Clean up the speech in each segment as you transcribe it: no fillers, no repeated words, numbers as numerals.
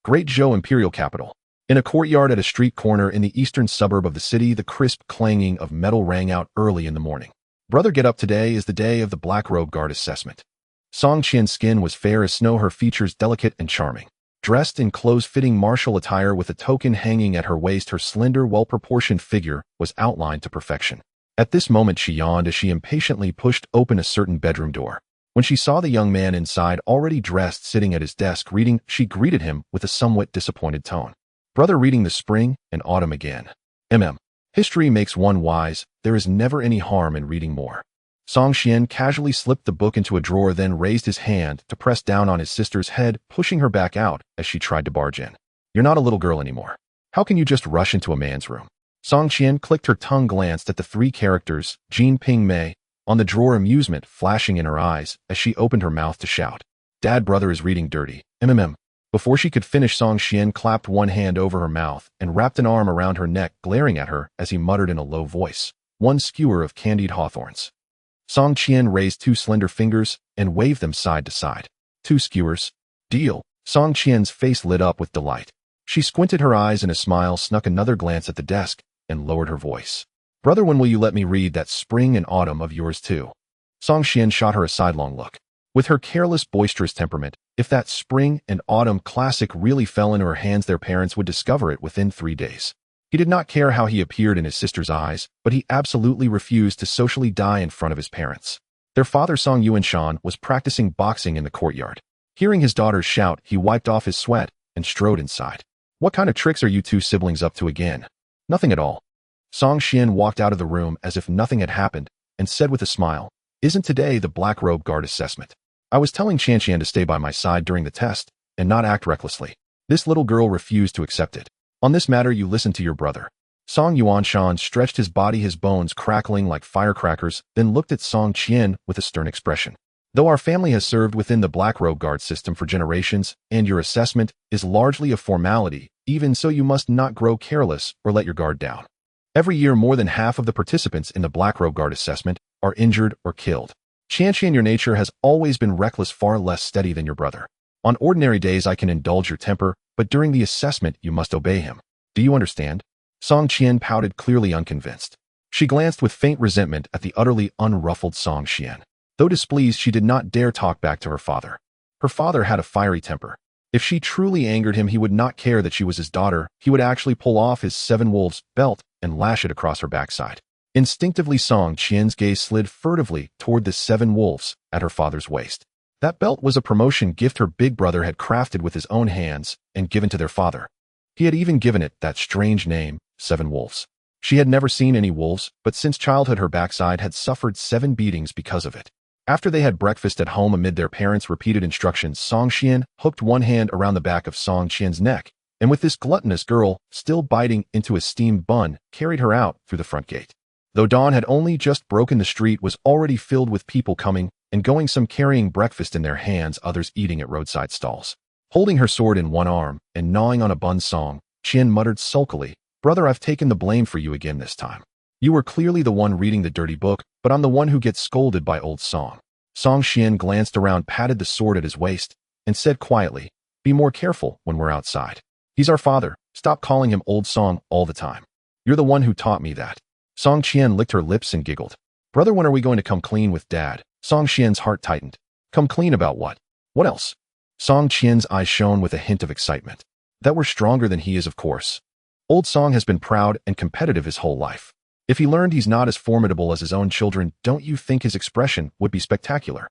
Great Luo imperial capital. In a courtyard at a street corner in the eastern suburb of the city, the crisp clanging of metal rang out early in the morning. Brother, get up, today is the day of the Black Robe Guard assessment. Song Qian's skin was fair as snow, her features delicate and charming. Dressed in close-fitting martial attire with a token hanging at her waist, her slender, well-proportioned figure was outlined to perfection. At this moment she yawned as she impatiently pushed open a certain bedroom door. When she saw the young man inside, already dressed, sitting at his desk reading, she greeted him with a somewhat disappointed tone. Brother, reading the spring and autumn again. History makes one wise, there is never any harm in reading more. Song Qian casually slipped the book into a drawer, then raised his hand to press down on his sister's head, pushing her back out as she tried to barge in. You're not a little girl anymore. How can you just rush into a man's room? Song Qian clicked her tongue, glanced at the three characters, Jin Ping Mei, on the drawer, amusement flashing in her eyes as she opened her mouth to shout. Dad, brother is reading dirty. Before she could finish, Song Qian clapped one hand over her mouth and wrapped an arm around her neck, glaring at her as he muttered in a low voice. One skewer of candied hawthorns. Song Qian raised two slender fingers and waved them side to side. 2 skewers. Deal. Song Qian's face lit up with delight. She squinted her eyes and a smile snuck another glance at the desk and lowered her voice. Brother, when will you let me read that spring and autumn of yours too? Song Qian shot her a sidelong look. With her careless, boisterous temperament, if that spring and autumn classic really fell into her hands, their parents would discover it within 3 days. He did not care how he appeared in his sister's eyes, but he absolutely refused to socially die in front of his parents. Their father, Song Yuanshan, was practicing boxing in the courtyard. Hearing his daughter's shout, he wiped off his sweat and strode inside. What kind of tricks are you two siblings up to again? Nothing at all. Song Qian walked out of the room as if nothing had happened and said with a smile, Isn't today the Black Robe Guard assessment? I was telling Qian to stay by my side during the test and not act recklessly. This little girl refused to accept it. On this matter, you listen to your brother. Song Yuanshan stretched his body, his bones crackling like firecrackers, then looked at Song Qian with a stern expression. Though our family has served within the Black Robe Guard system for generations, and your assessment is largely a formality, even so you must not grow careless or let your guard down. Every year, more than half of the participants in the Black Robe Guard assessment are injured or killed. Qian, your nature has always been reckless, far less steady than your brother. On ordinary days I can indulge your temper, but during the assessment you must obey him. Do you understand? Song Qian pouted, clearly unconvinced. She glanced with faint resentment at the utterly unruffled Song Qian. Though displeased, she did not dare talk back to her father. Her father had a fiery temper. If she truly angered him, he would not care that she was his daughter. He would actually pull off his 7 wolves belt and lash it across her backside. Instinctively, Song Qian's gaze slid furtively toward the 7 wolves at her father's waist. That belt was a promotion gift her big brother had crafted with his own hands and given to their father. He had even given it that strange name, 7 wolves. She had never seen any wolves, but since childhood her backside had suffered 7 beatings because of it. After they had breakfast at home amid their parents' repeated instructions, Song Qian hooked one hand around the back of Song Qian's neck, and with this gluttonous girl still biting into a steamed bun, carried her out through the front gate. Though dawn had only just broken, the street was already filled with people coming and going, some carrying breakfast in their hands, others eating at roadside stalls. Holding her sword in one arm and gnawing on a bun, Song Qian muttered sulkily, Brother, I've taken the blame for you again this time. You were clearly the one reading the dirty book, but I'm the one who gets scolded by old Song. Song Qian glanced around, patted the sword at his waist, and said quietly, Be more careful when we're outside. He's our father. Stop calling him old Song all the time. You're the one who taught me that. Song Qian licked her lips and giggled. Brother, when are we going to come clean with Dad? Song Qian's heart tightened. Come clean about what? What else? Song Qian's eyes shone with a hint of excitement. That we're stronger than he is, of course. Old Song has been proud and competitive his whole life. If he learned he's not as formidable as his own children, don't you think his expression would be spectacular?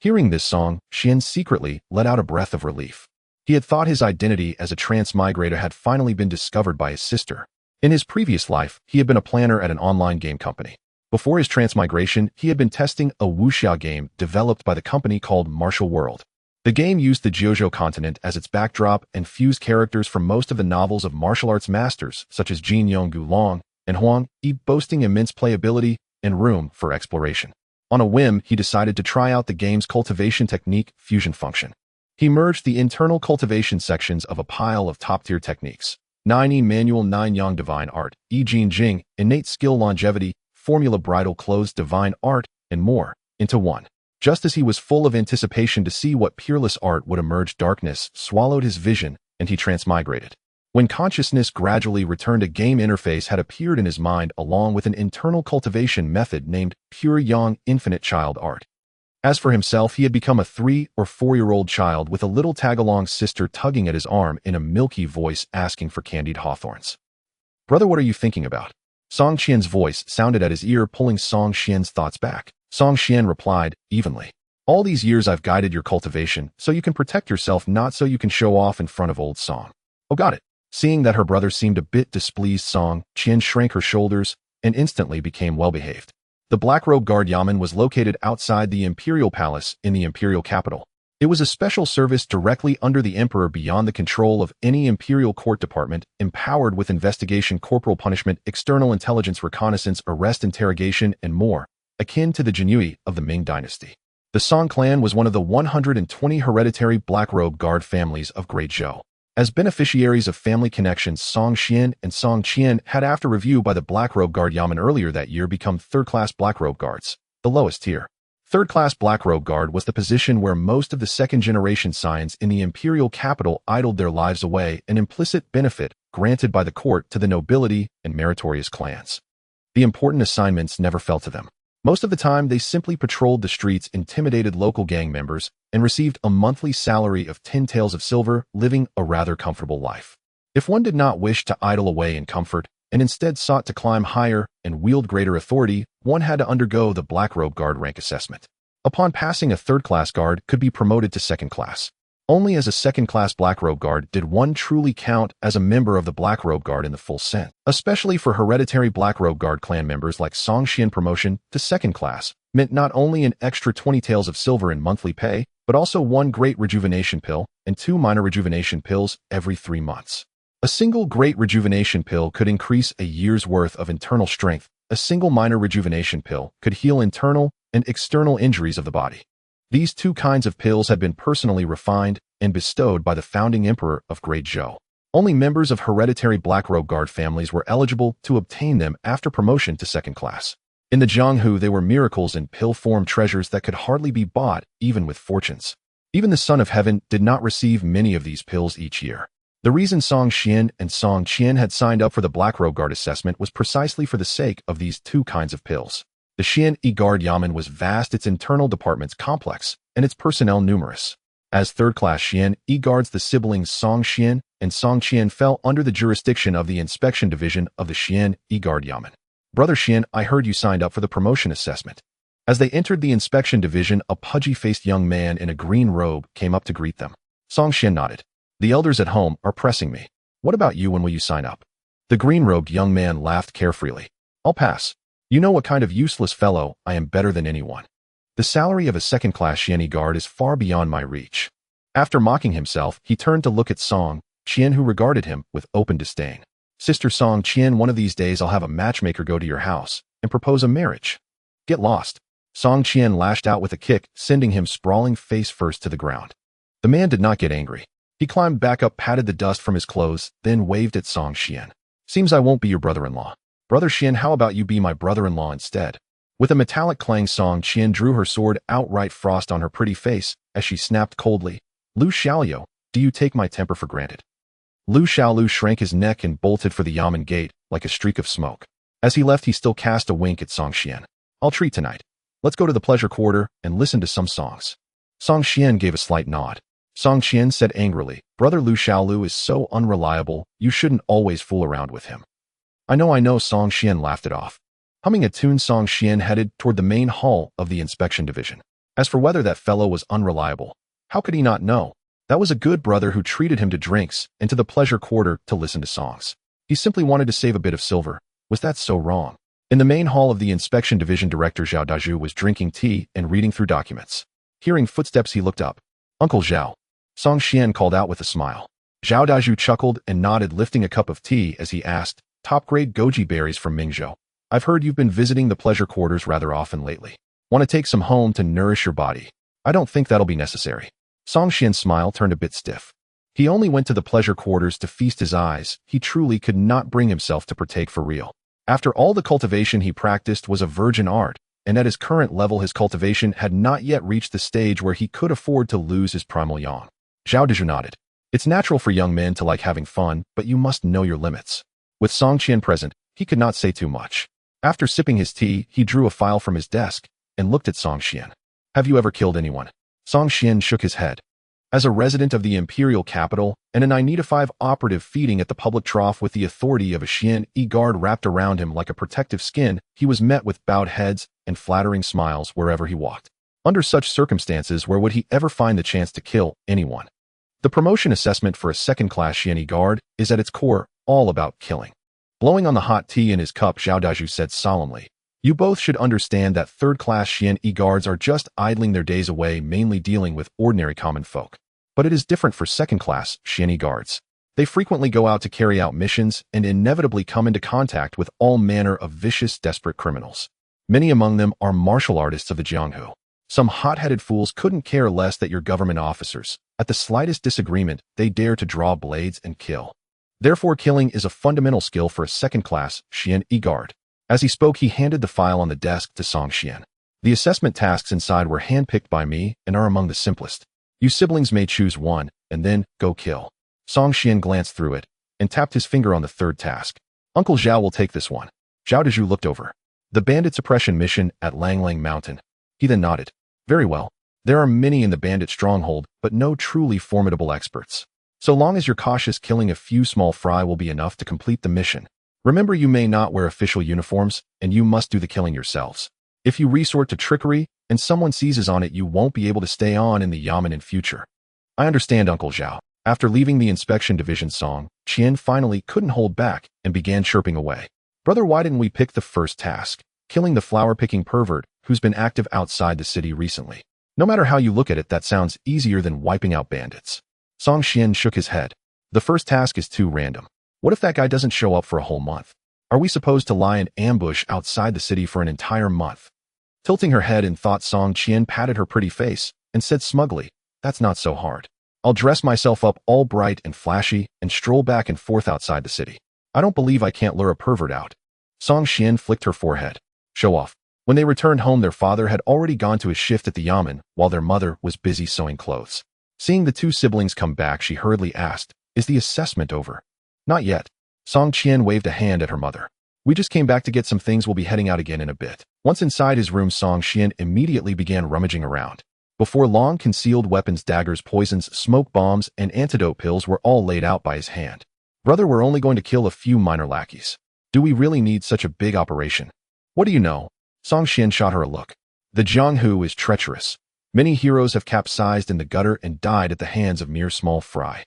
Hearing this, Song Qian secretly let out a breath of relief. He had thought his identity as a transmigrator had finally been discovered by his sister. In his previous life, he had been a planner at an online game company. Before his transmigration, he had been testing a wuxia game developed by the company called Martial World. The game used the Jiuzhou continent as its backdrop and fused characters from most of the novels of martial arts masters such as Jin Yonggu Long and Huang Yi, boasting immense playability and room for exploration. On a whim, he decided to try out the game's cultivation technique, fusion function. He merged the internal cultivation sections of a pile of top-tier techniques: 9 manual, 9 yang divine art, Jin Jing, innate skill, longevity, formula, bridal clothes, divine art, and more, into one. Just as he was full of anticipation to see what peerless art would emerge, darkness swallowed his vision, and he transmigrated. When consciousness gradually returned, a game interface had appeared in his mind along with an internal cultivation method named Pure Yang Infinite Child Art. As for himself, he had become a 3- or 4-year-old child with a little tag-along sister tugging at his arm in a milky voice asking for candied hawthorns. "Brother, what are you thinking about?" Song Qian's voice sounded at his ear, pulling Song Qian's thoughts back. Song Qian replied, evenly, "All these years I've guided your cultivation, so you can protect yourself, not so you can show off in front of old Song." "Oh, got it." Seeing that her brother seemed a bit displeased, Song Qian shrank her shoulders and instantly became well-behaved. The Black Robe Guard Yamen was located outside the Imperial Palace in the Imperial capital. It was a special service directly under the Emperor, beyond the control of any Imperial court department, empowered with investigation, corporal punishment, external intelligence, reconnaissance, arrest, interrogation, and more, akin to the Jinyui of the Ming dynasty. The Song clan was one of the 120 hereditary Black Robe Guard families of Great Zhou. As beneficiaries of family connections, Song Xian and Song Qian had, after review by the Black Robe Guard Yamen earlier that year, become third-class Black Robe Guards, the lowest tier. Third-class Black Robe Guard was the position where most of the second-generation scions in the imperial capital idled their lives away, an implicit benefit granted by the court to the nobility and meritorious clans. The important assignments never fell to them. Most of the time, they simply patrolled the streets, intimidated local gang members, and received a monthly salary of 10 taels of silver, living a rather comfortable life. If one did not wish to idle away in comfort, and instead sought to climb higher and wield greater authority, one had to undergo the Black Robe Guard rank assessment. Upon passing, a third-class guard could be promoted to second class. Only as a second-class Black Robe Guard did one truly count as a member of the Black Robe Guard in the full sense. Especially for hereditary Black Robe Guard clan members like Song Xian, promotion to second class meant not only an extra 20 taels of silver in monthly pay, but also 1 great rejuvenation pill and 2 minor rejuvenation pills every 3 months. A single great rejuvenation pill could increase a year's worth of internal strength. A single minor rejuvenation pill could heal internal and external injuries of the body. These 2 kinds of pills had been personally refined and bestowed by the founding emperor of Great Zhou. Only members of hereditary Black Robe Guard families were eligible to obtain them after promotion to second class. In the Jianghu, they were miracles in pill-form treasures that could hardly be bought, even with fortunes. Even the Son of Heaven did not receive many of these pills each year. The reason Song Xian and Song Qian had signed up for the Black Robe Guard assessment was precisely for the sake of these 2 kinds of pills. The Xian Guard Yamen was vast, its internal departments complex, and its personnel numerous. As third-class Xian Guards, the siblings Song Xian and Song Qian fell under the jurisdiction of the inspection division of the Xian Guard Yamen. "Brother Xian, I heard you signed up for the promotion assessment." As they entered the inspection division, a pudgy-faced young man in a green robe came up to greet them. Song Xian nodded. "The elders at home are pressing me. What about you? When will you sign up?" The green-robed young man laughed carefreely. "I'll pass. You know what kind of useless fellow I am, better than anyone. The salary of a second-class Xian Guard is far beyond my reach." After mocking himself, he turned to look at Song Qian, who regarded him with open disdain. "Sister Song Qian, one of these days I'll have a matchmaker go to your house and propose a marriage. Get lost." Song Qian lashed out with a kick, sending him sprawling face first to the ground. The man did not get angry. He climbed back up, patted the dust from his clothes, then waved at Song Qian. "Seems I won't be your brother-in-law. Brother Qian, how about you be my brother-in-law instead?" With a metallic clang, Song Qian drew her sword, outright frost on her pretty face, as she snapped coldly, "Lu Xiaoliu, do you take my temper for granted?" Lu Xiaoliu shrank his neck and bolted for the Yamen gate, like a streak of smoke. As he left, he still cast a wink at Song Qian. "I'll treat tonight. Let's go to the pleasure quarter and listen to some songs." Song Qian gave a slight nod. Song Qian said angrily, "Brother Lu Xiaoliu is so unreliable, you shouldn't always fool around with him." I know, Song Qian laughed it off. Humming a tune, Song Qian headed toward the main hall of the inspection division. As for whether that fellow was unreliable, how could he not know? That was a good brother who treated him to drinks and to the pleasure quarter to listen to songs. He simply wanted to save a bit of silver. Was that so wrong? In the main hall of the inspection division, Director Zhao Daju was drinking tea and reading through documents. Hearing footsteps, he looked up. "Uncle Zhao," Song Qian called out with a smile. Zhao Daju chuckled and nodded, lifting a cup of tea as he asked, "Top-grade goji berries from Mingzhou. I've heard you've been visiting the pleasure quarters rather often lately. Want to take some home to nourish your body?" "I don't think that'll be necessary." Song Qian's smile turned a bit stiff. He only went to the pleasure quarters to feast his eyes. He truly could not bring himself to partake for real. After all, the cultivation he practiced was a virgin art, and at his current level his cultivation had not yet reached the stage where he could afford to lose his primal yang. Zhao Daju nodded. It's natural for young men to like having fun, but you must know your limits. With Song Qian present, he could not say too much. After sipping his tea, he drew a file from his desk and looked at Song Qian. Have you ever killed anyone? Song Qian shook his head. As a resident of the imperial capital and an I-5 operative feeding at the public trough with the authority of a Xian guard wrapped around him like a protective skin, he was met with bowed heads and flattering smiles wherever he walked. Under such circumstances, where would he ever find the chance to kill anyone? The promotion assessment for a second-class Xian guard is at its core all about killing. Blowing on the hot tea in his cup, Zhao Daju said solemnly, "You both should understand that third-class Xian guards are just idling their days away, mainly dealing with ordinary common folk. But it is different for second-class Xian guards. They frequently go out to carry out missions and inevitably come into contact with all manner of vicious, desperate criminals. Many among them are martial artists of the Jianghu. Some hot-headed fools couldn't care less that your government officers, at the slightest disagreement, they dare to draw blades and kill. Therefore, killing is a fundamental skill for a second-class Xian guard." As he spoke, he handed the file on the desk to Song Qian. "The assessment tasks inside were handpicked by me and are among the simplest. You siblings may choose one, and then go kill." Song Qian glanced through it and tapped his finger on the third task. "Uncle Zhao will take this one." Zhao Daju looked over. "The bandit suppression mission at Langlang Mountain." He then nodded. "Very well. There are many in the bandit stronghold, but no truly formidable experts. So long as you're cautious, killing a few small fry will be enough to complete the mission. Remember, you may not wear official uniforms, and you must do the killing yourselves. If you resort to trickery and someone seizes on it, you won't be able to stay on in the yamen in future." "I understand, Uncle Zhao." After leaving the inspection division, Song Qian finally couldn't hold back and began chirping away. "Brother, why didn't we pick the first task? Killing the flower-picking pervert who's been active outside the city recently. No matter how you look at it, that sounds easier than wiping out bandits." Song Qian shook his head. "The first task is too random. What if that guy doesn't show up for a whole month? Are we supposed to lie in ambush outside the city for an entire month?" Tilting her head in thought, Song Qian patted her pretty face and said smugly, "That's not so hard. I'll dress myself up all bright and flashy and stroll back and forth outside the city. I don't believe I can't lure a pervert out." Song Qian flicked her forehead. "Show off." When they returned home, their father had already gone to his shift at the yamen, while their mother was busy sewing clothes. Seeing the two siblings come back, she hurriedly asked, "Is the assessment over?" "Not yet." Song Qian waved a hand at her mother. "We just came back to get some things. We'll be heading out again in a bit." Once inside his room, Song Qian immediately began rummaging around. Before long, concealed weapons, daggers, poisons, smoke bombs, and antidote pills were all laid out by his hand. "Brother, we're only going to kill a few minor lackeys. Do we really need such a big operation?" "What do you know?" Song Qian shot her a look. "The Jianghu is treacherous. Many heroes have capsized in the gutter and died at the hands of mere small fry.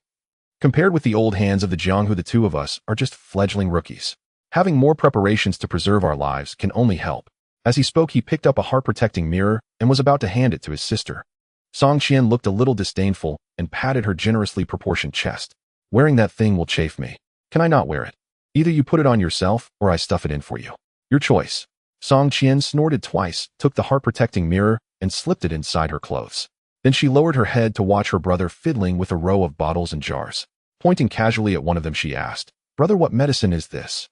Compared with the old hands of the Jianghu, the two of us are just fledgling rookies. Having more preparations to preserve our lives can only help." As he spoke, he picked up a heart-protecting mirror and was about to hand it to his sister. Song Qian looked a little disdainful and patted her generously proportioned chest. "Wearing that thing will chafe me. Can I not wear it? Either you put it on yourself or I stuff it in for you. Your choice." Song Qian snorted twice, took the heart-protecting mirror, and slipped it inside her clothes. Then she lowered her head to watch her brother fiddling with a row of bottles and jars. Pointing casually at one of them, she asked, "Brother, what medicine is this?"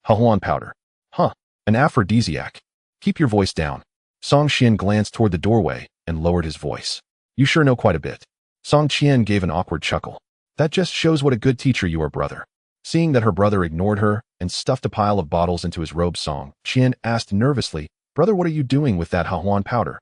"Huan powder." "Huh, an aphrodisiac. Keep your voice down." Song Qian glanced toward the doorway and lowered his voice. "You sure know quite a bit." Song Qian gave an awkward chuckle. "That just shows what a good teacher you are, brother." Seeing that her brother ignored her and stuffed a pile of bottles into his robe, Song Qian asked nervously, "Brother, what are you doing with that Huan powder?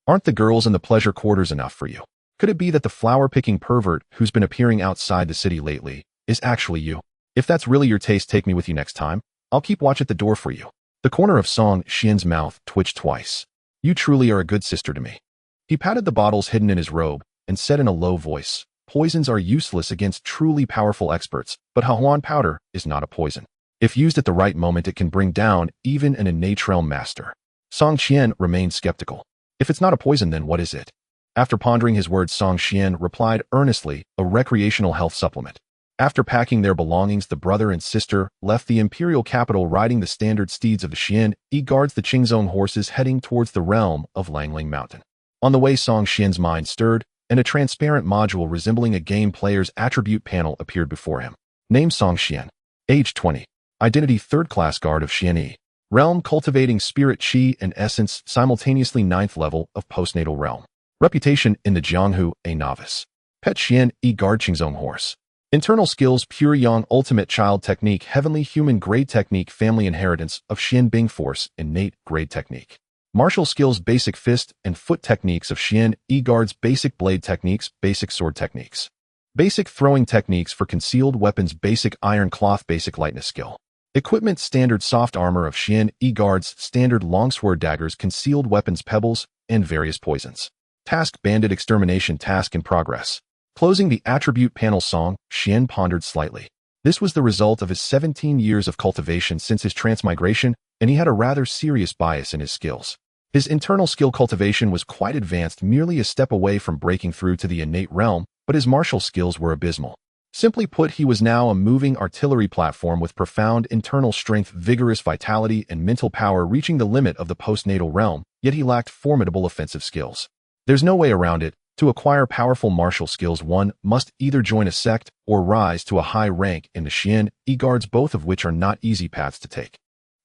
Aren't the girls in the pleasure quarters enough for you? Could it be that the flower-picking pervert who's been appearing outside the city lately is actually you? If that's really your taste, take me with you next time. I'll keep watch at the door for you." The corner of Song Qian's mouth twitched twice. "You truly are a good sister to me." He patted the bottles hidden in his robe and said in a low voice, "Poisons are useless against truly powerful experts, but Huan powder is not a poison. If used at the right moment, it can bring down even an innate realm master." Song Qian remained skeptical. "If it's not a poison, then what is it?" After pondering his words, Song Qian replied earnestly, "A recreational health supplement." After packing their belongings, the brother and sister left the imperial capital riding the standard steeds of the Xian guards, the Qingzong horses, heading towards the realm of Langling Mountain. On the way, Song Qian's mind stirred, and a transparent module resembling a game player's attribute panel appeared before him. Name: Song Qian. Age: 20. Identity: third-class guard of Xian. Realm: cultivating spirit qi and essence, simultaneously 9th level of postnatal realm. Reputation in the Jianghu: a novice. Pet Xian E Guard Qingzong Horse. Internal skills Pure Yang Ultimate Child Technique Heavenly Human Grade Technique Family Inheritance of Xian Bing Force Innate Grade Technique. Martial skills Basic Fist and Foot Techniques of Xian E Guards Basic Blade Techniques Basic Sword Techniques. Basic Throwing Techniques for Concealed Weapons Basic Iron Cloth Basic Lightness Skill. Equipment Standard Soft Armor of Xian E Guards Standard Longsword Daggers Concealed Weapons Pebbles and Various Poisons. Task Bandit Extermination Task in Progress. Closing the attribute panel song, Xian pondered slightly. This was the result of his 17 years of cultivation since his transmigration, and he had a rather serious bias in his skills. His internal skill cultivation was quite advanced, merely a step away from breaking through to the innate realm, but his martial skills were abysmal. Simply put, he was now a moving artillery platform with profound internal strength, vigorous vitality, and mental power reaching the limit of the postnatal realm, yet he lacked formidable offensive skills. There's no way around it. To acquire powerful martial skills, one must either join a sect or rise to a high rank in the Xian E Guards, both of which are not easy paths to take.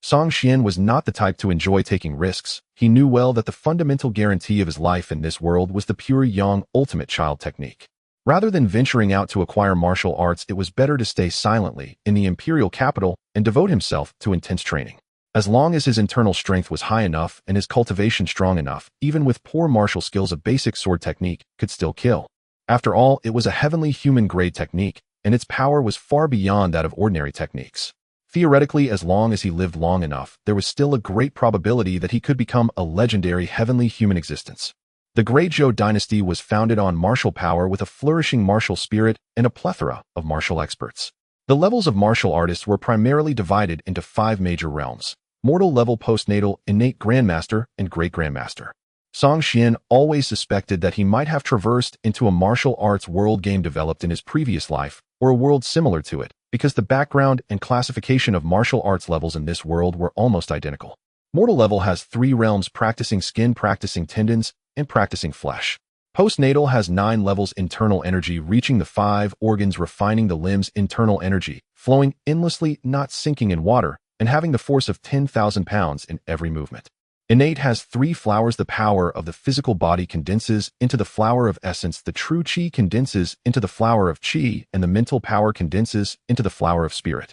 Song Xian was not the type to enjoy taking risks. He knew well that the fundamental guarantee of his life in this world was the Pure Yang Ultimate Child Technique. Rather than venturing out to acquire martial arts, it was better to stay silently in the imperial capital and devote himself to intense training. As long as his internal strength was high enough and his cultivation strong enough, even with poor martial skills, a basic sword technique could still kill. After all, it was a heavenly human grade technique, and its power was far beyond that of ordinary techniques. Theoretically, as long as he lived long enough, there was still a great probability that he could become a legendary heavenly human existence. The Great Zhou dynasty was founded on martial power with a flourishing martial spirit and a plethora of martial experts. The levels of martial artists were primarily divided into 5 major realms: mortal level, postnatal, innate, grandmaster, and great grandmaster. Song Xian always suspected that he might have traversed into a martial arts world game developed in his previous life, or a world similar to it, because the background and classification of martial arts levels in this world were almost identical. Mortal level has 3 realms: practicing skin, practicing tendons, and practicing flesh. Postnatal has 9 levels: internal energy, reaching the 5 organs, refining the limbs, internal energy, flowing endlessly, not sinking in water, and having the force of 10,000 pounds in every movement. Innate has 3 flowers: the power of the physical body condenses into the flower of essence, the true qi condenses into the flower of qi, and the mental power condenses into the flower of spirit.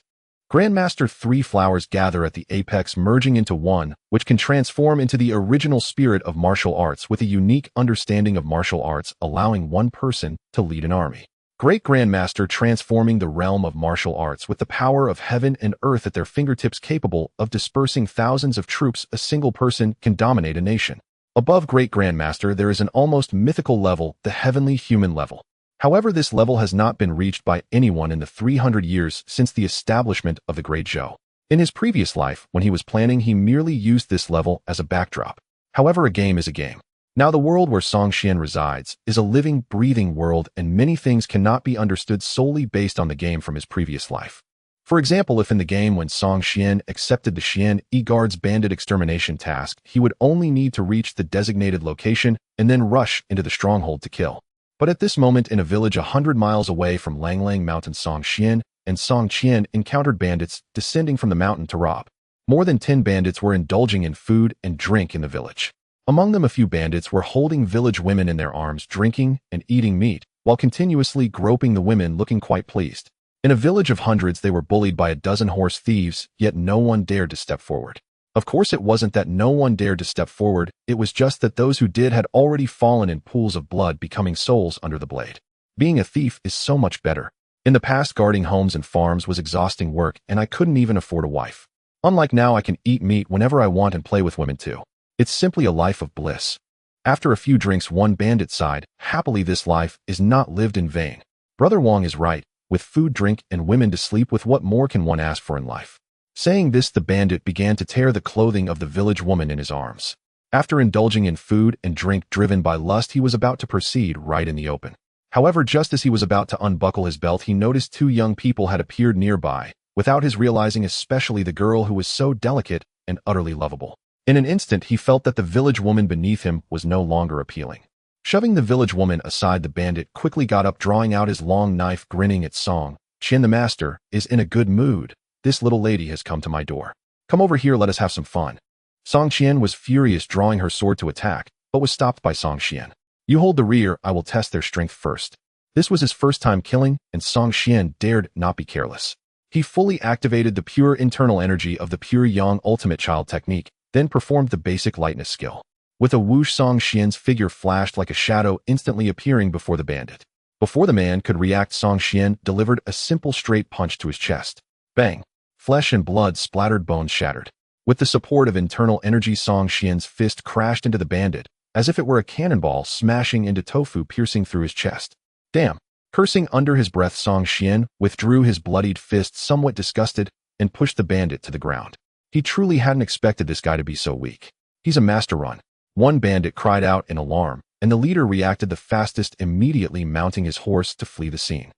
Grandmaster: 3 flowers gather at the apex, merging into one, which can transform into the original spirit of martial arts with a unique understanding of martial arts, allowing one person to lead an army. Great Grandmaster, transforming the realm of martial arts with the power of heaven and earth at their fingertips, capable of dispersing thousands of troops. A single person can dominate a nation. Above Great Grandmaster, there is an almost mythical level, the heavenly human level. However, this level has not been reached by anyone in the 300 years since the establishment of the Great Zhou. In his previous life, when he was planning, he merely used this level as a backdrop. However, a game is a game. Now, the world where Song Xian resides is a living, breathing world, and many things cannot be understood solely based on the game from his previous life. For example, if in the game when Song Xian accepted the Xian E Guard's bandit extermination task, he would only need to reach the designated location and then rush into the stronghold to kill. But at this moment, in a village 100 miles away from Langlang Mountain, Song Xian and Song Qian encountered bandits descending from the mountain to rob. More than 10 bandits were indulging in food and drink in the village. Among them, a few bandits were holding village women in their arms, drinking and eating meat, while continuously groping the women, looking quite pleased. In a village of hundreds, they were bullied by a dozen horse thieves, yet no one dared to step forward. Of course, it wasn't that no one dared to step forward, it was just that those who did had already fallen in pools of blood, becoming souls under the blade. Being a thief is so much better. In the past, guarding homes and farms was exhausting work, and I couldn't even afford a wife. Unlike now, I can eat meat whenever I want and play with women too. It's simply a life of bliss. After a few drinks, one bandit sighed, "Happily, this life is not lived in vain." Brother Wang is right. With food, drink, and women to sleep with, what more can one ask for in life? Saying this, the bandit began to tear the clothing of the village woman in his arms. After indulging in food and drink driven by lust, he was about to proceed right in the open. However, just as he was about to unbuckle his belt, he noticed 2 young people had appeared nearby, without his realizing, especially the girl who was so delicate and utterly lovable. In an instant, he felt that the village woman beneath him was no longer appealing. Shoving the village woman aside, the bandit quickly got up, drawing out his long knife, grinning at Song Qian. "The master is in a good mood. This little lady has come to my door. Come over here, let us have some fun." Song Qian was furious, drawing her sword to attack, but was stopped by Song Qian. "You hold the rear, I will test their strength first." This was his first time killing, and Song Xian dared not be careless. He fully activated the pure internal energy of the pure yang ultimate child technique, then performed the basic lightness skill. With a whoosh, Song Xian's figure flashed like a shadow, instantly appearing before the bandit. Before the man could react, Song Xian delivered a simple straight punch to his chest. Bang! Flesh and blood splattered, bones shattered. With the support of internal energy, Song Xian's fist crashed into the bandit, as if it were a cannonball smashing into tofu, piercing through his chest. Damn! Cursing under his breath, Song Xian withdrew his bloodied fist, somewhat disgusted, and pushed the bandit to the ground. He truly hadn't expected this guy to be so weak. He's a master run. One bandit cried out in alarm, and the leader reacted the fastest, immediately mounting his horse to flee the scene.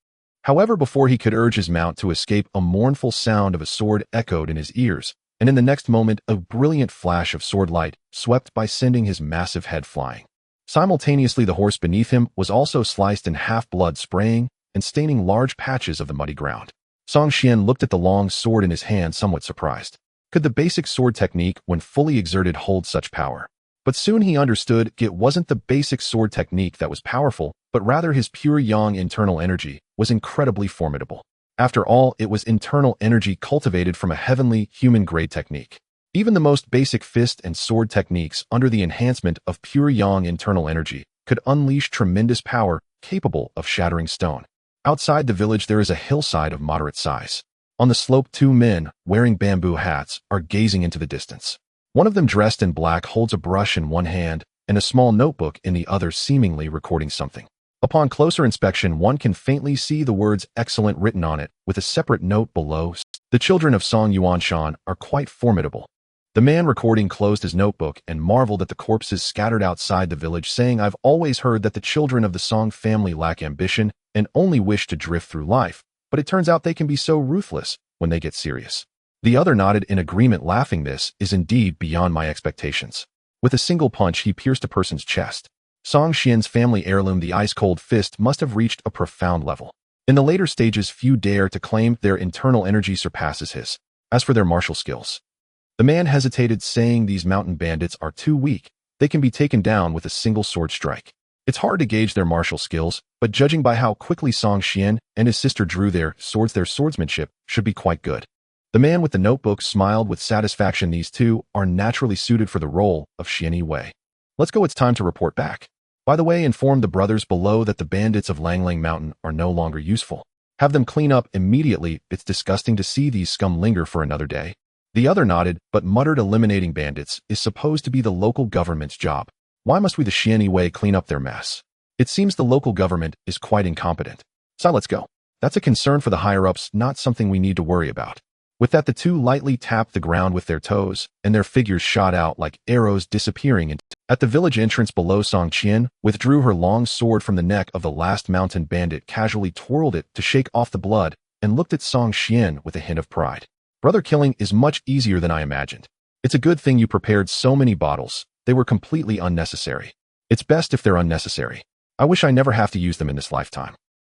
However, before he could urge his mount to escape, a mournful sound of a sword echoed in his ears, and in the next moment, a brilliant flash of sword light swept by, sending his massive head flying. Simultaneously, the horse beneath him was also sliced in half, blood spraying and staining large patches of the muddy ground. Song Xian looked at the long sword in his hand, somewhat surprised. Could the basic sword technique, when fully exerted, hold such power? But soon he understood it wasn't the basic sword technique that was powerful, but rather his pure yang internal energy was incredibly formidable. After all, it was internal energy cultivated from a heavenly, human-grade technique. Even the most basic fist and sword techniques, under the enhancement of pure yang internal energy, could unleash tremendous power capable of shattering stone. Outside the village, there is a hillside of moderate size. On the slope, two men, wearing bamboo hats, are gazing into the distance. One of them, dressed in black, holds a brush in one hand and a small notebook in the other, seemingly recording something. Upon closer inspection, one can faintly see the words "excellent" written on it, with a separate note below. The children of Song Yuanshan are quite formidable. The man recording closed his notebook and marveled at the corpses scattered outside the village, saying, "I've always heard that the children of the Song family lack ambition and only wish to drift through life, but it turns out they can be so ruthless when they get serious." The other nodded in agreement, laughing. "This is indeed beyond my expectations." With a single punch, he pierced a person's chest. Song Xian's family heirloom, the ice-cold fist, must have reached a profound level. In the later stages, few dare to claim their internal energy surpasses his. As for their martial skills, the man hesitated, saying, "These mountain bandits are too weak. They can be taken down with a single sword strike." It's hard to gauge their martial skills, but judging by how quickly Song Xian and his sister drew their swords, their swordsmanship should be quite good. The man with the notebook smiled with satisfaction. These two are naturally suited for the role of Xian Wei. Let's go, it's time to report back. By the way, inform the brothers below that the bandits of Langlang Mountain are no longer useful. Have them clean up immediately. It's disgusting to see these scum linger for another day. The other nodded, but muttered, "Eliminating bandits is supposed to be the local government's job. Why must we, the Xian Wei, clean up their mess? It seems the local government is quite incompetent. So let's go. That's a concern for the higher-ups, not something we need to worry about." With that, the two lightly tapped the ground with their toes, and their figures shot out like arrows, disappearing at the village entrance below. Song Qian withdrew her long sword from the neck of the last mountain bandit, casually twirled it to shake off the blood, and looked at Song Qian with a hint of pride. "Brother, killing is much easier than I imagined. It's a good thing you prepared so many bottles. They were completely unnecessary. It's best if they're unnecessary. I wish I never have to use them in this lifetime."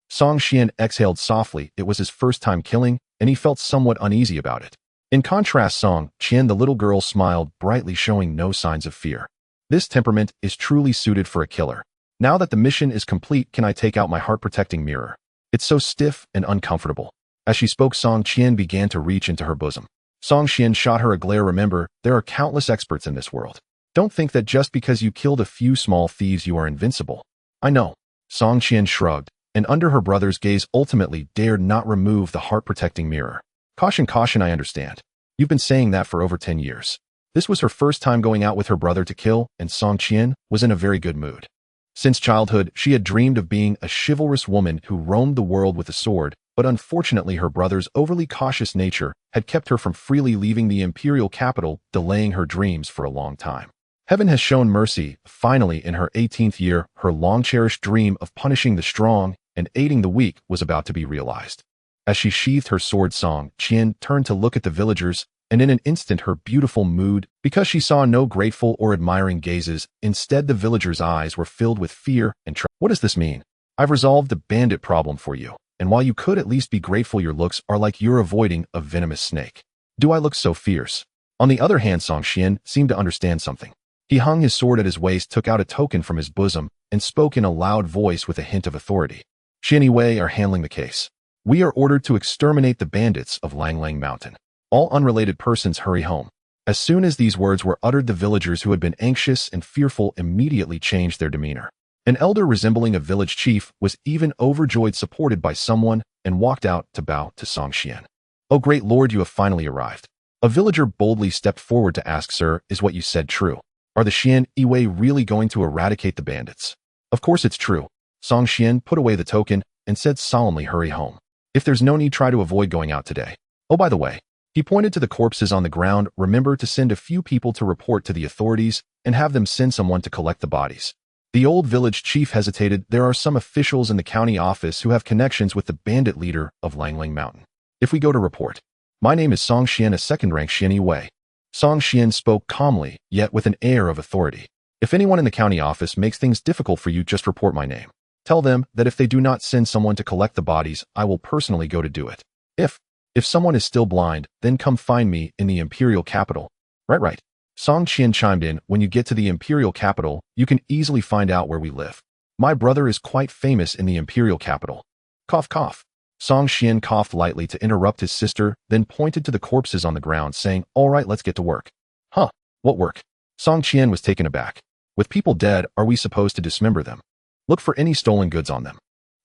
Song Qian exhaled softly. It was his first time killing, and he felt somewhat uneasy about it. In contrast, Song Qian, the little girl, smiled brightly, showing no signs of fear. "This temperament is truly suited for a killer. Now that the mission is complete, can I take out my heart-protecting mirror? It's so stiff and uncomfortable." As she spoke, Song Qian began to reach into her bosom. Song Qian shot her a glare. "Remember, there are countless experts in this world. Don't think that just because you killed a few small thieves you are invincible." "I know." Song Qian shrugged, and under her brother's gaze ultimately dared not remove the heart-protecting mirror. Caution, caution, I understand. You've been saying that for over 10 years. This was her first time going out with her brother to kill, and Song Qian was in a very good mood. Since childhood, she had dreamed of being a chivalrous woman who roamed the world with a sword, but unfortunately her brother's overly cautious nature had kept her from freely leaving the imperial capital, delaying her dreams for a long time. Heaven has shown mercy. Finally, in her 18th year, her long-cherished dream of punishing the strong and aiding the weak was about to be realized. As she sheathed her sword, Song Qian turned to look at the villagers, and in an instant her beautiful mood, because she saw no grateful or admiring gazes. Instead, the villagers' eyes were filled with fear and trust. "What does this mean? I've resolved the bandit problem for you, and while you could at least be grateful, your looks are like you're avoiding a venomous snake. Do I look so fierce?" On the other hand, Song Qian seemed to understand something. He hung his sword at his waist, took out a token from his bosom, and spoke in a loud voice with a hint of authority. Xian Yiwei are handling the case. We are ordered to exterminate the bandits of Langlang Mountain. All unrelated persons hurry home. As soon as these words were uttered, the villagers who had been anxious and fearful immediately changed their demeanor. An elder resembling a village chief was even overjoyed, supported by someone, and walked out to bow to Song Xian. "Oh, great lord, you have finally arrived." A villager boldly stepped forward to ask, "Sir, is what you said true? Are the Xian Yiwei really going to eradicate the bandits?" "Of course it's true." Song Xian put away the token and said solemnly, "Hurry home. If there's no need, try to avoid going out today. Oh, by the way," he pointed to the corpses on the ground, "remember to send a few people to report to the authorities and have them send someone to collect the bodies." The old village chief hesitated. "There are some officials in the county office who have connections with the bandit leader of Langlang Mountain. If we go to report." "My name is Song Xian, a second-rank Xian Yiwei." Song Xian spoke calmly, yet with an air of authority. "If anyone in the county office makes things difficult for you, just report my name. Tell them that if they do not send someone to collect the bodies, I will personally go to do it. If someone is still blind, then come find me in the imperial capital." Right. Song Xian chimed in, "When you get to the imperial capital, you can easily find out where we live. My brother is quite famous in the imperial capital." Cough, cough. Song Xian coughed lightly to interrupt his sister, then pointed to the corpses on the ground, saying, "All right, let's get to work." "Huh? What work?" Song Xian was taken aback. "With people dead, are we supposed to dismember them? Look for any stolen goods on them."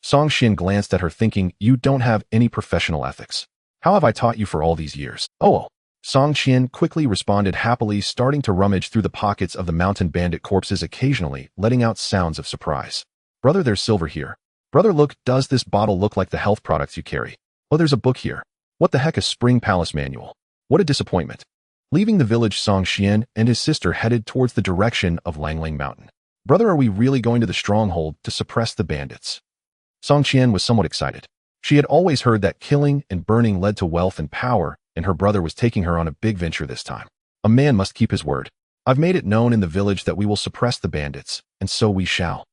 Song Xian glanced at her, thinking, "You don't have any professional ethics. How have I taught you for all these years?" "Oh." Song Xian quickly responded happily, starting to rummage through the pockets of the mountain bandit corpses, occasionally letting out sounds of surprise. "Brother, there's silver here. Brother, look, does this bottle look like the health products you carry? Oh, there's a book here. What the heck, a Spring Palace manual? What a disappointment." Leaving the village, Song Xian and his sister headed towards the direction of Langlang Mountain. "Brother, are we really going to the stronghold to suppress the bandits?" Song Xian was somewhat excited. She had always heard that killing and burning led to wealth and power, and her brother was taking her on a big venture this time. A man must keep his word. "I've made it known in the village that we will suppress the bandits, and so we shall."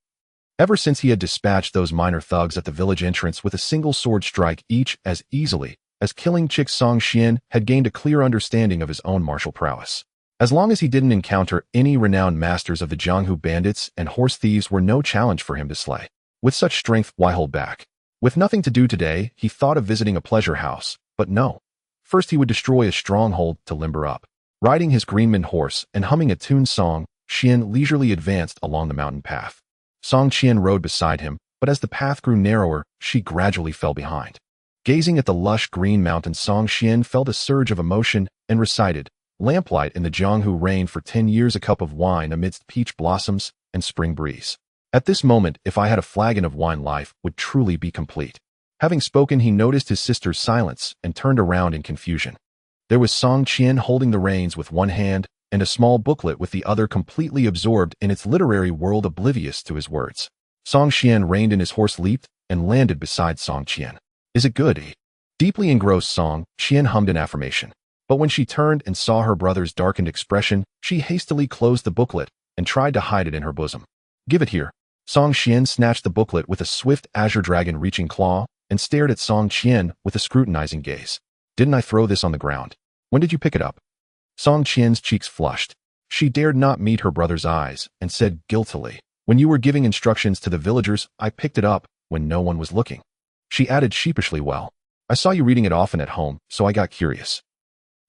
Ever since he had dispatched those minor thugs at the village entrance with a single sword strike each as easily as killing chicks, Song Xian had gained a clear understanding of his own martial prowess. As long as he didn't encounter any renowned masters of the Jianghu bandits, and horse thieves were no challenge for him to slay. With such strength, why hold back? With nothing to do today, he thought of visiting a pleasure house, but no. First he would destroy a stronghold to limber up. Riding his greenman horse and humming a tuned song, Xian leisurely advanced along the mountain path. Song Qian rode beside him, but as the path grew narrower, she gradually fell behind. Gazing at the lush green mountains, Song Xian felt a surge of emotion and recited, "Lamplight in the Jianghu rain for 10 years, a cup of wine amidst peach blossoms and spring breeze. At this moment, if I had a flagon of wine, life would truly be complete." Having spoken, he noticed his sister's silence and turned around in confusion. There was Song Qian holding the reins with one hand and a small booklet with the other, completely absorbed in its literary world, oblivious to his words. Song Qian reined in his horse, leaped, and landed beside Song Qian. "Is it good?" Deeply engrossed, Song Qian hummed an affirmation. But when she turned and saw her brother's darkened expression, she hastily closed the booklet and tried to hide it in her bosom. "Give it here." Song Qian snatched the booklet with a swift azure dragon-reaching claw and stared at Song Qian with a scrutinizing gaze. "Didn't I throw this on the ground? When did you pick it up?" Song Qian's cheeks flushed. She dared not meet her brother's eyes and said guiltily, "When you were giving instructions to the villagers, I picked it up when no one was looking." She added sheepishly, "Well, I saw you reading it often at home, so I got curious."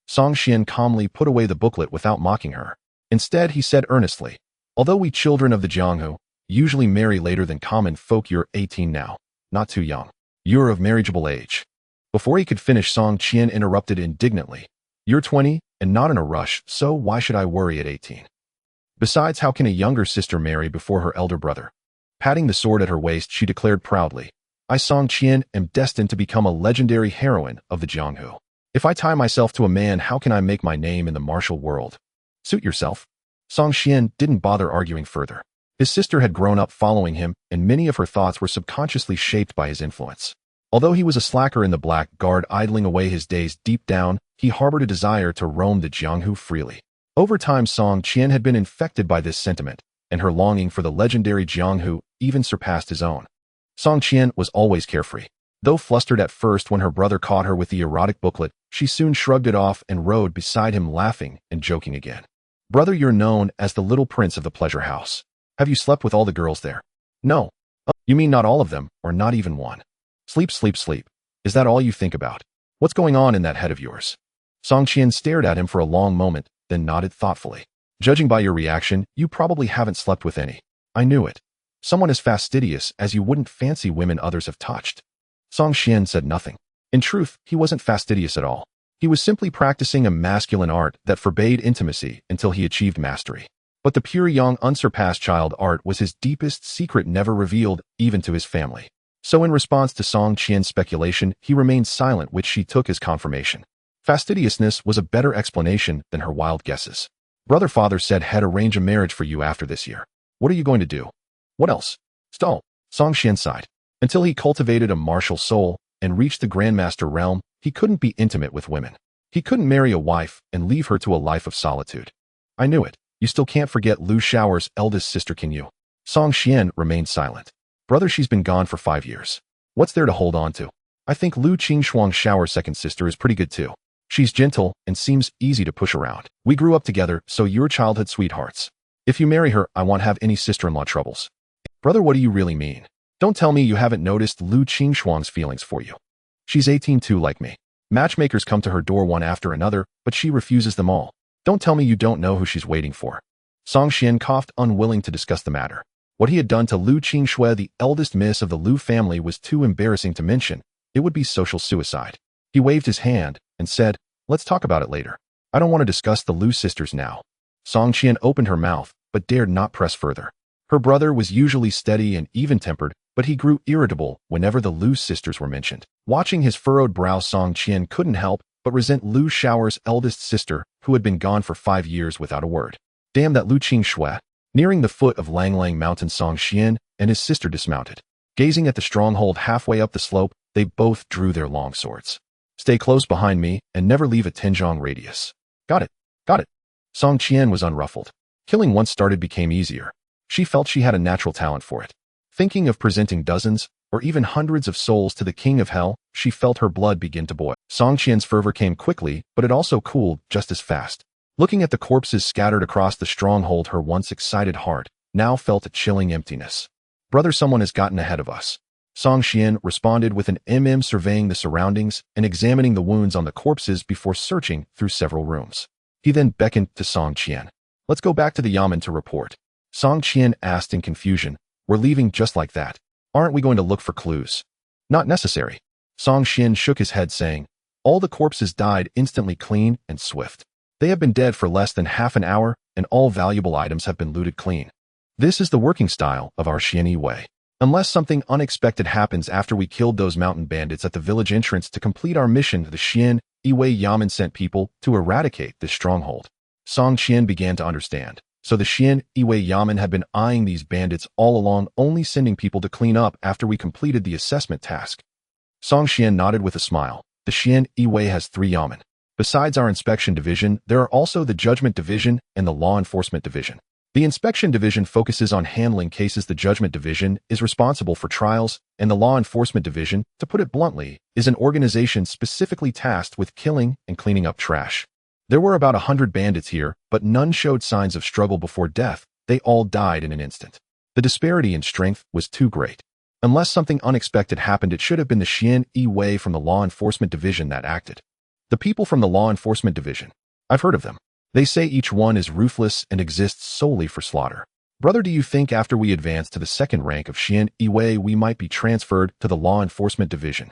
Song Qian calmly put away the booklet without mocking her. Instead, he said earnestly, "Although we children of the Jianghu usually marry later than common folk, you're 18 now, not too young. You're of marriageable age." Before he could finish, Song Qian interrupted indignantly, "You're 20 and not in a rush, so why should I worry at 18? Besides, how can a younger sister marry before her elder brother?" Patting the sword at her waist, she declared proudly, "I, Song Qian, am destined to become a legendary heroine of the Jianghu. If I tie myself to a man, how can I make my name in the martial world?" "Suit yourself." Song Qian didn't bother arguing further. His sister had grown up following him, and many of her thoughts were subconsciously shaped by his influence. Although he was a slacker in the Black Guard, idling away his days, deep down, he harbored a desire to roam the Jianghu freely. Over time, Song Qian had been infected by this sentiment, and her longing for the legendary Jianghu even surpassed his own. Song Qian was always carefree. Though flustered at first when her brother caught her with the erotic booklet, she soon shrugged it off and rode beside him, laughing and joking again. "Brother, you're known as the little prince of the pleasure house. Have you slept with all the girls there?" "No." Oh, you mean not all of them, or not even one? Sleep, sleep, sleep. Is that all you think about? What's going on in that head of yours? Song Qian stared at him for a long moment, then nodded thoughtfully. Judging by your reaction, you probably haven't slept with any. I knew it. Someone as fastidious as you wouldn't fancy women others have touched. Song Qian said nothing. In truth, he wasn't fastidious at all. He was simply practicing a masculine art that forbade intimacy until he achieved mastery. But the pure young unsurpassed child art was his deepest secret, never revealed even to his family. So in response to Song Qian's speculation, he remained silent, which she took as confirmation. Fastidiousness was a better explanation than her wild guesses. Brother father said he'd arrange a marriage for you after this year. What are you going to do? What else? Stall. Song Qian sighed. Until he cultivated a martial soul and reached the Grandmaster realm, he couldn't be intimate with women. He couldn't marry a wife and leave her to a life of solitude. I knew it. You still can't forget Lu Shao's eldest sister, can you? Song Qian remained silent. Brother, she's been gone for 5 years. What's there to hold on to? I think Lu Qingshuang Shao's second sister is pretty good too. She's gentle and seems easy to push around. We grew up together, so you're childhood sweethearts. If you marry her, I won't have any sister-in-law troubles. Brother, what do you really mean? Don't tell me you haven't noticed Lu Qingshuang's feelings for you. She's 18 too, like me. Matchmakers come to her door one after another, but she refuses them all. Don't tell me you don't know who she's waiting for. Song Qian coughed, unwilling to discuss the matter. What he had done to Lu Qingxue, the eldest miss of the Lu family, was too embarrassing to mention. It would be social suicide. He waved his hand and said, let's talk about it later. I don't want to discuss the Lu sisters now. Song Qian opened her mouth, but dared not press further. Her brother was usually steady and even-tempered, but he grew irritable whenever the Lu sisters were mentioned. Watching his furrowed brow, Song Qian couldn't help but resent Lu Shao's eldest sister, who had been gone for 5 years without a word. Damn that Lu Qingxue. Nearing the foot of Langlang Mountain, Song Qian and his sister dismounted. Gazing at the stronghold halfway up the slope, they both drew their long swords. Stay close behind me and never leave a Tenjong radius. Got it. Got it. Song Qian was unruffled. Killing once started became easier. She felt she had a natural talent for it. Thinking of presenting dozens, or even hundreds of souls to the king of hell, she felt her blood begin to boil. Song Qian's fervor came quickly, but it also cooled just as fast. Looking at the corpses scattered across the stronghold, her once excited heart now felt a chilling emptiness. Brother, someone has gotten ahead of us. Song Qian responded with an surveying the surroundings and examining the wounds on the corpses before searching through several rooms. He then beckoned to Song Qian. Let's go back to the yamen to report. Song Qian asked in confusion. We're leaving just like that. Aren't we going to look for clues? Not necessary. Song Qian shook his head, saying, all the corpses died instantly, clean and swift. They have been dead for less than half an hour, and all valuable items have been looted clean. This is the working style of our Xian way. Unless something unexpected happens after we killed those mountain bandits at the village entrance to complete our mission, the Xian Yi Yamen sent people to eradicate this stronghold. Song Qian began to understand. So the Xian Yi Yamen had been eyeing these bandits all along, only sending people to clean up after we completed the assessment task. Song Qian nodded with a smile. The Xian Yi has 3 yamen. Besides our inspection division, there are also the judgment division and the law enforcement division. The inspection division focuses on handling cases. The judgment division is responsible for trials, and the law enforcement division, to put it bluntly, is an organization specifically tasked with killing and cleaning up trash. There were about 100 bandits here, but none showed signs of struggle before death. They all died in an instant. The disparity in strength was too great. Unless something unexpected happened, it should have been the Xian Yi from the law enforcement division that acted. The people from the law enforcement division. I've heard of them. They say each one is ruthless and exists solely for slaughter. Brother, do you think after we advance to the second rank of Xian Yi we might be transferred to the law enforcement division?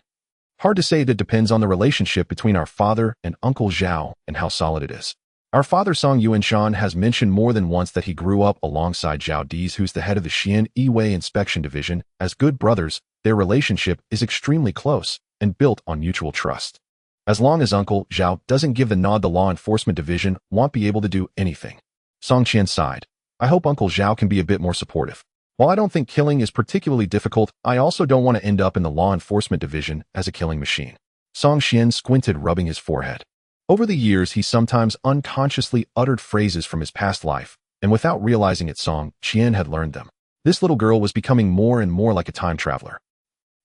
Hard to say. That depends on the relationship between our father and Uncle Zhao and how solid it is. Our father Song Yuanshan has mentioned more than once that he grew up alongside Zhao Di's, who's the head of the Xian Yi inspection division. As good brothers, their relationship is extremely close and built on mutual trust. As long as Uncle Zhao doesn't give the nod, the law enforcement division won't be able to do anything. Song Qian sighed. I hope Uncle Zhao can be a bit more supportive. While I don't think killing is particularly difficult, I also don't want to end up in the law enforcement division as a killing machine. Song Qian squinted, rubbing his forehead. Over the years, he sometimes unconsciously uttered phrases from his past life, and without realizing it, Song Qian had learned them. This little girl was becoming more and more like a time traveler.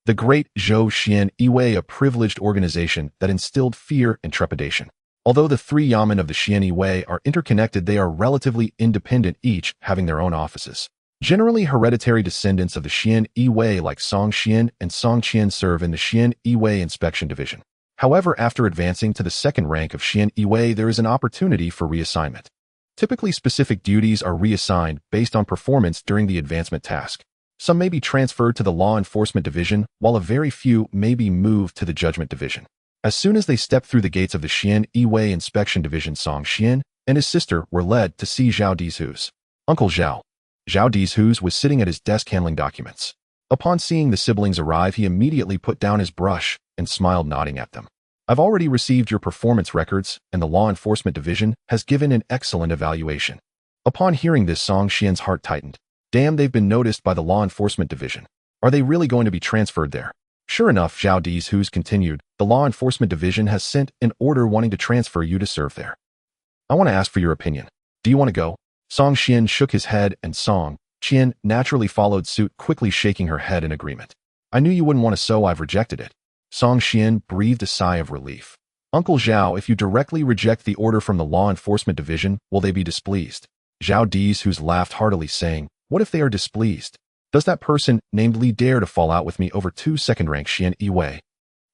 The Great Luo Xian Yi, a privileged organization that instilled fear and trepidation. Although the 3 yamen of the Xian Yi are interconnected, they are relatively independent, each having their own offices. Generally, hereditary descendants of the Xian Yi like Song Xian and Song Qian serve in the Xian Yi Inspection Division. However, after advancing to the second rank of Xian Yi, there is an opportunity for reassignment. Typically, specific duties are reassigned based on performance during the advancement task. Some may be transferred to the Law Enforcement Division, while a very few may be moved to the Judgment Division. As soon as they stepped through the gates of the Xian Yi Inspection Division, Song Xian and his sister were led to see Zhao Dizhu's Uncle Zhao. Zhao Dizhu's was sitting at his desk handling documents. Upon seeing the siblings arrive, he immediately put down his brush and smiled, nodding at them. I've already received your performance records, and the Law Enforcement Division has given an excellent evaluation. Upon hearing this, Song Xian's heart tightened. Damn, they've been noticed by the Law Enforcement Division. Are they really going to be transferred there? Sure enough, Zhao Dizhu's continued, the Law Enforcement Division has sent an order wanting to transfer you to serve there. I want to ask for your opinion. Do you want to go? Song Xian shook his head, and Song Qian naturally followed suit, quickly shaking her head in agreement. I knew you wouldn't want to, so I've rejected it. Song Xian breathed a sigh of relief. Uncle Zhao, if you directly reject the order from the Law Enforcement Division, will they be displeased? Zhao Dizhu's laughed heartily, saying, what if they are displeased? Does that person named Li dare to fall out with me over 2 second-rank Xian Yi?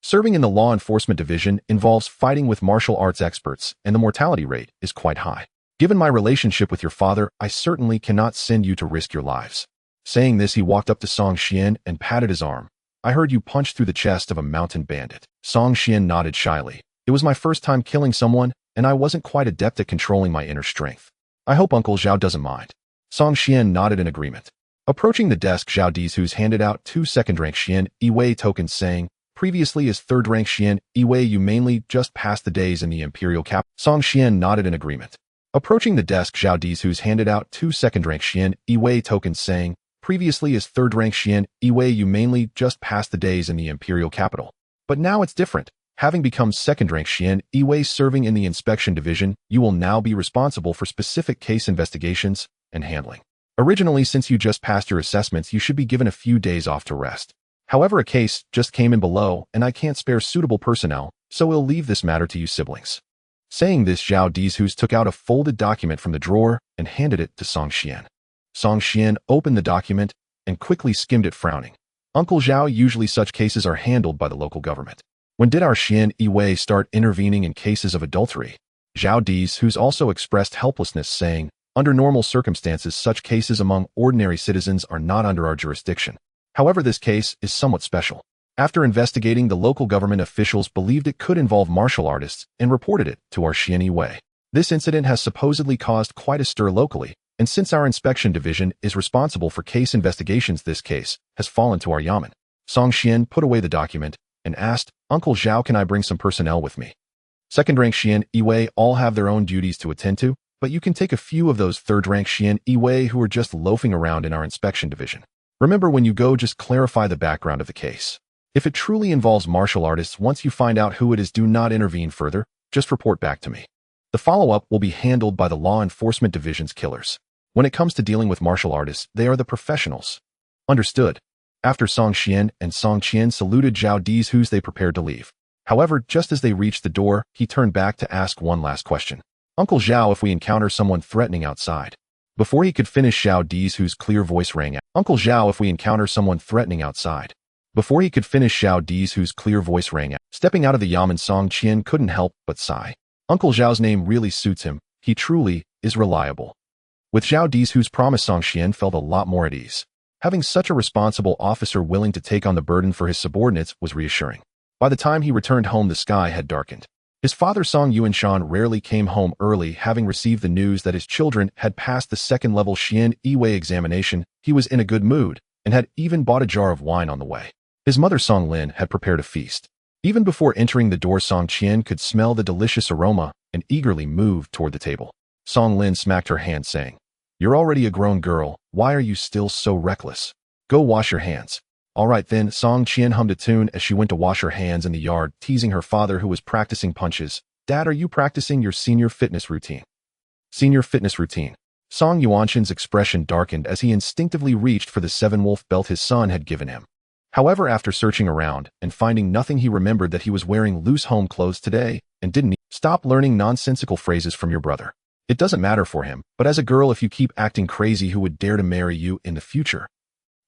Serving in the Law Enforcement Division involves fighting with martial arts experts, and the mortality rate is quite high. Given my relationship with your father, I certainly cannot send you to risk your lives. Saying this, he walked up to Song Xian and patted his arm. I heard you punch through the chest of a mountain bandit. Song Xian nodded shyly. It was my first time killing someone, and I wasn't quite adept at controlling my inner strength. I hope Uncle Zhao doesn't mind. Song Xian nodded in agreement. Approaching the desk, Zhao Dizhu's handed out 2 second-rank Xian Yi tokens, saying, previously as third-rank Xian Yi, you mainly just passed the days in the imperial cap. Song Xian nodded in agreement. Approaching the desk, Zhao Dizhu's handed out 2 second-rank Xian Yi tokens, saying, previously as third-rank Xian Yi, you mainly just passed the days in the imperial capital. But now it's different. Having become second-rank Xian Yi serving in the inspection division, you will now be responsible for specific case investigations and handling. Originally, since you just passed your assessments, you should be given a few days off to rest. However, a case just came in below, and I can't spare suitable personnel, so we'll leave this matter to you siblings. Saying this, Zhao Dizhu's took out a folded document from the drawer and handed it to Song Xian. Song Xian opened the document and quickly skimmed it, frowning. Uncle Zhao, usually such cases are handled by the local government. When did our Xian Yi start intervening in cases of adultery? Zhao Dizhu's also expressed helplessness, saying, under normal circumstances, such cases among ordinary citizens are not under our jurisdiction. However, this case is somewhat special. After investigating, the local government officials believed it could involve martial artists and reported it to our Xian Yi. This incident has supposedly caused quite a stir locally, and since our inspection division is responsible for case investigations, this case has fallen to our yamen. Song Xian put away the document and asked, Uncle Zhao, can I bring some personnel with me? Second-rank Xian Yi all have their own duties to attend to, but you can take a few of those third-rank Xian Yi who are just loafing around in our inspection division. Remember, when you go, just clarify the background of the case. If it truly involves martial artists, once you find out who it is, do not intervene further, just report back to me. The follow-up will be handled by the Law Enforcement Division's killers. When it comes to dealing with martial artists, they are the professionals. Understood. After Song Xian and Song Qian saluted Zhao Dizhu's, they prepared to leave. However, just as they reached the door, he turned back to ask one last question. Uncle Zhao, if we encounter someone threatening outside. Before he could finish, Zhao Dizhu's clear voice rang out. Uncle Zhao, if we encounter someone threatening outside. Before he could finish, Zhao Dizhu's clear voice rang out. Stepping out of the yamen, Song Qian couldn't help but sigh. Uncle Zhao's name really suits him. He truly is reliable. With Zhao Dizhu's promise, Song Qian felt a lot more at ease. Having such a responsible officer willing to take on the burden for his subordinates was reassuring. By the time he returned home, the sky had darkened. His father, Song Yuanshan, rarely came home early. Having received the news that his children had passed the second-level Xian Yi examination, he was in a good mood and had even bought a jar of wine on the way. His mother, Song Lin, had prepared a feast. Even before entering the door, Song Qian could smell the delicious aroma and eagerly moved toward the table. Song Lin smacked her hand, saying, You're already a grown girl. Why are you still so reckless? Go wash your hands. All right then, Song Qian hummed a tune as she went to wash her hands in the yard, teasing her father, who was practicing punches. Dad, are you practicing your senior fitness routine? Senior fitness routine. Song Yuanshan's expression darkened as he instinctively reached for the 7-wolf belt his son had given him. However, after searching around and finding nothing, he remembered that he was wearing loose home clothes today and didn't. Stop learning nonsensical phrases from your brother. It doesn't matter for him, but as a girl, if you keep acting crazy, who would dare to marry you in the future?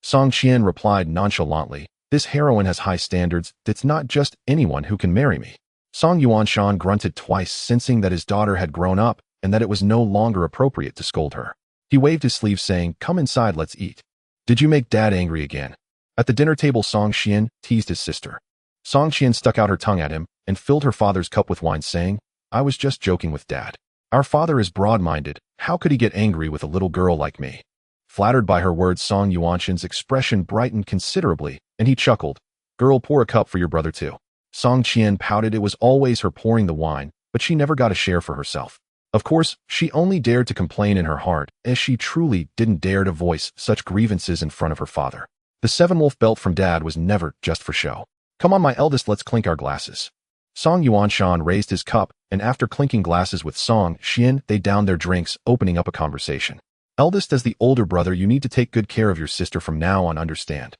Song Qian replied nonchalantly, this heroine has high standards, it's not just anyone who can marry me. Song Yuanshan grunted twice, sensing that his daughter had grown up and that it was no longer appropriate to scold her. He waved his sleeve saying, come inside, let's eat. Did you make Dad angry again? At the dinner table, Song Qian teased his sister. Song Qian stuck out her tongue at him and filled her father's cup with wine, saying, I was just joking with Dad. Our father is broad-minded. How could he get angry with a little girl like me? Flattered by her words, Song Yuanshan's expression brightened considerably, and he chuckled. Girl, pour a cup for your brother too. Song Qian pouted. It was always her pouring the wine, but she never got a share for herself. Of course, she only dared to complain in her heart, as she truly didn't dare to voice such grievances in front of her father. The 7-wolf belt from Dad was never just for show. Come on, my eldest, let's clink our glasses. Song Yuanshan raised his cup, and after clinking glasses with Song Qian, they downed their drinks, opening up a conversation. Eldest, as the older brother, you need to take good care of your sister from now on, understand?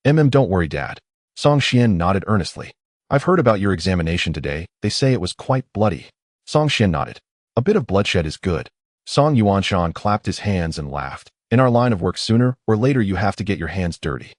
Don't worry, Dad. Song Qian nodded earnestly. I've heard about your examination today. They say it was quite bloody. Song Qian nodded. A bit of bloodshed is good. Song Yuanshan clapped his hands and laughed. In our line of work, sooner or later you have to get your hands dirty.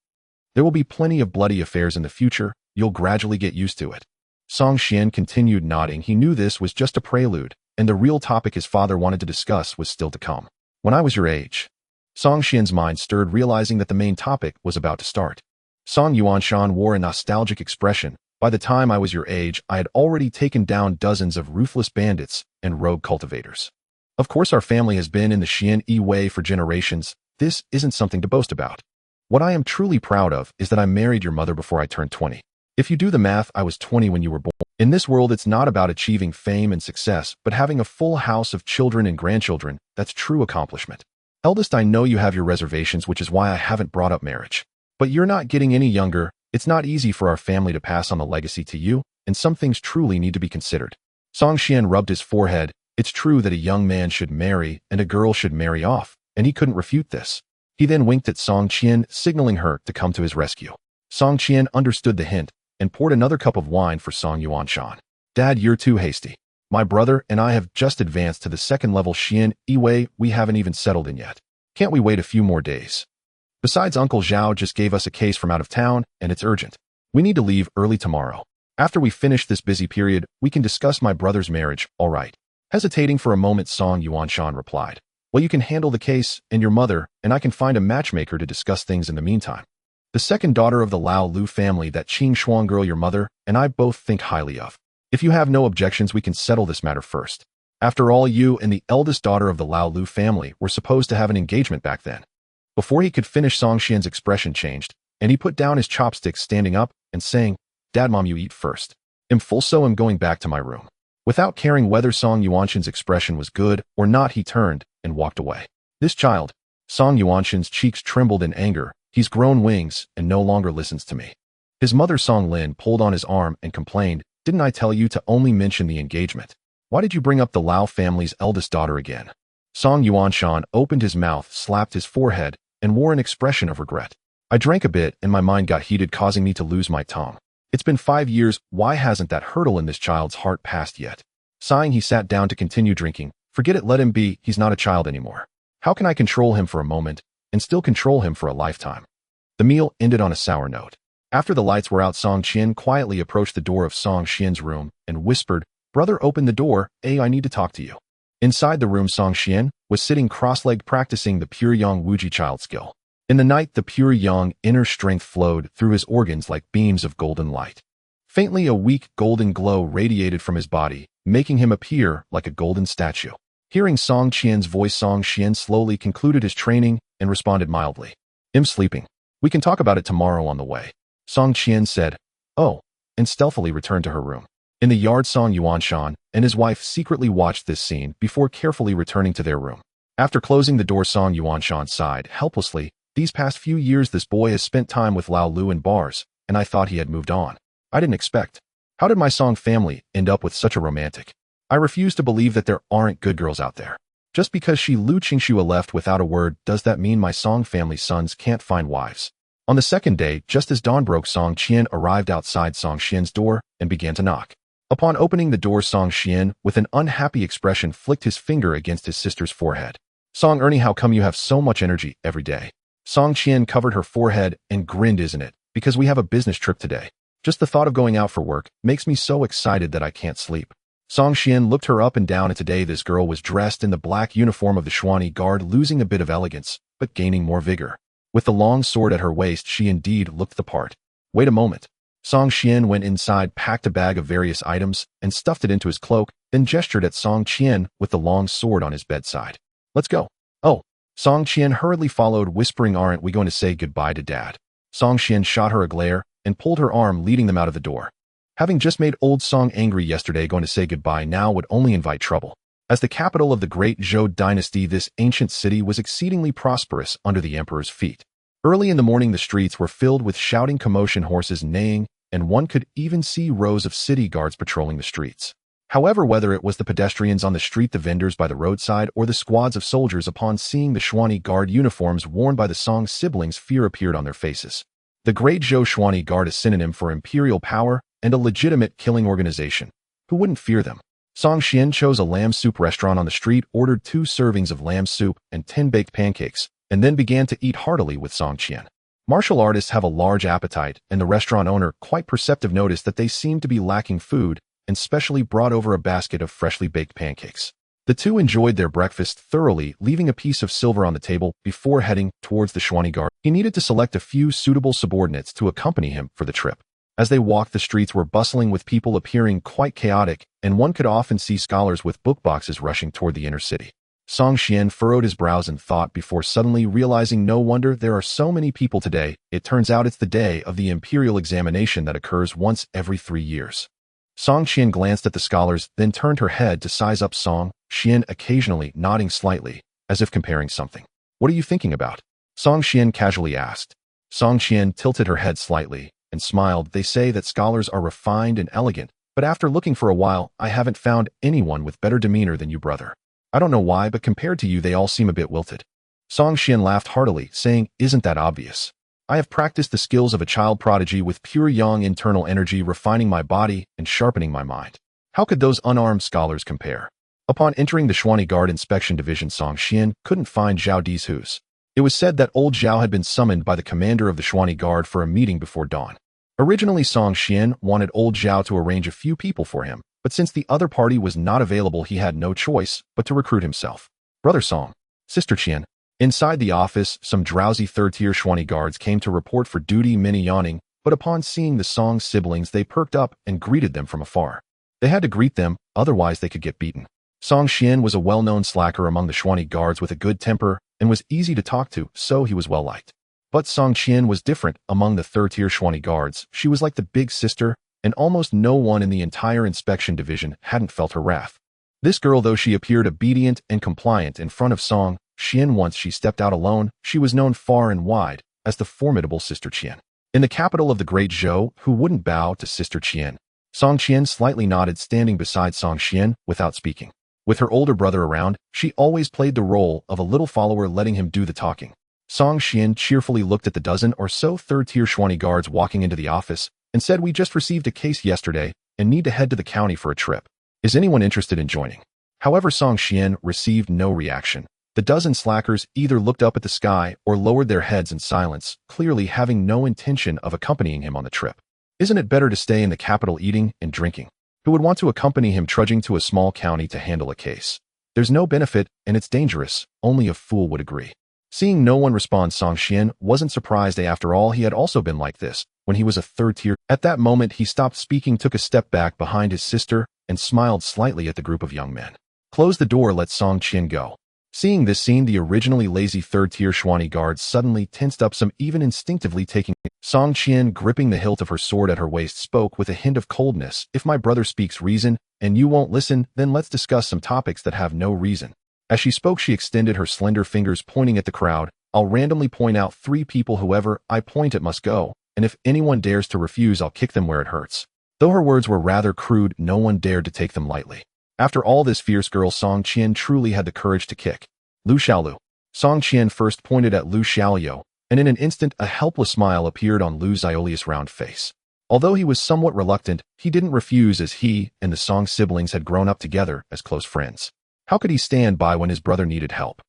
There will be plenty of bloody affairs in the future. You'll gradually get used to it. Song Qian continued nodding. He knew this was just a prelude, and the real topic his father wanted to discuss was still to come. When I was your age. Song Qian's mind stirred, realizing that the main topic was about to start. Song Yuanshan wore a nostalgic expression. By the time I was your age, I had already taken down dozens of ruthless bandits and rogue cultivators. Of course, our family has been in the Xian Yi way for generations. This isn't something to boast about. What I am truly proud of is that I married your mother before I turned 20. If you do the math, I was 20 when you were born. In this world, it's not about achieving fame and success, but having a full house of children and grandchildren. That's true accomplishment. Eldest, I know you have your reservations, which is why I haven't brought up marriage. But you're not getting any younger. It's not easy for our family to pass on the legacy to you, and some things truly need to be considered. Song Qian rubbed his forehead. It's true that a young man should marry and a girl should marry off, and he couldn't refute this. He then winked at Song Qian, signaling her to come to his rescue. Song Qian understood the hint and poured another cup of wine for Song Yuanshan. Dad, you're too hasty. My brother and I have just advanced to the 2nd level Xian Yi way we haven't even settled in yet. Can't we wait a few more days? Besides, Uncle Zhao just gave us a case from out of town, and it's urgent. We need to leave early tomorrow. After we finish this busy period, we can discuss my brother's marriage, all right? Hesitating for a moment, Song Yuanshan replied. Well, you can handle the case and your mother, and I can find a matchmaker to discuss things in the meantime. The 2nd daughter of the Lao Lu family, that Qing Xuan girl your mother and I both think highly of. If you have no objections, we can settle this matter first. After all, you and the eldest daughter of the Lao Lu family were supposed to have an engagement back then. Before he could finish, Song Qian's expression changed, and he put down his chopsticks, standing up and saying, Dad, Mom, you eat first. I'm going back to my room. Without caring whether Song Yuanshan's expression was good or not, he turned and walked away. This child. Song Yuanshan's cheeks trembled in anger. He's grown wings and no longer listens to me. His mother, Song Lin, pulled on his arm and complained, didn't I tell you to only mention the engagement? Why did you bring up the Lao family's eldest daughter again? Song Yuanshan opened his mouth, slapped his forehead, and wore an expression of regret. I drank a bit and my mind got heated, causing me to lose my tongue. It's been 5 years. Why hasn't that hurdle in this child's heart passed yet? Sighing, he sat down to continue drinking. Forget it, let him be. He's not a child anymore. How can I control him for a moment and still control him for a lifetime? The meal ended on a sour note. After the lights were out, Song Qian quietly approached the door of Song Qian's room and whispered, Brother, open the door. I need to talk to you. Inside the room, Song Qian was sitting cross-legged, practicing the pure yang wuji child skill. In the night, the pure yang inner strength flowed through his organs like beams of golden light. Faintly, a weak golden glow radiated from his body, making him appear like a golden statue. Hearing Song Qian's voice, Song Qian slowly concluded his training and responded mildly. I'm sleeping. We can talk about it tomorrow on the way. Song Qian said, Oh, and stealthily returned to her room. In the yard, Song Yuanshan and his wife secretly watched this scene before carefully returning to their room. After closing the door, Song Yuanshan sighed helplessly. These past few years, this boy has spent time with Lao Lu in bars, and I thought he had moved on. I didn't expect. How did my Song family end up with such a romantic? I refuse to believe that there aren't good girls out there. Just because Lu Qingxue left without a word, does that mean my Song family's sons can't find wives? On the second day, just as dawn broke, Song Qian arrived outside Song Qian's door and began to knock. Upon opening the door, Song Qian, with an unhappy expression, flicked his finger against his sister's forehead. Song Ernie, how come you have so much energy every day? Song Qian covered her forehead and grinned. Isn't it? Because we have a business trip today. Just the thought of going out for work makes me so excited that I can't sleep. Song Qian looked her up and down, and today this girl was dressed in the black uniform of the Xuan Guard, losing a bit of elegance, but gaining more vigor. With the long sword at her waist, she indeed looked the part. Wait a moment. Song Qian went inside, packed a bag of various items, and stuffed it into his cloak, then gestured at Song Qian with the long sword on his bedside. Let's go. Oh. Song Qian hurriedly followed, whispering, aren't we going to say goodbye to Dad? Song Qian shot her a glare and pulled her arm, leading them out of the door. Having just made old Song angry yesterday, going to say goodbye now would only invite trouble. As the capital of the Great Luo Dynasty, this ancient city was exceedingly prosperous under the emperor's feet. Early in the morning, the streets were filled with shouting, commotion, horses neighing, and one could even see rows of city guards patrolling the streets. However, whether it was the pedestrians on the street, the vendors by the roadside, or the squads of soldiers, upon seeing the Xuan Guard uniforms worn by the Song siblings, fear appeared on their faces. The Great Luo Xuan Guard is synonym for imperial power and a legitimate killing organization. Who wouldn't fear them? Song Qian chose a lamb soup restaurant on the street, ordered 2 servings of lamb soup and 10 baked pancakes, and then began to eat heartily with Song Qian. Martial artists have a large appetite, and the restaurant owner, quite perceptive, noticed that they seemed to be lacking food and specially brought over a basket of freshly baked pancakes. The two enjoyed their breakfast thoroughly, leaving a piece of silver on the table before heading towards the Xuan Guard. He needed to select a few suitable subordinates to accompany him for the trip. As they walked, the streets were bustling with people, appearing quite chaotic, and one could often see scholars with book boxes rushing toward the inner city. Song Qian furrowed his brows in thought before suddenly realizing, no wonder there are so many people today. It turns out it's the day of the imperial examination that occurs once every 3 years. Song Qian glanced at the scholars, then turned her head to size up Song Qian, occasionally nodding slightly, as if comparing something. What are you thinking about? Song Qian casually asked. Song Qian tilted her head slightly and smiled. They say that scholars are refined and elegant, but after looking for a while, I haven't found anyone with better demeanor than you, brother. I don't know why, but compared to you, they all seem a bit wilted. Song Qian laughed heartily, saying, isn't that obvious? I have practiced the skills of a child prodigy with pure yang internal energy, refining my body and sharpening my mind. How could those unarmed scholars compare? Upon entering the Xuan Guard Inspection Division, Song Qian couldn't find Zhao Di's who's. It was said that old Zhao had been summoned by the commander of the Xuan Guard for a meeting before dawn. Originally, Song Qian wanted old Zhao to arrange a few people for him, but since the other party was not available, he had no choice but to recruit himself. Brother Song, Sister Qian. Inside the office, some drowsy third-tier Xuan guards came to report for duty, many yawning, but upon seeing the Song siblings, they perked up and greeted them from afar. They had to greet them, otherwise they could get beaten. Song Qian was a well-known slacker among the Xuan guards with a good temper and was easy to talk to, so he was well-liked. But Song Qian was different among the third-tier Xuan guards. She was like the big sister, and almost no one in the entire inspection division hadn't felt her wrath. This girl, though she appeared obedient and compliant in front of Song Qian, once she stepped out alone, she was known far and wide as the formidable Sister Qian. In the capital of the Great Luo, who wouldn't bow to Sister Qian? Song Qian slightly nodded, standing beside Song Qian without speaking. With her older brother around, she always played the role of a little follower, letting him do the talking. Song Qian cheerfully looked at the dozen or so third-tier Xuan guards walking into the office and said, we just received a case yesterday and need to head to the county for a trip. Is anyone interested in joining? However, Song Qian received no reaction. The dozen slackers either looked up at the sky or lowered their heads in silence, clearly having no intention of accompanying him on the trip. Isn't it better to stay in the capital eating and drinking? Who would want to accompany him trudging to a small county to handle a case? There's no benefit, and it's dangerous. Only a fool would agree. Seeing no one respond, Song Qian wasn't surprised. After all, he had also been like this when he was a third tier. At that moment, he stopped speaking, took a step back behind his sister, and smiled slightly at the group of young men. Close the door, let Song Qian go. Seeing this scene, the originally lazy third-tier Xuan guards suddenly tensed up, some even instinctively taking. Song Qian, gripping the hilt of her sword at her waist, spoke with a hint of coldness. If my brother speaks reason, and you won't listen, then let's discuss some topics that have no reason. As she spoke, she extended her slender fingers, pointing at the crowd. I'll randomly point out 3 people. Whoever I point at must go, and if anyone dares to refuse, I'll kick them where it hurts. Though her words were rather crude, no one dared to take them lightly. After all, this fierce girl Song Qian truly had the courage to kick. Lu Xiaolu. Song Qian first pointed at Lu Xiaolio, and in an instant a helpless smile appeared on Lu Xiaoli's round face. Although he was somewhat reluctant, he didn't refuse as he and the Song siblings had grown up together as close friends. How could he stand by when his brother needed help?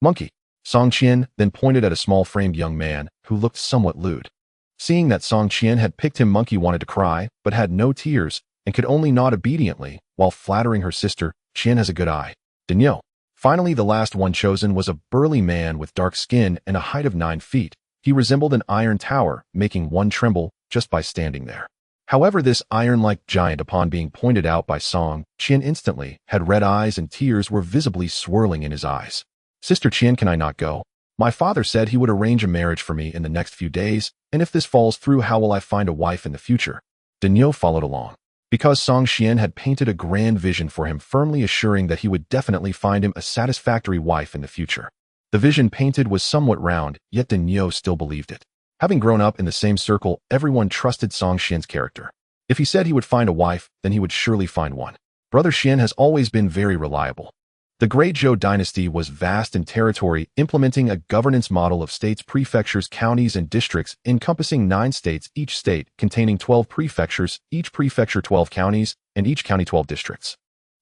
Monkey. Song Qian then pointed at a small-framed young man who looked somewhat lewd. Seeing that Song Qian had picked him, Monkey wanted to cry, but had no tears and could only nod obediently while flattering her sister. Qian has a good eye. Daniel. Finally, the last one chosen was a burly man with dark skin and a height of 9 feet. He resembled an iron tower, making one tremble just by standing there. However, this iron-like giant, upon being pointed out by Song Qian instantly, had red eyes and tears were visibly swirling in his eyes. Sister Qian, can I not go? My father said he would arrange a marriage for me in the next few days, and if this falls through, how will I find a wife in the future? Daniel followed along. Because Song Qian had painted a grand vision for him, firmly assuring that he would definitely find him a satisfactory wife in the future. The vision painted was somewhat round, yet Daniel still believed it. Having grown up in the same circle, everyone trusted Song Qian's character. If he said he would find a wife, then he would surely find one. Brother Qian has always been very reliable. The Great Zhou dynasty was vast in territory, implementing a governance model of states, prefectures, counties, and districts, encompassing 9 states, each state containing 12 prefectures, each prefecture 12 counties, and each county 12 districts.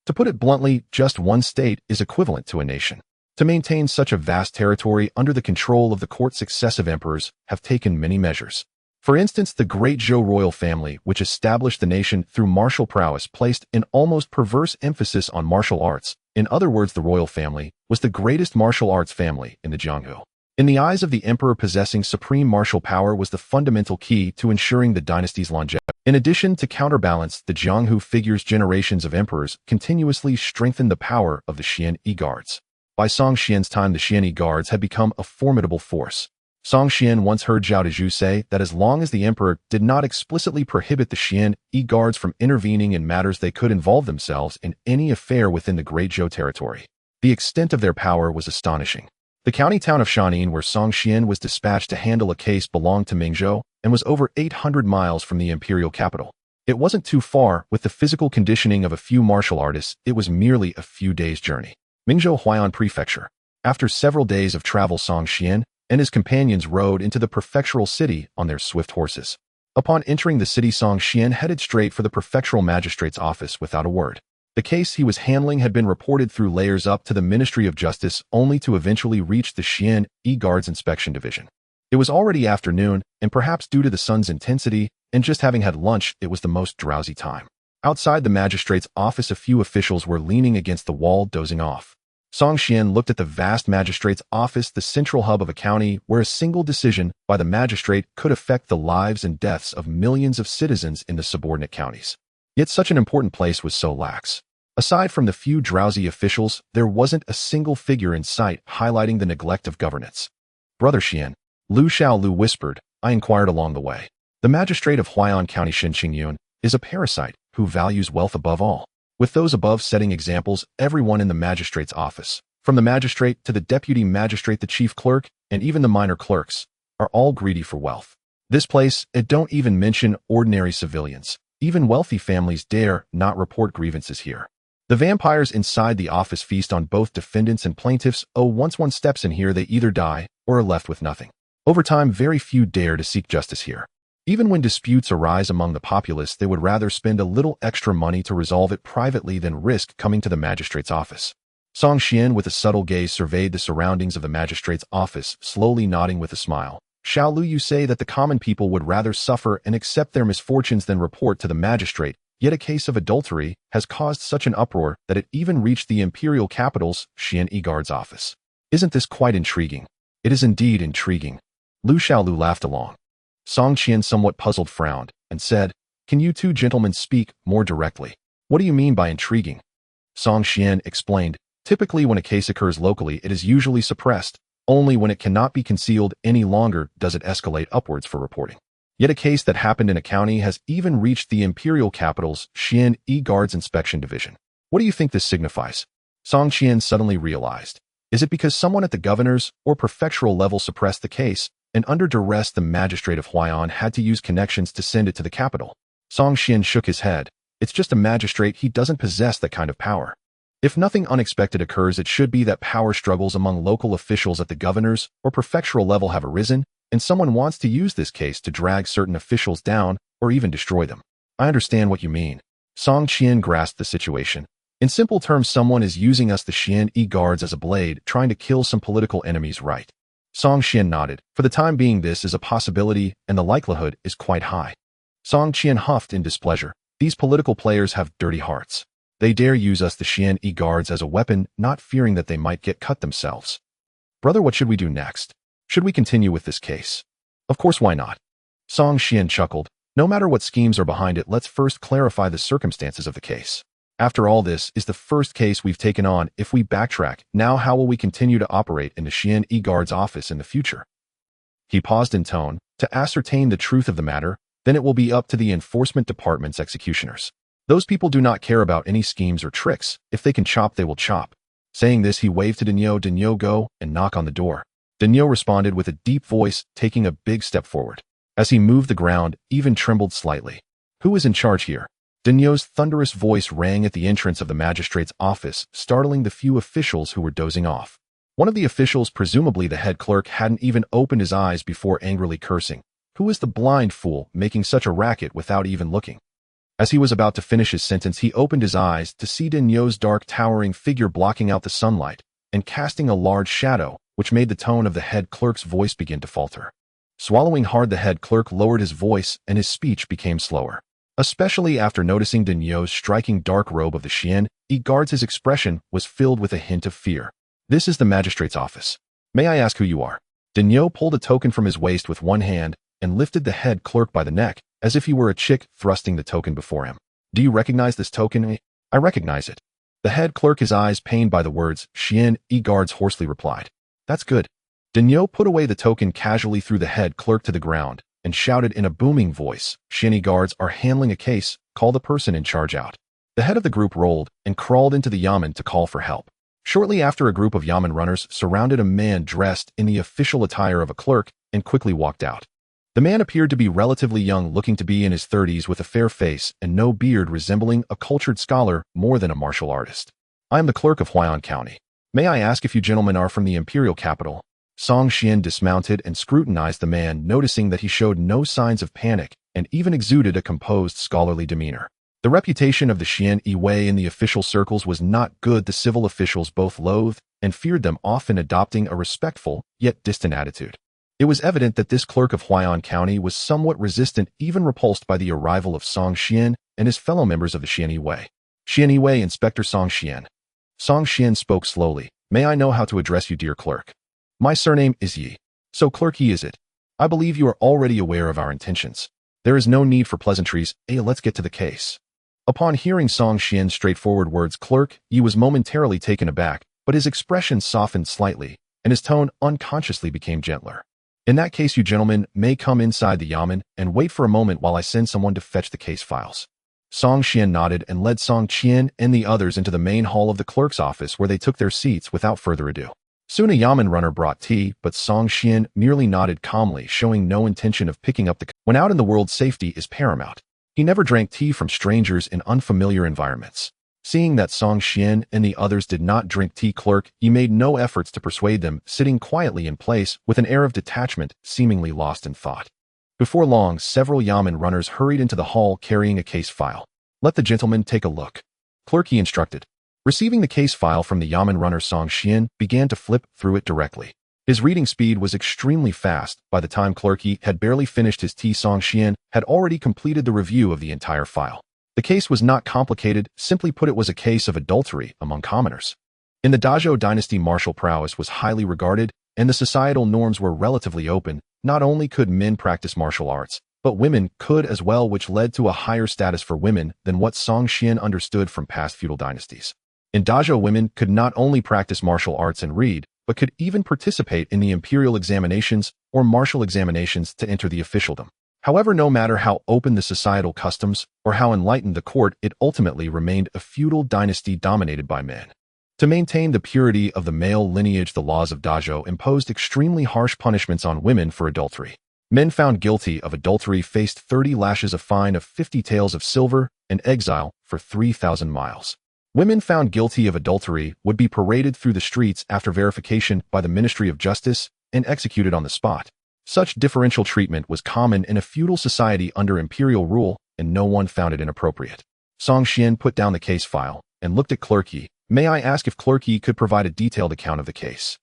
To put it bluntly, just one state is equivalent to a nation. To maintain such a vast territory under the control of the court, successive emperors have taken many measures. For instance, the Great Zhou royal family, which established the nation through martial prowess, placed an almost perverse emphasis on martial arts. In other words, the royal family was the greatest martial arts family in the Jianghu. In the eyes of the emperor, possessing supreme martial power was the fundamental key to ensuring the dynasty's longevity. In addition to counterbalance the Jianghu figures, generations of emperors continuously strengthened the power of the Xian Guards. By Song Qian's time, the Xian Guards had become a formidable force. Song Qian once heard Zhao Dezhu say that as long as the emperor did not explicitly prohibit the Xian Guards from intervening in matters, they could involve themselves in any affair within the Great Zhou territory. The extent of their power was astonishing. The county town of Shanin, where Song Qian was dispatched to handle a case, belonged to Mingzhou and was over 800 miles from the imperial capital. It wasn't too far. With the physical conditioning of a few martial artists, it was merely a few days' journey. Mingzhou Huai'an Prefecture. After several days of travel, Song Qian and his companions rode into the prefectural city on their swift horses. Upon entering the city, Song Qian headed straight for the prefectural magistrate's office without a word. The case he was handling had been reported through layers up to the Ministry of Justice, only to eventually reach the Xian Guards Inspection Division. It was already afternoon, and perhaps due to the sun's intensity and just having had lunch, it was the most drowsy time. Outside the magistrate's office, a few officials were leaning against the wall, dozing off. Song Qian looked at the vast magistrate's office, the central hub of a county where a single decision by the magistrate could affect the lives and deaths of millions of citizens in the subordinate counties. Yet such an important place was so lax. Aside from the few drowsy officials, there wasn't a single figure in sight, highlighting the neglect of governance. Brother Qian, Lu Xiaolu whispered, I inquired along the way. The magistrate of Huai'an County, Shen Qingyun, is a parasite who values wealth above all. With those above setting examples, everyone in the magistrate's office, from the magistrate to the deputy magistrate, the chief clerk, and even the minor clerks, are all greedy for wealth. This place, it don't even mention ordinary civilians. Even wealthy families dare not report grievances here. The vampires inside the office feast on both defendants and plaintiffs. Once one steps in here, they either die or are left with nothing. Over time, very few dare to seek justice here. Even when disputes arise among the populace, they would rather spend a little extra money to resolve it privately than risk coming to the magistrate's office. Song Qian, with a subtle gaze, surveyed the surroundings of the magistrate's office, slowly nodding with a smile. Xiaolu, you say that the common people would rather suffer and accept their misfortunes than report to the magistrate, yet a case of adultery has caused such an uproar that it even reached the imperial capital's Xian Guard's office. Isn't this quite intriguing? It is indeed intriguing. Lu Xiaolu laughed along. Song Qian, somewhat puzzled, frowned and said, Can you two gentlemen speak more directly? What do you mean by intriguing? Song Qian explained, Typically when a case occurs locally, it is usually suppressed. Only when it cannot be concealed any longer does it escalate upwards for reporting. Yet a case that happened in a county has even reached the imperial capital's Xian Guards Inspection Division. What do you think this signifies? Song Qian suddenly realized. Is it because someone at the governor's or prefectural level suppressed the case, and under duress the magistrate of Huai'an had to use connections to send it to the capital? Song Qian shook his head. It's just a magistrate, he doesn't possess that kind of power. If nothing unexpected occurs, it should be that power struggles among local officials at the governor's or prefectural level have arisen, and someone wants to use this case to drag certain officials down or even destroy them. I understand what you mean. Song Qian grasped the situation. In simple terms, someone is using us the Xian guards as a blade, trying to kill some political enemies, right? Song Qian nodded. For the time being, this is a possibility, and the likelihood is quite high. Song Qian huffed in displeasure. These political players have dirty hearts. They dare use us the Xian guards as a weapon, not fearing that they might get cut themselves. Brother, what should we do next? Should we continue with this case? Of course, why not? Song Qian chuckled. No matter what schemes are behind it, let's first clarify the circumstances of the case. After all, this is the first case we've taken on. If we backtrack, now how will we continue to operate in the Xian guard's office in the future? He paused in tone. To ascertain the truth of the matter, then it will be up to the enforcement department's executioners. Those people do not care about any schemes or tricks. If they can chop, they will chop. Saying this, he waved to Denyo. Denyo, go and knock on the door. Denyo responded with a deep voice, taking a big step forward. As he moved, the ground even trembled slightly. Who is in charge here? Denyo's thunderous voice rang at the entrance of the magistrate's office, startling the few officials who were dozing off. One of the officials, presumably the head clerk, hadn't even opened his eyes before angrily cursing. Who is the blind fool making such a racket without even looking? As he was about to finish his sentence, he opened his eyes to see Denyo's dark, towering figure blocking out the sunlight and casting a large shadow, which made the tone of the head clerk's voice begin to falter. Swallowing hard, the head clerk lowered his voice and his speech became slower. Especially after noticing Denyo's striking dark robe of the Xian guards, his expression was filled with a hint of fear. This is the magistrate's office. May I ask who you are? Denyo pulled a token from his waist with one hand and lifted the head clerk by the neck, as if he were a chick, thrusting the token before him. Do you recognize this token? I recognize it. The head clerk, his eyes pained by the words Xian guards, hoarsely replied. That's good. Denyo put away the token casually, threw the head clerk to the ground, and shouted in a booming voice, Xian guards are handling a case, call the person in charge out. The head of the group rolled and crawled into the yamen to call for help. Shortly after, a group of yamen runners surrounded a man dressed in the official attire of a clerk and quickly walked out. The man appeared to be relatively young, looking to be in his 30s, with a fair face and no beard, resembling a cultured scholar more than a martial artist. I am the clerk of Huai'an County. May I ask if you gentlemen are from the imperial capital? Song Qian dismounted and scrutinized the man, noticing that he showed no signs of panic and even exuded a composed, scholarly demeanor. The reputation of the Xian Wei in the official circles was not good. The civil officials both loathed and feared them, often adopting a respectful yet distant attitude. It was evident that this clerk of Huai'an County was somewhat resistant, even repulsed by the arrival of Song Qian and his fellow members of the Xian Wei. Xian Wei, Inspector Song Qian. Song Qian spoke slowly. May I know how to address you, dear clerk? My surname is Yi. So clerk Yi is it? I believe you are already aware of our intentions. There is no need for pleasantries. Let's get to the case. Upon hearing Song Qian's straightforward words, clerk Yi was momentarily taken aback, but his expression softened slightly, and his tone unconsciously became gentler. In that case, you gentlemen may come inside the yamen and wait for a moment while I send someone to fetch the case files. Song Qian nodded and led Song Qian and the others into the main hall of the clerk's office, where they took their seats without further ado. Soon a yamen runner brought tea, but Song Qian merely nodded calmly, showing no intention of picking up the cup. When out in the world, safety is paramount. He never drank tea from strangers in unfamiliar environments. Seeing that Song Qian and the others did not drink tea, clerk Yi made no efforts to persuade them, sitting quietly in place with an air of detachment, seemingly lost in thought. Before long, several yamen runners hurried into the hall carrying a case file. Let the gentleman take a look, clerk Yi instructed. Receiving the case file from the yamen runner, Song Qian began to flip through it directly. His reading speed was extremely fast. By the time clerk Yi had barely finished his tea, Song Qian had already completed the review of the entire file. The case was not complicated. Simply put, it was a case of adultery among commoners. In the Dazhou dynasty, martial prowess was highly regarded, and the societal norms were relatively open. Not only could men practice martial arts, but women could as well, which led to a higher status for women than what Song Qian understood from past feudal dynasties. In Dazhou, women could not only practice martial arts and read, but could even participate in the imperial examinations or martial examinations to enter the officialdom. However, no matter how open the societal customs or how enlightened the court, it ultimately remained a feudal dynasty dominated by men. To maintain the purity of the male lineage, the laws of Dazhou imposed extremely harsh punishments on women for adultery. Men found guilty of adultery faced 30 lashes, a fine of 50 taels of silver, and exile for 3,000 miles. Women found guilty of adultery would be paraded through the streets after verification by the Ministry of Justice and executed on the spot. Such differential treatment was common in a feudal society under imperial rule, and no one found it inappropriate. Song Xian put down the case file and looked at Clerk Yi. May I ask if Clerk Yi could provide a detailed account of the case?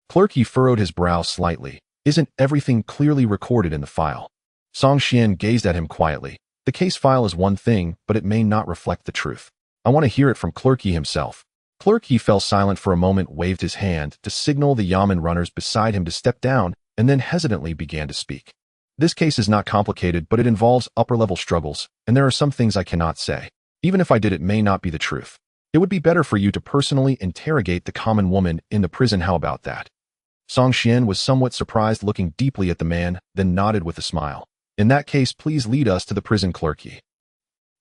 Clerk Yi furrowed his brow slightly. Isn't everything clearly recorded in the file? Song Xian gazed at him quietly. The case file is one thing, but it may not reflect the truth. I want to hear it from Clerk Yi himself. Clerk Yi fell silent for a moment, waved his hand to signal the yamen runners beside him to step down, and then hesitantly began to speak. This case is not complicated, but it involves upper-level struggles, and there are some things I cannot say. Even if I did, it may not be the truth. It would be better for you to personally interrogate the common woman in the prison. How about that? Song Xian was somewhat surprised, looking deeply at the man, then nodded with a smile. In that case, please lead us to the prison, Clerk Yi.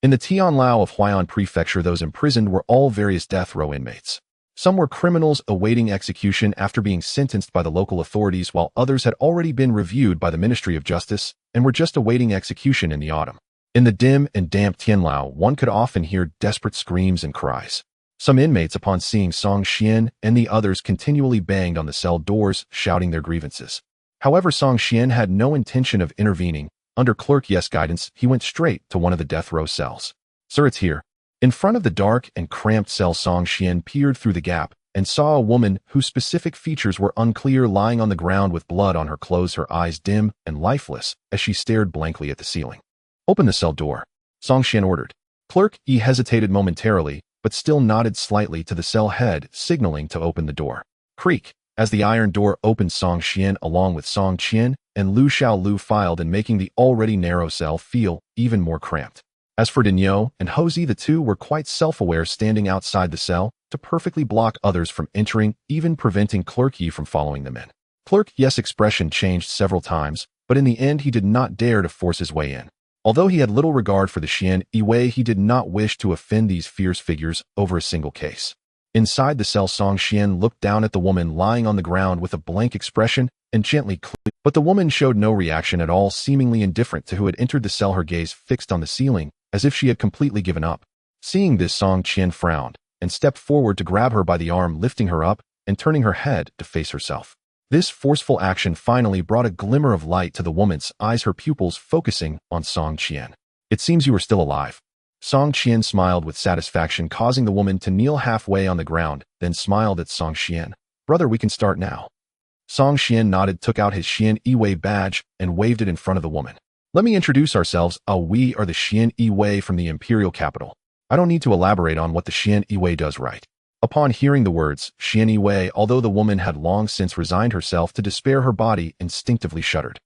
In the Tianlao of Huai'an Prefecture, those imprisoned were all various death row inmates. Some were criminals awaiting execution after being sentenced by the local authorities, while others had already been reviewed by the Ministry of Justice and were just awaiting execution in the autumn. In the dim and damp Tianlao, one could often hear desperate screams and cries. Some inmates, upon seeing Song Xian and the others, continually banged on the cell doors, shouting their grievances. However, Song Xian had no intention of intervening. Under Clerk Yi's guidance, he went straight to one of the death row cells. Sir, it's here. In front of the dark and cramped cell, Song Xian peered through the gap and saw a woman whose specific features were unclear lying on the ground with blood on her clothes, her eyes dim and lifeless as she stared blankly at the ceiling. Open the cell door, Song Xian ordered. Clerk Yi hesitated momentarily, but still nodded slightly to the cell head, signaling to open the door. Creak. As the iron door opened, Song Xian along with Song Qian and Lu Xiaolu filed in, making the already narrow cell feel even more cramped. As for Dinyo and Houzi, the two were quite self-aware, standing outside the cell to perfectly block others from entering, even preventing Clerk Yi from following them in. Clerk Yi's expression changed several times, but in the end he did not dare to force his way in. Although he had little regard for the Xian Yi, he did not wish to offend these fierce figures over a single case. Inside the cell, Song Xian looked down at the woman lying on the ground with a blank expression and gently clicked, but the woman showed no reaction at all, seemingly indifferent to who had entered the cell, her gaze fixed on the ceiling, as if she had completely given up. Seeing this, Song Qian frowned and stepped forward to grab her by the arm, lifting her up and turning her head to face herself. This forceful action finally brought a glimmer of light to the woman's eyes, her pupils focusing on Song Qian. It seems you are still alive. Song Qian smiled with satisfaction, causing the woman to kneel halfway on the ground, then smiled at Song Qian. Brother, we can start now. Song Qian nodded, took out his Xian Yi badge, and waved it in front of the woman. Let me introduce ourselves. We are the Xian Yi from the imperial capital. I don't need to elaborate on what the Xian Yi does, right? Upon hearing the words Xian Yi, although the woman had long since resigned herself to despair, her body instinctively shuddered.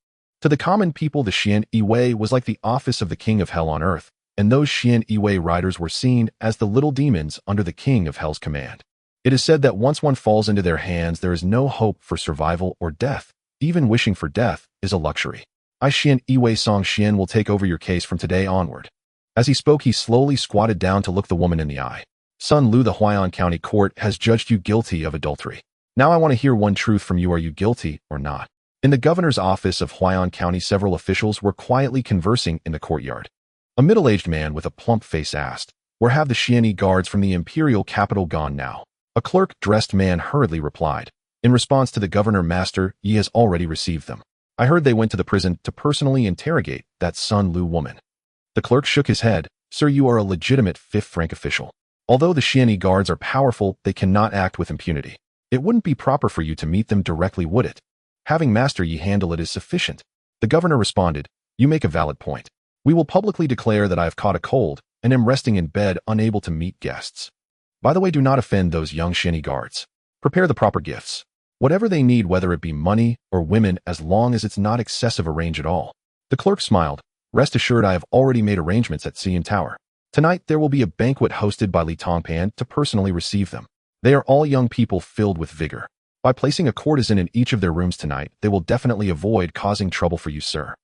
To the common people, the Xian Yi was like the office of the king of hell on earth, and those Xian Yi riders were seen as the little demons under the king of hell's command. It is said that once one falls into their hands, there is no hope for survival or death. Even wishing for death is a luxury. I, Xian Yi Song Xian, will take over your case from today onward. As he spoke, he slowly squatted down to look the woman in the eye. Sun Lu, the Huai'an County Court has judged you guilty of adultery. Now I want to hear one truth from you. Are you guilty or not? In the governor's office of Huai'an County, several officials were quietly conversing in the courtyard. A middle-aged man with a plump face asked, "Where have the Xian Yi guards from the imperial capital gone now?" A clerk-dressed man hurriedly replied, "In response to the governor, Master Yi has already received them. I heard they went to the prison to personally interrogate that Sun Lu woman." The clerk shook his head. "Sir, you are a legitimate fifth-rank official. Although the Xian Yi guards are powerful, they cannot act with impunity. It wouldn't be proper for you to meet them directly, would it? Having Master Yi handle it is sufficient." The governor responded, "You make a valid point. We will publicly declare that I have caught a cold and am resting in bed, unable to meet guests. By the way, do not offend those young Xian Yi guards. Prepare the proper gifts. Whatever they need, whether it be money or women, as long as it's not excessive a range at all." The clerk smiled. "Rest assured, I have already made arrangements at CN Tower. Tonight there will be a banquet hosted by Li Tongpan to personally receive them. They are all young people filled with vigor. By placing a courtesan in each of their rooms tonight, they will definitely avoid causing trouble for you, sir."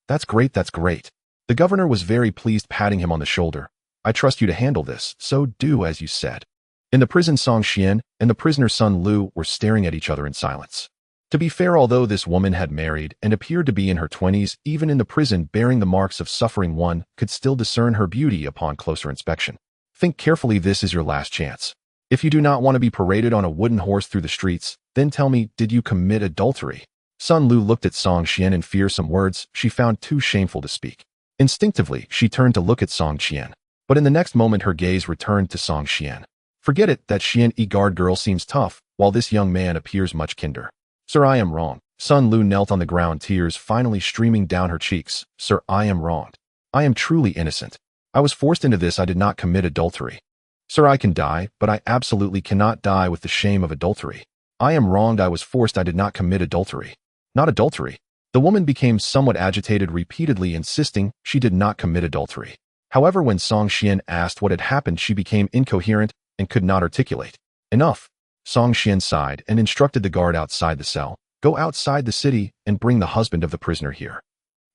"That's great, that's great." The governor was very pleased, patting him on the shoulder. "I trust you to handle this, so do as you said." In the prison, Song Xian and the prisoner Sun Lu were staring at each other in silence. To be fair, although this woman had married and appeared to be in her 20s, even in the prison bearing the marks of suffering, one could still discern her beauty upon closer inspection. Think carefully, this is your last chance. If you do not want to be paraded on a wooden horse through the streets, then tell me, did you commit adultery? Sun Lu looked at Song Qian in fear. Some words she found too shameful to speak. Instinctively, she turned to look at Song Qian. But in the next moment her gaze returned to Song Qian. Forget it, that Qian guard girl seems tough, while this young man appears much kinder. Sir, I am wrong. Sun Lu knelt on the ground, tears finally streaming down her cheeks. Sir, I am wronged. I am truly innocent. I was forced into this. I did not commit adultery. Sir, I can die, but I absolutely cannot die with the shame of adultery. I am wronged. I was forced. I did not commit adultery. Not adultery. The woman became somewhat agitated, repeatedly insisting she did not commit adultery. However, when Song Qian asked what had happened, she became incoherent and could not articulate. Enough. Song Qian sighed and instructed the guard outside the cell, go outside the city and bring the husband of the prisoner here.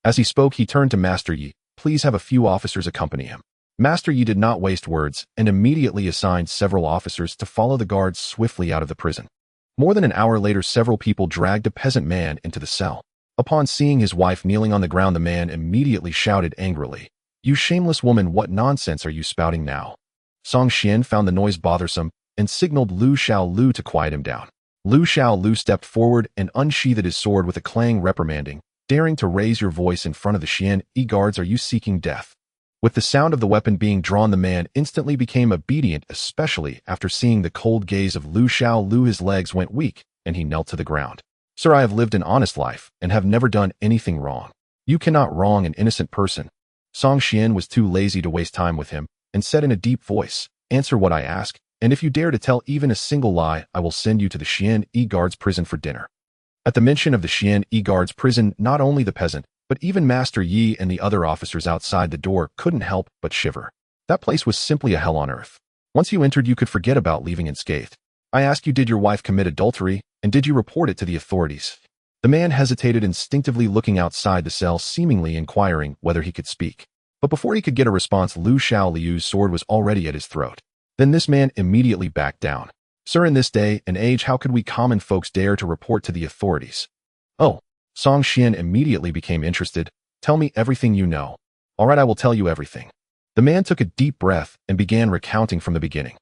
As he spoke, he turned to Master Yi. Please have a few officers accompany him. Master Yi did not waste words and immediately assigned several officers to follow the guards swiftly out of the prison. More than an hour later, several people dragged a peasant man into the cell. Upon seeing his wife kneeling on the ground, the man immediately shouted angrily, "You shameless woman, what nonsense are you spouting now?" Song Qian found the noise bothersome and signaled Lu Xiaolu to quiet him down. Lu Xiaolu stepped forward and unsheathed his sword with a clang, reprimanding, "Daring to raise your voice in front of the Qian guards, are you seeking death?" With the sound of the weapon being drawn, the man instantly became obedient, especially after seeing the cold gaze of Lu Xiaolu. His legs went weak, and he knelt to the ground. "Sir, I have lived an honest life and have never done anything wrong. You cannot wrong an innocent person." Song Qian was too lazy to waste time with him and said in a deep voice, "Answer what I ask, and if you dare to tell even a single lie, I will send you to the Qian guards prison for dinner." At the mention of the Qian guards prison, not only the peasant, but even Master Yi and the other officers outside the door couldn't help but shiver. That place was simply a hell on earth. Once you entered, you could forget about leaving unscathed. I ask you, did your wife commit adultery, and did you report it to the authorities? The man hesitated, instinctively looking outside the cell, seemingly inquiring whether he could speak. But before he could get a response, Lu Xiaolu's sword was already at his throat. Then this man immediately backed down. "Sir, in this day and age, how could we common folks dare to report to the authorities?" "Oh." Song Qian immediately became interested. "Tell me everything you know." "All right, I will tell you everything." The man took a deep breath and began recounting from the beginning.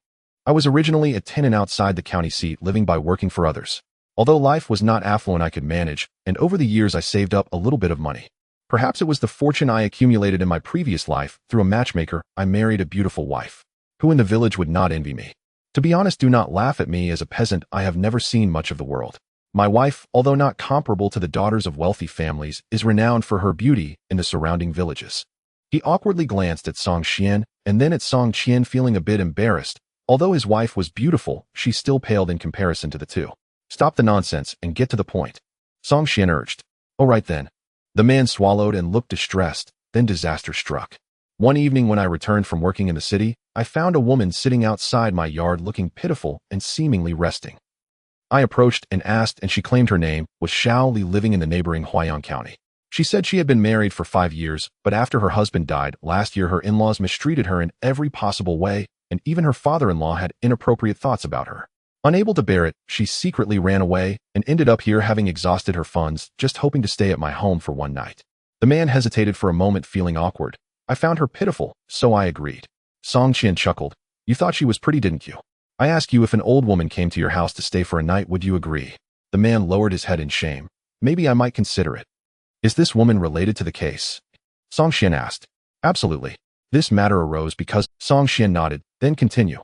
"I was originally a tenant outside the county seat, living by working for others. Although life was not affluent, I could manage, and over the years I saved up a little bit of money. Perhaps it was the fortune I accumulated in my previous life. Through a matchmaker, I married a beautiful wife, who in the village would not envy me. To be honest, do not laugh at me. As a peasant, I have never seen much of the world. My wife, although not comparable to the daughters of wealthy families, is renowned for her beauty in the surrounding villages." He awkwardly glanced at Song Qian and then at Song Qian, feeling a bit embarrassed. Although his wife was beautiful, she still paled in comparison to the two. "Stop the nonsense and get to the point," Song Qian urged. "All right then." The man swallowed and looked distressed. Then disaster struck. One evening when I returned from working in the city, I found a woman sitting outside my yard looking pitiful and seemingly resting. I approached and asked, and she claimed her name was Xiao Li, living in the neighboring Huaiyang County. She said she had been married for 5 years, but after her husband died last year, her in-laws mistreated her in every possible way, and even her father-in-law had inappropriate thoughts about her. Unable to bear it, she secretly ran away and ended up here, having exhausted her funds, just hoping to stay at my home for one night. The man hesitated for a moment, feeling awkward. I found her pitiful, so I agreed. Song Qian chuckled. "You thought she was pretty, didn't you? I ask you, if an old woman came to your house to stay for a night, would you agree?" The man lowered his head in shame. "Maybe I might consider it." "Is this woman related to the case?" Song Qian asked. "Absolutely. This matter arose because—" Song Qian nodded, then continue.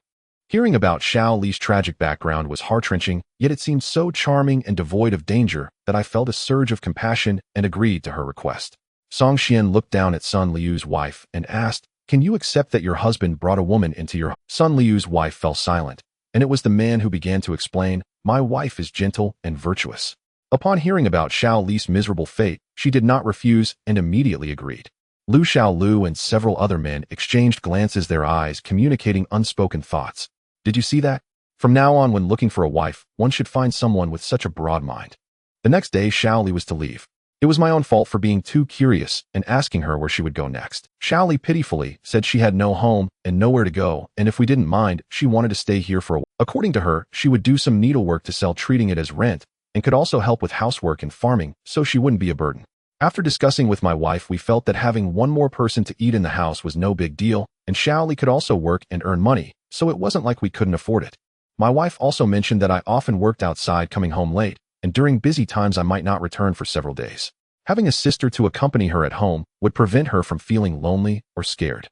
"Hearing about Xiao Li's tragic background was heart-wrenching, yet it seemed so charming and devoid of danger that I felt a surge of compassion and agreed to her request." Song Qian looked down at Sun Liu's wife and asked, "Can you accept that your husband brought a woman into your—" Sun Liu's wife fell silent, and it was the man who began to explain, "My wife is gentle and virtuous." Upon hearing about Xiao Li's miserable fate, she did not refuse and immediately agreed. Lu Xiaolu and several other men exchanged glances, their eyes communicating unspoken thoughts. "Did you see that? From now on, when looking for a wife, one should find someone with such a broad mind." The next day, Xiao Li was to leave. It was my own fault for being too curious and asking her where she would go next. Xiao Li pitifully said she had no home and nowhere to go, and if we didn't mind, she wanted to stay here for a while. According to her, she would do some needlework to sell, treating it as rent, and could also help with housework and farming, so she wouldn't be a burden. After discussing with my wife, we felt that having one more person to eat in the house was no big deal, and Xiao Li could also work and earn money, so it wasn't like we couldn't afford it. My wife also mentioned that I often worked outside, coming home late, and during busy times I might not return for several days. Having a sister to accompany her at home would prevent her from feeling lonely or scared.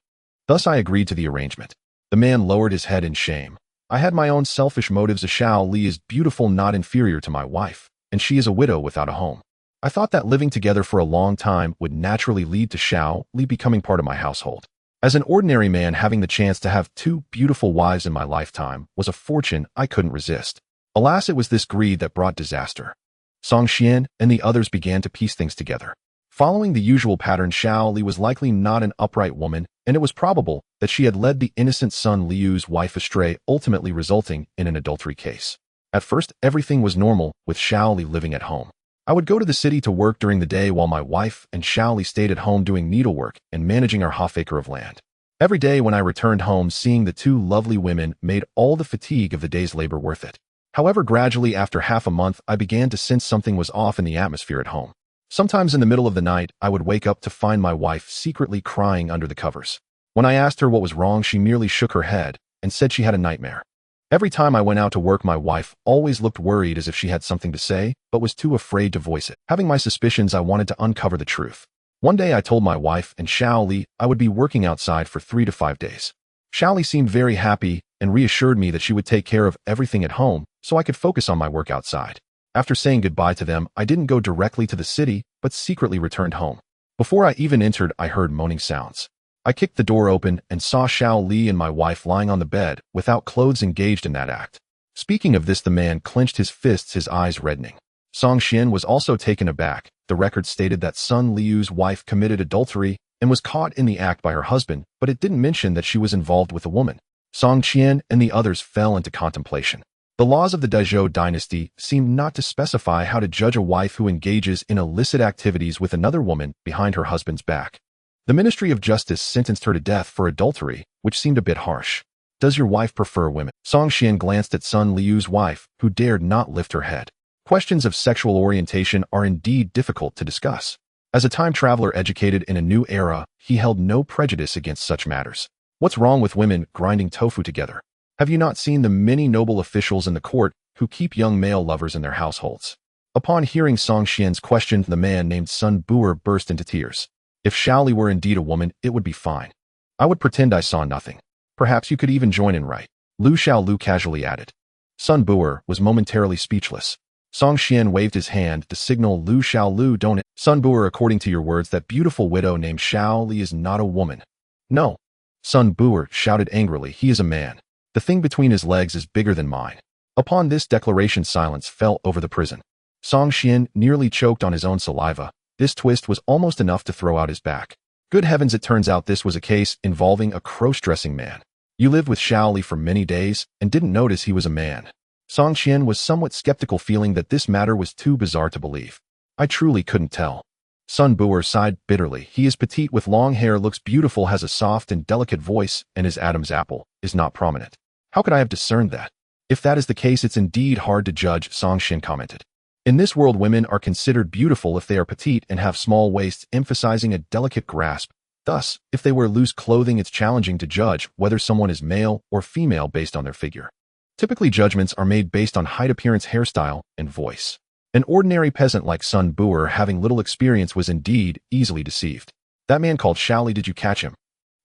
Thus I agreed to the arrangement. The man lowered his head in shame. I had my own selfish motives. Xiao Li is beautiful, not inferior to my wife, and she is a widow without a home. I thought that living together for a long time would naturally lead to Xiao Li becoming part of my household. As an ordinary man, having the chance to have 2 beautiful wives in my lifetime was a fortune I couldn't resist. Alas, it was this greed that brought disaster. Song Xian and the others began to piece things together. Following the usual pattern, Xiao Li was likely not an upright woman, and it was probable that she had led the innocent Sun Liu's wife astray, ultimately resulting in an adultery case. At first, everything was normal, with Xiao Li living at home. I would go to the city to work during the day while my wife and Xiao Li stayed at home doing needlework and managing our half-acre of land. Every day when I returned home, seeing the 2 lovely women made all the fatigue of the day's labor worth it. However, gradually after half a month, I began to sense something was off in the atmosphere at home. Sometimes in the middle of the night, I would wake up to find my wife secretly crying under the covers. When I asked her what was wrong, she merely shook her head and said she had a nightmare. Every time I went out to work, my wife always looked worried, as if she had something to say, but was too afraid to voice it. Having my suspicions, I wanted to uncover the truth. One day I told my wife and Xiao Li I would be working outside for 3 to 5 days. Xiao Li seemed very happy and reassured me that she would take care of everything at home so I could focus on my work outside. After saying goodbye to them, I didn't go directly to the city, but secretly returned home. Before I even entered, I heard moaning sounds. I kicked the door open and saw Xiao Li and my wife lying on the bed, without clothes, engaged in that act. Speaking of this, the man clenched his fists, his eyes reddening. Song Xian was also taken aback. The record stated that Sun Liu's wife committed adultery and was caught in the act by her husband, but it didn't mention that she was involved with a woman. Song Qian and the others fell into contemplation. The laws of the Dezhou dynasty seem not to specify how to judge a wife who engages in illicit activities with another woman behind her husband's back. The Ministry of Justice sentenced her to death for adultery, which seemed a bit harsh. Does your wife prefer women? Song Xian glanced at Sun Liu's wife, who dared not lift her head. Questions of sexual orientation are indeed difficult to discuss. As a time traveler educated in a new era, he held no prejudice against such matters. What's wrong with women grinding tofu together? Have you not seen the many noble officials in the court who keep young male lovers in their households? Upon hearing Song Xian's question, the man named Sun Buer burst into tears. If Xiao Li were indeed a woman, it would be fine. I would pretend I saw nothing. Perhaps you could even join in, right? Lu Xiaolu casually added. Sun Buer was momentarily speechless. Song Xian waved his hand to signal Lu Xiaolu, don't it? Sun Buer, according to your words, that beautiful widow named Xiao Li is not a woman. No. Sun Buer shouted angrily, he is a man. The thing between his legs is bigger than mine. Upon this declaration, silence fell over the prison. Song Xian nearly choked on his own saliva. This twist was almost enough to throw out his back. Good heavens, it turns out this was a case involving a cross-dressing man. You lived with Xiao Li for many days and didn't notice he was a man. Song Xian was somewhat skeptical, feeling that this matter was too bizarre to believe. I truly couldn't tell. Sun Buer sighed bitterly. He is petite with long hair, looks beautiful, has a soft and delicate voice, and his Adam's apple is not prominent. How could I have discerned that? If that is the case, it's indeed hard to judge, Song Xian commented. In this world, women are considered beautiful if they are petite and have small waists, emphasizing a delicate grasp. Thus, if they wear loose clothing, it's challenging to judge whether someone is male or female based on their figure. Typically, judgments are made based on height, appearance, hairstyle, and voice. An ordinary peasant like Sun Buer, having little experience, was indeed easily deceived. That man called Xiao Li, did you catch him?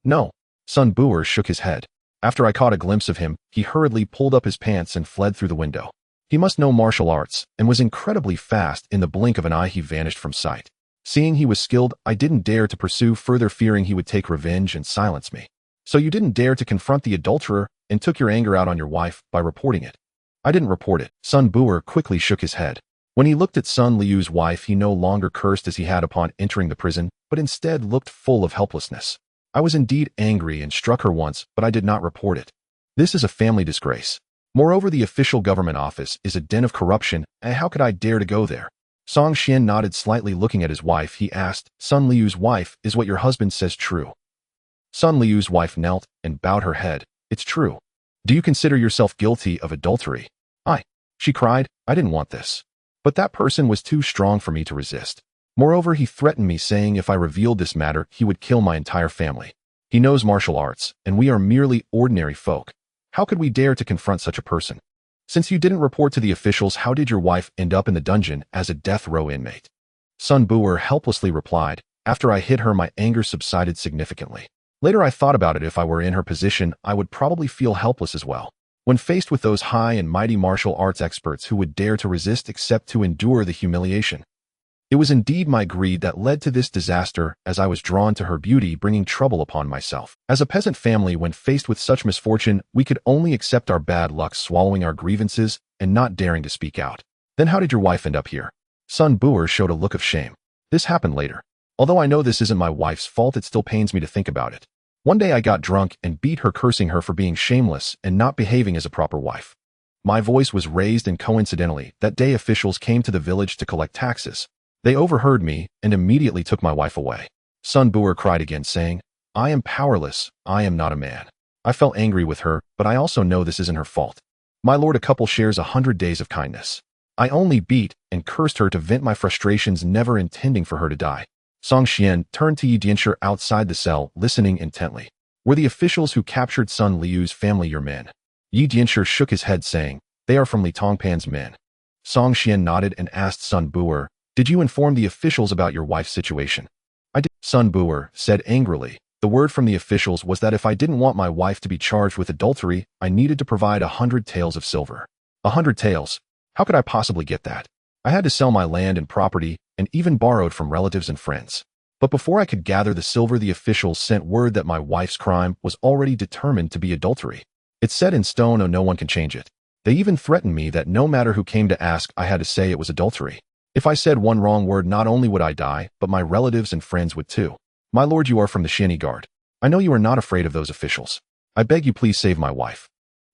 No. Sun Buer shook his head. After I caught a glimpse of him, he hurriedly pulled up his pants and fled through the window. He must know martial arts and was incredibly fast. In the blink of an eye, he vanished from sight. Seeing he was skilled, I didn't dare to pursue further, fearing he would take revenge and silence me. So you didn't dare to confront the adulterer and took your anger out on your wife by reporting it? I didn't report it. Sun Buer quickly shook his head. When he looked at Sun Liu's wife, he no longer cursed as he had upon entering the prison, but instead looked full of helplessness. I was indeed angry and struck her once, but I did not report it. This is a family disgrace. Moreover, the official government office is a den of corruption, and how could I dare to go there? Song Xian nodded slightly, looking at his wife. He asked, Sun Liu's wife, is what your husband says true? Sun Liu's wife knelt and bowed her head. It's true. Do you consider yourself guilty of adultery? She cried. I didn't want this. But that person was too strong for me to resist. Moreover, he threatened me, saying if I revealed this matter, he would kill my entire family. He knows martial arts, and we are merely ordinary folk. How could we dare to confront such a person? Since you didn't report to the officials, how did your wife end up in the dungeon as a death row inmate? Sun Bu'er helplessly replied. After I hit her, my anger subsided significantly. Later I thought about it. If I were in her position, I would probably feel helpless as well. When faced with those high and mighty martial arts experts who would dare to resist except to endure the humiliation. It was indeed my greed that led to this disaster, as I was drawn to her beauty, bringing trouble upon myself. As a peasant family, when faced with such misfortune, we could only accept our bad luck, swallowing our grievances and not daring to speak out. Then how did your wife end up here? Sun Bu'er showed a look of shame. This happened later. Although I know this isn't my wife's fault, it still pains me to think about it. One day I got drunk and beat her, cursing her for being shameless and not behaving as a proper wife. My voice was raised, and coincidentally, that day officials came to the village to collect taxes. They overheard me and immediately took my wife away. Sun Bu'er cried again, saying, I am powerless, I am not a man. I felt angry with her, but I also know this isn't her fault. My lord, a couple shares 100 days of kindness. I only beat and cursed her to vent my frustrations, never intending for her to die. Song Xian turned to Yi Dianshi outside the cell, listening intently. Were the officials who captured Sun Liu's family your men? Yi Dianshi shook his head, saying, They are from Li Tongpan's men. Song Xian nodded and asked Sun Bu'er, Did you inform the officials about your wife's situation? I did. Sun Bu'er said angrily. The word from the officials was that if I didn't want my wife to be charged with adultery, I needed to provide 100 taels of silver. 100 taels? How could I possibly get that? I had to sell my land and property, and even borrowed from relatives and friends. But before I could gather the silver, the officials sent word that my wife's crime was already determined to be adultery. It's set in stone, and no one can change it. They even threatened me that no matter who came to ask, I had to say it was adultery. If I said one wrong word, not only would I die, but my relatives and friends would too. My lord, you are from the Xianyi Guard. I know you are not afraid of those officials. I beg you, please save my wife.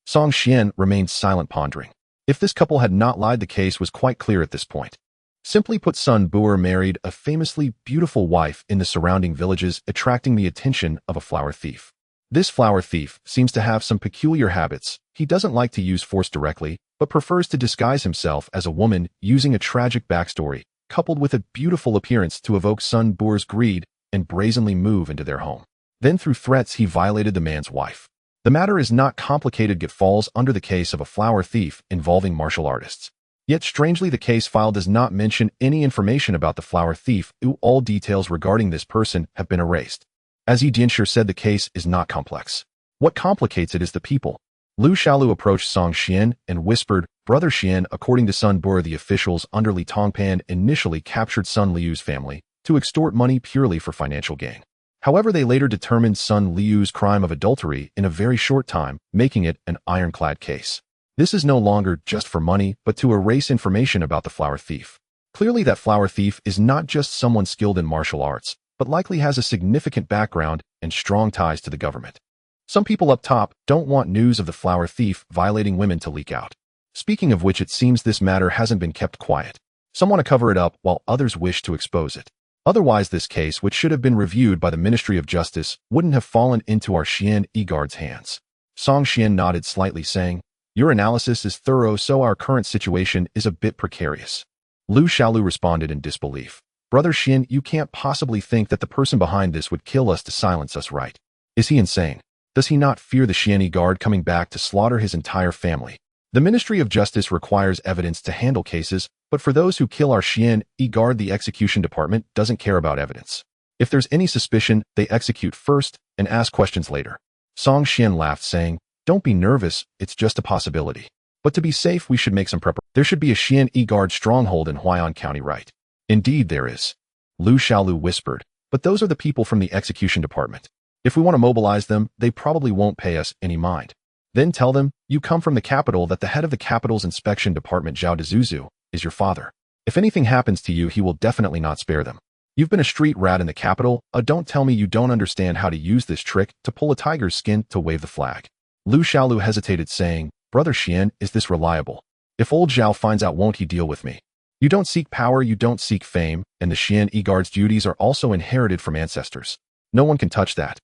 Song Xian remained silent, pondering. If this couple had not lied, the case was quite clear at this point. Simply put, Sun Bu'er married a famously beautiful wife in the surrounding villages, attracting the attention of a flower thief. This flower thief seems to have some peculiar habits. He doesn't like to use force directly, but prefers to disguise himself as a woman, using a tragic backstory, coupled with a beautiful appearance, to evoke Sun Bu'er's greed and brazenly move into their home. Then through threats, he violated the man's wife. The matter is not complicated. It falls under the case of a flower thief involving martial artists. Yet strangely, the case file does not mention any information about the flower thief. All details regarding this person have been erased. As Yi Dianshi said, the case is not complex. What complicates it is the people. Lu Xiaolu approached Song Xian and whispered, Brother Xian, according to Sun Bu'er, the officials under Li Tongpan initially captured Sun Liu's family to extort money purely for financial gain. However, they later determined Sun Liu's crime of adultery in a very short time, making it an ironclad case. This is no longer just for money, but to erase information about the flower thief. Clearly, that flower thief is not just someone skilled in martial arts, but likely has a significant background and strong ties to the government. Some people up top don't want news of the flower thief violating women to leak out. Speaking of which, it seems this matter hasn't been kept quiet. Some want to cover it up, while others wish to expose it. Otherwise, this case, which should have been reviewed by the Ministry of Justice, wouldn't have fallen into our Xianyi Guard's hands. Song Xian nodded slightly, saying, Your analysis is thorough, so our current situation is a bit precarious. Lu Xiaolu responded in disbelief. Brother Xian, you can't possibly think that the person behind this would kill us to silence us, right? Is he insane? Does he not fear the Xianyi Guard coming back to slaughter his entire family? The Ministry of Justice requires evidence to handle cases, but for those who kill our Xianyi Guard, the execution department doesn't care about evidence. If there's any suspicion, they execute first and ask questions later. Song Xian laughed, saying, Don't be nervous, it's just a possibility. But to be safe, we should make some preparation. There should be a Xianyi Guard stronghold in Huai'an County, right? Indeed there is. Lu Xiaolu whispered, but those are the people from the execution department. If we want to mobilize them, they probably won't pay us any mind. Then tell them, you come from the capital, that the head of the capital's inspection department, Zhao Dezuzu, is your father. If anything happens to you, he will definitely not spare them. You've been a street rat in the capital. Don't tell me you don't understand how to use this trick to pull a tiger's skin to wave the flag. Lu Xiaolu hesitated, saying, Brother Xian, is this reliable? If old Zhao finds out, won't he deal with me? You don't seek power, you don't seek fame, and the Xianyi Guard's duties are also inherited from ancestors. No one can touch that.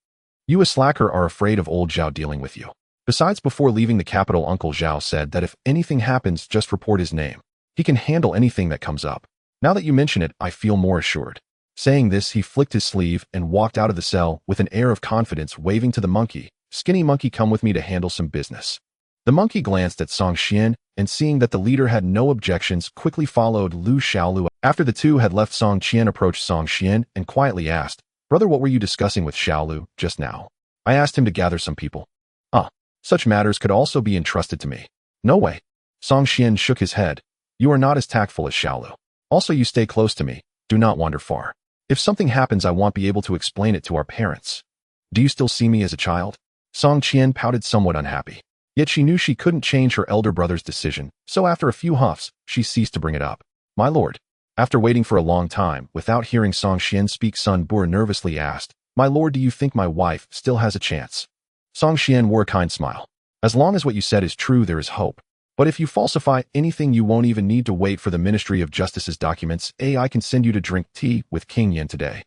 You, a slacker, are afraid of old Zhao dealing with you. Besides, before leaving the capital, Uncle Zhao said that if anything happens, just report his name. He can handle anything that comes up. Now that you mention it, I feel more assured. Saying this, he flicked his sleeve and walked out of the cell with an air of confidence, waving to the monkey. Skinny monkey, come with me to handle some business. The monkey glanced at Song Xian, and seeing that the leader had no objections, quickly followed Lu Xiaolu. After the two had left, Song Qian approached Song Xian and quietly asked, "Brother, what were you discussing with Xiaolu just now?" "I asked him to gather some people." "Ah, such matters could also be entrusted to me." "No way." Song Xian shook his head. "You are not as tactful as Xiaolu. Also, you stay close to me. Do not wander far. If something happens, I won't be able to explain it to our parents. Do you still see me as a child?" Song Qian pouted, somewhat unhappy. Yet she knew she couldn't change her elder brother's decision, so after a few huffs, she ceased to bring it up. "My lord." After waiting for a long time, without hearing Song Xian speak, Sun Bu nervously asked, "My lord, do you think my wife still has a chance?" Song Xian wore a kind smile. "As long as what you said is true, there is hope. But if you falsify anything, you won't even need to wait for the Ministry of Justice's documents. I can send you to drink tea with King Yan today."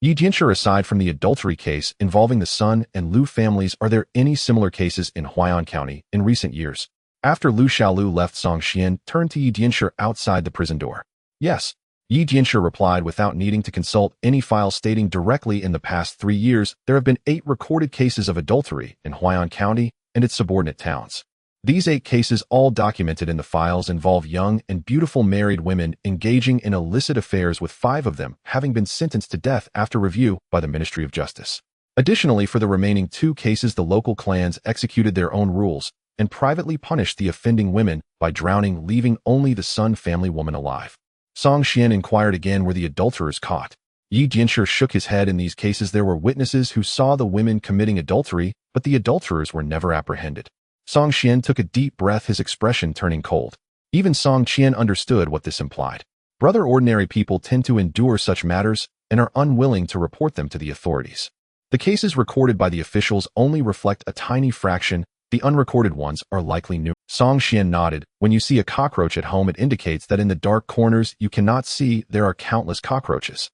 Yi Jianshi, aside from the adultery case involving the Sun and Lu families, are there any similar cases in Huai'an County in recent years? After Lu Xiaolu left, Song Xian turned to Yi Jianshi outside the prison door. "Yes," Yi Jianshi replied without needing to consult any files, stating directly, "In the past 3 years, there have been 8 recorded cases of adultery in Huai'an County and its subordinate towns. These 8 cases, all documented in the files, involve young and beautiful married women engaging in illicit affairs, with 5 of them having been sentenced to death after review by the Ministry of Justice. Additionally, for the remaining 2 cases, the local clans executed their own rules and privately punished the offending women by drowning, leaving only the Sun family woman alive." Song Xian inquired again, "Were the adulterers caught?" Yi Jianshi shook his head. "In these cases, there were witnesses who saw the women committing adultery, but the adulterers were never apprehended." Song Xian took a deep breath, his expression turning cold. Even Song Qian understood what this implied. Brother, ordinary people tend to endure such matters and are unwilling to report them to the authorities. The cases recorded by the officials only reflect a tiny fraction. The unrecorded ones are likely new. Song Xian nodded. "When you see a cockroach at home, it indicates that in the dark corners you cannot see there are countless cockroaches."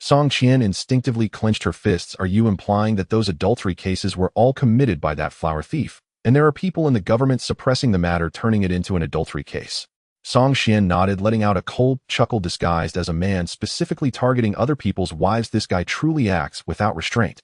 Song Qian instinctively clenched her fists. "Are you implying that those adultery cases were all committed by that flower thief, and there are people in the government suppressing the matter, turning it into an adultery case?" Song Xian nodded, letting out a cold chuckle. "Disguised as a man, specifically targeting other people's wives, this guy truly acts without restraint.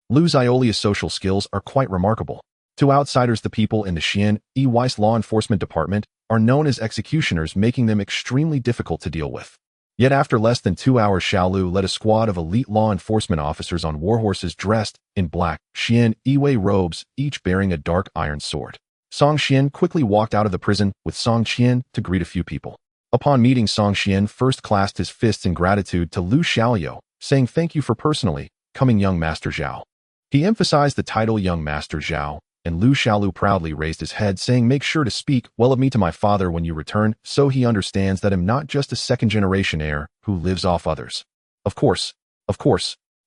Lu Xiaolia's social skills are quite remarkable. To outsiders, the people in the Xian Wei's law enforcement department are known as executioners, making them extremely difficult to deal with. Yet after less than 2 hours, Xiaolu led a squad of elite law enforcement officers on warhorses, dressed in black Xian Wei robes, each bearing a dark iron sword. Song Xian quickly walked out of the prison with Song Qian to greet a few people. Upon meeting, Song Xian first clasped his fists in gratitude to Lu Xiaoliu, saying, "Thank you for personally coming, young Master Zhao." He emphasized the title Young Master Zhao, and Lu Xiaolu proudly raised his head, saying, "Make sure to speak well of me to my father when you return, so he understands that I'm not just a second-generation heir who lives off others." Of course.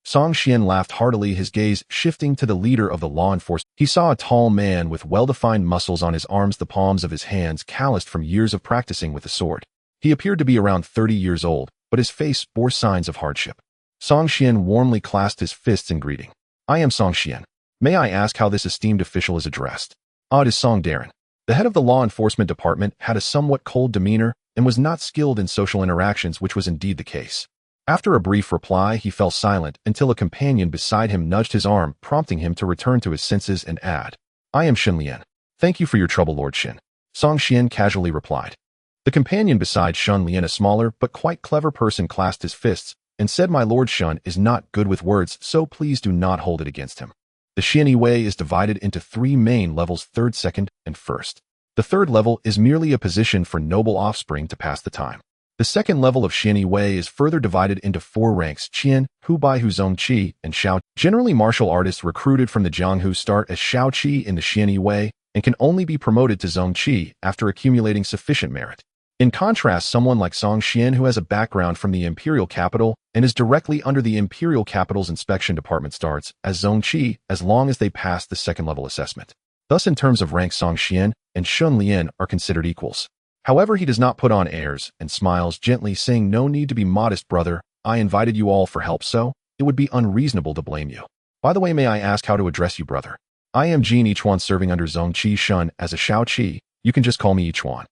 Song Xian laughed heartily, his gaze shifting to the leader of the law enforcement. He saw a tall man with well-defined muscles on his arms, the palms of his hands calloused from years of practicing with the sword. He appeared to be around 30 years old, but his face bore signs of hardship. Song Xian warmly clasped his fists in greeting. "I am Song Xian. May I ask how this esteemed official is addressed?" "It is Song Darren." The head of the law enforcement department had a somewhat cold demeanor and was not skilled in social interactions, which was indeed the case. After a brief reply, he fell silent until a companion beside him nudged his arm, prompting him to return to his senses and add, "I am Shen Lian. Thank you for your trouble, Lord Shen." Song Xian casually replied. The companion beside Shen Lian, a smaller but quite clever person, clasped his fists and said, "My Lord Shen is not good with words, so please do not hold it against him." The Xian Wei is divided into 3 main levels: 3rd, 2nd, and 1st. The 3rd level is merely a position for noble offspring to pass the time. The 2nd level of Xian Wei is further divided into 4 ranks: Qian, Hu Bai, Hu Zong Qi, and Xiao. Generally, martial artists recruited from the Jianghu start as Xiao Qi in the Xian Wei and can only be promoted to Zong Qi after accumulating sufficient merit. In contrast, someone like Song Xian, who has a background from the imperial capital and is directly under the imperial capital's inspection department, starts as Zong Qi as long as they pass the 2nd level assessment. Thus, in terms of rank, Song Xian and Shen Lian are considered equals. However, he does not put on airs and smiles gently, saying, "No need to be modest, brother. I invited you all for help, so it would be unreasonable to blame you. By the way, may I ask how to address you, brother?" "I am Jin Yichuan, serving under Zong Qi Shun as a Xiao Qi. You can just call me Yichuan."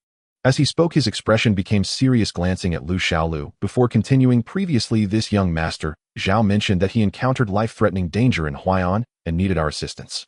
As he spoke, his expression became serious, glancing at Lu Xiaolu before continuing. "Previously, this young master, Zhao, mentioned that he encountered life-threatening danger in Huai'an and needed our assistance.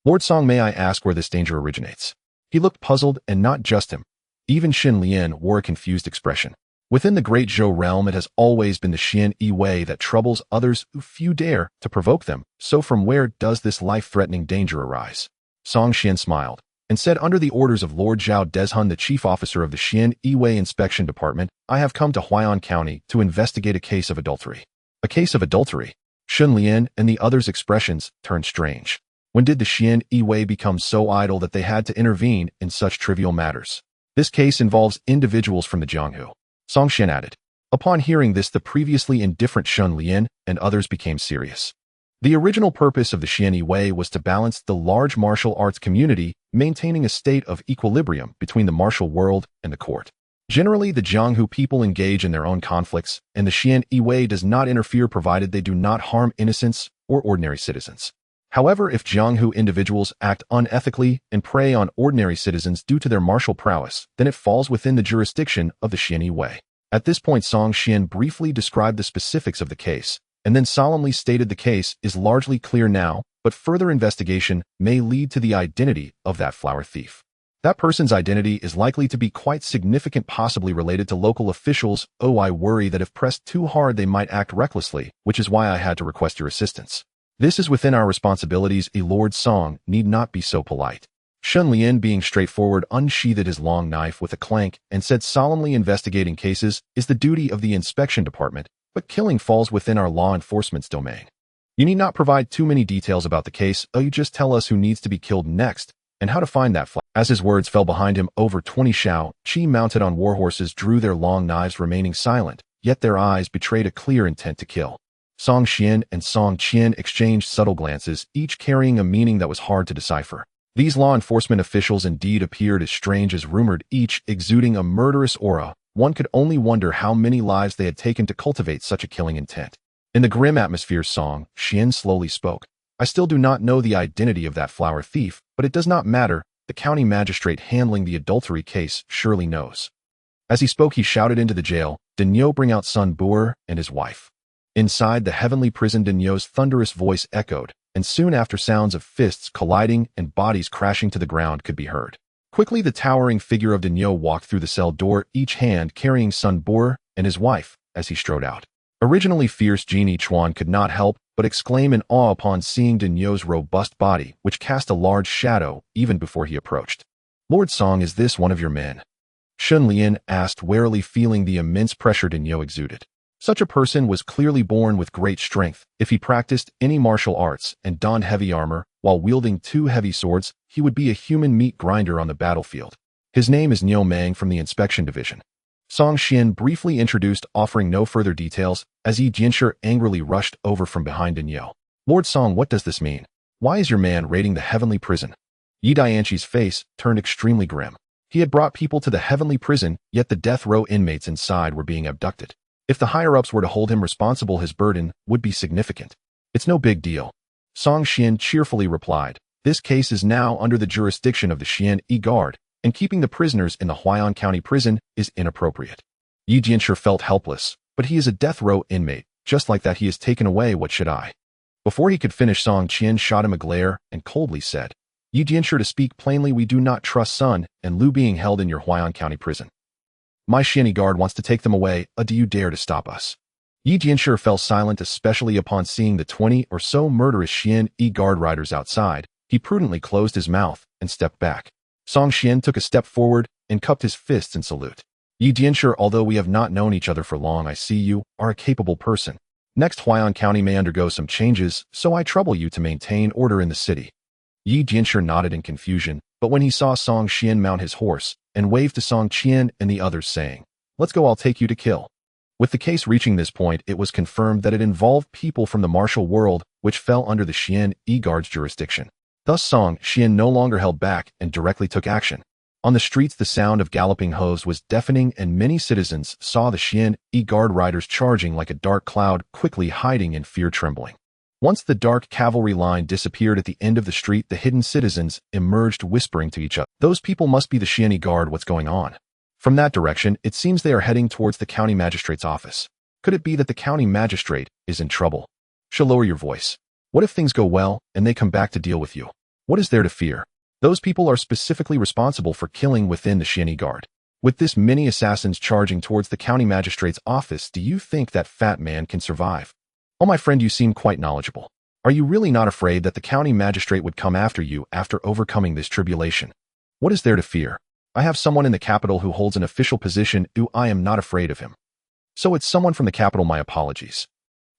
Lord Song, may I ask where this danger originates? He looked puzzled, and not just him. Even Xin Lian wore a confused expression. Within the Great Zhou realm, it has always been the Xian Yi way that troubles others who few dare to provoke them. So from where does this life-threatening danger arise? Song Xian smiled and said, under the orders of Lord Zhao Dezhun, the chief officer of the Xian Yi Wei Inspection Department, I have come to Huai'an County to investigate a case of adultery. A case of adultery? Xin Lian and the others' expressions turned strange. When did the Xian Yi Wei become so idle that they had to intervene in such trivial matters? This case involves individuals from the Jianghu. Song Xian added. Upon hearing this, the previously indifferent Xin Lian and others became serious. The original purpose of the Xian Yi Wei was to balance the large martial arts community, maintaining a state of equilibrium between the martial world and the court. Generally, the Jianghu people engage in their own conflicts, and the Xian Yi Wei does not interfere provided they do not harm innocents or ordinary citizens. However, if Jianghu individuals act unethically and prey on ordinary citizens due to their martial prowess, then it falls within the jurisdiction of the Xian Yi Wei. At this point, Song Xian briefly described the specifics of the case, and then solemnly stated the case is largely clear now, but further investigation may lead to the identity of that flower thief. That person's identity is likely to be quite significant, possibly related to local officials. Oh, I worry that if pressed too hard they might act recklessly, which is why I had to request your assistance. This is within our responsibilities. A Lord Song need not be so polite. Xin Lian, being straightforward, unsheathed his long knife with a clank and said solemnly, investigating cases is the duty of the inspection department, but killing falls within our law enforcement's domain. You need not provide too many details about the case. You just tell us who needs to be killed next and how to find that flower. As his words fell behind him, over 20 Shao Qi mounted on warhorses drew their long knives, remaining silent, yet their eyes betrayed a clear intent to kill. Song Xian and Song Qian exchanged subtle glances, each carrying a meaning that was hard to decipher. These law enforcement officials indeed appeared as strange as rumored, each exuding a murderous aura. One could only wonder how many lives they had taken to cultivate such a killing intent. In the grim atmosphere, Song Xian slowly spoke. I still do not know the identity of that flower thief, but it does not matter. The county magistrate handling the adultery case surely knows. As he spoke, he shouted into the jail, Denyo, bring out Sun Buer and his wife. Inside the heavenly prison, Denyo's thunderous voice echoed, and soon after sounds of fists colliding and bodies crashing to the ground could be heard. Quickly, the towering figure of Denyo walked through the cell door, each hand carrying Sun Buer and his wife as he strode out. Originally fierce genie Xuan could not help but exclaim in awe upon seeing Denyo's robust body, which cast a large shadow even before he approached. Lord Song, is this one of your men? Xin Lian asked, warily, feeling the immense pressure Denyo exuded. Such a person was clearly born with great strength. If he practiced any martial arts and donned heavy armor while wielding two heavy swords, he would be a human meat grinder on the battlefield. His name is Hongmeng from the inspection division. Song Xian briefly introduced, offering no further details, as Yi Jianshi angrily rushed over from behind Denyo. Lord Song, what does this mean? Why is your man raiding the heavenly prison? Yi Dianshi's face turned extremely grim. He had brought people to the heavenly prison, yet the death row inmates inside were being abducted. If the higher-ups were to hold him responsible, his burden would be significant. It's no big deal. Song Xian cheerfully replied. This case is now under the jurisdiction of the Xian Yi Guard, and keeping the prisoners in the Huai'an County prison is inappropriate. Yi Jianshi felt helpless, but he is a death row inmate. Just like that, he is taken away. What should I? Before he could finish, Song Qian shot him a glare and coldly said, Yi Jianshi, to speak plainly, we do not trust Sun and Lu being held in your Huai'an County prison. My Xian Yi Guard wants to take them away. Do you dare to stop us? Yi Jianshi fell silent, especially upon seeing the 20 or so murderous Xian Yi Guard riders outside. He prudently closed his mouth and stepped back. Song Xian took a step forward and cupped his fists in salute. Yi Jianshi, although we have not known each other for long, I see you are a capable person. Next, Huai'an County may undergo some changes, so I trouble you to maintain order in the city. Yi Jianshi nodded in confusion, but when he saw Song Xian mount his horse and waved to Song Qian and the others, saying, Let's go, I'll take you to kill. With the case reaching this point, it was confirmed that it involved people from the martial world, which fell under the Xian Yi Guard's jurisdiction. Thus Song Xian no longer held back and directly took action. On the streets, the sound of galloping hooves was deafening, and many citizens saw the Xian Yi Guard riders charging like a dark cloud, quickly hiding in fear, trembling. Once the dark cavalry line disappeared at the end of the street, the hidden citizens emerged, whispering to each other. Those people must be the Xian Yi Guard. What's going on? From that direction, it seems they are heading towards the county magistrate's office. Could it be that the county magistrate is in trouble? Shall lower your voice. What if things go well and they come back to deal with you? What is there to fear? Those people are specifically responsible for killing within the Xian Guard. With this many assassins charging towards the county magistrate's office, do you think that fat man can survive? Oh, my friend, you seem quite knowledgeable. Are you really not afraid that the county magistrate would come after you after overcoming this tribulation? What is there to fear? I have someone in the capital who holds an official position. I am not afraid of him. So it's someone from the capital. My apologies.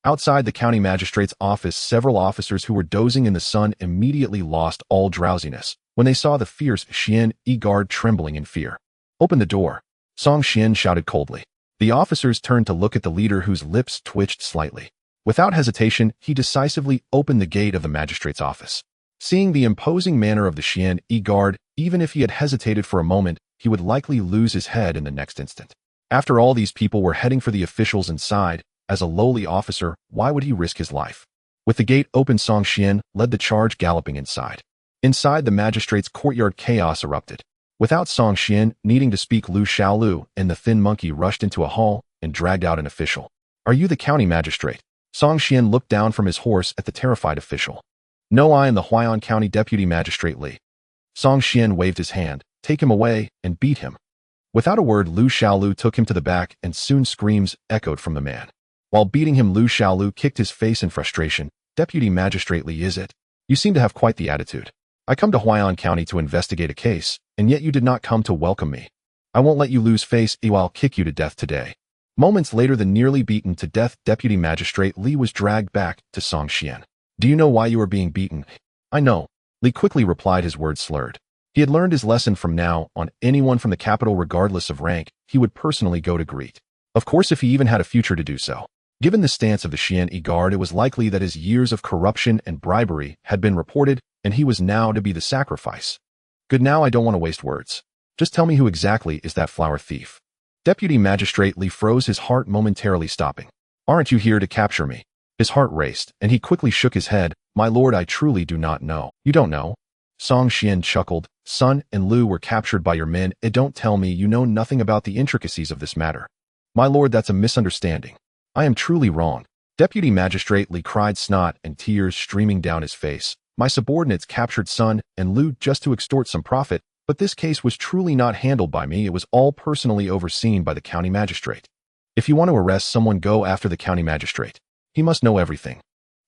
Outside the county magistrate's office, several officers who were dozing in the sun immediately lost all drowsiness when they saw the fierce Xian guard trembling in fear. Open the door, Song Xian shouted coldly. The officers turned to look at the leader, whose lips twitched slightly. Without hesitation, he decisively opened the gate of the magistrate's office. Seeing the imposing manner of the Xian guard, even if he had hesitated for a moment, he would likely lose his head in the next instant. After all, these people were heading for the officials inside. As a lowly officer, why would he risk his life? With the gate open, Song Xian led the charge, galloping inside. Inside the magistrate's courtyard, chaos erupted. Without Song Xian needing to speak, Lu Xiaolu and the thin monkey rushed into a hall and dragged out an official. Are you the county magistrate? Song Xian looked down from his horse at the terrified official. No, I am the Huai'an County Deputy Magistrate Li. Song Xian waved his hand. Take him away and beat him. Without a word, Lu Xiaolu took him to the back, and soon screams echoed from the man. While beating him, Lu Xiaolu kicked his face in frustration. Deputy Magistrate Li, is it? You seem to have quite the attitude. I come to Huai'an County to investigate a case, and yet you did not come to welcome me. I won't let you lose face. I'll kick you to death today. Moments later, the nearly beaten to death Deputy Magistrate Li was dragged back to Song Xian. Do you know why you are being beaten? I know. Li quickly replied, his words slurred. He had learned his lesson. From now on, anyone from the capital, regardless of rank, he would personally go to greet. Of course, if he even had a future to do so. Given the stance of the Xian Guard, it was likely that his years of corruption and bribery had been reported, and he was now to be the sacrifice. Good, now I don't want to waste words. Just tell me, who exactly is that flower thief? Deputy Magistrate Li froze, his heart momentarily stopping. Aren't you here to capture me? His heart raced, and he quickly shook his head. My lord, I truly do not know. You don't know? Song Xian chuckled. Sun and Lu were captured by your men. Don't tell me you know nothing about the intricacies of this matter. My lord, that's a misunderstanding. I am truly wrong. Deputy Magistrate Li cried, snot and tears streaming down his face. My subordinates captured Sun and Lu just to extort some profit, but this case was truly not handled by me. It was all personally overseen by the county magistrate. If you want to arrest someone, go after the county magistrate. He must know everything.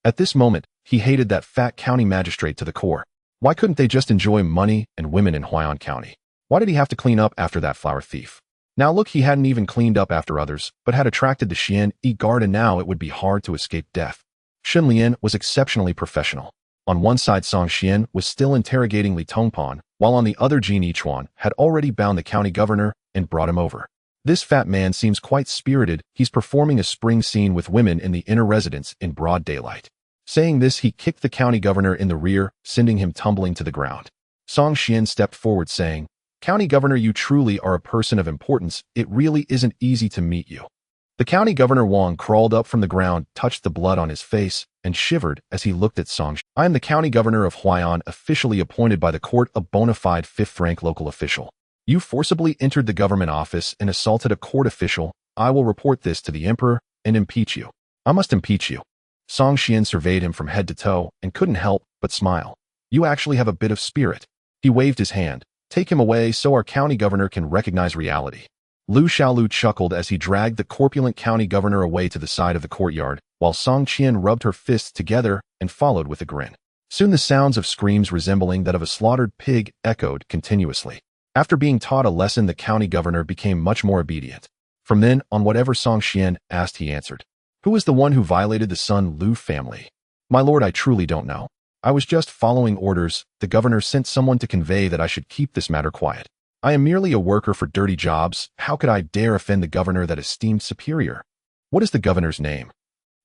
At this moment, he hated that fat county magistrate to the core. Why couldn't they just enjoy money and women in Huai'an County? Why did he have to clean up after that flower thief? Now look, he hadn't even cleaned up after others, but had attracted the Xian Guard, and now it would be hard to escape death. Shen Lian was exceptionally professional. On one side, Song Xian was still interrogating Li Tongpan, while on the other, Jin Yichuan had already bound the county governor and brought him over. This fat man seems quite spirited. He's performing a spring scene with women in the inner residence in broad daylight. Saying this, he kicked the county governor in the rear, sending him tumbling to the ground. Song Xian stepped forward, saying, County Governor, you truly are a person of importance. It really isn't easy to meet you. The county governor Wang crawled up from the ground, touched the blood on his face, and shivered as he looked at Song Xian. I am the county governor of Huai'an, officially appointed by the court, a bona fide fifth-rank local official. You forcibly entered the government office and assaulted a court official. I will report this to the emperor and impeach you. I must impeach you. Song Xian surveyed him from head to toe and couldn't help but smile. You actually have a bit of spirit. He waved his hand. Take him away so our county governor can recognize reality. Lu Xiaolu chuckled as he dragged the corpulent county governor away to the side of the courtyard, while Song Qian rubbed her fists together and followed with a grin. Soon the sounds of screams resembling that of a slaughtered pig echoed continuously. After being taught a lesson, the county governor became much more obedient. From then on, whatever Song Qian asked, he answered. Who is the one who violated the Sun Lu family? My lord, I truly don't know. I was just following orders. The governor sent someone to convey that I should keep this matter quiet. I am merely a worker for dirty jobs. How could I dare offend the governor, that esteemed superior? What is the governor's name?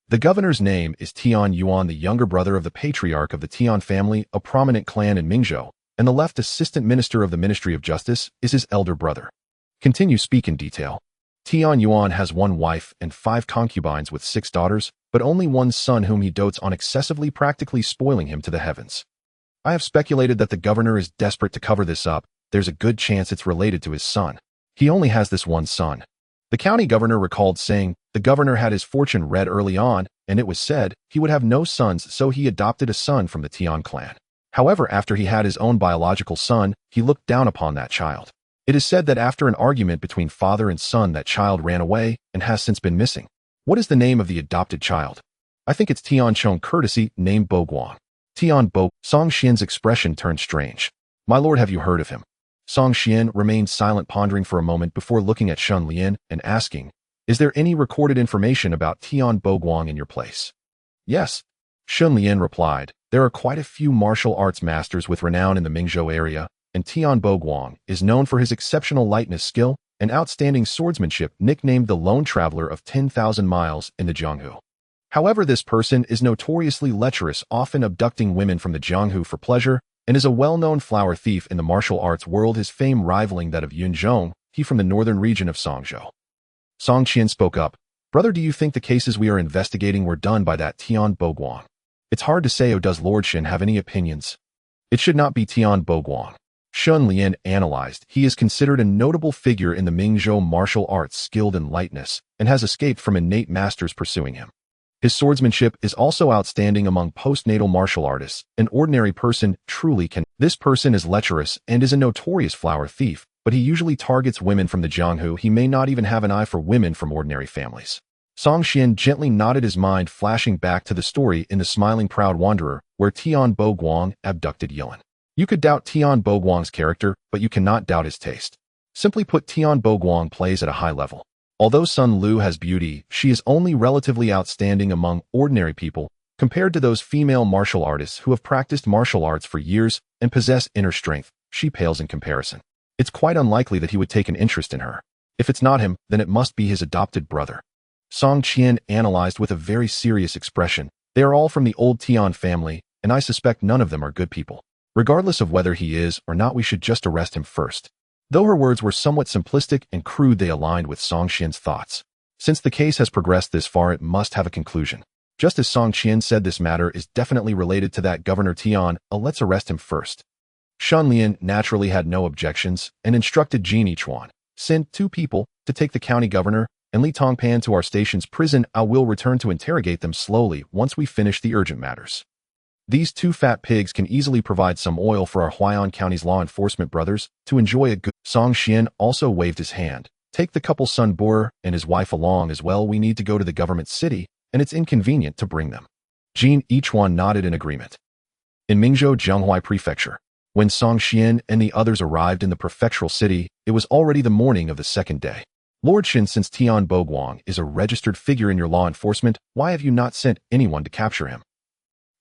The governor's name is Tian Yuan, the younger brother of the patriarch of the Tian family, a prominent clan in Mingzhou, and the left assistant minister of the Ministry of Justice is his elder brother. Continue, speak in detail. Tian Yuan has 1 wife and 5 concubines with 6 daughters, but only 1 son whom he dotes on excessively, practically spoiling him to the heavens. I have speculated that the governor is desperate to cover this up. There's a good chance it's related to his son. He only has this 1 son. The county governor recalled saying the governor had his fortune read early on, and it was said he would have no sons, so he adopted a son from the Tian clan. However, after he had his own biological son, he looked down upon that child. It is said that after an argument between father and son, that child ran away and has since been missing. What is the name of the adopted child? I think it's Tian shown courtesy, named Bo Guang. Tian Bo. Song Xian's expression turned strange. My lord, have you heard of him? Song Xian remained silent, pondering for a moment before looking at Shun Lian and asking, is there any recorded information about Tian Bo Guang in your place? Yes. Shun Lian replied, there are quite a few martial arts masters with renown in the Mingzhou area, and Tian Bo Guang is known for his exceptional lightness skill and outstanding swordsmanship, nicknamed the Lone Traveler of 10,000 miles in the Jianghu. However, this person is notoriously lecherous, often abducting women from the Jianghu for pleasure, and is a well-known flower thief in the martial arts world, his fame rivaling that of Yun Zhong, he from the northern region of Songzhou. Song Qian spoke up, brother, do you think the cases we are investigating were done by that Tian Bo Guang? It's hard to say. Does Lord Shin have any opinions? It should not be Tian Bo Guang. Shun Lian analyzed. He is considered a notable figure in the Mingzhou martial arts, skilled in lightness, and has escaped from innate masters pursuing him. His swordsmanship is also outstanding among postnatal martial artists. An ordinary person truly can. This person is lecherous and is a notorious flower thief, but he usually targets women from the Jianghu. He may not even have an eye for women from ordinary families. Song Xian gently nodded, his mind flashing back to the story in The Smiling Proud Wanderer, where Tian Bo Guang abducted Yuan. You could doubt Tian Bo Guang's character, but you cannot doubt his taste. Simply put, Tian Bo Guang plays at a high level. Although Sun Lu has beauty, she is only relatively outstanding among ordinary people compared to those female martial artists who have practiced martial arts for years and possess inner strength. She pales in comparison. It's quite unlikely that he would take an interest in her. If it's not him, then it must be his adopted brother. Song Qian analyzed with a very serious expression. They are all from the old Tian family, and I suspect none of them are good people. Regardless of whether he is or not, we should just arrest him first. Though her words were somewhat simplistic and crude, they aligned with Song Qian's thoughts. Since the case has progressed this far, it must have a conclusion. Just as Song Qian said, this matter is definitely related to that Governor Tian. Let's arrest him first. Shun Lian naturally had no objections and instructed Genie Xuan, send 2 people to take the county governor and Li Tongpan to our station's prison. I will return to interrogate them slowly once we finish the urgent matters. These 2 fat pigs can easily provide some oil for our Huai'an County's law enforcement brothers to enjoy a good. Song Xian also waved his hand. Take the couple Sun Boer and his wife along as well. We need to go to the government city, and it's inconvenient to bring them. Jin Yichuan nodded in agreement. In Mingzhou Zhonghuai Prefecture, when Song Xian and the others arrived in the prefectural city, it was already the morning of the second day. Lord Shin, since Tian Bo Guang is a registered figure in your law enforcement, why have you not sent anyone to capture him?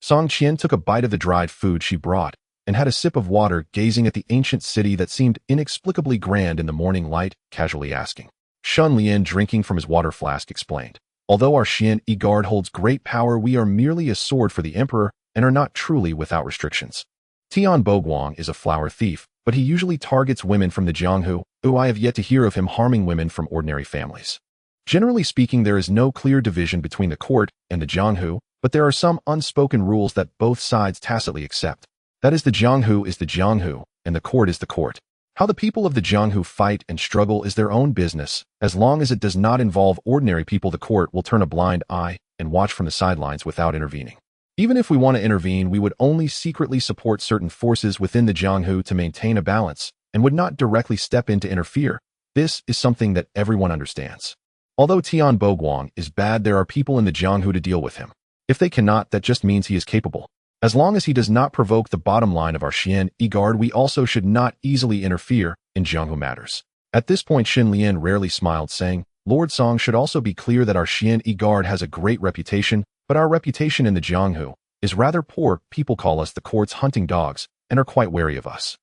Song Qian took a bite of the dried food she brought and had a sip of water, gazing at the ancient city that seemed inexplicably grand in the morning light, casually asking. Shun Lian, drinking from his water flask, explained, although our Xian Yi guard holds great power, we are merely a sword for the emperor and are not truly without restrictions. Tian Bo Guang is a flower thief, but he usually targets women from the Jianghu. I have yet to hear of him harming women from ordinary families. Generally speaking, there is no clear division between the court and the Jianghu, but there are some unspoken rules that both sides tacitly accept. That is, the Jianghu is the Jianghu, and the court is the court. How the people of the Jianghu fight and struggle is their own business. As long as it does not involve ordinary people, the court will turn a blind eye and watch from the sidelines without intervening. Even if we want to intervene, we would only secretly support certain forces within the Jianghu to maintain a balance, and would not directly step in to interfere. This is something that everyone understands. Although Tian Bo Guang is bad, there are people in the Jianghu to deal with him. If they cannot, that just means he is capable. As long as he does not provoke the bottom line of our Xian Yi guard, we also should not easily interfere in Jianghu matters. At this point, Xin Lian rarely smiled, saying, Lord Song should also be clear that our Xian Yi guard has a great reputation, but our reputation in the Jianghu is rather poor. People call us the court's hunting dogs and are quite wary of us.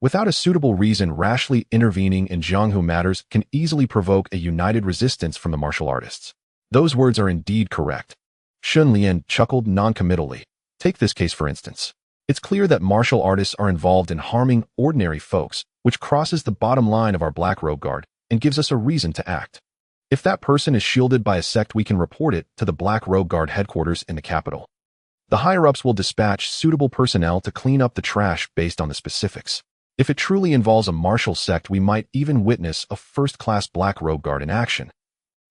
Without a suitable reason, rashly intervening in Jianghu matters can easily provoke a united resistance from the martial artists. Those words are indeed correct. Shun Lian chuckled noncommittally. Take this case for instance. It's clear that martial artists are involved in harming ordinary folks, which crosses the bottom line of our Black Robe Guard and gives us a reason to act. If that person is shielded by a sect, we can report it to the Black Robe Guard headquarters in the capital. The higher-ups will dispatch suitable personnel to clean up the trash based on the specifics. If it truly involves a martial sect, we might even witness a first-class Black Robe Guard in action.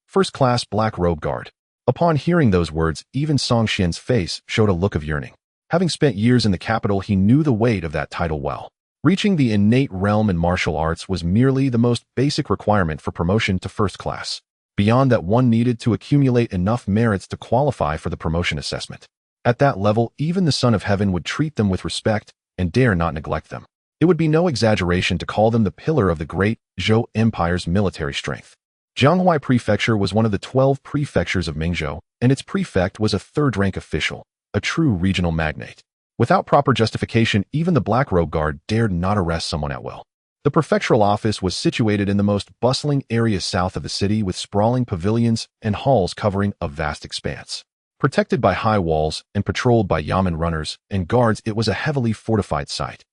First-class Black Robe Guard. Upon hearing those words, even Song Xian's face showed a look of yearning. Having spent years in the capital, he knew the weight of that title well. Reaching the innate realm in martial arts was merely the most basic requirement for promotion to first class. Beyond that, one needed to accumulate enough merits to qualify for the promotion assessment. At that level, even the Son of Heaven would treat them with respect and dare not neglect them. It would be no exaggeration to call them the pillar of the Great Zhou Empire's military strength. Jianghuai Prefecture was one of the 12 prefectures of Mingzhou, and its prefect was a third-rank official, a true regional magnate. Without proper justification, even the Black Robe Guard dared not arrest someone at will. The prefectural office was situated in the most bustling area south of the city, with sprawling pavilions and halls covering a vast expanse. Protected by high walls and patrolled by yamen runners and guards, it was a heavily fortified site.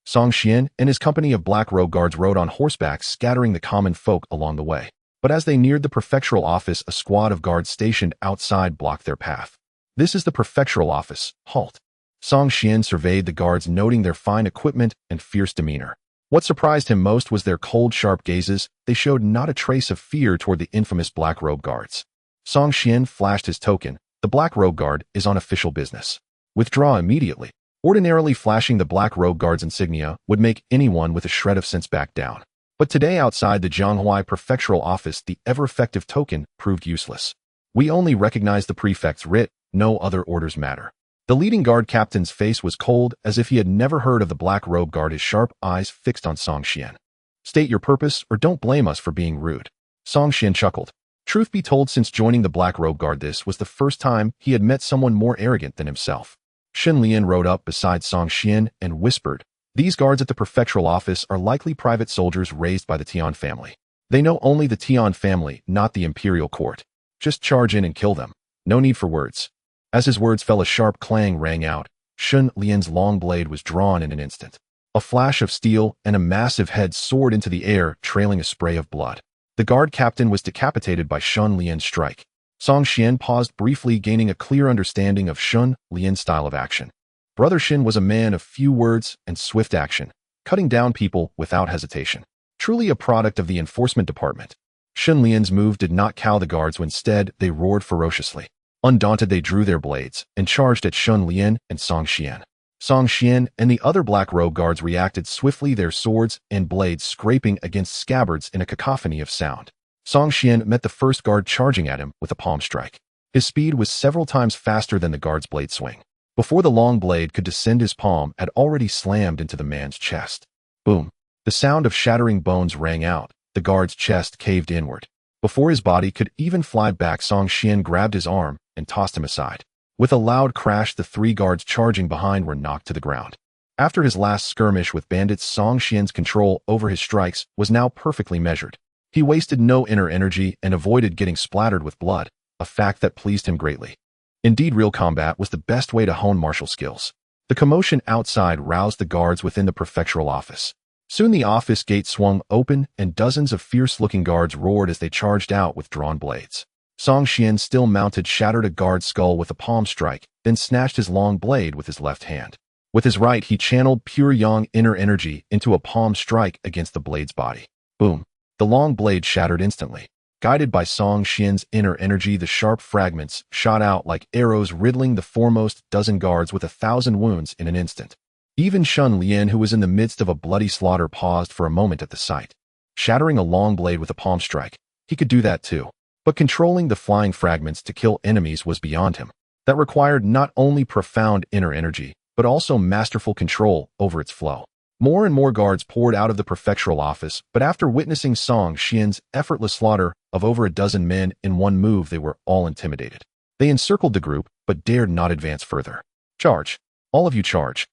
Song Xian and his company of Black Robe Guards rode on horseback, scattering the common folk along the way. But as they neared the prefectural office, a squad of guards stationed outside blocked their path. "This is the prefectural office. Halt." Song Xian surveyed the guards, noting their fine equipment and fierce demeanor. What surprised him most was their cold, sharp gazes. They showed not a trace of fear toward the infamous Black Robe Guards. Song Xian flashed his token. "The Black Robe Guard is on official business. Withdraw immediately." Ordinarily, flashing the Black Robe Guard's insignia would make anyone with a shred of sense back down. But today, outside the Jianghuai prefectural office, the ever-effective token proved useless. "We only recognize the prefect's writ. No other orders matter." The leading guard captain's face was cold, as if he had never heard of the Black Robe Guard, his sharp eyes fixed on Song Xian. "State your purpose, or don't blame us for being rude." Song Xian chuckled. Truth be told, since joining the Black Robe Guard, this was the first time he had met someone more arrogant than himself. Shen Lian rode up beside Song Xian and whispered, "These guards at the prefectural office are likely private soldiers raised by the Tian family. They know only the Tian family, not the imperial court. Just charge in and kill them. No need for words." As his words fell, a sharp clang rang out. Shen Lian's long blade was drawn in an instant. A flash of steel and a massive head soared into the air, trailing a spray of blood. The guard captain was decapitated by Shen Lian's strike. Song Xian paused briefly, gaining a clear understanding of Shen Lian's style of action. Brother Shen was a man of few words and swift action, cutting down people without hesitation. Truly a product of the enforcement department. Shen Lian's move did not cow the guards. Instead, they roared ferociously. Undaunted, they drew their blades and charged at Shen Lian and Song Xian. Song Xian and the other Black Robe Guards reacted swiftly, their swords and blades scraping against scabbards in a cacophony of sound. Song Xian met the first guard charging at him with a palm strike. His speed was several times faster than the guard's blade swing. Before the long blade could descend, his palm had already slammed into the man's chest. Boom! The sound of shattering bones rang out. The guard's chest caved inward. Before his body could even fly back, Song Xian grabbed his arm and tossed him aside. With a loud crash, the three guards charging behind were knocked to the ground. After his last skirmish with bandits, Song Xian's control over his strikes was now perfectly measured. He wasted no inner energy and avoided getting splattered with blood, a fact that pleased him greatly. Indeed, real combat was the best way to hone martial skills. The commotion outside roused the guards within the prefectural office. Soon the office gate swung open and dozens of fierce-looking guards roared as they charged out with drawn blades. Song Xian, still mounted, shattered a guard's skull with a palm strike, then snatched his long blade with his left hand. With his right, he channeled pure yang inner energy into a palm strike against the blade's body. Boom! The long blade shattered instantly. Guided by Song Xian's inner energy, the sharp fragments shot out like arrows, riddling the foremost dozen guards with 1,000 wounds in an instant. Even Shen Lian, who was in the midst of a bloody slaughter, paused for a moment at the sight. Shattering a long blade with a palm strike, he could do that too. But controlling the flying fragments to kill enemies was beyond him. That required not only profound inner energy, but also masterful control over its flow. More and more guards poured out of the prefectural office, but after witnessing Song Xian's effortless slaughter of over a dozen men in one move, they were all intimidated. They encircled the group, but dared not advance further. "Charge! All of you charge!"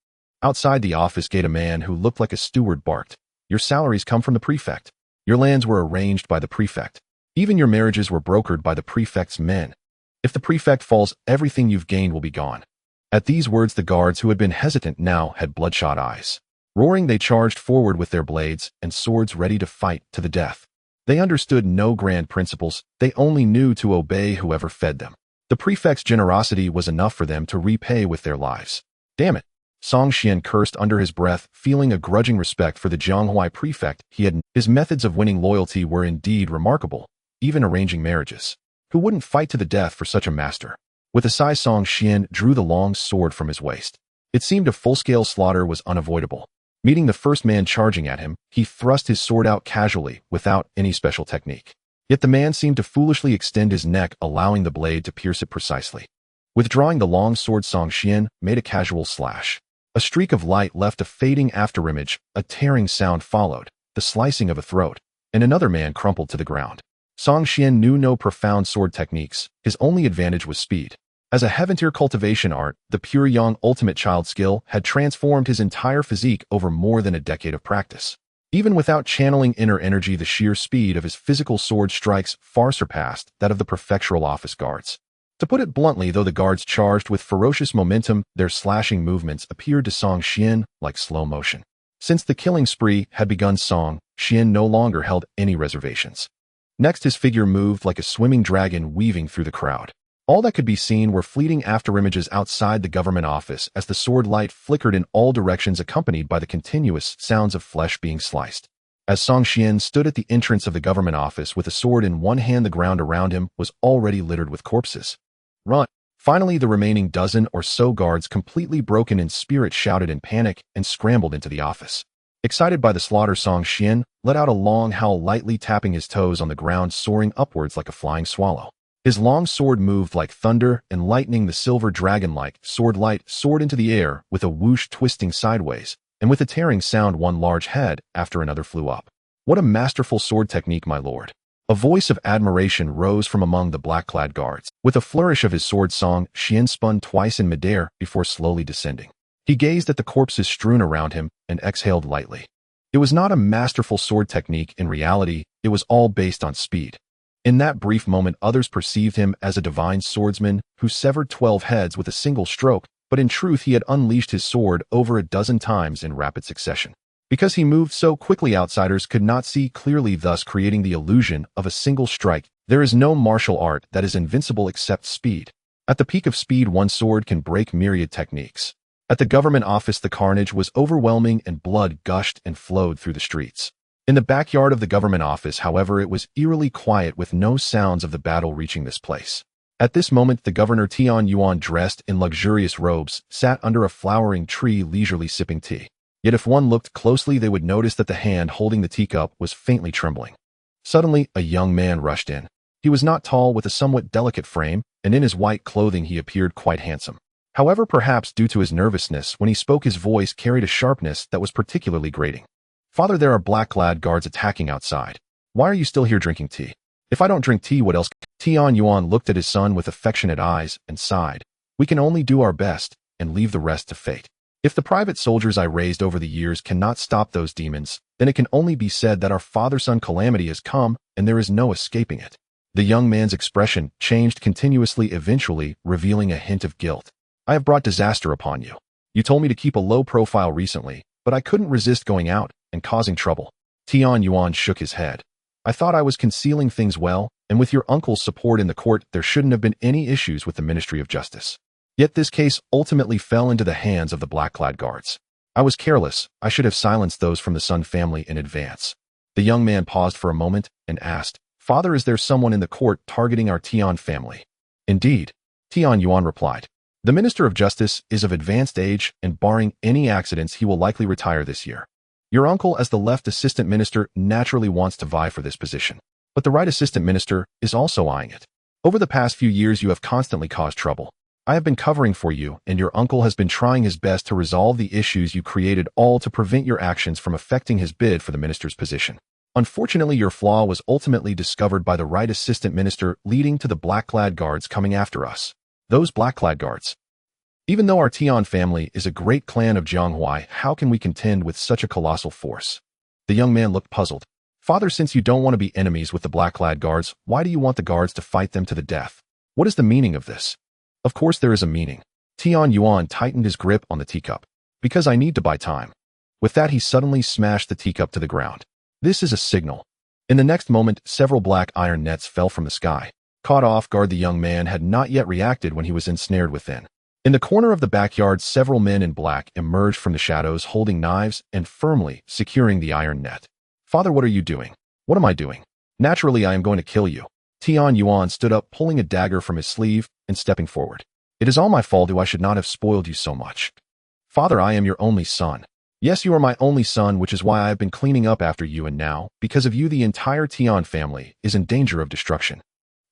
Outside the office gate, a man who looked like a steward barked. "Your salaries come from the prefect. Your lands were arranged by the prefect. Even your marriages were brokered by the prefect's men. If the prefect falls, everything you've gained will be gone." At these words, the guards, who had been hesitant, now had bloodshot eyes. Roaring, they charged forward with their blades and swords, ready to fight to the death. They understood no grand principles. They only knew to obey whoever fed them. The prefect's generosity was enough for them to repay with their lives. Damn it! Song Xian cursed under his breath, feeling a grudging respect for the Jianghuai prefect. His methods of winning loyalty were indeed remarkable, even arranging marriages. Who wouldn't fight to the death for such a master? With a sigh, Song Xian drew the long sword from his waist. It seemed a full-scale slaughter was unavoidable. Meeting the first man charging at him, he thrust his sword out casually, without any special technique. Yet the man seemed to foolishly extend his neck, allowing the blade to pierce it precisely. Withdrawing the long sword, Song Xian made a casual slash. A streak of light left a fading afterimage, a tearing sound followed, the slicing of a throat, and another man crumpled to the ground. Song Xian knew no profound sword techniques, his only advantage was speed. As a heaven-tier cultivation art, the pure young ultimate child skill had transformed his entire physique over more than a decade of practice. Even without channeling inner energy, the sheer speed of his physical sword strikes far surpassed that of the prefectural office guards. To put it bluntly, though the guards charged with ferocious momentum, their slashing movements appeared to Song Xian like slow motion. Since the killing spree had begun, Song Xian no longer held any reservations. Next, his figure moved like a swimming dragon, weaving through the crowd. All that could be seen were fleeting afterimages outside the government office as the sword light flickered in all directions, accompanied by the continuous sounds of flesh being sliced. As Song Xian stood at the entrance of the government office with a sword in one hand, the ground around him was already littered with corpses. Run! Finally, the remaining dozen or so guards, completely broken in spirit, shouted in panic and scrambled into the office. Excited by the slaughter, Song Xian let out a long howl, lightly tapping his toes on the ground, soaring upwards like a flying swallow. His long sword moved like thunder and lightning. The silver dragon-like sword light soared into the air with a whoosh, twisting sideways, and with a tearing sound, one large head after another flew up. What a masterful sword technique, my lord! A voice of admiration rose from among the black-clad guards. With a flourish of his sword, Song Xian spun twice in midair before slowly descending. He gazed at the corpses strewn around him and exhaled lightly. It was not a masterful sword technique. In reality, it was all based on speed. In that brief moment, others perceived him as a divine swordsman who severed 12 heads with a single stroke, but in truth he had unleashed his sword over a dozen times in rapid succession. Because he moved so quickly, outsiders could not see clearly, thus creating the illusion of a single strike. There is no martial art that is invincible except speed. At the peak of speed, one sword can break myriad techniques. At the government office, the carnage was overwhelming and blood gushed and flowed through the streets. In the backyard of the government office, however, it was eerily quiet, with no sounds of the battle reaching this place. At this moment, the governor Tian Yuan, dressed in luxurious robes, sat under a flowering tree, leisurely sipping tea. Yet if one looked closely, they would notice that the hand holding the teacup was faintly trembling. Suddenly, a young man rushed in. He was not tall, with a somewhat delicate frame, and in his white clothing he appeared quite handsome. However, perhaps due to his nervousness, when he spoke, his voice carried a sharpness that was particularly grating. Father, there are black-clad guards attacking outside. Why are you still here drinking tea? If I don't drink tea, what else? Tian Yuan looked at his son with affectionate eyes and sighed. We can only do our best and leave the rest to fate. If the private soldiers I raised over the years cannot stop those demons, then it can only be said that our father-son calamity has come and there is no escaping it. The young man's expression changed continuously, eventually revealing a hint of guilt. I have brought disaster upon you. You told me to keep a low profile recently, but I couldn't resist going out and causing trouble. Tian Yuan shook his head. I thought I was concealing things well, and with your uncle's support in the court, there shouldn't have been any issues with the Ministry of Justice. Yet this case ultimately fell into the hands of the black-clad guards. I was careless. I should have silenced those from the Sun family in advance. The young man paused for a moment and asked, Father, is there someone in the court targeting our Tian family? Indeed, Tian Yuan replied. The Minister of Justice is of advanced age, and barring any accidents, he will likely retire this year. Your uncle, as the left assistant minister, naturally wants to vie for this position. But the right assistant minister is also eyeing it. Over the past few years, you have constantly caused trouble. I have been covering for you, and your uncle has been trying his best to resolve the issues you created, all to prevent your actions from affecting his bid for the minister's position. Unfortunately, your flaw was ultimately discovered by the right assistant minister, leading to the black-clad guards coming after us. Those black-clad guards. Even though our Tian family is a great clan of Jianghuai, how can we contend with such a colossal force? The young man looked puzzled. Father, since you don't want to be enemies with the black-clad guards, why do you want the guards to fight them to the death? What is the meaning of this? Of course there is a meaning. Tian Yuan tightened his grip on the teacup. Because I need to buy time. With that, he suddenly smashed the teacup to the ground. This is a signal. In the next moment, several black iron nets fell from the sky. Caught off guard, the young man had not yet reacted when he was ensnared within. In the corner of the backyard, several men in black emerged from the shadows, holding knives and firmly securing the iron net. Father, what are you doing? What am I doing? Naturally, I am going to kill you. Tian Yuan stood up, pulling a dagger from his sleeve and stepping forward. It is all my fault. I should not have spoiled you so much. "Father, I am your only son." "Yes, you are my only son, which is why I have been cleaning up after you, and now, because of you, the entire Tian family is in danger of destruction."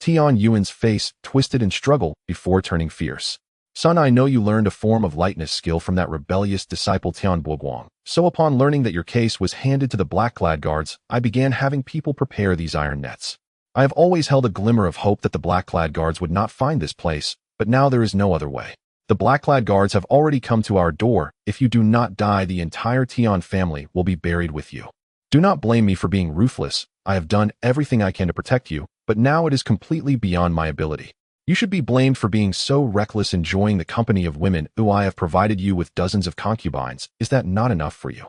Tian Yuan's face twisted in struggle before turning fierce. "Son, I know you learned a form of lightness skill from that rebellious disciple Tian Buoguang. So upon learning that your case was handed to the black-clad guards, I began having people prepare these iron nets. I have always held a glimmer of hope that the black-clad guards would not find this place, but now there is no other way. The black-clad guards have already come to our door. If you do not die, the entire Tian family will be buried with you. Do not blame me for being ruthless. I have done everything I can to protect you, but now it is completely beyond my ability. You should be blamed for being so reckless enjoying the company of women who I have provided you with dozens of concubines. Is that not enough for you?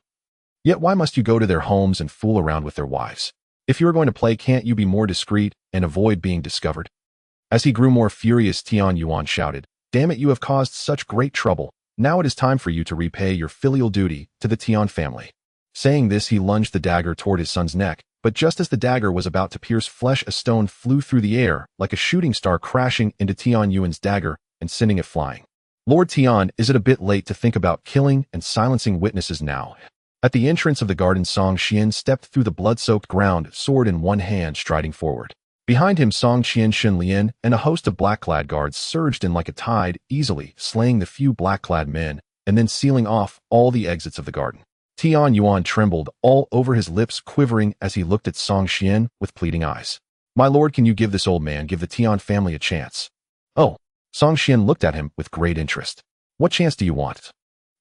Yet why must you go to their homes and fool around with their wives? If you are going to play, can't you be more discreet and avoid being discovered?" As he grew more furious, Tian Yuan shouted, "Damn it, you have caused such great trouble. Now it is time for you to repay your filial duty to the Tian family." Saying this, he lunged the dagger toward his son's neck, but just as the dagger was about to pierce flesh, a stone flew through the air like a shooting star, crashing into Tian Yuan's dagger and sending it flying. "Lord Tian, is it a bit late to think about killing and silencing witnesses now?" At the entrance of the garden, Song Qian stepped through the blood-soaked ground, sword in one hand, striding forward. Behind him, Song Qian, Shun Lian, and a host of black-clad guards surged in like a tide, easily slaying the few black-clad men, and then sealing off all the exits of the garden. Tian Yuan trembled all over, his lips quivering as he looked at Song Qian with pleading eyes. "My lord, can you give this old man, give the Tian family a chance?" "Oh." Song Qian looked at him with great interest. "What chance do you want?"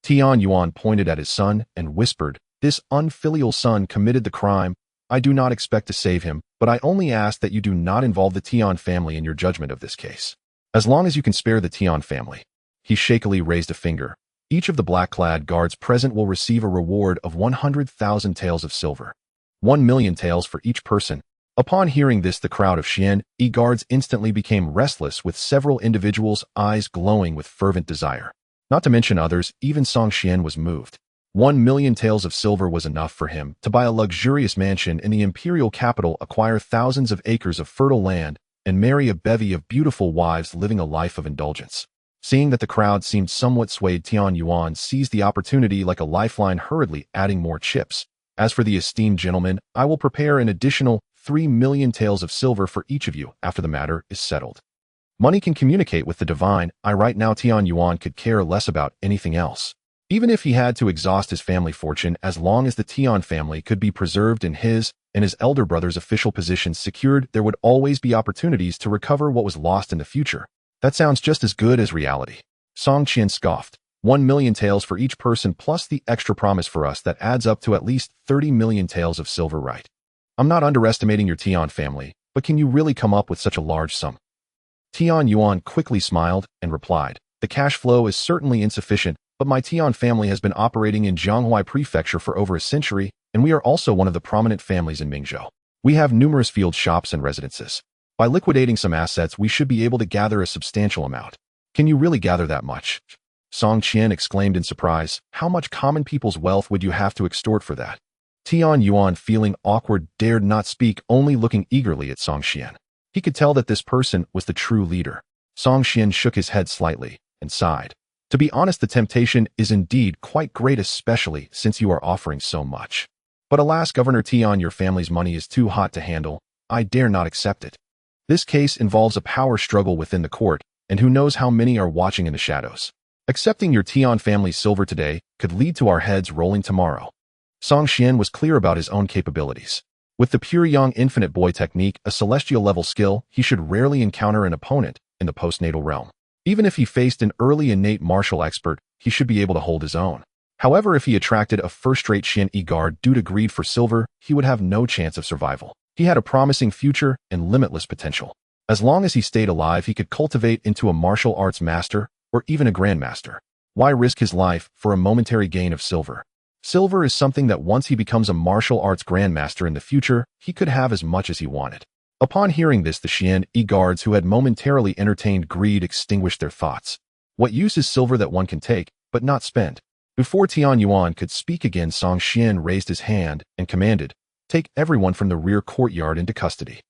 Tian Yuan pointed at his son and whispered, "This unfilial son committed the crime. I do not expect to save him, but I only ask that you do not involve the Tian family in your judgment of this case. As long as you can spare the Tian family." He shakily raised a finger. "Each of the black-clad guards present will receive a reward of 100,000 taels of silver. 1,000,000 taels for each person." Upon hearing this, the crowd of Xian guards instantly became restless, with several individuals' eyes glowing with fervent desire. Not to mention others, even Song Qian was moved. 1,000,000 taels of silver was enough for him to buy a luxurious mansion in the imperial capital, acquire thousands of acres of fertile land, and marry a bevy of beautiful wives, living a life of indulgence. Seeing that the crowd seemed somewhat swayed, Tian Yuan seized the opportunity like a lifeline, hurriedly adding more chips. "As for the esteemed gentlemen, I will prepare an additional 3,000,000 taels of silver for each of you after the matter is settled." Money can communicate with the divine. Right now, Tian Yuan could care less about anything else. Even if he had to exhaust his family fortune, as long as the Tian family could be preserved and his elder brother's official positions secured, there would always be opportunities to recover what was lost in the future. That sounds just as good as reality. Song Qian scoffed. 1,000,000 taels for each person plus the extra promise for us, that adds up to at least 30,000,000 taels of silver, right? I'm not underestimating your Tian family, but can you really come up with such a large sum? Tian Yuan quickly smiled and replied, "The cash flow is certainly insufficient, but my Tian family has been operating in Jianghuai Prefecture for over a century, and we are also one of the prominent families in Mingzhou. We have numerous field shops and residences. By liquidating some assets, we should be able to gather a substantial amount." "Can you really gather that much?" Song Qian exclaimed in surprise. "How much common people's wealth would you have to extort for that?" Tian Yuan, feeling awkward, dared not speak, only looking eagerly at Song Qian. He could tell that this person was the true leader. Song Qian shook his head slightly and sighed. "To be honest, the temptation is indeed quite great, especially since you are offering so much. But alas, Governor Tian, your family's money is too hot to handle. I dare not accept it. This case involves a power struggle within the court, and who knows how many are watching in the shadows. Accepting your Tian family's silver today could lead to our heads rolling tomorrow." Song Qian was clear about his own capabilities. With the pure young infinite boy technique, a celestial level skill, he should rarely encounter an opponent in the postnatal realm. Even if he faced an early innate martial expert, he should be able to hold his own. However, if he attracted a first-rate Xian guard due to greed for silver, he would have no chance of survival. He had a promising future and limitless potential. As long as he stayed alive, he could cultivate into a martial arts master or even a grandmaster. Why risk his life for a momentary gain of silver? Silver is something that once he becomes a martial arts grandmaster in the future, he could have as much as he wanted. Upon hearing this, the Xian guards who had momentarily entertained greed extinguished their thoughts. What use is silver that one can take, but not spend? Before Tian Yuan could speak again, Song Qian raised his hand and commanded, "Take everyone from the rear courtyard into custody."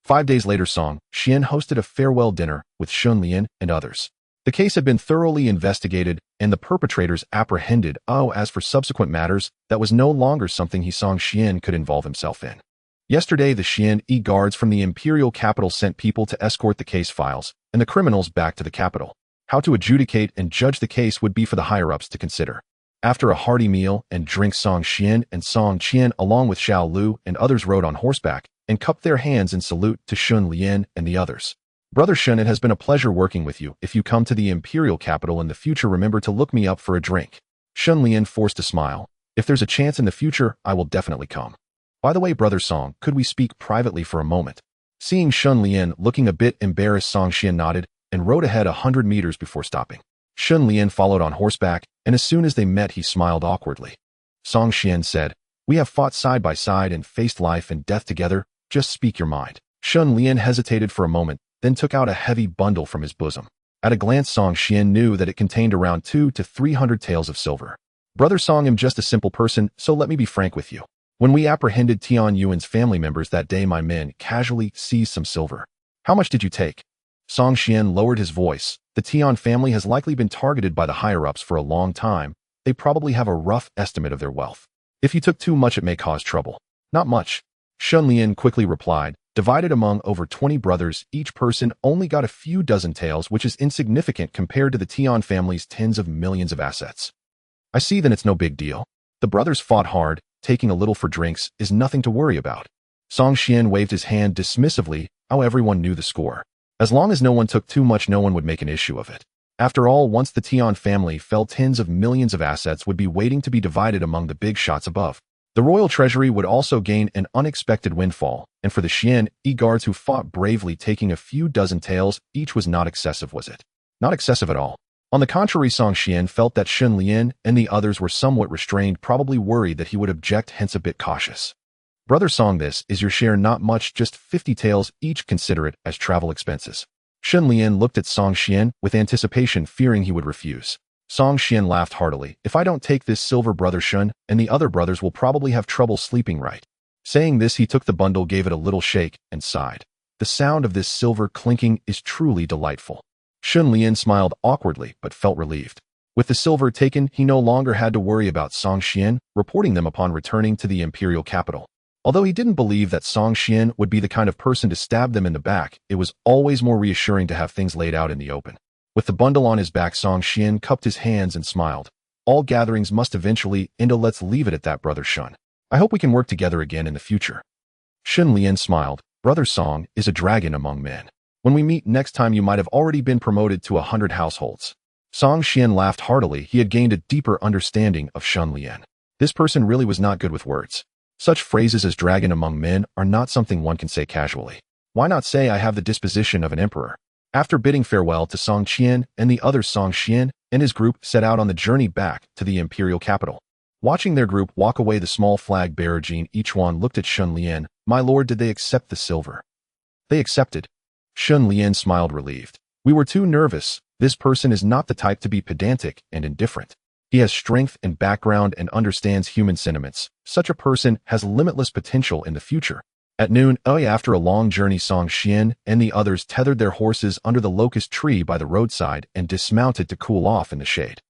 5 days later, Song Qian hosted a farewell dinner with Shun Lian and others. The case had been thoroughly investigated and the perpetrators apprehended. As for subsequent matters, that was no longer something Xian could involve himself in. Yesterday, the Xian guards from the imperial capital sent people to escort the case files and the criminals back to the capital. How to adjudicate and judge the case would be for the higher-ups to consider. After a hearty meal and drink, Xian and Song Qian along with Xiao Lu and others rode on horseback and cupped their hands in salute to Xun Lian and the others. Brother Xun, it has been a pleasure working with you. If you come to the imperial capital in the future, remember to look me up for a drink. Xun Lian forced a smile. If there's a chance in the future, I will definitely come. By the way, Brother Song, could we speak privately for a moment? Seeing Xun Lian looking a bit embarrassed, Song Qian nodded and rode ahead 100 meters before stopping. Xun Lian followed on horseback, and as soon as they met, he smiled awkwardly. Song Qian said, "We have fought side by side and faced life and death together. Just speak your mind." Xun Lian hesitated for a moment, then took out a heavy bundle from his bosom. At a glance, Song Qian knew that it contained around 200 to 300 taels of silver. Brother Song, I'm just a simple person, so let me be frank with you. When we apprehended Tian Yuan's family members that day, my men casually seized some silver. How much did you take? Song Qian lowered his voice. The Tian family has likely been targeted by the higher-ups for a long time. They probably have a rough estimate of their wealth. If you took too much, it may cause trouble. Not much. Xun Lian quickly replied. Divided among over 20 brothers, each person only got a few dozen taels, which is insignificant compared to the Tian family's tens of millions of assets. I see, then it's no big deal. The brothers fought hard. Taking a little for drinks is nothing to worry about. Song Qian waved his hand dismissively. How everyone knew the score. As long as no one took too much, no one would make an issue of it. After all, once the Tian family fell, tens of millions of assets would be waiting to be divided among the big shots above. The royal treasury would also gain an unexpected windfall, and for the Xian guards who fought bravely, taking a few dozen taels each was not excessive, was it? Not excessive at all. On the contrary, Song Qian felt that Xun Lian and the others were somewhat restrained, probably worried that he would object, hence a bit cautious. Brother Song, this is your share, not much, just 50 taels each, consider it as travel expenses. Xun Lian looked at Song Qian with anticipation, fearing he would refuse. Song Qian laughed heartily. If I don't take this silver, Brother Xun and the other brothers will probably have trouble sleeping, right? Saying this, he took the bundle, gave it a little shake, and sighed. The sound of this silver clinking is truly delightful. Xun Lian smiled awkwardly, but felt relieved. With the silver taken, he no longer had to worry about Song Qian reporting them upon returning to the imperial capital. Although he didn't believe that Song Qian would be the kind of person to stab them in the back, it was always more reassuring to have things laid out in the open. With the bundle on his back, Song Qian cupped his hands and smiled. All gatherings must eventually end. Let's leave it at that, Brother Xun. I hope we can work together again in the future. Xun Lian smiled. Brother Song is a dragon among men. When we meet next time, you might have already been promoted to 100 households. Song Qian laughed heartily. He had gained a deeper understanding of Xun Lian. This person really was not good with words. Such phrases as dragon among men are not something one can say casually. Why not say I have the disposition of an emperor? After bidding farewell to Song Qian and the others, Song Qian and his group set out on the journey back to the imperial capital. Watching their group walk away, the small flag bearer Jin Yichuan looked at Xun Lian. My lord, did they accept the silver? They accepted. Xun Lian smiled, relieved. We were too nervous. This person is not the type to be pedantic and indifferent. He has strength and background and understands human sentiments. Such a person has limitless potential in the future. At noon, after a long journey, Song Qian and the others tethered their horses under the locust tree by the roadside and dismounted to cool off in the shade.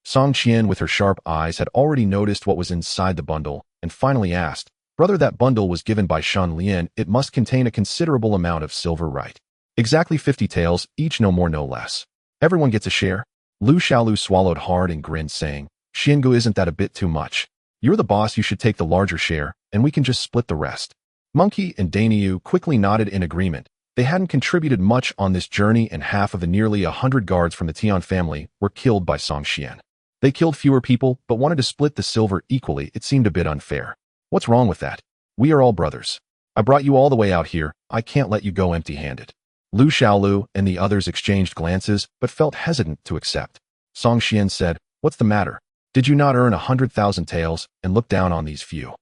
Song Qian, with her sharp eyes, had already noticed what was inside the bundle and finally asked, Brother, that bundle was given by Xun Lian. It must contain a considerable amount of silver, right? Exactly 50 taels, each, no more no less. Everyone gets a share? Lu Xiaolu swallowed hard and grinned, saying, Xingu, isn't that a bit too much? You're the boss, you should take the larger share, and we can just split the rest. Monkey and Daniu quickly nodded in agreement. They hadn't contributed much on this journey, and half of the nearly 100 guards from the Tian family were killed by Song Qian. They killed fewer people, but wanted to split the silver equally. It seemed a bit unfair. What's wrong with that? We are all brothers. I brought you all the way out here. I can't let you go empty-handed. Lu Xiaolu and the others exchanged glances, but felt hesitant to accept. Song Qian said, What's the matter? Did you not earn 100,000 taels and look down on these few?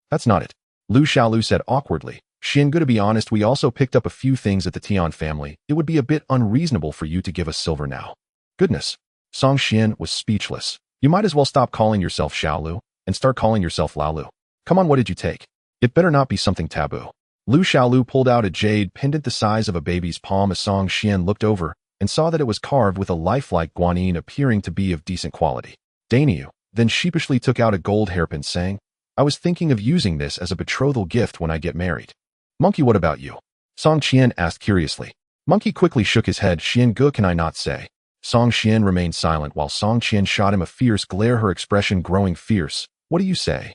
That's not it. Lu Xiaolu said awkwardly. Xingu, to be honest, we also picked up a few things at the Tian family. It would be a bit unreasonable for you to give us silver now. Goodness. Song Qian was speechless. You might as well stop calling yourself Xiaolu and start calling yourself Laolu. Come on, what did you take? It better not be something taboo. Lu Xiaolu pulled out a jade pendant the size of a baby's palm as Song Qian looked over. and saw that it was carved with a lifelike guanyin appearing to be of decent quality. Dainyu then sheepishly took out a gold hairpin, saying, "I was thinking of using this as a betrothal gift when I get married." "Monkey, what about you?" Song Qian asked curiously. Monkey quickly shook his head. "Xian Ge, can I not say?" Song Qian remained silent while Song Qian shot him a fierce glare, her expression growing fierce. "What do you say?"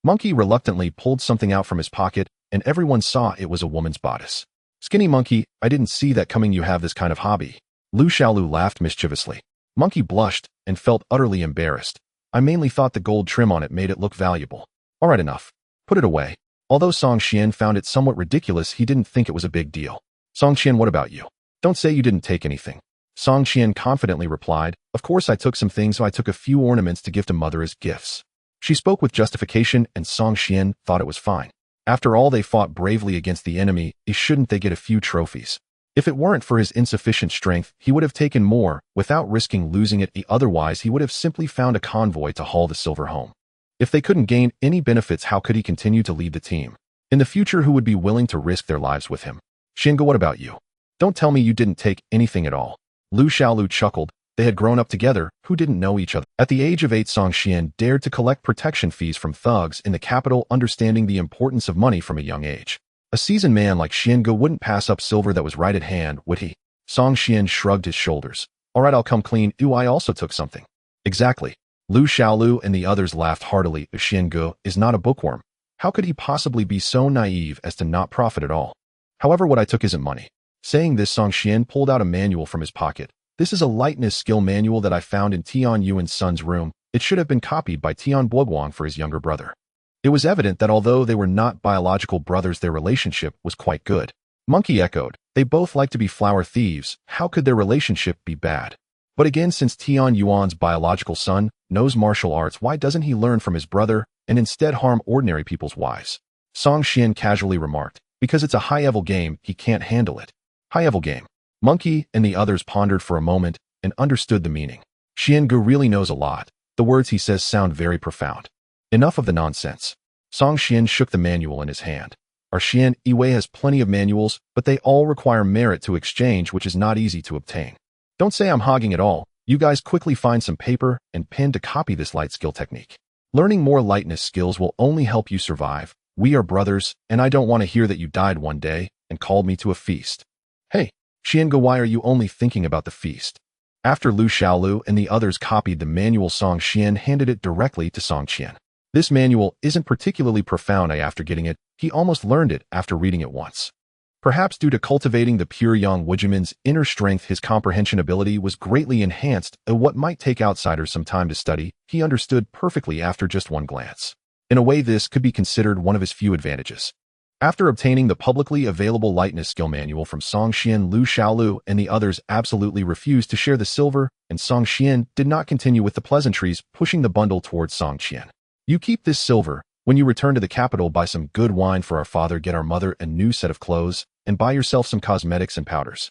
Monkey reluctantly pulled something out from his pocket, and everyone saw it was a woman's bodice. "Skinny Monkey, I didn't see that coming. You have this kind of hobby." Lu Xiaolu laughed mischievously. Monkey blushed and felt utterly embarrassed. "I mainly thought the gold trim on it made it look valuable." "All right, enough. Put it away." Although Song Qian found it somewhat ridiculous, he didn't think it was a big deal. "Song Qian, what about you? Don't say you didn't take anything." Song Qian confidently replied, "Of course I took some things, so I took a few ornaments to give to mother as gifts." She spoke with justification, and Song Qian thought it was fine. After all, they fought bravely against the enemy, shouldn't they get a few trophies? If it weren't for his insufficient strength, he would have taken more, without risking losing it. Otherwise, he would have simply found a convoy to haul the silver home. If they couldn't gain any benefits, how could he continue to lead the team? In the future, who would be willing to risk their lives with him? "Xinge, what about you? Don't tell me you didn't take anything at all." Lu Xiaolu chuckled. They had grown up together, who didn't know each other. At the age of 8, Song Qian dared to collect protection fees from thugs in the capital, understanding the importance of money from a young age. A seasoned man like Xinge wouldn't pass up silver that was right at hand, would he? Song Qian shrugged his shoulders. "All right, I'll come clean. I also took something." "Exactly." Lu Xiaolu and the others laughed heartily. Xinge is not a bookworm. How could he possibly be so naive as to not profit at all? "However, what I took isn't money." Saying this, Song Qian pulled out a manual from his pocket. "This is a lightness skill manual that I found in Tian Yuan's son's room. It should have been copied by Tian Boguang for his younger brother." It was evident that although they were not biological brothers, their relationship was quite good. Monkey echoed, "They both like to be flower thieves. How could their relationship be bad?" But again, since Tian Yuan's biological son knows martial arts, why doesn't he learn from his brother and instead harm ordinary people's wives? Song Qian casually remarked, "Because it's a high-level game, he can't handle it." High-level game. Monkey and the others pondered for a moment and understood the meaning. Xiange really knows a lot. The words he says sound very profound. Enough of the nonsense. Song Qian shook the manual in his hand. Our Xian Yiwei has plenty of manuals, but they all require merit to exchange, which is not easy to obtain. Don't say I'm hogging it all. You guys quickly find some paper and pen to copy this light skill technique. Learning more lightness skills will only help you survive. We are brothers, and I don't want to hear that you died one day and called me to a feast. Hey, Xiange, why are you only thinking about the feast? After Lu Xiaolu and the others copied the manual, Song Qian handed it directly to Song Qian. This manual isn't particularly profound. After getting it, he almost learned it after reading it once. Perhaps due to cultivating the pure young Wujiman's inner strength, his comprehension ability was greatly enhanced. What might take outsiders some time to study, he understood perfectly after just one glance. In a way, this could be considered one of his few advantages. After obtaining the publicly available lightness skill manual from Song Qian, Lu Xiaolu and the others absolutely refused to share the silver, and Song Qian did not continue with the pleasantries, pushing the bundle towards Song Qian. "You keep this silver. When you return to the capital, buy some good wine for our father, get our mother a new set of clothes, and buy yourself some cosmetics and powders."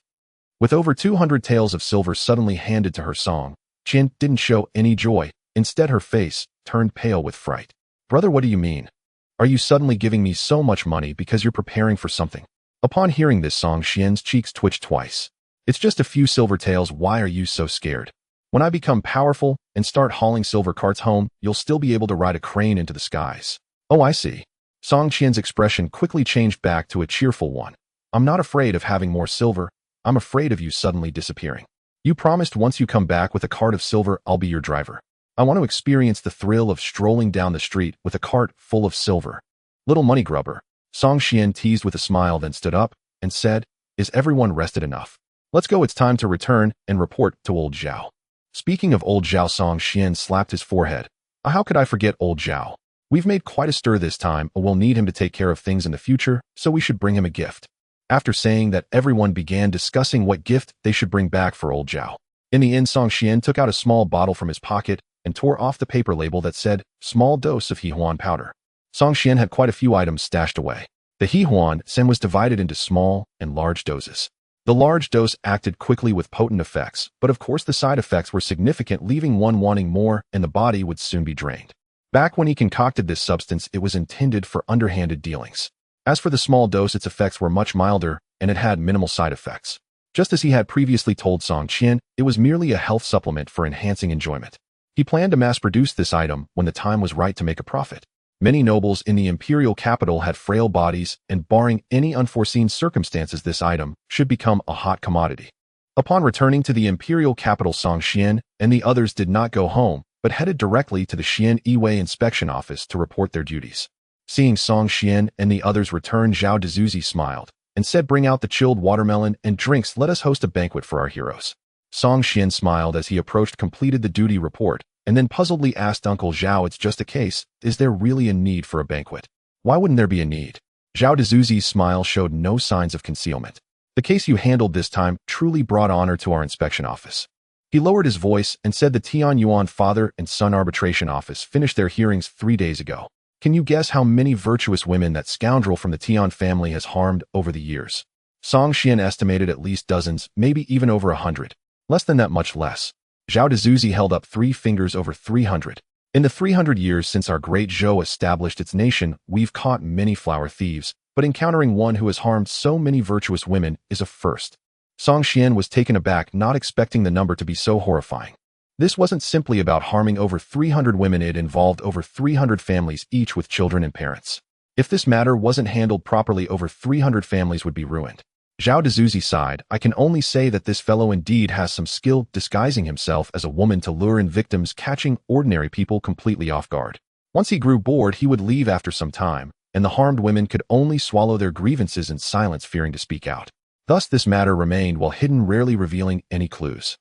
With over 200 taels of silver suddenly handed to her, Song Qian didn't show any joy. Instead, her face turned pale with fright. "Brother, what do you mean? Are you suddenly giving me so much money because you're preparing for something?" Upon hearing this, Song Qian's cheeks twitched twice. "It's just a few silver taels. Why are you so scared? When I become powerful and start hauling silver carts home, you'll still be able to ride a crane into the skies." "Oh, I see." Song Qian's expression quickly changed back to a cheerful one. "I'm not afraid of having more silver. I'm afraid of you suddenly disappearing. You promised once you come back with a cart of silver, I'll be your driver. I want to experience the thrill of strolling down the street with a cart full of silver." "Little money grubber." Song Qian teased with a smile, then stood up and said, "Is everyone rested enough? Let's go. It's time to return and report to old Zhao." Speaking of old Zhao, Song Qian slapped his forehead. How could I forget old Zhao? We've made quite a stir this time, and we'll need him to take care of things in the future, so we should bring him a gift. After saying that, everyone began discussing what gift they should bring back for old Zhao. In the end, Song Qian took out a small bottle from his pocket and tore off the paper label that said, "Small dose of He Huan powder." Song Qian had quite a few items stashed away. The He Huan sen was divided into small and large doses. The large dose acted quickly with potent effects, but of course the side effects were significant, leaving one wanting more, and the body would soon be drained. Back when he concocted this substance, it was intended for underhanded dealings. As for the small dose, its effects were much milder, and it had minimal side effects. Just as he had previously told Song Qian, it was merely a health supplement for enhancing enjoyment. He planned to mass-produce this item when the time was right to make a profit. Many nobles in the imperial capital had frail bodies, and barring any unforeseen circumstances, this item should become a hot commodity. Upon returning to the imperial capital, Song Qian and the others did not go home, but headed directly to the Xian Yiwei inspection office to report their duties. Seeing Song Qian and the others return, Zhao Dezuzi smiled and said, "Bring out the chilled watermelon and drinks. Let us host a banquet for our heroes." Song Qian smiled as he approached, completed the duty report, and then puzzledly asked Uncle Zhao, "It's just a case. Is there really a need for a banquet?" "Why wouldn't there be a need?" Zhao Dezuzi's smile showed no signs of concealment. "The case you handled this time truly brought honor to our inspection office." He lowered his voice and said, "The Tian Yuan father and son arbitration office finished their hearings 3 days ago. Can you guess how many virtuous women that scoundrel from the Tian family has harmed over the years?" Song Qian estimated at least dozens, maybe even over 100. Less than that, much less. Zhao Dezuzi held up 3 fingers. Over 300. In the 300 years since our great Zhou established its nation, we've caught many flower thieves, but encountering one who has harmed so many virtuous women is a first. Song Qian was taken aback, not expecting the number to be so horrifying. This wasn't simply about harming over 300 women, it involved over 300 families, each with children and parents. If this matter wasn't handled properly, over 300 families would be ruined. Zhao Dezuzi sighed. "I can only say that this fellow indeed has some skill disguising himself as a woman to lure in victims, catching ordinary people completely off guard. Once he grew bored, he would leave after some time, and the harmed women could only swallow their grievances in silence, fearing to speak out. Thus this matter remained well hidden, rarely revealing any clues.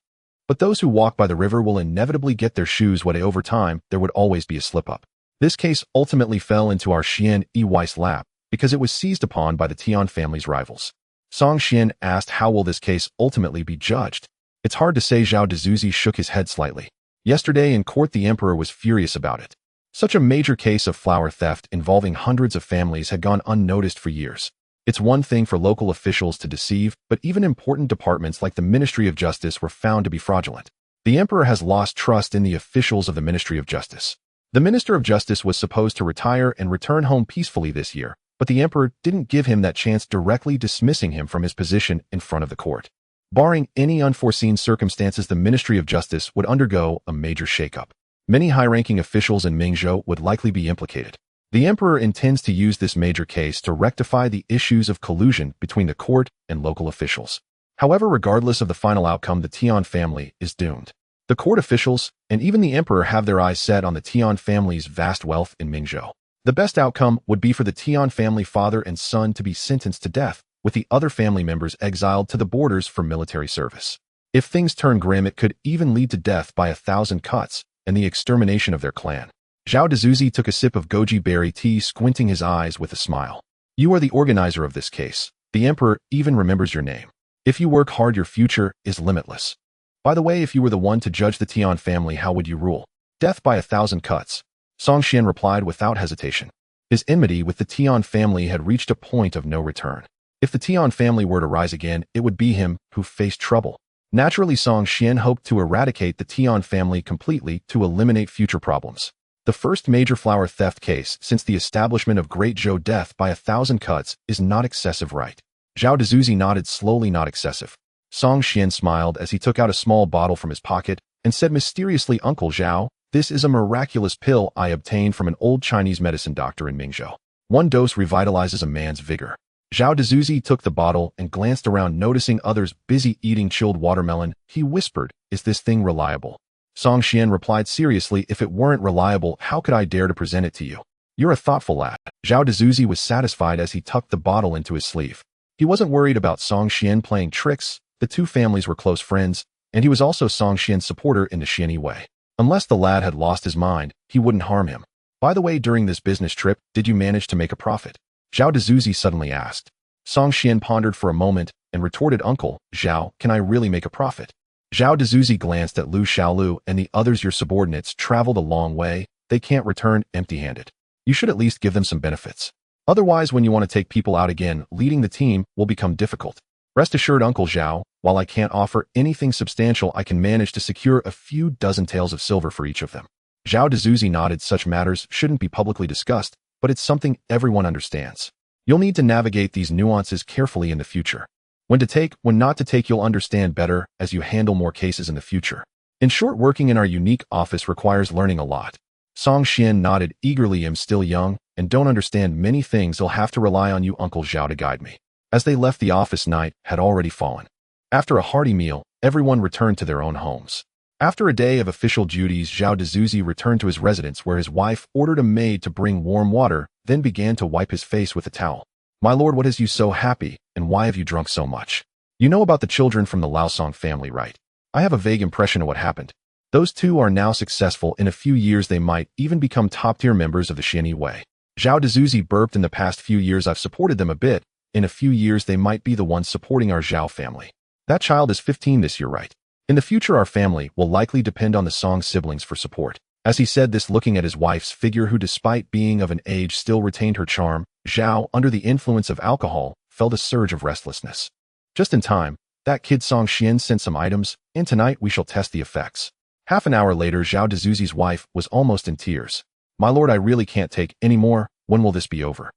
But those who walk by the river will inevitably get their shoes wet. Over time, there would always be a slip-up. This case ultimately fell into our Xian Yiwei's lap because it was seized upon by the Tian family's rivals." Song Qian asked, "How will this case ultimately be judged?" "It's hard to say." Zhao Dezuzi shook his head slightly. "Yesterday in court, the emperor was furious about it. Such a major case of flower theft involving hundreds of families had gone unnoticed for years. It's one thing for local officials to deceive, but even important departments like the Ministry of Justice were found to be fraudulent. The emperor has lost trust in the officials of the Ministry of Justice. The Minister of Justice was supposed to retire and return home peacefully this year, but the emperor didn't give him that chance, directly dismissing him from his position in front of the court. Barring any unforeseen circumstances, the Ministry of Justice would undergo a major shakeup. Many high-ranking officials in Mingzhou would likely be implicated. The emperor intends to use this major case to rectify the issues of collusion between the court and local officials. However, regardless of the final outcome, the Tian family is doomed. The court officials and even the emperor have their eyes set on the Tian family's vast wealth in Mingzhou. The best outcome would be for the Tian family father and son to be sentenced to death, with the other family members exiled to the borders for military service. If things turn grim, it could even lead to death by 1,000 cuts and the extermination of their clan. Zhao Dezuzi took a sip of goji berry tea, squinting his eyes with a smile. "You are the organizer of this case. The emperor even remembers your name. If you work hard, your future is limitless. By the way, if you were the one to judge the Tian family, how would you rule?" "Death by 1,000 cuts." Song Qian replied without hesitation. His enmity with the Tian family had reached a point of no return. If the Tian family were to rise again, it would be him who faced trouble. Naturally, Song Qian hoped to eradicate the Tian family completely to eliminate future problems. The first major flower theft case since the establishment of Great Zhou. Death by 1,000 cuts is not excessive, right? Zhao Dezuzi nodded slowly. "Not excessive." Song Qian smiled as he took out a small bottle from his pocket and said mysteriously, "Uncle Zhao, this is a miraculous pill I obtained from an old Chinese medicine doctor in Mingzhou. 1 dose revitalizes a man's vigor." Zhao Dezuzi took the bottle and glanced around, noticing others busy eating chilled watermelon. He whispered, "Is this thing reliable?" Song Qian replied seriously, "If it weren't reliable, how could I dare to present it to you? You're a thoughtful lad." Zhao Dezuzi was satisfied as he tucked the bottle into his sleeve. He wasn't worried about Song Qian playing tricks. The two families were close friends, and he was also Song Qian's supporter in the Xian Yiwei. Unless the lad had lost his mind, he wouldn't harm him. "By the way, during this business trip, did you manage to make a profit?" Zhao Dezuzi suddenly asked. Song Qian pondered for a moment and retorted, "Uncle Zhao, can I really make a profit?" Zhao Dezuzi glanced at Lu Xiaolu and the others. "Your subordinates traveled a long way. They can't return empty-handed. You should at least give them some benefits. Otherwise, when you want to take people out again, leading the team will become difficult. Rest assured, Uncle Zhao, while I can't offer anything substantial, I can manage to secure a few dozen taels of silver for each of them." Zhao Dezuzi nodded. "Such matters shouldn't be publicly discussed, but it's something everyone understands. You'll need to navigate these nuances carefully in the future." When to take, when not to take, you'll understand better as you handle more cases in the future. In short, working in our unique office requires learning a lot. Song Xian nodded eagerly. I'm still young and don't understand many things. I'll have to rely on you, Uncle Zhao, to guide me. As they left, the office, night had already fallen. After a hearty meal, everyone returned to their own homes. After a day of official duties, Zhao Dezuzi returned to his residence where his wife ordered a maid to bring warm water, then began to wipe his face with a towel. My lord, what has you so happy, and why have you drunk so much? You know about the children from the Laosong family, right? I have a vague impression of what happened. Those two are now successful. In a few years they might even become top-tier members of the Xianyi Wei. Zhao Dezuzi burped. In the past few years I've supported them a bit. In a few years they might be the ones supporting our Zhao family. That child is 15 this year, right? In the future our family will likely depend on the Song siblings for support. As he said this, looking at his wife's figure, who despite being of an age still retained her charm, Zhao, under the influence of alcohol, felt a surge of restlessness. Just in time, that kid Song Xian sent some items, and tonight we shall test the effects. Half an hour later, Zhao Dezuzi's wife was almost in tears. My lord, I really can't take any more. When will this be over?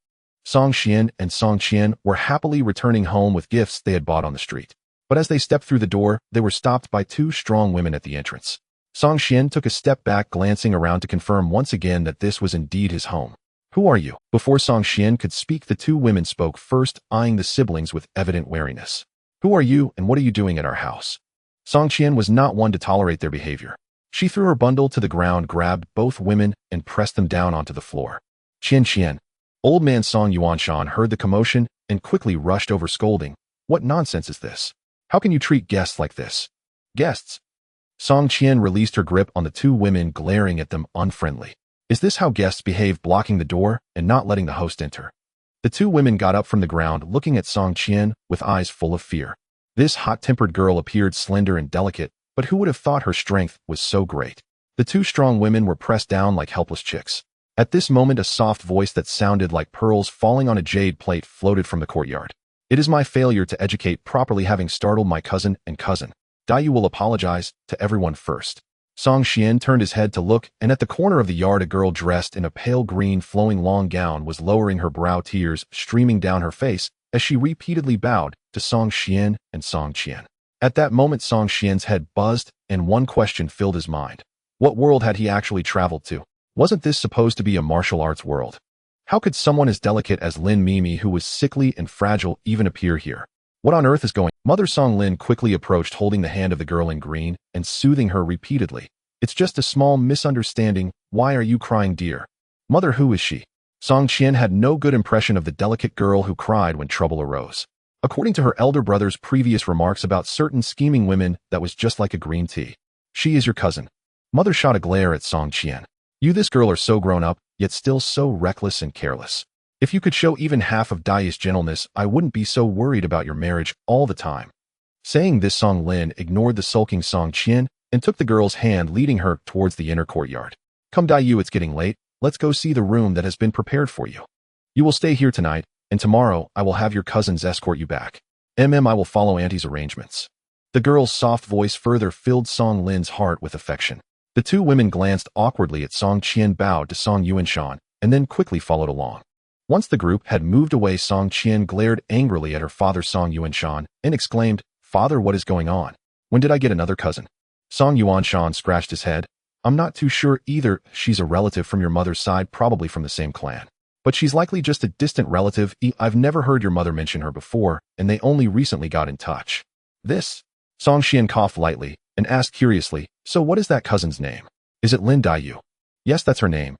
Song Xian and Song Qian were happily returning home with gifts they had bought on the street. But as they stepped through the door, they were stopped by two strong women at the entrance. Song Xian took a step back, glancing around to confirm once again that this was indeed his home. Who are you? Before Song Xian could speak, the two women spoke first, eyeing the siblings with evident wariness. Who are you, and what are you doing at our house? Song Qian was not one to tolerate their behavior. She threw her bundle to the ground, grabbed both women, and pressed them down onto the floor. Qian. Old man Song Yuanshan heard the commotion and quickly rushed over, scolding. What nonsense is this? How can you treat guests like this? Guests? Song Qian released her grip on the two women, glaring at them unfriendly. Is this how guests behave, blocking the door and not letting the host enter? The two women got up from the ground, looking at Song Qian with eyes full of fear. This hot-tempered girl appeared slender and delicate, but who would have thought her strength was so great? The two strong women were pressed down like helpless chicks. At this moment, a soft voice that sounded like pearls falling on a jade plate floated from the courtyard. It is my failure to educate properly, having startled my cousin and cousin. Dai will apologize to everyone first. Song Xian turned his head to look, and at the corner of the yard a girl dressed in a pale green flowing long gown was lowering her brow, tears streaming down her face as she repeatedly bowed to Song Xian and Song Qian. At that moment Song Xian's head buzzed, and one question filled his mind. What world had he actually traveled to? Wasn't this supposed to be a martial arts world? How could someone as delicate as Lin Mimi, who was sickly and fragile, even appear here? What on earth is going on? Mother Song Lin quickly approached, holding the hand of the girl in green and soothing her repeatedly. It's just a small misunderstanding. Why are you crying, dear? Mother, who is she? Song Qian had no good impression of the delicate girl who cried when trouble arose. According to her elder brother's previous remarks about certain scheming women, that was just like a green tea. She is your cousin. Mother shot a glare at Song Qian. You, this girl, are so grown up, yet still so reckless and careless. If you could show even half of Dai's gentleness, I wouldn't be so worried about your marriage all the time. Saying this, Song Lin ignored the sulking Song Qian and took the girl's hand, leading her towards the inner courtyard. Come, Dai, it's getting late. Let's go see the room that has been prepared for you. You will stay here tonight, and tomorrow I will have your cousins escort you back. I will follow Auntie's arrangements. The girl's soft voice further filled Song Lin's heart with affection. The two women glanced awkwardly at Song Qian, bowed to Song Yuanshan, and then quickly followed along. Once the group had moved away, Song Qian glared angrily at her father Song Yuanshan and exclaimed, Father, what is going on? When did I get another cousin? Song Yuanshan scratched his head. I'm not too sure either. She's a relative from your mother's side, probably from the same clan. But she's likely just a distant relative. I've never heard your mother mention her before, and they only recently got in touch. This? Song Qian coughed lightly and asked curiously, so what is that cousin's name? Is it Lin Daiyu? Yes, that's her name.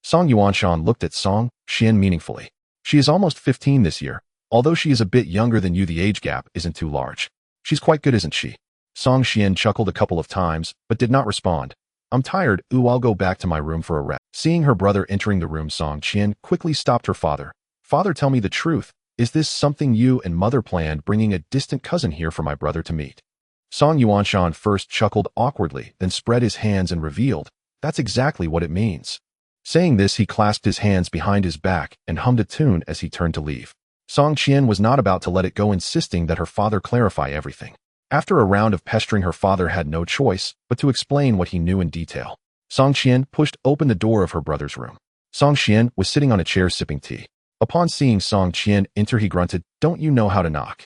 Song Yuanshan looked at Song Qian meaningfully. She is almost 15 this year. Although she is a bit younger than you, the age gap isn't too large. She's quite good, isn't she? Song Qian chuckled a couple of times, but did not respond. I'm tired. I'll go back to my room for a rest. Seeing her brother entering the room, Song Qian quickly stopped her father. Father, tell me the truth. Is this something you and mother planned, bringing a distant cousin here for my brother to meet? Song Yuanshan first chuckled awkwardly, then spread his hands and revealed, that's exactly what it means. Saying this, he clasped his hands behind his back and hummed a tune as he turned to leave. Song Qian was not about to let it go, insisting that her father clarify everything. After a round of pestering, her father had no choice but to explain what he knew in detail. Song Qian pushed open the door of her brother's room. Song Qian was sitting on a chair sipping tea. Upon seeing Song Qian enter, he grunted, Don't you know how to knock?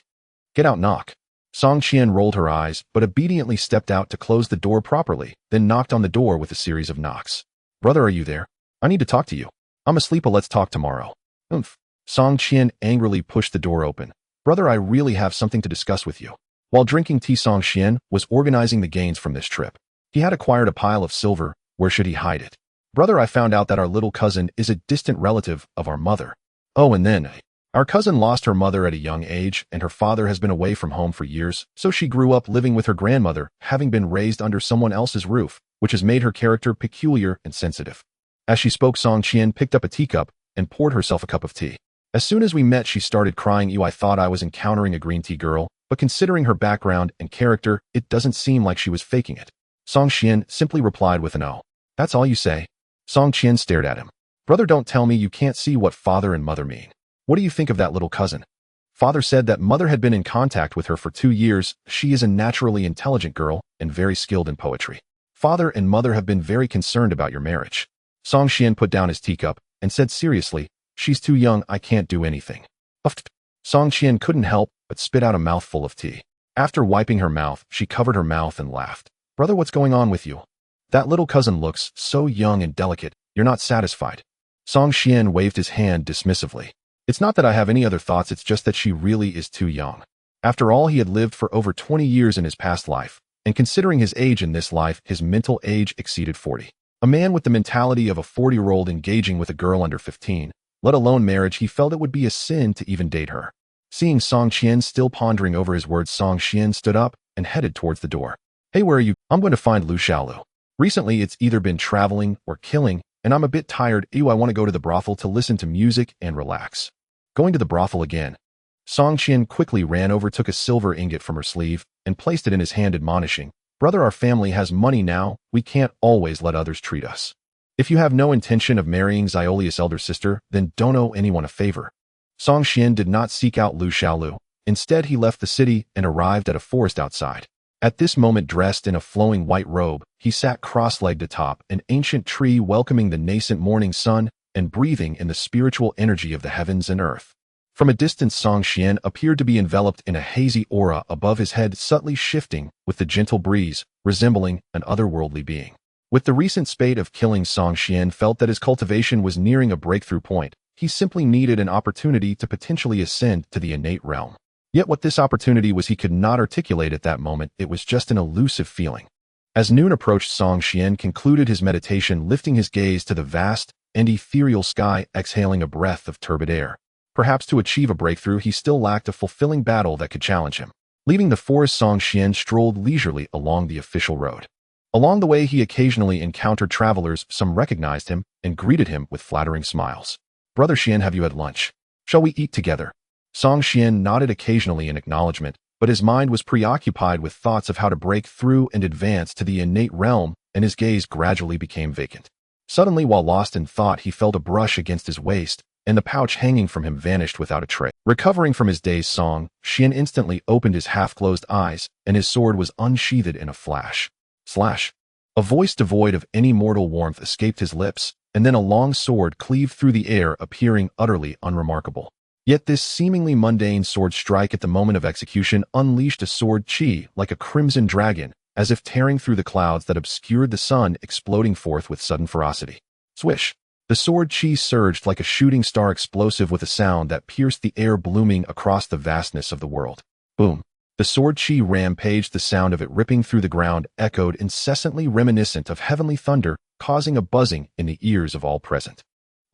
Get out, knock. Song Qian rolled her eyes, but obediently stepped out to close the door properly, then knocked on the door with a series of knocks. Brother, are you there? I need to talk to you. I'm asleep, but let's talk tomorrow. Oomph. Song Qian angrily pushed the door open. Brother, I really have something to discuss with you. While drinking tea, Song Qian was organizing the gains from this trip. He had acquired a pile of silver. Where should he hide it? Brother, I found out that our little cousin is a distant relative of our mother. Oh, and then our cousin lost her mother at a young age, and her father has been away from home for years, so she grew up living with her grandmother, having been raised under someone else's roof, which has made her character peculiar and sensitive. As she spoke, Song Qian picked up a teacup and poured herself a cup of tea. As soon as we met, she started crying. I thought I was encountering a green tea girl, but considering her background and character, it doesn't seem like she was faking it. Song Qian simply replied with an "Oh. That's all you say?" Song Qian stared at him. Brother, don't tell me you can't see what father and mother mean. What do you think of that little cousin? Father said that mother had been in contact with her for 2 years. She is a naturally intelligent girl and very skilled in poetry. Father and mother have been very concerned about your marriage. Song Qian put down his teacup and said seriously, she's too young, I can't do anything. Uffed. Song Qian couldn't help but spit out a mouthful of tea. After wiping her mouth, she covered her mouth and laughed. Brother, what's going on with you? That little cousin looks so young and delicate. You're not satisfied. Song Qian waved his hand dismissively. It's not that I have any other thoughts, it's just that she really is too young. After all, he had lived for over 20 years in his past life, and considering his age in this life, his mental age exceeded 40. A man with the mentality of a 40-year-old engaging with a girl under 15, let alone marriage, he felt it would be a sin to even date her. Seeing Song Qian still pondering over his words, Song Qian stood up and headed towards the door. Hey, where are you? I'm going to find Lu Xiaolu. Recently, it's either been traveling or killing, and I'm a bit tired. I want to go to the brothel to listen to music and relax. Going to the brothel again. Song Qian quickly ran over, took a silver ingot from her sleeve, and placed it in his hand, admonishing, Brother, our family has money now. We can't always let others treat us. If you have no intention of marrying Xiolia's elder sister, then don't owe anyone a favor. Song Qian did not seek out Lu Xiaolu. Instead, he left the city and arrived at a forest outside. At this moment, dressed in a flowing white robe, he sat cross-legged atop an ancient tree, welcoming the nascent morning sun and breathing in the spiritual energy of the heavens and earth. From a distance, Song Qian appeared to be enveloped in a hazy aura above his head, subtly shifting with the gentle breeze, resembling an otherworldly being. With the recent spate of killings, Song Qian felt that his cultivation was nearing a breakthrough point. He simply needed an opportunity to potentially ascend to the innate realm. Yet what this opportunity was, he could not articulate at that moment. It was just an elusive feeling. As noon approached, Song Qian concluded his meditation, lifting his gaze to the vast and ethereal sky, exhaling a breath of turbid air. Perhaps to achieve a breakthrough, he still lacked a fulfilling battle that could challenge him. Leaving the forest, Song Qian strolled leisurely along the official road. Along the way, he occasionally encountered travelers. Some recognized him and greeted him with flattering smiles. Brother Qian, have you had lunch? Shall we eat together? Song Qian nodded occasionally in acknowledgement, but his mind was preoccupied with thoughts of how to break through and advance to the innate realm, and his gaze gradually became vacant. Suddenly, while lost in thought, he felt a brush against his waist, and the pouch hanging from him vanished without a trace. Recovering from his dazed, Song Qian instantly opened his half-closed eyes, and his sword was unsheathed in a flash. Slash. A voice devoid of any mortal warmth escaped his lips, and then a long sword cleaved through the air, appearing utterly unremarkable. Yet this seemingly mundane sword strike at the moment of execution unleashed a sword chi like a crimson dragon, as if tearing through the clouds that obscured the sun, exploding forth with sudden ferocity. Swish! The sword chi surged like a shooting star explosive with a sound that pierced the air, blooming across the vastness of the world. Boom! The sword chi rampaged, the sound of it ripping through the ground echoed incessantly, reminiscent of heavenly thunder, causing a buzzing in the ears of all present.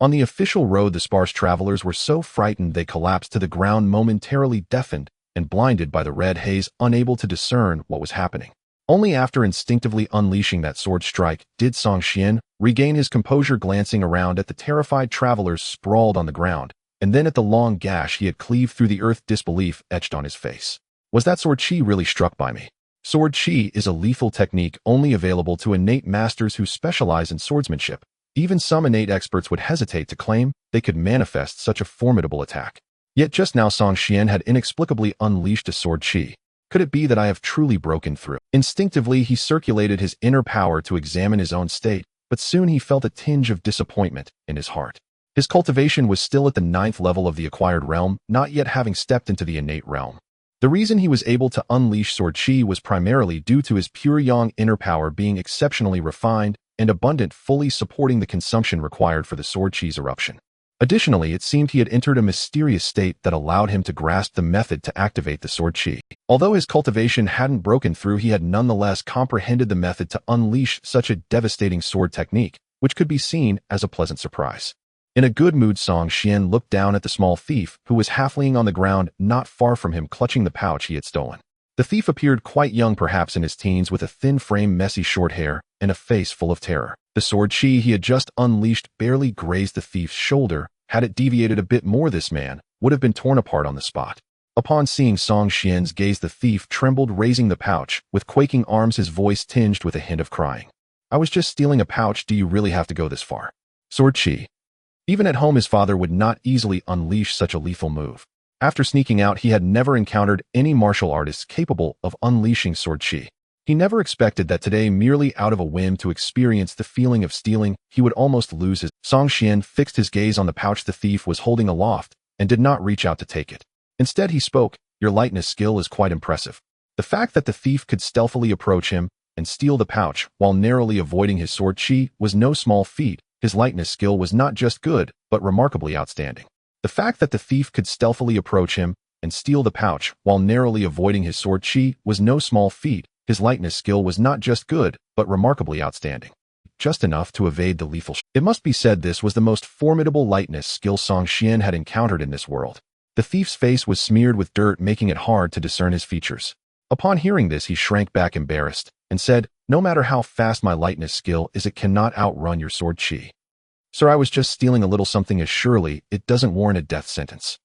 On the official road, the sparse travelers were so frightened they collapsed to the ground, momentarily deafened and blinded by the red haze, unable to discern what was happening. Only after instinctively unleashing that sword strike did Song Qian regain his composure, glancing around at the terrified travelers sprawled on the ground, and then at the long gash he had cleaved through the earth, disbelief etched on his face. Was that sword chi really struck by me? Sword chi is a lethal technique only available to innate masters who specialize in swordsmanship. Even some innate experts would hesitate to claim they could manifest such a formidable attack. Yet just now Song Qian had inexplicably unleashed a sword chi. Could it be that I have truly broken through? Instinctively, he circulated his inner power to examine his own state, but soon he felt a tinge of disappointment in his heart. His cultivation was still at the 9th level of the acquired realm, not yet having stepped into the innate realm. The reason he was able to unleash sword chi was primarily due to his pure yang inner power being exceptionally refined and abundant, fully supporting the consumption required for the sword chi's eruption. Additionally, it seemed he had entered a mysterious state that allowed him to grasp the method to activate the sword chi. Although his cultivation hadn't broken through, he had nonetheless comprehended the method to unleash such a devastating sword technique, which could be seen as a pleasant surprise. In a good mood, Song Xian looked down at the small thief, who was half laying on the ground not far from him, clutching the pouch he had stolen. The thief appeared quite young, perhaps in his teens, with a thin frame, messy short hair, and a face full of terror. The sword chi he had just unleashed barely grazed the thief's shoulder. Had it deviated a bit more, this man would have been torn apart on the spot. Upon seeing Song Xian's gaze, the thief trembled, raising the pouch. With quaking arms, his voice tinged with a hint of crying. "I was just stealing a pouch. Do you really have to go this far?" Sword chi. Even at home, his father would not easily unleash such a lethal move. After sneaking out, he had never encountered any martial artists capable of unleashing sword chi. He never expected that today, merely out of a whim to experience the feeling of stealing, he would almost lose his. Song Xian fixed his gaze on the pouch the thief was holding aloft and did not reach out to take it. Instead, he spoke, "Your lightness skill is quite impressive." The fact that the thief could stealthily approach him and steal the pouch while narrowly avoiding his sword chi was no small feat. His lightness skill was not just good, but remarkably outstanding. The fact that the thief could stealthily approach him and steal the pouch while narrowly avoiding his sword chi was no small feat. His lightness skill was not just good, but remarkably outstanding. Just enough to evade the lethal shot. It must be said this was the most formidable lightness skill Song Xian had encountered in this world. The thief's face was smeared with dirt, making it hard to discern his features. Upon hearing this, he shrank back embarrassed and said, "No matter how fast my lightness skill is, it cannot outrun your sword chi. Sir, I was just stealing a little something, as surely it doesn't warrant a death sentence."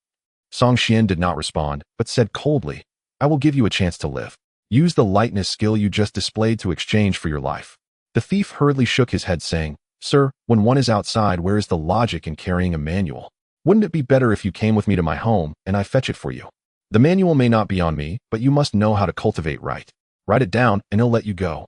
Song Xian did not respond, but said coldly, "I will give you a chance to live. Use the lightness skill you just displayed to exchange for your life." The thief hurriedly shook his head, saying, "Sir, when one is outside, where is the logic in carrying a manual? Wouldn't it be better if you came with me to my home and I fetch it for you? The manual may not be on me, but you must know how to cultivate right. Write it down and he'll let you go."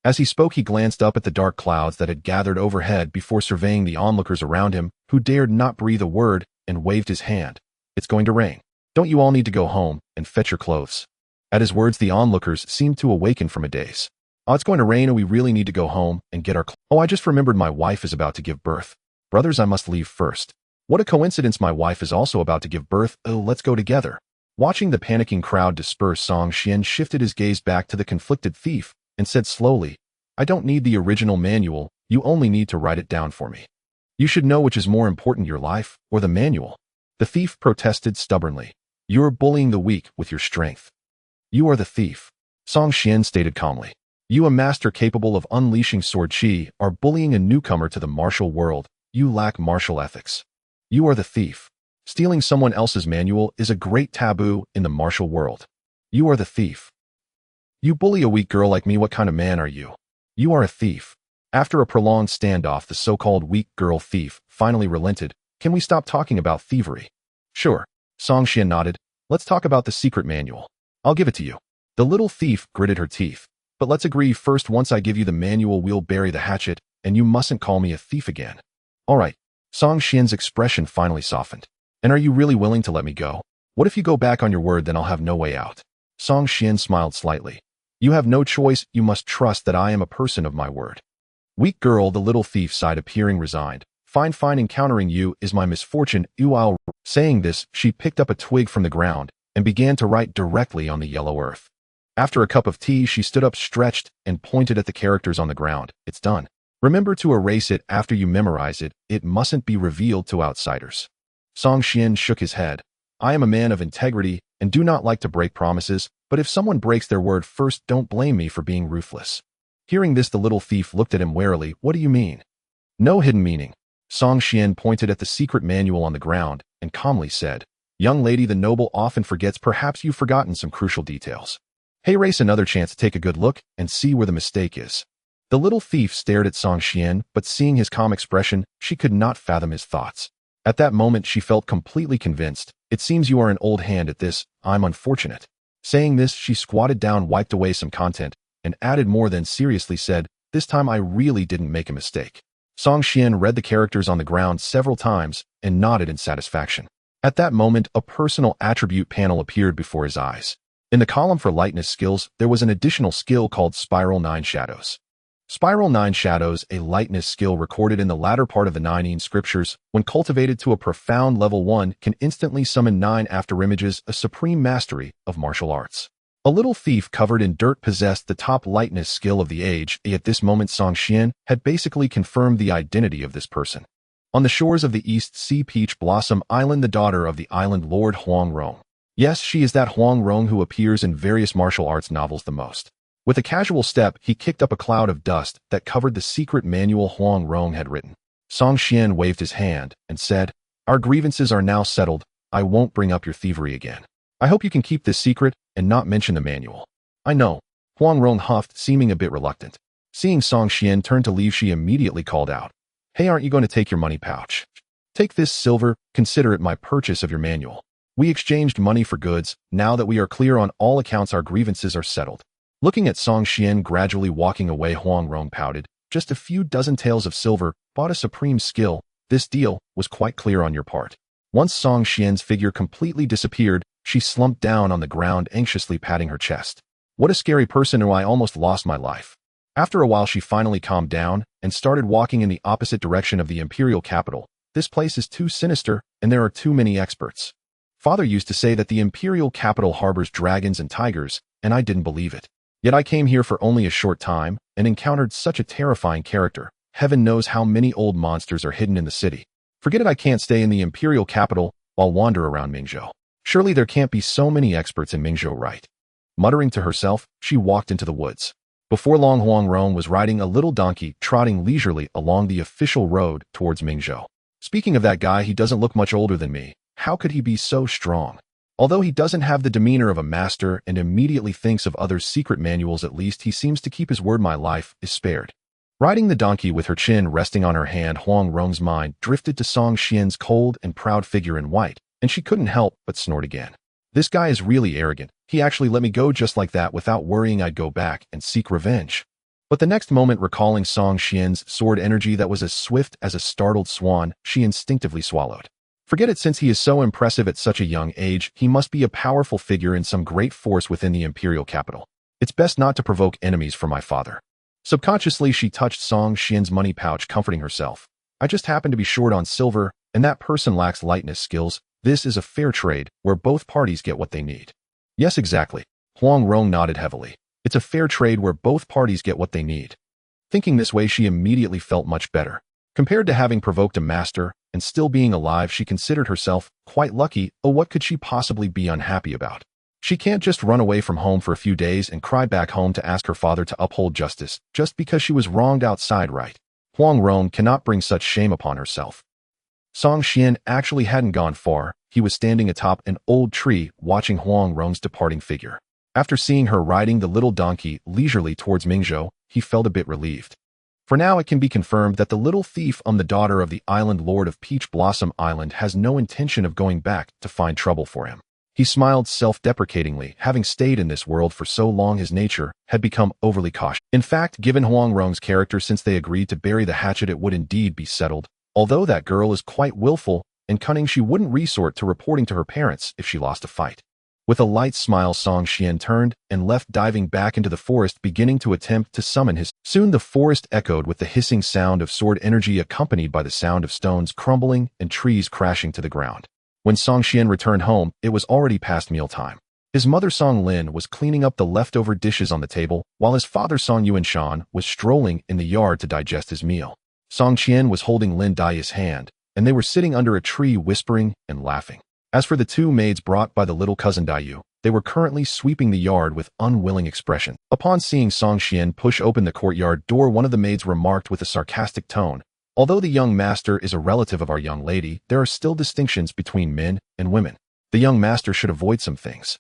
As he spoke, he glanced up at the dark clouds that had gathered overhead before surveying the onlookers around him, who dared not breathe a word, and waved his hand. "It's going to rain. Don't you all need to go home and fetch your clothes?" At his words, the onlookers seemed to awaken from a daze. "Oh, it's going to rain and we really need to go home and get our clothes. Oh, I just remembered my wife is about to give birth. Brothers, I must leave first. What a coincidence, my wife is also about to give birth. Oh, let's go together." Watching the panicking crowd disperse, Song Xian shifted his gaze back to the conflicted thief and said slowly, "I don't need the original manual, you only need to write it down for me. You should know which is more important, your life or the manual." The thief protested stubbornly, "You're bullying the weak with your strength." "You are the thief," Song Xian stated calmly. "You, a master capable of unleashing sword chi, are bullying a newcomer to the martial world. You lack martial ethics. You are the thief. Stealing someone else's manual is a great taboo in the martial world. You are the thief. You bully a weak girl like me. What kind of man are you? You are a thief." After a prolonged standoff, the so-called weak girl thief finally relented. "Can we stop talking about thievery?" "Sure." Song Xian nodded. "Let's talk about the secret manual. I'll give it to you." The little thief gritted her teeth. "But let's agree first, once I give you the manual, we'll bury the hatchet, and you mustn't call me a thief again." "All right." Song Xian's expression finally softened. "And are you really willing to let me go? What if you go back on your word? Then I'll have no way out." Song Xian smiled slightly. "You have no choice. You must trust that I am a person of my word." "Weak girl," the little thief sighed, appearing resigned. Fine, encountering you is my misfortune. I'll." Saying this, she picked up a twig from the ground and began to write directly on the yellow earth. After a cup of tea, she stood up, stretched, and pointed at the characters on the ground. "It's done. Remember to erase it after you memorize it. It mustn't be revealed to outsiders." Song Xian shook his head. "I am a man of integrity and do not like to break promises, but if someone breaks their word first, don't blame me for being ruthless." Hearing this, the little thief looked at him warily. "What do you mean?" "No hidden meaning." Song Xian pointed at the secret manual on the ground and calmly said, "Young lady, the noble often forgets. Perhaps you've forgotten some crucial details. Hey, race, another chance to take a good look and see where the mistake is." The little thief stared at Song Xian, but seeing his calm expression, she could not fathom his thoughts. At that moment, she felt completely convinced. "It seems you are an old hand at this. I'm unfortunate." Saying this, she squatted down, wiped away some content, and added more than seriously said, "This time I really didn't make a mistake." Song Xian read the characters on the ground several times and nodded in satisfaction. At that moment, a personal attribute panel appeared before his eyes. In the column for lightness skills, there was an additional skill called Spiral 9 Shadows. Spiral 9 Shadows, a lightness skill recorded in the latter part of the 9 scriptures, when cultivated to a profound level 1, can instantly summon 9 afterimages, a supreme mastery of martial arts. A little thief covered in dirt possessed the top lightness skill of the age. At this moment, Song Xian had basically confirmed the identity of this person. On the shores of the East Sea Peach Blossom Island, the daughter of the island lord Huang Rong. Yes, she is that Huang Rong who appears in various martial arts novels the most. With a casual step, he kicked up a cloud of dust that covered the secret manual Huang Rong had written. Song Xian waved his hand and said, "Our grievances are now settled. I won't bring up your thievery again. I hope you can keep this secret and not mention the manual." "I know," Huang Rong huffed, seeming a bit reluctant. Seeing Song Xian turn to leave, she immediately called out, "Hey, aren't you going to take your money pouch? Take this silver, consider it my purchase of your manual. We exchanged money for goods. Now that we are clear on all accounts, our grievances are settled." Looking at Song Xian gradually walking away, Huang Rong pouted. "Just a few dozen taels of silver, bought a supreme skill. This deal was quite clear on your part." Once Song Xian's figure completely disappeared, she slumped down on the ground, anxiously patting her chest. "What a scary person, I almost lost my life." After a while, she finally calmed down and started walking in the opposite direction of the imperial capital. "This place is too sinister, and there are too many experts. Father used to say that the imperial capital harbors dragons and tigers, and I didn't believe it. Yet I came here for only a short time and encountered such a terrifying character. Heaven knows how many old monsters are hidden in the city. Forget it, I can't stay in the imperial capital while wander around Mingzhou. Surely there can't be so many experts in Mingzhou, right?" Muttering to herself, she walked into the woods. Before long, Huang Rong was riding a little donkey, trotting leisurely along the official road towards Mingzhou. "Speaking of that guy, he doesn't look much older than me. How could he be so strong? Although he doesn't have the demeanor of a master and immediately thinks of others' secret manuals, at least he seems to keep his word. My life is spared." Riding the donkey with her chin resting on her hand, Huang Rong's mind drifted to Song Xian's cold and proud figure in white, and she couldn't help but snort again. "This guy is really arrogant. He actually let me go just like that without worrying I'd go back and seek revenge." But the next moment, recalling Song Xian's sword energy that was as swift as a startled swan, she instinctively swallowed. Forget it, since he is so impressive at such a young age, he must be a powerful figure in some great force within the imperial capital. It's best not to provoke enemies for my father. Subconsciously, she touched Song Xian's money pouch, comforting herself. "I just happen to be short on silver, and that person lacks lightness skills. This is a fair trade, where both parties get what they need." "Yes, exactly." Huang Rong nodded heavily. "It's a fair trade where both parties get what they need." Thinking this way, she immediately felt much better. Compared to having provoked a master and still being alive, she considered herself quite lucky. Oh, what could she possibly be unhappy about? She can't just run away from home for a few days and cry back home to ask her father to uphold justice just because she was wronged outside, right? Huang Rong cannot bring such shame upon herself. Song Xian actually hadn't gone far. He was standing atop an old tree watching Huang Rong's departing figure. After seeing her riding the little donkey leisurely towards Mingzhou, he felt a bit relieved. For now it can be confirmed that the little thief, the daughter of the island lord of Peach Blossom Island, has no intention of going back to find trouble for him. He smiled self-deprecatingly. Having stayed in this world for so long, his nature had become overly cautious. In fact, given Huang Rong's character, since they agreed to bury the hatchet, it would indeed be settled. Although that girl is quite willful and cunning, she wouldn't resort to reporting to her parents if she lost a fight. With a light smile, Song Xian turned and left, diving back into the forest, beginning to attempt to summon his. Soon the forest echoed with the hissing sound of sword energy, accompanied by the sound of stones crumbling and trees crashing to the ground. When Song Xian returned home, it was already past mealtime. His mother Song Lin was cleaning up the leftover dishes on the table, while his father Song Yuanshan was strolling in the yard to digest his meal. Song Qian was holding Lin Dai's hand, and they were sitting under a tree whispering and laughing. As for the two maids brought by the little cousin Daiyu, they were currently sweeping the yard with unwilling expression. Upon seeing Song Xian push open the courtyard door, one of the maids remarked with a sarcastic tone, "Although the young master is a relative of our young lady, there are still distinctions between men and women. The young master should avoid some things,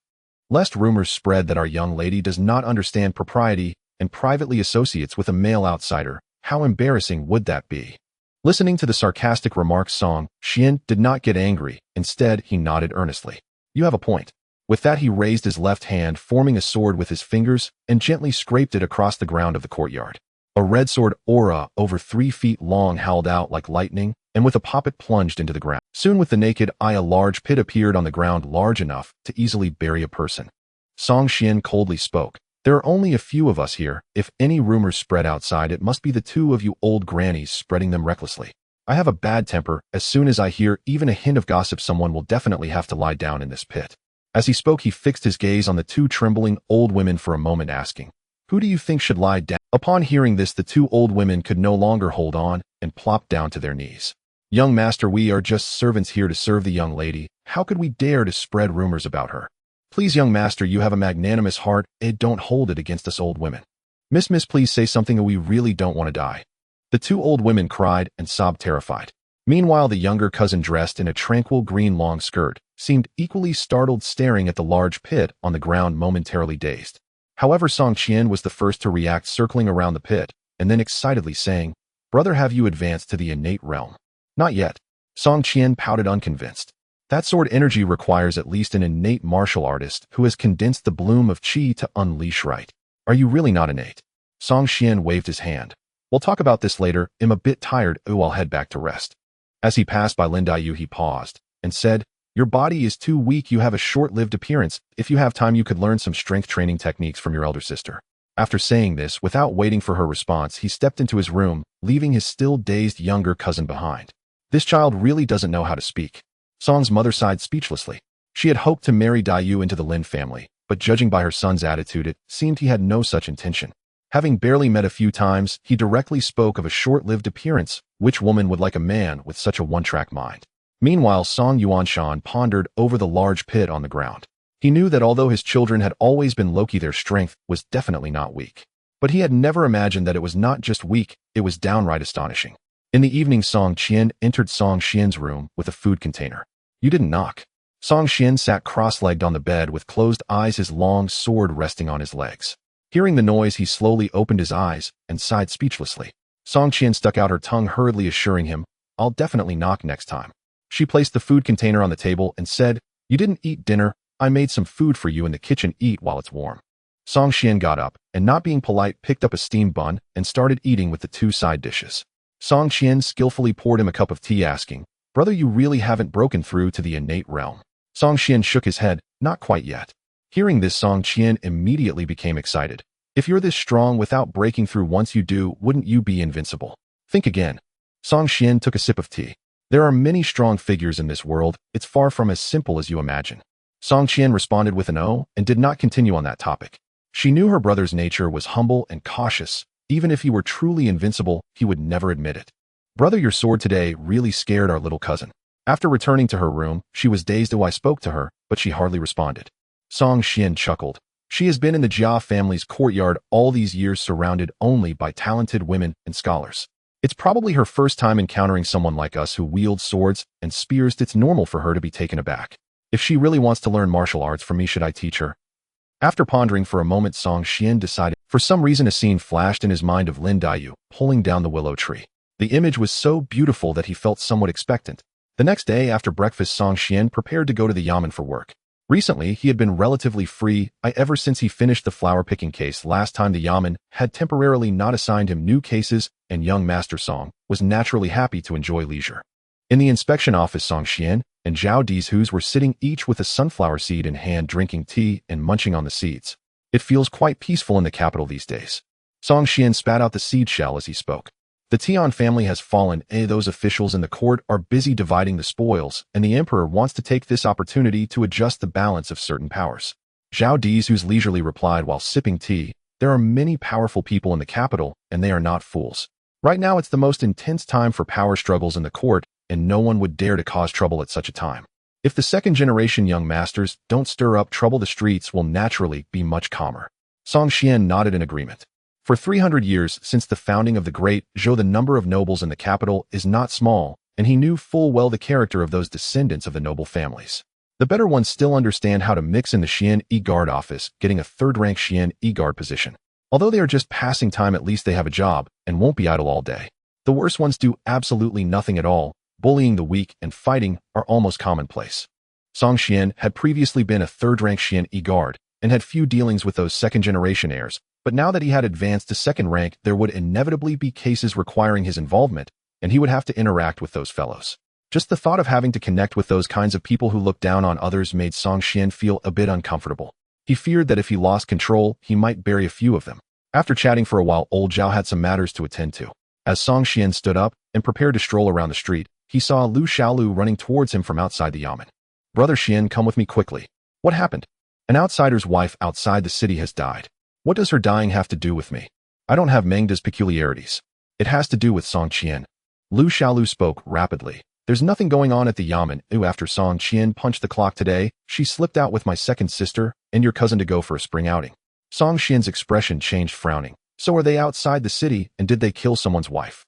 lest rumors spread that our young lady does not understand propriety and privately associates with a male outsider. How embarrassing would that be?" Listening to the sarcastic remarks, Song Xian did not get angry. Instead, he nodded earnestly. "You have a point." With that, he raised his left hand, forming a sword with his fingers, and gently scraped it across the ground of the courtyard. A red sword aura over 3 feet long howled out like lightning, and with a pop it plunged into the ground. Soon with the naked eye, a large pit appeared on the ground, large enough to easily bury a person. Song Xian coldly spoke. There are only a few of us here. If any rumors spread outside, it must be the two of you old grannies spreading them recklessly. I have a bad temper. As soon as I hear even a hint of gossip, someone will definitely have to lie down in this pit. As he spoke, he fixed his gaze on the two trembling old women for a moment, asking, "Who do you think should lie down?" Upon hearing this, the two old women could no longer hold on and plopped down to their knees. "Young master, we are just servants here to serve the young lady. How could we dare to spread rumors about her? Please, young master, you have a magnanimous heart. Don't hold it against us old women. Miss, please say something, or we really don't want to die." The two old women cried and sobbed, terrified. Meanwhile, the younger cousin, dressed in a tranquil green long skirt, seemed equally startled, staring at the large pit on the ground, momentarily dazed. However, Song Qian was the first to react, circling around the pit, and then excitedly saying, "Brother, have you advanced to the innate realm?" "Not yet." Song Qian pouted, unconvinced. "That sword energy requires at least an innate martial artist who has condensed the bloom of qi to unleash right. Are you really not innate?" Song Qian waved his hand. "We'll talk about this later. I'm a bit tired. I'll head back to rest." As he passed by Lin Daiyu, he paused and said, "Your body is too weak. You have a short-lived appearance. If you have time, you could learn some strength training techniques from your elder sister." After saying this, without waiting for her response, he stepped into his room, leaving his still dazed younger cousin behind. This child really doesn't know how to speak. Song's mother sighed speechlessly. She had hoped to marry Daiyu into the Lin family, but judging by her son's attitude, it seemed he had no such intention. Having barely met a few times, he directly spoke of a short-lived appearance. Which woman would like a man with such a one-track mind? Meanwhile, Song Yuanshan pondered over the large pit on the ground. He knew that although his children had always been low-key, their strength was definitely not weak. But he had never imagined that it was not just weak, it was downright astonishing. In the evening, Song Qian entered Song Xian's room with a food container. "You didn't knock." Song Xian sat cross-legged on the bed with closed eyes, his long sword resting on his legs. Hearing the noise, he slowly opened his eyes and sighed speechlessly. Song Qian stuck out her tongue, hurriedly assuring him, "I'll definitely knock next time." She placed the food container on the table and said, "You didn't eat dinner. I made some food for you in the kitchen. Eat while it's warm." Song Xian got up and, not being polite, picked up a steamed bun and started eating with the two side dishes. Song Qian skillfully poured him a cup of tea, asking, "Brother, you really haven't broken through to the innate realm?" Song Xian shook his head, "Not quite yet." Hearing this, Song Qian immediately became excited. "If you're this strong without breaking through, once you do, wouldn't you be invincible? Think again." Song Xian took a sip of tea. "There are many strong figures in this world. It's far from as simple as you imagine." Song Qian responded with an "oh" and did not continue on that topic. She knew her brother's nature was humble and cautious. Even if he were truly invincible, he would never admit it. "Brother, your sword today really scared our little cousin." After returning to her room, she was dazed. I spoke to her, but she hardly responded. Song Xian chuckled. She has been in the Jia family's courtyard all these years, surrounded only by talented women and scholars. It's probably her first time encountering someone like us who wields swords and spears. It's normal for her to be taken aback. If she really wants to learn martial arts from me, should I teach her? After pondering for a moment, Song Xian decided. For some reason, a scene flashed in his mind of Lin Daiyu pulling down the willow tree. The image was so beautiful that he felt somewhat expectant. The next day, after breakfast, Song Xian prepared to go to the yamen for work. Recently, he had been relatively free ever since he finished the flower-picking case. Last time, the yamen had temporarily not assigned him new cases, and young Master Song was naturally happy to enjoy leisure. In the inspection office, Song Xian and Zhao Dizhus were sitting each with a sunflower seed in hand, drinking tea and munching on the seeds. "It feels quite peaceful in the capital these days." Song Xian spat out the seed shell as he spoke. "The Tian family has fallen. Those officials in the court are busy dividing the spoils, and the emperor wants to take this opportunity to adjust the balance of certain powers." Zhao Dizhus leisurely replied while sipping tea, "There are many powerful people in the capital, and they are not fools. Right now, it's the most intense time for power struggles in the court, and no one would dare to cause trouble at such a time. If the second-generation young masters don't stir up trouble, the streets will naturally be much calmer." Song Xian nodded in agreement. For 300 years since the founding of the Great Zhou, the number of nobles in the capital is not small, and he knew full well the character of those descendants of the noble families. The better ones still understand how to mix in the Xian E-Guard office, getting a third-rank Xian E-Guard position. Although they are just passing time, at least they have a job and won't be idle all day. The worst ones do absolutely nothing at all. Bullying the weak and fighting are almost commonplace. Song Xian had previously been a third-rank Xian E-Guard and had few dealings with those second-generation heirs, but now that he had advanced to second rank, there would inevitably be cases requiring his involvement, and he would have to interact with those fellows. Just the thought of having to connect with those kinds of people who look down on others made Song Xian feel a bit uncomfortable. He feared that if he lost control, he might bury a few of them. After chatting for a while, old Zhao had some matters to attend to. As Song Xian stood up and prepared to stroll around the street, he saw Lu Xiaolu running towards him from outside the yamen. "Brother Xian, come with me quickly." "What happened?" "An outsider's wife outside the city has died." "What does her dying have to do with me?" "I don't have Mengda's peculiarities." "It has to do with Song Qian." Lu Xiaolu spoke rapidly. "There's nothing going on at the yamen. After Song Qian punched the clock today, she slipped out with my second sister and your cousin to go for a spring outing." Song Qian's expression changed, frowning. "So are they outside the city, and did they kill someone's wife?"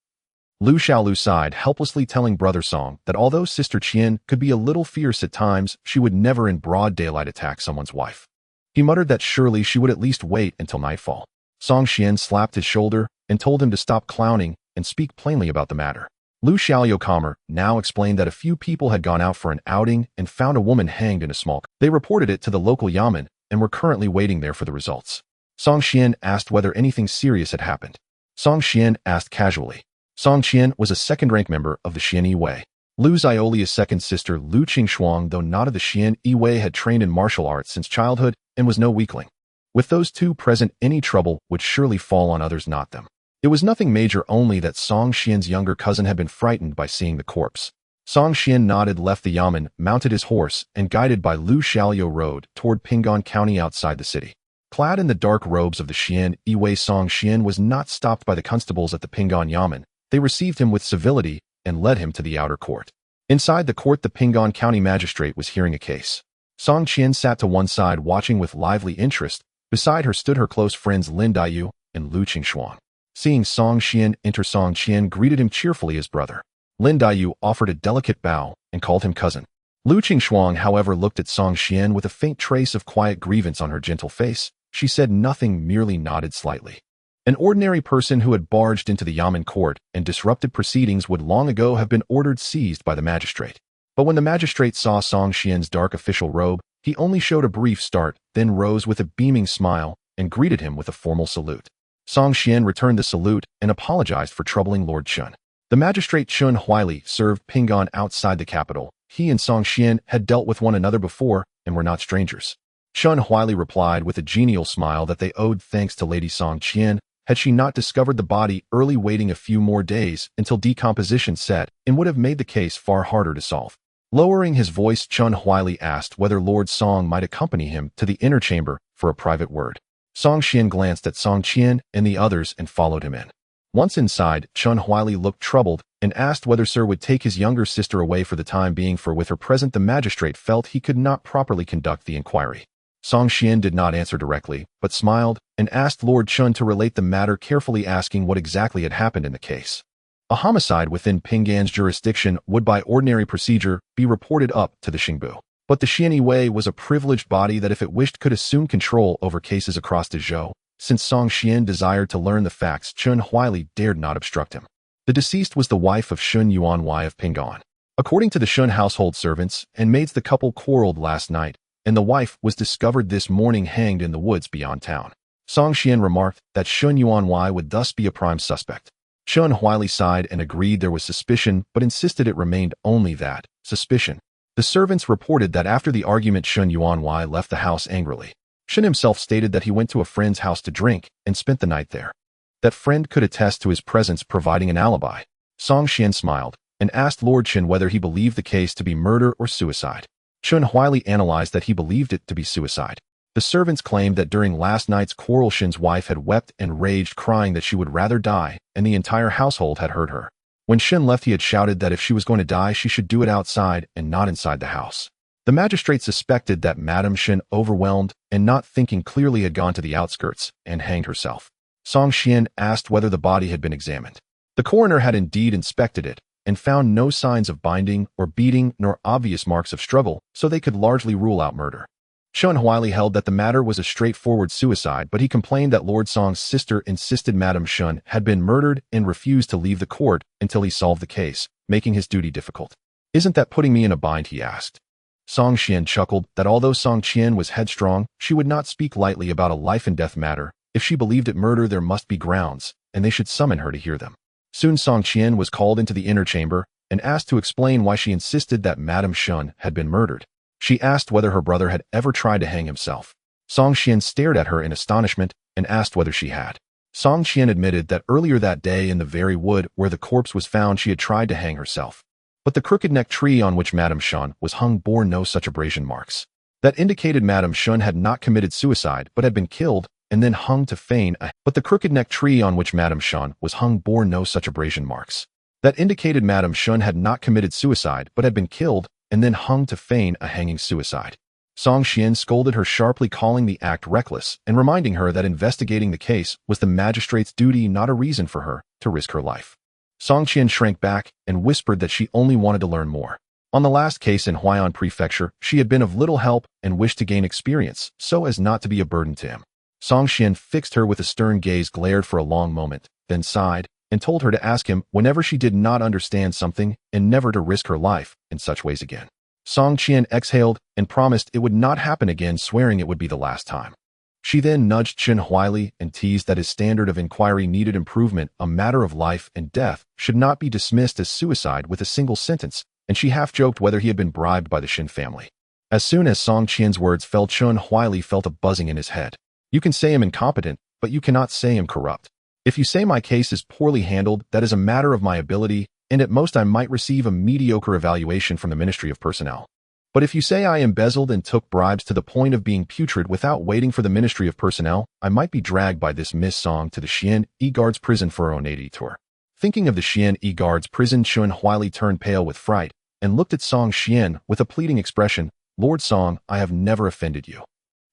Lu Xiaolu sighed, helplessly telling Brother Song that although Sister Qian could be a little fierce at times, she would never in broad daylight attack someone's wife. He muttered that surely she would at least wait until nightfall. Song Qian slapped his shoulder and told him to stop clowning and speak plainly about the matter. Lu Xiaoyokamer now explained that a few people had gone out for an outing and found a woman hanged in a small. They reported it to the local yamen and were currently waiting there for the results. Song Qian asked whether anything serious had happened. Song Qian asked casually. Song Qian was a second-rank member of the Xian Yi. Lu Xiaolia's second sister Lu Qingxuang, though not of the Xian Yi, had trained in martial arts since childhood and was no weakling. With those two present, any trouble would surely fall on others, not them. It was nothing major, only that Song Xian's younger cousin had been frightened by seeing the corpse. Song Xian nodded, left the yamen, mounted his horse, and guided by Lu Xiaoliu rode toward Pinggan County outside the city. Clad in the dark robes of the Xian Yi, Song Xian was not stopped by the constables at the Pinggan yamen. They received him with civility and led him to the outer court. Inside the court, the Pinggan County magistrate was hearing a case. Song Qian sat to one side, watching with lively interest. Beside her stood her close friends Lin Daiyu and Lu Qingxuan. Seeing Song Xian enter, Song Qian greeted him cheerfully as brother. Lin Daiyu offered a delicate bow and called him cousin. Lu Qingxuan, however, looked at Song Xian with a faint trace of quiet grievance on her gentle face. She said nothing, merely nodded slightly. An ordinary person who had barged into the yamen court and disrupted proceedings would long ago have been ordered seized by the magistrate. But when the magistrate saw Song Xian's dark official robe, he only showed a brief start, then rose with a beaming smile and greeted him with a formal salute. Song Xian returned the salute and apologized for troubling Lord Xuan. The magistrate Chun Huili served Pinggan outside the capital. He and Song Xian had dealt with one another before and were not strangers. Chun Huili replied with a genial smile that they owed thanks to Lady Song Qian. Had she not discovered the body early, waiting a few more days until decomposition set, and would have made the case far harder to solve. Lowering his voice, Chun Huili asked whether Lord Song might accompany him to the inner chamber for a private word. Song Xian glanced at Song Qian and the others and followed him in. Once inside, Chun Huili looked troubled and asked whether Sir would take his younger sister away for the time being, for with her present the magistrate felt he could not properly conduct the inquiry. Song Xian did not answer directly, but smiled and asked Lord Chun to relate the matter, carefully asking what exactly had happened in the case. A homicide within Pinggan's jurisdiction would by ordinary procedure be reported up to the Xingbu. But the Xian Yi was a privileged body that if it wished could assume control over cases across the Zhou. Since Song Xian desired to learn the facts, Chun Huili dared not obstruct him. The deceased was the wife of Shun Yuan Wei of Pinggan. According to the Shun household servants and maids, the couple quarreled last night, and the wife was discovered this morning hanged in the woods beyond town. Song Xian remarked that Shun Yuan Wei would thus be a prime suspect. Chun Huili sighed and agreed there was suspicion, but insisted it remained only that, suspicion. The servants reported that after the argument, Shun Yuan Wei left the house angrily. Shun himself stated that he went to a friend's house to drink and spent the night there. That friend could attest to his presence, providing an alibi. Song Xian smiled and asked Lord Chun whether he believed the case to be murder or suicide. Chun Huili analyzed that he believed it to be suicide. The servants claimed that during last night's quarrel, Shin's wife had wept and raged, crying that she would rather die, and the entire household had heard her. When Shin left, he had shouted that if she was going to die, she should do it outside and not inside the house. The magistrate suspected that Madame Shin, overwhelmed and not thinking clearly, had gone to the outskirts and hanged herself. Song Xian asked whether the body had been examined. The coroner had indeed inspected it and found no signs of binding or beating nor obvious marks of struggle, so they could largely rule out murder. Chun Huili held that the matter was a straightforward suicide, but he complained that Lord Song's sister insisted Madame Shun had been murdered and refused to leave the court until he solved the case, making his duty difficult. "Isn't that putting me in a bind?" he asked. Song Xian chuckled that although Song Qian was headstrong, she would not speak lightly about a life-and-death matter. If she believed it murder, there must be grounds, and they should summon her to hear them. Soon Song Qian was called into the inner chamber and asked to explain why she insisted that Madame Shun had been murdered. She asked whether her brother had ever tried to hang himself. Song Qian stared at her in astonishment and asked whether she had. Song Qian admitted that earlier that day in the very wood where the corpse was found she had tried to hang herself. But the crooked-neck tree on which Madame Xuan was hung bore no such abrasion marks. That indicated Madame Xuan had not committed suicide but had been killed and then hung to feign a— But the crooked-neck tree on which Madame Xuan was hung bore no such abrasion marks. That indicated Madame Xuan had not committed suicide but had been killed and then hung to feign a hanging suicide. Song Qian scolded her sharply, calling the act reckless and reminding her that investigating the case was the magistrate's duty, not a reason for her to risk her life. Song Qian shrank back and whispered that she only wanted to learn more. On the last case in Huai'an Prefecture, she had been of little help and wished to gain experience so as not to be a burden to him. Song Qian fixed her with a stern gaze, glared for a long moment, then sighed, and told her to ask him whenever she did not understand something and never to risk her life in such ways again. Song Qian exhaled and promised it would not happen again, swearing it would be the last time. She then nudged Chen Huaili and teased that his standard of inquiry needed improvement. A matter of life and death should not be dismissed as suicide with a single sentence, and she half-joked whether he had been bribed by the Shin family. As soon as Song Qian's words fell, Chen Huaili felt a buzzing in his head. You can say him incompetent, but you cannot say him corrupt. If you say my case is poorly handled, that is a matter of my ability, and at most I might receive a mediocre evaluation from the Ministry of Personnel. But if you say I embezzled and took bribes to the point of being putrid without waiting for the Ministry of Personnel, I might be dragged by this Miss Song to the Xian Guards prison for a onady tour. Thinking of the Xian Guards prison, Chen Huaili turned pale with fright and looked at Song Qian with a pleading expression. Lord Song, I have never offended you.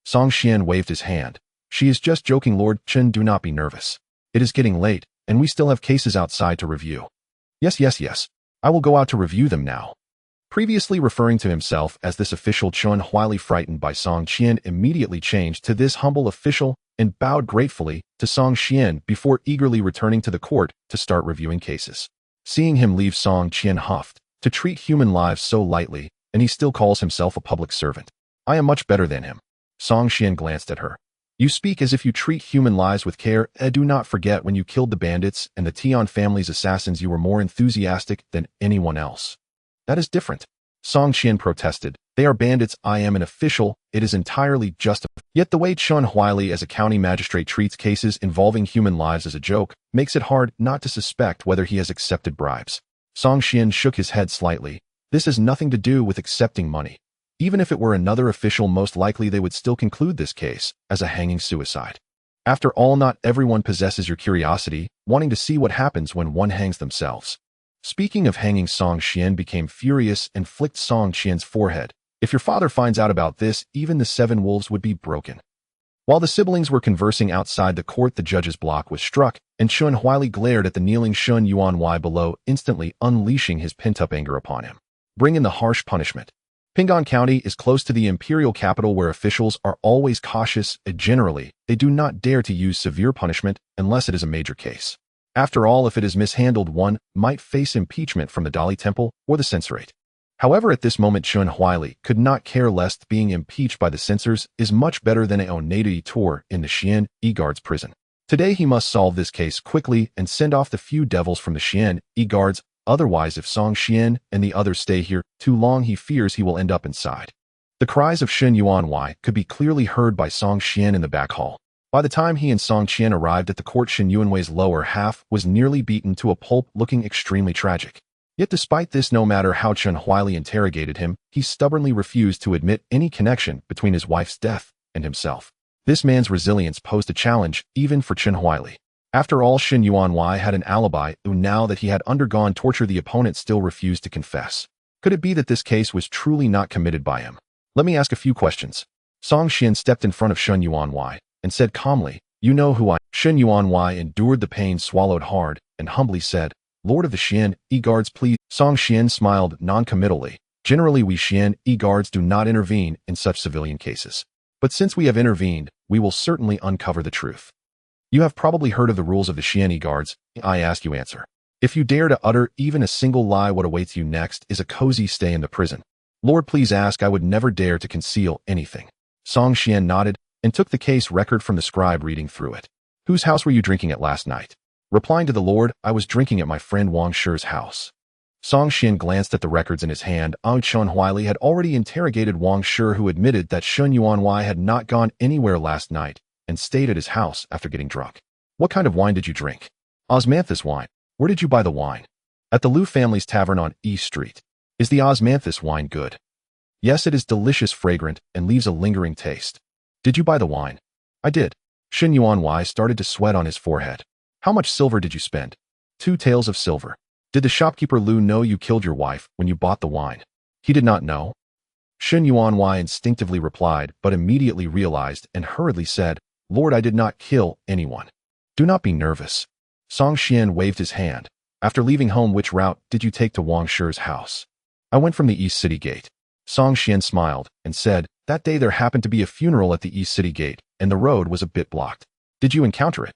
Song Qian waved his hand. She is just joking, Lord Chen, do not be nervous. It is getting late, and we still have cases outside to review. Yes. I will go out to review them now. Previously referring to himself as this official, Chen Huaili, frightened by Song Qian, immediately changed to this humble official and bowed gratefully to Song Qian before eagerly returning to the court to start reviewing cases. Seeing him leave, Song Qian huffed. To treat human lives so lightly, and he still calls himself a public servant. I am much better than him. Song Qian glanced at her. You speak as if you treat human lives with care. Do not forget when you killed the bandits and the Tian family's assassins, you were more enthusiastic than anyone else. That is different. Song Qian protested. They are bandits. I am an official. It is entirely justified. Yet the way Chen Huaili as a county magistrate treats cases involving human lives as a joke makes it hard not to suspect whether he has accepted bribes. Song Qian shook his head slightly. This has nothing to do with accepting money. Even if it were another official, most likely they would still conclude this case as a hanging suicide. After all, not everyone possesses your curiosity, wanting to see what happens when one hangs themselves. Speaking of hanging, Song Qian became furious and flicked Song Qian's forehead. If your father finds out about this, even the 7 wolves would be broken. While the siblings were conversing outside the court, the judge's block was struck, and Chen Huaili glared at the kneeling Shun Yuanwei below, instantly unleashing his pent-up anger upon him. Bring in the harsh punishment. Ping'an County is close to the imperial capital, where officials are always cautious, and generally, they do not dare to use severe punishment unless it is a major case. After all, if it is mishandled, one might face impeachment from the Dali Temple or the censorate. However, at this moment, Chen Huaili could not care less. Being impeached by the censors is much better than a onady tour in the Xian Guards prison. Today he must solve this case quickly and send off the few devils from the Xian Guards. Otherwise, if Song Qian and the others stay here too long, he fears he will end up inside. The cries of Shun Yuanwei could be clearly heard by Song Qian in the back hall. By the time he and Song Qian arrived at the court, Shun Yuanwei's lower half was nearly beaten to a pulp, looking extremely tragic. Yet despite this, no matter how Chen Huaili interrogated him, he stubbornly refused to admit any connection between his wife's death and himself. This man's resilience posed a challenge even for Chen Huaili. After all, Shun Yuanwei had an alibi, and now that he had undergone torture, the opponent still refused to confess. Could it be that this case was truly not committed by him? Let me ask a few questions. Song Qian stepped in front of Shun Yuanwei and said calmly, You know who I am. Shun Yuanwei endured the pain, swallowed hard, and humbly said, Lord of the Xian Guards, please. Song Qian smiled non-committally. Generally, we Xian Guards do not intervene in such civilian cases. But since we have intervened, we will certainly uncover the truth. You have probably heard of the rules of the Xian Guards. I ask you answer. If you dare to utter even a single lie, what awaits you next is a cozy stay in the prison. Lord, please ask. I would never dare to conceal anything. Song Qian nodded and took the case record from the scribe, reading through it. Whose house were you drinking at last night? Replying to the Lord, I was drinking at my friend Wang Shi's house. Song Xian glanced at the records in his hand. Xuan Huili had already interrogated Wang Shi, who admitted that Shun Yuanwei had not gone anywhere last night and stayed at his house after getting drunk. What kind of wine did you drink? Osmanthus wine. Where did you buy the wine? At the Liu family's tavern on East Street. Is the Osmanthus wine good? Yes, it is delicious, fragrant, and leaves a lingering taste. Did you buy the wine? I did. Shin Yuanwei started to sweat on his forehead. How much silver did you spend? 2 taels of silver. Did the shopkeeper Liu know you killed your wife when you bought the wine? He did not know. Shin Yuanwei instinctively replied, but immediately realized and hurriedly said, Lord, I did not kill anyone. Do not be nervous. Song Xian waved his hand. After leaving home, which route did you take to Wang Shi's house? I went from the East City Gate. Song Xian smiled and said, that day there happened to be a funeral at the East City Gate, and the road was a bit blocked. Did you encounter it?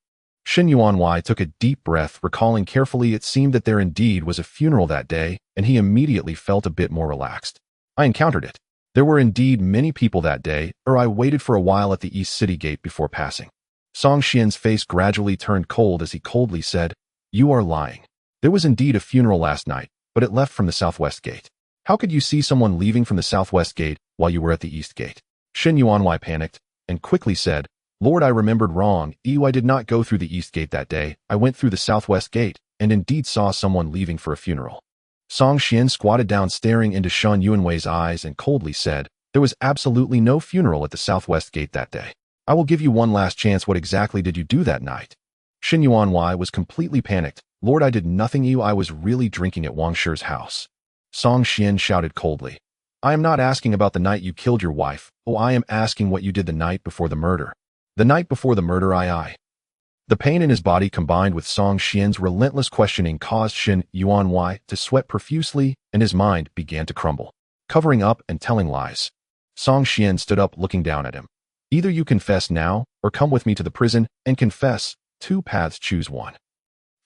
Shin Yuanwei took a deep breath, recalling carefully. It seemed that there indeed was a funeral that day, and he immediately felt a bit more relaxed. I encountered it. There were indeed many people that day, or I waited for a while at the East City Gate before passing. Song Xian's face gradually turned cold as he coldly said, you are lying. There was indeed a funeral last night, but it left from the Southwest Gate. How could you see someone leaving from the Southwest Gate while you were at the East Gate? Shin Yuanwei panicked and quickly said, Lord, I remembered wrong. I did not go through the East Gate that day. I went through the Southwest Gate and indeed saw someone leaving for a funeral. Song Xian squatted down, staring into Shan Yuanwei's eyes, and coldly said, there was absolutely no funeral at the Southwest Gate that day. I will give you one last chance. What exactly did you do that night? Shin Yuanwei was completely panicked. Lord, I did nothing. I was really drinking at Wang Shi's house. Song Xian shouted coldly, I am not asking about the night you killed your wife. Oh, I am asking what you did the night before the murder. The night before the murder, I. The pain in his body combined with Song Xian's relentless questioning caused Shin Yuanwei to sweat profusely, and his mind began to crumble. Covering up and telling lies. Song Xian stood up, looking down at him. Either you confess now, or come with me to the prison and confess. 2 paths, choose one.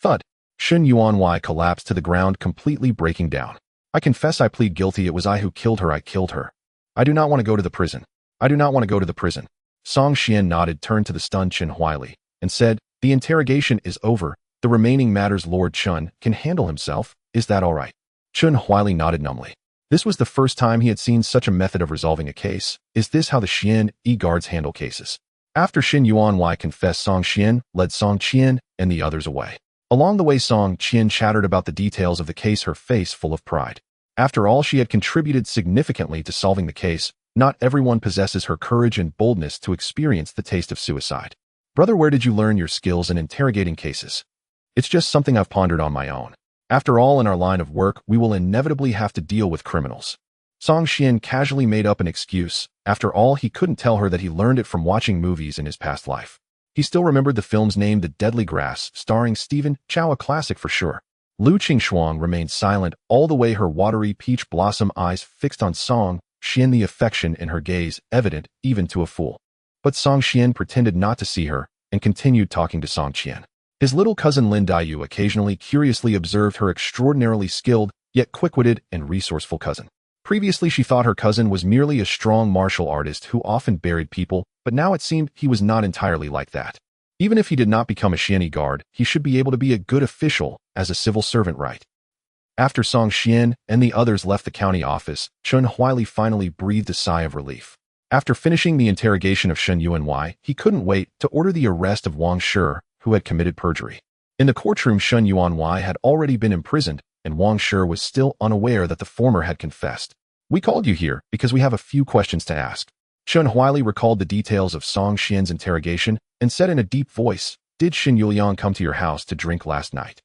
Thud. Shin Yuanwei collapsed to the ground, completely breaking down. I confess, I plead guilty. It was I who killed her. I killed her. I do not want to go to the prison. I do not want to go to the prison. Song Xian nodded, turned to the stunned Chen Huili, and said, the interrogation is over. The remaining matters Lord Chun can handle himself. Is that all right? Chen Huili nodded numbly. This was the first time he had seen such a method of resolving a case. Is this how the Xian guards handle cases? After Shin Yuanwei confessed, Song Xian led Song Qian and the others away. Along the way, Song Qian chattered about the details of the case, her face full of pride. After all, she had contributed significantly to solving the case. Not everyone possesses her courage and boldness to experience the taste of suicide. Brother, where did you learn your skills in interrogating cases? It's just something I've pondered on my own. After all, in our line of work, we will inevitably have to deal with criminals. Song Xian casually made up an excuse. After all, he couldn't tell her that he learned it from watching movies in his past life. He still remembered the film's name, The Deadly Grass, starring Stephen Chow, a classic for sure. Lu Qingxuang remained silent all the way, her watery peach blossom eyes fixed on Song Xian, the affection in her gaze evident even to a fool. But Song Xian pretended not to see her and continued talking to Song Qian. His little cousin Lin Daiyu occasionally curiously observed her extraordinarily skilled, yet quick-witted and resourceful cousin. Previously, she thought her cousin was merely a strong martial artist who often buried people, but now it seemed he was not entirely like that. Even if he did not become a Xiani guard, he should be able to be a good official as a civil servant, right? After Song Xian and the others left the county office, Chen Huili finally breathed a sigh of relief. After finishing the interrogation of Shen Yuanwei, he couldn't wait to order the arrest of Wang Shi, who had committed perjury. In the courtroom, Shen Yuanwei had already been imprisoned, and Wang Shi was still unaware that the former had confessed. We called you here because we have a few questions to ask. Chen Huili recalled the details of Song Xian's interrogation and said in a deep voice, did Shin Yuliang come to your house to drink last night?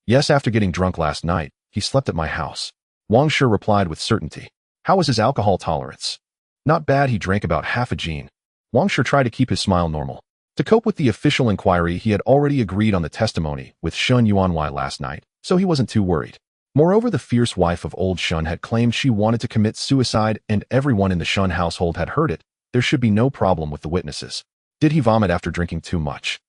Yes, after getting drunk last night, he slept at my house. Wang Shi replied with certainty. How was his alcohol tolerance? Not bad, he drank about half a gin. Wang Shi tried to keep his smile normal. To cope with the official inquiry, he had already agreed on the testimony with Shun Yuanwei last night, so he wasn't too worried. Moreover, the fierce wife of old Shun had claimed she wanted to commit suicide, and everyone in the Shun household had heard it. There should be no problem with the witnesses. Did he vomit after drinking too much?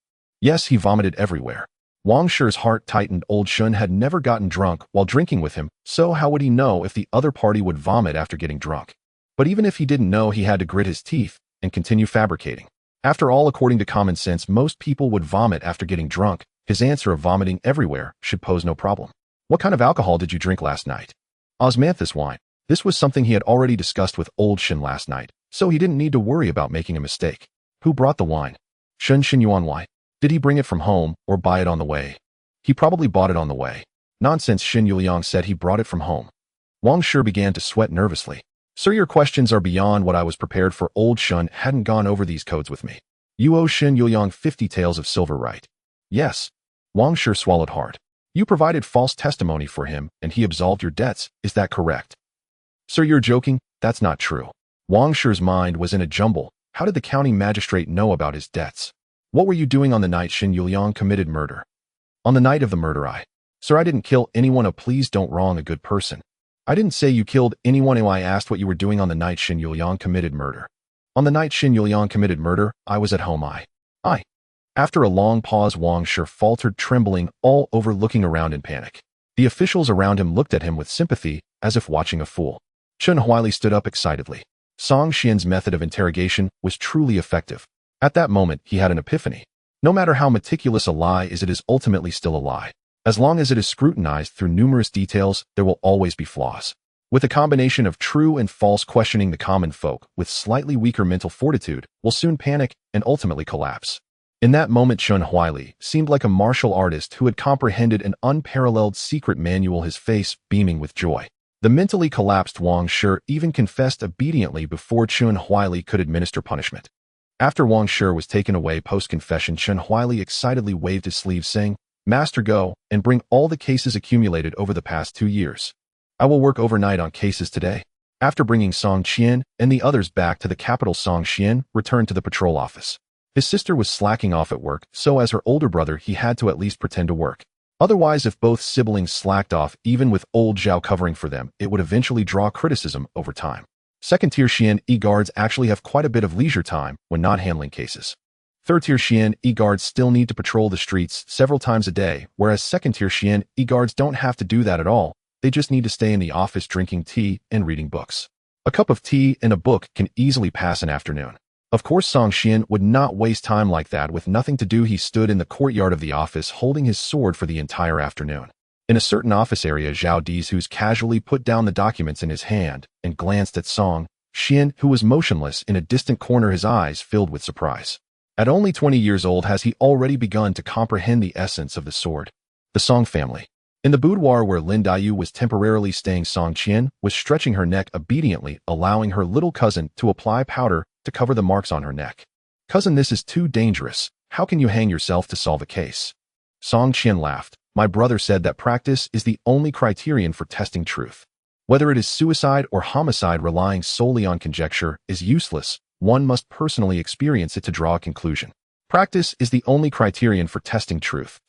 Yes, he vomited everywhere. Wang Shi's heart tightened. Old Shun had never gotten drunk while drinking with him, so how would he know if the other party would vomit after getting drunk? But even if he didn't know, he had to grit his teeth and continue fabricating. After all, according to common sense, most people would vomit after getting drunk. His answer of vomiting everywhere should pose no problem. What kind of alcohol did you drink last night? Osmanthus wine. This was something he had already discussed with old Shin last night, so he didn't need to worry about making a mistake. Who brought the wine? Shen Xinyuan Wai. Did he bring it from home or buy it on the way? He probably bought it on the way. Nonsense, Shin Yuliang said he brought it from home. Wang Shi began to sweat nervously. Sir, your questions are beyond what I was prepared for. Old Shun hadn't gone over these codes with me. You owe Shin Yuliang 50 taels of silver, right? Yes. Wang Shi swallowed hard. You provided false testimony for him, and he absolved your debts, is that correct? Sir, you're joking? That's not true. Wang Shi's mind was in a jumble. How did the county magistrate know about his debts? What were you doing on the night Shin Yuliang committed murder? On the night of the murder, Sir, I didn't kill anyone. Oh, please don't wrong a good person. I didn't say you killed anyone. I asked what you were doing on the night Shin Yuliang committed murder. On the night Shin Yuliang committed murder, I was at home. I. After a long pause, Wang Shi faltered, trembling all over, looking around in panic. The officials around him looked at him with sympathy, as if watching a fool. Chen Huili stood up excitedly. Song Xian's method of interrogation was truly effective. At that moment, he had an epiphany. No matter how meticulous a lie is, it is ultimately still a lie. As long as it is scrutinized through numerous details, there will always be flaws. With a combination of true and false questioning, the common folk, with slightly weaker mental fortitude, will soon panic and ultimately collapse. In that moment, Chen Huili seemed like a martial artist who had comprehended an unparalleled secret manual, his face beaming with joy. The mentally collapsed Wang Shi even confessed obediently before Chen Huili could administer punishment. After Wang Shi was taken away post-confession, Chen Huili excitedly waved his sleeve, saying, Master, go and bring all the cases accumulated over the past 2 years. I will work overnight on cases today. After bringing Song Qian and the others back to the capital, Song Qian returned to the patrol office. His sister was slacking off at work, so as her older brother, he had to at least pretend to work. Otherwise, if both siblings slacked off, even with old Zhao covering for them, it would eventually draw criticism over time. Second-tier Xian E-guards actually have quite a bit of leisure time when not handling cases. Third-tier Xian E-guards still need to patrol the streets several times a day, whereas second-tier Xian E-guards don't have to do that at all. They just need to stay in the office drinking tea and reading books. A cup of tea and a book can easily pass an afternoon. Of course, Song Xian would not waste time like that with nothing to do. He stood in the courtyard of the office holding his sword for the entire afternoon. In a certain office area, Zhao Dizhu casually put down the documents in his hand and glanced at Song Xian, who was motionless in a distant corner, his eyes filled with surprise. At only 20 years old has he already begun to comprehend the essence of the sword. The Song family. In the boudoir where Lin Daiyu was temporarily staying, Song Qian was stretching her neck obediently, allowing her little cousin to apply powder to cover the marks on her neck. Cousin, this is too dangerous. How can you hang yourself to solve a case? Song Qian laughed. My brother said that practice is the only criterion for testing truth. Whether it is suicide or homicide, relying solely on conjecture is useless. One must personally experience it to draw a conclusion. Practice is the only criterion for testing truth.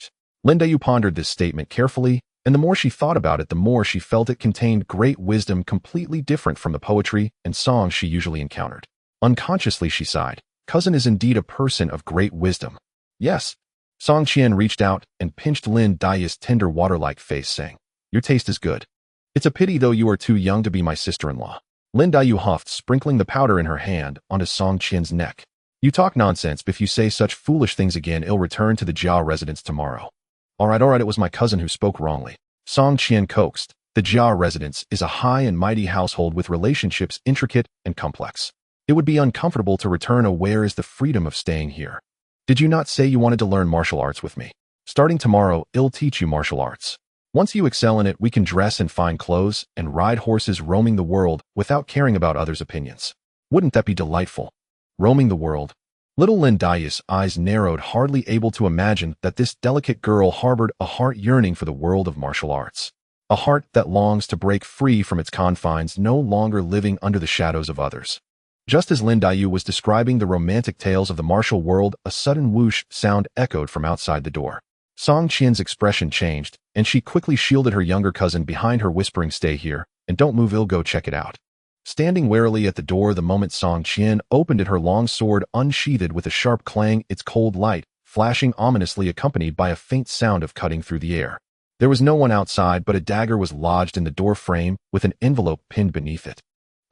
Lin Daiyu pondered this statement carefully, and the more she thought about it, the more she felt it contained great wisdom, completely different from the poetry and songs she usually encountered. Unconsciously, she sighed. Cousin is indeed a person of great wisdom. Yes. Song Qian reached out and pinched Lin Daiyu's tender water-like face, saying, Your taste is good. It's a pity, though, you are too young to be my sister-in-law. Lin Daiyu huffed, sprinkling the powder in her hand onto Song Qian's neck. You talk nonsense. If you say such foolish things again, I'll return to the Jia residence tomorrow. All right, it was my cousin who spoke wrongly. Song Qian coaxed. The Jia residence is a high and mighty household with relationships intricate and complex. It would be uncomfortable to return. Where is the freedom of staying here? Did you not say you wanted to learn martial arts with me? Starting tomorrow, I'll teach you martial arts. Once you excel in it, we can dress in fine clothes and ride horses, roaming the world without caring about others' opinions. Wouldn't that be delightful? Roaming the world. Little Lin Daiyu's eyes narrowed, hardly able to imagine that this delicate girl harbored a heart yearning for the world of martial arts. A heart that longs to break free from its confines, no longer living under the shadows of others. Just as Lin Daiyu was describing the romantic tales of the martial world, a sudden whoosh sound echoed from outside the door. Song Qian's expression changed, and she quickly shielded her younger cousin behind her, whispering, Stay here, and don't move, I'll go check it out. Standing warily at the door the moment Song Qian opened it, her long sword unsheathed with a sharp clang, its cold light flashing ominously, accompanied by a faint sound of cutting through the air. There was no one outside, but a dagger was lodged in the door frame with an envelope pinned beneath it.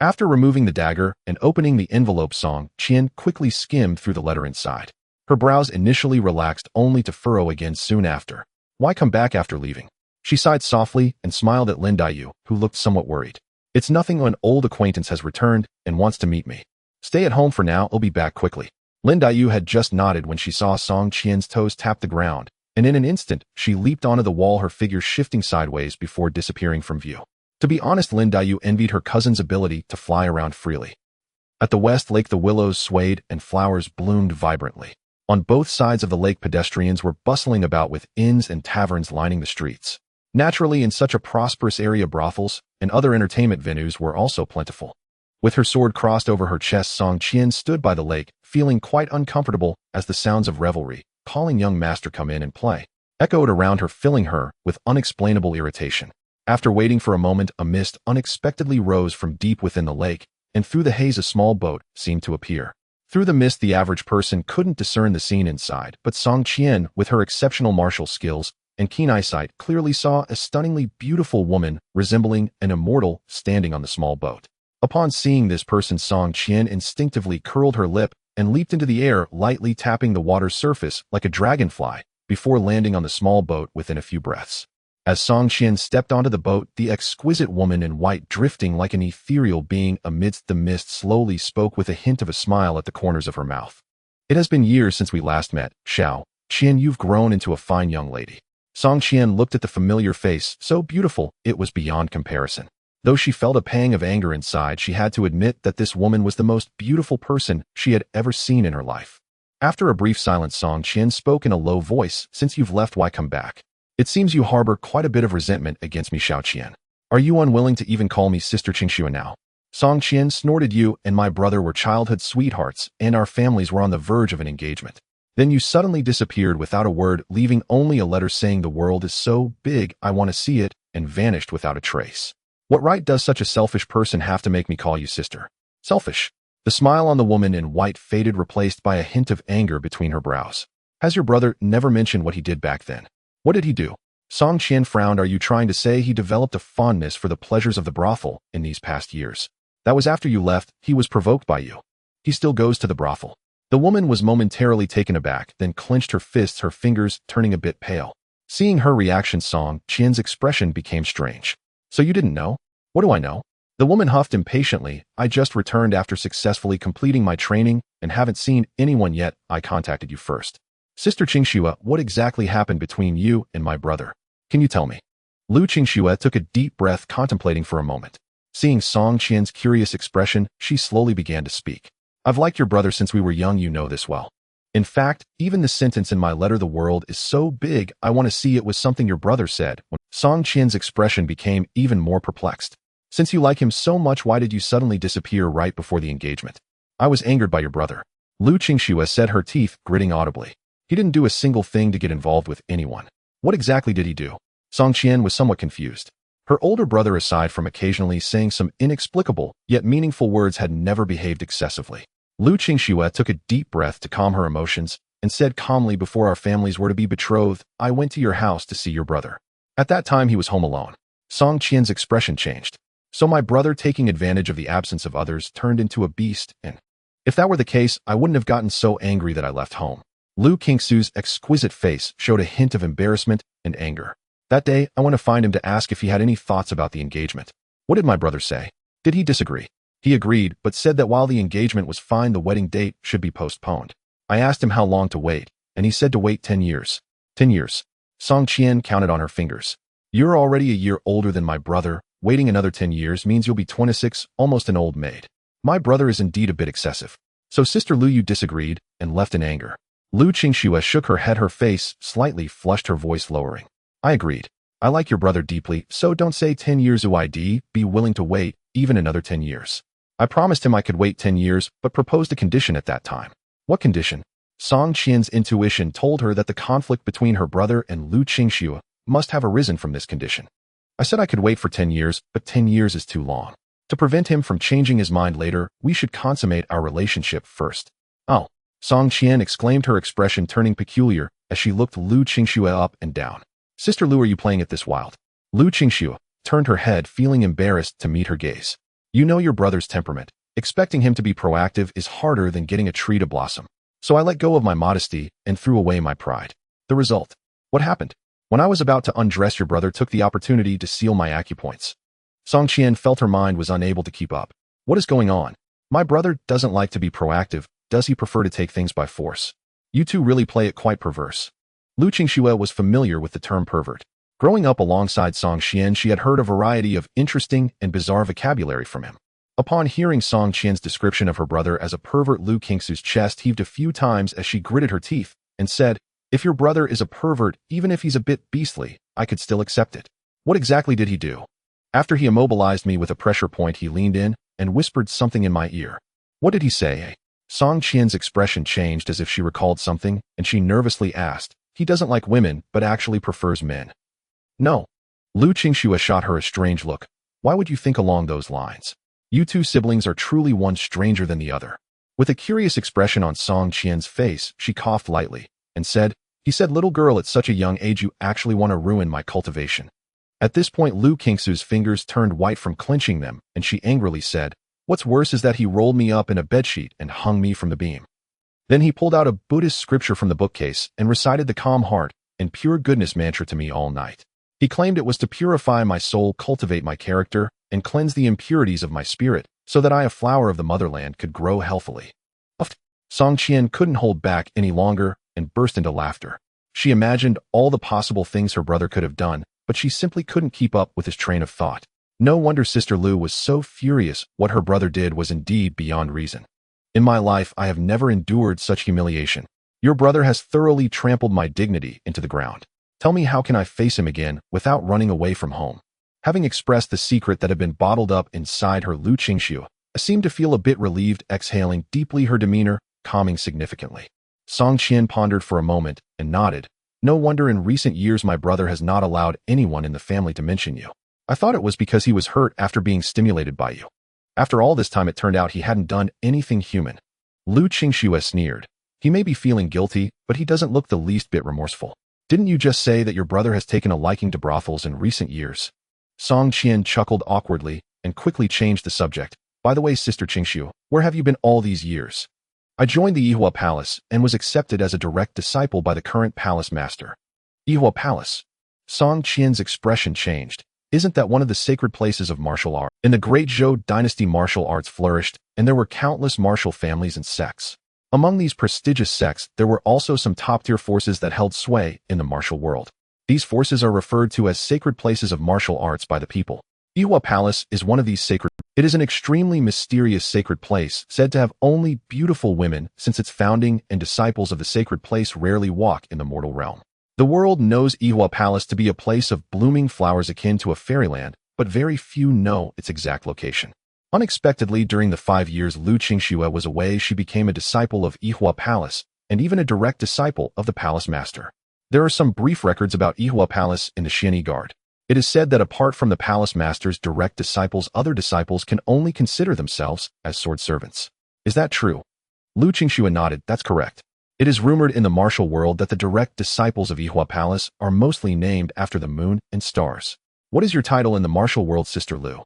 After removing the dagger and opening the envelope, Song Qian quickly skimmed through the letter inside. Her brows initially relaxed, only to furrow again soon after. Why come back after leaving? She sighed softly and smiled at Lin Daiyu, who looked somewhat worried. It's nothing, an old acquaintance has returned and wants to meet me. Stay at home for now, I'll be back quickly. Lin Daiyu had just nodded when she saw Song Qian's toes tap the ground, and in an instant, she leaped onto the wall, her figure shifting sideways before disappearing from view. To be honest, Lin Daiyu envied her cousin's ability to fly around freely. At the west lake, the willows swayed and flowers bloomed vibrantly. On both sides of the lake, pedestrians were bustling about with inns and taverns lining the streets. Naturally, in such a prosperous area, brothels and other entertainment venues were also plentiful. With her sword crossed over her chest, Song Qian stood by the lake, feeling quite uncomfortable as the sounds of revelry, calling young master come in and play, echoed around her, filling her with unexplainable irritation. After waiting for a moment, a mist unexpectedly rose from deep within the lake, and through the haze a small boat seemed to appear. Through the mist, the average person couldn't discern the scene inside, but Song Qian, with her exceptional martial skills and keen eyesight, clearly saw a stunningly beautiful woman resembling an immortal standing on the small boat. Upon seeing this person, Song Qian instinctively curled her lip and leaped into the air, lightly tapping the water's surface like a dragonfly before landing on the small boat within a few breaths. As Song Qian stepped onto the boat, the exquisite woman in white, drifting like an ethereal being amidst the mist, slowly spoke with a hint of a smile at the corners of her mouth. It has been years since we last met, Xiao Qian. You've grown into a fine young lady. Song Qian looked at the familiar face, so beautiful it was beyond comparison. Though she felt a pang of anger inside, she had to admit that this woman was the most beautiful person she had ever seen in her life. After a brief silence, Song Qian spoke in a low voice, "Since you've left, why come back? It seems you harbor quite a bit of resentment against me, Xiao Qian. Are you unwilling to even call me Sister Qingxua now?" Song Qian snorted. "You and my brother were childhood sweethearts, and our families were on the verge of an engagement. Then you suddenly disappeared without a word, leaving only a letter saying the world is so big, I want to see it, and vanished without a trace. What right does such a selfish person have to make me call you sister?" "Selfish?" The smile on the woman in white faded, replaced by a hint of anger between her brows. "Has your brother never mentioned what he did back then?" "What did he do?" Song Qian frowned. "Are you trying to say he developed a fondness for the pleasures of the brothel in these past years? That was after you left, he was provoked by you. He still goes to the brothel." The woman was momentarily taken aback, then clenched her fists, her fingers turning a bit pale. Seeing her reaction, Song Qian's expression became strange. "So you didn't know?" "What do I know?" The woman huffed impatiently. "I just returned after successfully completing my training and haven't seen anyone yet. I contacted you first. Sister Qingxua, what exactly happened between you and my brother? Can you tell me?" Lu Qingxua took a deep breath, contemplating for a moment. Seeing Song Qian's curious expression, she slowly began to speak. "I've liked your brother since we were young, you know this well. In fact, even the sentence in my letter, the world is so big, I want to see it, was something your brother said." Song Qian's expression became even more perplexed. "Since you like him so much, why did you suddenly disappear right before the engagement?" "I was angered by your brother." Lu Qingxua said, her teeth gritting audibly. "He didn't do a single thing to get involved with anyone." "What exactly did he do?" Song Qian was somewhat confused. Her older brother, aside from occasionally saying some inexplicable yet meaningful words, had never behaved excessively. Lu Qingxua took a deep breath to calm her emotions and said calmly, "Before our families were to be betrothed, I went to your house to see your brother. At that time, he was home alone." Song Qian's expression changed. "So my brother, taking advantage of the absence of others, turned into a beast, and if that were the case, I wouldn't have gotten so angry that I left home." Lu Qingxu's exquisite face showed a hint of embarrassment and anger. "That day, I went to find him to ask if he had any thoughts about the engagement." "What did my brother say? Did he disagree?" "He agreed, but said that while the engagement was fine, the wedding date should be postponed. I asked him how long to wait, and he said to wait 10 years. 10 years. Song Qian counted on her fingers. "You're already a year older than my brother. Waiting another 10 years means you'll be 26, almost an old maid. My brother is indeed a bit excessive." "So Sister Lu, you disagreed and left in anger?" Lu Qingxua shook her head, her face slightly flushed, her voice lowering. "I agreed. I like your brother deeply, so don't say 10 years I'd be willing to wait even another 10 years. I promised him I could wait 10 years, but proposed a condition at that time." "What condition?" Song Qian's intuition told her that the conflict between her brother and Lu Qingxua must have arisen from this condition. "I said I could wait for 10 years, but 10 years is too long. To prevent him from changing his mind later, we should consummate our relationship first." "Oh," Song Qian exclaimed, her expression turning peculiar as she looked Lu Qingxua up and down. "Sister Lu, are you playing at this wild?" Lu Qingxua turned her head, feeling embarrassed to meet her gaze. "You know your brother's temperament. Expecting him to be proactive is harder than getting a tree to blossom. So I let go of my modesty and threw away my pride. The result. What happened?" When I was about to undress, your brother took the opportunity to seal my acupoints. Song Qian felt her mind was unable to keep up. What is going on? My brother doesn't like to be proactive. Does he prefer to take things by force? You two really play it quite perverse. Lu Qingxue was familiar with the term pervert. Growing up alongside Song Qian, she had heard a variety of interesting and bizarre vocabulary from him. Upon hearing Song Qian's description of her brother as a pervert, Lu Qingxue's chest heaved a few times as she gritted her teeth and said, "If your brother is a pervert, even if he's a bit beastly, I could still accept it. What exactly did he do?" After he immobilized me with a pressure point, he leaned in and whispered something in my ear. What did he say? Song Qian's expression changed as if she recalled something, and she nervously asked, "He doesn't like women, but actually prefers men." No. Lu Qingxue shot her a strange look. Why would you think along those lines? You two siblings are truly one stranger than the other. With a curious expression on Song Qian's face, she coughed lightly and said, "He said, little girl, at such a young age you actually want to ruin my cultivation." At this point, Lu Qingxue's fingers turned white from clenching them, and she angrily said, "What's worse is that he rolled me up in a bedsheet and hung me from the beam." Then he pulled out a Buddhist scripture from the bookcase and recited the calm heart and pure goodness mantra to me all night. He claimed it was to purify my soul, cultivate my character, and cleanse the impurities of my spirit, so that I, a flower of the motherland, could grow healthily. Song Qian couldn't hold back any longer and burst into laughter. She imagined all the possible things her brother could have done, but she simply couldn't keep up with his train of thought. No wonder Sister Lu was so furious. What her brother did was indeed beyond reason. In my life, I have never endured such humiliation. Your brother has thoroughly trampled my dignity into the ground. Tell me, how can I face him again without running away from home? Having expressed the secret that had been bottled up inside her, Lu Qingxue seemed to feel a bit relieved, exhaling deeply, her demeanor calming significantly. Song Qian pondered for a moment and nodded. No wonder in recent years my brother has not allowed anyone in the family to mention you. I thought it was because he was hurt after being stimulated by you. After all this time, it turned out he hadn't done anything human. Lu Qingxue sneered. He may be feeling guilty, but he doesn't look the least bit remorseful. Didn't you just say that your brother has taken a liking to brothels in recent years? Song Qian chuckled awkwardly and quickly changed the subject. By the way, Sister Qingxue, where have you been all these years? I joined the Yihua Palace and was accepted as a direct disciple by the current palace master. Yihua Palace. Song Qian's expression changed. Isn't that one of the sacred places of martial art? In the Great Zhou dynasty, martial arts flourished, and there were countless martial families and sects. Among these prestigious sects, there were also some top-tier forces that held sway in the martial world. These forces are referred to as sacred places of martial arts by the people. Yihua Palace is one of these sacred. It is an extremely mysterious sacred place, said to have only beautiful women since its founding, and disciples of the sacred place rarely walk in the mortal realm. The world knows Yihua Palace to be a place of blooming flowers akin to a fairyland, but very few know its exact location. Unexpectedly, during the 5 years Lu Qingxue was away, she became a disciple of Yihua Palace, and even a direct disciple of the palace master. There are some brief records about Yihua Palace in the Xianyi Guard. It is said that apart from the palace master's direct disciples, other disciples can only consider themselves as sword servants. Is that true? Lu Qingxue nodded. That's correct. It is rumored in the martial world that the direct disciples of Yihua Palace are mostly named after the moon and stars. What is your title in the martial world, Sister Lu?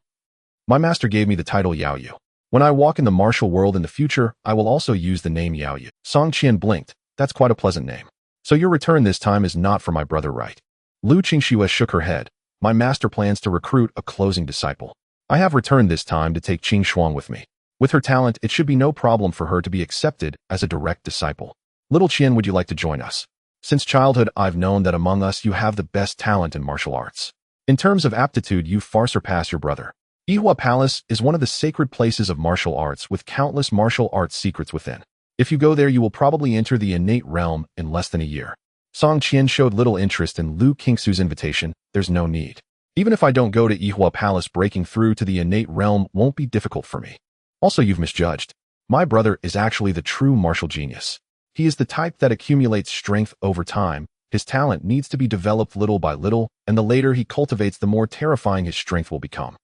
My master gave me the title Yaoyu. When I walk in the martial world in the future, I will also use the name Yaoyu. Song Qian blinked. That's quite a pleasant name. So your return this time is not for my brother, right? Lu Qingxue shook her head. My master plans to recruit a closing disciple. I have returned this time to take Xuan with me. With her talent, it should be no problem for her to be accepted as a direct disciple. Little Qian, would you like to join us? Since childhood, I've known that among us you have the best talent in martial arts. In terms of aptitude, you far surpass your brother. Yihua Palace is one of the sacred places of martial arts with countless martial arts secrets within. If you go there, you will probably enter the innate realm in less than a year. Song Qian showed little interest in Lu Qingxue's invitation. There's no need. Even if I don't go to Yihua Palace, breaking through to the innate realm won't be difficult for me. Also, you've misjudged. My brother is actually the true martial genius. He is the type that accumulates strength over time. His talent needs to be developed little by little, and the later he cultivates, the more terrifying his strength will become.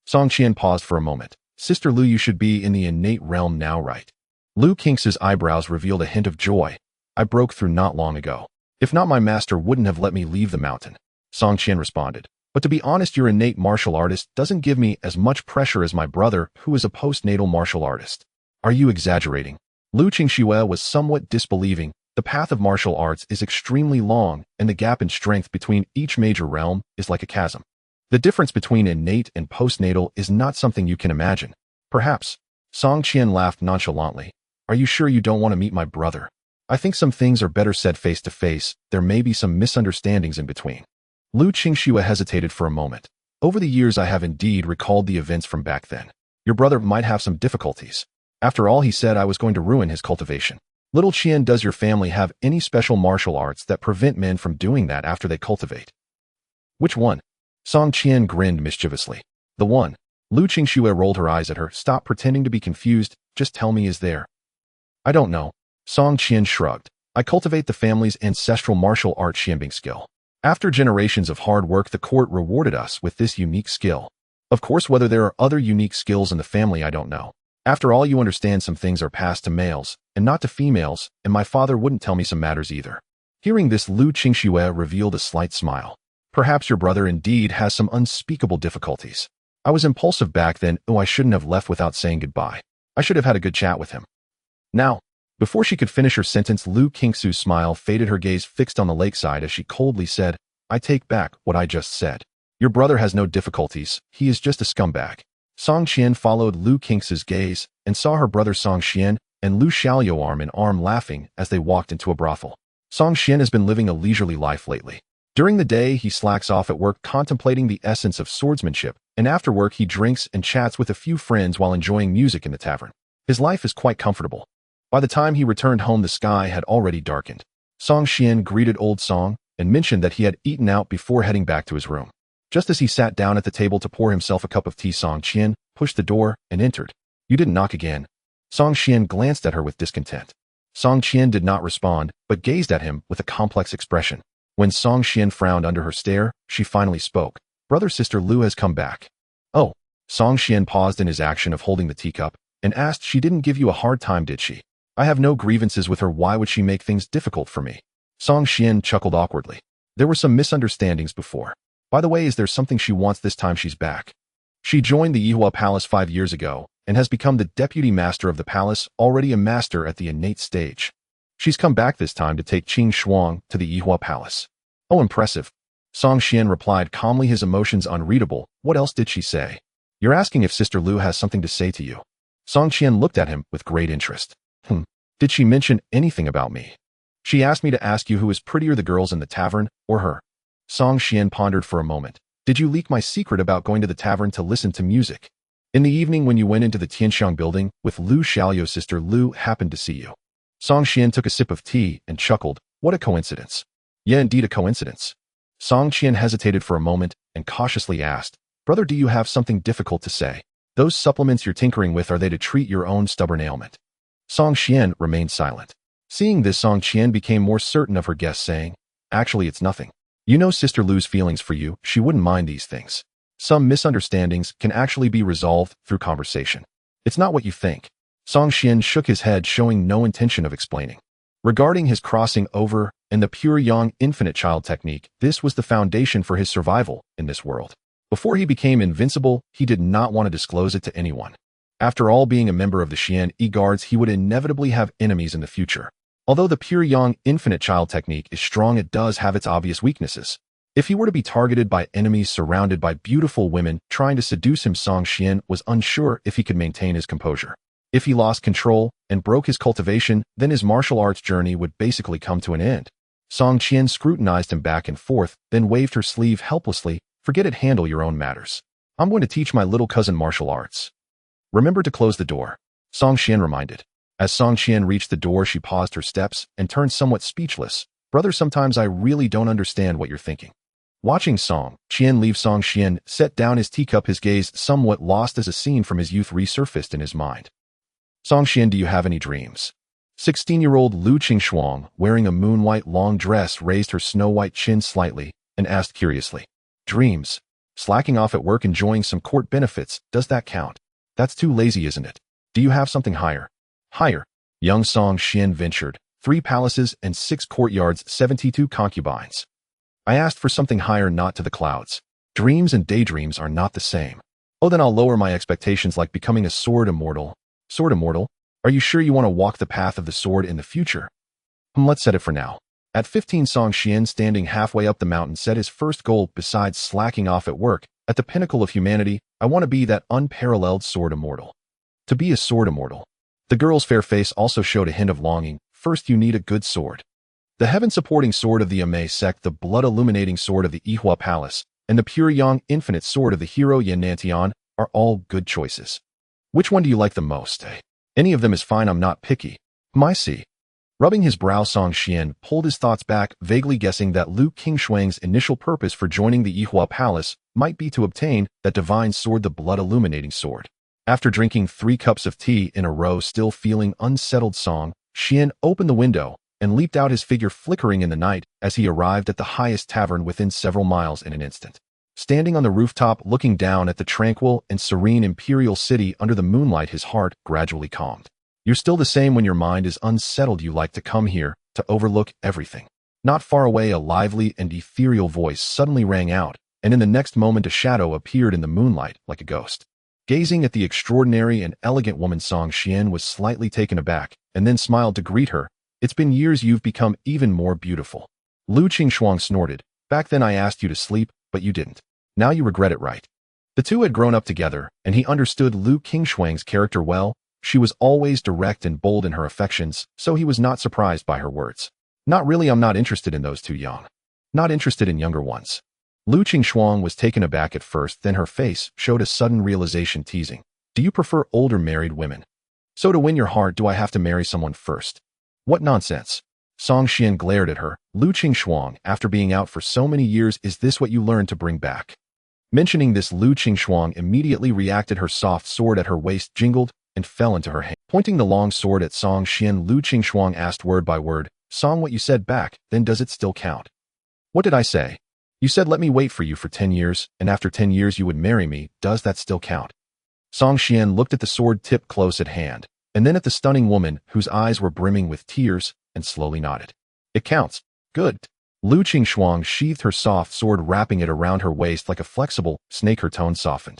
Song Qian paused for a moment. Sister Lu, you should be in the innate realm now, right? Lu Qingxue's eyebrows revealed a hint of joy. I broke through not long ago. If not, my master wouldn't have let me leave the mountain. Song Qian responded. But to be honest, your innate martial artist doesn't give me as much pressure as my brother, who is a postnatal martial artist. Are you exaggerating? Lu Qingxue was somewhat disbelieving, The path of martial arts is extremely long, and the gap in strength between each major realm is like a chasm. The difference between innate and postnatal is not something you can imagine. Perhaps. Song Qian laughed nonchalantly. Are you sure you don't want to meet my brother? I think some things are better said face to face. There may be some misunderstandings in between. Lu Qingxue hesitated for a moment. Over the years I have indeed recalled the events from back then. Your brother might have some difficulties. After all, he said I was going to ruin his cultivation. Little Qian, does your family have any special martial arts that prevent men from doing that after they cultivate? Which one? Song Qian grinned mischievously. The one. Lu Qingxue rolled her eyes at her. Stop pretending to be confused. Just tell me, is there? I don't know. Song Qian shrugged. I cultivate the family's ancestral martial art xianbing skill. After generations of hard work, the court rewarded us with this unique skill. Of course, whether there are other unique skills in the family, I don't know. After all, you understand, some things are passed to males and not to females, and my father wouldn't tell me some matters either. Hearing this, Lu Qingxue revealed a slight smile. Perhaps your brother indeed has some unspeakable difficulties. I was impulsive back then. Oh, I shouldn't have left without saying goodbye. I should have had a good chat with him. Now, before she could finish her sentence, Lu Qingxue's smile faded, her gaze fixed on the lakeside as she coldly said, I take back what I just said. Your brother has no difficulties. He is just a scumbag. Song Qian followed Lu Qingxue's gaze and saw her brother Song Xian and Lu Xiaoyou arm in arm laughing as they walked into a brothel. Song Xian has been living a leisurely life lately. During the day, he slacks off at work contemplating the essence of swordsmanship, and after work he drinks and chats with a few friends while enjoying music in the tavern. His life is quite comfortable. By the time he returned home, the sky had already darkened. Song Xian greeted old Song and mentioned that he had eaten out before heading back to his room. Just as he sat down at the table to pour himself a cup of tea, Song Qian pushed the door and entered. You didn't knock again. Song Qian glanced at her with discontent. Song Qian did not respond, but gazed at him with a complex expression. When Song Qian frowned under her stare, she finally spoke. Brother, Sister Lu has come back. Oh. Song Qian paused in his action of holding the teacup and asked, she didn't give you a hard time, did she? I have no grievances with her. Why would she make things difficult for me? Song Qian chuckled awkwardly. There were some misunderstandings before. By the way, is there something she wants this time she's back? She joined the Yihua Palace 5 years ago and has become the deputy master of the palace, already a master at the innate stage. She's come back this time to take Qing Shuang to the Yihua Palace. Oh, impressive. Song Qian replied calmly, his emotions unreadable. What else did she say? You're asking if Sister Lu has something to say to you. Song Qian looked at him with great interest. Did she mention anything about me? She asked me to ask you who is prettier, the girls in the tavern or her. Song Qian pondered for a moment. Did you leak my secret about going to the tavern to listen to music? In the evening when you went into the Tianxiang building with Lu Xiaoyou, Sister Lu happened to see you. Song Qian took a sip of tea and chuckled. What a coincidence. Yeah, indeed a coincidence. Song Qian hesitated for a moment and cautiously asked, Brother, do you have something difficult to say? Those supplements you're tinkering with, are they to treat your own stubborn ailment? Song Qian remained silent. Seeing this, Song Qian became more certain of her guess, saying, Actually, it's nothing. You know Sister Lu's feelings for you. She wouldn't mind these things. Some misunderstandings can actually be resolved through conversation. It's not what you think. Song Qian shook his head, showing no intention of explaining. Regarding his crossing over and the pure yang infinite child technique, this was the foundation for his survival in this world. Before he became invincible, he did not want to disclose it to anyone. After all, being a member of the Xian E Guards, he would inevitably have enemies in the future. Although the pure yang infinite child technique is strong, it does have its obvious weaknesses. If he were to be targeted by enemies surrounded by beautiful women trying to seduce him, Song Qian was unsure if he could maintain his composure. If he lost control and broke his cultivation, then his martial arts journey would basically come to an end. Song Qian scrutinized him back and forth, then waved her sleeve helplessly. Forget it, handle your own matters. I'm going to teach my little cousin martial arts. Remember to close the door. Song Qian reminded. As Song Qian reached the door, she paused her steps and turned somewhat speechless. Brother, sometimes I really don't understand what you're thinking. Watching Song Qian leave, Song Qian set down his teacup, his gaze somewhat lost as a scene from his youth resurfaced in his mind. Song Qian, do you have any dreams? 16-year-old Lu Qingxuang, wearing a moon-white long dress, raised her snow-white chin slightly and asked curiously. Dreams? Slacking off at work, enjoying some court benefits, does that count? That's too lazy, isn't it? Do you have something higher? Higher. Young Song Qian ventured. 3 palaces and 6 courtyards, 72 concubines. I asked for something higher, not to the clouds. Dreams and daydreams are not the same. Oh, then I'll lower my expectations, like becoming a sword immortal. Sword immortal? Are you sure you want to walk the path of the sword in the future? Let's set it for now. At 15, Song Xian, standing halfway up the mountain, set his first goal besides slacking off at work. At the pinnacle of humanity, I want to be that unparalleled sword immortal. To be a sword immortal. The girl's fair face also showed a hint of longing. First, you need a good sword. The heaven-supporting sword of the Ame sect, the blood-illuminating sword of the Yihua Palace, and the pure yang infinite sword of the hero Yanantian are all good choices. Which one do you like the most? Any of them is fine, I'm not picky. I see. Rubbing his brow, Song Xian pulled his thoughts back, vaguely guessing that Lu Qingshuang's initial purpose for joining the Yihua Palace might be to obtain that divine sword, the blood-illuminating sword. After drinking 3 cups of tea in a row, still feeling unsettled, Song Xian opened the window and leaped out, his figure flickering in the night as he arrived at the highest tavern within several miles in an instant. Standing on the rooftop, looking down at the tranquil and serene imperial city under the moonlight, his heart gradually calmed. You're still the same when your mind is unsettled. You like to come here to overlook everything. Not far away, a lively and ethereal voice suddenly rang out, and in the next moment a shadow appeared in the moonlight like a ghost. Gazing at the extraordinary and elegant woman, Song Xian was slightly taken aback, and then smiled to greet her. It's been years, you've become even more beautiful. Lu Qingshuang snorted. Back then I asked you to sleep, but you didn't. Now you regret it, right? The two had grown up together, and he understood Lu Qingshuang's character well. She was always direct and bold in her affections, so he was not surprised by her words. Not really, I'm not interested in those too young. Not interested in younger ones. Lu Qingshuang was taken aback at first, then her face showed a sudden realization, teasing. Do you prefer older married women? So to win your heart, do I have to marry someone first? What nonsense. Song Xian glared at her. Lu Qingshuang, after being out for so many years, is this what you learned to bring back? Mentioning this, Lu Qingshuang immediately reacted. Her soft sword at her waist jingled and fell into her hand. Pointing the long sword at Song Xian, Lu Qingshuang asked word by word, Song, what you said back, then does it still count? What did I say? You said let me wait for you for 10 years, and after 10 years you would marry me. Does that still count? Song Xian looked at the sword tip close at hand, and then at the stunning woman whose eyes were brimming with tears, and slowly nodded. It counts. Good. Lu Qingshuang sheathed her soft sword, wrapping it around her waist like a flexible snake. Her tone softened.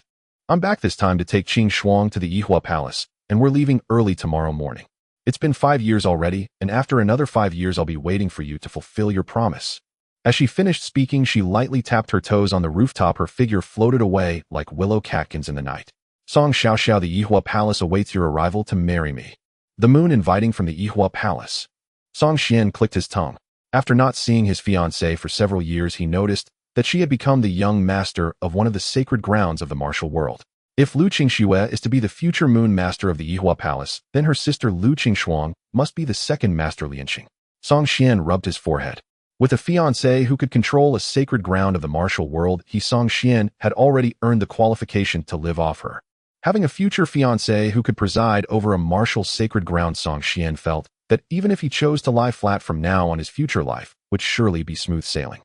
I'm back this time to take Qingshuang to the Yihua Palace, and we're leaving early tomorrow morning. It's been 5 years already, and after another 5 years I'll be waiting for you to fulfill your promise. As she finished speaking, she lightly tapped her toes on the rooftop. Her figure floated away like willow catkins in the night. Song Xiaoxiao, the Yihua Palace awaits your arrival to marry me. The moon inviting from the Yihua Palace. Song Xian clicked his tongue. After not seeing his fiancée for several years, he noticed that she had become the young master of one of the sacred grounds of the martial world. If Lu Qingxue is to be the future moon master of the Yihua Palace, then her sister Lu Qingshuang must be the second master Lianqing. Song Xian rubbed his forehead. With a fiancé who could control a sacred ground of the martial world, Song Xian had already earned the qualification to live off her. Having a future fiancé who could preside over a martial sacred ground, Song Xian felt that even if he chose to lie flat from now on, his future life would surely be smooth sailing.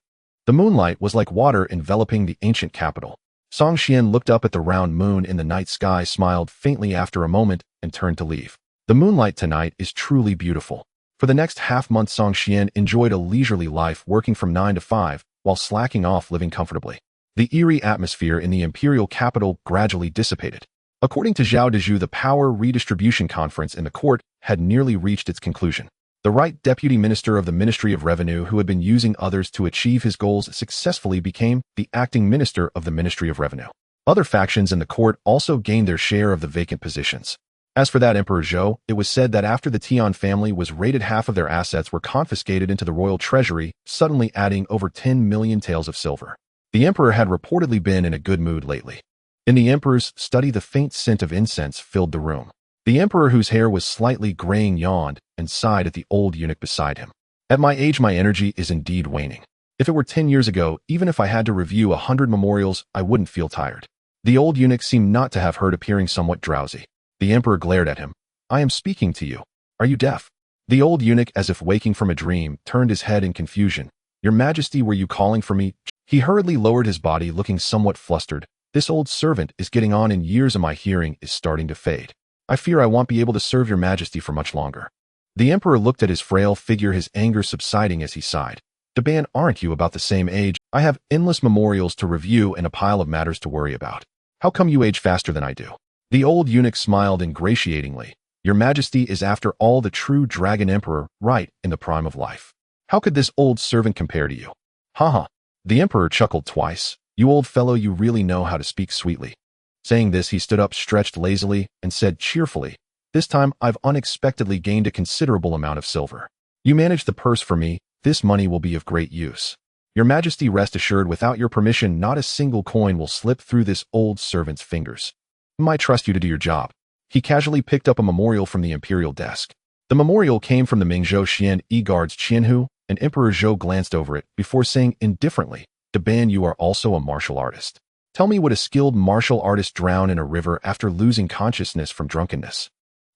The moonlight was like water enveloping the ancient capital. Song Xian looked up at the round moon in the night sky, smiled faintly after a moment, and turned to leave. The moonlight tonight is truly beautiful. For the next half-month, Song Xian enjoyed a leisurely life, working from 9 to 5, while slacking off, living comfortably. The eerie atmosphere in the imperial capital gradually dissipated. According to Zhao Dezhu, the power redistribution conference in the court had nearly reached its conclusion. The right deputy minister of the Ministry of Revenue, who had been using others to achieve his goals, successfully became the acting minister of the Ministry of Revenue. Other factions in the court also gained their share of the vacant positions. As for that Emperor Zhou, it was said that after the Tian family was raided, half of their assets were confiscated into the royal treasury, suddenly adding over 10 million taels of silver. The emperor had reportedly been in a good mood lately. In the emperor's study, the faint scent of incense filled the room. The emperor, whose hair was slightly graying, yawned and sighed at the old eunuch beside him. At my age, my energy is indeed waning. If it were 10 years ago, even if I had to review 100 memorials, I wouldn't feel tired. The old eunuch seemed not to have heard, appearing somewhat drowsy. The emperor glared at him. I am speaking to you. Are you deaf? The old eunuch, as if waking from a dream, turned his head in confusion. Your Majesty, were you calling for me? He hurriedly lowered his body, looking somewhat flustered. This old servant is getting on in years, and my hearing is starting to fade. I fear I won't be able to serve your Majesty for much longer. The emperor looked at his frail figure, his anger subsiding as he sighed. Daban, aren't you about the same age? I have endless memorials to review and a pile of matters to worry about. How come you age faster than I do? The old eunuch smiled ingratiatingly. Your Majesty is after all the true Dragon Emperor, right in the prime of life. How could this old servant compare to you? Haha. The Emperor chuckled twice. You old fellow, you really know how to speak sweetly. Saying this, he stood up, stretched lazily, and said cheerfully, this time I've unexpectedly gained a considerable amount of silver. You manage the purse for me. This money will be of great use. Your Majesty, rest assured, without your permission, not a single coin will slip through this old servant's fingers. I might trust you to do your job. He casually picked up a memorial from the imperial desk. The memorial came from the Mingzhou Xian Guards Qianhu, and Emperor Zhou glanced over it before saying indifferently, Daban, you are also a martial artist. Tell me, would a skilled martial artist drown in a river after losing consciousness from drunkenness?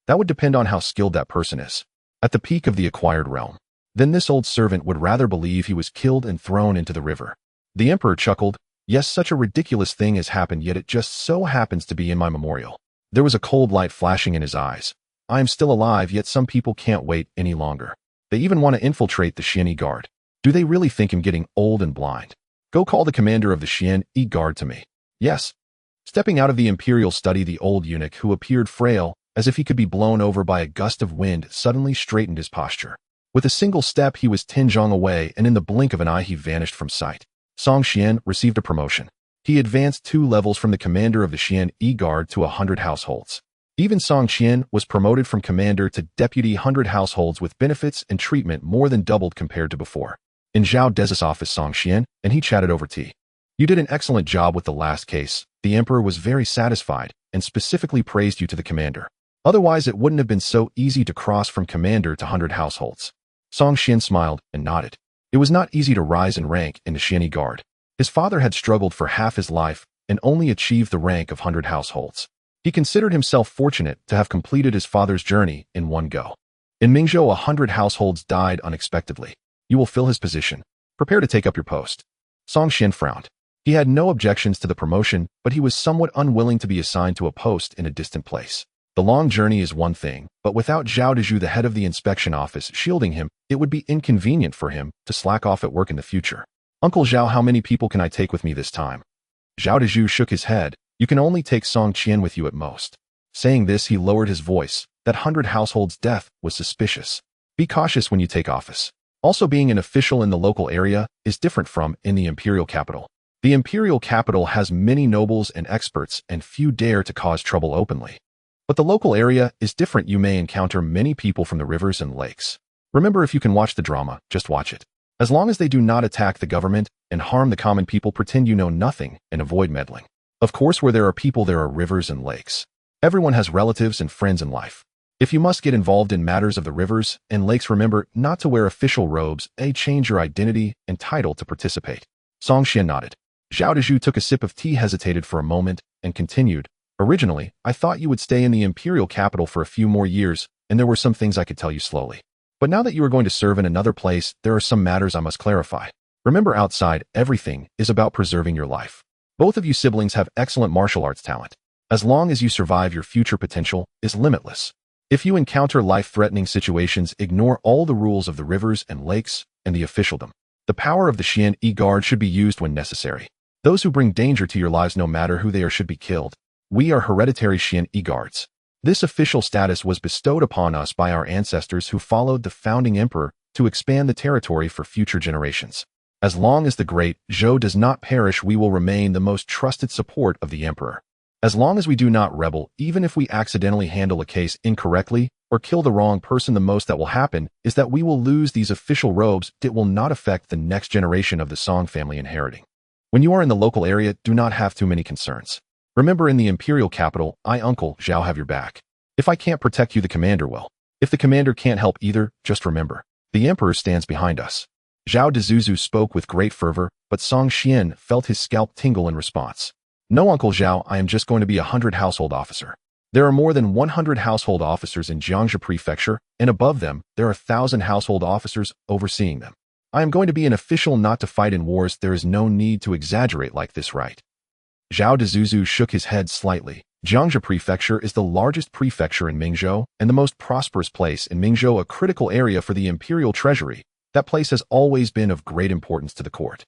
That would depend on how skilled that person is. At the peak of the acquired realm, then this old servant would rather believe he was killed and thrown into the river. The Emperor chuckled. Yes, such a ridiculous thing has happened, yet it just so happens to be in my memorial. There was a cold light flashing in his eyes. I am still alive, yet some people can't wait any longer. They even want to infiltrate the Xian Guard. Do they really think I'm getting old and blind? Go call the commander of the Xian Guard to me. Yes. Stepping out of the imperial study, the old eunuch, who appeared frail, as if he could be blown over by a gust of wind, suddenly straightened his posture. With a single step, he was 10 zhang away, and in the blink of an eye, he vanished from sight. Song Xian received a promotion. He advanced 2 levels from the commander of the Xian Guard to 100 households. Even Song Xian was promoted from commander to deputy 100 households with benefits and treatment more than doubled compared to before. In Zhao De's office, Song Xian and he chatted over tea. You did an excellent job with the last case. The emperor was very satisfied and specifically praised you to the commander. Otherwise, it wouldn't have been so easy to cross from commander to 100 households. Song Xian smiled and nodded. It was not easy to rise in rank in the Xian Guard. His father had struggled for half his life and only achieved the rank of 100 households. He considered himself fortunate to have completed his father's journey in one go. In Mingzhou, 100 households died unexpectedly. You will fill his position. Prepare to take up your post. Song Xian frowned. He had no objections to the promotion, but he was somewhat unwilling to be assigned to a post in a distant place. The long journey is one thing, but without Zhao Dezhu, the head of the inspection office, shielding him, it would be inconvenient for him to slack off at work in the future. Uncle Zhao, how many people can I take with me this time? Zhao Dezhu shook his head. You can only take Song Qian with you at most. Saying this, he lowered his voice. That 100 households' death was suspicious. Be cautious when you take office. Also, being an official in the local area is different from in the imperial capital. The imperial capital has many nobles and experts, and few dare to cause trouble openly. But the local area is different. You may encounter many people from the rivers and lakes. Remember, if you can watch the drama, just watch it. As long as they do not attack the government and harm the common people, pretend you know nothing and avoid meddling. Of course, where there are people, there are rivers and lakes. Everyone has relatives and friends in life. If you must get involved in matters of the rivers and lakes, remember not to wear official robes, change your identity and title to participate. Song Xian nodded. Zhao Dezhu took a sip of tea, hesitated for a moment, and continued. Originally, I thought you would stay in the imperial capital for a few more years, and there were some things I could tell you slowly. But now that you are going to serve in another place, there are some matters I must clarify. Remember, outside, everything is about preserving your life. Both of you siblings have excellent martial arts talent. As long as you survive, your future potential is limitless. If you encounter life-threatening situations, ignore all the rules of the rivers and lakes and the officialdom. The power of the Xian Guard should be used when necessary. Those who bring danger to your lives, no matter who they are, should be killed. We are hereditary Xian Guards. This official status was bestowed upon us by our ancestors who followed the founding emperor to expand the territory for future generations. As long as the great Zhou does not perish, we will remain the most trusted support of the emperor. As long as we do not rebel, even if we accidentally handle a case incorrectly or kill the wrong person, the most that will happen is that we will lose these official robes. It will not affect the next generation of the Song family inheriting. When you are in the local area, do not have too many concerns. Remember, in the imperial capital, I, Uncle Zhao, have your back. If I can't protect you, the commander will. If the commander can't help either, just remember, the emperor stands behind us. Zhao Dezuzu spoke with great fervor, but Song Xian felt his scalp tingle in response. No, Uncle Zhao, I am just going to be a 100 household officer. There are more than 100 household officers in Jiangxi Prefecture, and above them, there are 1,000 household officers overseeing them. I am going to be an official, not to fight in wars. There is no need to exaggerate like this, right? Zhao Dezuzu shook his head slightly. Jiangxi Prefecture is the largest prefecture in Mingzhou and the most prosperous place in Mingzhou, a critical area for the imperial treasury. That place has always been of great importance to the court.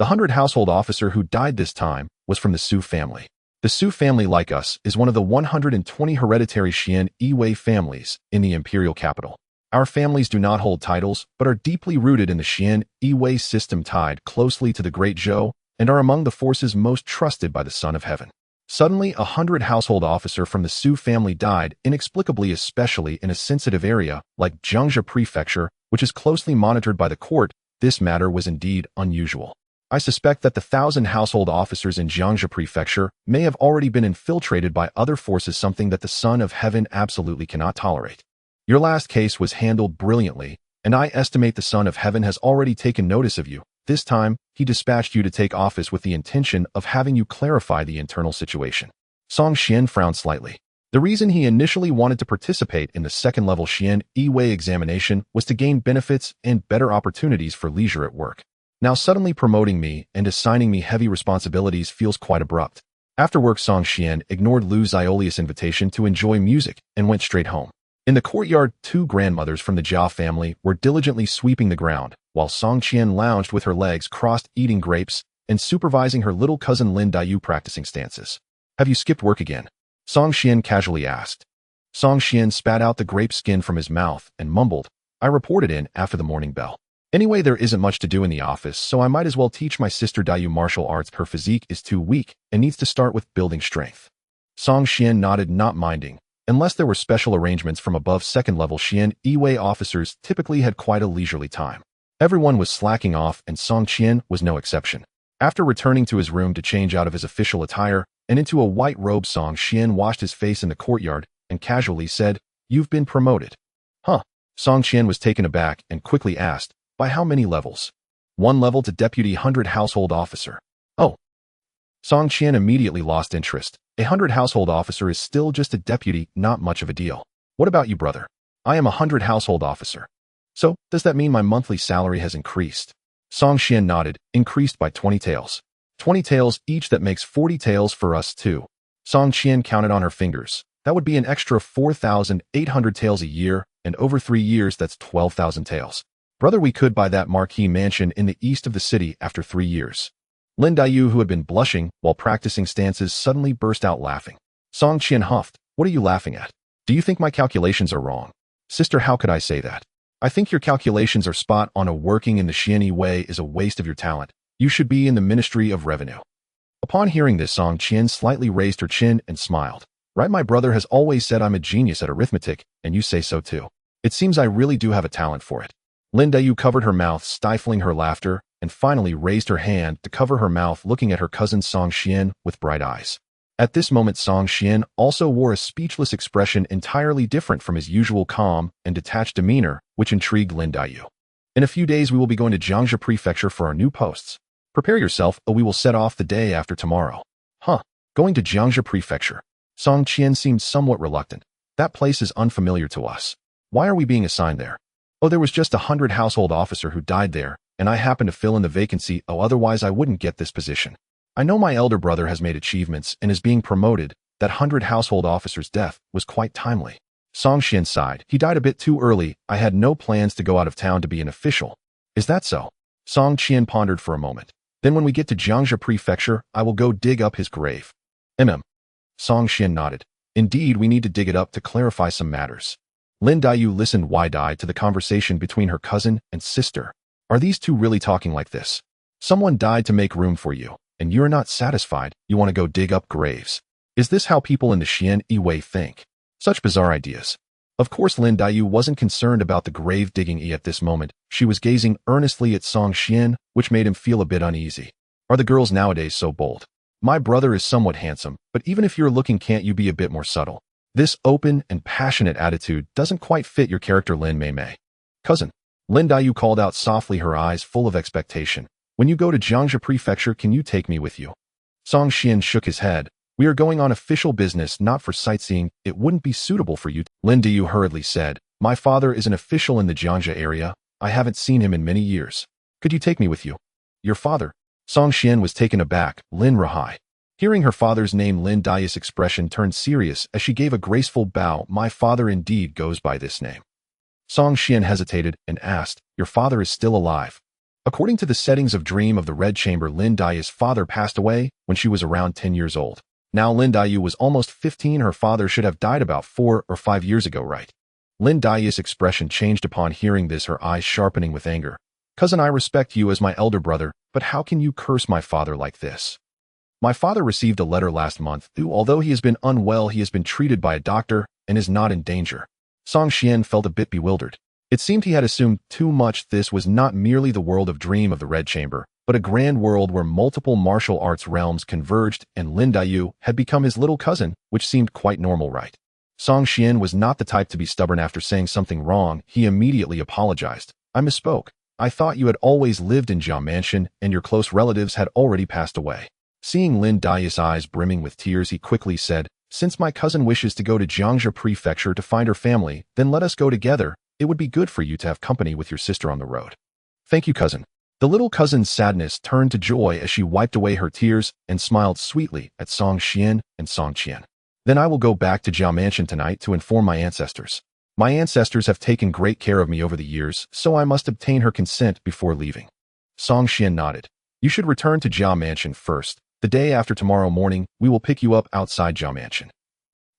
The 100 household officer who died this time was from the Su family. The Su family, like us, is one of the 120 hereditary Xian Yi families in the imperial capital. Our families do not hold titles, but are deeply rooted in the Xian Yi system, tied closely to the Great Zhou, and are among the forces most trusted by the Son of Heaven. Suddenly, 100 household officer from the Su family died inexplicably, especially in a sensitive area like Jiangxia Prefecture, which is closely monitored by the court. This matter was indeed unusual. I suspect that the 1,000 household officers in Jiangxia Prefecture may have already been infiltrated by other forces, something that the Son of Heaven absolutely cannot tolerate. Your last case was handled brilliantly, and I estimate the Son of Heaven has already taken notice of you. This time, he dispatched you to take office with the intention of having you clarify the internal situation. Song Xian frowned slightly. The reason he initially wanted to participate in the second-level Xian Yi examination was to gain benefits and better opportunities for leisure at work. Now suddenly promoting me and assigning me heavy responsibilities feels quite abrupt. After work, Song Xian ignored Lu Xiolius' invitation to enjoy music and went straight home. In the courtyard, 2 grandmothers from the Jia family were diligently sweeping the ground, while Song Qian lounged with her legs crossed eating grapes and supervising her little cousin Lin Daiyu practicing stances. Have you skipped work again? Song Qian casually asked. Song Qian spat out the grape skin from his mouth and mumbled, I reported in after the morning bell. Anyway, there isn't much to do in the office, so I might as well teach my sister Daiyu martial arts. Her physique is too weak and needs to start with building strength. Song Qian nodded, not minding. Unless there were special arrangements from above, second-level Xian Yi officers typically had quite a leisurely time. Everyone was slacking off, and Song Qian was no exception. After returning to his room to change out of his official attire and into a white robe, Song Qian washed his face in the courtyard and casually said, You've been promoted. Huh? Song Qian was taken aback and quickly asked, By how many levels? 1 level to Deputy 100 Household Officer. Oh. Song Qian immediately lost interest. 100 household officer is still just a deputy, not much of a deal. What about you, brother? I am 100 household officer. So, does that mean my monthly salary has increased? Song Qian nodded, increased by 20 taels. 20 taels each, that makes 40 taels for us too. Song Qian counted on her fingers. That would be an extra 4,800 taels a year, and over 3 years that's 12,000 taels. Brother, we could buy that marquee mansion in the east of the city after 3 years. Lin Daiyu, who had been blushing while practicing stances, suddenly burst out laughing. Song Qian huffed, What are you laughing at? Do you think my calculations are wrong? Sister, how could I say that? I think your calculations are spot on. Working in the Xianyi way is a waste of your talent. You should be in the Ministry of Revenue. Upon hearing this, Song Qian slightly raised her chin and smiled. Right, my brother has always said I'm a genius at arithmetic, and you say so too. It seems I really do have a talent for it. Lin Daiyu covered her mouth, stifling her laughter, and finally raised her hand to cover her mouth, looking at her cousin Song Xian with bright eyes. At this moment, Song Xian also wore a speechless expression entirely different from his usual calm and detached demeanor, which intrigued Lin Daiyu. In a few days, we will be going to Jiangxia Prefecture for our new posts. Prepare yourself, or we will set off the day after tomorrow. Huh, going to Jiangxia Prefecture. Song Qian seemed somewhat reluctant. That place is unfamiliar to us. Why are we being assigned there? Oh, there was just 100 household officer who died there, and I happen to fill in the vacancy. Oh, otherwise I wouldn't get this position. I know my elder brother has made achievements and is being promoted. That 100 household officer's death was quite timely. Song Xian sighed. He died a bit too early. I had no plans to go out of town to be an official. Is that so? Song Qian pondered for a moment. Then when we get to Jiangxia Prefecture, I will go dig up his grave. Song Xian nodded. Indeed, we need to dig it up to clarify some matters. Lin Daiyu listened wide-eyed to the conversation between her cousin and sister. Are these two really talking like this? Someone died to make room for you, and you're not satisfied. You want to go dig up graves. Is this how people in the Xian Yi think? Such bizarre ideas. Of course, Lin Daiyu wasn't concerned about the grave digging at this moment. She was gazing earnestly at Song Xian, which made him feel a bit uneasy. Are the girls nowadays so bold? My brother is somewhat handsome, but even if you're looking, can't you be a bit more subtle? This open and passionate attitude doesn't quite fit your character, Lin Mei. Cousin. Lin Daiyu called out softly, her eyes full of expectation. When you go to Jiangxia Prefecture, can you take me with you? Song Xian shook his head. We are going on official business, not for sightseeing. It wouldn't be suitable for you. Lin Daiyu hurriedly said, My father is an official in the Jiangxia area. I haven't seen him in many years. Could you take me with you? Your father? Song Xian was taken aback. Lin Rahai. Hearing her father's name, Lin Daiyu's expression turned serious as she gave a graceful bow. My father indeed goes by this name. Song Xian hesitated and asked, Your father is still alive? According to the settings of Dream of the Red Chamber, Lin Daiyu's father passed away when she was around 10 years old. Now Lin Daiyu was almost 15. Her father should have died about 4 or 5 years ago, right? Lin Daiyu's expression changed upon hearing this, her eyes sharpening with anger. Cousin, I respect you as my elder brother, but how can you curse my father like this? My father received a letter last month. Although he has been unwell, he has been treated by a doctor and is not in danger. Song Xian felt a bit bewildered. It seemed he had assumed too much. This was not merely the world of dream of the Red Chamber, but a grand world where multiple martial arts realms converged, and Lin Daiyu had become his little cousin, which seemed quite normal, right? Song Xian was not the type to be stubborn. After saying something wrong, he immediately apologized. I misspoke. I thought you had always lived in Jia Mansion and your close relatives had already passed away. Seeing Lin Daiyu's eyes brimming with tears, he quickly said, since my cousin wishes to go to Jiangxia Prefecture to find her family, then let us go together. It would be good for you to have company with your sister on the road. Thank you, cousin. The little cousin's sadness turned to joy as she wiped away her tears and smiled sweetly at Song Xian and Song Qian. Then I will go back to Jia Mansion tonight to inform my ancestors. My ancestors have taken great care of me over the years, so I must obtain her consent before leaving. Song Xian nodded. You should return to Jia Mansion first. The day after tomorrow morning, we will pick you up outside Jia Mansion.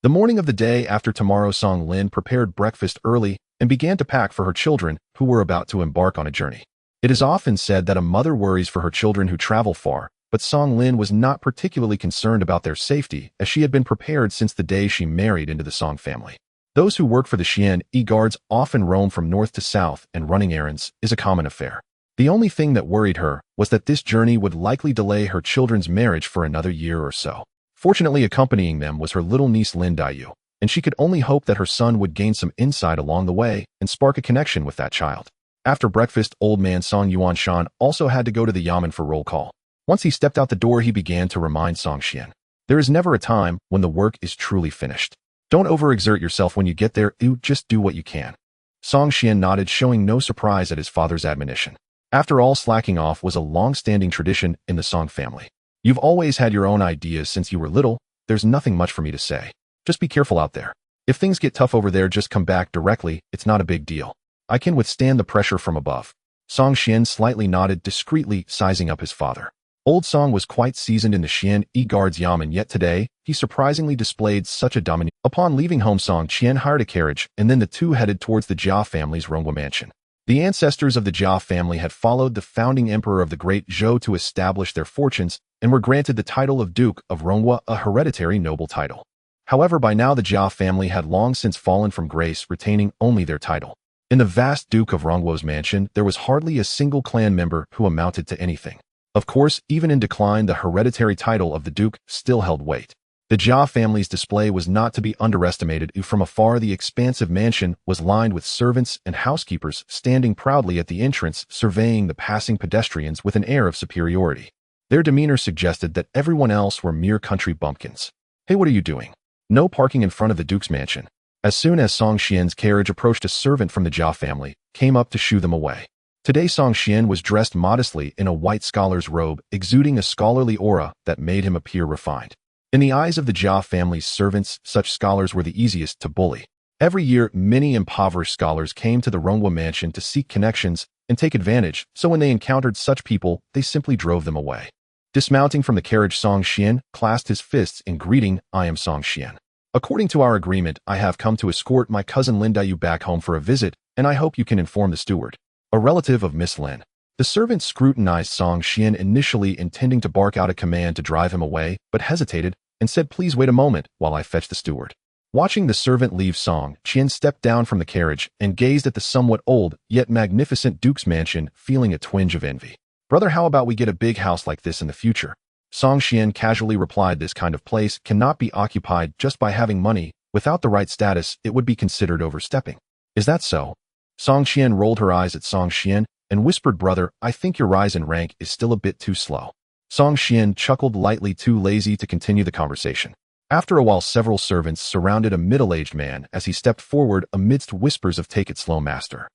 The morning of the day after tomorrow, Song Lin prepared breakfast early and began to pack for her children who were about to embark on a journey. It is often said that a mother worries for her children who travel far, but Song Lin was not particularly concerned about their safety as she had been prepared since the day she married into the Song family. Those who work for the Xian guards often roam from north to south, and running errands is a common affair. The only thing that worried her was that this journey would likely delay her children's marriage for another year or so. Fortunately, accompanying them was her little niece Lin Daiyu, and she could only hope that her son would gain some insight along the way and spark a connection with that child. After breakfast, old man Song Yuanshan also had to go to the yamen for roll call. Once he stepped out the door, he began to remind Song Xian, there is never a time when the work is truly finished. Don't overexert yourself when you get there, just do what you can. Song Xian nodded, showing no surprise at his father's admonition. After all, slacking off was a long-standing tradition in the Song family. You've always had your own ideas since you were little. There's nothing much for me to say. Just be careful out there. If things get tough over there, just come back directly. It's not a big deal. I can withstand the pressure from above. Song Xian slightly nodded, discreetly sizing up his father. Old Song was quite seasoned in the Xian guards yamen, yet today, he surprisingly displayed such a dominance. Upon leaving home, Song Qian hired a carriage, and then the two headed towards the Jia family's Rongwa mansion. The ancestors of the Jia family had followed the founding emperor of the Great Zhou to establish their fortunes and were granted the title of Duke of Rongwa, a hereditary noble title. However, by now the Jia family had long since fallen from grace, retaining only their title. In the vast Duke of Rongwa's mansion, there was hardly a single clan member who amounted to anything. Of course, even in decline, the hereditary title of the Duke still held weight. The Jia family's display was not to be underestimated. From afar, the expansive mansion was lined with servants and housekeepers standing proudly at the entrance, surveying the passing pedestrians with an air of superiority. Their demeanor suggested that everyone else were mere country bumpkins. Hey, what are you doing? No parking in front of the Duke's mansion. As soon as Song Xian's carriage approached, a servant from the Jia family came up to shoo them away. Today, Song Xian was dressed modestly in a white scholar's robe, exuding a scholarly aura that made him appear refined. In the eyes of the Jia family's servants, such scholars were the easiest to bully. Every year, many impoverished scholars came to the Rongwa mansion to seek connections and take advantage, so when they encountered such people, they simply drove them away. Dismounting from the carriage, Song Xian clasped his fists in greeting. I am Song Xian. According to our agreement, I have come to escort my cousin Lin Daiyu back home for a visit, and I hope you can inform the steward, a relative of Miss Lin. The servant scrutinized Song Xian, initially intending to bark out a command to drive him away, but hesitated and said, please wait a moment while I fetch the steward. Watching the servant leave, Song Xian stepped down from the carriage and gazed at the somewhat old yet magnificent Duke's mansion, feeling a twinge of envy. Brother, how about we get a big house like this in the future? Song Xian casually replied, this kind of place cannot be occupied just by having money. Without the right status, it would be considered overstepping. Is that so? Song Xian rolled her eyes at Song Xian and whispered, brother, I think your rise in rank is still a bit too slow. Song Xian chuckled lightly, too lazy to continue the conversation. After a while, several servants surrounded a middle-aged man as he stepped forward amidst whispers of take it slow, master.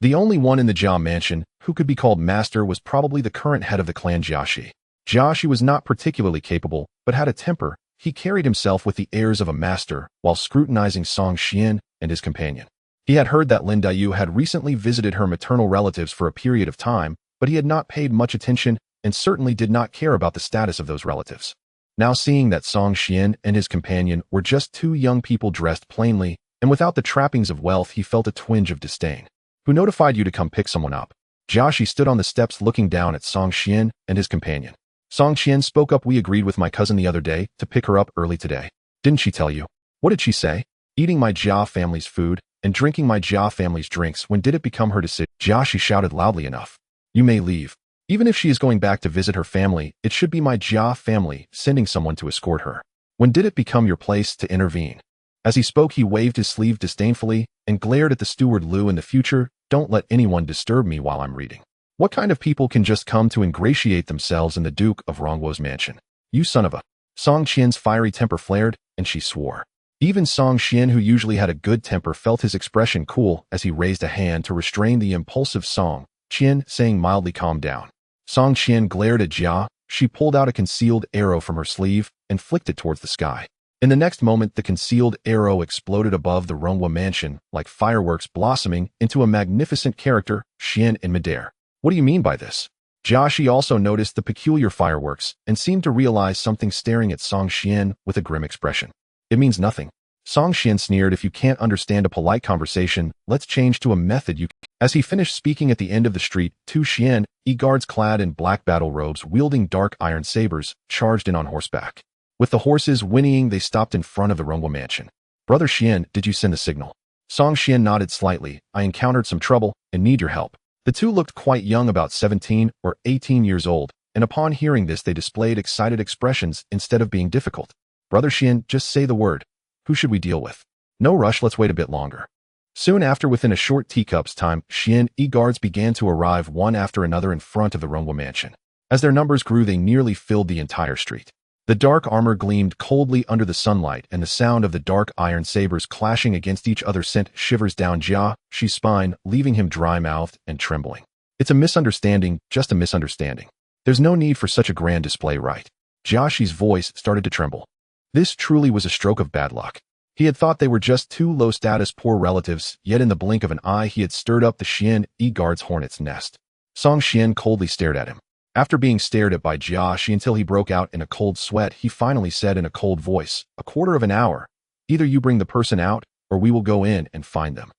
The only one in the Jia mansion who could be called master was probably the current head of the clan Jiaxi. Jiaxi was not particularly capable, but had a temper. He carried himself with the airs of a master while scrutinizing Song Xian and his companion. He had heard that Lin Daiyu had recently visited her maternal relatives for a period of time, but he had not paid much attention and certainly did not care about the status of those relatives. Now seeing that Song Xian and his companion were just two young people dressed plainly and without the trappings of wealth, he felt a twinge of disdain. Who notified you to come pick someone up? Jiashi stood on the steps looking down at Song Xian and his companion. Song Xian spoke up. We agreed with my cousin the other day to pick her up early today. Didn't she tell you? What did she say? Eating my Jia family's food and drinking my Jia family's drinks. When did it become her decision? Jiashi shouted loudly enough. You may leave. Even if she is going back to visit her family, it should be my Jia family sending someone to escort her. When did it become your place to intervene? As he spoke, he waved his sleeve disdainfully and glared at the steward Lu. In the future, don't let anyone disturb me while I'm reading. What kind of people can just come to ingratiate themselves in the Duke of Rongguo's mansion? You son of a... Song Qian's fiery temper flared, and she swore. Even Song Xian, who usually had a good temper, felt his expression cool as he raised a hand to restrain the impulsive Song Qian, saying mildly, calm down. Song Qian glared at Jia. She pulled out a concealed arrow from her sleeve and flicked it towards the sky. In the next moment, the concealed arrow exploded above the Rongguo mansion, like fireworks blossoming into a magnificent character, Xian in midair. What do you mean by this? Jiashi also noticed the peculiar fireworks and seemed to realize something, staring at Song Xian with a grim expression. It means nothing. Song Xian sneered. If you can't understand a polite conversation, let's change to a method you can. As he finished speaking, at the end of the street, two Xian guards clad in black battle robes wielding dark iron sabers charged in on horseback. With the horses whinnying, they stopped in front of the Rongguo mansion. Brother Xian, did you send the signal? Song Xian nodded slightly. I encountered some trouble and need your help. The two looked quite young, about 17 or 18 years old, and upon hearing this they displayed excited expressions instead of being difficult. Brother Xian, just say the word. Who should we deal with? No rush, let's wait a bit longer. Soon after, within a short teacup's time, Xian guards began to arrive one after another in front of the Rongguo mansion. As their numbers grew, they nearly filled the entire street. The dark armor gleamed coldly under the sunlight, and the sound of the dark iron sabers clashing against each other sent shivers down Jiaxi's spine, leaving him dry-mouthed and trembling. It's a misunderstanding, just a misunderstanding. There's no need for such a grand display, right? Jiaxi's voice started to tremble. This truly was a stroke of bad luck. He had thought they were just two low-status poor relatives, yet in the blink of an eye he had stirred up the Xian guard's hornet's nest. Song Xian coldly stared at him. After being stared at by Jiaxi until he broke out in a cold sweat, he finally said in a cold voice, a quarter of an hour. Either you bring the person out, or we will go in and find them.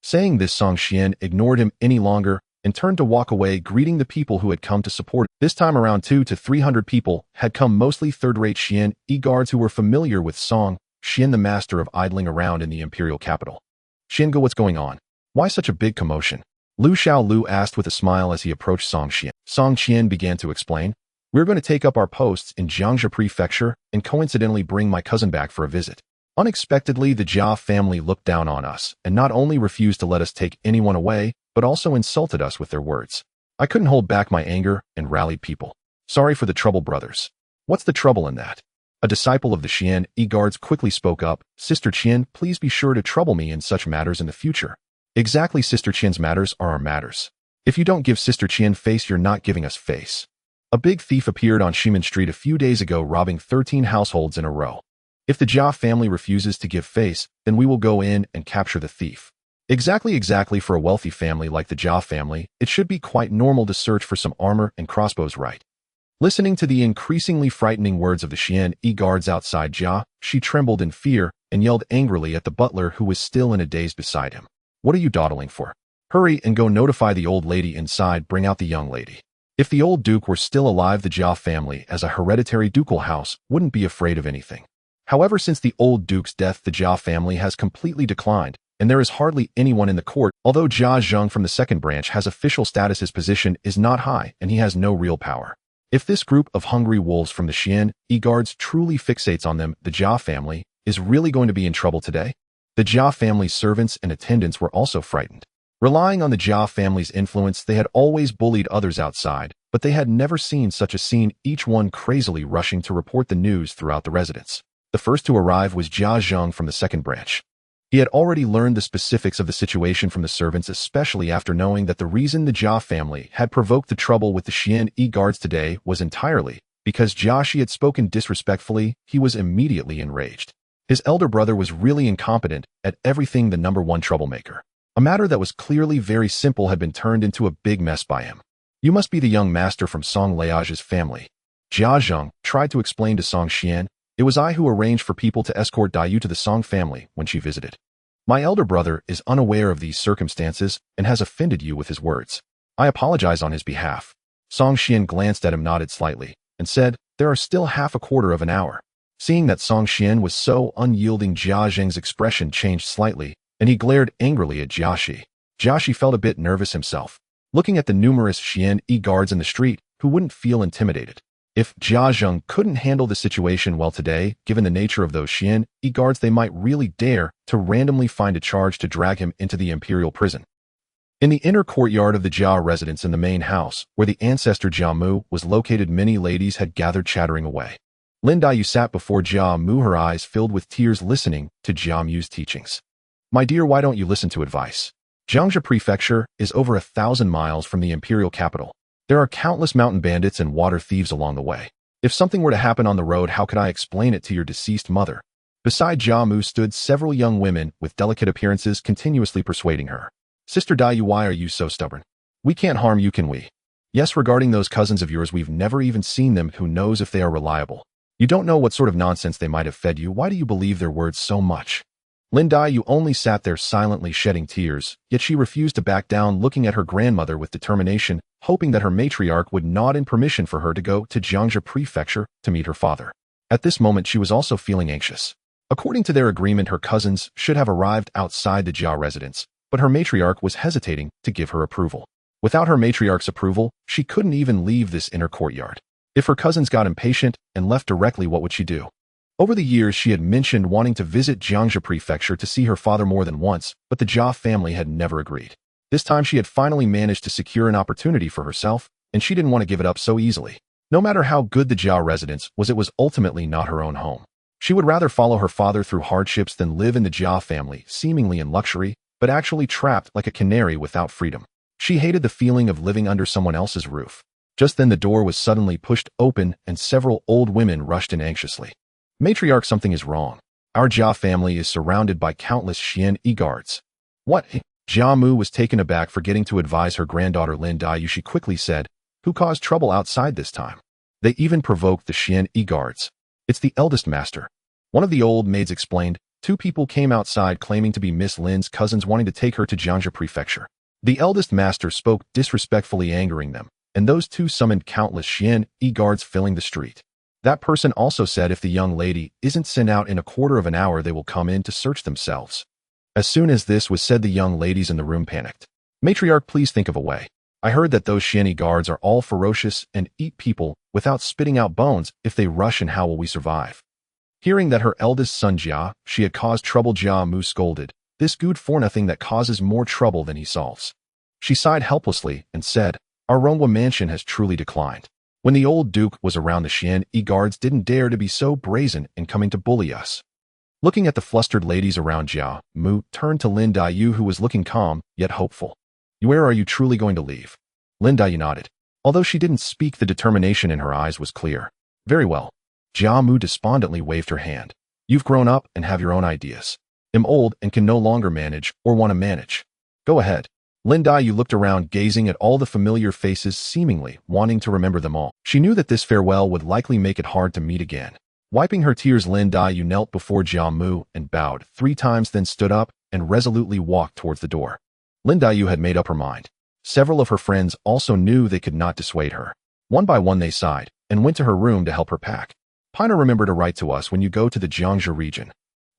Saying this, Song Xian ignored him any longer and turned to walk away, greeting the people who had come to support him. This time around 200 to 300 people had come, mostly third-rate Xian guards who were familiar with Song Xian, the master of idling around in the imperial capital. Xiange, what's going on? Why such a big commotion? Lu Xiaolu asked with a smile as he approached Song Xian. Song Xian began to explain. We're going to take up our posts in Jiangxia Prefecture and coincidentally bring my cousin back for a visit. Unexpectedly, the Jia family looked down on us and not only refused to let us take anyone away, but also insulted us with their words. I couldn't hold back my anger and rallied people. Sorry for the trouble, brothers. What's the trouble in that? A disciple of the Xian guards quickly spoke up. Sister Qian, please be sure to trouble me in such matters in the future. Exactly, Sister Qian's matters are our matters. If you don't give Sister Qian face, you're not giving us face. A big thief appeared on Shimen Street a few days ago, robbing 13 households in a row. If the Jia family refuses to give face, then we will go in and capture the thief. Exactly, for a wealthy family like the Jia family, it should be quite normal to search for some armor and crossbows, right? Listening to the increasingly frightening words of the Xian guards outside Jia, she trembled in fear and yelled angrily at the butler, who was still in a daze beside him. What are you dawdling for? Hurry and go notify the old lady inside. Bring out the young lady. If the old duke were still alive, the Jia family, as a hereditary ducal house, wouldn't be afraid of anything. However, since the old duke's death, the Jia family has completely declined, and there is hardly anyone in the court. Although Jia Zheng from the second branch has official status, his position is not high, and he has no real power. If this group of hungry wolves from the Xian guards truly fixates on them, the Jia family is really going to be in trouble today. The Jia family's servants and attendants were also frightened. Relying on the Jia family's influence, they had always bullied others outside, but they had never seen such a scene, each one crazily rushing to report the news throughout the residence. The first to arrive was Jia Zheng from the second branch. He had already learned the specifics of the situation from the servants, especially after knowing that the reason the Jia family had provoked the trouble with the Xian guards today was entirely because Jiaxi had spoken disrespectfully. He was immediately enraged. His elder brother was really incompetent at everything. The number one troublemaker. A matter that was clearly very simple had been turned into a big mess by him. You must be the young master from Song Liage's family. Jia Zheng tried to explain to Song Xian, "It was I who arranged for people to escort Dai to the Song family when she visited. My elder brother is unaware of these circumstances and has offended you with his words. I apologize on his behalf." Song Xian glanced at him, nodded slightly, and said, "There are still half a quarter of an hour." Seeing that Song Xian was so unyielding, Jia Zheng's expression changed slightly, and he glared angrily at Jiaxi. Jiaxi felt a bit nervous himself, looking at the numerous Xian guards in the street who wouldn't feel intimidated. If Jia Zheng couldn't handle the situation well today, given the nature of those Xian guards, they might really dare to randomly find a charge to drag him into the imperial prison. In the inner courtyard of the Jia residence in the main house, where the ancestor Jia Mu was located, many ladies had gathered chattering away. Lin Daiyu sat before Jia Mu, her eyes filled with tears, listening to Jia Mu's teachings. "My dear, why don't you listen to advice? Jiangxia Prefecture is over 1,000 miles from the imperial capital. There are countless mountain bandits and water thieves along the way. If something were to happen on the road, how could I explain it to your deceased mother?" Beside Jia Mu stood several young women with delicate appearances, continuously persuading her. "Sister Daiyu, why are you so stubborn? We can't harm you, can we? Yes, regarding those cousins of yours, we've never even seen them. Who knows if they are reliable? You don't know what sort of nonsense they might have fed you. Why do you believe their words so much?" Lin Daiyu only sat there silently shedding tears, yet she refused to back down, looking at her grandmother with determination, hoping that her matriarch would nod in permission for her to go to Jiangxia Prefecture to meet her father. At this moment, she was also feeling anxious. According to their agreement, her cousins should have arrived outside the Jia residence, but her matriarch was hesitating to give her approval. Without her matriarch's approval, she couldn't even leave this inner courtyard. If her cousins got impatient and left directly, what would she do? Over the years, she had mentioned wanting to visit Jiangxia Prefecture to see her father more than once, but the Jia family had never agreed. This time, she had finally managed to secure an opportunity for herself, and she didn't want to give it up so easily. No matter how good the Jia residence was, it was ultimately not her own home. She would rather follow her father through hardships than live in the Jia family, seemingly in luxury, but actually trapped like a canary without freedom. She hated the feeling of living under someone else's roof. Just then, the door was suddenly pushed open, and several old women rushed in anxiously. "Matriarch, something is wrong. Our Jia family is surrounded by countless Xian guards." "What?" Jia Mu was taken aback, forgetting to advise her granddaughter Lin Daiyu. She quickly said, "Who caused trouble outside this time? They even provoked the Xian guards." "It's the eldest master." One of the old maids explained. "Two people came outside claiming to be Miss Lin's cousins, wanting to take her to Jiangxia Prefecture. The eldest master spoke disrespectfully, angering them, and those two summoned countless Xian guards, filling the street. That person also said if the young lady isn't sent out in a quarter of an hour, they will come in to search themselves." As soon as this was said, the young ladies in the room panicked. "Matriarch, please think of a way. I heard that those Xian guards are all ferocious and eat people without spitting out bones. If they rush in, how will we survive?" Hearing that her eldest son Jia, she had caused trouble, Jia Mu scolded, "This good for nothing that causes more trouble than he solves." She sighed helplessly and said, "Our Rongwa mansion has truly declined. When the old duke was around, the Xian guards didn't dare to be so brazen in coming to bully us." Looking at the flustered ladies around, Jia Mu turned to Lin Daiyu, who was looking calm yet hopeful. "Where are you truly going to leave?" Lin Daiyu nodded. Although she didn't speak, the determination in her eyes was clear. "Very well." Jia Mu despondently waved her hand. "You've grown up and have your own ideas. I'm old and can no longer manage or want to manage. Go ahead." Lin Daiyu looked around, gazing at all the familiar faces, seemingly wanting to remember them all. She knew that this farewell would likely make it hard to meet again. Wiping her tears, Lin Daiyu knelt before Jia Mu and bowed 3 times, then stood up and resolutely walked towards the door. Lin Daiyu had made up her mind. Several of her friends also knew they could not dissuade her. One by one, they sighed and went to her room to help her pack. "Piner, remember to write to us when you go to the Jiangxia region.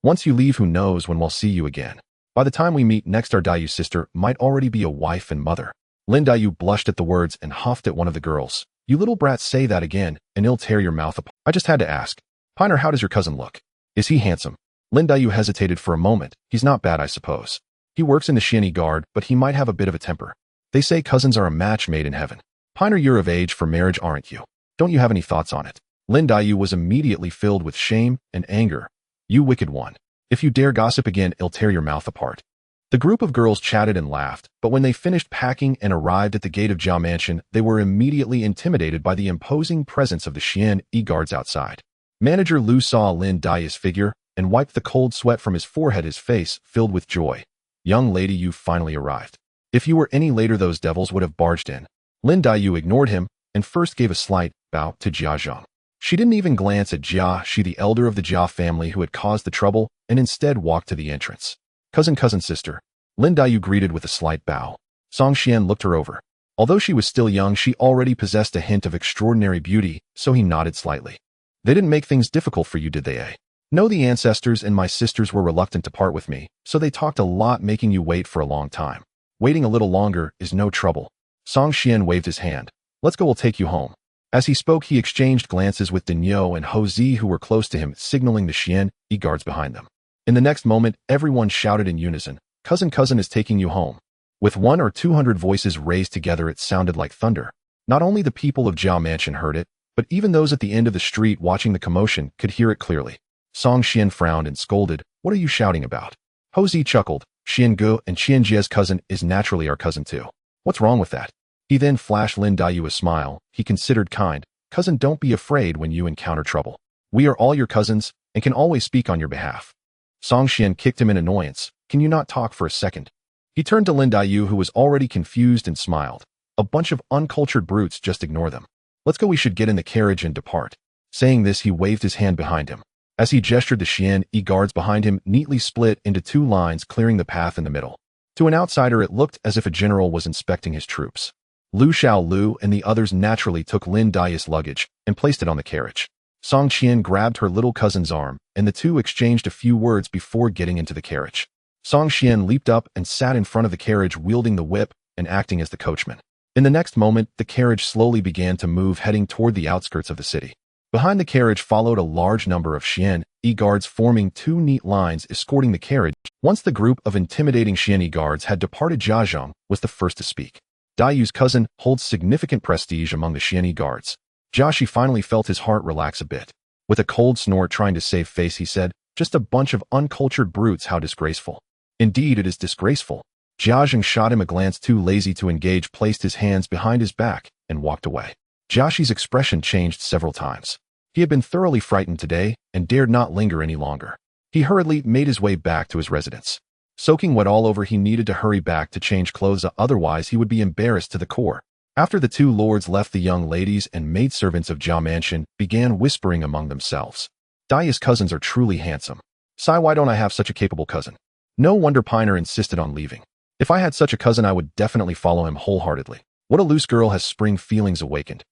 Once you leave, who knows when we'll see you again. By the time we meet next, our Daiyu sister might already be a wife and mother." Lin Daiyu blushed at the words and huffed at one of the girls. "You little brat, say that again, and it'll tear your mouth apart. I just had to ask. Piner, how does your cousin look? Is he handsome?" Lin Daiyu hesitated for a moment. "He's not bad, I suppose. He works in the Xian Guard, but he might have a bit of a temper. They say cousins are a match made in heaven. Piner, you're of age for marriage, aren't you? Don't you have any thoughts on it?" Lin Daiyu was immediately filled with shame and anger. "You wicked one. If you dare gossip again, it'll tear your mouth apart." The group of girls chatted and laughed, but when they finished packing and arrived at the gate of Jia Mansion, they were immediately intimidated by the imposing presence of the Xian guards outside. Manager Lu saw Lin Daiyu's figure and wiped the cold sweat from his forehead, his face filled with joy. "Young lady, you finally arrived. If you were any later, those devils would have barged in." Lin Daiyu ignored him and first gave a slight bow to Jia Zhang. She didn't even glance at Jia Shi, the elder of the Jia family who had caused the trouble, and instead walked to the entrance. Cousin sister. Lin Daiyu greeted with a slight bow. Song Xian looked her over. Although she was still young, she already possessed a hint of extraordinary beauty, so he nodded slightly. They didn't make things difficult for you, did they, eh? No, the ancestors and my sisters were reluctant to part with me, so they talked a lot, making you wait for a long time. Waiting a little longer is no trouble. Song Xian waved his hand. Let's go, we'll take you home. As he spoke, he exchanged glances with Dinyo and Ho Zi, who were close to him, signaling the Xian guards behind them. In the next moment, everyone shouted in unison, Cousin is taking you home. With 100 or 200 voices raised together, it sounded like thunder. Not only the people of Jiao Mansion heard it, but even those at the end of the street watching the commotion could hear it clearly. Song Xian frowned and scolded, What are you shouting about? Ho Zi chuckled, Xian Gu and Xian Jie's cousin is naturally our cousin too. What's wrong with that? He then flashed Lin Daiyu a smile. He considered kind. Cousin, don't be afraid when you encounter trouble. We are all your cousins and can always speak on your behalf. Song Xian kicked him in annoyance. Can you not talk for a second? He turned to Lin Daiyu, who was already confused, and smiled. A bunch of uncultured brutes, just ignore them. Let's go, we should get in the carriage and depart. Saying this, he waved his hand behind him. As he gestured, the Xian guards behind him neatly split into 2 lines, clearing the path in the middle. To an outsider, it looked as if a general was inspecting his troops. Lu Xiaolu and the others naturally took Lin Daiyu's luggage and placed it on the carriage. Song Qian grabbed her little cousin's arm, and the two exchanged a few words before getting into the carriage. Song Qian leaped up and sat in front of the carriage, wielding the whip and acting as the coachman. In the next moment, the carriage slowly began to move, heading toward the outskirts of the city. Behind the carriage followed a large number of Xian guards, forming 2 neat lines escorting the carriage. Once the group of intimidating Xian guards had departed, Jia Zhang was the first to speak. Daiyu's cousin holds significant prestige among the Xian guards. Jia Shi finally felt his heart relax a bit. With a cold snort, trying to save face, he said, "Just a bunch of uncultured brutes, how disgraceful." "Indeed, it is disgraceful." Jia Zhang shot him a glance, too lazy to engage, placed his hands behind his back, and walked away. Jia Shi's expression changed several times. He had been thoroughly frightened today and dared not linger any longer. He hurriedly made his way back to his residence. Soaking wet all over, he needed to hurry back to change clothes, otherwise he would be embarrassed to the core. After the 2 lords left, the young ladies and maidservants of Jiao Mansion began whispering among themselves. Daiyu's cousins are truly handsome. Sigh, why don't I have such a capable cousin? No wonder Piner insisted on leaving. If I had such a cousin, I would definitely follow him wholeheartedly. What a loose girl, has spring feelings awakened.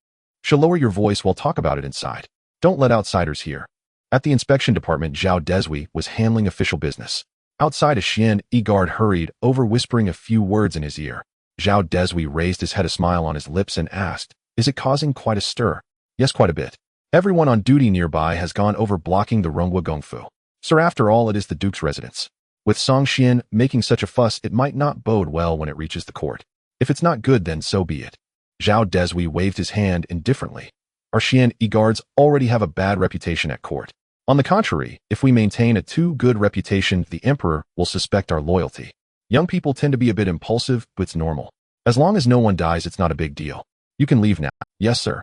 She'll lower your voice, we'll talk about it inside. Don't let outsiders hear. At the inspection department, Zhao Dezui was handling official business. Outside, a Xian guard hurried over, whispering a few words in his ear. Zhao Dezui raised his head, a smile on his lips, and asked, "Is it causing quite a stir?" "Yes, quite a bit. Everyone on duty nearby has gone over, blocking the Rongwu Gongfu. Sir, after all, it is the Duke's residence. With Song Xian making such a fuss, it might not bode well when it reaches the court. If it's not good, then so be it." Zhao Dezui waved his hand indifferently. "Our Xian guards already have a bad reputation at court. On the contrary, if we maintain a too good reputation, the emperor will suspect our loyalty. Young people tend to be a bit impulsive, but it's normal. As long as no one dies, it's not a big deal. You can leave now." "Yes, sir."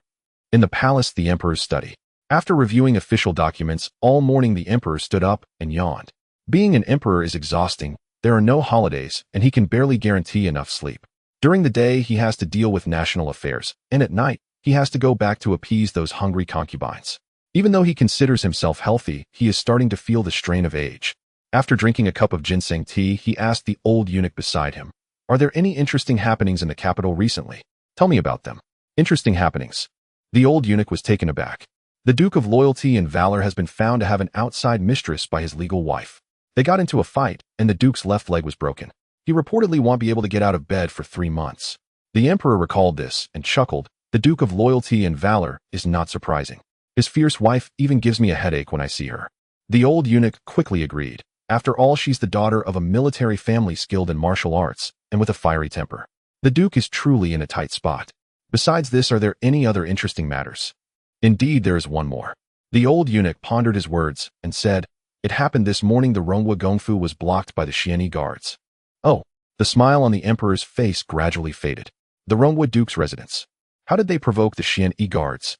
In the palace, the emperor's study. After reviewing official documents all morning, the emperor stood up and yawned. Being an emperor is exhausting. There are no holidays, and he can barely guarantee enough sleep. During the day, he has to deal with national affairs, and at night, he has to go back to appease those hungry concubines. Even though he considers himself healthy, he is starting to feel the strain of age. After drinking a cup of ginseng tea, he asked the old eunuch beside him, "Are there any interesting happenings in the capital recently? Tell me about them." "Interesting happenings?" The old eunuch was taken aback. "The Duke of Loyalty and Valor has been found to have an outside mistress by his legal wife. They got into a fight, and the Duke's left leg was broken. He reportedly won't be able to get out of bed for 3 months. The emperor recalled this and chuckled. The Duke of Loyalty and Valor is not surprising. His fierce wife even gives me a headache when I see her. The old eunuch quickly agreed. After all, she's the daughter of a military family skilled in martial arts and with a fiery temper. The Duke is truly in a tight spot. Besides this, are there any other interesting matters? Indeed, there is one more. The old eunuch pondered his words and said, "It happened this morning. The Rongwu Gongfu was blocked by the Xian guards." "Oh." The smile on the emperor's face gradually faded. "The Rongwu Duke's residence. How did they provoke the Xian guards?"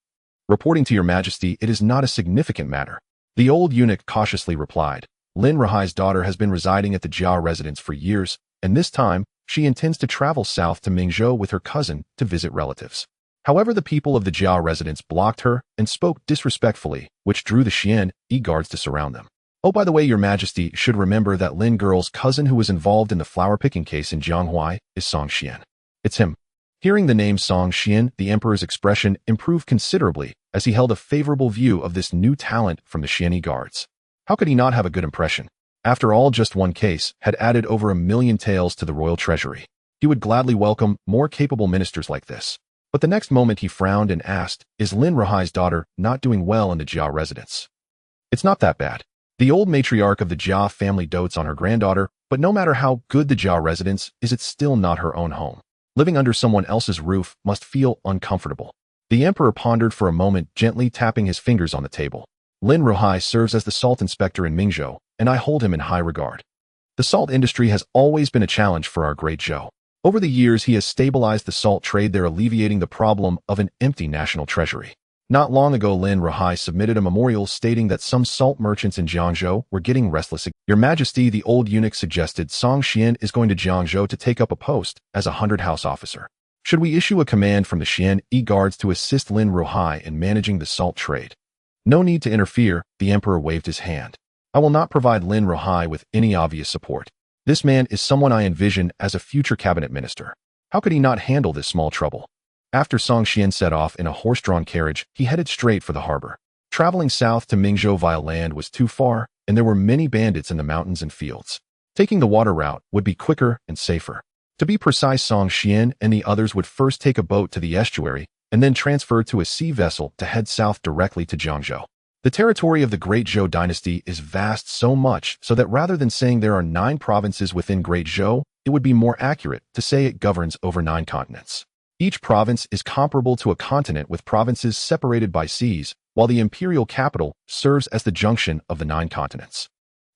"Reporting to your majesty, it is not a significant matter." The old eunuch cautiously replied. "Lin Rahai's daughter has been residing at the Jia residence for years, and this time, she intends to travel south to Mingzhou with her cousin to visit relatives. However, the people of the Jia residence blocked her and spoke disrespectfully, which drew the Xian guards to surround them. Oh, by the way, your majesty should remember that Lin girl's cousin who was involved in the flower-picking case in Jianghuai is Song Xian. It's him. Hearing the name Song Xian, the emperor's expression improved considerably as he held a favorable view of this new talent from the Xiani guards. How could he not have a good impression? After all, just one case had added over 1 million taels to the royal treasury. He would gladly welcome more capable ministers like this. But the next moment he frowned and asked, is Lin Ruhai's daughter not doing well in the Jia residence? It's not that bad. The old matriarch of the Jia family dotes on her granddaughter, but no matter how good the Jia residence is, it's still not her own home. Living under someone else's roof must feel uncomfortable. The emperor pondered for a moment, gently tapping his fingers on the table. Lin Ruhai serves as the salt inspector in Mingzhou, and I hold him in high regard. The salt industry has always been a challenge for our great Zhou. Over the years, he has stabilized the salt trade there, alleviating the problem of an empty national treasury. Not long ago, Lin Ruhai submitted a memorial stating that some salt merchants in Jiangzhou were getting restless. Your Majesty, the old eunuch suggested Song Xian is going to Jiangzhou to take up a post as a 100-house officer. Should we issue a command from the Xian guards to assist Lin Ruhai in managing the salt trade? No need to interfere, the emperor waved his hand. I will not provide Lin Ruhai with any obvious support. This man is someone I envision as a future cabinet minister. How could he not handle this small trouble? After Song Xian set off in a horse-drawn carriage, he headed straight for the harbor. Traveling south to Mingzhou via land was too far, and there were many bandits in the mountains and fields. Taking the water route would be quicker and safer. To be precise, Song Xian and the others would first take a boat to the estuary and then transfer to a sea vessel to head south directly to Jiangzhou. The territory of the Great Zhou dynasty is vast, so much so that rather than saying there are 9 provinces within Great Zhou, it would be more accurate to say it governs over 9 continents. Each province is comparable to a continent with provinces separated by seas, while the imperial capital serves as the junction of the 9 continents.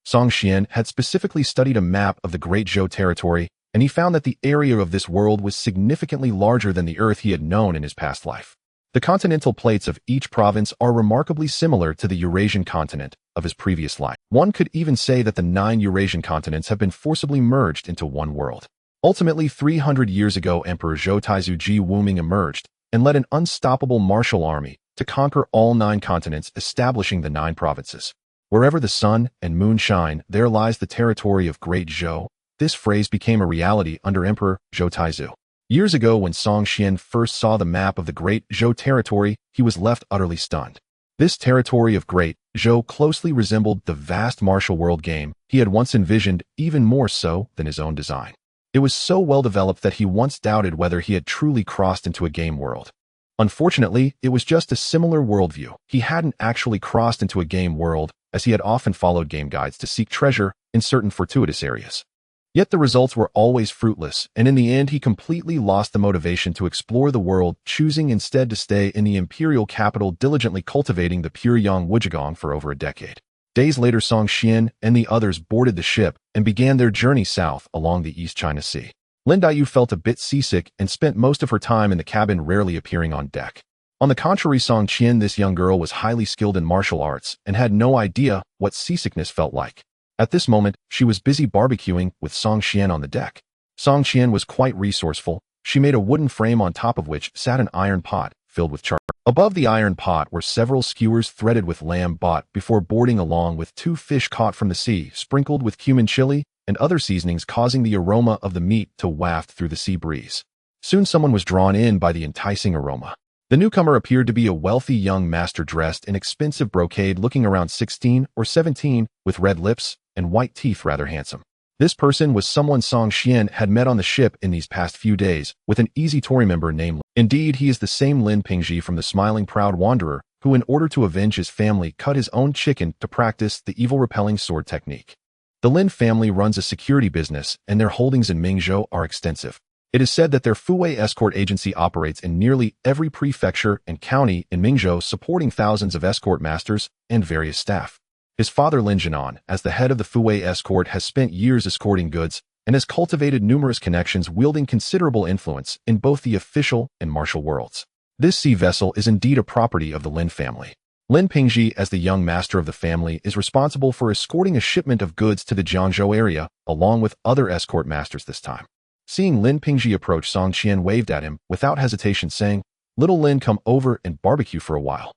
Song Xian had specifically studied a map of the Great Zhou territory, and he found that the area of this world was significantly larger than the Earth he had known in his past life. The continental plates of each province are remarkably similar to the Eurasian continent of his previous life. One could even say that the 9 Eurasian continents have been forcibly merged into one world. Ultimately, 300 years ago, Emperor Zhou Taizu Ji Wuming emerged and led an unstoppable martial army to conquer all 9 continents, establishing the 9 provinces. Wherever the sun and moon shine, there lies the territory of Great Zhou. This phrase became a reality under Emperor Zhou Taizu. Years ago, when Song Xian first saw the map of the Great Zhou territory, he was left utterly stunned. This territory of Great Zhou closely resembled the vast martial world game he had once envisioned, even more so than his own design. It was so well developed that he once doubted whether he had truly crossed into a game world. Unfortunately, it was just a similar worldview. He hadn't actually crossed into a game world, as he had often followed game guides to seek treasure in certain fortuitous areas. Yet the results were always fruitless, and in the end he completely lost the motivation to explore the world, choosing instead to stay in the imperial capital, diligently cultivating the pure yang wuzhigong for over a decade. Days later, Song Xian and the others boarded the ship and began their journey south along the East China Sea. Lin Daiyu felt a bit seasick and spent most of her time in the cabin, rarely appearing on deck. On the contrary, Song Qian, this young girl, was highly skilled in martial arts and had no idea what seasickness felt like. At this moment, she was busy barbecuing with Song Xian on the deck. Song Qian was quite resourceful. She made a wooden frame on top of which sat an iron pot filled with charcoal. Above the iron pot were several skewers threaded with lamb bought before boarding, along with 2 fish caught from the sea, sprinkled with cumin chili and other seasonings, causing the aroma of the meat to waft through the sea breeze. Soon someone was drawn in by the enticing aroma. The newcomer appeared to be a wealthy young master dressed in expensive brocade, looking around 16 or 17, with red lips and white teeth, rather handsome. This person was someone Song Xian had met on the ship in these past few days, with an easy Tory member named Lin. Indeed, he is the same Lin Pingji from the Smiling Proud Wanderer, who in order to avenge his family cut his own chicken to practice the evil repelling sword technique. The Lin family runs a security business, and their holdings in Mingzhou are extensive. It is said that their Fuwei escort agency operates in nearly every prefecture and county in Mingzhou, supporting thousands of escort masters and various staff. His father, Lin Jinan, as the head of the Fuwei escort, has spent years escorting goods and has cultivated numerous connections, wielding considerable influence in both the official and martial worlds. This sea vessel is indeed a property of the Lin family. Lin Pingji, as the young master of the family, is responsible for escorting a shipment of goods to the Jiangzhou area, along with other escort masters this time. Seeing Lin Pingji approach, Song Qian waved at him without hesitation, saying, Little Lin come over and barbecue for a while.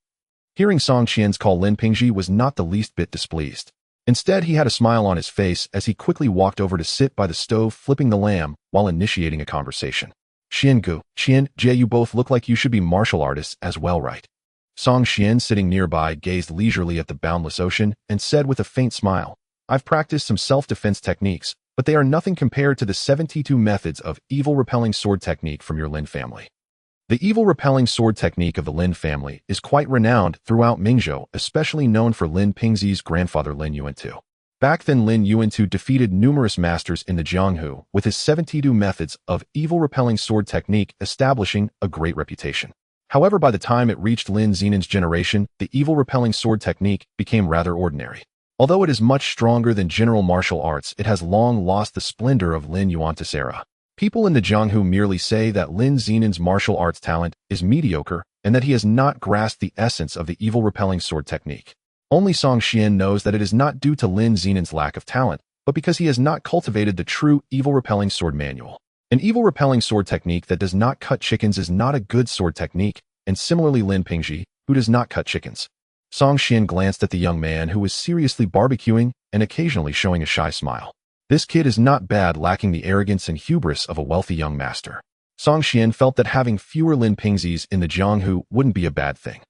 Hearing Song Qian's call, Lin Pingji was not the least bit displeased. Instead, he had a smile on his face as he quickly walked over to sit by the stove flipping the lamb while initiating a conversation. Qian Gu, Qian, Jie, you both look like you should be martial artists as well, right? Song Qian, sitting nearby, gazed leisurely at the boundless ocean and said with a faint smile, I've practiced some self-defense techniques, but they are nothing compared to the 72 methods of evil repelling sword technique from your Lin family. The evil repelling sword technique of the Lin family is quite renowned throughout Mingzhou, especially known for Lin Pingzi's grandfather Lin Yuantu. Back then, Lin Yuantu defeated numerous masters in the Jianghu with his 72 methods of evil repelling sword technique, establishing a great reputation. However, by the time it reached Lin Xinan's generation, the evil repelling sword technique became rather ordinary. Although it is much stronger than general martial arts, it has long lost the splendor of Lin Yuantu's era. People in the Jianghu merely say that Lin Xinan's martial arts talent is mediocre and that he has not grasped the essence of the evil repelling sword technique. Only Song Qian knows that it is not due to Lin Xinan's lack of talent, but because he has not cultivated the true evil repelling sword manual. An evil repelling sword technique that does not cut chickens is not a good sword technique, and similarly Lin Pingji, who does not cut chickens. Song Qian glanced at the young man who was seriously barbecuing and occasionally showing a shy smile. This kid is not bad, lacking the arrogance and hubris of a wealthy young master. Song Qian felt that having fewer Lin Pingzis in the Jianghu wouldn't be a bad thing.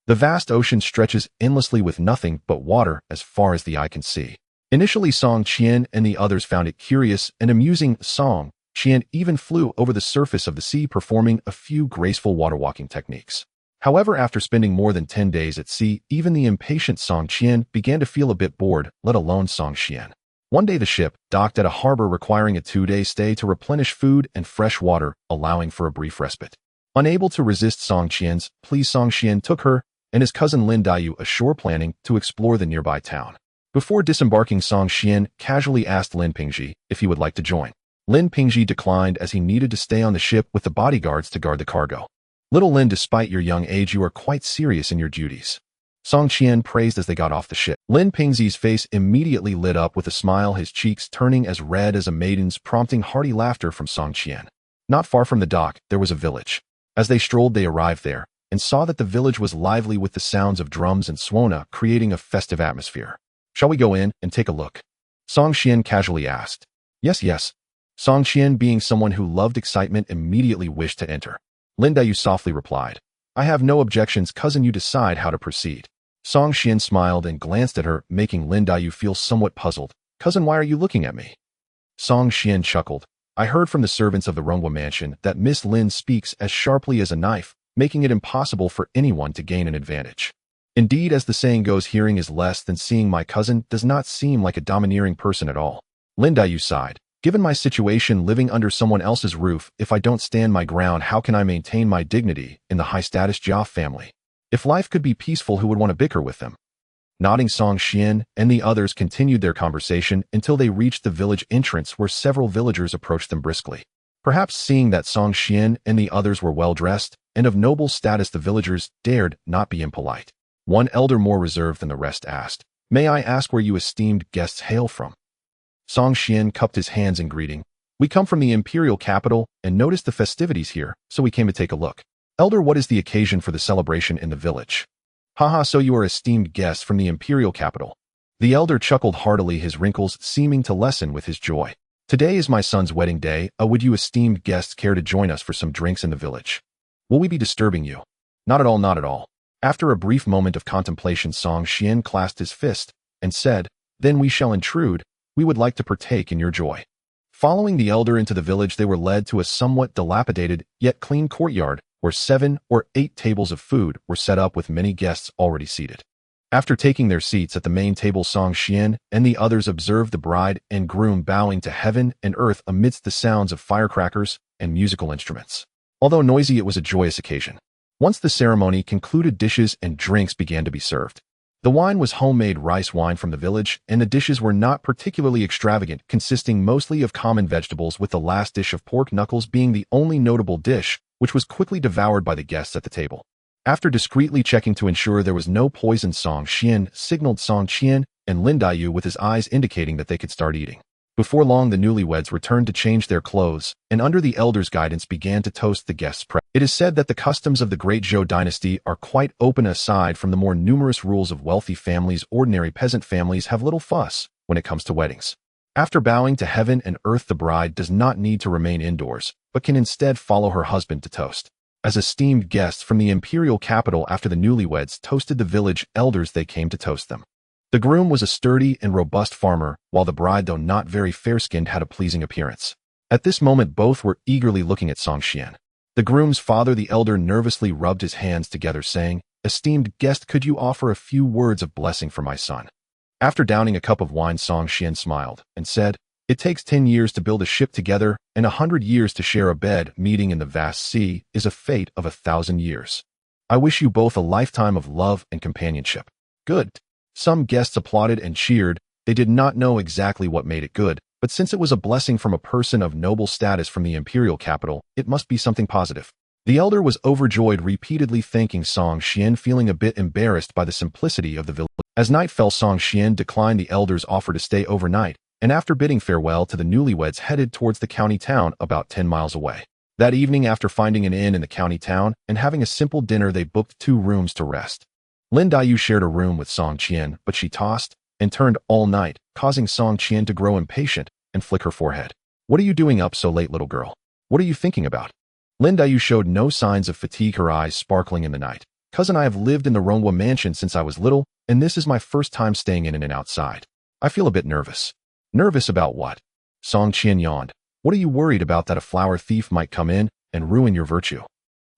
The vast ocean stretches endlessly with nothing but water as far as the eye can see. Initially, Song Qian and the others found it curious and amusing. Song Qian even flew over the surface of the sea, performing a few graceful water-walking techniques. However, after spending more than 10 days at sea, even the impatient Song Qian began to feel a bit bored, let alone Song Qian. One day the ship docked at a harbor, requiring a 2-day stay to replenish food and fresh water, allowing for a brief respite. Unable to resist Song Qian's plea, Song Qian took her and his cousin Lin Daiyu ashore, planning to explore the nearby town. Before disembarking, Song Qian casually asked Lin Pingji if he would like to join. Lin Pingji declined as he needed to stay on the ship with the bodyguards to guard the cargo. Little Lin, despite your young age, you are quite serious in your duties, Song Qian praised as they got off the ship. Lin Pingzi's face immediately lit up with a smile, his cheeks turning as red as a maiden's, prompting hearty laughter from Song Qian. Not far from the dock, there was a village. As they strolled, they arrived there and saw that the village was lively with the sounds of drums and suona, creating a festive atmosphere. Shall we go in and take a look? Song Qian casually asked. Yes, yes. Song Qian, being someone who loved excitement, immediately wished to enter. Lin Daiyu softly replied, I have no objections, cousin, you decide how to proceed. Song Qian smiled and glanced at her, making Lin Daiyu feel somewhat puzzled. Cousin, why are you looking at me? Song Qian chuckled. I heard from the servants of the Ronghua mansion that Miss Lin speaks as sharply as a knife, making it impossible for anyone to gain an advantage. Indeed, as the saying goes, hearing is less than seeing. My cousin does not seem like a domineering person at all. Lin Daiyu sighed. Given my situation, living under someone else's roof, if I don't stand my ground, how can I maintain my dignity in the high-status Jia family? If life could be peaceful, who would want to bicker with them? Nodding, Song Qian and the others continued their conversation until they reached the village entrance, where several villagers approached them briskly. Perhaps seeing that Song Qian and the others were well-dressed and of noble status, the villagers dared not be impolite. One elder, more reserved than the rest, asked, May I ask where you esteemed guests hail from? Song Qian cupped his hands in greeting. We come from the imperial capital and noticed the festivities here, so we came to take a look. Elder, what is the occasion for the celebration in the village? Haha, so you are esteemed guests from the imperial capital. The elder chuckled heartily, his wrinkles seeming to lessen with his joy. Today is my son's wedding day. Would you esteemed guests care to join us for some drinks in the village? Will we be disturbing you? Not at all, not at all. After a brief moment of contemplation, Song Qian clasped his fist and said, Then we shall intrude. We would like to partake in your joy. Following the elder into the village, they were led to a somewhat dilapidated yet clean courtyard where 7 or 8 tables of food were set up with many guests already seated. After taking their seats at the main table, Song Qian and the others observed the bride and groom bowing to heaven and earth amidst the sounds of firecrackers and musical instruments. Although noisy, it was a joyous occasion. Once the ceremony concluded, dishes and drinks began to be served. The wine was homemade rice wine from the village, and the dishes were not particularly extravagant, consisting mostly of common vegetables, with the last dish of pork knuckles being the only notable dish, which was quickly devoured by the guests at the table. After discreetly checking to ensure there was no poison, Song Qian signaled Song Qian and Lin Daiyu with his eyes, indicating that they could start eating. Before long, the newlyweds returned to change their clothes, and under the elders' guidance began to toast the guests present. It is said that the customs of the Great Zhou dynasty are quite open. Aside from the more numerous rules of wealthy families, ordinary peasant families have little fuss when it comes to weddings. After bowing to heaven and earth, the bride does not need to remain indoors, but can instead follow her husband to toast. As esteemed guests from the imperial capital, after the newlyweds toasted the village elders, they came to toast them. The groom was a sturdy and robust farmer, while the bride, though not very fair-skinned, had a pleasing appearance. At this moment, both were eagerly looking at Song Xian. The groom's father, the elder, nervously rubbed his hands together, saying, "Esteemed guest, could you offer a few words of blessing for my son?" After downing a cup of wine, Song Xian smiled and said, "It takes 10 years to build a ship together, and 100 years to share a bed. Meeting in the vast sea is a fate of 1,000 years. I wish you both a lifetime of love and companionship." Good. Some guests applauded and cheered. They did not know exactly what made it good, but since it was a blessing from a person of noble status from the imperial capital, it must be something positive. The elder was overjoyed, repeatedly thanking Song Xian, feeling a bit embarrassed by the simplicity of the village. As night fell, Song Xian declined the elder's offer to stay overnight, and after bidding farewell to the newlyweds, headed towards the county town about 10 miles away. That evening, after finding an inn in the county town and having a simple dinner, they booked 2 rooms to rest. Lin Daiyu shared a room with Song Qian, but she tossed and turned all night, causing Song Qian to grow impatient and flick her forehead. "What are you doing up so late, little girl? What are you thinking about?" Lin Daiyu showed no signs of fatigue, her eyes sparkling in the night. "Cousin, I have lived in the Ronghua mansion since I was little, and this is my first time staying in and outside. I feel a bit nervous." "Nervous about what?" Song Qian yawned. "What are you worried about? That a flower thief might come in and ruin your virtue?"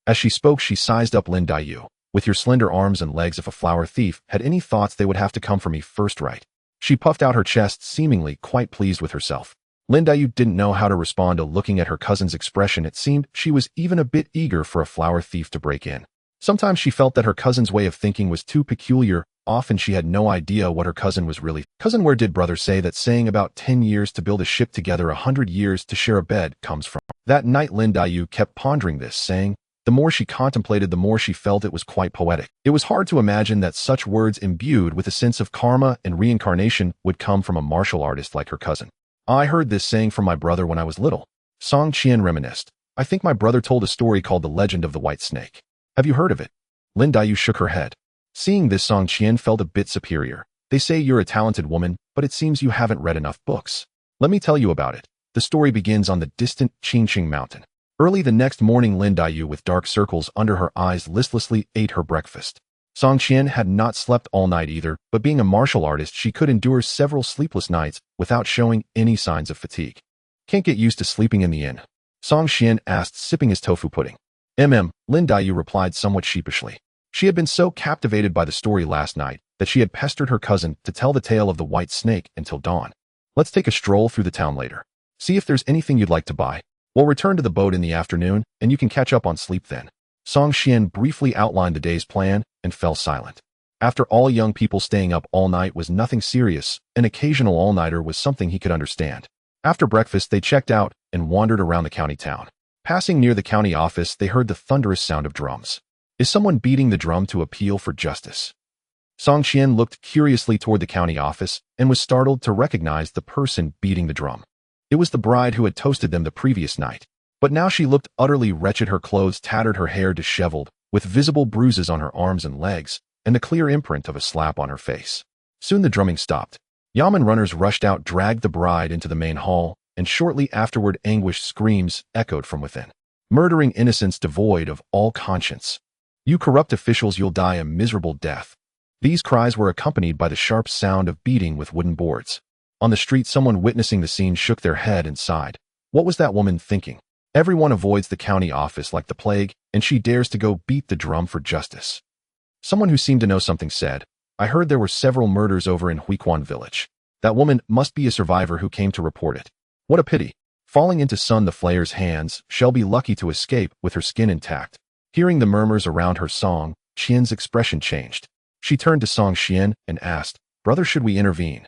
As she spoke, she sized up Lin Daiyu. "With your slender arms and legs, if a flower thief had any thoughts, they would have to come for me first, right?" She puffed out her chest, seemingly quite pleased with herself. Lin Daiyu didn't know how to respond to looking at her cousin's expression. It seemed she was even a bit eager for a flower thief to break in. Sometimes she felt that her cousin's way of thinking was too peculiar. Often she had no idea what her cousin was really. "Cousin, where did brother say that saying about 10 years to build a ship together, 100 years to share a bed comes from?" That night, Lin Daiyu kept pondering this, saying, the more she contemplated, the more she felt it was quite poetic. It was hard to imagine that such words, imbued with a sense of karma and reincarnation, would come from a martial artist like her cousin. "I heard this saying from my brother when I was little." Song Qian reminisced. "I think my brother told a story called The Legend of the White Snake. Have you heard of it?" Lin Daiyu shook her head. Seeing this, Song Qian felt a bit superior. "They say you're a talented woman, but it seems you haven't read enough books. Let me tell you about it." The story begins on the distant Qingqing mountain. Early the next morning, Lin Daiyu, with dark circles under her eyes, listlessly ate her breakfast. Song Qian had not slept all night either, but being a martial artist, she could endure several sleepless nights without showing any signs of fatigue. "Can't get used to sleeping in the inn?" Song Qian asked, sipping his tofu pudding. Lin Daiyu replied somewhat sheepishly. She had been so captivated by the story last night that she had pestered her cousin to tell the tale of the white snake until dawn. "Let's take a stroll through the town later. See if there's anything you'd like to buy. We'll return to the boat in the afternoon, and you can catch up on sleep then." Song Qian briefly outlined the day's plan and fell silent. After all, young people staying up all night was nothing serious. An occasional all-nighter was something he could understand. After breakfast, they checked out and wandered around the county town. Passing near the county office, they heard the thunderous sound of drums. Is someone beating the drum to appeal for justice? Song Qian looked curiously toward the county office and was startled to recognize the person beating the drum. It was the bride who had toasted them the previous night. But now she looked utterly wretched, her clothes tattered, her hair disheveled, with visible bruises on her arms and legs, and the clear imprint of a slap on her face. Soon the drumming stopped. Yamen runners rushed out, dragged the bride into the main hall, and shortly afterward anguished screams echoed from within. "Murdering innocents devoid of all conscience. You corrupt officials, you'll die a miserable death." These cries were accompanied by the sharp sound of beating with wooden boards. On the street, someone witnessing the scene shook their head and sighed. What was that woman thinking? Everyone avoids the county office like the plague, and she dares to go beat the drum for justice. Someone who seemed to know something said, "I heard there were several murders over in Huiquan village. That woman must be a survivor who came to report it. What a pity. Falling into Sun the Flayer's hands, she'll be lucky to escape with her skin intact." Hearing the murmurs around her, Song Qian's expression changed. She turned to Song Xian and asked, "Brother, should we intervene?"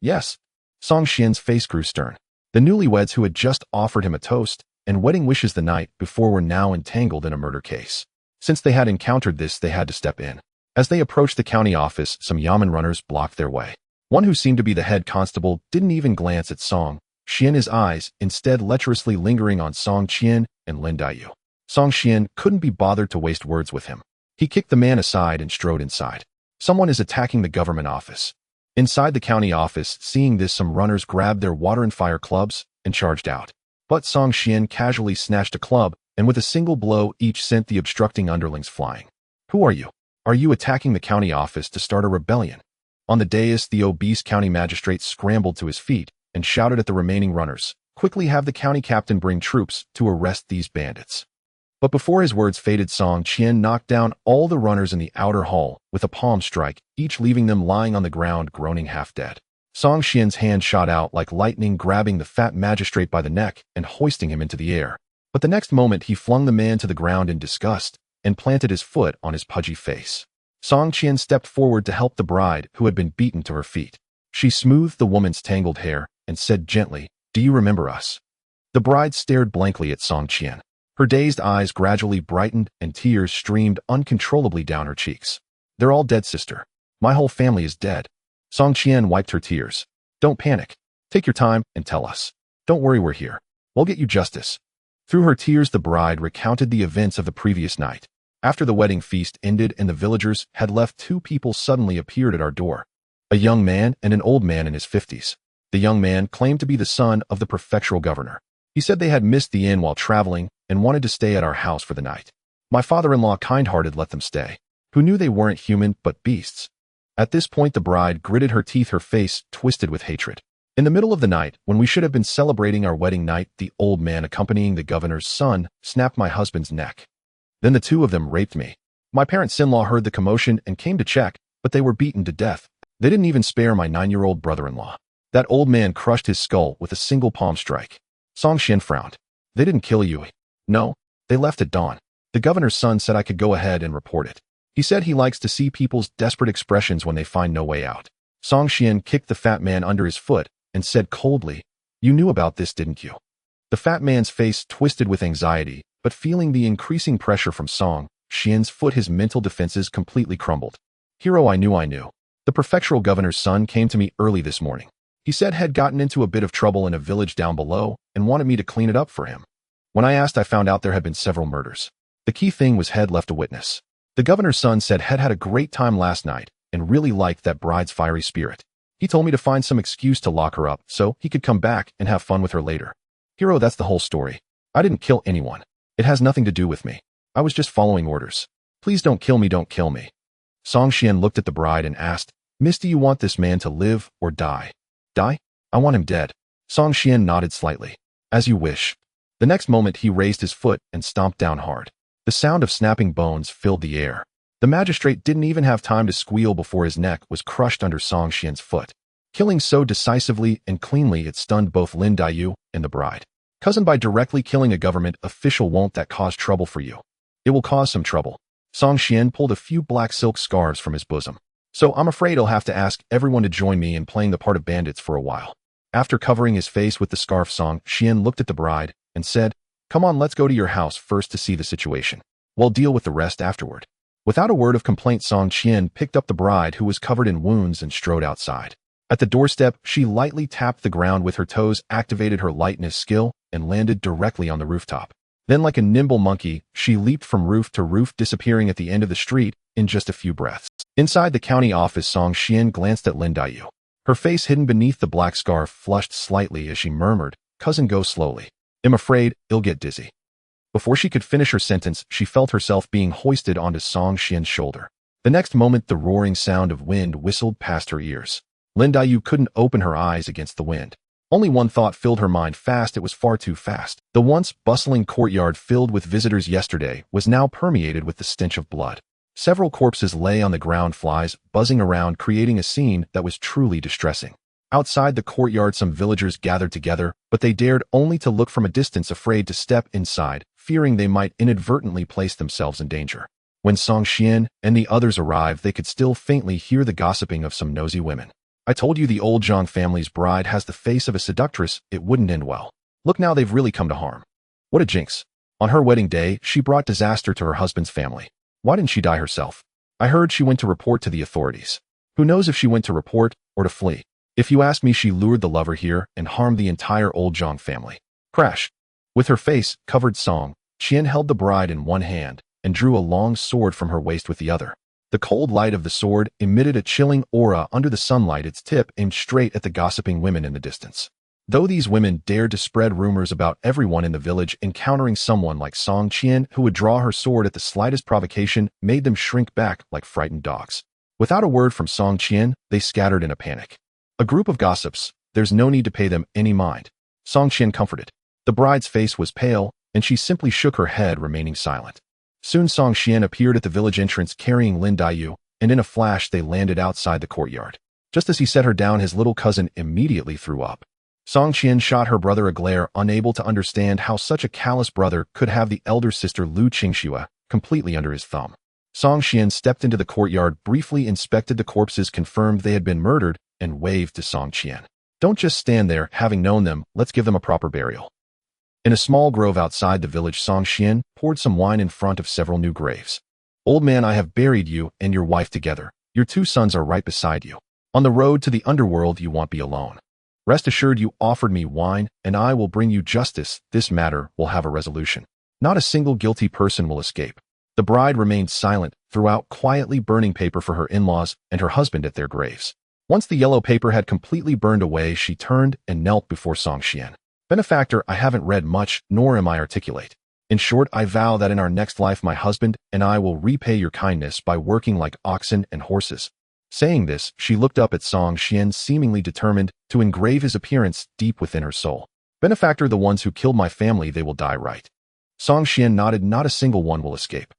"Yes." Song Xian's face grew stern. The newlyweds who had just offered him a toast and wedding wishes the night before were now entangled in a murder case. Since they had encountered this, they had to step in. As they approached the county office, some Yamen runners blocked their way. One who seemed to be the head constable didn't even glance at Song Qian, his eyes instead lecherously lingering on Song Qian and Lin Daiyu. Song Qian couldn't be bothered to waste words with him. He kicked the man aside and strode inside. Someone is attacking the government office. Inside the county office, seeing this, some runners grabbed their water and fire clubs and charged out. But Song Qian casually snatched a club, and with a single blow each sent the obstructing underlings flying. Who are you? Are you attacking the county office to start a rebellion? On the dais, the obese county magistrate scrambled to his feet and shouted at the remaining runners, "Quickly have the county captain bring troops to arrest these bandits." But before his words faded, Song Qian knocked down all the runners in the outer hall with a palm strike, each leaving them lying on the ground groaning half dead. Song Qian's hand shot out like lightning, grabbing the fat magistrate by the neck and hoisting him into the air. But the next moment he flung the man to the ground in disgust and planted his foot on his pudgy face. Song Qian stepped forward to help the bride, who had been beaten, to her feet. She smoothed the woman's tangled hair and said gently, "Do you remember us?" The bride stared blankly at Song Qian. Her dazed eyes gradually brightened and tears streamed uncontrollably down her cheeks. "They're all dead, sister. My whole family is dead." Song Qian wiped her tears. "Don't panic. Take your time and tell us. Don't worry, we're here. We'll get you justice." Through her tears, the bride recounted the events of the previous night. After the wedding feast ended and the villagers had left, two people suddenly appeared at our door. A young man and an old man in his 50s. The young man claimed to be the son of the prefectural governor. He said they had missed the inn while traveling and wanted to stay at our house for the night. My father-in-law kind-hearted let them stay. Who knew they weren't human but beasts? At this point, the bride gritted her teeth, her face twisted with hatred. In the middle of the night, when we should have been celebrating our wedding night, the old man, accompanying the governor's son, snapped my husband's neck. Then the two of them raped me. My parents-in-law heard the commotion and came to check, but they were beaten to death. They didn't even spare my 9-year-old brother-in-law. That old man crushed his skull with a single palm strike. Song Qian frowned. "They didn't kill you." "No, they left at dawn. The governor's son said I could go ahead and report it. He said he likes to see people's desperate expressions when they find no way out." Song Qian kicked the fat man under his foot and said coldly, "You knew about this, didn't you?" The fat man's face twisted with anxiety, but feeling the increasing pressure from Song Qian's foot, his mental defenses completely crumbled. "Hero, I knew. The prefectural governor's son came to me early this morning. He said had gotten into a bit of trouble in a village down below and wanted me to clean it up for him. When I asked, I found out there had been several murders. The key thing was Head left a witness. The governor's son said Head had a great time last night and really liked that bride's fiery spirit. He told me to find some excuse to lock her up so he could come back and have fun with her later. Hero, that's the whole story. I didn't kill anyone. It has nothing to do with me. I was just following orders. Please don't kill me, don't kill me." Song Qian looked at the bride and asked, "Miss, do you want this man to live or die?" "Die? I want him dead." Song Qian nodded slightly. "As you wish." The next moment he raised his foot and stomped down hard. The sound of snapping bones filled the air. The magistrate didn't even have time to squeal before his neck was crushed under Song Qian's foot. Killing so decisively and cleanly, it stunned both Lin Daiyu and the bride. "Cousin, by directly killing a government official, won't that cause trouble for you?" "It will cause some trouble." Song Qian pulled a few black silk scarves from his bosom. "So I'm afraid I'll have to ask everyone to join me in playing the part of bandits for a while." After covering his face with the scarf, Song Qian looked at the bride and said, "Come on, let's go to your house first to see the situation. We'll deal with the rest afterward." Without a word of complaint, Song Qian picked up the bride, who was covered in wounds, and strode outside. At the doorstep, she lightly tapped the ground with her toes, activated her lightness skill, and landed directly on the rooftop. Then, like a nimble monkey, she leaped from roof to roof, disappearing at the end of the street in just a few breaths. Inside the county office, Song Qian glanced at Lin Daiyu. Her face, hidden beneath the black scarf, flushed slightly as she murmured, "Cousin, go slowly. I'm afraid I'll get dizzy." Before she could finish her sentence, she felt herself being hoisted onto Song Qian's shoulder. The next moment, the roaring sound of wind whistled past her ears. Lin Daiyu couldn't open her eyes against the wind. Only one thought filled her mind: fast. It was far too fast. The once bustling courtyard filled with visitors yesterday was now permeated with the stench of blood. Several corpses lay on the ground, flies buzzing around, creating a scene that was truly distressing. Outside the courtyard, some villagers gathered together, but they dared only to look from a distance, afraid to step inside, fearing they might inadvertently place themselves in danger. When Song Qian and the others arrived, they could still faintly hear the gossiping of some nosy women. "I told you the old Zhang family's bride has the face of a seductress. It wouldn't end well. Look now, they've really come to harm. What a jinx. On her wedding day, she brought disaster to her husband's family. Why didn't she die herself? I heard she went to report to the authorities." Who knows if she went to report or to flee? If you ask me, she lured the lover here and harmed the entire old Zhang family. Crash. With her face covered, Song Qian held the bride in one hand and drew a long sword from her waist with the other. The cold light of the sword emitted a chilling aura under the sunlight, its tip aimed straight at the gossiping women in the distance. Though these women dared to spread rumors about everyone in the village, encountering someone like Song Qian who would draw her sword at the slightest provocation made them shrink back like frightened dogs. Without a word from Song Qian, they scattered in a panic. A group of gossips, there's no need to pay them any mind. Song Qian comforted. The bride's face was pale, and she simply shook her head, remaining silent. Soon Song Qian appeared at the village entrance carrying Lin Daiyu, and in a flash they landed outside the courtyard. Just as he set her down, his little cousin immediately threw up. Song Qian shot her brother a glare, unable to understand how such a callous brother could have the elder sister Lu Qingxue completely under his thumb. Song Qian stepped into the courtyard, briefly inspected the corpses, confirmed they had been murdered, and waved to Song Qian. Don't just stand there, having known them, let's give them a proper burial. In a small grove outside the village, Song Qian poured some wine in front of several new graves. Old man, I have buried you and your wife together. Your 2 sons are right beside you. On the road to the underworld, you won't be alone. Rest assured, you offered me wine, and I will bring you justice. This matter will have a resolution. Not a single guilty person will escape. The bride remained silent throughout, quietly burning paper for her in-laws and her husband at their graves. Once the yellow paper had completely burned away, she turned and knelt before Song Qian. Benefactor, I haven't read much, nor am I articulate. In short, I vow that in our next life my husband and I will repay your kindness by working like oxen and horses. Saying this, she looked up at Song Qian, seemingly determined to engrave his appearance deep within her soul. Benefactor, the ones who killed my family, they will die right. Song Qian nodded. Not a single one will escape.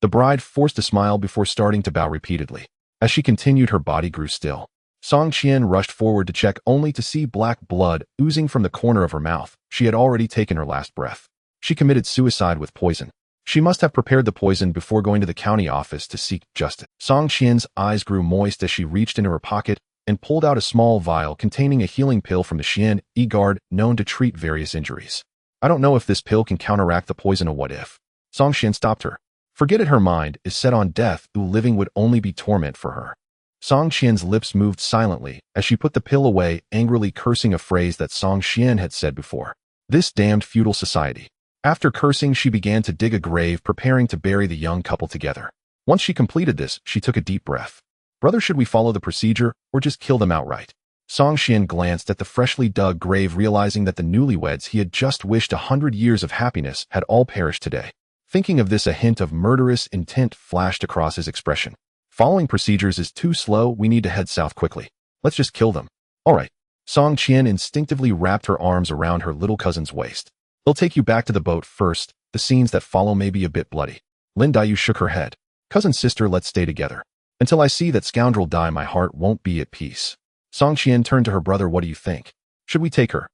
The bride forced a smile before starting to bow repeatedly. As she continued, her body grew still. Song Qian rushed forward to check, only to see black blood oozing from the corner of her mouth. She had already taken her last breath. She committed suicide with poison. She must have prepared the poison before going to the county office to seek justice. Song Qian's eyes grew moist as she reached into her pocket and pulled out a small vial containing a healing pill from the Xian E-Guard known to treat various injuries. I don't know if this pill can counteract the poison, or what if? Song Qian stopped her. Forget it, her mind is set on death, living would only be torment for her. Song Qian's lips moved silently as she put the pill away, angrily cursing a phrase that Song Qian had said before. This damned feudal society. After cursing, she began to dig a grave, preparing to bury the young couple together. Once she completed this, she took a deep breath. Brother, should we follow the procedure or just kill them outright? Song Qian glanced at the freshly dug grave, realizing that the newlyweds he had just wished 100 years of happiness had all perished today. Thinking of this, a hint of murderous intent flashed across his expression. Following procedures is too slow. We need to head south quickly. Let's just kill them. All right. Song Qian instinctively wrapped her arms around her little cousin's waist. They'll take you back to the boat first. The scenes that follow may be a bit bloody. Lin Daiyu shook her head. Cousin, sister, let's stay together. Until I see that scoundrel die, my heart won't be at peace. Song Qian turned to her brother. What do you think? Should we take her?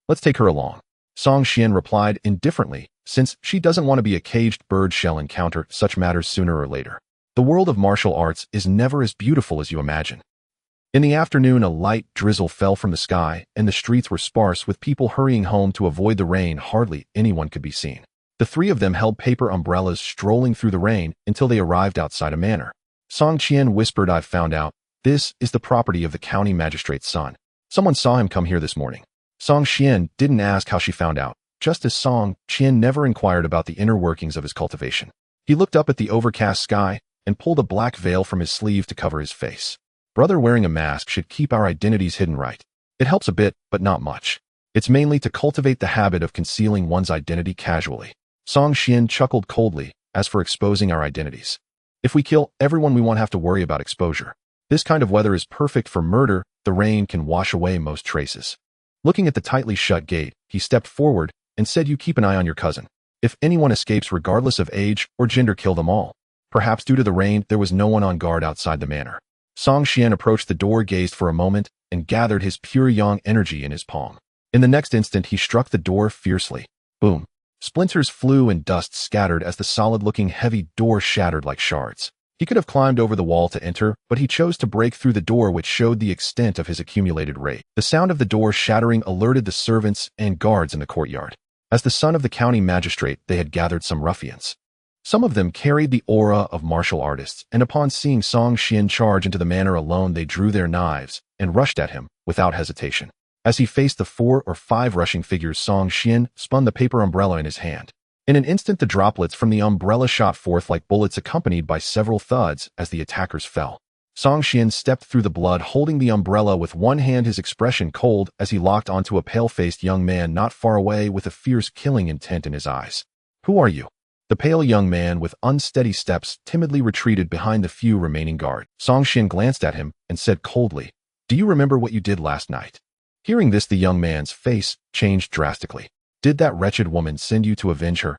Let's take her along. Song Qian replied indifferently, since she doesn't want to be a caged bird. Shall encounter such matters sooner or later. The world of martial arts is never as beautiful as you imagine. In the afternoon, a light drizzle fell from the sky, and the streets were sparse with people hurrying home to avoid the rain. Hardly anyone could be seen. The 3 of them held paper umbrellas, strolling through the rain until they arrived outside a manor. Song Qian whispered, I've found out. This is the property of the county magistrate's son. Someone saw him come here this morning. Song Qian didn't ask how she found out, just as Song Qian never inquired about the inner workings of his cultivation. He looked up at the overcast sky and pulled a black veil from his sleeve to cover his face. Brother, wearing a mask should keep our identities hidden, right? It helps a bit, but not much. It's mainly to cultivate the habit of concealing one's identity casually. Song Qian chuckled coldly. As for exposing our identities, if we kill everyone, we won't have to worry about exposure. This kind of weather is perfect for murder. The rain can wash away most traces. Looking at the tightly shut gate, he stepped forward and said, you keep an eye on your cousin. If anyone escapes, regardless of age or gender, kill them all. Perhaps due to the rain, there was no one on guard outside the manor. Song Qian approached the door, gazed for a moment, and gathered his pure yang energy in his palm. In the next instant, he struck the door fiercely. Boom. Splinters flew and dust scattered as the solid-looking heavy door shattered like shards. He could have climbed over the wall to enter, but he chose to break through the door, which showed the extent of his accumulated rage. The sound of the door shattering alerted the servants and guards in the courtyard. As the son of the county magistrate, they had gathered some ruffians. Some of them carried the aura of martial artists, and upon seeing Song Xian charge into the manor alone, they drew their knives and rushed at him without hesitation. As he faced the 4 or 5 rushing figures, Song Xian spun the paper umbrella in his hand. In an instant, the droplets from the umbrella shot forth like bullets, accompanied by several thuds as the attackers fell. Song Xian stepped through the blood, holding the umbrella with one hand, his expression cold as he locked onto a pale-faced young man not far away with a fierce, killing intent in his eyes. "Who are you?" The pale young man with unsteady steps timidly retreated behind the few remaining guards. Song Xian glanced at him and said coldly, "Do you remember what you did last night?" Hearing this, the young man's face changed drastically. "Did that wretched woman send you to avenge her?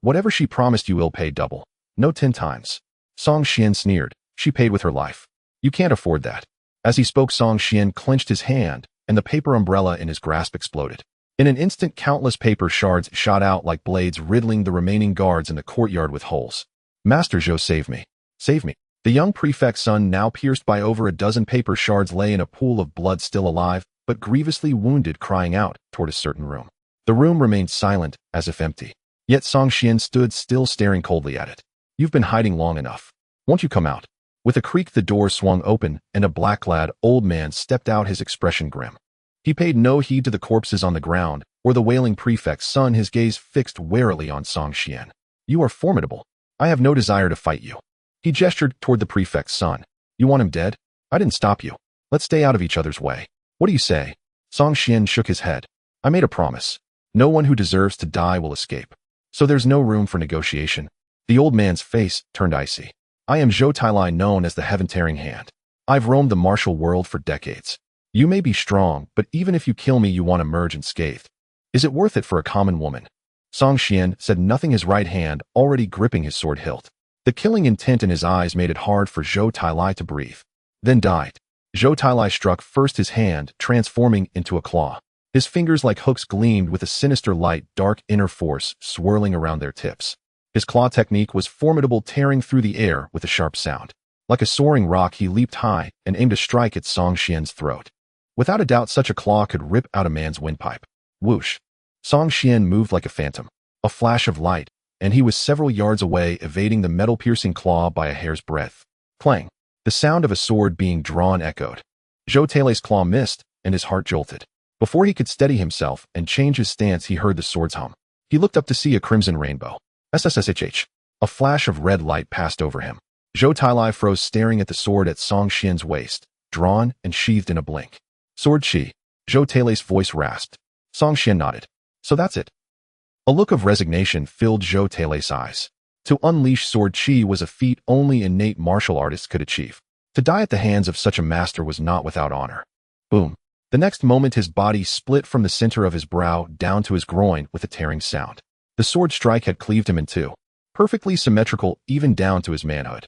Whatever she promised you will pay double. No 10 times. Song Xian sneered. "She paid with her life. You can't afford that." As he spoke, Song Xian clenched his hand, and the paper umbrella in his grasp exploded. In an instant, countless paper shards shot out like blades, riddling the remaining guards in the courtyard with holes. "Master Zhou, save me. Save me." The young prefect's son, now pierced by over a dozen paper shards, lay in a pool of blood, still alive, but grievously wounded, crying out toward a certain room. The room remained silent, as if empty. Yet Song Xian stood still, staring coldly at it. "You've been hiding long enough. Won't you come out?" With a creak, the door swung open, and a black-clad old man stepped out, his expression grim. He paid no heed to the corpses on the ground or the wailing prefect's son, his gaze fixed warily on Song Xian. "You are formidable. I have no desire to fight you." He gestured toward the prefect's son. "You want him dead? I didn't stop you. Let's stay out of each other's way. What do you say?" Song Xian shook his head. "I made a promise. No one who deserves to die will escape. So there's no room for negotiation." The old man's face turned icy. "I am Zhou Tailai, known as the Heaven-Tearing Hand. I've roamed the martial world for decades. You may be strong, but even if you kill me, you won't emerge unscathed. Is it worth it for a common woman?" Song Xian said nothing, his right hand already gripping his sword hilt. The killing intent in his eyes made it hard for Zhou Tailai to breathe. Then died. Zhou Tailai struck first his hand, transforming into a claw. His fingers like hooks gleamed with a sinister light, dark inner force swirling around their tips. His claw technique was formidable, tearing through the air with a sharp sound. Like a soaring rock, he leaped high and aimed a strike at Song Xian's throat. Without a doubt, such a claw could rip out a man's windpipe. Whoosh! Song Xian moved like a phantom. A flash of light, and he was several yards away, evading the metal-piercing claw by a hair's breadth. Clang! The sound of a sword being drawn echoed. Zhou Tailai's claw missed, and his heart jolted. Before he could steady himself and change his stance, he heard the swords hum. He looked up to see a crimson rainbow. SSSHH. A flash of red light passed over him. Zhou Tailai froze, staring at the sword at Song Xian's waist, drawn and sheathed in a blink. "Sword Chi." Zhou Tailai's voice rasped. Song Xian nodded. "So that's it." A look of resignation filled Zhou Tailai's eyes. To unleash Sword Chi was a feat only innate martial artists could achieve. To die at the hands of such a master was not without honor. Boom. The next moment, his body split from the center of his brow down to his groin with a tearing sound. The sword strike had cleaved him in two, perfectly symmetrical even down to his manhood.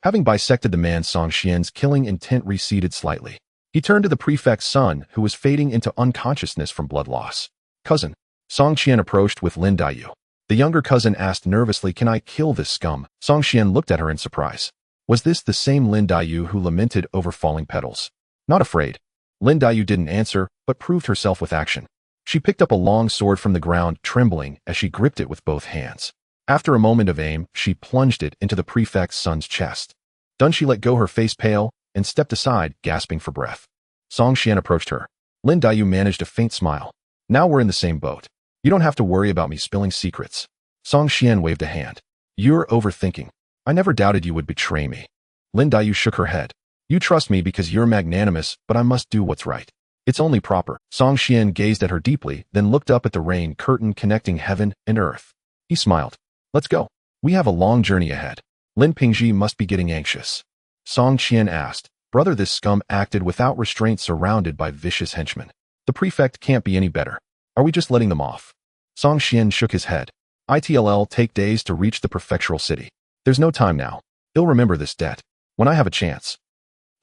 Having bisected the man, Song Xian's killing intent receded slightly. He turned to the prefect's son, who was fading into unconsciousness from blood loss. "Cousin." Song Xian approached with Lin Daiyu. The younger cousin asked nervously, "Can I kill this scum?" Song Xian looked at her in surprise. Was this the same Lin Daiyu who lamented over falling petals? Not afraid. Lin Daiyu didn't answer, but proved herself with action. She picked up a long sword from the ground, trembling as she gripped it with both hands. After a moment of aim, she plunged it into the prefect's son's chest. Done, she let go, her face pale, and stepped aside, gasping for breath. Song Xian approached her. Lin Daiyu managed a faint smile. "Now we're in the same boat. You don't have to worry about me spilling secrets." Song Xian waved a hand. "You're overthinking. I never doubted you would betray me." Lin Daiyu shook her head. "You trust me because you're magnanimous, but I must do what's right. It's only proper." Song Xian gazed at her deeply, then looked up at the rain curtain connecting heaven and earth. He smiled. "Let's go. We have a long journey ahead." Lin Pingji must be getting anxious. Song Xian asked. "Brother, this scum acted without restraint, surrounded by vicious henchmen. The prefect can't be any better. Are we just letting them off?" Song Xian shook his head. "It'll take days to reach the prefectural city. There's no time now. He'll remember this debt. When I have a chance."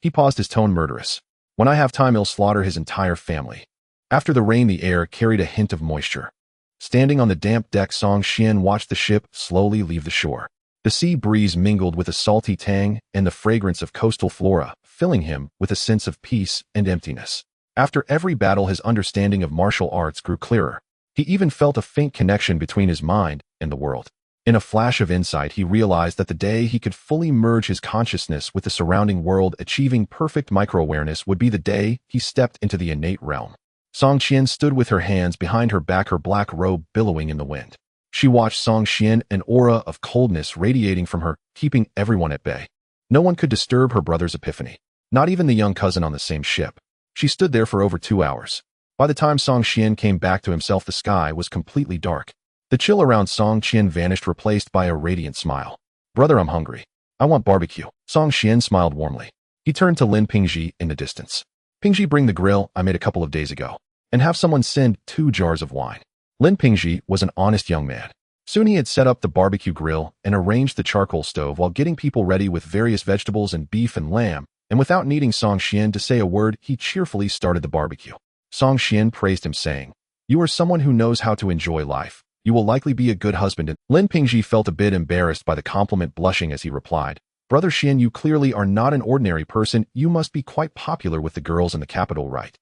He paused, his tone murderous. "When I have time, he'll slaughter his entire family." After the rain, the air carried a hint of moisture. Standing on the damp deck, Song Xian watched the ship slowly leave the shore. The sea breeze mingled with a salty tang and the fragrance of coastal flora, filling him with a sense of peace and emptiness. After every battle, his understanding of martial arts grew clearer. He even felt a faint connection between his mind and the world. In a flash of insight, he realized that the day he could fully merge his consciousness with the surrounding world, achieving perfect micro-awareness, would be the day he stepped into the innate realm. Song Qian stood with her hands behind her back, her black robe billowing in the wind. She watched Song Qian, an aura of coldness radiating from her, keeping everyone at bay. No one could disturb her brother's epiphany, not even the young cousin on the same ship. She stood there for over 2 hours. By the time Song Qian came back to himself, the sky was completely dark. The chill around Song Qian vanished, replaced by a radiant smile. "Brother, I'm hungry. I want barbecue." Song Qian smiled warmly. He turned to Lin Pingji in the distance. "Pingji, bring the grill I made a couple of days ago, and have someone send 2 jars of wine." Lin Pingji was an honest young man. Soon he had set up the barbecue grill and arranged the charcoal stove while getting people ready with various vegetables and beef and lamb, and without needing Song Qian to say a word, he cheerfully started the barbecue. Song Qian praised him, saying, "You are someone who knows how to enjoy life. You will likely be a good husband." And Lin Pingji felt a bit embarrassed by the compliment, blushing as he replied, "Brother Qian, you clearly are not an ordinary person. You must be quite popular with the girls in the capital, right?"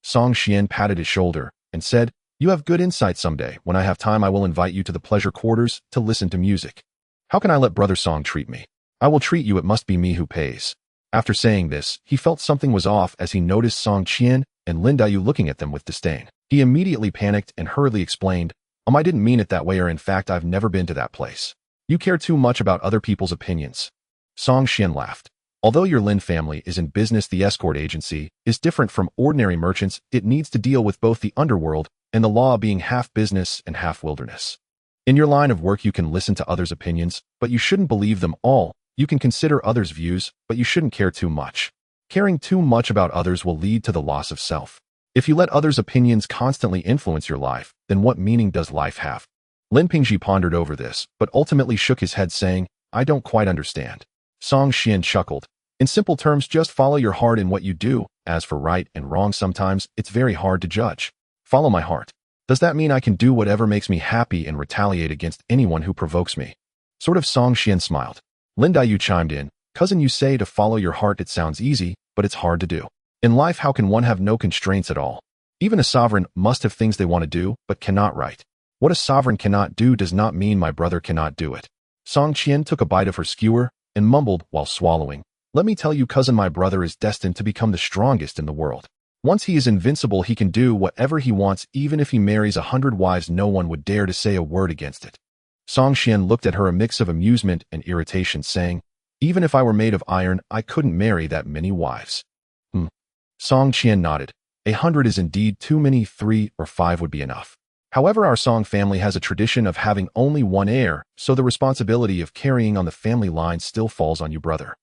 Song Qian patted his shoulder and said, "You have good insight. Someday, when I have time, I will invite you to the pleasure quarters to listen to music. How can I let Brother Song treat me? I will treat you. It must be me who pays." After saying this, he felt something was off as he noticed Song Qian and Lin Dayu looking at them with disdain. He immediately panicked and hurriedly explained, I didn't mean it that way, or in fact, I've never been to that place. You care too much about other people's opinions." Song Qian laughed. "Although your Lin family is in business, the escort agency is different from ordinary merchants. It needs to deal with both the underworld and the law, being half business and half wilderness. In your line of work, you can listen to others' opinions, but you shouldn't believe them all. You can consider others' views, but you shouldn't care too much. Caring too much about others will lead to the loss of self. If you let others' opinions constantly influence your life, then what meaning does life have?" Lin Pingji pondered over this, but ultimately shook his head, saying, "I don't quite understand." Song Qian chuckled. "In simple terms, just follow your heart in what you do. As for right and wrong, sometimes it's very hard to judge. Follow my heart. Does that mean I can do whatever makes me happy and retaliate against anyone who provokes me?" Sort of. Song Qian smiled. Lin Dayu chimed in, "Cousin, you say to follow your heart. It sounds easy, but it's hard to do. In life, how can one have no constraints at all? Even a sovereign must have things they want to do, but cannot write. What a sovereign cannot do does not mean my brother cannot do it." Song Qian took a bite of her skewer and mumbled while swallowing, "Let me tell you, cousin, my brother is destined to become the strongest in the world. Once he is invincible, he can do whatever he wants. Even if he marries 100 wives, no one would dare to say a word against it." Song Qian looked at her, a mix of amusement and irritation, saying, "Even if I were made of iron, I couldn't marry that many wives." Song Qian nodded. 100 is indeed too many. 3 or 5 would be enough. However, our Song family has a tradition of having only one heir, so the responsibility of carrying on the family line still falls on you, brother."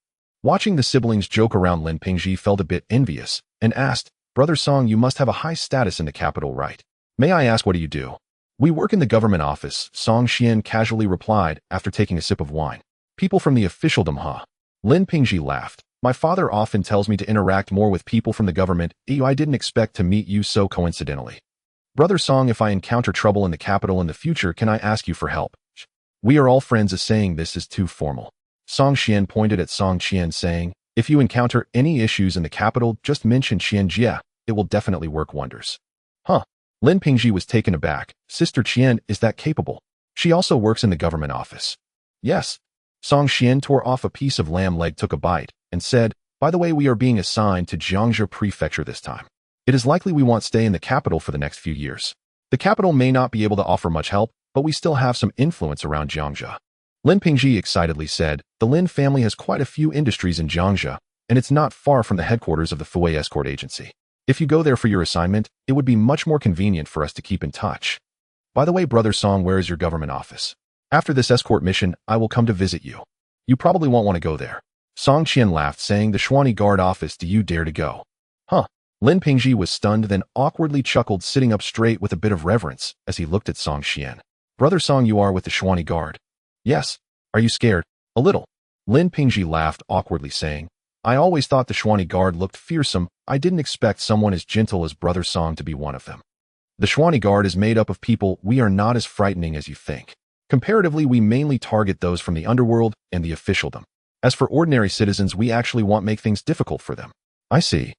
Watching the siblings joke around, Lin Pingji felt a bit envious and asked, "Brother Song, you must have a high status in the capital, right? May I ask, what do you do?" "We work in the government office," Song Qian casually replied after taking a sip of wine. "People from the officialdom, huh?" Lin Pingji laughed. "My father often tells me to interact more with people from the government. I didn't expect to meet you so coincidentally. Brother Song, if I encounter trouble in the capital in the future, can I ask you for help?" "We are all friends." As saying this is too formal. Song Qian pointed at Song Qian, saying, "If you encounter any issues in the capital, just mention Qian Jia. It will definitely work wonders." "Huh?" Lin Pingji was taken aback. "Sister Qian is that capable? She also works in the government office?" "Yes." Song Qian tore off a piece of lamb leg, took a bite, and said, "By the way, we are being assigned to Jiangzhou Prefecture this time. It is likely we won't stay in the capital for the next few years. The capital may not be able to offer much help, but we still have some influence around Jiangzhou." Lin Pingji excitedly said, "The Lin family has quite a few industries in Jiangzhou, and it's not far from the headquarters of the Fui Escort Agency. If you go there for your assignment, it would be much more convenient for us to keep in touch. By the way, Brother Song, where is your government office? After this escort mission, I will come to visit you. You probably won't want to go there." Song Qian laughed, saying, "The Xuani Guard office. Do you dare to go?" "Huh?" Lin Pingji was stunned, then awkwardly chuckled, sitting up straight with a bit of reverence as he looked at Song Qian. "Brother Song, you are with the Xuani Guard?" "Yes." "Are you scared?" "A little." Lin Pingji laughed awkwardly, saying, "I always thought the Xuani Guard looked fearsome. I didn't expect someone as gentle as Brother Song to be one of them. The Xuani Guard is made up of people. We are not as frightening as you think. Comparatively, we mainly target those from the underworld and the officialdom. As for ordinary citizens, we actually want to make things difficult for them." "I see."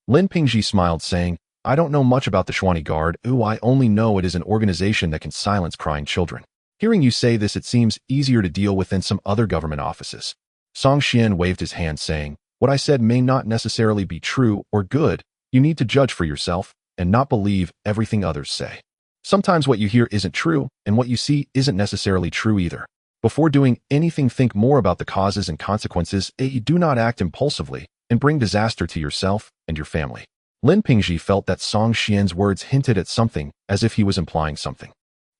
Lin Pingji smiled, saying, "I don't know much about the Xuani Guard. I only know it is an organization that can silence crying children. Hearing you say this, it seems easier to deal with than some other government offices. Song Xian waved his hand, saying, what I said may not necessarily be true or good. You need to judge for yourself and not believe everything others say. Sometimes what you hear isn't true, and what you see isn't necessarily true either. Before doing anything, think more about the causes and consequences. Do not act impulsively and bring disaster to yourself and your family. Lin Pingji felt that Song Xian's words hinted at something, as if he was implying something.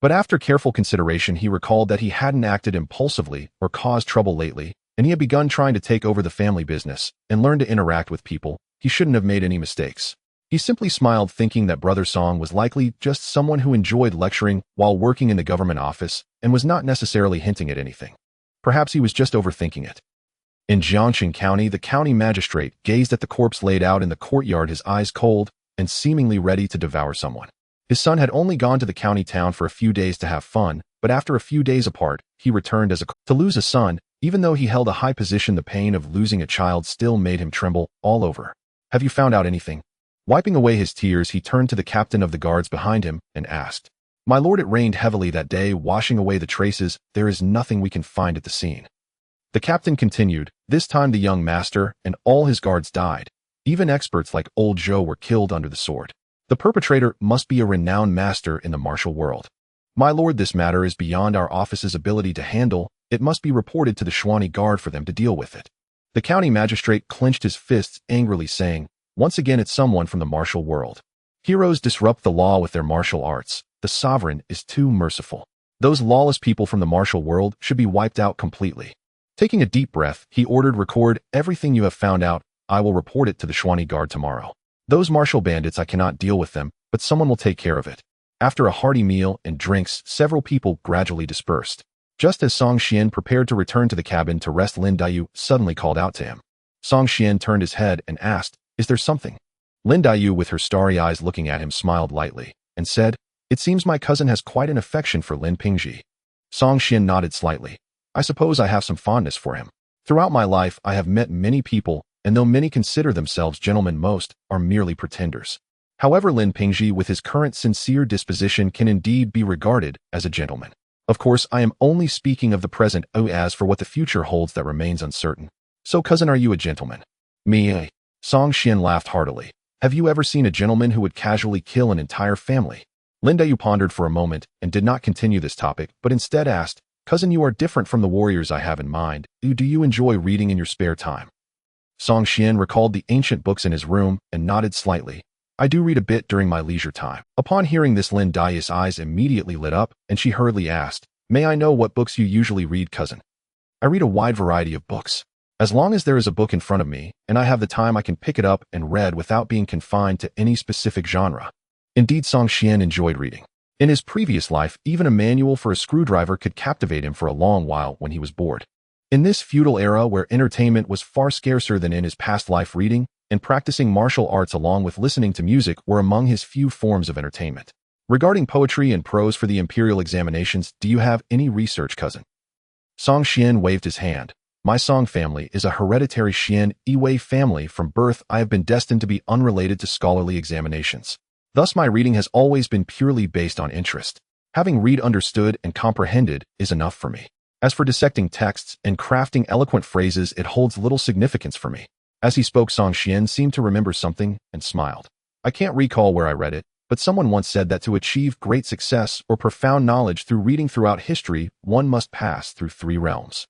But after careful consideration, he recalled that he hadn't acted impulsively or caused trouble lately, and he had begun trying to take over the family business and learn to interact with people. He shouldn't have made any mistakes. He simply smiled, thinking that Brother Song was likely just someone who enjoyed lecturing while working in the government office and was not necessarily hinting at anything. Perhaps he was just overthinking it. In Jiangxing County, the county magistrate gazed at the corpse laid out in the courtyard, his eyes cold and seemingly ready to devour someone. His son had only gone to the county town for a few days to have fun, but after a few days apart, he returned to lose a son. Even though he held a high position, the pain of losing a child still made him tremble all over. Have you found out anything? Wiping away his tears, he turned to the captain of the guards behind him and asked, my lord, it rained heavily that day, washing away the traces. There is nothing we can find at the scene. The captain continued, this time the young master and all his guards died. Even experts like old Zhou were killed under the sword. The perpetrator must be a renowned master in the martial world. My lord, this matter is beyond our office's ability to handle. It must be reported to the Xuan guard for them to deal with it. The county magistrate clenched his fists angrily, saying, once again, it's someone from the martial world. Heroes disrupt the law with their martial arts. The sovereign is too merciful. Those lawless people from the martial world should be wiped out completely. Taking a deep breath, he ordered, record everything you have found out. I will report it to the Xuan guard tomorrow. Those martial bandits, I cannot deal with them, but someone will take care of it. After a hearty meal and drinks, several people gradually dispersed. Just as Song Xian prepared to return to the cabin to rest, Lin Daiyu suddenly called out to him. Song Xian turned his head and asked, is there something? Lin Daiyu, with her starry eyes looking at him, smiled lightly and said, it seems my cousin has quite an affection for Lin Pingji. Song Xian nodded slightly. I suppose I have some fondness for him. Throughout my life, I have met many people, and though many consider themselves gentlemen, most are merely pretenders. However, Lin Pingji, with his current sincere disposition, can indeed be regarded as a gentleman. Of course, I am only speaking of the present. As for what the future holds, that remains uncertain. So, cousin, are you a gentleman? Me? Song Xian laughed heartily. Have you ever seen a gentleman who would casually kill an entire family? Lin Daiyu pondered for a moment and did not continue this topic, but instead asked, cousin, you are different from the warriors I have in mind. Do you enjoy reading in your spare time? Song Xian recalled the ancient books in his room and nodded slightly. I do read a bit during my leisure time. Upon hearing this, Lin Daiyu's eyes immediately lit up, and she hurriedly asked, may I know what books you usually read, cousin? I read a wide variety of books. As long as there is a book in front of me, and I have the time, I can pick it up and read without being confined to any specific genre. Indeed, Song Xian enjoyed reading. In his previous life, even a manual for a screwdriver could captivate him for a long while when he was bored. In this feudal era where entertainment was far scarcer than in his past life, reading and practicing martial arts along with listening to music were among his few forms of entertainment. Regarding poetry and prose for the imperial examinations, do you have any research, cousin? Song Xian waved his hand. My Song family is a hereditary Xian Yiwei family. From birth, I have been destined to be unrelated to scholarly examinations. Thus, my reading has always been purely based on interest. Having read, understood, and comprehended is enough for me. As for dissecting texts and crafting eloquent phrases, it holds little significance for me. As he spoke, Song Xian seemed to remember something and smiled. I can't recall where I read it, but someone once said that to achieve great success or profound knowledge through reading throughout history, one must pass through 3 realms.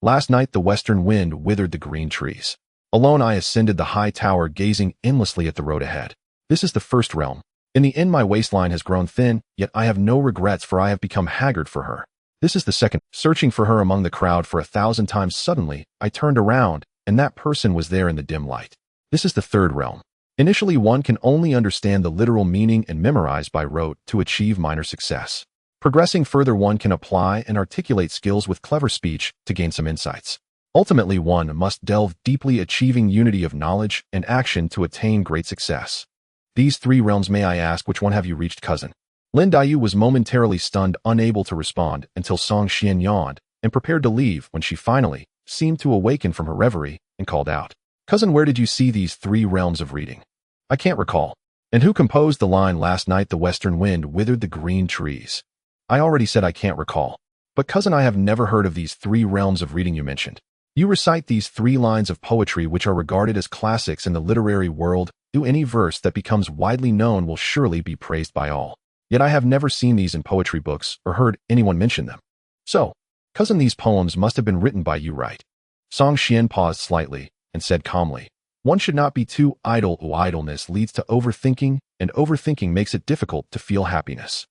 Last night, the western wind withered the green trees. Alone, I ascended the high tower, gazing endlessly at the road ahead. This is the first realm. In the end, my waistline has grown thin, yet I have no regrets, for I have become haggard for her. This is the second. Searching for her among the crowd for 1,000 times, suddenly, I turned around, and that person was there in the dim light. This is the third realm. Initially, one can only understand the literal meaning and memorize by rote to achieve minor success. Progressing further, one can apply and articulate skills with clever speech to gain some insights. Ultimately, one must delve deeply, achieving unity of knowledge and action to attain great success. These 3 realms, may I ask, which one have you reached, cousin? Lin Daiyu was momentarily stunned, unable to respond, until Song Xian yawned and prepared to leave when she finally seemed to awaken from her reverie and called out, cousin, where did you see these 3 realms of reading? I can't recall. And who composed the line, last night the western wind withered the green trees? I already said I can't recall. But cousin, I have never heard of these 3 realms of reading you mentioned. You recite these 3 lines of poetry which are regarded as classics in the literary world. Do any verse that becomes widely known will surely be praised by all. Yet I have never seen these in poetry books or heard anyone mention them. So, cousin, these poems must have been written by you, right? Song Xian paused slightly and said calmly, one should not be too idle. Idleness leads to overthinking, and overthinking makes it difficult to feel happiness.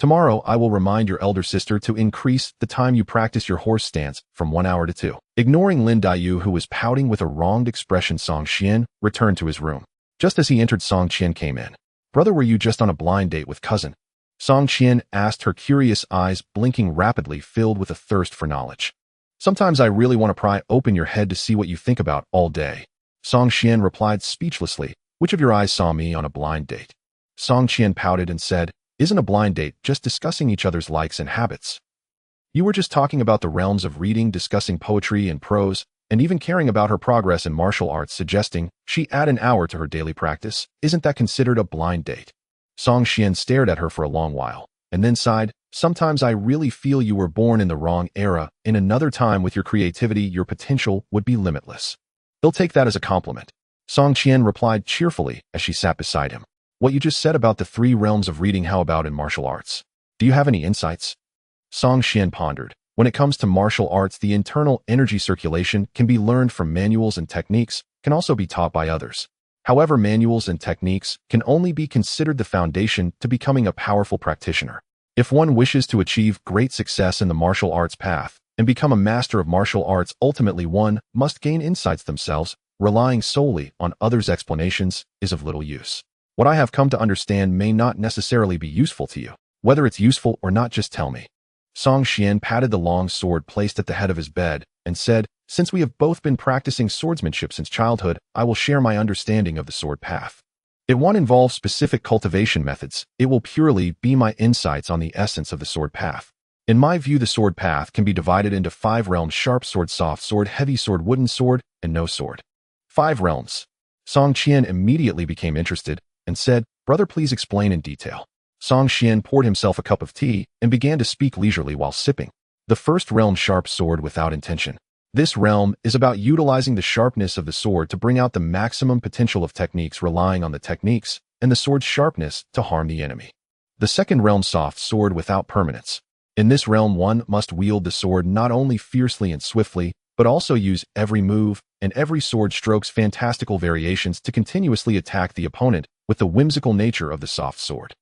Tomorrow, I will remind your elder sister to increase the time you practice your horse stance from 1 hour to 2. Ignoring Lin Daiyu, who was pouting with a wronged expression, Song Xian returned to his room. Just as he entered, Song Qian came in. Brother, were you just on a blind date with cousin? Song Qian asked, her curious eyes blinking rapidly, filled with a thirst for knowledge. Sometimes I really want to pry open your head to see what you think about all day. Song Qian replied speechlessly. Which of your eyes saw me on a blind date? Song Qian pouted and said, isn't a blind date just discussing each other's likes and habits? You were just talking about the realms of reading, discussing poetry and prose, and even caring about her progress in martial arts, suggesting she add an hour to her daily practice. Isn't that considered a blind date? Song Qian stared at her for a long while, and then sighed. Sometimes I really feel you were born in the wrong era. In another time, with your creativity, your potential would be limitless. He'll take that as a compliment. Song Qian replied cheerfully as she sat beside him. What you just said about the 3 realms of reading, how about in martial arts? Do you have any insights? Song Qian pondered. When it comes to martial arts, the internal energy circulation can be learned from manuals, and techniques can also be taught by others. However, manuals and techniques can only be considered the foundation to becoming a powerful practitioner. If one wishes to achieve great success in the martial arts path and become a master of martial arts, ultimately one must gain insights themselves. Relying solely on others' explanations is of little use. What I have come to understand may not necessarily be useful to you. Whether it's useful or not, just tell me. Song Xian patted the long sword placed at the head of his bed and said, since we have both been practicing swordsmanship since childhood, I will share my understanding of the sword path. It won't involve specific cultivation methods. It will purely be my insights on the essence of the sword path. In my view, the sword path can be divided into 5 realms: sharp sword, soft sword, heavy sword, wooden sword, and no sword. 5 realms. Song Qian immediately became interested and said, brother, please explain in detail. Song Qian poured himself a cup of tea and began to speak leisurely while sipping. The first realm, sharp sword without intention. This realm is about utilizing the sharpness of the sword to bring out the maximum potential of techniques, relying on the techniques and the sword's sharpness to harm the enemy. The second realm, soft sword without permanence. In this realm, one must wield the sword not only fiercely and swiftly, but also use every move and every sword stroke's fantastical variations to continuously attack the opponent with the whimsical nature of the soft sword.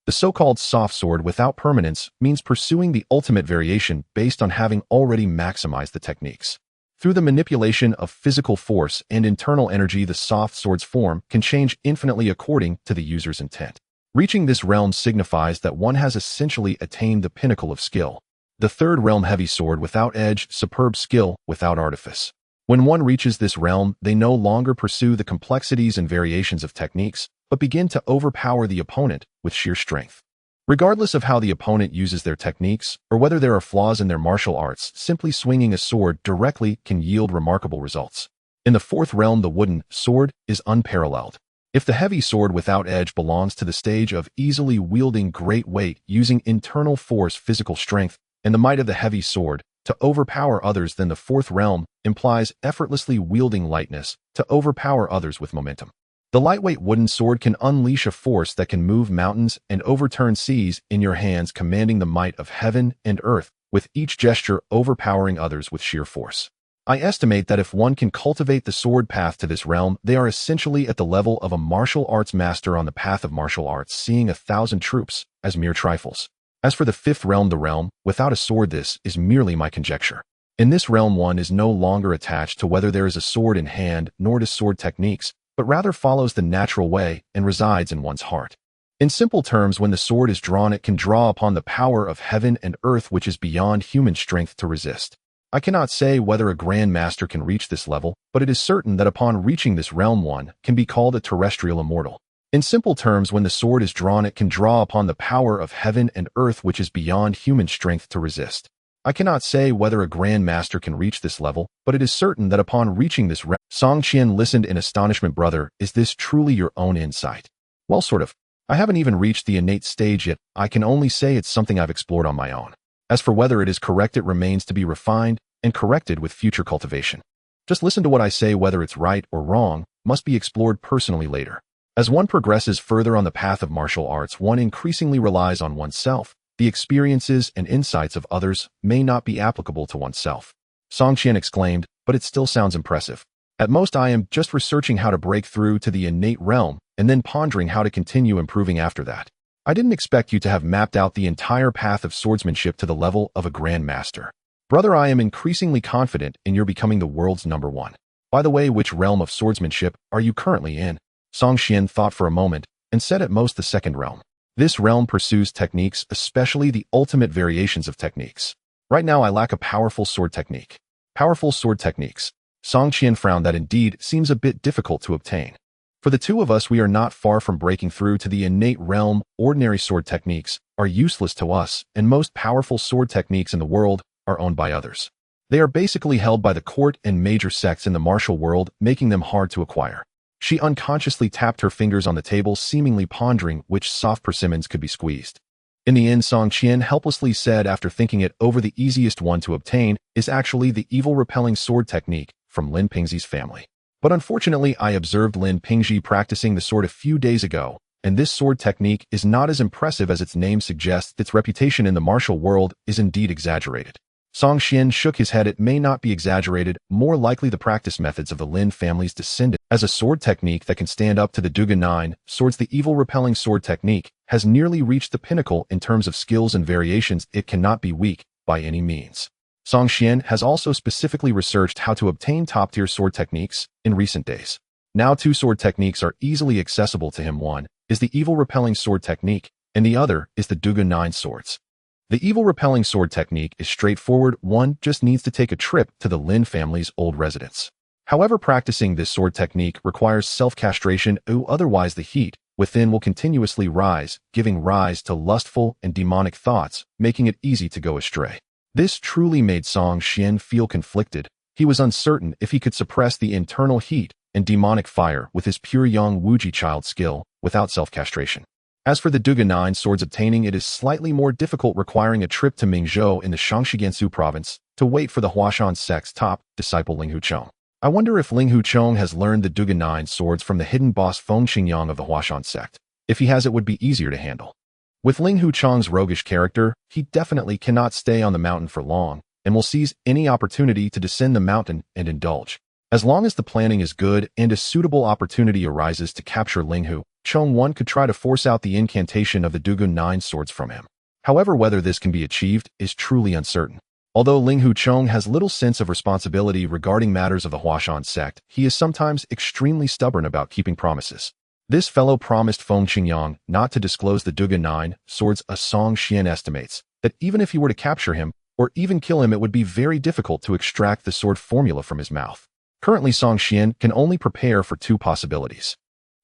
The so-called soft sword without permanence means pursuing the ultimate variation based on having already maximized the techniques. Through the manipulation of physical force and internal energy, the soft sword's form can change infinitely according to the user's intent. Reaching this realm signifies that one has essentially attained the pinnacle of skill. The third realm, heavy sword without edge, superb skill without artifice. When one reaches this realm, they no longer pursue the complexities and variations of techniques, but begin to overpower the opponent with sheer strength. Regardless of how the opponent uses their techniques or whether there are flaws in their martial arts, simply swinging a sword directly can yield remarkable results. In the fourth realm, the wooden sword is unparalleled. If the heavy sword without edge belongs to the stage of easily wielding great weight using internal force, physical strength, and the might of the heavy sword to overpower others, then the fourth realm implies effortlessly wielding lightness to overpower others with momentum. The lightweight wooden sword can unleash a force that can move mountains and overturn seas in your hands, commanding the might of heaven and earth, with each gesture overpowering others with sheer force. I estimate that if one can cultivate the sword path to this realm, they are essentially at the level of a martial arts master on the path of martial arts, seeing 1,000 troops as mere trifles. As for the fifth realm, the realm without a sword, this is merely my conjecture. In this realm, one is no longer attached to whether there is a sword in hand, nor to sword techniques, but rather follows the natural way and resides in one's heart. In simple terms, when the sword is drawn, it can draw upon the power of heaven and earth, which is beyond human strength to resist. I cannot say whether a grand master can reach this level, but it is certain that upon reaching this realm, one can be called a terrestrial immortal. In simple terms, when the sword is drawn, it can draw upon the power of heaven and earth, which is beyond human strength to resist. I cannot say whether a grand master can reach this level, but it is certain that upon reaching this realm. Song Qian listened in astonishment. Brother, is this truly your own insight? Well, sort of. I haven't even reached the innate stage yet. I can only say it's something I've explored on my own. As for whether it is correct, it remains to be refined and corrected with future cultivation. Just listen to what I say. Whether it's right or wrong must be explored personally later. As one progresses further on the path of martial arts, one increasingly relies on oneself. The experiences and insights of others may not be applicable to oneself. Song Qian exclaimed, but it still sounds impressive. At most, I am just researching how to break through to the innate realm and then pondering how to continue improving after that. I didn't expect you to have mapped out the entire path of swordsmanship to the level of a grandmaster. Brother, I am increasingly confident in your becoming the world's #1. By the way, which realm of swordsmanship are you currently in? Song Qian thought for a moment and said at most the second realm. This realm pursues techniques, especially the ultimate variations of techniques. Right now I lack a powerful sword technique. Powerful sword techniques. Song Qian frowned. That indeed seems a bit difficult to obtain. For the two of us, we are not far from breaking through to the innate realm. Ordinary sword techniques are useless to us, and most powerful sword techniques in the world are owned by others. They are basically held by the court and major sects in the martial world, making them hard to acquire. She unconsciously tapped her fingers on the table, seemingly pondering which soft persimmons could be squeezed. In the end, Song Qian helplessly said, after thinking it over, the easiest one to obtain is actually the evil repelling sword technique from Lin Pingxi's family. But unfortunately, I observed Lin Pingxi practicing the sword a few days ago, and this sword technique is not as impressive as its name suggests. Its reputation in the martial world is indeed exaggerated. Song Qian shook his head. It may not be exaggerated, more likely the practice methods of the Lin family's descendant. As a sword technique that can stand up to the Duga 9 swords, the evil repelling sword technique has nearly reached the pinnacle in terms of skills and variations. It cannot be weak by any means. Song Qian has also specifically researched how to obtain top-tier sword techniques in recent days. Now 2 sword techniques are easily accessible to him. One is the evil repelling sword technique, and the other is the Duga 9 swords. The evil repelling sword technique is straightforward. One just needs to take a trip to the Lin family's old residence. However, practicing this sword technique requires self-castration, otherwise the heat within will continuously rise, giving rise to lustful and demonic thoughts, making it easy to go astray. This truly made Song Qian feel conflicted. He was uncertain if he could suppress the internal heat and demonic fire with his pure young wuji child skill without self-castration. As for the Duga 9 swords, obtaining it is slightly more difficult, requiring a trip to Mingzhou in the Shaanxi Gansu province to wait for the Huashan sect's top disciple Ling Huchong. I wonder if Ling Huchong has learned the Duga 9 swords from the hidden boss Feng Xingyang of the Huashan sect. If he has, it would be easier to handle. With Ling Huchong's roguish character, he definitely cannot stay on the mountain for long and will seize any opportunity to descend the mountain and indulge. As long as the planning is good and a suitable opportunity arises to capture Ling Huchong, one could try to force out the incantation of the Duga 9 swords from him. However, whether this can be achieved is truly uncertain. Although Ling Huchong has little sense of responsibility regarding matters of the Huashan sect, he is sometimes extremely stubborn about keeping promises. This fellow promised Feng Xingyang not to disclose the Duga 9 swords. Song Qian estimates that even if he were to capture him or even kill him, it would be very difficult to extract the sword formula from his mouth. Currently, Song Qian can only prepare for 2 possibilities.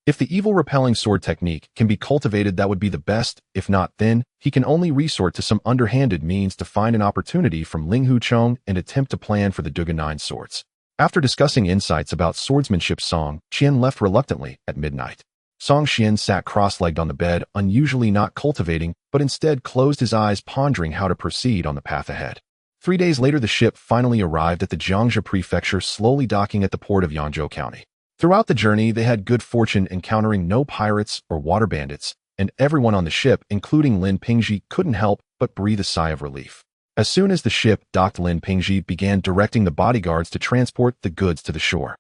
If the evil repelling sword technique can be cultivated, that would be the best. If not, then he can only resort to some underhanded means to find an opportunity from Ling Huchong and attempt to plan for the Duga 9 swords. After discussing insights about swordsmanship, Song Qian left reluctantly at midnight. Song Qian sat cross-legged on the bed, unusually not cultivating, but instead closed his eyes, pondering how to proceed on the path ahead. 3 days later, the ship finally arrived at the Jiangxia prefecture, slowly docking at the port of Yangzhou County. Throughout the journey, they had good fortune encountering no pirates or water bandits, and everyone on the ship, including Lin Pingxi, couldn't help but breathe a sigh of relief. As soon as the ship docked, Lin Pingxi began directing the bodyguards to transport the goods to the shore.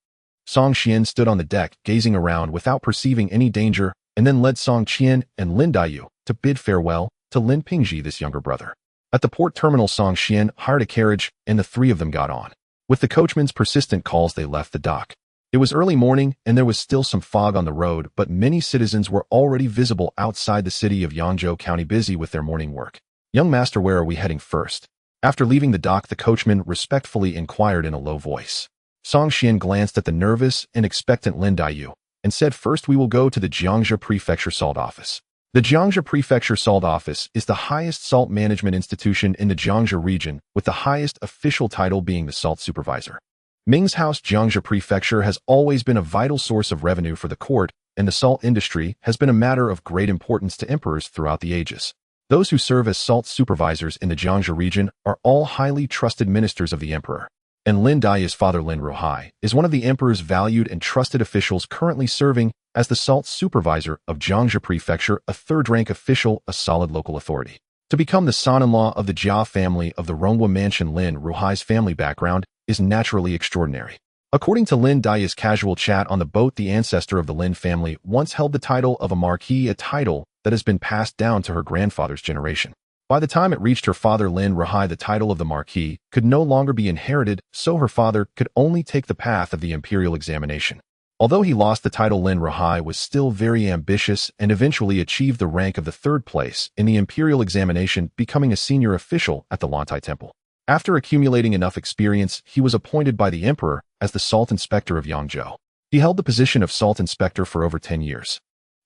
Song Qian stood on the deck, gazing around without perceiving any danger, and then led Song Qian and Lin Daiyu to bid farewell to Lin Pingxi, this younger brother. At the port terminal, Song Qian hired a carriage, and the 3 of them got on. With the coachman's persistent calls, they left the dock. It was early morning, and there was still some fog on the road, but many citizens were already visible outside the city of Yangzhou County, busy with their morning work. "Young master, where are we heading first?" After leaving the dock, the coachman respectfully inquired in a low voice. Song Qian glanced at the nervous and expectant Lin Daiyu and said, "First, we will go to the Jiangxia Prefecture Salt Office." The Jiangxia Prefecture Salt Office is the highest salt management institution in the Jiangxia region, with the highest official title being the Salt Supervisor. Ming's House Jiangxia Prefecture has always been a vital source of revenue for the court, and the salt industry has been a matter of great importance to emperors throughout the ages. Those who serve as salt supervisors in the Jiangxia region are all highly trusted ministers of the emperor. And Lin Dai's father Lin Ruhai is one of the emperor's valued and trusted officials currently serving as the salt supervisor of Jiangxia Prefecture, a third-rank official, a solid local authority. To become the son-in-law of the Jia family of the Ronghua mansion, Lin Ruhai's family background is naturally extraordinary. According to Lin Dai's casual chat on the boat, the ancestor of the Lin family once held the title of a marquis, a title that has been passed down to her grandfather's generation. By the time it reached her father Lin Ruhai, the title of the marquis could no longer be inherited, so her father could only take the path of the imperial examination. Although he lost the title, Lin Ruhai was still very ambitious and eventually achieved the rank of the third place in the imperial examination, becoming a senior official at the Lantai Temple. After accumulating enough experience, he was appointed by the emperor as the salt inspector of Yangzhou. He held the position of salt inspector for over 10 years.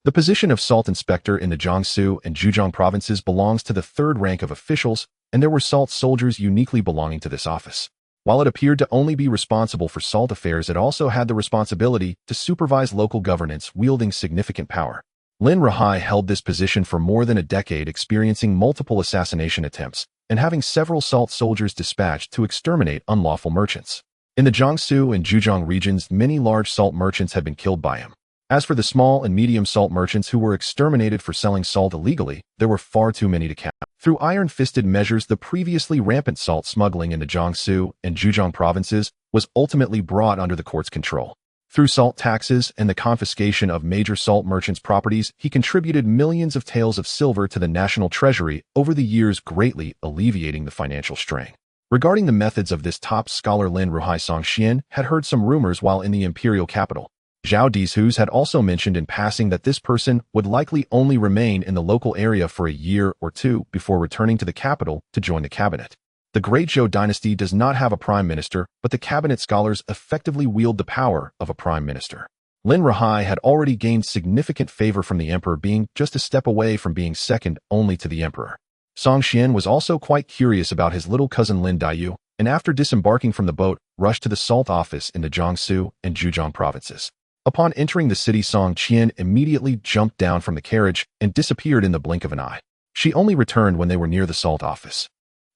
The position of salt inspector in the Jiangsu and Zhejiang provinces belongs to the third rank of officials, and there were salt soldiers uniquely belonging to this office. While it appeared to only be responsible for salt affairs, it also had the responsibility to supervise local governance, wielding significant power. Lin Ruhai held this position for more than a decade, experiencing multiple assassination attempts and having several salt soldiers dispatched to exterminate unlawful merchants. In the Jiangsu and Zhejiang regions, many large salt merchants had been killed by him. As for the small and medium salt merchants who were exterminated for selling salt illegally, there were far too many to count. Through iron-fisted measures, the previously rampant salt smuggling in the Jiangsu and Zhejiang provinces was ultimately brought under the court's control. Through salt taxes and the confiscation of major salt merchants' properties, he contributed millions of taels of silver to the national treasury over the years, greatly alleviating the financial strain. Regarding the methods of this top scholar, Lin Ruhai, Song Xian had heard some rumors while in the imperial capital. Zhao Dizhus had also mentioned in passing that this person would likely only remain in the local area for a year or two before returning to the capital to join the cabinet. The Great Zhou dynasty does not have a prime minister, but the cabinet scholars effectively wield the power of a prime minister. Lin Ruhai had already gained significant favor from the emperor, being just a step away from being second only to the emperor. Song Xian was also quite curious about his little cousin Lin Daiyu, and after disembarking from the boat, rushed to the salt office in the Jiangsu and Zhejiang provinces. Upon entering the city, Song Qian immediately jumped down from the carriage and disappeared in the blink of an eye. She only returned when they were near the salt office.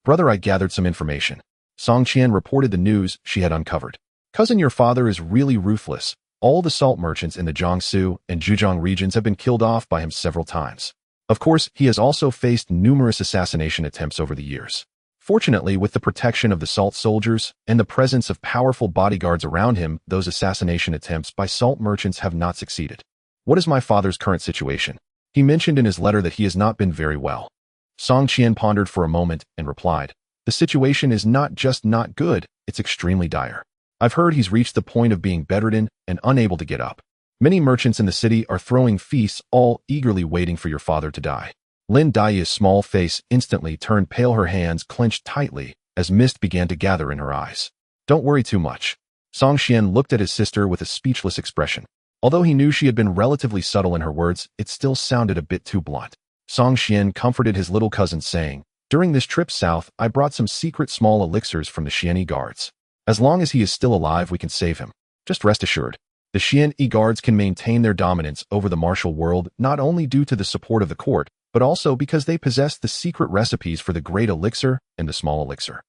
"Brother, I gathered some information." Song Qian reported the news she had uncovered. "Cousin, your father is really ruthless. All the salt merchants in the Jiangsu and Zhejiang regions have been killed off by him several times. Of course, he has also faced numerous assassination attempts over the years. Fortunately, with the protection of the salt soldiers and the presence of powerful bodyguards around him, those assassination attempts by salt merchants have not succeeded. What is my father's current situation? He mentioned in his letter that he has not been very well." Song Qian pondered for a moment and replied, "The situation is not just not good, it's extremely dire. I've heard he's reached the point of being bedridden and unable to get up. Many merchants in the city are throwing feasts, all eagerly waiting for your father to die." Lin Dai's small face instantly turned pale, her hands clenched tightly as mist began to gather in her eyes. "Don't worry too much." Song Xian looked at his sister with a speechless expression. Although he knew she had been relatively subtle in her words, it still sounded a bit too blunt. Song Xian comforted his little cousin, saying, "During this trip south, I brought some secret small elixirs from the Xianyi guards. As long as he is still alive, we can save him. Just rest assured. The Xianyi guards can maintain their dominance over the martial world not only due to the support of the court, but also because they possess the secret recipes for the Great Elixir and the Small Elixir.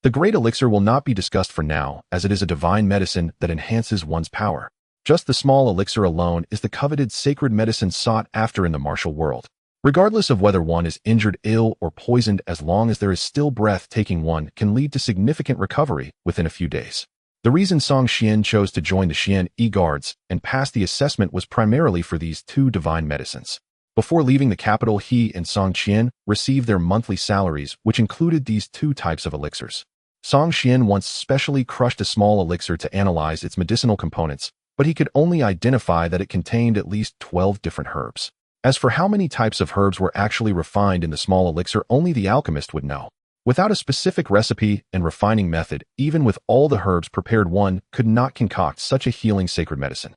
The Great Elixir will not be discussed for now, as it is a divine medicine that enhances one's power. Just the Small Elixir alone is the coveted sacred medicine sought after in the martial world. Regardless of whether one is injured, ill, or poisoned, as long as there is still breath, taking one can lead to significant recovery within a few days." The reason Song Xian chose to join the Xianyi guards and pass the assessment was primarily for these two divine medicines. Before leaving the capital, he and Song Qian received their monthly salaries, which included these two types of elixirs. Song Qian once specially crushed a small elixir to analyze its medicinal components, but he could only identify that it contained at least 12 different herbs. As for how many types of herbs were actually refined in the small elixir, only the alchemist would know. Without a specific recipe and refining method, even with all the herbs prepared, one could not concoct such a healing sacred medicine.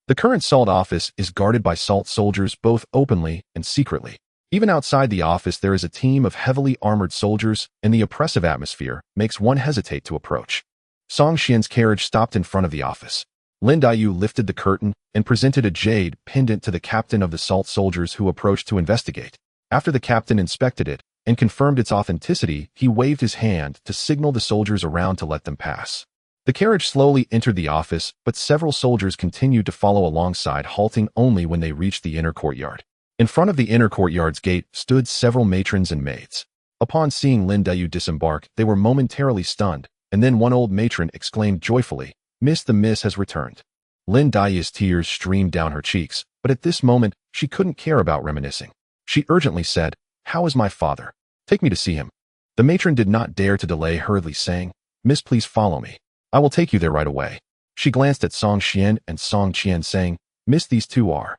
The current salt office is guarded by salt soldiers both openly and secretly. Even outside the office, there is a team of heavily armored soldiers, and the oppressive atmosphere makes one hesitate to approach. Song Xian's carriage stopped in front of the office. Lin Daiyu lifted the curtain and presented a jade pendant to the captain of the salt soldiers who approached to investigate. After the captain inspected it and confirmed its authenticity, he waved his hand to signal the soldiers around to let them pass. The carriage slowly entered the office, but several soldiers continued to follow alongside, halting only when they reached the inner courtyard. In front of the inner courtyard's gate stood several matrons and maids. Upon seeing Lin Daiyu disembark, they were momentarily stunned, and then one old matron exclaimed joyfully, "Miss, the miss has returned." Lin Daiyu's tears streamed down her cheeks, but at this moment, she couldn't care about reminiscing. She urgently said, "How is my father? Take me to see him." The matron did not dare to delay, hurriedly saying, "Miss, please follow me. I will take you there right away." She glanced at Song Xian and Song Qian, saying, "Miss, these two are.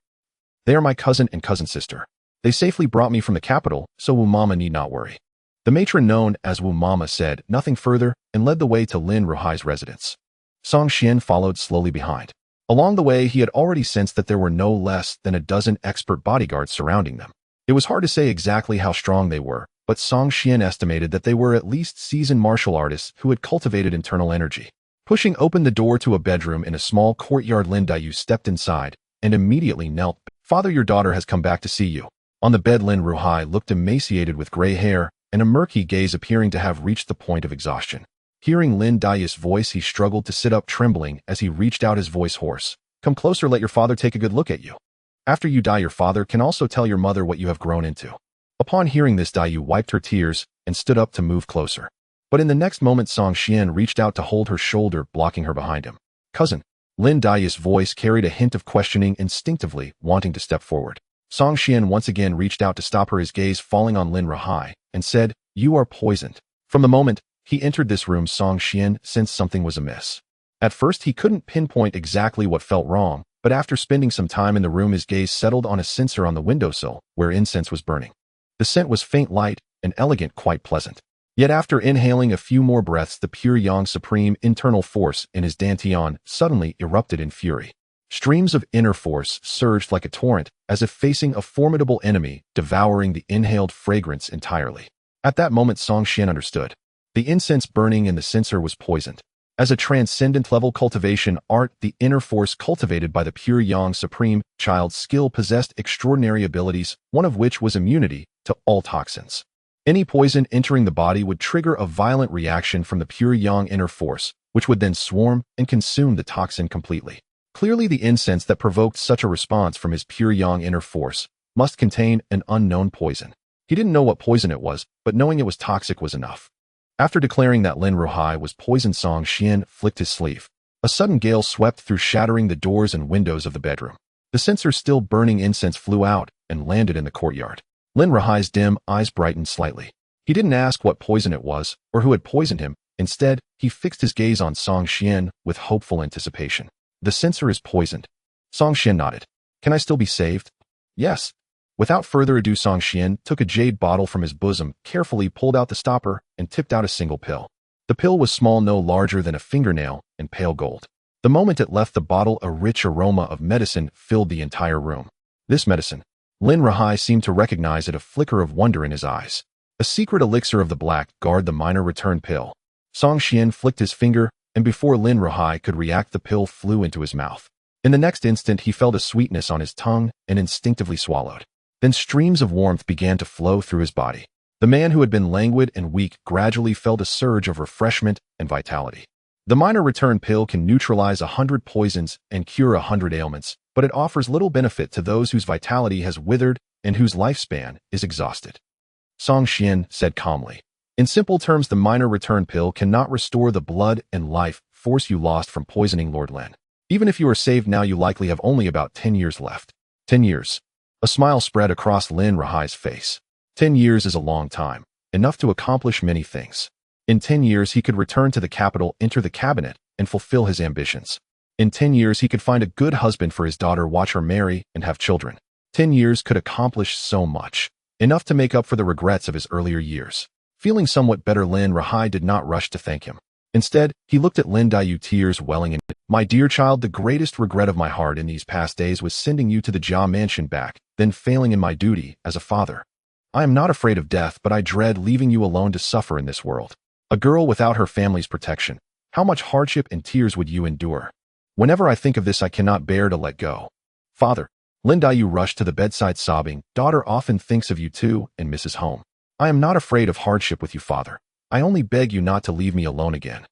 They are my cousin and cousin sister. They safely brought me from the capital, so Wu Mama need not worry." The matron known as Wu Mama said nothing further and led the way to Lin Ruhai's residence. Song Xian followed slowly behind. Along the way, he had already sensed that there were no less than a dozen expert bodyguards surrounding them. It was hard to say exactly how strong they were, but Song Xian estimated that they were at least seasoned martial artists who had cultivated internal energy. Pushing open the door to a bedroom in a small courtyard, Lin Daiyu stepped inside and immediately knelt. "Father, your daughter has come back to see you." On the bed, Lin Ruhai looked emaciated with gray hair and a murky gaze, appearing to have reached the point of exhaustion. Hearing Lin Daiyu's voice, he struggled to sit up, trembling as he reached out, his voice hoarse. "Come closer, let your father take a good look at you. After you die, your father can also tell your mother what you have grown into." Upon hearing this, Daiyu wiped her tears and stood up to move closer. But in the next moment, Song Xian reached out to hold her shoulder, blocking her behind him. "Cousin." Lin Daiyu's voice carried a hint of questioning, instinctively wanting to step forward. Song Xian once again reached out to stop her, his gaze falling on Lin Ruhai, and said, "You are poisoned." From the moment he entered this room, Song Xian sensed something was amiss. At first, he couldn't pinpoint exactly what felt wrong, but after spending some time in the room, his gaze settled on a censer on the windowsill, where incense was burning. The scent was faint, light, and elegant, quite pleasant. Yet after inhaling a few more breaths, the pure yang supreme internal force in his dantian suddenly erupted in fury. Streams of inner force surged like a torrent, as if facing a formidable enemy, devouring the inhaled fragrance entirely. At that moment, Song Xian understood. The incense burning in the censer was poisoned. As a transcendent-level cultivation art, the inner force cultivated by the pure yang supreme child's skill possessed extraordinary abilities, one of which was immunity to all toxins. Any poison entering the body would trigger a violent reaction from the pure yang inner force, which would then swarm and consume the toxin completely. Clearly, the incense that provoked such a response from his pure yang inner force must contain an unknown poison. He didn't know what poison it was, but knowing it was toxic was enough. After declaring that Lin Ruhai was poisoned, Song Xian flicked his sleeve. A sudden gale swept through, shattering the doors and windows of the bedroom. The censer still burning incense flew out and landed in the courtyard. Lin Ruhai's dim eyes brightened slightly. He didn't ask what poison it was or who had poisoned him. Instead, he fixed his gaze on Song Xian with hopeful anticipation. "The censer is poisoned." Song Xian nodded. "Can I still be saved?" "Yes." Without further ado, Song Xian took a jade bottle from his bosom, carefully pulled out the stopper, and tipped out a single pill. The pill was small, no larger than a fingernail, and pale gold. The moment it left the bottle, a rich aroma of medicine filled the entire room. This medicine. Lin Ruhai seemed to recognize it, a flicker of wonder in his eyes. A secret elixir of the black guard, the minor return pill. Song Xian flicked his finger, and before Lin Ruhai could react, the pill flew into his mouth. In the next instant, he felt a sweetness on his tongue and instinctively swallowed. Then streams of warmth began to flow through his body. The man who had been languid and weak gradually felt a surge of refreshment and vitality. The minor return pill can neutralize 100 poisons and cure 100 ailments, but it offers little benefit to those whose vitality has withered and whose lifespan is exhausted. Song Xian said calmly. In simple terms, the minor return pill cannot restore the blood and life force you lost from poisoning Lord Lin. Even if you are saved now, you likely have only about 10 years left. 10 years. A smile spread across Lin Ruhai's face. 10 years is a long time, enough to accomplish many things. In 10 years, he could return to the capital, enter the cabinet, and fulfill his ambitions. In 10 years, he could find a good husband for his daughter, watch her marry, and have children. 10 years could accomplish so much, enough to make up for the regrets of his earlier years. Feeling somewhat better, Lin Ruhai did not rush to thank him. Instead, he looked at Lin Daiyu, tears welling in. "My dear child, the greatest regret of my heart in these past days was sending you to the Jia mansion back, then failing in my duty as a father. I am not afraid of death, but I dread leaving you alone to suffer in this world. A girl without her family's protection. How much hardship and tears would you endure?" Whenever I think of this, I cannot bear to let go. Father. Lin Daiyu rushed to the bedside sobbing. Daughter often thinks of you too and misses home. I am not afraid of hardship with you, father. I only beg you not to leave me alone again.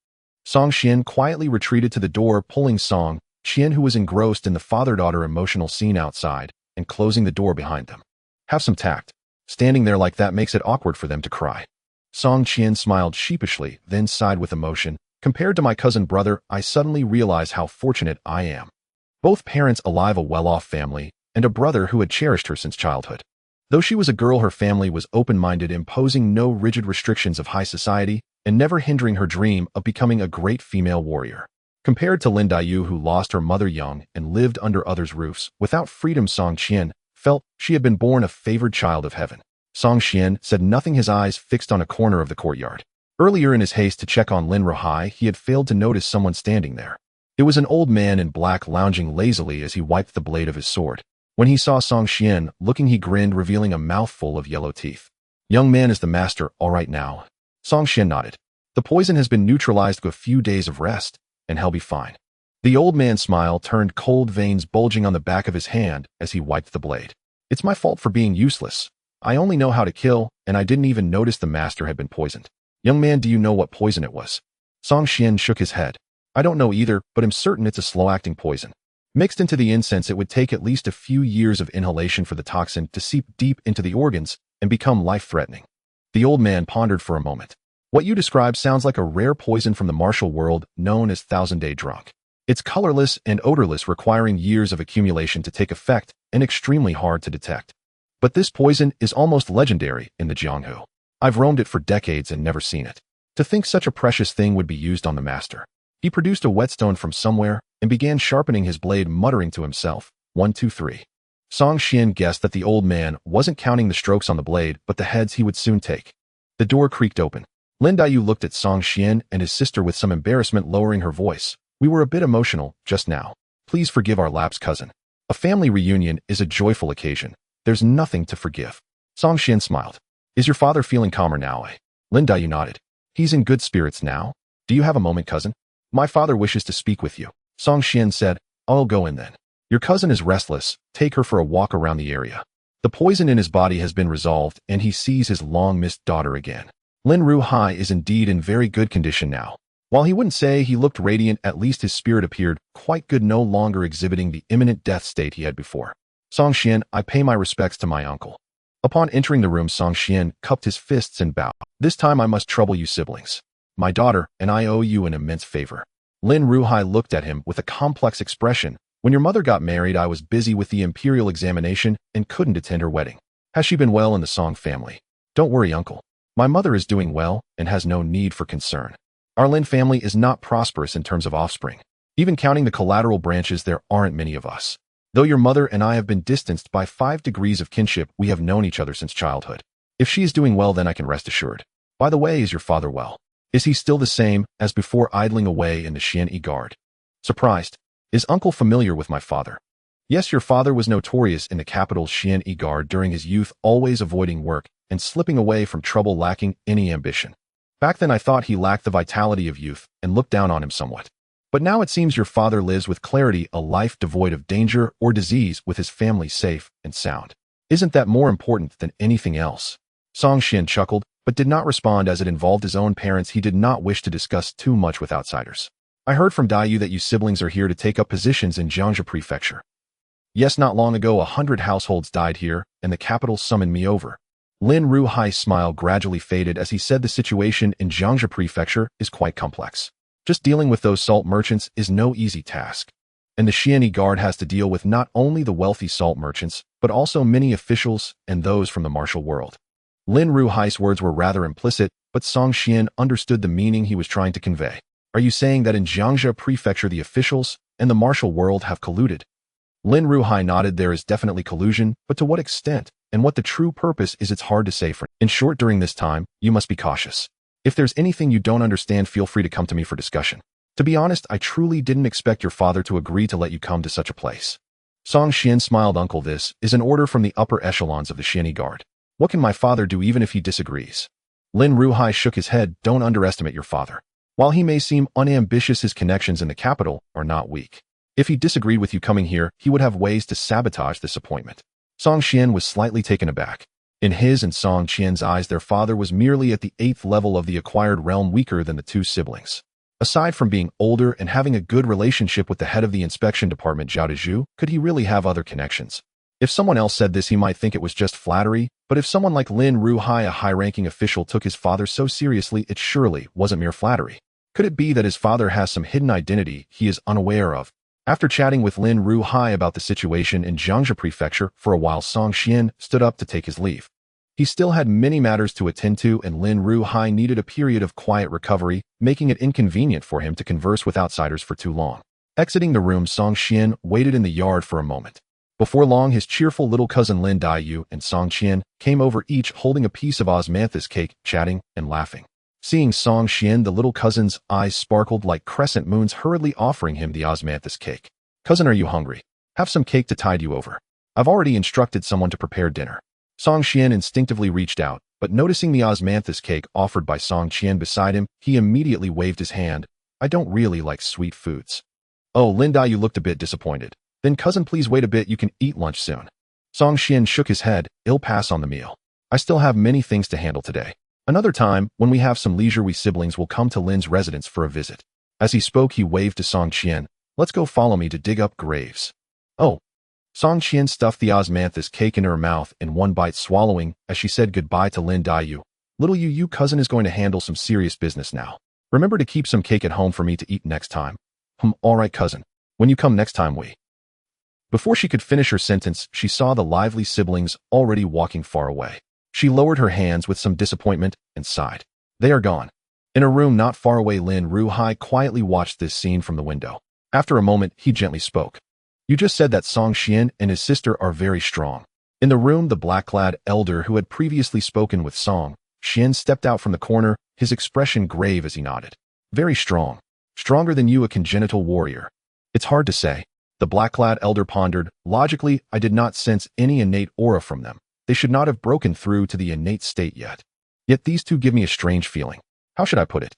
Song Xian quietly retreated to the door, pulling Song Xian, who was engrossed in the father-daughter emotional scene outside, and closing the door behind them. Have some tact. Standing there like that makes it awkward for them to cry. Song Qian smiled sheepishly, then sighed with emotion. Compared to my cousin brother, I suddenly realize how fortunate I am. Both parents alive, a well-off family, and a brother who had cherished her since childhood. Though she was a girl, her family was open-minded, imposing no rigid restrictions of high society, and never hindering her dream of becoming a great female warrior. Compared to Lin Daiyu, who lost her mother young and lived under others' roofs, without freedom, Song Qian felt she had been born a favored child of heaven. Song Qian said nothing, his eyes fixed on a corner of the courtyard. Earlier in his haste to check on Lin Ruhai, he had failed to notice someone standing there. It was an old man in black lounging lazily as he wiped the blade of his sword. When he saw Song Qian looking, he grinned, revealing a mouthful of yellow teeth. Young man, is the master all right now? Song Qian nodded. The poison has been neutralized with a few days of rest, and he'll be fine. The old man's smile turned cold, veins bulging on the back of his hand as he wiped the blade. It's my fault for being useless. I only know how to kill, and I didn't even notice the master had been poisoned. Young man, do you know what poison it was? Song Qian shook his head. I don't know either, but I'm certain it's a slow-acting poison. Mixed into the incense, it would take at least a few years of inhalation for the toxin to seep deep into the organs and become life-threatening. The old man pondered for a moment. What you describe sounds like a rare poison from the martial world known as Thousand-Day Drunk. It's colorless and odorless, requiring years of accumulation to take effect and extremely hard to detect. But this poison is almost legendary in the Jianghu. I've roamed it for decades and never seen it. To think such a precious thing would be used on the master. He produced a whetstone from somewhere and began sharpening his blade, muttering to himself, 1, 2, 3. Song Qian guessed that the old man wasn't counting the strokes on the blade, but the heads he would soon take. The door creaked open. Lin Daiyu looked at Song Qian and his sister with some embarrassment, lowering her voice. We were a bit emotional just now. Please forgive our lapsed cousin. A family reunion is a joyful occasion. There's nothing to forgive. Song Qian smiled. Is your father feeling calmer now? Lin Daiyu nodded. He's in good spirits now. Do you have a moment, cousin? My father wishes to speak with you. Song Qian said. I'll go in then. Your cousin is restless. Take her for a walk around the area. The poison in his body has been resolved, and he sees his long-missed daughter again. Lin Ruhai is indeed in very good condition now. While he wouldn't say he looked radiant, at least his spirit appeared quite good, no longer exhibiting the imminent death state he had before. Song Qian, I pay my respects to my uncle. Upon entering the room, Song Qian cupped his fists and bowed. This time I must trouble you siblings. My daughter and I owe you an immense favor. Lin Ruhai looked at him with a complex expression. When your mother got married, I was busy with the imperial examination and couldn't attend her wedding. Has she been well in the Song family? Don't worry, uncle. My mother is doing well and has no need for concern. Our Lin family is not prosperous in terms of offspring. Even counting the collateral branches, there aren't many of us. Though your mother and I have been distanced by 5 degrees of kinship, we have known each other since childhood. If she is doing well, then I can rest assured. By the way, is your father well? Is he still the same as before, idling away in the Xianyi Guard? Surprised. Is uncle familiar with my father? Yes, your father was notorious in the capital's Xianyi Guard during his youth, always avoiding work and slipping away from trouble, lacking any ambition. Back then I thought he lacked the vitality of youth and looked down on him somewhat. But now it seems your father lives with clarity, a life devoid of danger or disease, with his family safe and sound. Isn't that more important than anything else? Song Qian chuckled, but did not respond as it involved his own parents. He did not wish to discuss too much with outsiders. I heard from Daiyu that you siblings are here to take up positions in Jiangxia Prefecture. Yes, not long ago 100 households died here, and the capital summoned me over. Lin Ruhai's smile gradually faded as he said the situation in Jiangxia Prefecture is quite complex. Just dealing with those salt merchants is no easy task. And the Xianyi Guard has to deal with not only the wealthy salt merchants, but also many officials and those from the martial world. Lin Ruhai's words were rather implicit, but Song Qian understood the meaning he was trying to convey. Are you saying that in Jiangxia Prefecture the officials and the martial world have colluded? Lin Ruhai nodded. There is definitely collusion, but to what extent and what the true purpose is, it's hard to say. In short, during this time, you must be cautious. If there's anything you don't understand, feel free to come to me for discussion. To be honest, I truly didn't expect your father to agree to let you come to such a place. Song Qian smiled. Uncle, this is an order from the upper echelons of the Xianyi Guard. What can my father do even if he disagrees? Lin Ruhai shook his head. Don't underestimate your father. While he may seem unambitious, his connections in the capital are not weak. If he disagreed with you coming here, he would have ways to sabotage this appointment. Song Qian was slightly taken aback. In his and Song Qian's eyes, their father was merely at the 8th level of the acquired realm, weaker than the two siblings. Aside from being older and having a good relationship with the head of the inspection department, Zhao Dezhu, could he really have other connections? If someone else said this, he might think it was just flattery, but if someone like Lin Ruhai, a high-ranking official, took his father so seriously, it surely wasn't mere flattery. Could it be that his father has some hidden identity he is unaware of? After chatting with Lin Ruhai about the situation in Jiangxia Prefecture for a while, Song Qian stood up to take his leave. He still had many matters to attend to, and Lin Ruhai needed a period of quiet recovery, making it inconvenient for him to converse with outsiders for too long. Exiting the room, Song Qian waited in the yard for a moment. Before long, his cheerful little cousin Lin Daiyu and Song Qian came over, each holding a piece of osmanthus cake, chatting and laughing. Seeing Song Qian, the little cousin's eyes sparkled like crescent moons, hurriedly offering him the osmanthus cake. "Cousin, are you hungry? Have some cake to tide you over. I've already instructed someone to prepare dinner." Song Qian instinctively reached out, but noticing the osmanthus cake offered by Song Qian beside him, he immediately waved his hand. "I don't really like sweet foods." "Oh," Lin Daiyu looked a bit disappointed. "Then cousin, please wait a bit, you can eat lunch soon." Song Qian shook his head. "I'll pass on the meal. I still have many things to handle today. Another time, when we have some leisure, we siblings will come to Lin's residence for a visit." As he spoke, he waved to Song Qian. "Let's go, follow me to dig up graves." "Oh." Song Qian stuffed the osmanthus cake in her mouth in one bite, swallowing as she said goodbye to Lin Daiyu. "Little you cousin is going to handle some serious business now. Remember to keep some cake at home for me to eat next time." All right, cousin. When you come next time, we..." Before she could finish her sentence, she saw the lively siblings already walking far away. She lowered her hands with some disappointment and sighed. They are gone. In a room not far away, Lin Ruhai quietly watched this scene from the window. After a moment, he gently spoke. "You just said that Song Qian and his sister are very strong." In the room, the black-clad elder who had previously spoken with Song Qian stepped out from the corner, his expression grave as he nodded. "Very strong. Stronger than you, a congenital warrior." "It's hard to say." The black-clad elder pondered. "Logically, I did not sense any innate aura from them. They should not have broken through to the innate state yet. Yet these two give me a strange feeling. How should I put it?"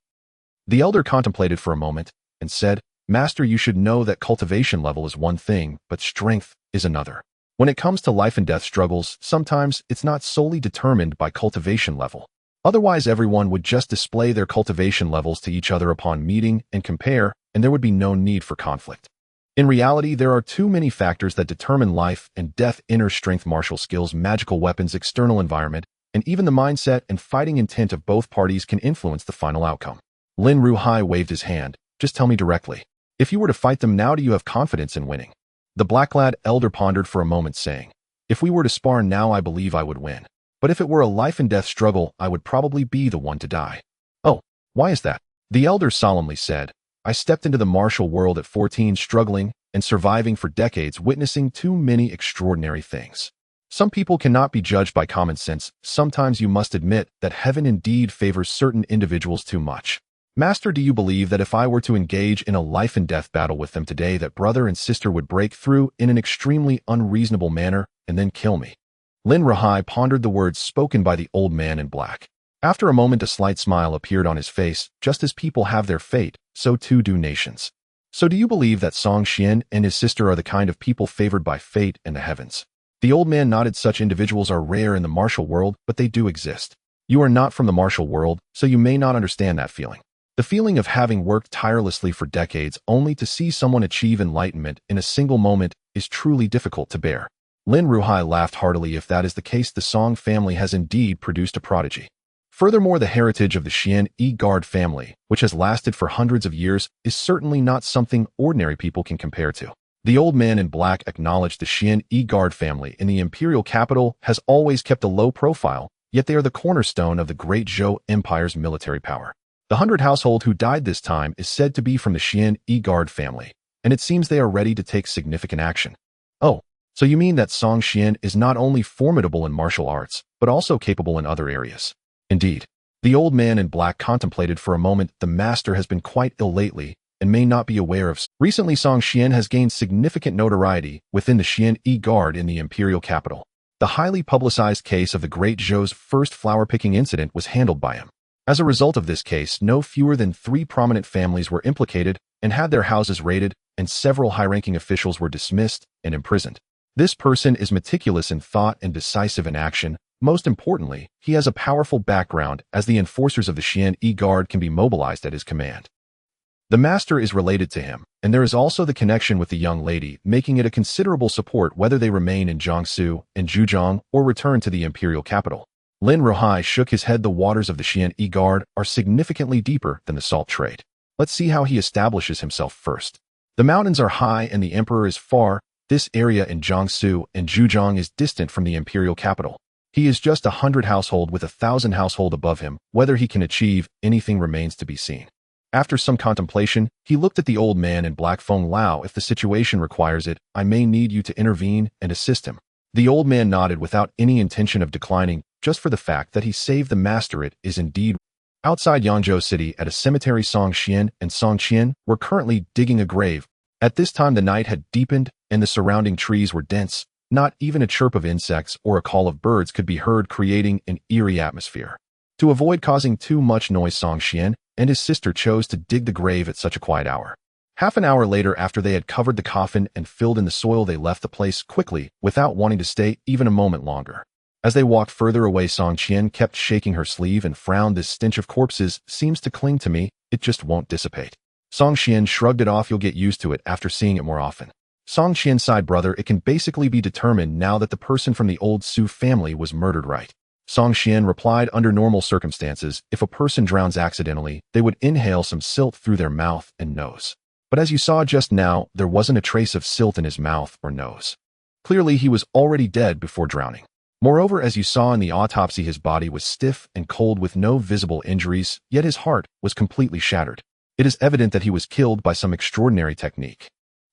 The elder contemplated for a moment and said, "Master, you should know that cultivation level is one thing, but strength is another. When it comes to life and death struggles, sometimes it's not solely determined by cultivation level. Otherwise, everyone would just display their cultivation levels to each other upon meeting and compare, and there would be no need for conflict. In reality, there are too many factors that determine life and death: inner strength, martial skills, magical weapons, external environment, and even the mindset and fighting intent of both parties can influence the final outcome." Lin Ruhai waved his hand. "Just tell me directly. If you were to fight them now, do you have confidence in winning?" The black-clad elder pondered for a moment, saying, "If we were to spar now, I believe I would win. But if it were a life-and-death struggle, I would probably be the one to die." "Oh, why is that?" The elder solemnly said, "I stepped into the martial world at 14, struggling and surviving for decades, witnessing too many extraordinary things. Some people cannot be judged by common sense. Sometimes you must admit that heaven indeed favors certain individuals too much. Master, do you believe that if I were to engage in a life-and-death battle with them today, that brother and sister would break through in an extremely unreasonable manner and then kill me?" Lin Ruhai pondered the words spoken by the old man in black. After a moment, a slight smile appeared on his face. "Just as people have their fate, so too do nations. So do you believe that Song Qian and his sister are the kind of people favored by fate and the heavens?" The old man nodded. "Such individuals are rare in the martial world, but they do exist. You are not from the martial world, so you may not understand that feeling. The feeling of having worked tirelessly for decades only to see someone achieve enlightenment in a single moment is truly difficult to bear." Lin Ruhai laughed heartily. "If that is the case, the Song family has indeed produced a prodigy. Furthermore, the heritage of the Xian Guard family, which has lasted for hundreds of years, is certainly not something ordinary people can compare to." The old man in black acknowledged the Xian Guard family in the imperial capital has always kept a low profile, yet they are the cornerstone of the Great Zhou Empire's military power. The 100 household who died this time is said to be from the Xian Guard family, and it seems they are ready to take significant action. "Oh, so you mean that Song Qian is not only formidable in martial arts, but also capable in other areas?" "Indeed." The old man in black contemplated for a moment. "The master has been quite ill lately and may not be aware of. Recently, Song Qian has gained significant notoriety within the Xian Guard in the imperial capital. The highly publicized case of the Great Zhou's first flower-picking incident was handled by him. As a result of this case, no fewer than 3 prominent families were implicated and had their houses raided, and several high-ranking officials were dismissed and imprisoned. This person is meticulous in thought and decisive in action. Most importantly, he has a powerful background, as the enforcers of the Xian Yi Guard can be mobilized at his command. The master is related to him, and there is also the connection with the young lady, making it a considerable support whether they remain in Jiangsu and Zhejiang or return to the imperial capital. Lin Ruhai shook his head. The waters of the Xian Yi Guard are significantly deeper than the salt trade. Let's see how he establishes himself first. The mountains are high and the emperor is far. This area in Jiangsu and Zhejiang is distant from the imperial capital. He is just 100 household with 1,000 household above him. Whether he can achieve anything remains to be seen. After some contemplation, he looked at the old man in black. Feng Lao, if the situation requires it, I may need you to intervene and assist him. The old man nodded without any intention of declining, just for the fact that he saved the master. It is indeed. Outside Yangzhou City at a cemetery, Song Xian and Song Qian were currently digging a grave. At this time the night had deepened and the surrounding trees were dense. Not even a chirp of insects or a call of birds could be heard, creating an eerie atmosphere. To avoid causing too much noise, Song Xian and his sister chose to dig the grave at such a quiet hour. Half an hour later, after they had covered the coffin and filled in the soil, they left the place quickly without wanting to stay even a moment longer. As they walked further away, Song Qian kept shaking her sleeve and frowned. This stench of corpses seems to cling to me. It just won't dissipate. Song Qian shrugged it off. You'll get used to it after seeing it more often. Song Qian sighed. Brother, it can basically be determined now that the person from the old Su family was murdered, right? Song Qian replied, under normal circumstances, if a person drowns accidentally, they would inhale some silt through their mouth and nose. But as you saw just now, there wasn't a trace of silt in his mouth or nose. Clearly, he was already dead before drowning. Moreover, as you saw in the autopsy, his body was stiff and cold with no visible injuries, yet his heart was completely shattered. It is evident that he was killed by some extraordinary technique.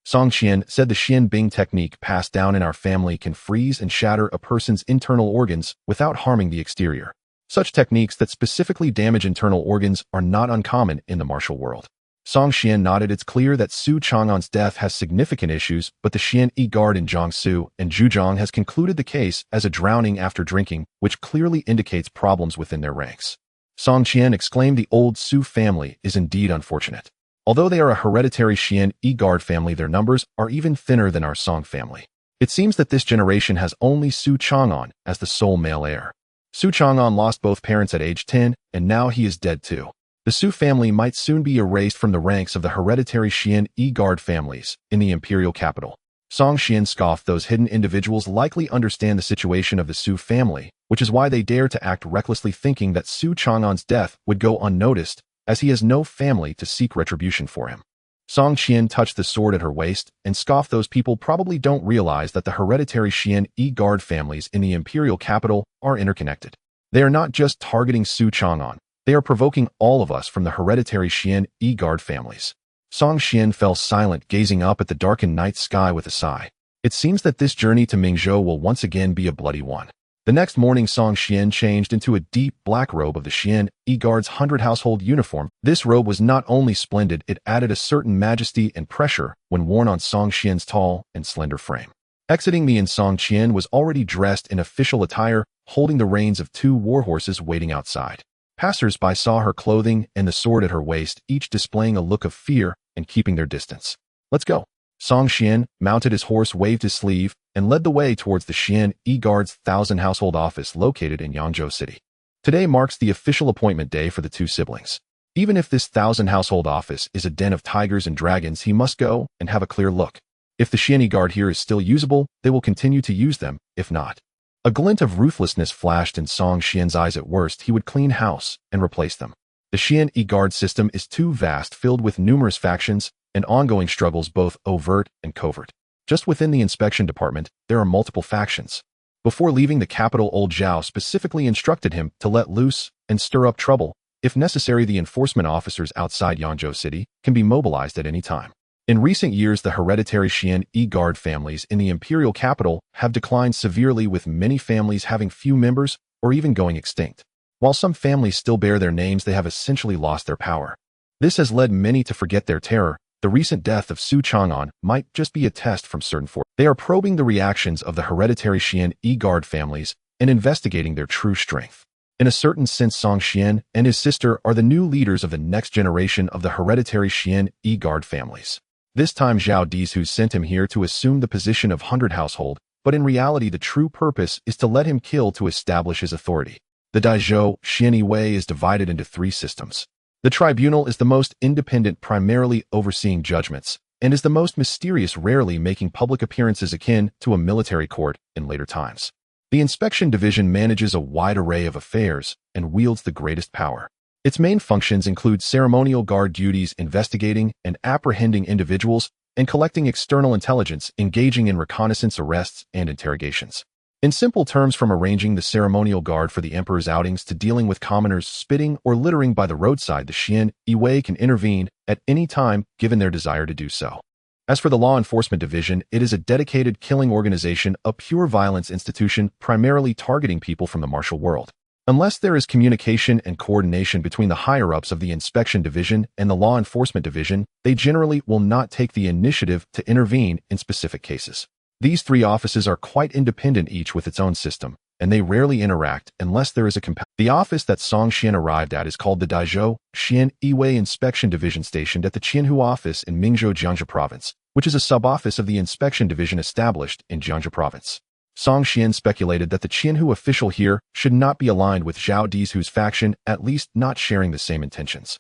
Song Qian said the Xian Bing technique passed down in our family can freeze and shatter a person's internal organs without harming the exterior. Such techniques that specifically damage internal organs are not uncommon in the martial world. Song Qian nodded. It's clear that Su Chang'an's death has significant issues, but the Xian Yi Guard in Jiangsu and Zhejiang has concluded the case as a drowning after drinking, which clearly indicates problems within their ranks. Song Qian exclaimed, the old Su family is indeed unfortunate. Although they are a hereditary Xian Yi Guard family, their numbers are even thinner than our Song family. It seems that this generation has only Su Chang'an as the sole male heir. Su Chang'an lost both parents at age 10, and now he is dead too. The Su family might soon be erased from the ranks of the hereditary Xian Yi Guard families in the imperial capital. Song Qian scoffed. Those hidden individuals likely understand the situation of the Su family, which is why they dare to act recklessly, thinking that Su Chang'an's death would go unnoticed, as he has no family to seek retribution for him. Song Qian touched the sword at her waist and scoffed. Those people probably don't realize that the hereditary Xian Yi Guard families in the imperial capital are interconnected. They are not just targeting Su Chang'an. They are provoking all of us from the hereditary Xian Yi Guard families. Song Qian fell silent, gazing up at the darkened night sky with a sigh. It seems that this journey to Mingzhou will once again be a bloody one. The next morning, Song Qian changed into a deep black robe of the Xian Yi Guard's 100 household uniform. This robe was not only splendid, it added a certain majesty and pressure when worn on Song Qian's tall and slender frame. Exiting the inn, Song Qian was already dressed in official attire, holding the reins of 2 war horses waiting outside. Passers-by saw her clothing and the sword at her waist, each displaying a look of fear and keeping their distance. Let's go. Song Qian mounted his horse, waved his sleeve, and led the way towards the Xian Yi Guard's 1,000 household office located in Yangzhou City. Today marks the official appointment day for the 2 siblings. Even if this 1,000 household office is a den of tigers and dragons, he must go and have a clear look. If the Xian Yi Guard here is still usable, they will continue to use them. If not, a glint of ruthlessness flashed in Song Qian's eyes. At worst, he would clean house and replace them. The Xian Yi Guard system is too vast, filled with numerous factions and ongoing struggles, both overt and covert. Just within the inspection department, there are multiple factions. Before leaving the capital, old Zhao specifically instructed him to let loose and stir up trouble. If necessary, the enforcement officers outside Yangzhou City can be mobilized at any time. In recent years, the hereditary Xian Yi Guard families in the imperial capital have declined severely, with many families having few members or even going extinct. While some families still bear their names, they have essentially lost their power. This has led many to forget their terror. The recent death of Su Chang'an might just be a test from certain forces. They are probing the reactions of the hereditary Xian Yi Guard families and investigating their true strength. In a certain sense, Song Xian and his sister are the new leaders of the next generation of the hereditary Xian guard families. This time Zhao Dizhu sent him here to assume the position of 100 household, but in reality the true purpose is to let him kill to establish his authority. The Daizhou Xian Wei is divided into 3 systems. The tribunal is the most independent, primarily overseeing judgments, and is the most mysterious, rarely making public appearances akin to a military court in later times. The inspection division manages a wide array of affairs and wields the greatest power. Its main functions include ceremonial guard duties, investigating and apprehending individuals, and collecting external intelligence, engaging in reconnaissance, arrests, and interrogations. In simple terms, from arranging the ceremonial guard for the emperor's outings to dealing with commoners spitting or littering by the roadside, the Xian Wei can intervene at any time given their desire to do so. As for the law enforcement division, it is a dedicated killing organization, a pure violence institution primarily targeting people from the martial world. Unless there is communication and coordination between the higher-ups of the inspection division and the law enforcement division, they generally will not take the initiative to intervene in specific cases. These 3 offices are quite independent, each with its own system, and they rarely interact unless there is a The office that Song Xian arrived at is called the Daizhou Xian Wei Inspection Division, stationed at the Qianhu office in Mingzhou, Jiangxi Province, which is a sub-office of the inspection division established in Jiangxi Province. Song Xian speculated that the Qianhu official here should not be aligned with Zhao Dizhu's faction, at least not sharing the same intentions.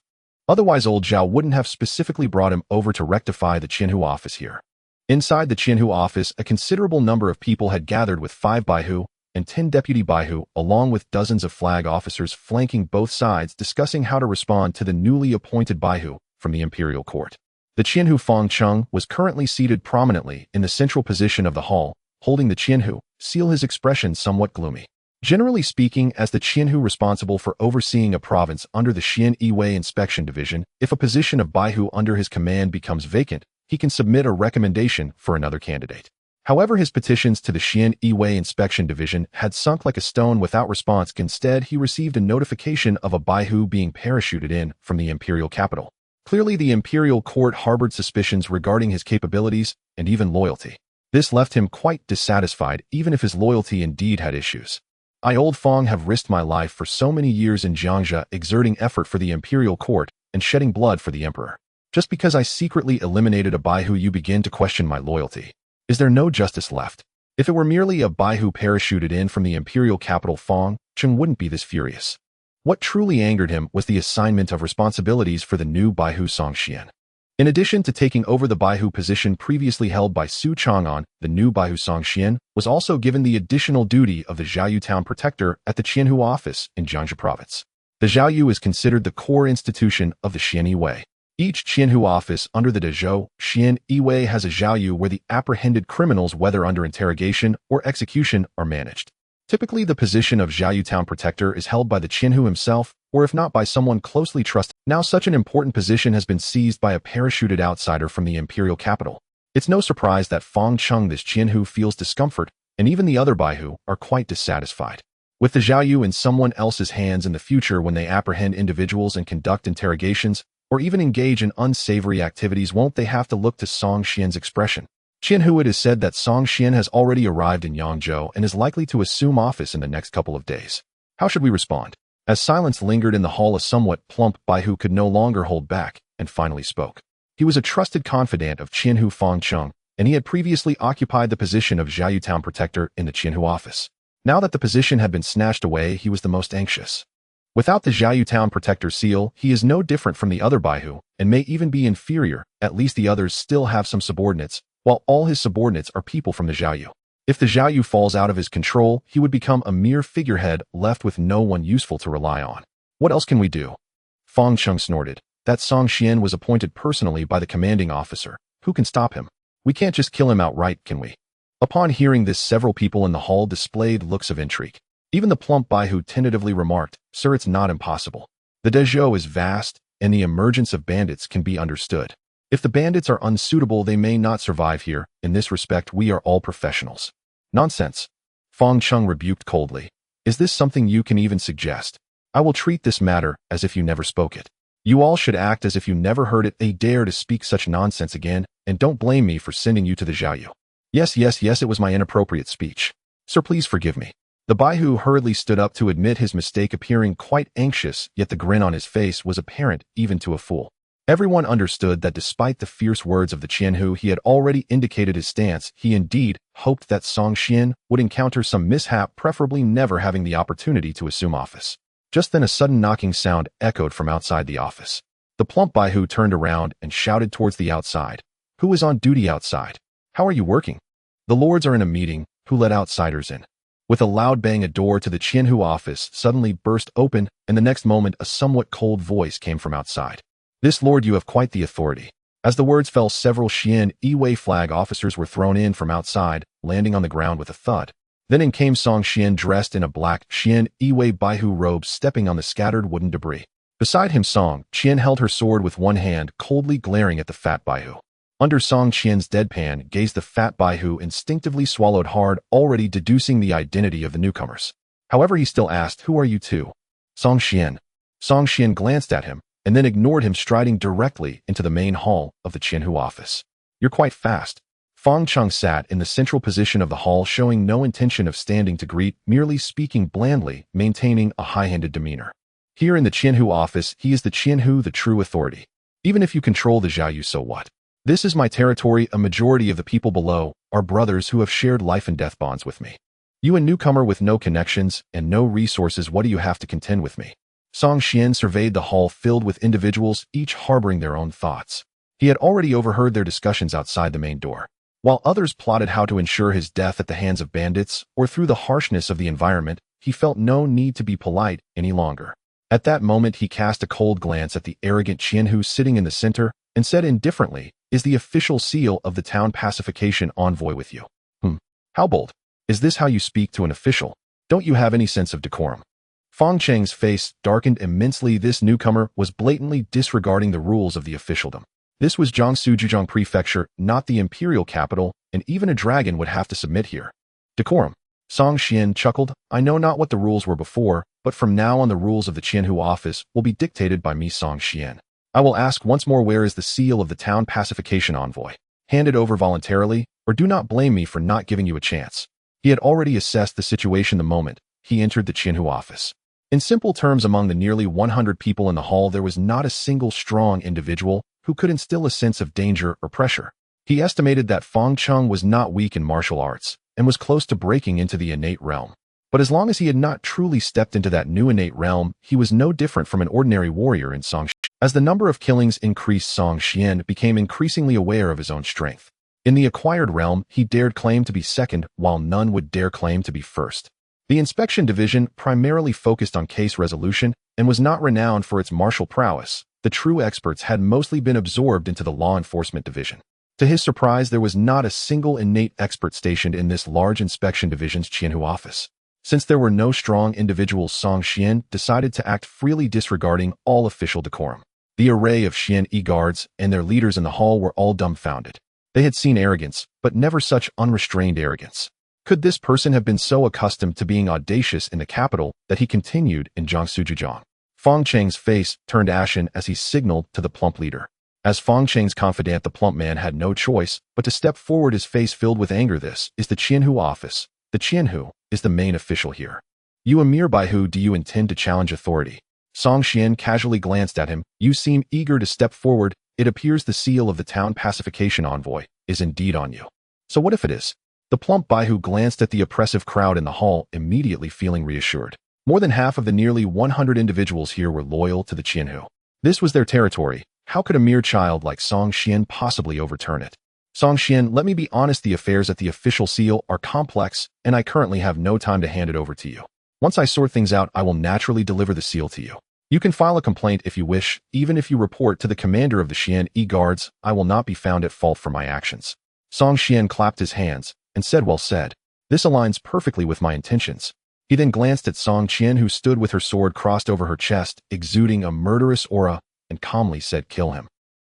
Otherwise, old Zhao wouldn't have specifically brought him over to rectify the Qianhu office here. Inside the Qianhu office, a considerable number of people had gathered, with 5 baihu and 10 deputy baihu, along with dozens of flag officers flanking both sides, discussing how to respond to the newly appointed baihu from the imperial court. The Qianhu Fengcheng was currently seated prominently in the central position of the hall, holding the Qianhu seal, his expression somewhat gloomy. Generally speaking, as the Qianhu responsible for overseeing a province under the Xian Wei inspection division, if a position of baihu under his command becomes vacant, he can submit a recommendation for another candidate. However, his petitions to the Xian Wei inspection division had sunk like a stone without response. Instead, he received a notification of a baihu being parachuted in from the imperial capital. Clearly, the imperial court harbored suspicions regarding his capabilities and even loyalty. This left him quite dissatisfied, even if his loyalty indeed had issues. I, old Fong, have risked my life for so many years in Jiangxia, exerting effort for the imperial court and shedding blood for the emperor. Just because I secretly eliminated a baihu, you begin to question my loyalty. Is there no justice left? If it were merely a baihu parachuted in from the imperial capital, Fong Cheng wouldn't be this furious. What truly angered him was the assignment of responsibilities for the new baihu Song Xian. In addition to taking over the baihu position previously held by Su Chang'an, the new baihu Song Xian was also given the additional duty of the Zhaoyu town protector at the Qianhu office in Jiangxi province. The Zhaoyu is considered the core institution of the Xian Wei. Each Qianhu office under the Daizhou Xian Wei has a Zhaoyu where the apprehended criminals, whether under interrogation or execution, are managed. Typically, the position of Zhaoyu town protector is held by the Qianhu himself, or if not, by someone closely trusted. Now such an important position has been seized by a parachuted outsider from the imperial capital. It's no surprise that Fong Cheng, this Qianhu, feels discomfort, and even the other baihu are quite dissatisfied. With the Zhaoyu in someone else's hands in the future, when they apprehend individuals and conduct interrogations, or even engage in unsavory activities, won't they have to look to Song Xian's expression? Qianhu, it is said that Song Xian has already arrived in Yangzhou and is likely to assume office in the next couple of days. How should we respond? As silence lingered in the hall, a somewhat plump baihu could no longer hold back and finally spoke. He was a trusted confidant of Qianhu Fong Cheng, and he had previously occupied the position of Zhaoyu town protector in the Qianhu office. Now that the position had been snatched away, he was the most anxious. Without the Zhaoyu town protector seal, he is no different from the other baihu, and may even be inferior. At least the others still have some subordinates, while all his subordinates are people from the Zhaoyu. If the Zhaoyu falls out of his control, he would become a mere figurehead, left with no one useful to rely on. What else can we do? Fong Cheng snorted. That Song Xian was appointed personally by the commanding officer. Who can stop him? We can't just kill him outright, can we? Upon hearing this, several people in the hall displayed looks of intrigue. Even the plump baihu tentatively remarked, "Sir, it's not impossible. The Daizhou is vast, and the emergence of bandits can be understood. If the bandits are unsuitable, they may not survive here. In this respect, we are all professionals." Nonsense. Fong Cheng rebuked coldly. Is this something you can even suggest? I will treat this matter as if you never spoke it. You all should act as if you never heard it. They dare to speak such nonsense again, and don't blame me for sending you to the Zhaoyu. Yes, it was my inappropriate speech. Sir, please forgive me. The Baihu hurriedly stood up to admit his mistake, appearing quite anxious, yet the grin on his face was apparent even to a fool. Everyone understood that despite the fierce words of the Qianhu, he had already indicated his stance. He indeed hoped that Song Xian would encounter some mishap, preferably never having the opportunity to assume office. Just then a sudden knocking sound echoed from outside the office. The plump Baihu turned around and shouted towards the outside. "Who is on duty outside? How are you working?" "The lords are in a meeting. Who let outsiders in?" With a loud bang, a door to the Qianhu office suddenly burst open, and the next moment a somewhat cold voice came from outside. "This lord, you have quite the authority." As the words fell, several Xian Yiwei flag officers were thrown in from outside, landing on the ground with a thud. Then in came Song Xian, dressed in a black Xian Yiwei Baihu robe, stepping on the scattered wooden debris. Beside him, Song Qian held her sword with one hand, coldly glaring at the fat Baihu. Under Song Qian's deadpan gaze, the fat Baihu instinctively swallowed hard, already deducing the identity of the newcomers. However, he still asked, "Who are you two?" "Song Xian." Song Xian glanced at him, and then ignored him, striding directly into the main hall of the Qianhu office. "You're quite fast." Fang Cheng sat in the central position of the hall, showing no intention of standing to greet, merely speaking blandly, maintaining a high-handed demeanor. "Here in the Qianhu office, he is the Qianhu, the true authority. Even if you control the Xiaoyu, so what? This is my territory. A majority of the people below are brothers who have shared life and death bonds with me. You, a newcomer with no connections and no resources, what do you have to contend with me?" Song Xian surveyed the hall filled with individuals, each harboring their own thoughts. He had already overheard their discussions outside the main door. While others plotted how to ensure his death at the hands of bandits or through the harshness of the environment, he felt no need to be polite any longer. At that moment, he cast a cold glance at the arrogant Qianhu sitting in the center and said indifferently, "Is the official seal of the town pacification envoy with you?" How bold. Is this how you speak to an official? Don't you have any sense of decorum?" Fang Cheng's face darkened immensely. This newcomer was blatantly disregarding the rules of the officialdom. This was Jiangsu Zhejiang Prefecture, not the imperial capital, and even a dragon would have to submit here. "Decorum." Song Xian chuckled. "I know not what the rules were before, but from now on the rules of the Qianhu office will be dictated by me, Song Xian. I will ask once more, where is the seal of the town pacification envoy? Hand it over voluntarily, or do not blame me for not giving you a chance." He had already assessed the situation the moment he entered the Qianhu office. In simple terms, among the nearly 100 people in the hall, there was not a single strong individual who could instill a sense of danger or pressure. He estimated that Fang Cheng was not weak in martial arts and was close to breaking into the innate realm. But as long as he had not truly stepped into that new innate realm, he was no different from an ordinary warrior in Song Xian. As the number of killings increased, Song Xian became increasingly aware of his own strength. In the acquired realm, he dared claim to be second, while none would dare claim to be first. The inspection division primarily focused on case resolution and was not renowned for its martial prowess. The true experts had mostly been absorbed into the law enforcement division. To his surprise, there was not a single innate expert stationed in this large inspection division's Qianhu office. Since there were no strong individuals, Song Xian decided to act freely, disregarding all official decorum. The array of Xian Yi guards and their leaders in the hall were all dumbfounded. They had seen arrogance, but never such unrestrained arrogance. Could this person have been so accustomed to being audacious in the capital that he continued in Jiangsu Zhejiang? Fang Cheng's face turned ashen as he signaled to the plump leader. As Fang Cheng's confidant, the plump man had no choice but to step forward, his face filled with anger. "This is the Qianhu office. The Qianhu is the main official here. You, a mere Baihu, do you intend to challenge authority?" Song Xian casually glanced at him. "You seem eager to step forward. It appears the seal of the town pacification envoy is indeed on you. So what if it is?" The plump Baihu glanced at the oppressive crowd in the hall, immediately feeling reassured. More than half of the nearly 100 individuals here were loyal to the Qianhu. This was their territory. How could a mere child like Song Xian possibly overturn it? "Song Xian, let me be honest, the affairs at the official seal are complex, and I currently have no time to hand it over to you. Once I sort things out, I will naturally deliver the seal to you. You can file a complaint if you wish. Even if you report to the commander of the Xian Yi guards, I will not be found at fault for my actions." Song Xian clapped his hands and said, "Well said. This aligns perfectly with my intentions." He then glanced at Song Qian, who stood with her sword crossed over her chest, exuding a murderous aura, and calmly said, "Kill him."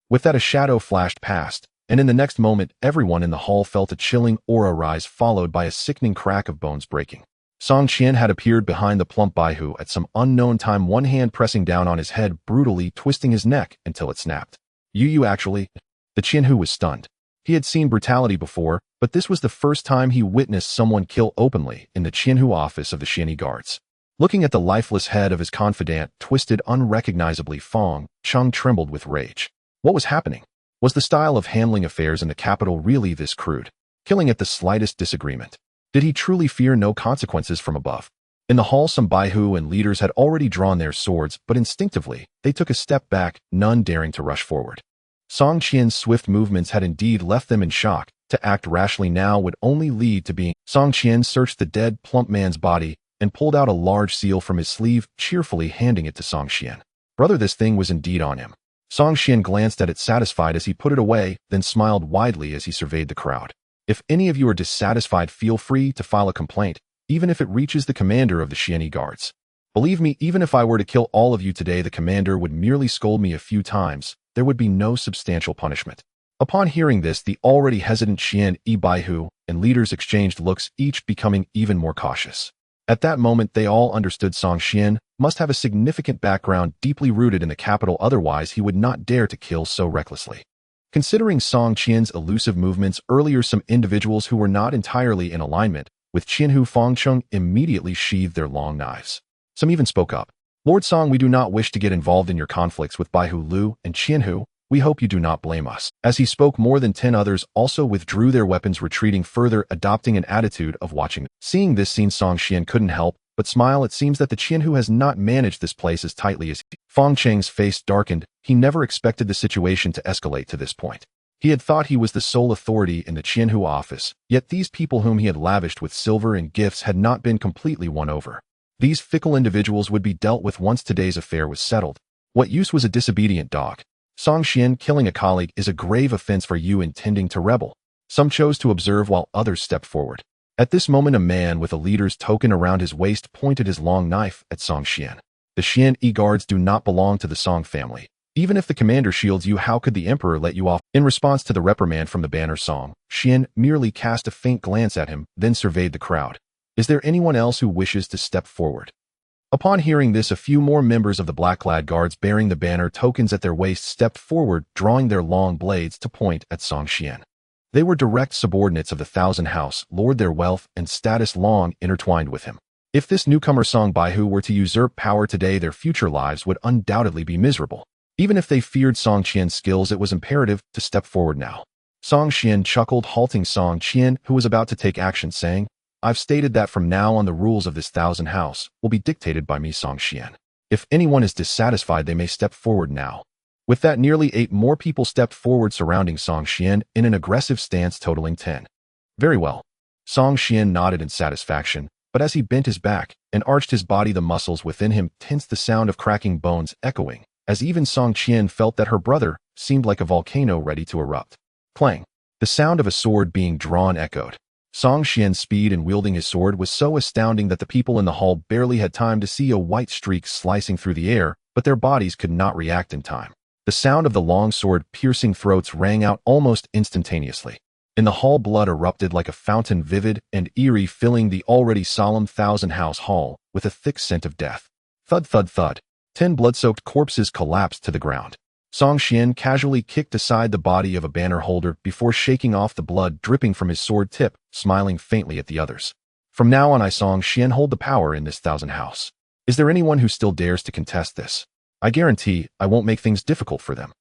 With that, a shadow flashed past, and in the next moment, everyone in the hall felt a chilling aura rise, followed by a sickening crack of bones breaking. Song Qian had appeared behind the plump Baihu at some unknown time, one hand pressing down on his head, brutally twisting his neck until it snapped. You actually..." The Qianhu was stunned. He had seen brutality before, but this was the first time he witnessed someone kill openly in the Qianhu office of the Xianyi guards. Looking at the lifeless head of his confidant, twisted unrecognizably, Fong Chung trembled with rage. What was happening? Was the style of handling affairs in the capital really this crude? Killing at the slightest disagreement? Did he truly fear no consequences from above? In the hall, some baihu and leaders had already drawn their swords, but instinctively, they took a step back, none daring to rush forward. Song Qian's swift movements had indeed left them in shock. To act rashly now would only lead to being. Song Qian searched the dead, plump man's body and pulled out a large seal from his sleeve, cheerfully handing it to Song Qian. Brother, this thing was indeed on him. Song Qian glanced at it satisfied as he put it away, then smiled widely as he surveyed the crowd. If any of you are dissatisfied, feel free to file a complaint, even if it reaches the commander of the Xianyi guards. Believe me, even if I were to kill all of you today, the commander would merely scold me a few times. There would be no substantial punishment. Upon hearing this, the already hesitant Xian Baihu and leaders exchanged looks, each becoming even more cautious. At that moment, they all understood Song Qian must have a significant background deeply rooted in the capital, otherwise he would not dare to kill so recklessly. Considering Song Qian's elusive movements earlier, some individuals who were not entirely in alignment with Qianhu Fangcheng immediately sheathed their long knives. Some even spoke up. Lord Song, we do not wish to get involved in your conflicts with Baihu Lu and Qianhu. We hope you do not blame us. As he spoke, more than 10 others also withdrew their weapons, retreating further, adopting an attitude of watching. Seeing this scene, Song Qian couldn't help but smile. It seems that the Qianhu has not managed this place as tightly as he. Fang Cheng's face darkened. He never expected the situation to escalate to this point. He had thought he was the sole authority in the Qianhu office, yet these people whom he had lavished with silver and gifts had not been completely won over. These fickle individuals would be dealt with once today's affair was settled. What use was a disobedient dog? Song Qian, killing a colleague is a grave offense for you intending to rebel. Some chose to observe while others stepped forward. At this moment, a man with a leader's token around his waist pointed his long knife at Song Qian. The Xianyi guards do not belong to the Song family. Even if the commander shields you, how could the emperor let you off? In response to the reprimand from the banner, Song Qian merely cast a faint glance at him, then surveyed the crowd. Is there anyone else who wishes to step forward? Upon hearing this, a few more members of the black-clad guards bearing the banner tokens at their waists stepped forward, drawing their long blades to point at Song Qian. They were direct subordinates of the Thousand House Lord, their wealth and status long intertwined with him. If this newcomer Song Baihu were to usurp power today, their future lives would undoubtedly be miserable. Even if they feared Song Qian's skills, it was imperative to step forward now. Song Qian chuckled, halting Song Qian, who was about to take action, saying, I've stated that from now on the rules of this Thousand House will be dictated by me, Song Qian. If anyone is dissatisfied, they may step forward now. With that, nearly 8 more people stepped forward, surrounding Song Qian in an aggressive stance, totaling 10. Very well. Song Qian nodded in satisfaction, but as he bent his back and arched his body, the muscles within him tensed, the sound of cracking bones echoing, as even Song Qian felt that her brother seemed like a volcano ready to erupt. Clang! The sound of a sword being drawn echoed. Song Qian's speed in wielding his sword was so astounding that the people in the hall barely had time to see a white streak slicing through the air, but their bodies could not react in time. The sound of the long sword piercing throats rang out almost instantaneously. In the hall, blood erupted like a fountain, vivid and eerie, filling the already solemn Thousand House hall with a thick scent of death. Thud, thud, thud. 10 blood-soaked corpses collapsed to the ground. Song Qian casually kicked aside the body of a banner holder before shaking off the blood dripping from his sword tip, smiling faintly at the others. From now on, I, Song Qian, hold the power in this Thousand House. Is there anyone who still dares to contest this? I guarantee I won't make things difficult for them.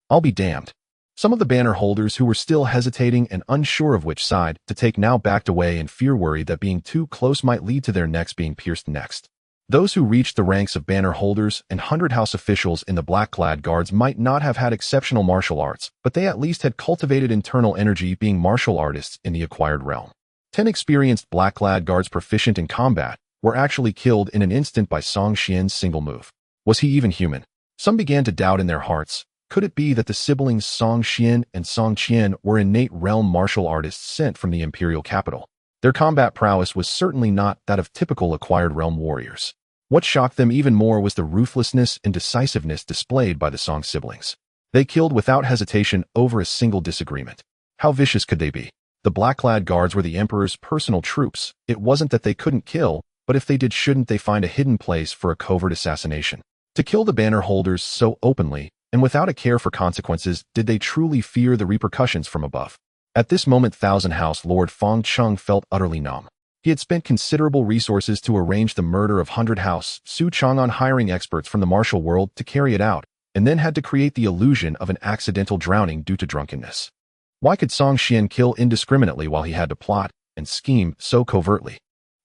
I'll be damned. Some of the banner holders who were still hesitating and unsure of which side to take now backed away in fear, worried that being too close might lead to their necks being pierced next. Those who reached the ranks of banner holders and 100 house officials in the black-clad guards might not have had exceptional martial arts, but they at least had cultivated internal energy, being martial artists in the acquired realm. 10 experienced black-clad guards proficient in combat were actually killed in an instant by Song Qian's single move. Was he even human? Some began to doubt in their hearts. Could it be that the siblings Song Qian and Song Qian were innate realm martial artists sent from the imperial capital? Their combat prowess was certainly not that of typical acquired realm warriors. What shocked them even more was the ruthlessness and decisiveness displayed by the Song siblings. They killed without hesitation over a single disagreement. How vicious could they be? The black-clad guards were the emperor's personal troops. It wasn't that they couldn't kill, but if they did, shouldn't they find a hidden place for a covert assassination? To kill the banner holders so openly and without a care for consequences, did they truly fear the repercussions from above? At this moment, Thousand House Lord Fong Chung felt utterly numb. He had spent considerable resources to arrange the murder of 100 House Su Chang'an, hiring experts from the martial world to carry it out, and then had to create the illusion of an accidental drowning due to drunkenness. Why could Song Xian kill indiscriminately while he had to plot and scheme so covertly?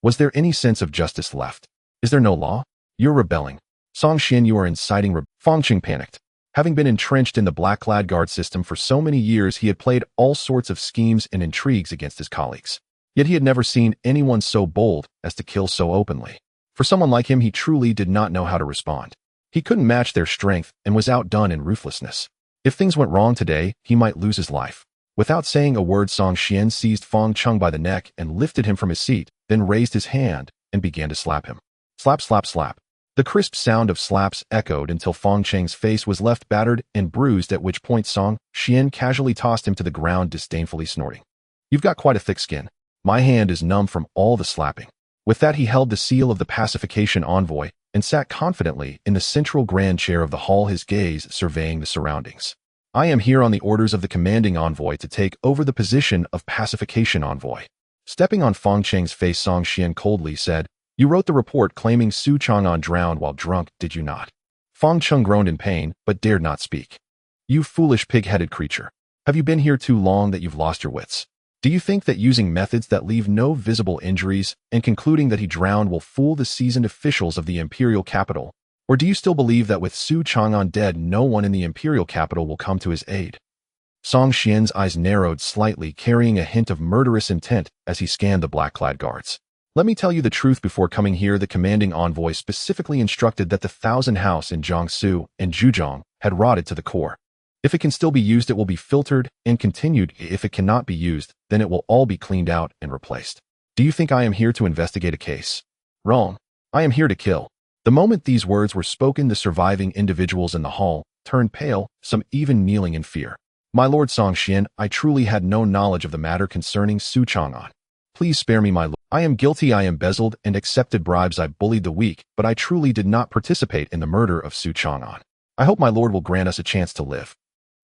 Was there any sense of justice left? Is there no law? You're rebelling. Song Xian, you are inciting Fong Chung panicked. Having been entrenched in the black-clad guard system for so many years, he had played all sorts of schemes and intrigues against his colleagues. Yet he had never seen anyone so bold as to kill so openly. For someone like him, he truly did not know how to respond. He couldn't match their strength and was outdone in ruthlessness. If things went wrong today, he might lose his life. Without saying a word, Song Xian seized Fong Chung by the neck and lifted him from his seat, then raised his hand and began to slap him. Slap, slap, slap. The crisp sound of slaps echoed until Fong Cheng's face was left battered and bruised, at which point Song Xian casually tossed him to the ground, disdainfully snorting. You've got quite a thick skin. My hand is numb from all the slapping. With that, he held the seal of the pacification envoy and sat confidently in the central grand chair of the hall, his gaze surveying the surroundings. I am here on the orders of the commanding envoy to take over the position of pacification envoy. Stepping on Fong Cheng's face, Song Xian coldly said, You wrote the report claiming Su Chang'an drowned while drunk, did you not? Fong Chung groaned in pain, but dared not speak. You foolish pig-headed creature. Have you been here too long that you've lost your wits? Do you think that using methods that leave no visible injuries and concluding that he drowned will fool the seasoned officials of the imperial capital? Or do you still believe that with Su Chang'an dead, no one in the imperial capital will come to his aid? Song Xian's eyes narrowed slightly, carrying a hint of murderous intent as he scanned the black-clad guards. Let me tell you the truth, before coming here, the commanding envoy specifically instructed that the 1,000 house in Jiangsu and Zhujiang had rotted to the core. If it can still be used, it will be filtered and continued. If it cannot be used, then it will all be cleaned out and replaced. Do you think I am here to investigate a case? Wrong. I am here to kill. The moment these words were spoken, the surviving individuals in the hall turned pale, some even kneeling in fear. My lord Song Xian, I truly had no knowledge of the matter concerning Su Chang'an. Please spare me, my lord. I am guilty. I embezzled and accepted bribes. I bullied the weak, but I truly did not participate in the murder of Su Chang'an. I hope my lord will grant us a chance to live.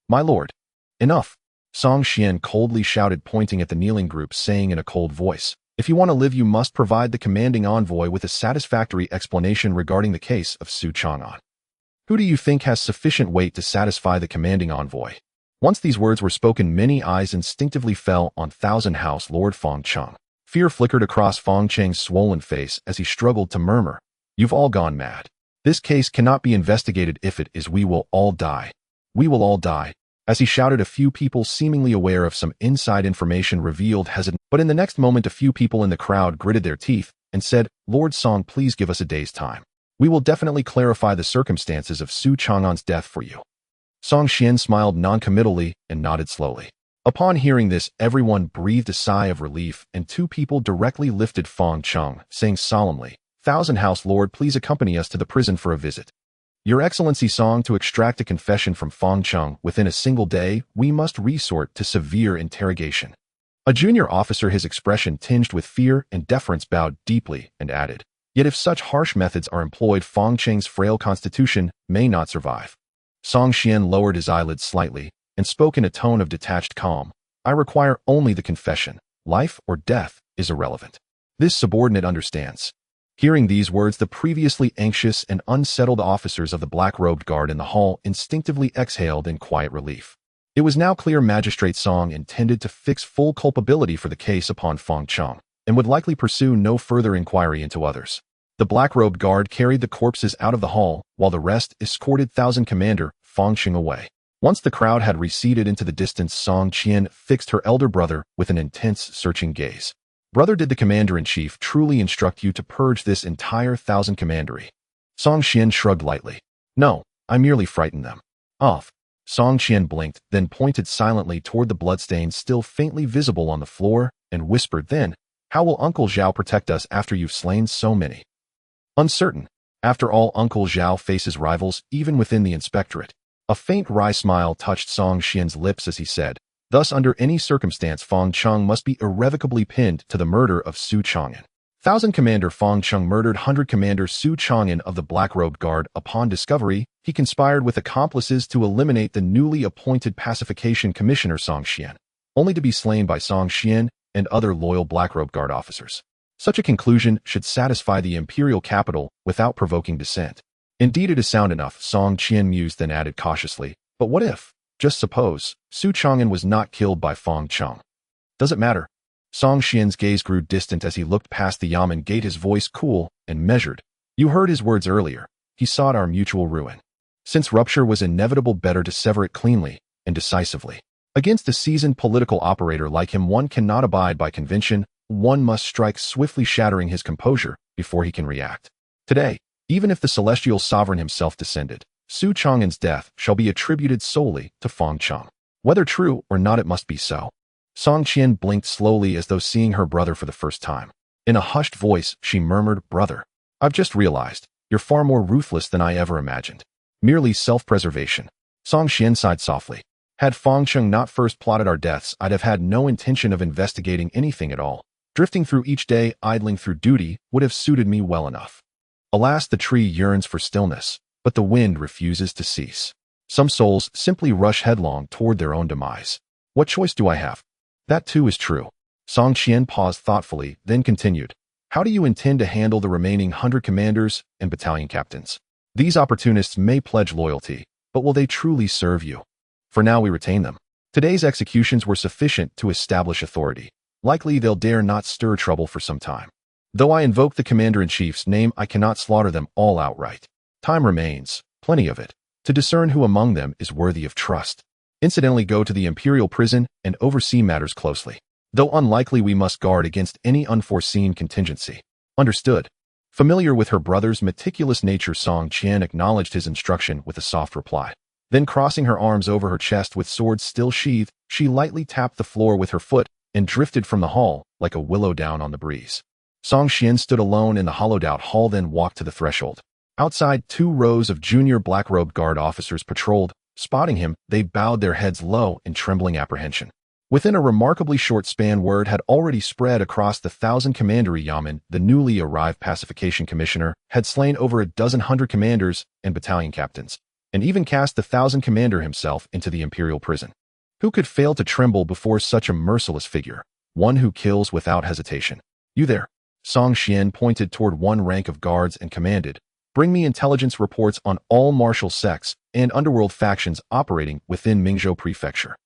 My lord. Enough. Song Xian coldly shouted, pointing at the kneeling group, saying in a cold voice, If you want to live, you must provide the commanding envoy with a satisfactory explanation regarding the case of Su Chang'an. Who do you think has sufficient weight to satisfy the commanding envoy? Once these words were spoken, many eyes instinctively fell on 1,000 house Lord Fong Chung. Fear flickered across Fong Cheng's swollen face as he struggled to murmur, You've all gone mad. This case cannot be investigated. If it is, we will all die. We will all die. As he shouted, a few people, seemingly aware of some inside information, revealed hesitant. But in the next moment, a few people in the crowd gritted their teeth and said, Lord Song, please give us a day's time. We will definitely clarify the circumstances of Su Chang'an's death for you. Song Xian smiled noncommittally and nodded slowly. Upon hearing this, everyone breathed a sigh of relief, and two people directly lifted Fong Chung, saying solemnly, 1,000 house Lord, please accompany us to the prison for a visit. Your Excellency Song, to extract a confession from Fong Chung within a single day, we must resort to severe interrogation. A junior officer, his expression tinged with fear and deference, bowed deeply and added, Yet if such harsh methods are employed, Fong Cheng's frail constitution may not survive. Song Xian lowered his eyelids slightly and spoke in a tone of detached calm. I require only the confession. Life or death is irrelevant. This subordinate understands. Hearing these words, the previously anxious and unsettled officers of the black-robed guard in the hall instinctively exhaled in quiet relief. It was now clear Magistrate Song intended to fix full culpability for the case upon Fong Chung, and would likely pursue no further inquiry into others. The black-robed guard carried the corpses out of the hall, while the rest escorted 1,000 Commander Fong Chung away. Once the crowd had receded into the distance, Song Qian fixed her elder brother with an intense, searching gaze. Brother, did the Commander-in-Chief truly instruct you to purge this entire 1,000 commandery? Song Qian shrugged lightly. No, I merely frightened them off. Song Qian blinked, then pointed silently toward the bloodstains still faintly visible on the floor, and whispered, Then, how will Uncle Zhao protect us after you've slain so many? Uncertain. After all, Uncle Zhao faces rivals even within the inspectorate. A faint wry smile touched Song Qian's lips as he said, Thus, under any circumstance, Fong Chung must be irrevocably pinned to the murder of Su Chang'an. 1,000 Commander Fong Chung murdered 100 Commander Su Chang'an of the Black-Robed Guard. Upon discovery, he conspired with accomplices to eliminate the newly appointed Pacification Commissioner Song Xian. only to be slain by Song Xian and other loyal Black Robe Guard officers. Such a conclusion should satisfy the imperial capital without provoking dissent. Indeed, it is sound enough, Song Qian mused, then added cautiously. But what if, just suppose, Su Chang'an was not killed by Feng Cheng? Does it matter? Song Xian's gaze grew distant as he looked past the Yamen gate, his voice cool and measured. You heard his words earlier. He sought our mutual ruin. Since rupture was inevitable, better to sever it cleanly and decisively. Against a seasoned political operator like him, one cannot abide by convention. One must strike swiftly, shattering his composure before he can react. Today, even if the celestial sovereign himself descended, Su Chang'an's death shall be attributed solely to Feng Cheng. Whether true or not, it must be so. Song Qian blinked slowly as though seeing her brother for the first time. In a hushed voice, she murmured, Brother, I've just realized, you're far more ruthless than I ever imagined. Merely self-preservation. Song Qian sighed softly. Had Feng Cheng not first plotted our deaths, I'd have had no intention of investigating anything at all. Drifting through each day, idling through duty, would have suited me well enough. Alas, the tree yearns for stillness, but the wind refuses to cease. Some souls simply rush headlong toward their own demise. What choice do I have? That too is true. Song Qian paused thoughtfully, then continued. How do you intend to handle the remaining 100 commanders and battalion captains? These opportunists may pledge loyalty, but will they truly serve you? For now, we retain them. Today's executions were sufficient to establish authority. Likely they'll dare not stir trouble for some time. Though I invoke the commander-in-chief's name, I cannot slaughter them all outright. Time remains, plenty of it, to discern who among them is worthy of trust. Incidentally, go to the imperial prison and oversee matters closely. Though unlikely, we must guard against any unforeseen contingency. Understood. Familiar with her brother's meticulous nature, Song Qian acknowledged his instruction with a soft reply. Then, crossing her arms over her chest with swords still sheathed, she lightly tapped the floor with her foot and drifted from the hall like a willow down on the breeze. Song Qian stood alone in the hollowed-out hall, then walked to the threshold. Outside, 2 rows of junior black-robed guard officers patrolled. Spotting him, they bowed their heads low in trembling apprehension. Within a remarkably short span, word had already spread across the 1,000 commandery Yamen. The newly arrived pacification commissioner had slain over 100 commanders and battalion captains, and even cast the 1,000 commander himself into the imperial prison. Who could fail to tremble before such a merciless figure, one who kills without hesitation? You there? Song Qian pointed toward one rank of guards and commanded, bring me intelligence reports on all martial sects and underworld factions operating within Mingzhou Prefecture.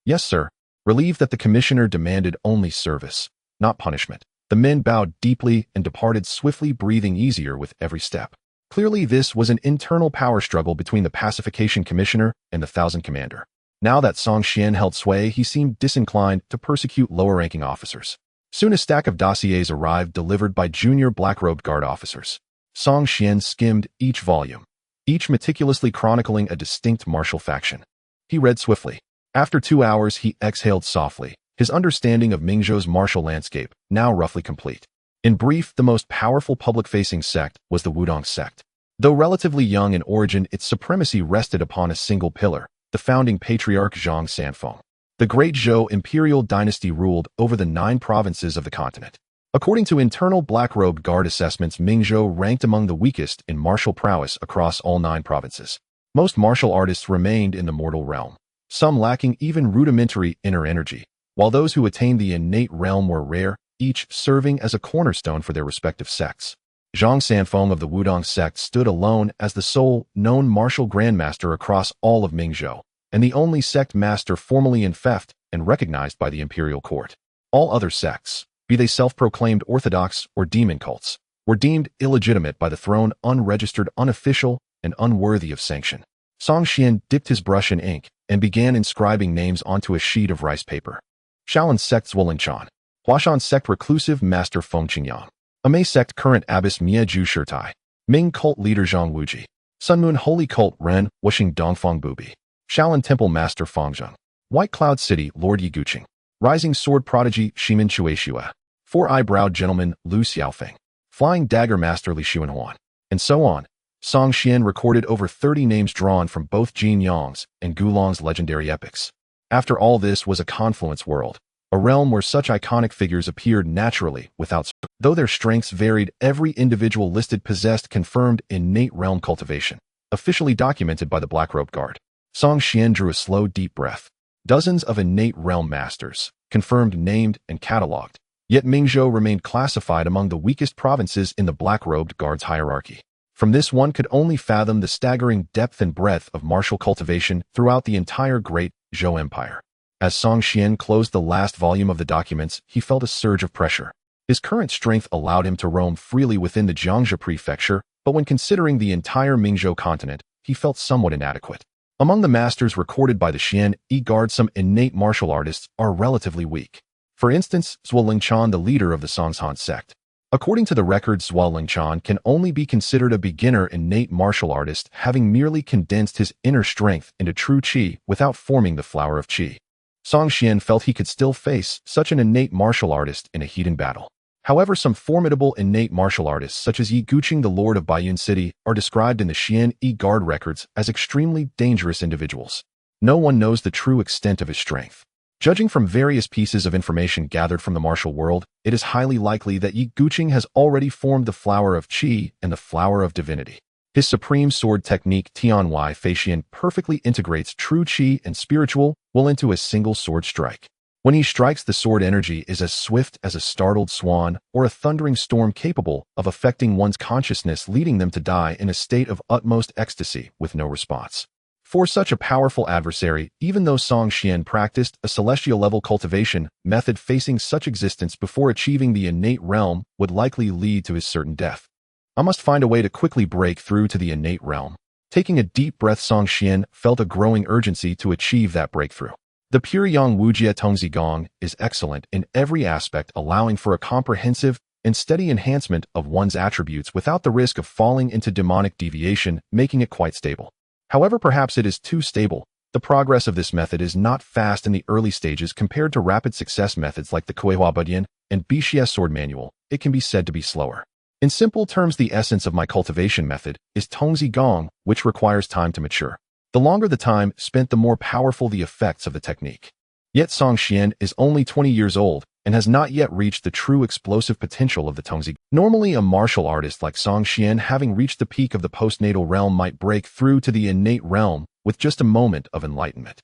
Yes, sir. Relieved that the commissioner demanded only service, not punishment, the men bowed deeply and departed swiftly, breathing easier with every step. Clearly, this was an internal power struggle between the pacification commissioner and the 1,000 commander. Now that Song Qian held sway, he seemed disinclined to persecute lower-ranking officers. Soon a stack of dossiers arrived, delivered by junior black-robed guard officers. Song Qian skimmed each volume, each meticulously chronicling a distinct martial faction. He read swiftly. After 2 hours, he exhaled softly, his understanding of Mingzhou's martial landscape now roughly complete. In brief, the most powerful public-facing sect was the Wudong sect. Though relatively young in origin, its supremacy rested upon a single pillar, the founding patriarch Zhang Sanfeng. The Great Zhou imperial dynasty ruled over the 9 provinces of the continent. According to internal black-robed guard assessments, Mingzhou ranked among the weakest in martial prowess across all 9 provinces. Most martial artists remained in the mortal realm, some lacking even rudimentary inner energy, while those who attained the innate realm were rare, each serving as a cornerstone for their respective sects. Zhang Sanfeng of the Wudong sect stood alone as the sole known martial grandmaster across all of Mingzhou, and the only sect master formally infeft and recognized by the imperial court. All other sects, be they self-proclaimed orthodox or demon cults, were deemed illegitimate by the throne, unregistered, unofficial, and unworthy of sanction. Song Qian dipped his brush in ink and began inscribing names onto a sheet of rice paper. Shaolin sect Zuolinchan, Huashan sect reclusive master Feng Qingyang, Amei sect current abbess Mie Zhu Shirtai, Ming cult leader Zhang Wuji, Sunmoon holy cult Ren Wuxing Dongfang Bubi, Shaolin temple master Fangzheng, White Cloud City Lord Yi Guqing, rising sword prodigy Shimin Chueshua, four-eyebrow gentleman Lu Xiaofeng, flying dagger master Li Xuanhuan, and so on. Song Qian recorded over 30 names drawn from both Jin Yong's and Gulong's legendary epics. After all, this was a confluence world, a realm where such iconic figures appeared naturally without. Though their strengths varied, every individual listed possessed confirmed innate realm cultivation, officially documented by the Black Robe Guard. Song Qian drew a slow, deep breath. Dozens of innate realm masters, confirmed, named, and catalogued, yet Mingzhou remained classified among the weakest provinces in the black-robed guards hierarchy. From this one could only fathom the staggering depth and breadth of martial cultivation throughout the entire Great Zhou Empire. As Song Xian closed the last volume of the documents, he felt a surge of pressure. His current strength allowed him to roam freely within the Jiangxia prefecture, but when considering the entire Mingzhou continent, he felt somewhat inadequate. Among the masters recorded by the Xian Guard, some innate martial artists are relatively weak. For instance, Zhuo Lingchan, the leader of the Songshan sect. According to the records, Zhuo Lingchan can only be considered a beginner innate martial artist, having merely condensed his inner strength into true qi without forming the flower of qi. Song Xian felt he could still face such an innate martial artist in a heated battle. However, some formidable innate martial artists such as Yi Guqing, the Lord of Baiyun City, are described in the Xian Guard records as extremely dangerous individuals. No one knows the true extent of his strength. Judging from various pieces of information gathered from the martial world, it is highly likely that Yi Guqing has already formed the flower of qi and the flower of divinity. His supreme sword technique Tianwei Feixian perfectly integrates true qi and spiritual will into a single sword strike. When he strikes, the sword energy is as swift as a startled swan or a thundering storm, capable of affecting one's consciousness, leading them to die in a state of utmost ecstasy with no response. For such a powerful adversary, even though Song Xian practiced a celestial-level cultivation method, facing such existence before achieving the innate realm would likely lead to his certain death. I must find a way to quickly break through to the innate realm. Taking a deep breath, Song Xian felt a growing urgency to achieve that breakthrough. The pure yang wuxia tongzi gong is excellent in every aspect, allowing for a comprehensive and steady enhancement of one's attributes without the risk of falling into demonic deviation, making it quite stable. However, perhaps it is too stable. The progress of this method is not fast in the early stages compared to rapid success methods like the Kuehua Budian and Bixia sword manual. It can be said to be slower. In simple terms, the essence of my cultivation method is tongzi gong, which requires time to mature. The longer the time spent, the more powerful the effects of the technique. Yet Song Xian is only 20 years old and has not yet reached the true explosive potential of the tongzi. Normally, a martial artist like Song Xian, having reached the peak of the postnatal realm, might break through to the innate realm with just a moment of enlightenment.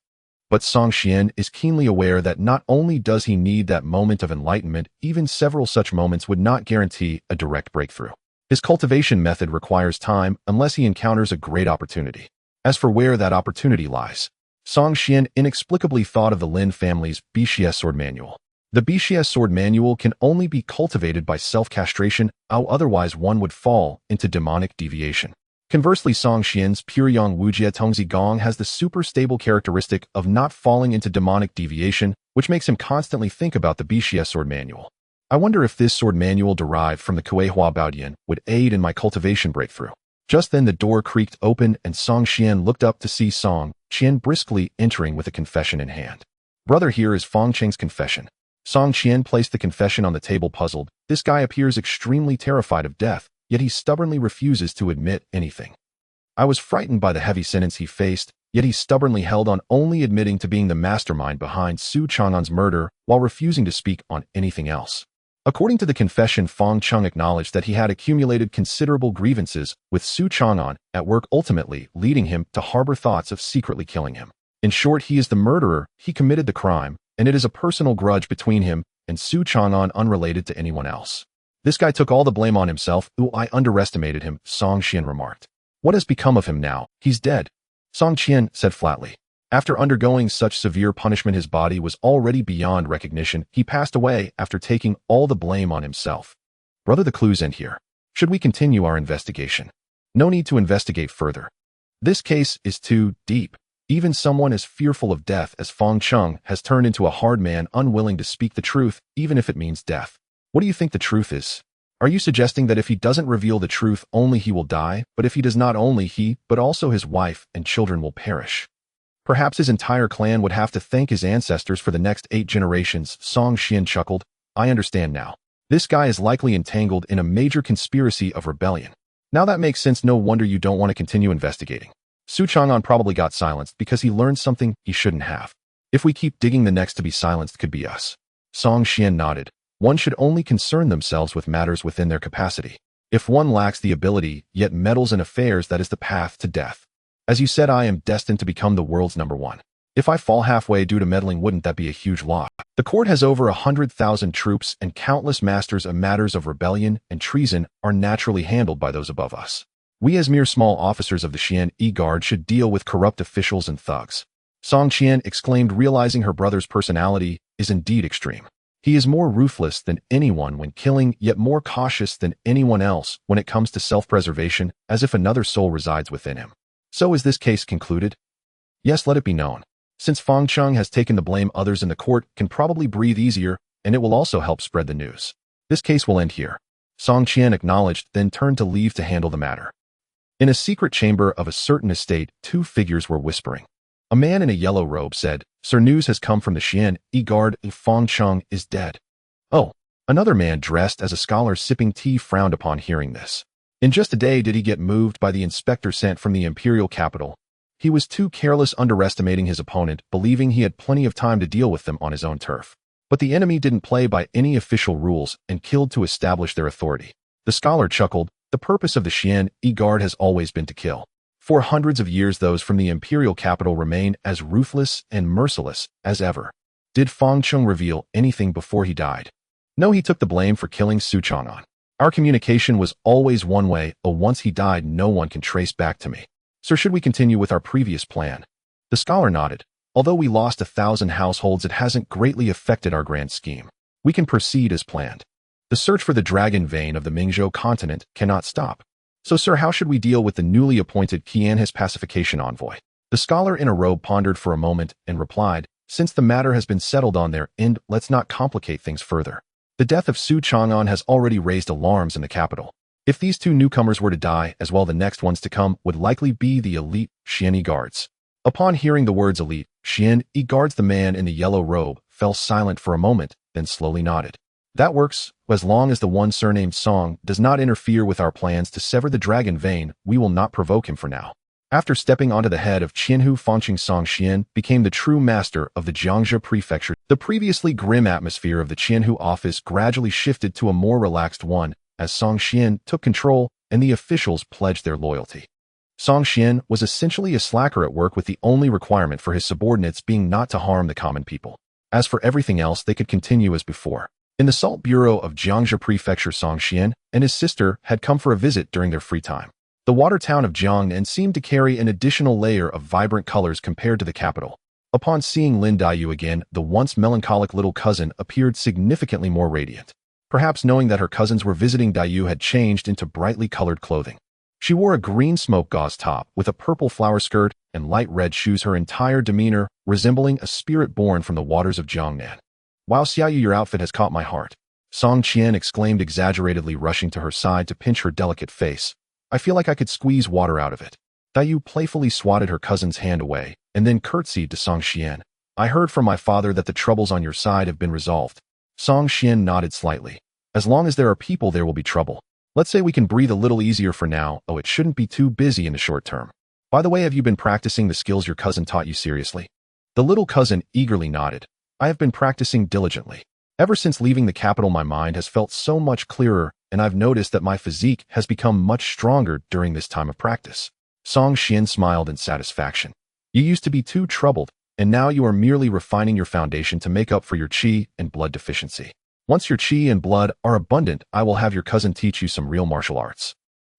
But Song Xian is keenly aware that not only does he need that moment of enlightenment, even several such moments would not guarantee a direct breakthrough. His cultivation method requires time unless he encounters a great opportunity. As for where that opportunity lies, Song Xian inexplicably thought of the Lin family's Bixia sword manual. The Bixia sword manual can only be cultivated by self-castration, otherwise one would fall into demonic deviation. Conversely, Song Xian's pure yang wuxia tongzi gong has the super stable characteristic of not falling into demonic deviation, which makes him constantly think about the Bixia sword manual. I wonder if this sword manual derived from the Kuehua Baodian would aid in my cultivation breakthrough. Just then the door creaked open and Song Xian looked up to see Song Qian briskly entering with a confession in hand. Brother, here is Fong Cheng's confession. Song Qian placed the confession on the table, puzzled. This guy appears extremely terrified of death, yet he stubbornly refuses to admit anything. I was frightened by the heavy sentence he faced, yet he stubbornly held on, only admitting to being the mastermind behind Su Chang'an's murder while refusing to speak on anything else. According to the confession, Fong Cheng acknowledged that he had accumulated considerable grievances with Su Chang'an at work, ultimately leading him to harbor thoughts of secretly killing him. In short, he is the murderer, he committed the crime, and it is a personal grudge between him and Su Chang'an, unrelated to anyone else. This guy took all the blame on himself. I underestimated him, Song Qian remarked. What has become of him now? He's dead, Song Qian said flatly. After undergoing such severe punishment, his body was already beyond recognition. He passed away after taking all the blame on himself. Brother, the clues end here. Should we continue our investigation? No need to investigate further. This case is too deep. Even someone as fearful of death as Fong Cheng has turned into a hard man, unwilling to speak the truth, even if it means death. What do you think the truth is? Are you suggesting that if he doesn't reveal the truth, only he will die, but if he does not, only he, but also his wife and children will perish? Perhaps his entire clan would have to thank his ancestors for the next 8 generations, Song Qian chuckled. I understand now. This guy is likely entangled in a major conspiracy of rebellion. Now that makes sense. No wonder you don't want to continue investigating. Su Chang'an probably got silenced because he learned something he shouldn't have. If we keep digging, the next to be silenced could be us. Song Qian nodded. One should only concern themselves with matters within their capacity. If one lacks the ability, yet meddles in affairs, that is the path to death. As you said, I am destined to become the world's #1. If I fall halfway due to meddling, wouldn't that be a huge loss? The court has over 100,000 troops, and countless masters of matters of rebellion and treason are naturally handled by those above us. We as mere small officers of the Xian Guard should deal with corrupt officials and thugs. Song Qian exclaimed, realizing her brother's personality is indeed extreme. He is more ruthless than anyone when killing, yet more cautious than anyone else when it comes to self-preservation, as if another soul resides within him. So is this case concluded? Yes, let it be known. Since Fang Cheng has taken the blame, others in the court can probably breathe easier, and it will also help spread the news. This case will end here. Song Qian acknowledged, then turned to leave to handle the matter. In a secret chamber of a certain estate, two figures were whispering. A man in a yellow robe said, "Sir, news has come from the Xian Guard. Fang Cheng is dead." Oh, another man dressed as a scholar sipping tea frowned upon hearing this. In just a day did he get moved by the inspector sent from the imperial capital. He was too careless, underestimating his opponent, believing he had plenty of time to deal with them on his own turf. But the enemy didn't play by any official rules and killed to establish their authority. The scholar chuckled. The purpose of the Xian Guard has always been to kill. For hundreds of years, those from the imperial capital remain as ruthless and merciless as ever. Did Fang Cheng reveal anything before he died? No, he took the blame for killing Su Chang'an. Our communication was always one way. Once he died, no one can trace back to me. Sir, should we continue with our previous plan? The scholar nodded. Although we lost 1,000 households, it hasn't greatly affected our grand scheme. We can proceed as planned. The search for the dragon vein of the Mingzhou continent cannot stop. So, sir, how should we deal with the newly appointed Qian, his pacification envoy? The scholar in a robe pondered for a moment and replied, since the matter has been settled on their end, let's not complicate things further. The death of Su Chang'an has already raised alarms in the capital. If these two newcomers were to die as well, the next ones to come would likely be the elite Xian Guards. Upon hearing the words elite Xian Guards, the man in the yellow robe fell silent for a moment, then slowly nodded. That works. As long as the one surnamed Song does not interfere with our plans to sever the dragon vein, we will not provoke him for now. After stepping onto the head of Qianhu, Fangqing, Song Xian became the true master of the Jiangxia prefecture. The previously grim atmosphere of the Qianhu office gradually shifted to a more relaxed one as Song Xian took control and the officials pledged their loyalty. Song Xian was essentially a slacker at work, with the only requirement for his subordinates being not to harm the common people. As for everything else, they could continue as before. In the Salt Bureau of Jiangxia Prefecture, Song Xian and his sister had come for a visit during their free time. The water town of Jiangnan seemed to carry an additional layer of vibrant colors compared to the capital. Upon seeing Lin Daiyu again, the once melancholic little cousin appeared significantly more radiant. Perhaps knowing that her cousins were visiting, Daiyu had changed into brightly colored clothing. She wore a green smoke gauze top with a purple flower skirt and light red shoes, her entire demeanor resembling a spirit born from the waters of Jiangnan. Wow, Xiaoyu, your outfit has caught my heart. Song Qian exclaimed, exaggeratedly rushing to her side to pinch her delicate face. I feel like I could squeeze water out of it. Daiyu playfully swatted her cousin's hand away and then curtsied to Song Qian. I heard from my father that the troubles on your side have been resolved. Song Qian nodded slightly. As long as there are people, there will be trouble. Let's say we can breathe a little easier for now. Oh, it shouldn't be too busy in the short term. By the way, have you been practicing the skills your cousin taught you seriously? The little cousin eagerly nodded. I have been practicing diligently. Ever since leaving the capital, my mind has felt so much clearer, and I've noticed that my physique has become much stronger during this time of practice. Song Qian smiled in satisfaction. You used to be too troubled, and now you are merely refining your foundation to make up for your qi and blood deficiency. Once your qi and blood are abundant, I will have your cousin teach you some real martial arts.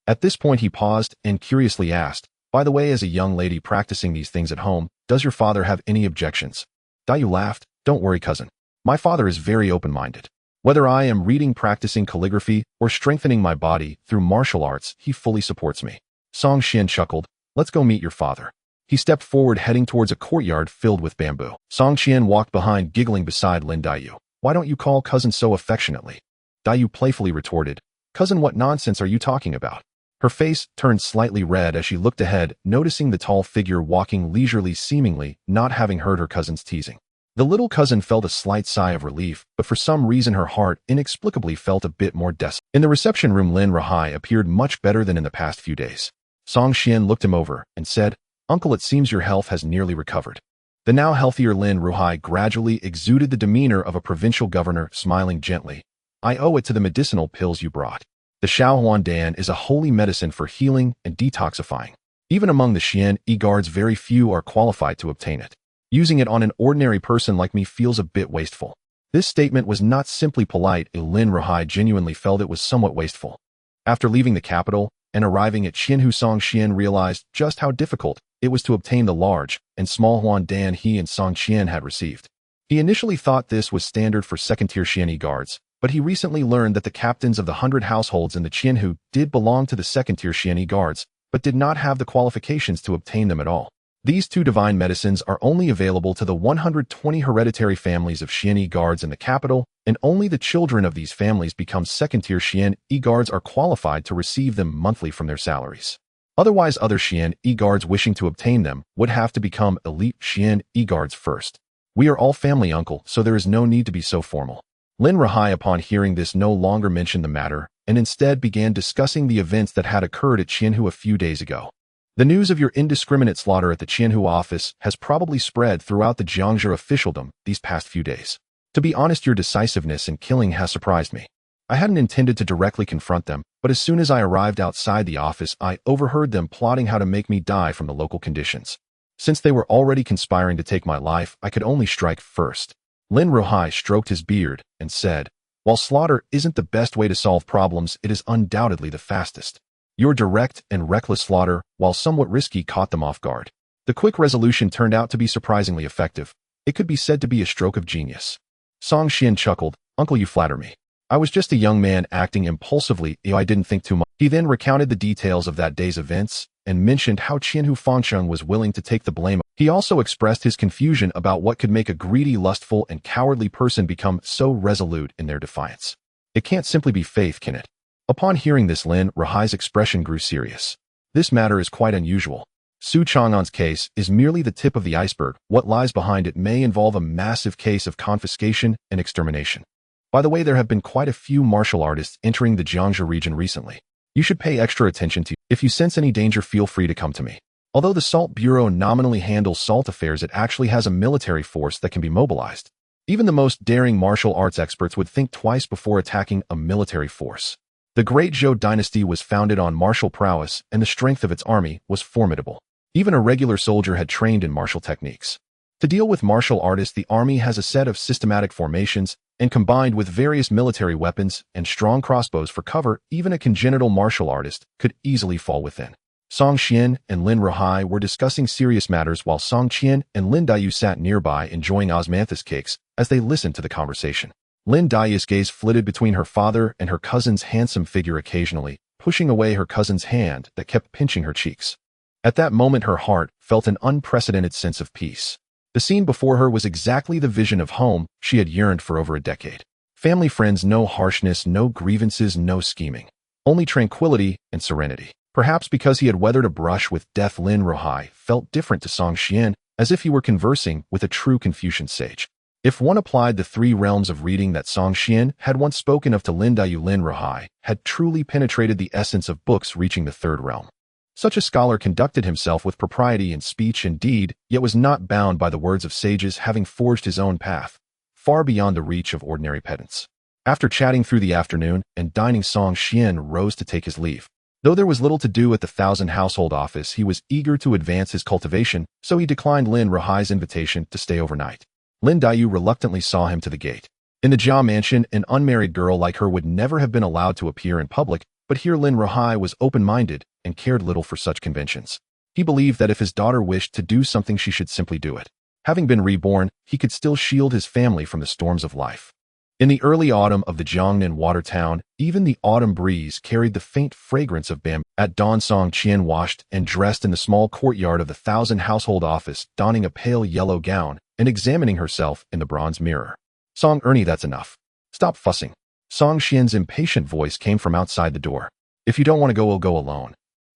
At this point he paused and curiously asked, by the way, as a young lady practicing these things at home, does your father have any objections? Daiyu laughed. Don't worry, cousin. My father is very open-minded. Whether I am reading, practicing calligraphy, or strengthening my body through martial arts, he fully supports me. Song Qian chuckled. Let's go meet your father. He stepped forward, heading towards a courtyard filled with bamboo. Song Qian walked behind, giggling beside Lin Daiyu. Why don't you call cousin so affectionately? Daiyu playfully retorted. Cousin, what nonsense are you talking about? Her face turned slightly red as she looked ahead, noticing the tall figure walking leisurely, seemingly not having heard her cousin's teasing. The little cousin felt a slight sigh of relief, but for some reason her heart inexplicably felt a bit more desolate. In the reception room, Lin Rahai appeared much better than in the past few days. Song Qian looked him over and said, Uncle, it seems your health has nearly recovered. The now healthier Lin Rahai gradually exuded the demeanor of a provincial governor, smiling gently. I owe it to the medicinal pills you brought. The Shaohuan Dan is a holy medicine for healing and detoxifying. Even among the Xian Guards, very few are qualified to obtain it. Using it on an ordinary person like me feels a bit wasteful. This statement was not simply polite, Lin Ruhai genuinely felt it was somewhat wasteful. After leaving the capital and arriving at Qianhu, Song Qian realized just how difficult it was to obtain the large and small Huan Dan he and Song Qian had received. He initially thought this was standard for second-tier Qianhe guards, but he recently learned that the captains of the 100 households in the Qianhu did belong to the second-tier Qianhe guards, but did not have the qualifications to obtain them at all. These two divine medicines are only available to the 120 hereditary families of Qianhe guards in the capital, and only the children of these families become second-tier Qianhe guards are qualified to receive them monthly from their salaries. Otherwise, other Qianhe guards wishing to obtain them would have to become elite Qianhe guards first. We are all family, uncle, so there is no need to be so formal. Lin Ruhai, upon hearing this, no longer mentioned the matter, and instead began discussing the events that had occurred at Qianhu a few days ago. The news of your indiscriminate slaughter at the Qianhu office has probably spread throughout the Jiangzhou officialdom these past few days. To be honest, your decisiveness in killing has surprised me. I hadn't intended to directly confront them, but as soon as I arrived outside the office, I overheard them plotting how to make me die from the local conditions. Since they were already conspiring to take my life, I could only strike first. Lin Ruhai stroked his beard and said, while slaughter isn't the best way to solve problems, it is undoubtedly the fastest. Your direct and reckless slaughter, while somewhat risky, caught them off guard. The quick resolution turned out to be surprisingly effective. It could be said to be a stroke of genius. Song Qian chuckled, Uncle, you flatter me. I was just a young man acting impulsively. I didn't think too much. He then recounted the details of that day's events and mentioned how Qianhu Fangcheng was willing to take the blame. He also expressed his confusion about what could make a greedy, lustful, and cowardly person become so resolute in their defiance. It can't simply be faith, can it? Upon hearing this, Lin Ruhai's expression grew serious. This matter is quite unusual. Su Chang'an's case is merely the tip of the iceberg. What lies behind it may involve a massive case of confiscation and extermination. By the way, there have been quite a few martial artists entering the Jiangzhou region recently. You should pay extra attention to. If you sense any danger, feel free to come to me. Although the Salt Bureau nominally handles salt affairs, it actually has a military force that can be mobilized. Even the most daring martial arts experts would think twice before attacking a military force. The Great Zhou dynasty was founded on martial prowess, and the strength of its army was formidable. Even a regular soldier had trained in martial techniques. To deal with martial artists, the army has a set of systematic formations, and combined with various military weapons and strong crossbows for cover, even a congenital martial artist could easily fall within. Song Qian and Lin Ruhai were discussing serious matters while Song Qian and Lin Daiyu sat nearby enjoying osmanthus cakes as they listened to the conversation. Lin Daiyu's gaze flitted between her father and her cousin's handsome figure occasionally, pushing away her cousin's hand that kept pinching her cheeks. At that moment, her heart felt an unprecedented sense of peace. The scene before her was exactly the vision of home she had yearned for over a decade. Family, friends, no harshness, no grievances, no scheming. Only tranquility and serenity. Perhaps because he had weathered a brush with death, Lin Ruhai felt different to Song Qian, as if he were conversing with a true Confucian sage. If one applied the three realms of reading that Song Qian had once spoken of to Lin Daiyu, Lin Ruhai had truly penetrated the essence of books, reaching the third realm. Such a scholar conducted himself with propriety in speech and deed, yet was not bound by the words of sages, having forged his own path, far beyond the reach of ordinary pedants. After chatting through the afternoon and dining, Song Qian rose to take his leave. Though there was little to do at the 1,000 household office, he was eager to advance his cultivation, so he declined Lin Ruhai's invitation to stay overnight. Lin Daiyu reluctantly saw him to the gate. In the Jia mansion, an unmarried girl like her would never have been allowed to appear in public, but here Lin Ruhai was open-minded and cared little for such conventions. He believed that if his daughter wished to do something, she should simply do it. Having been reborn, he could still shield his family from the storms of life. In the early autumn of the Jiangnan water town, even the autumn breeze carried the faint fragrance of bamboo. At dawn, Song Qian washed and dressed in the small courtyard of the 1,000 household office, donning a pale yellow gown and examining herself in the bronze mirror. Song Ernie, that's enough. Stop fussing. Song Qian's impatient voice came from outside the door. If you don't want to go, we'll go alone.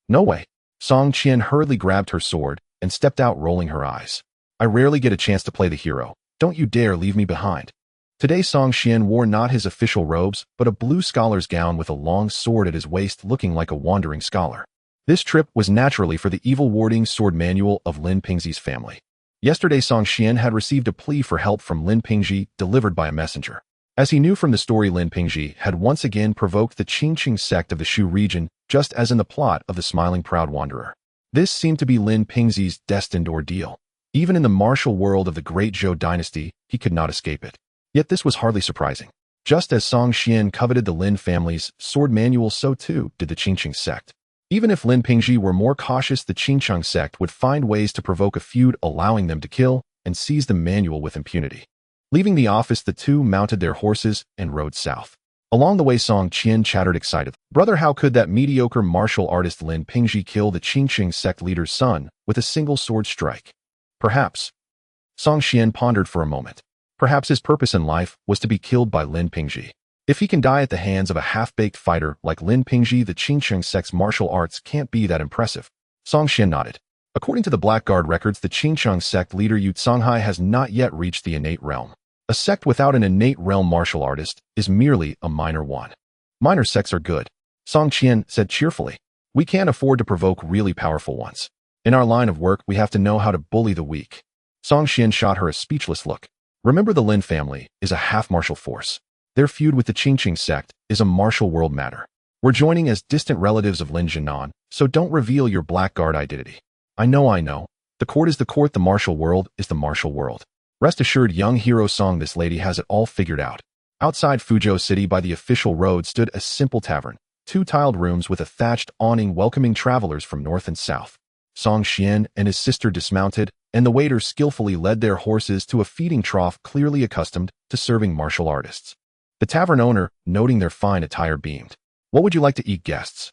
No way. Song Qian hurriedly grabbed her sword and stepped out, rolling her eyes. I rarely get a chance to play the hero. Don't you dare leave me behind. Today, Song Qian wore not his official robes, but a blue scholar's gown with a long sword at his waist, looking like a wandering scholar. This trip was naturally for the evil warding sword manual of Lin Pingzi's family. Yesterday, Song Qian had received a plea for help from Lin Pingzi, delivered by a messenger. As he knew from the story, Lin Pingzi had once again provoked the Qingqing sect of the Shu region, just as in the plot of the Smiling Proud Wanderer. This seemed to be Lin Pingzi's destined ordeal. Even in the martial world of the Great Zhou dynasty, he could not escape it. Yet this was hardly surprising. Just as Song Xian coveted the Lin family's sword manual, so too did the Qingqing sect. Even if Lin Pingzhi were more cautious, the Qingqing sect would find ways to provoke a feud, allowing them to kill and seize the manual with impunity. Leaving the office, the two mounted their horses and rode south. Along the way, Song Qian chattered excitedly. Brother, how could that mediocre martial artist Lin Pingzhi kill the Qingqing sect leader's son with a single sword strike? Perhaps. Song Xian pondered for a moment. Perhaps his purpose in life was to be killed by Lin Pingzhi. If he can die at the hands of a half-baked fighter like Lin Pingzhi, the Qingqing sect's martial arts can't be that impressive. Song Xian nodded. According to the Blackguard records, the Qingqing sect leader Yu Songhai has not yet reached the innate realm. A sect without an innate realm martial artist is merely a minor one. Minor sects are good, Song Qian said cheerfully. We can't afford to provoke really powerful ones. In our line of work, we have to know how to bully the weak. Song Qian shot her a speechless look. Remember, the Lin family is a half-martial force. Their feud with the Qingqing sect is a martial world matter. We're joining as distant relatives of Lin Jinan, so don't reveal your Blackguard identity. I know. The court is the court, the martial world is the martial world. Rest assured, young hero Song, this lady has it all figured out. Outside Fuzhou City by the official road stood a simple tavern, 2 tiled rooms with a thatched awning welcoming travelers from north and south. Song Xian and his sister dismounted, and the waiters skillfully led their horses to a feeding trough clearly accustomed to serving martial artists. The tavern owner, noting their fine attire, beamed. What would you like to eat, guests?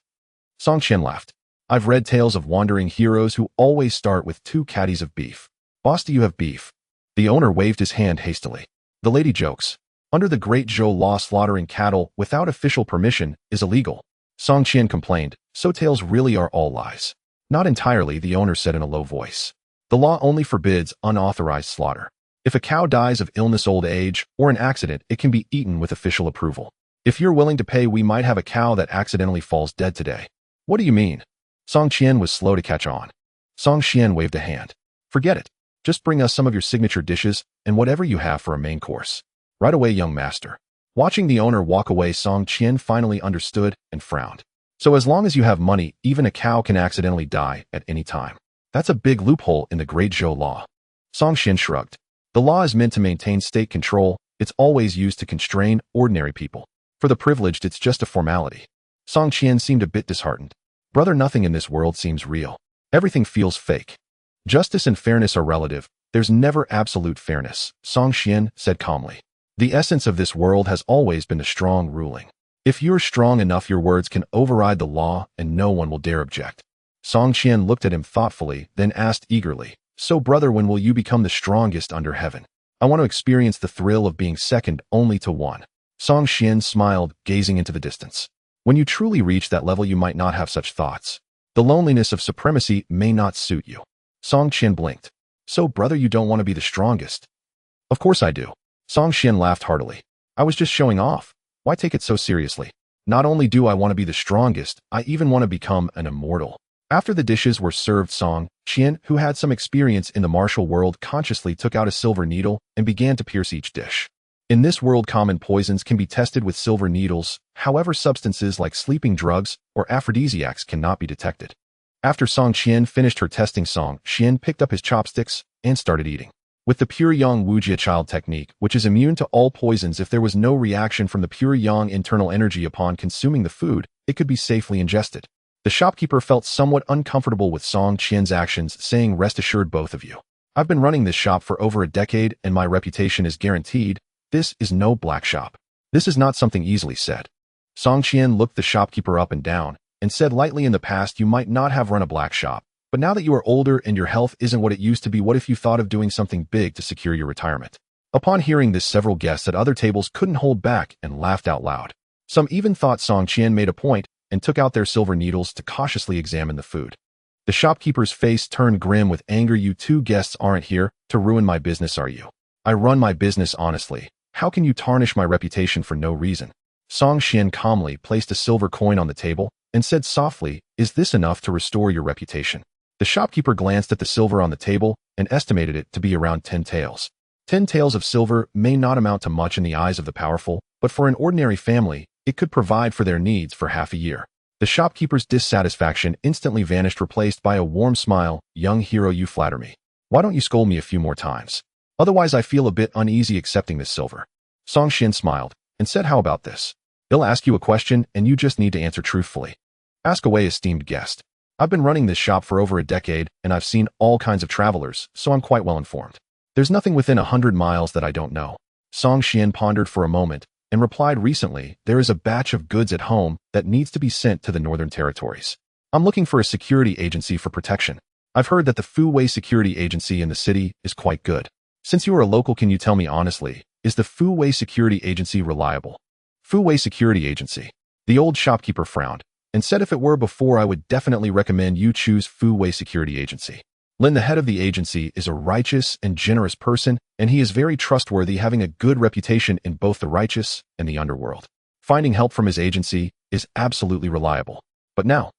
Song Qian laughed. I've read tales of wandering heroes who always start with 2 caddies of beef. Boss, do you have beef? The owner waved his hand hastily. The lady jokes. Under the Great Zhou law, slaughtering cattle without official permission is illegal. Song Qian complained. So tales really are all lies. Not entirely, the owner said in a low voice. The law only forbids unauthorized slaughter. If a cow dies of illness, old age, or an accident, it can be eaten with official approval. If you're willing to pay, we might have a cow that accidentally falls dead today. What do you mean? Song Qian was slow to catch on. Song Xian waved a hand. Forget it. Just bring us some of your signature dishes and whatever you have for a main course. Right away, young master. Watching the owner walk away, Song Qian finally understood and frowned. So as long as you have money, even a cow can accidentally die at any time. That's a big loophole in the Great Zhou law. Song Xian shrugged. The law is meant to maintain state control. It's always used to constrain ordinary people. For the privileged, it's just a formality. Song Qian seemed a bit disheartened. Brother, nothing in this world seems real. Everything feels fake. Justice and fairness are relative. There's never absolute fairness, Song Xian said calmly. The essence of this world has always been the strong ruling. If you're strong enough, your words can override the law and no one will dare object. Song Qian looked at him thoughtfully, then asked eagerly, So brother, when will you become the strongest under heaven? I want to experience the thrill of being second only to one. Song Qian smiled, gazing into the distance. When you truly reach that level, you might not have such thoughts. The loneliness of supremacy may not suit you. Song Qian blinked. So brother, you don't want to be the strongest? Of course I do. Song Qian laughed heartily. I was just showing off. Why take it so seriously? Not only do I want to be the strongest, I even want to become an immortal. After the dishes were served, Song Qian, who had some experience in the martial world, consciously took out a silver needle and began to pierce each dish. In this world, common poisons can be tested with silver needles. However, substances like sleeping drugs or aphrodisiacs cannot be detected. After Song Qian finished her testing, Song Qian picked up his chopsticks and started eating. With the pure yang wuxia child technique, which is immune to all poisons, if there was no reaction from the pure yang internal energy upon consuming the food, it could be safely ingested. The shopkeeper felt somewhat uncomfortable with Song Qian's actions, saying, Rest assured, both of you. I've been running this shop for over a decade and my reputation is guaranteed. This is no black shop. This is not something easily said. Song Qian looked the shopkeeper up and down and said lightly, In the past, you might not have run a black shop. But now that you are older and your health isn't what it used to be, what if you thought of doing something big to secure your retirement? Upon hearing this, several guests at other tables couldn't hold back and laughed out loud. Some even thought Song Qian made a point and took out their silver needles to cautiously examine the food. The shopkeeper's face turned grim with anger. You two guests aren't here to ruin my business, are you? I run my business honestly. How can you tarnish my reputation for no reason? Song Qian calmly placed a silver coin on the table and said softly, Is this enough to restore your reputation? The shopkeeper glanced at the silver on the table and estimated it to be around 10 taels. 10 taels of silver may not amount to much in the eyes of the powerful, but for an ordinary family, it could provide for their needs for half a year. The shopkeeper's dissatisfaction instantly vanished, replaced by a warm smile. Young hero, you flatter me. Why don't you scold me a few more times? Otherwise I feel a bit uneasy accepting this silver. Song Xian smiled and said, how about this? They'll ask you a question and you just need to answer truthfully. Ask away, esteemed guest. I've been running this shop for over a decade and I've seen all kinds of travelers, so I'm quite well informed. There's nothing within 100 miles that I don't know. Song Xian pondered for a moment and replied, recently, there is a batch of goods at home that needs to be sent to the northern territories. I'm looking for a security agency for protection. I've heard that the Fu Wei security agency in the city is quite good. Since you are a local, can you tell me honestly, is the Fu Wei security agency reliable? Fu Wei security agency. The old shopkeeper frowned and said, if it were before, I would definitely recommend you choose Fu Wei security agency. Lin, the head of the agency, is a righteous and generous person, and he is very trustworthy, having a good reputation in both the righteous and the underworld. Finding help from his agency is absolutely reliable. But now,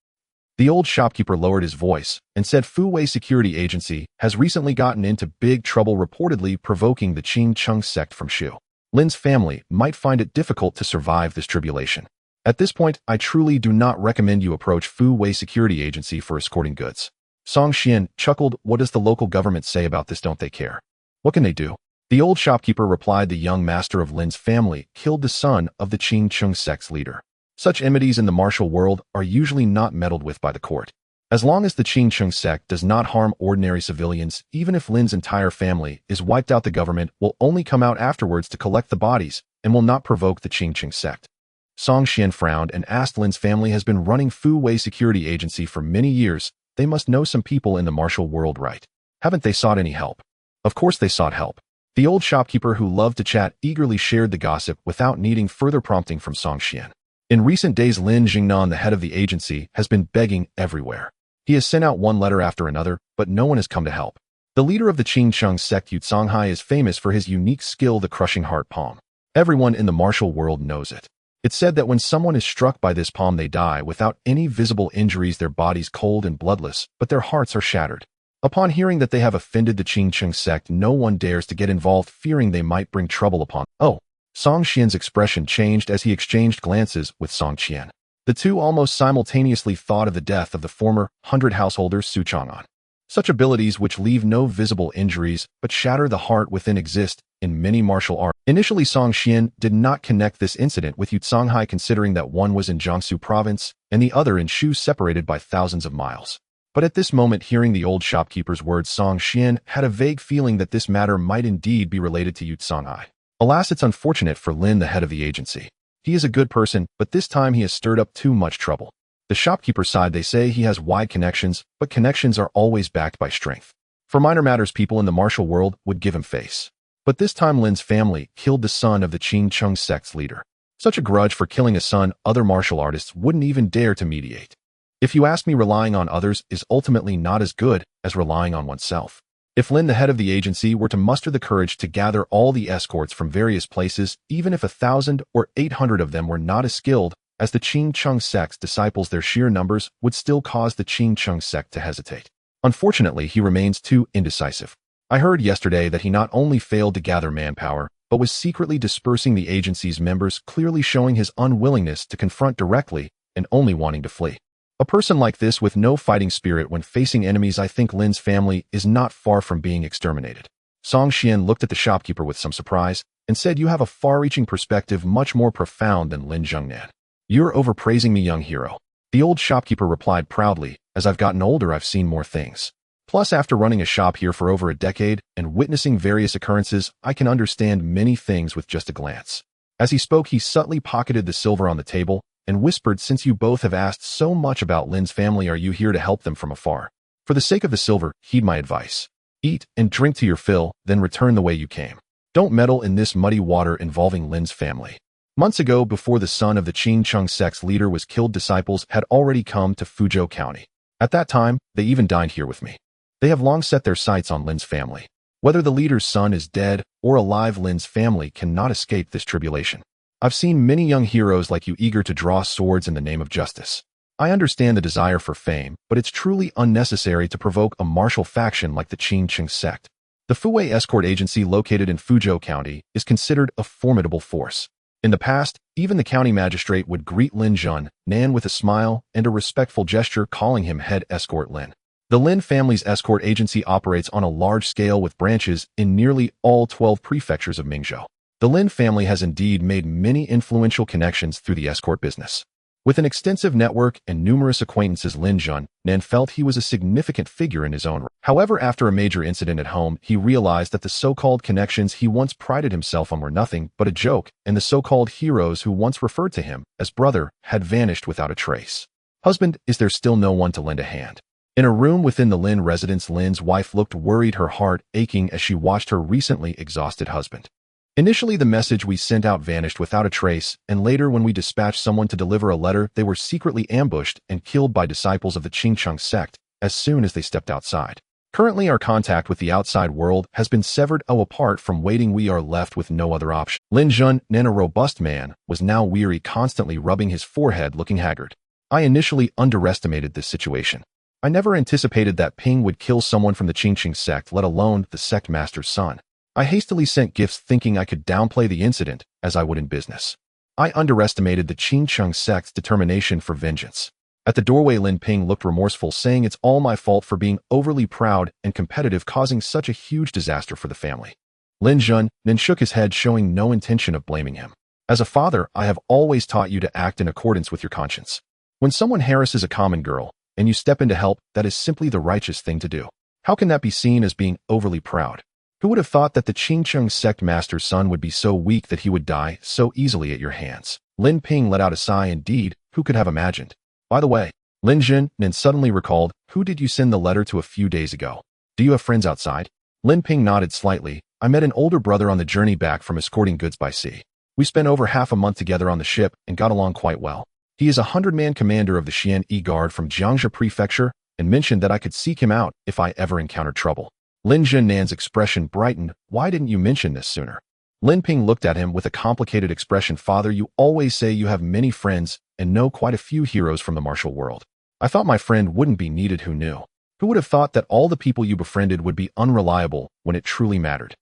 the old shopkeeper lowered his voice and said, Fu Wei security agency has recently gotten into big trouble, reportedly provoking the Qing Chung sect from Shu. Lin's family might find it difficult to survive this tribulation. At this point, I truly do not recommend you approach Fu Wei security agency for escorting goods. Song Xian chuckled, what does the local government say about this? Don't they care? What can they do? The old shopkeeper replied, the young master of Lin's family killed the son of the Qing Chung sect's leader. Such enmities in the martial world are usually not meddled with by the court. As long as the Qing Chung sect does not harm ordinary civilians, even if Lin's entire family is wiped out, the government will only come out afterwards to collect the bodies and will not provoke the Qing Chung sect. Song Xian frowned and asked, Lin's family has been running Fu Wei security agency for many years. They must know some people in the martial world, right? Haven't they sought any help? Of course they sought help. The old shopkeeper, who loved to chat, eagerly shared the gossip without needing further prompting from Song Xian. In recent days, Lin Jingnan, the head of the agency, has been begging everywhere. He has sent out one letter after another, but no one has come to help. The leader of the Qing Chung sect, Yu Songhai, is famous for his unique skill, the crushing heart palm. Everyone in the martial world knows it. It's said that when someone is struck by this palm, they die without any visible injuries, their bodies cold and bloodless, but their hearts are shattered. Upon hearing that they have offended the Qing Chung sect, no one dares to get involved, fearing they might bring trouble upon. Oh, Song Xian's expression changed as he exchanged glances with Song Qian. The two almost simultaneously thought of the death of the former 100 householder Su Chang'an. Such abilities, which leave no visible injuries but shatter the heart within, exist in many martial arts. Initially, Song Xian did not connect this incident with Yu Songhai, considering that one was in Jiangsu province and the other in Shu, separated by thousands of miles. But at this moment, hearing the old shopkeeper's words, Song Xian had a vague feeling that this matter might indeed be related to Yu Songhai. Alas, it's unfortunate for Lin, the head of the agency. He is a good person, but this time he has stirred up too much trouble. The shopkeeper sighed. They say he has wide connections, but connections are always backed by strength. For minor matters, people in the martial world would give him face. But this time Lin's family killed the son of the Qing Chung sect's leader. Such a grudge for killing a son, other martial artists wouldn't even dare to mediate. If you ask me, relying on others is ultimately not as good as relying on oneself. If Lin, the head of the agency, were to muster the courage to gather all the escorts from various places, even if 1,000 or 800 of them were not as skilled as the Qing Chung sect's disciples, their sheer numbers would still cause the Qing Chung sect to hesitate. Unfortunately, he remains too indecisive. I heard yesterday that he not only failed to gather manpower, but was secretly dispersing the agency's members, clearly showing his unwillingness to confront directly and only wanting to flee. A person like this with no fighting spirit when facing enemies, I think Lin's family is not far from being exterminated. Song Xian looked at the shopkeeper with some surprise and said, you have a far-reaching perspective, much more profound than Lin Zhengnan. You're overpraising me, young hero. The old shopkeeper replied proudly, as I've gotten older, I've seen more things. Plus, after running a shop here for over a decade and witnessing various occurrences, I can understand many things with just a glance. As he spoke, he subtly pocketed the silver on the table and whispered, since you both have asked so much about Lin's family, are you here to help them from afar? For the sake of the silver, heed my advice. Eat and drink to your fill, then return the way you came. Don't meddle in this muddy water involving Lin's family. Months ago, before the son of the Qing Chung sect's leader was killed, disciples had already come to Fuzhou County. At that time, they even dined here with me. They have long set their sights on Lin's family. Whether the leader's son is dead or alive, Lin's family cannot escape this tribulation. I've seen many young heroes like you eager to draw swords in the name of justice. I understand the desire for fame, but it's truly unnecessary to provoke a martial faction like the Qing Chung sect. The Fu Wei escort agency, located in Fuzhou County, is considered a formidable force. In the past, even the county magistrate would greet Lin Zhengnan with a smile and a respectful gesture, calling him head escort Lin. The Lin family's escort agency operates on a large scale with branches in nearly all 12 prefectures of Mingzhou. The Lin family has indeed made many influential connections through the escort business. With an extensive network and numerous acquaintances, Lin Xuan felt he was a significant figure in his own right. However, after a major incident at home, he realized that the so-called connections he once prided himself on were nothing but a joke, and the so-called heroes who once referred to him as brother had vanished without a trace. Husband, is there still no one to lend a hand? In a room within the Lin residence, Lin's wife looked worried, her heart aching as she watched her recently exhausted husband. Initially, the message we sent out vanished without a trace, and later when we dispatched someone to deliver a letter, they were secretly ambushed and killed by disciples of the Qingcheng sect as soon as they stepped outside. Currently, our contact with the outside world has been severed. Apart from waiting, we are left with no other option. Lin Xuan, a robust man, was now weary, constantly rubbing his forehead, looking haggard. I initially underestimated this situation. I never anticipated that Ping would kill someone from the Qingcheng sect, let alone the sect master's son. I hastily sent gifts thinking I could downplay the incident, as I would in business. I underestimated the Qingcheng sect's determination for vengeance. At the doorway, Lin Ping looked remorseful, saying it's all my fault for being overly proud and competitive, causing such a huge disaster for the family. Lin Xuan shook his head, showing no intention of blaming him. As a father, I have always taught you to act in accordance with your conscience. When someone harasses a common girl, and you step in to help, that is simply the righteous thing to do. How can that be seen as being overly proud? Who would have thought that the Qingcheng sect master's son would be so weak that he would die so easily at your hands? Lin Ping let out a sigh. Indeed, who could have imagined? By the way, Lin Xuan suddenly recalled, who did you send the letter to a few days ago? Do you have friends outside? Lin Ping nodded slightly. I met an older brother on the journey back from escorting goods by sea. We spent over half a month together on the ship and got along quite well. He is a 100-man commander of the Xian Guard from Jiangxia Prefecture and mentioned that I could seek him out if I ever encountered trouble. Lin Xuan's expression brightened. Why didn't you mention this sooner? Lin Ping looked at him with a complicated expression. Father, you always say you have many friends and know quite a few heroes from the martial world. I thought my friend wouldn't be needed. Who knew? Who would have thought that all the people you befriended would be unreliable when it truly mattered?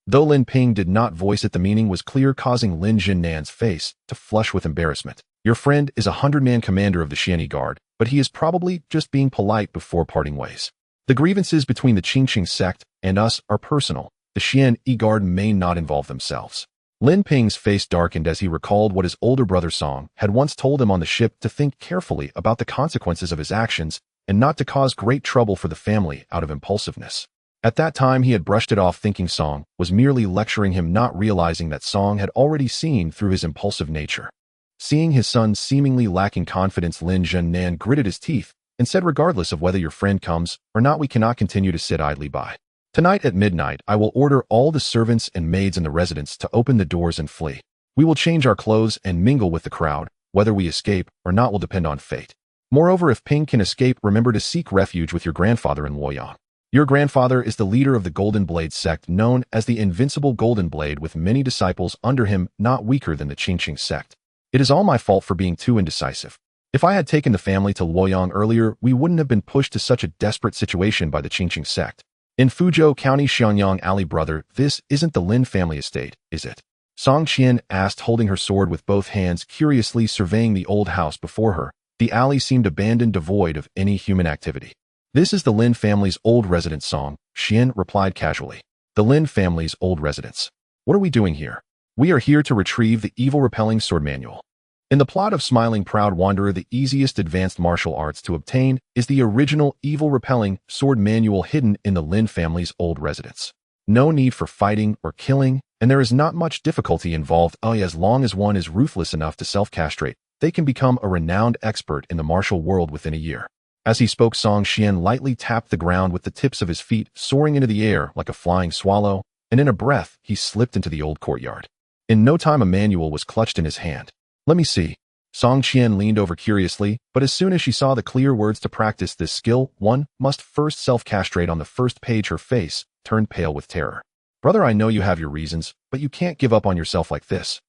Though Lin Ping did not voice it, the meaning was clear, causing Lin Xuan's face to flush with embarrassment. Your friend is a 100-man commander of the Xian Guard, but he is probably just being polite before parting ways. The grievances between the Qingcheng sect and us are personal. The Xian Guard may not involve themselves. Lin Ping's face darkened as he recalled what his older brother Song had once told him on the ship, to think carefully about the consequences of his actions and not to cause great trouble for the family out of impulsiveness. At that time, he had brushed it off, thinking Song was merely lecturing him, not realizing that Song had already seen through his impulsive nature. Seeing his son seemingly lacking confidence, Lin Xuan gritted his teeth and said, regardless of whether your friend comes or not, we cannot continue to sit idly by. Tonight at midnight, I will order all the servants and maids in the residence to open the doors and flee. We will change our clothes and mingle with the crowd. Whether we escape or not will depend on fate. Moreover, if Ping can escape, remember to seek refuge with your grandfather in Luoyang. Your grandfather is the leader of the Golden Blade sect, known as the Invincible Golden Blade, with many disciples under him, not weaker than the Qingcheng sect. It is all my fault for being too indecisive. If I had taken the family to Luoyang earlier, we wouldn't have been pushed to such a desperate situation by the Qingcheng sect. In Fuzhou County, Xianyang Alley, brother, this isn't the Lin family estate, is it? Song Qian asked, holding her sword with both hands, curiously surveying the old house before her. The alley seemed abandoned, devoid of any human activity. This is the Lin family's old residence, Song, Qian replied casually. The Lin family's old residence. What are we doing here? We are here to retrieve the evil-repelling sword manual. In the plot of Smiling Proud Wanderer, the easiest advanced martial arts to obtain is the original evil-repelling sword manual hidden in the Lin family's old residence. No need for fighting or killing, and there is not much difficulty involved. As long as one is ruthless enough to self-castrate, they can become a renowned expert in the martial world within a year. As he spoke, Song Qian lightly tapped the ground with the tips of his feet, soaring into the air like a flying swallow, and in a breath, he slipped into the old courtyard. In no time, a manual was clutched in his hand. Let me see. Song Qian leaned over curiously, but as soon as she saw the clear words, to practice this skill, one must first self-castrate on the first page, her face turned pale with terror. Brother, I know you have your reasons, but you can't give up on yourself like this.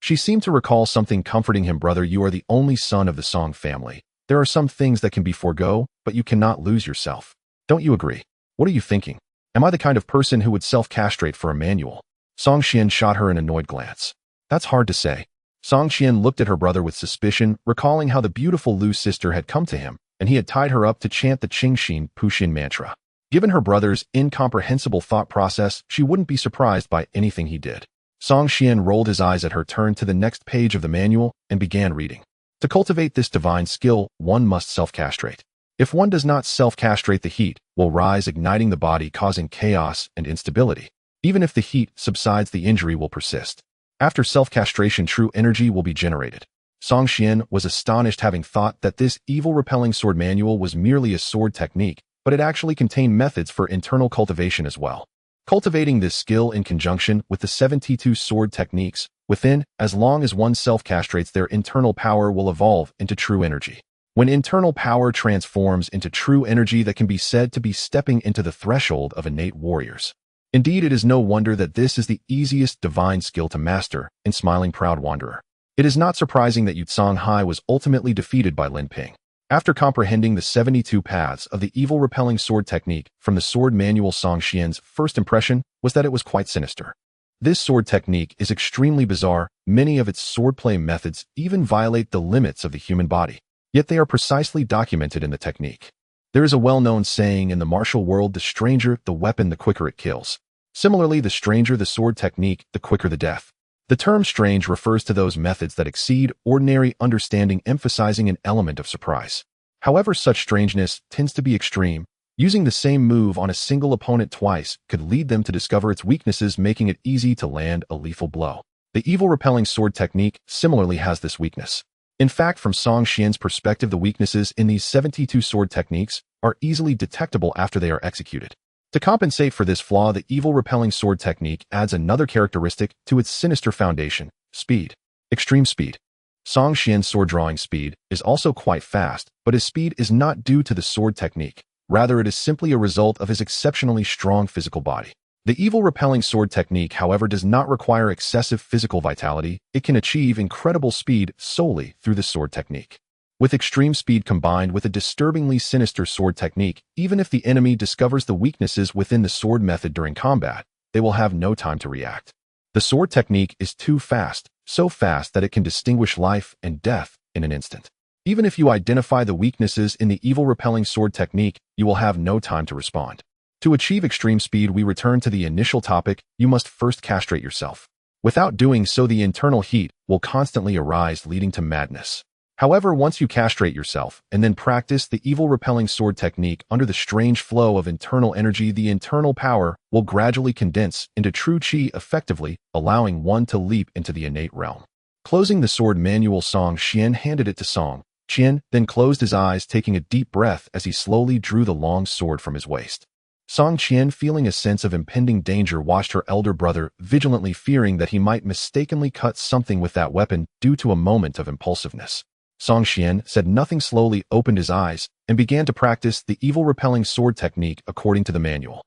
She seemed to recall something comforting him. Brother, you are the only son of the Song family. There are some things that can be forego, but you cannot lose yourself. Don't you agree? What are you thinking? Am I the kind of person who would self-castrate for a manual? Song Qian shot her an annoyed glance. That's hard to say. Song Qian looked at her brother with suspicion, recalling how the beautiful Lu sister had come to him and he had tied her up to chant the Qingxin Puxin mantra. Given her brother's incomprehensible thought process, she wouldn't be surprised by anything he did. Song Xian rolled his eyes at her, turned to the next page of the manual, and began reading. To cultivate this divine skill, one must self-castrate. If one does not self-castrate, the heat will rise, igniting the body, causing chaos and instability. Even if the heat subsides, the injury will persist. After self-castration, true energy will be generated. Song Xian was astonished, having thought that this evil-repelling sword manual was merely a sword technique, but it actually contained methods for internal cultivation as well. Cultivating this skill in conjunction with the 72 sword techniques within, as long as one self-castrates, their internal power will evolve into true energy. When internal power transforms into true energy, that can be said to be stepping into the threshold of innate warriors. Indeed, it is no wonder that this is the easiest divine skill to master in Smiling Proud Wanderer. It is not surprising that Yu Hai was ultimately defeated by Lin Ping. After comprehending the 72 paths of the evil-repelling sword technique from the sword manual, Song Xian's first impression was that it was quite sinister. This sword technique is extremely bizarre. Many of its swordplay methods even violate the limits of the human body, yet they are precisely documented in the technique. There is a well-known saying in the martial world: the stranger the weapon, the quicker it kills. Similarly, the stranger the sword technique, the quicker the death. The term strange refers to those methods that exceed ordinary understanding, emphasizing an element of surprise. However, such strangeness tends to be extreme. Using the same move on a single opponent twice could lead them to discover its weaknesses, making it easy to land a lethal blow. The evil-repelling sword technique similarly has this weakness. In fact, from Song Xian's perspective, the weaknesses in these 72 sword techniques are easily detectable after they are executed. To compensate for this flaw, the evil-repelling sword technique adds another characteristic to its sinister foundation: speed. Extreme speed. Song Xian's sword-drawing speed is also quite fast, but his speed is not due to the sword technique. Rather, it is simply a result of his exceptionally strong physical body. The evil-repelling sword technique, however, does not require excessive physical vitality. It can achieve incredible speed solely through the sword technique. With extreme speed combined with a disturbingly sinister sword technique, even if the enemy discovers the weaknesses within the sword method during combat, they will have no time to react. The sword technique is too fast, so fast that it can distinguish life and death in an instant. Even if you identify the weaknesses in the evil-repelling sword technique, you will have no time to respond. To achieve extreme speed, we return to the initial topic: you must first castrate yourself. Without doing so, the internal heat will constantly arise, leading to madness. However, once you castrate yourself and then practice the evil-repelling sword technique under the strange flow of internal energy, the internal power will gradually condense into true qi, effectively allowing one to leap into the innate realm. Closing the sword manual, Song Xian handed it to Song Qian, then closed his eyes, taking a deep breath as he slowly drew the long sword from his waist. Song Qian, feeling a sense of impending danger, watched her elder brother, vigilantly fearing that he might mistakenly cut something with that weapon due to a moment of impulsiveness. Song Xian said nothing, slowly opened his eyes, and began to practice the evil-repelling sword technique according to the manual.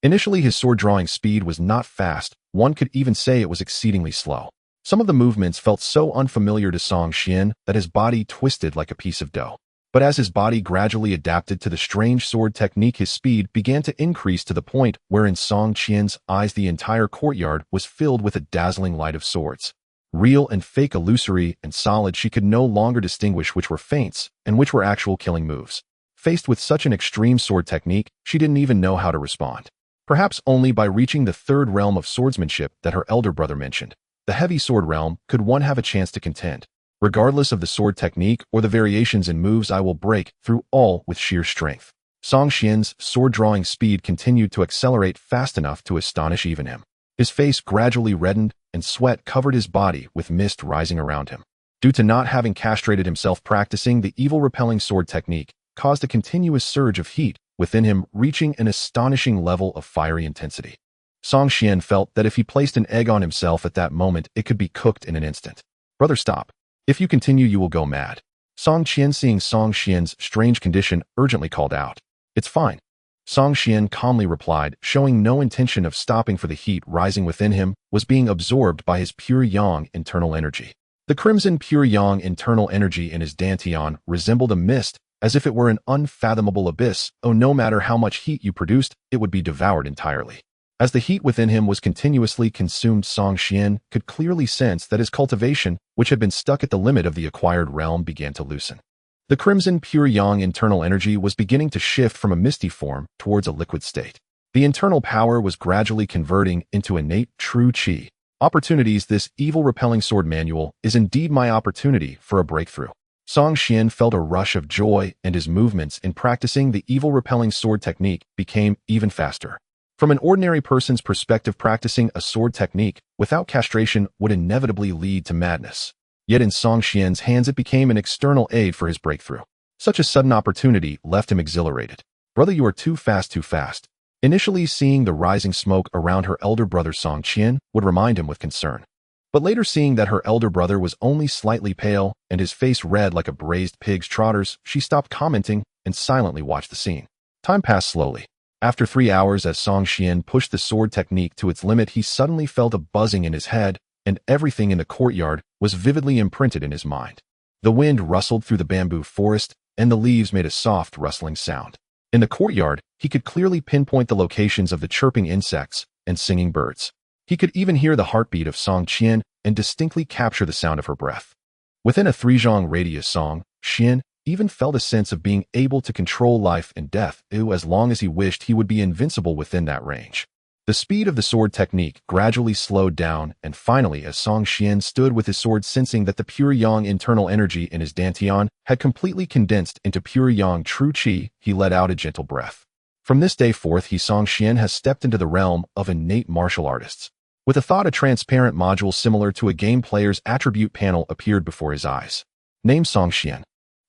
Initially, his sword-drawing speed was not fast. One could even say it was exceedingly slow. Some of the movements felt so unfamiliar to Song Xian that his body twisted like a piece of dough. But as his body gradually adapted to the strange sword technique, his speed began to increase to the point where in Song Qian's eyes the entire courtyard was filled with a dazzling light of swords. Real and fake, illusory and solid, she could no longer distinguish which were feints and which were actual killing moves. Faced with such an extreme sword technique, she didn't even know how to respond. Perhaps only by reaching the third realm of swordsmanship that her elder brother mentioned, the heavy sword realm, could one have a chance to contend. Regardless of the sword technique or the variations in moves, I will break through all with sheer strength. Song Xian's sword-drawing speed continued to accelerate fast enough to astonish even him. His face gradually reddened, and sweat covered his body with mist rising around him. Due to not having castrated himself, practicing the evil-repelling sword technique caused a continuous surge of heat within him, reaching an astonishing level of fiery intensity. Song Xian felt that if he placed an egg on himself at that moment, it could be cooked in an instant. "Brother, stop. If you continue, you will go mad." Song Qian, seeing Song Xian's strange condition, urgently called out. "It's fine." Song Xian calmly replied, showing no intention of stopping, for the heat rising within him was being absorbed by his pure yang internal energy. The crimson pure yang internal energy in his dantian resembled a mist, as if it were an unfathomable abyss. No matter how much heat you produced, it would be devoured entirely. As the heat within him was continuously consumed, Song Xian could clearly sense that his cultivation, which had been stuck at the limit of the acquired realm, began to loosen. The crimson pure yang internal energy was beginning to shift from a misty form towards a liquid state. The internal power was gradually converting into innate true qi. Opportunities. This evil-repelling sword manual is indeed my opportunity for a breakthrough. Song Xian felt a rush of joy, and his movements in practicing the evil-repelling sword technique became even faster. From an ordinary person's perspective, practicing a sword technique without castration would inevitably lead to madness. Yet in Song Xian's hands it became an external aid for his breakthrough. Such a sudden opportunity left him exhilarated. Brother, you are too fast, too fast. Initially, seeing the rising smoke around her elder brother Song Qian would remind him with concern. But later, seeing that her elder brother was only slightly pale and his face red like a braised pig's trotters, she stopped commenting and silently watched the scene. Time passed slowly. After 3 hours, as Song Xian pushed the sword technique to its limit, he suddenly felt a buzzing in his head, and everything in the courtyard was vividly imprinted in his mind. The wind rustled through the bamboo forest, and the leaves made a soft rustling sound. In the courtyard, he could clearly pinpoint the locations of the chirping insects and singing birds. He could even hear the heartbeat of Song Qian and distinctly capture the sound of her breath. Within a 3-zhang radius, Song Qian even felt a sense of being able to control life and death. As long as he wished, he would be invincible within that range. The speed of the sword technique gradually slowed down, and finally, as Song Qian stood with his sword, sensing that the pure yang internal energy in his dantian had completely condensed into pure yang true qi, he let out a gentle breath. From this day forth, Song Qian has stepped into the realm of innate martial artists. With a thought, a transparent module similar to a game player's attribute panel appeared before his eyes. Name: Song Qian.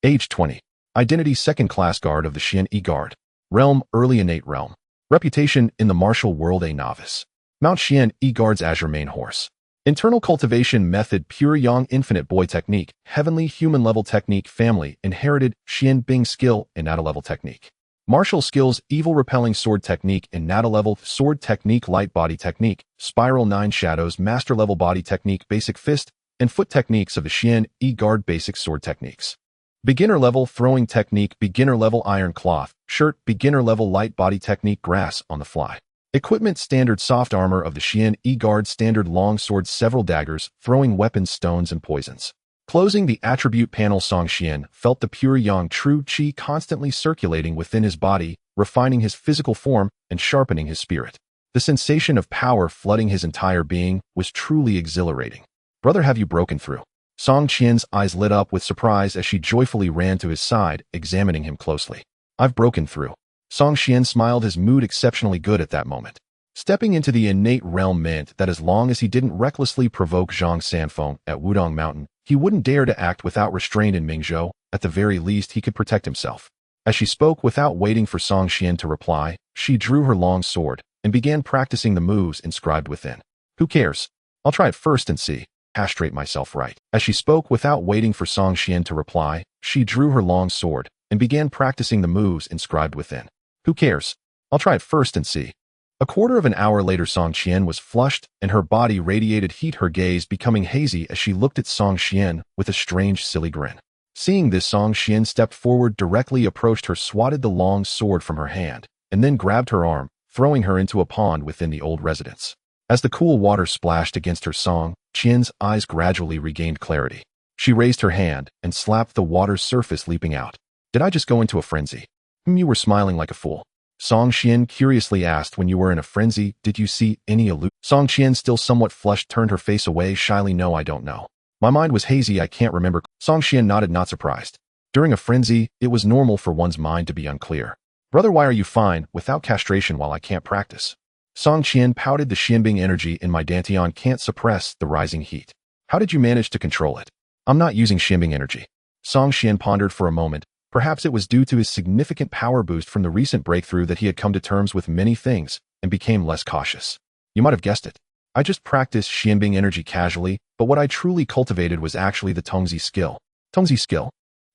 Age: 20. Identity: second-class guard of the Xian E Guard. Realm: early innate realm. Reputation: in the martial world, a novice. Mount: Xian E Guard's Azure Mane Horse. Internal cultivation method: pure yang infinite boy technique, heavenly human level technique. Family: inherited Xian Bing skill, innata level technique. Martial skills: evil repelling sword technique, innata level sword technique, light body technique, spiral 9 shadows, master level body technique, basic fist and foot techniques of the Xian E Guard, basic sword techniques. Beginner level throwing technique, beginner level iron cloth shirt, beginner level light body technique, grass on the fly. Equipment: standard soft armor of the Xian E Guard, standard long swords, several daggers, throwing weapons, stones and poisons. Closing the attribute panel, Song Xian felt the pure yang true qi constantly circulating within his body, refining his physical form and sharpening his spirit. The sensation of power flooding his entire being was truly exhilarating. Brother, have you broken through? Song Qian's eyes lit up with surprise as she joyfully ran to his side, examining him closely. I've broken through. Song Qian smiled, his mood exceptionally good at that moment. Stepping into the innate realm meant that as long as he didn't recklessly provoke Zhang Sanfeng at Wudong Mountain, he wouldn't dare to act without restraint in Mingzhou. At the very least, he could protect himself. As she spoke, without waiting for Song Qian to reply, she drew her long sword and began practicing the moves inscribed within. Who cares? I'll try it first and see. Castrate myself right. As she spoke, without waiting for Song Qian to reply, she drew her long sword and began practicing the moves inscribed within. Who cares? I'll try it first and see. A quarter of an hour later, Song Qian was flushed and her body radiated heat, her gaze becoming hazy as she looked at Song Qian with a strange, silly grin. Seeing this, Song Qian stepped forward, directly approached her, swatted the long sword from her hand, and then grabbed her arm, throwing her into a pond within the old residence. As the cool water splashed against her, Song Qian's eyes gradually regained clarity. She raised her hand and slapped the water's surface, leaping out. Did I just go into a frenzy? You were smiling like a fool. Song Qian curiously asked. When you were in a frenzy, did you see any illusion? Song Qian, still somewhat flushed, turned her face away shyly. No, I don't know. My mind was hazy, I can't remember. Song Qian nodded, not surprised. During a frenzy, it was normal for one's mind to be unclear. Brother, why are you fine without castration while I can't practice? Song Qian pouted. The Xianbing energy in my dantian can't suppress the rising heat. How did you manage to control it? I'm not using Xianbing energy. Song Qian pondered for a moment. Perhaps it was due to his significant power boost from the recent breakthrough that he had come to terms with many things and became less cautious. You might have guessed it. I just practiced Xianbing energy casually, but what I truly cultivated was actually the Tongzi skill. Tongzi skill?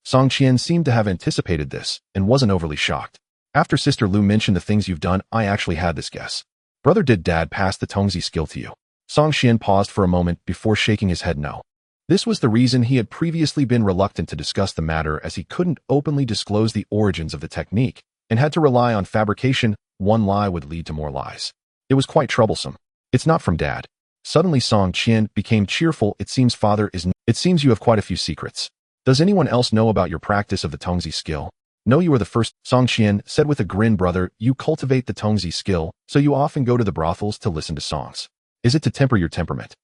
Song Qian seemed to have anticipated this and wasn't overly shocked. After Sister Lu mentioned the things you've done, I actually had this guess. Brother, did Dad pass the Tongzi skill to you? Song Qian paused for a moment before shaking his head no. This was the reason he had previously been reluctant to discuss the matter, as he couldn't openly disclose the origins of the technique and had to rely on fabrication. One lie would lead to more lies. It was quite troublesome. It's not from Dad. Suddenly Song Qian became cheerful. It seems Father is... It seems you have quite a few secrets. Does anyone else know about your practice of the Tongzi skill? No, you are the first, Song Qian said with a grin. Brother, you cultivate the Tongzi skill, so you often go to the brothels to listen to songs. Is it to temper your temperament?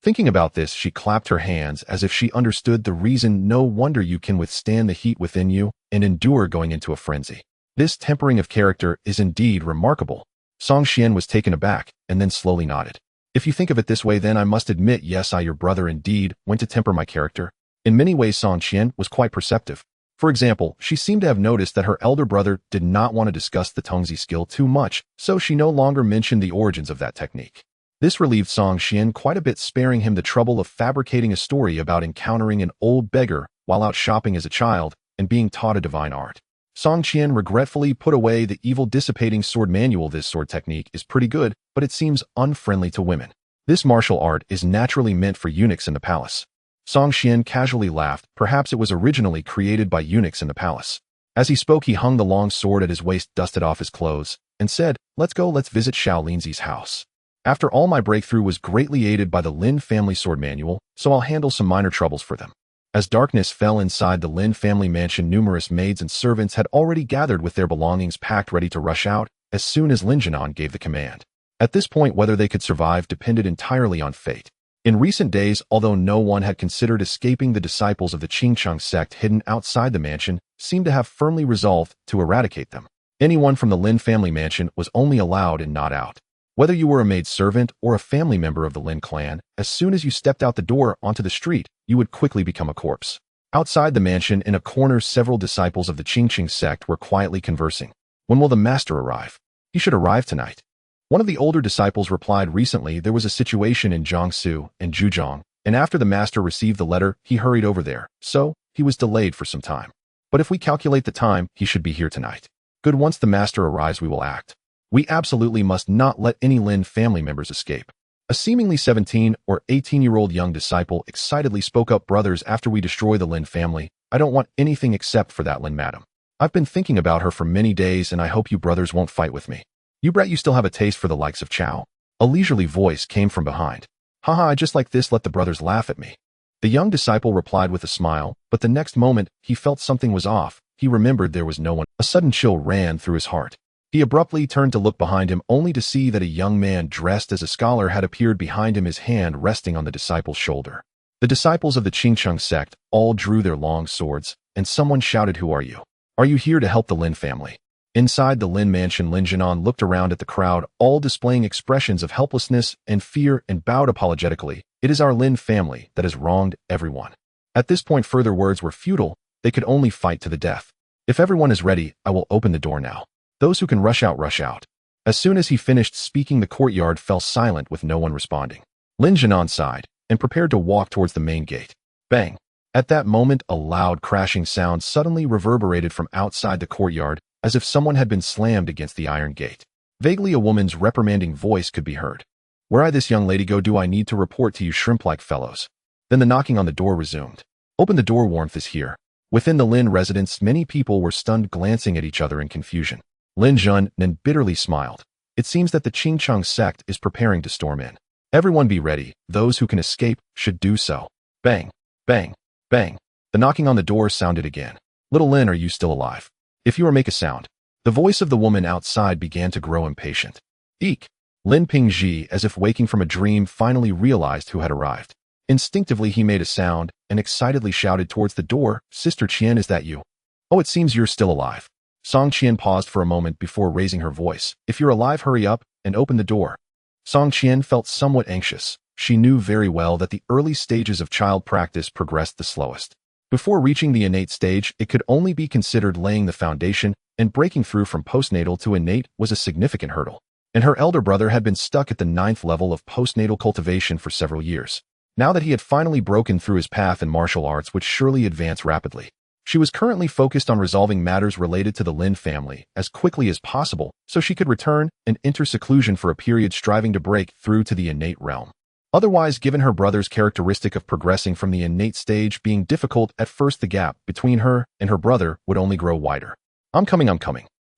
Thinking about this, she clapped her hands as if she understood the reason. No wonder you can withstand the heat within you and endure going into a frenzy. This tempering of character is indeed remarkable. Song Qian was taken aback and then slowly nodded. If you think of it this way, then I must admit, yes, your brother indeed went to temper my character. In many ways, Song Qian was quite perceptive. For example, she seemed to have noticed that her elder brother did not want to discuss the Tongzi skill too much, so she no longer mentioned the origins of that technique. This relieved Song Qian quite a bit, sparing him the trouble of fabricating a story about encountering an old beggar while out shopping as a child and being taught a divine art. Song Qian regretfully put away the evil dissipating sword manual. This sword technique is pretty good, but it seems unfriendly to women. This martial art is naturally meant for eunuchs in the palace. Song Qian casually laughed. Perhaps it was originally created by eunuchs in the palace. As he spoke, he hung the long sword at his waist, dusted off his clothes, and said, let's go, let's visit Xiao Linzi's house. After all, my breakthrough was greatly aided by the Lin family sword manual, so I'll handle some minor troubles for them. As darkness fell inside the Lin family mansion, numerous maids and servants had already gathered with their belongings packed, ready to rush out as soon as Lin Jinan gave the command. At this point, whether they could survive depended entirely on fate. In recent days, although no one had considered escaping, the disciples of the Qingcheng sect hidden outside the mansion seemed to have firmly resolved to eradicate them. Anyone from the Lin family mansion was only allowed in, not out. Whether you were a maid servant or a family member of the Lin clan, as soon as you stepped out the door onto the street, you would quickly become a corpse. Outside the mansion, in a corner, several disciples of the Qingcheng sect were quietly conversing. When will the master arrive? He should arrive tonight. One of the older disciples replied, recently there was a situation in Jiangsu and Zhujiang, and after the master received the letter, he hurried over there, so he was delayed for some time. But if we calculate the time, he should be here tonight. Good, once the master arrives, we will act. We absolutely must not let any Lin family members escape. A seemingly 17 or 18-year-old young disciple excitedly spoke up. Brothers, after we destroy the Lin family, I don't want anything except for that Lin madam. I've been thinking about her for many days, and I hope you brothers won't fight with me. You brat, you still have a taste for the likes of Chow. A leisurely voice came from behind. Haha, I just like this, let the brothers laugh at me. The young disciple replied with a smile, but the next moment, he felt something was off. He remembered there was no one. A sudden chill ran through his heart. He abruptly turned to look behind him, only to see that a young man dressed as a scholar had appeared behind him, his hand resting on the disciple's shoulder. The disciples of the Qingcheng sect all drew their long swords, and someone shouted, "Who are you? Are you here to help the Lin family?" Inside the Lin mansion, Lin Jinan looked around at the crowd, all displaying expressions of helplessness and fear, and bowed apologetically. It is our Lin family that has wronged everyone. At this point, further words were futile. They could only fight to the death. If everyone is ready, I will open the door now. Those who can rush out, rush out. As soon as he finished speaking, the courtyard fell silent with no one responding. Lin Jinan sighed and prepared to walk towards the main gate. Bang! At that moment, a loud crashing sound suddenly reverberated from outside the courtyard, as if someone had been slammed against the iron gate. Vaguely, a woman's reprimanding voice could be heard. Where this young lady go? Do I need to report to you shrimp-like fellows? Then the knocking on the door resumed. Open the door, warmth is here. Within the Lin residence, many people were stunned, glancing at each other in confusion. Lin Jinan bitterly smiled. It seems that the Qingcheng sect is preparing to storm in. Everyone be ready. Those who can escape should do so. Bang! Bang! Bang! The knocking on the door sounded again. Little Lin, are you still alive? If you are, make a sound. The voice of the woman outside began to grow impatient. Eek! Lin Pingzhi, as if waking from a dream, finally realized who had arrived. Instinctively, he made a sound and excitedly shouted towards the door, Sister Qian, is that you? Oh, it seems you're still alive. Song Qian paused for a moment before raising her voice. If you're alive, hurry up and open the door. Song Qian felt somewhat anxious. She knew very well that the early stages of child practice progressed the slowest. Before reaching the innate stage, it could only be considered laying the foundation, and breaking through from postnatal to innate was a significant hurdle. And her elder brother had been stuck at the 9th level of postnatal cultivation for several years. Now that he had finally broken through, his path in martial arts would surely advance rapidly. She was currently focused on resolving matters related to the Lin family as quickly as possible, so she could return and enter seclusion for a period, striving to break through to the innate realm. Otherwise, given her brother's characteristic of progressing from the innate stage being difficult at first, the gap between her and her brother would only grow wider. I'm coming.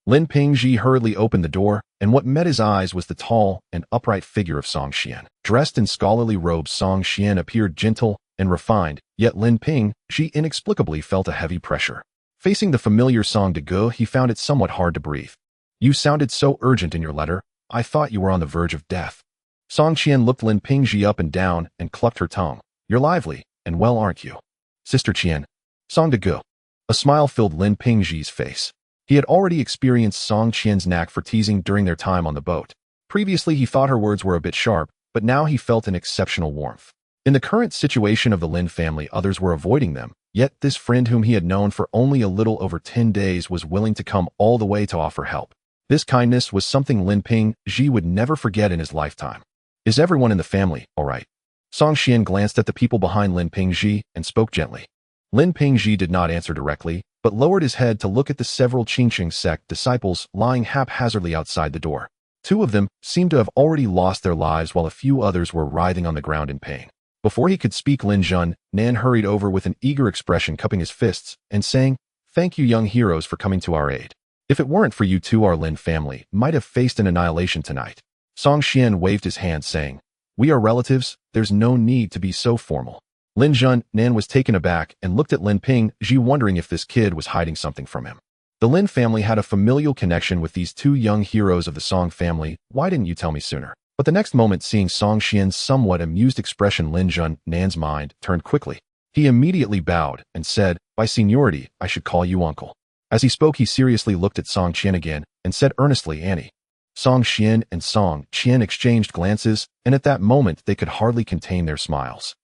Lin Pingzhi hurriedly opened the door, and what met his eyes was the tall and upright figure of Song Qian. Dressed in scholarly robes, Song Qian appeared gentle and refined, yet Lin Ping, she inexplicably felt a heavy pressure. Facing the familiar Song de Ge, he found it somewhat hard to breathe. You sounded so urgent in your letter. I thought you were on the verge of death. Song Qian looked Lin Pingji up and down and clucked her tongue. You're lively, and well, aren't you? Sister Qian. Song de Ge. A smile filled Lin Pingji's face. He had already experienced Song Qian's knack for teasing during their time on the boat. Previously, he thought her words were a bit sharp, but now he felt an exceptional warmth. In the current situation of the Lin family, others were avoiding them, yet this friend whom he had known for only a little over 10 days was willing to come all the way to offer help. This kindness was something Lin Pingji would never forget in his lifetime. Is everyone in the family all right? Song Qian glanced at the people behind Lin Pingji and spoke gently. Lin Pingji did not answer directly, but lowered his head to look at the several Qingqing sect disciples lying haphazardly outside the door. 2 of them seemed to have already lost their lives while a few others were writhing on the ground in pain. Before he could speak, Lin Jun Nan hurried over with an eager expression, cupping his fists and saying, "Thank you, young heroes, for coming to our aid. If it weren't for you two, our Lin family might have faced an annihilation tonight." Song Qian waved his hand, saying, "We are relatives, there's no need to be so formal." Lin Jun Nan was taken aback and looked at Lin Pingji, wondering if this kid was hiding something from him. The Lin family had a familial connection with these 2 young heroes of the Song family. Why didn't you tell me sooner? But the next moment, seeing Song Qian's somewhat amused expression, Lin Jun Nan's mind turned quickly. He immediately bowed and said, "By seniority, I should call you uncle." As he spoke, he seriously looked at Song Qian again and said earnestly, "Annie." Song Qian and Song Qian exchanged glances, and at that moment they could hardly contain their smiles.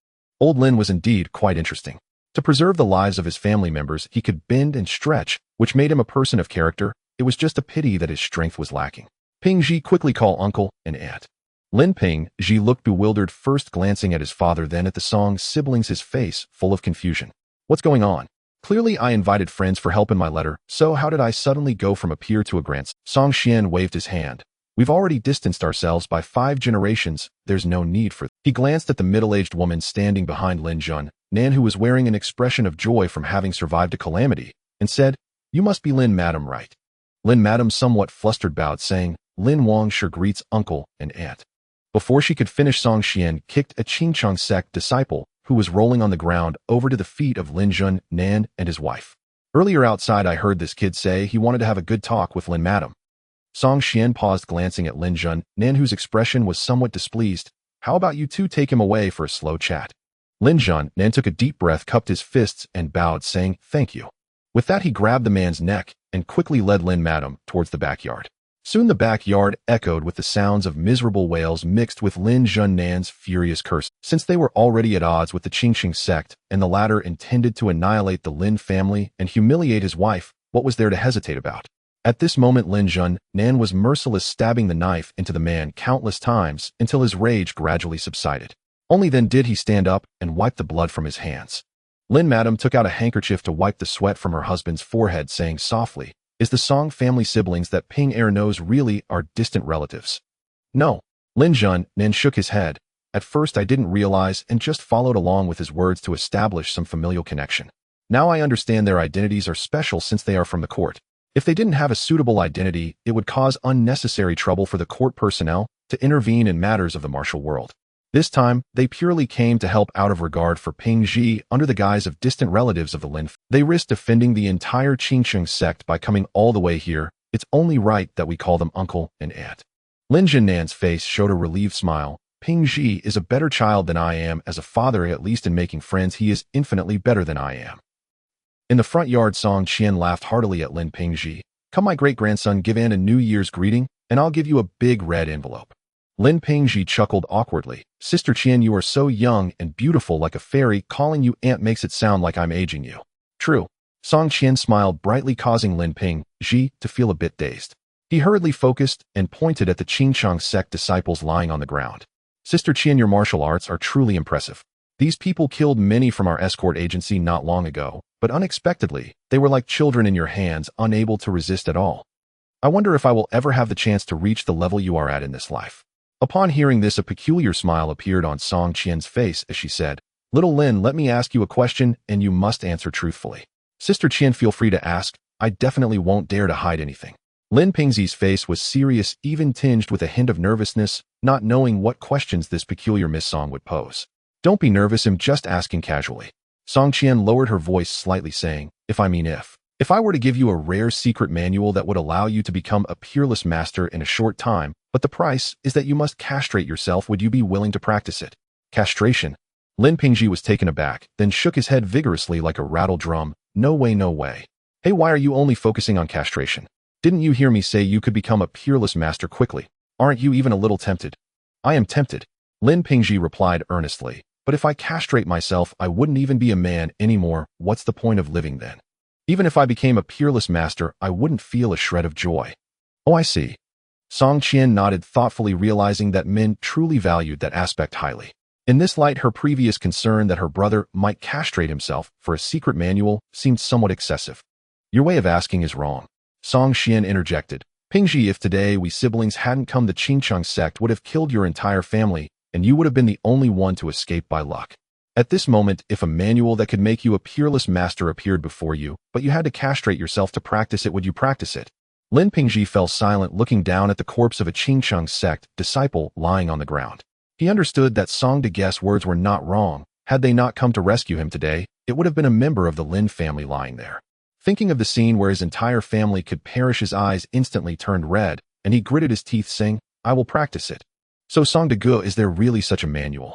Old Lin was indeed quite interesting. To preserve the lives of his family members, he could bend and stretch, which made him a person of character. It was just a pity that his strength was lacking. Pingji quickly called uncle and aunt. Lin Pingji looked bewildered, first glancing at his father, then at the Song siblings, his face full of confusion. What's going on? Clearly I invited friends for help in my letter, so how did I suddenly go from a peer to a grandson? Song Qian waved his hand. We've already distanced ourselves by 5 generations, there's no need for. He glanced at the middle-aged woman standing behind Lin Jun Nan, who was wearing an expression of joy from having survived a calamity, and said, "You must be Lin Madam, right?" Lin Madam, somewhat flustered, bowed, saying, "Lin Wang sure greets uncle and aunt." Before she could finish, Song Qian kicked a Qingqing sect disciple, who was rolling on the ground, over to the feet of Lin Jun Nan and his wife. "Earlier outside I heard this kid say he wanted to have a good talk with Lin Madam." Song Qian paused, glancing at Lin Jun Nan, whose expression was somewhat displeased. "How about you two take him away for a slow chat?" Lin Jun Nan took a deep breath, cupped his fists, and bowed, saying, "Thank you." With that, he grabbed the man's neck and quickly led Lin Madam towards the backyard. Soon the backyard echoed with the sounds of miserable wails mixed with Lin Jun Nan's furious curse. Since they were already at odds with the Qingqing sect, and the latter intended to annihilate the Lin family and humiliate his wife, what was there to hesitate about? At this moment, Lin Jun Nan was merciless, stabbing the knife into the man countless times until his rage gradually subsided. Only then did he stand up and wipe the blood from his hands. Lin Madam took out a handkerchief to wipe the sweat from her husband's forehead, saying softly, "Is the Song family siblings that Ping Er knows really are distant relatives?" "No." Lin Jun Nan shook his head. "At first I didn't realize and just followed along with his words to establish some familial connection. Now I understand their identities are special since they are from the court. If they didn't have a suitable identity, it would cause unnecessary trouble for the court personnel to intervene in matters of the martial world. This time, they purely came to help out of regard for Pingji under the guise of distant relatives of the Lin. They risked defending the entire Qingqing sect by coming all the way here. It's only right that we call them uncle and aunt." Lin Jinnan's face showed a relieved smile. "Pingji is a better child than I am as a father, at least in making friends he is infinitely better than I am." In the front yard, Song Qian laughed heartily at Lin Pingji. "Come, my great-grandson, give Anne a New Year's greeting, and I'll give you a big red envelope." Lin Pingji chuckled awkwardly. "Sister Qian, you are so young and beautiful, like a fairy. Calling you aunt makes it sound like I'm aging you." "True." Song Qian smiled brightly, causing Lin Pingji to feel a bit dazed. He hurriedly focused and pointed at the Qingqing sect disciples lying on the ground. "Sister Qian, your martial arts are truly impressive. These people killed many from our escort agency not long ago, but unexpectedly, they were like children in your hands, unable to resist at all. I wonder if I will ever have the chance to reach the level you are at in this life." Upon hearing this, a peculiar smile appeared on Song Qian's face as she said, "Little Lin, let me ask you a question, and you must answer truthfully." "Sister Qian, feel free to ask. I definitely won't dare to hide anything." Lin Pingzi's face was serious, even tinged with a hint of nervousness, not knowing what questions this peculiar Miss Song would pose. Don't be nervous, I'm just asking casually. Song Qian lowered her voice slightly, saying, if I were to give you a rare secret manual that would allow you to become a peerless master in a short time, but the price is that you must castrate yourself, would you be willing to practice it? Castration? Lin Pingji was taken aback, then shook his head vigorously like a rattled drum. No way, no way. Hey, why are you only focusing on castration? Didn't you hear me say you could become a peerless master quickly? Aren't you even a little tempted? I am tempted, Lin Pingji replied earnestly, but if I castrate myself, I wouldn't even be a man anymore. What's the point of living then? Even if I became a peerless master, I wouldn't feel a shred of joy. Oh, I see. Song Qian nodded thoughtfully, realizing that Min truly valued that aspect highly. In this light, her previous concern that her brother might castrate himself for a secret manual seemed somewhat excessive. Your way of asking is wrong, Song Qian interjected. Pingji, if today we siblings hadn't come, the Qingcheng sect would have killed your entire family, and you would have been the only one to escape by luck. At this moment, if a manual that could make you a peerless master appeared before you, but you had to castrate yourself to practice it, would you practice it? Lin Pingji fell silent, looking down at the corpse of a Qingcheng sect disciple lying on the ground. He understood that Song De Guest's words were not wrong. Had they not come to rescue him today, it would have been a member of the Lin family lying there. Thinking of the scene where his entire family could perish, his eyes instantly turned red, and he gritted his teeth, saying, I will practice it. So Song De Guo, is there really such a manual?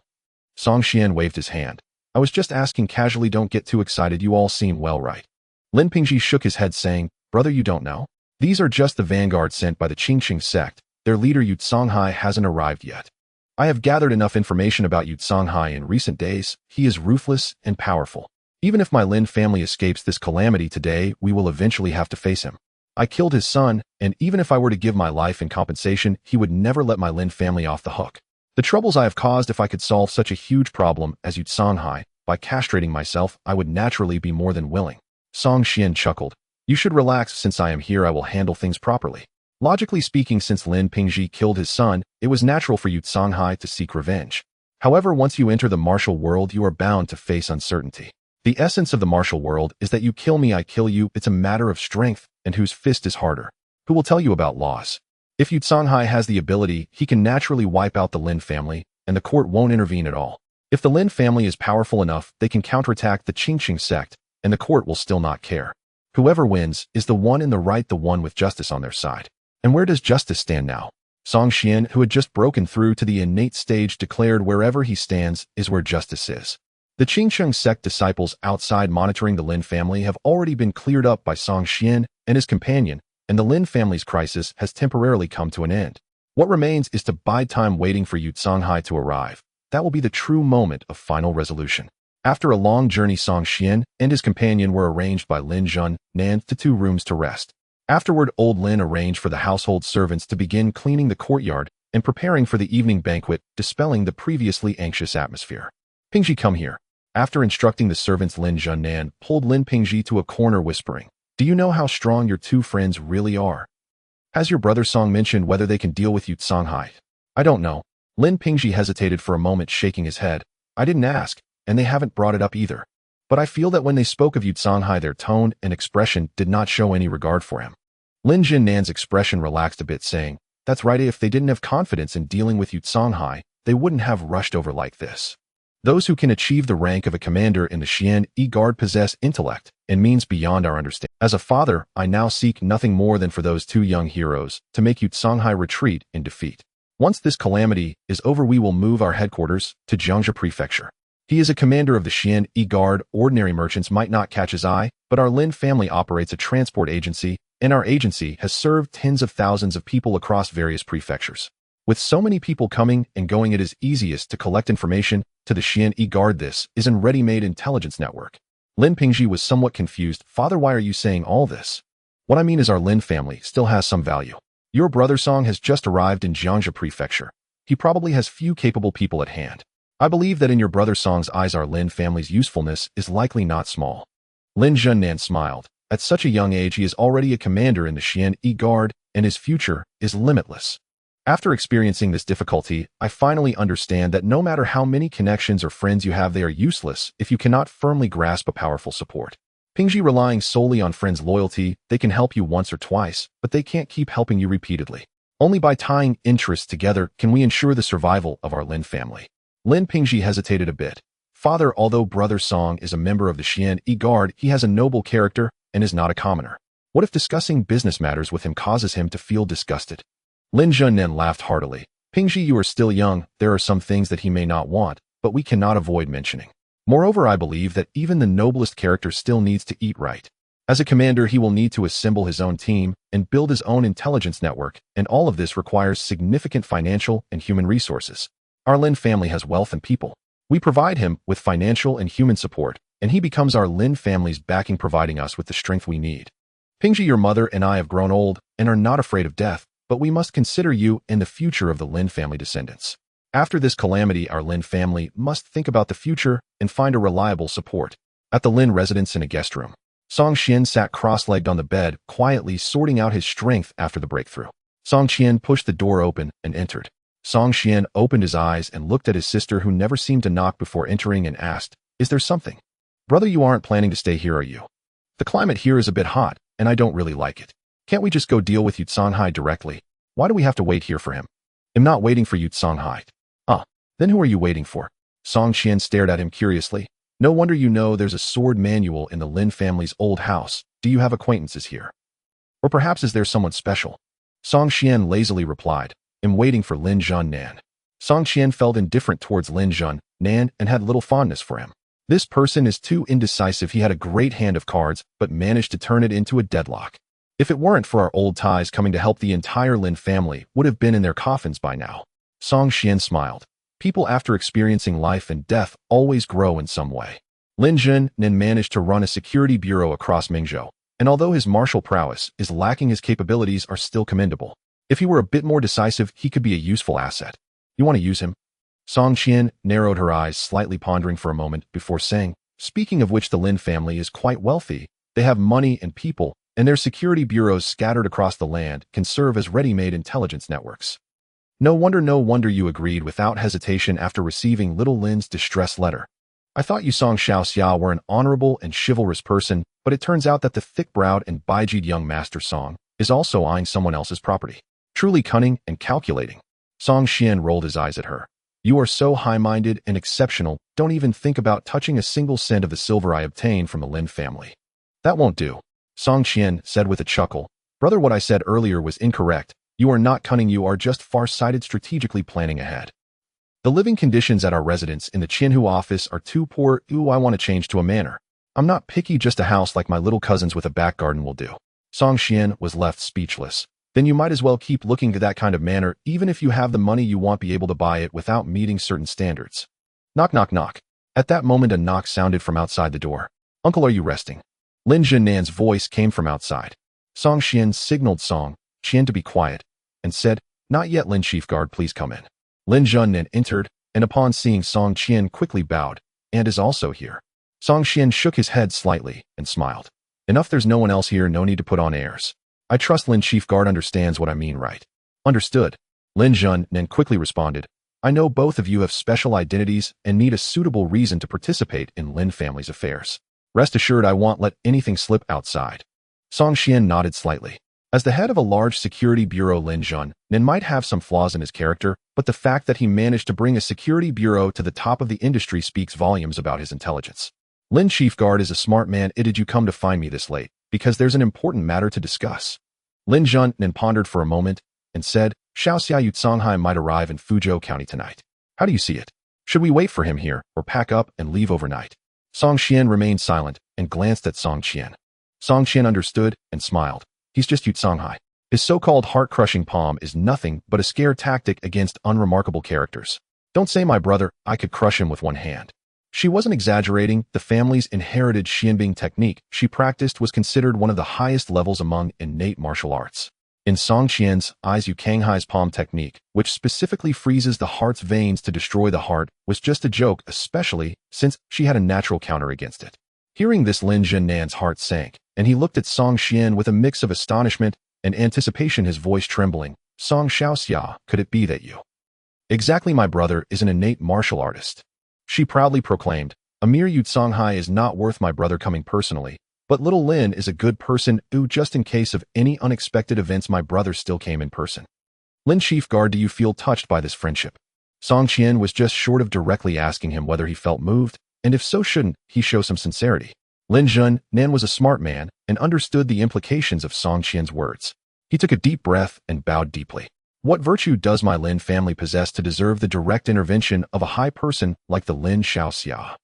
Song Qian waved his hand. I was just asking casually, don't get too excited, you all seem well right. Lin Pingji shook his head, saying, brother, you don't know? These are just the vanguard sent by the Qingcheng sect. Their leader Yu Songhai hasn't arrived yet. I have gathered enough information about Yu Songhai in recent days. He is ruthless and powerful. Even if my Lin family escapes this calamity today, we will eventually have to face him. I killed his son, and even if I were to give my life in compensation, he would never let my Lin family off the hook. The troubles I have caused, if I could solve such a huge problem as Yu Songhai, by castrating myself, I would naturally be more than willing. Song Qian chuckled. You should relax, since I am here I will handle things properly. Logically speaking, since Lin Pingji killed his son, it was natural for Yu Songhai to seek revenge. However, once you enter the martial world, you are bound to face uncertainty. The essence of the martial world is that you kill me, I kill you. It's a matter of strength, and whose fist is harder. Who will tell you about laws? If Yu Songhai has the ability, he can naturally wipe out the Lin family, and the court won't intervene at all. If the Lin family is powerful enough, they can counterattack the Qingcheng sect, and the court will still not care. Whoever wins is the one in the right, the one with justice on their side. And where does justice stand now? Song Qian, who had just broken through to the innate stage, declared wherever he stands is where justice is. The Qingcheng sect disciples outside monitoring the Lin family have already been cleared up by Song Qian and his companion, and the Lin family's crisis has temporarily come to an end. What remains is to bide time, waiting for Yu Songhai to arrive. That will be the true moment of final resolution. After a long journey, Song Qian and his companion were arranged by Lin Zhun Nan to 2 rooms to rest. Afterward, old Lin arranged for the household servants to begin cleaning the courtyard and preparing for the evening banquet, dispelling the previously anxious atmosphere. Pingji, come here. After instructing the servants, Lin Zhun Nan pulled Lin Pingji to a corner, whispering, do you know how strong your 2 friends really are? Has your brother Song mentioned whether they can deal with Yu Songhai? I don't know. Lin Pingji hesitated for a moment, shaking his head. I didn't ask, and they haven't brought it up either. But I feel that when they spoke of Yu Songhai, their tone and expression did not show any regard for him. Lin Jin Nan's expression relaxed a bit, saying, that's right, if they didn't have confidence in dealing with Yu Songhai, they wouldn't have rushed over like this. Those who can achieve the rank of a commander in the Xian Yi Guard possess intellect and means beyond our understanding. As a father, I now seek nothing more than for those 2 young heroes to make Yu Songhai retreat in defeat. Once this calamity is over, we will move our headquarters to Jiangxia Prefecture. He is a commander of the Xian Yi Guard. Ordinary merchants might not catch his eye, but our Lin family operates a transport agency, and our agency has served tens of thousands of people across various prefectures. With so many people coming and going, it is easiest to collect information to the Xian Yi Guard. This is a ready-made intelligence network. Lin Pingji was somewhat confused. Father, why are you saying all this? What I mean is our Lin family still has some value. Your brother Song has just arrived in Jiangxia Prefecture. He probably has few capable people at hand. I believe that in your brother Song's eyes, our Lin family's usefulness is likely not small. Lin Zhunnan smiled. At such a young age, he is already a commander in the Xian Yi Guard, and his future is limitless. After experiencing this difficulty, I finally understand that no matter how many connections or friends you have, they are useless if you cannot firmly grasp a powerful support. Pingji, relying solely on friends' loyalty, they can help you once or twice, but they can't keep helping you repeatedly. Only by tying interests together can we ensure the survival of our Lin family. Lin Pingji hesitated a bit. Father, although Brother Song is a member of the Xian Yi Guard, he has a noble character and is not a commoner. What if discussing business matters with him causes him to feel disgusted? Lin Zhennan laughed heartily. Pingji, you are still young. There are some things that he may not want, but we cannot avoid mentioning. Moreover, I believe that even the noblest character still needs to eat right. As a commander, he will need to assemble his own team and build his own intelligence network, and all of this requires significant financial and human resources. Our Lin family has wealth and people. We provide him with financial and human support, and he becomes our Lin family's backing, providing us with the strength we need. Pingji, your mother and I have grown old and are not afraid of death, but we must consider you and the future of the Lin family descendants. After this calamity, our Lin family must think about the future and find a reliable support. At the Lin residence in a guest room, Song Qian sat cross-legged on the bed, quietly sorting out his strength after the breakthrough. Song Qian pushed the door open and entered. Song Qian opened his eyes and looked at his sister, who never seemed to knock before entering, and asked, "Is there something? Brother, you aren't planning to stay here, are you? The climate here is a bit hot, and I don't really like it. Can't we just go deal with Yutsonghai directly? Why do we have to wait here for him?" "I'm not waiting for Yutsonghai." "Ah, then who are you waiting for?" Song Qian stared at him curiously. "No wonder you know there's a sword manual in the Lin family's old house. Do you have acquaintances here? Or perhaps is there someone special?" Song Qian lazily replied, "I'm waiting for Lin Zhennan." Song Qian felt indifferent towards Lin Zhennan and had little fondness for him. This person is too indecisive. He had a great hand of cards, but managed to turn it into a deadlock. If it weren't for our old ties coming to help, the entire Lin family would have been in their coffins by now. Song Qian smiled. People, after experiencing life and death, always grow in some way. Lin Zhennan managed to run a security bureau across Mingzhou, and although his martial prowess is lacking, his capabilities are still commendable. If he were a bit more decisive, he could be a useful asset. You want to use him? Song Qian narrowed her eyes, slightly pondering for a moment before saying, "Speaking of which, the Lin family is quite wealthy. They have money and people, and their security bureaus scattered across the land can serve as ready-made intelligence networks." No wonder you agreed without hesitation after receiving little Lin's distress letter. "I thought you, Song Xiaoxia, were an honorable and chivalrous person, but it turns out that the thick-browed and bide young Master Song is also eyeing someone else's property. Truly cunning and calculating." Song Qian rolled his eyes at her. "You are so high-minded and exceptional, don't even think about touching a single cent of the silver I obtained from the Lin family." "That won't do," Song Qian said with a chuckle. "Brother, what I said earlier was incorrect. You are not cunning, you are just far-sighted, strategically planning ahead. The living conditions at our residence in the Qianhu office are too poor. I want to change to a manor. I'm not picky, just a house like my little cousin's with a back garden will do." Song Qian was left speechless. "Then you might as well keep looking to that kind of manor. Even if you have the money, you won't be able to buy it without meeting certain standards." Knock, knock, knock. At that moment, a knock sounded from outside the door. "Uncle, are you resting?" Lin Zhennan's voice came from outside. Song Qian signaled Song Qian to be quiet and said, "Not yet, Lin Chief Guard, please come in." Lin Zhennan entered, and upon seeing Song Qian, quickly bowed, "And is also here." Song Qian shook his head slightly and smiled. "Enough, there's no one else here, no need to put on airs. I trust Lin Chief Guard understands what I mean, right?" "Understood." Lin Zhennan quickly responded, "I know both of you have special identities and need a suitable reason to participate in Lin family's affairs. Rest assured, I won't let anything slip outside." Song Qian nodded slightly. As the head of a large security bureau, Lin Zhennan might have some flaws in his character, but the fact that he managed to bring a security bureau to the top of the industry speaks volumes about his intelligence. "Lin Chief Guard is a smart man. Did you come to find me this late? Because there's an important matter to discuss." Lin Zhennan pondered for a moment and said, "Xiaoxia Yutsonghai might arrive in Fuzhou County tonight. How do you see it? Should we wait for him here or pack up and leave overnight?" Song Qian remained silent and glanced at Song Qian. Song Qian understood and smiled. "He's just Yutsonghai. His so-called heart-crushing palm is nothing but a scare tactic against unremarkable characters. Don't say, my brother, I could crush him with one hand." She wasn't exaggerating. The family's inherited Xianbing technique she practiced was considered one of the highest levels among innate martial arts. In Song Qian's eyes, Yukanghai's palm technique, which specifically freezes the heart's veins to destroy the heart, was just a joke, especially since she had a natural counter against it. Hearing this, Lin Zhennan's heart sank, and he looked at Song Qian with a mix of astonishment and anticipation, his voice trembling. "Song Xiaoxia, could it be that you?" "Exactly, my brother is an innate martial artist," she proudly proclaimed. "A mere Yutsonghai is not worth my brother coming personally, but little Lin is a good person who, just in case of any unexpected events, my brother still came in person." "Lin Chief Guard, do you feel touched by this friendship?" Song Qian was just short of directly asking him whether he felt moved, and if so, shouldn't he show some sincerity? Lin Zhennan was a smart man and understood the implications of Song Qian's words. He took a deep breath and bowed deeply. What virtue does my Lin family possess to deserve the direct intervention of a high person like the Lin Shaoxia?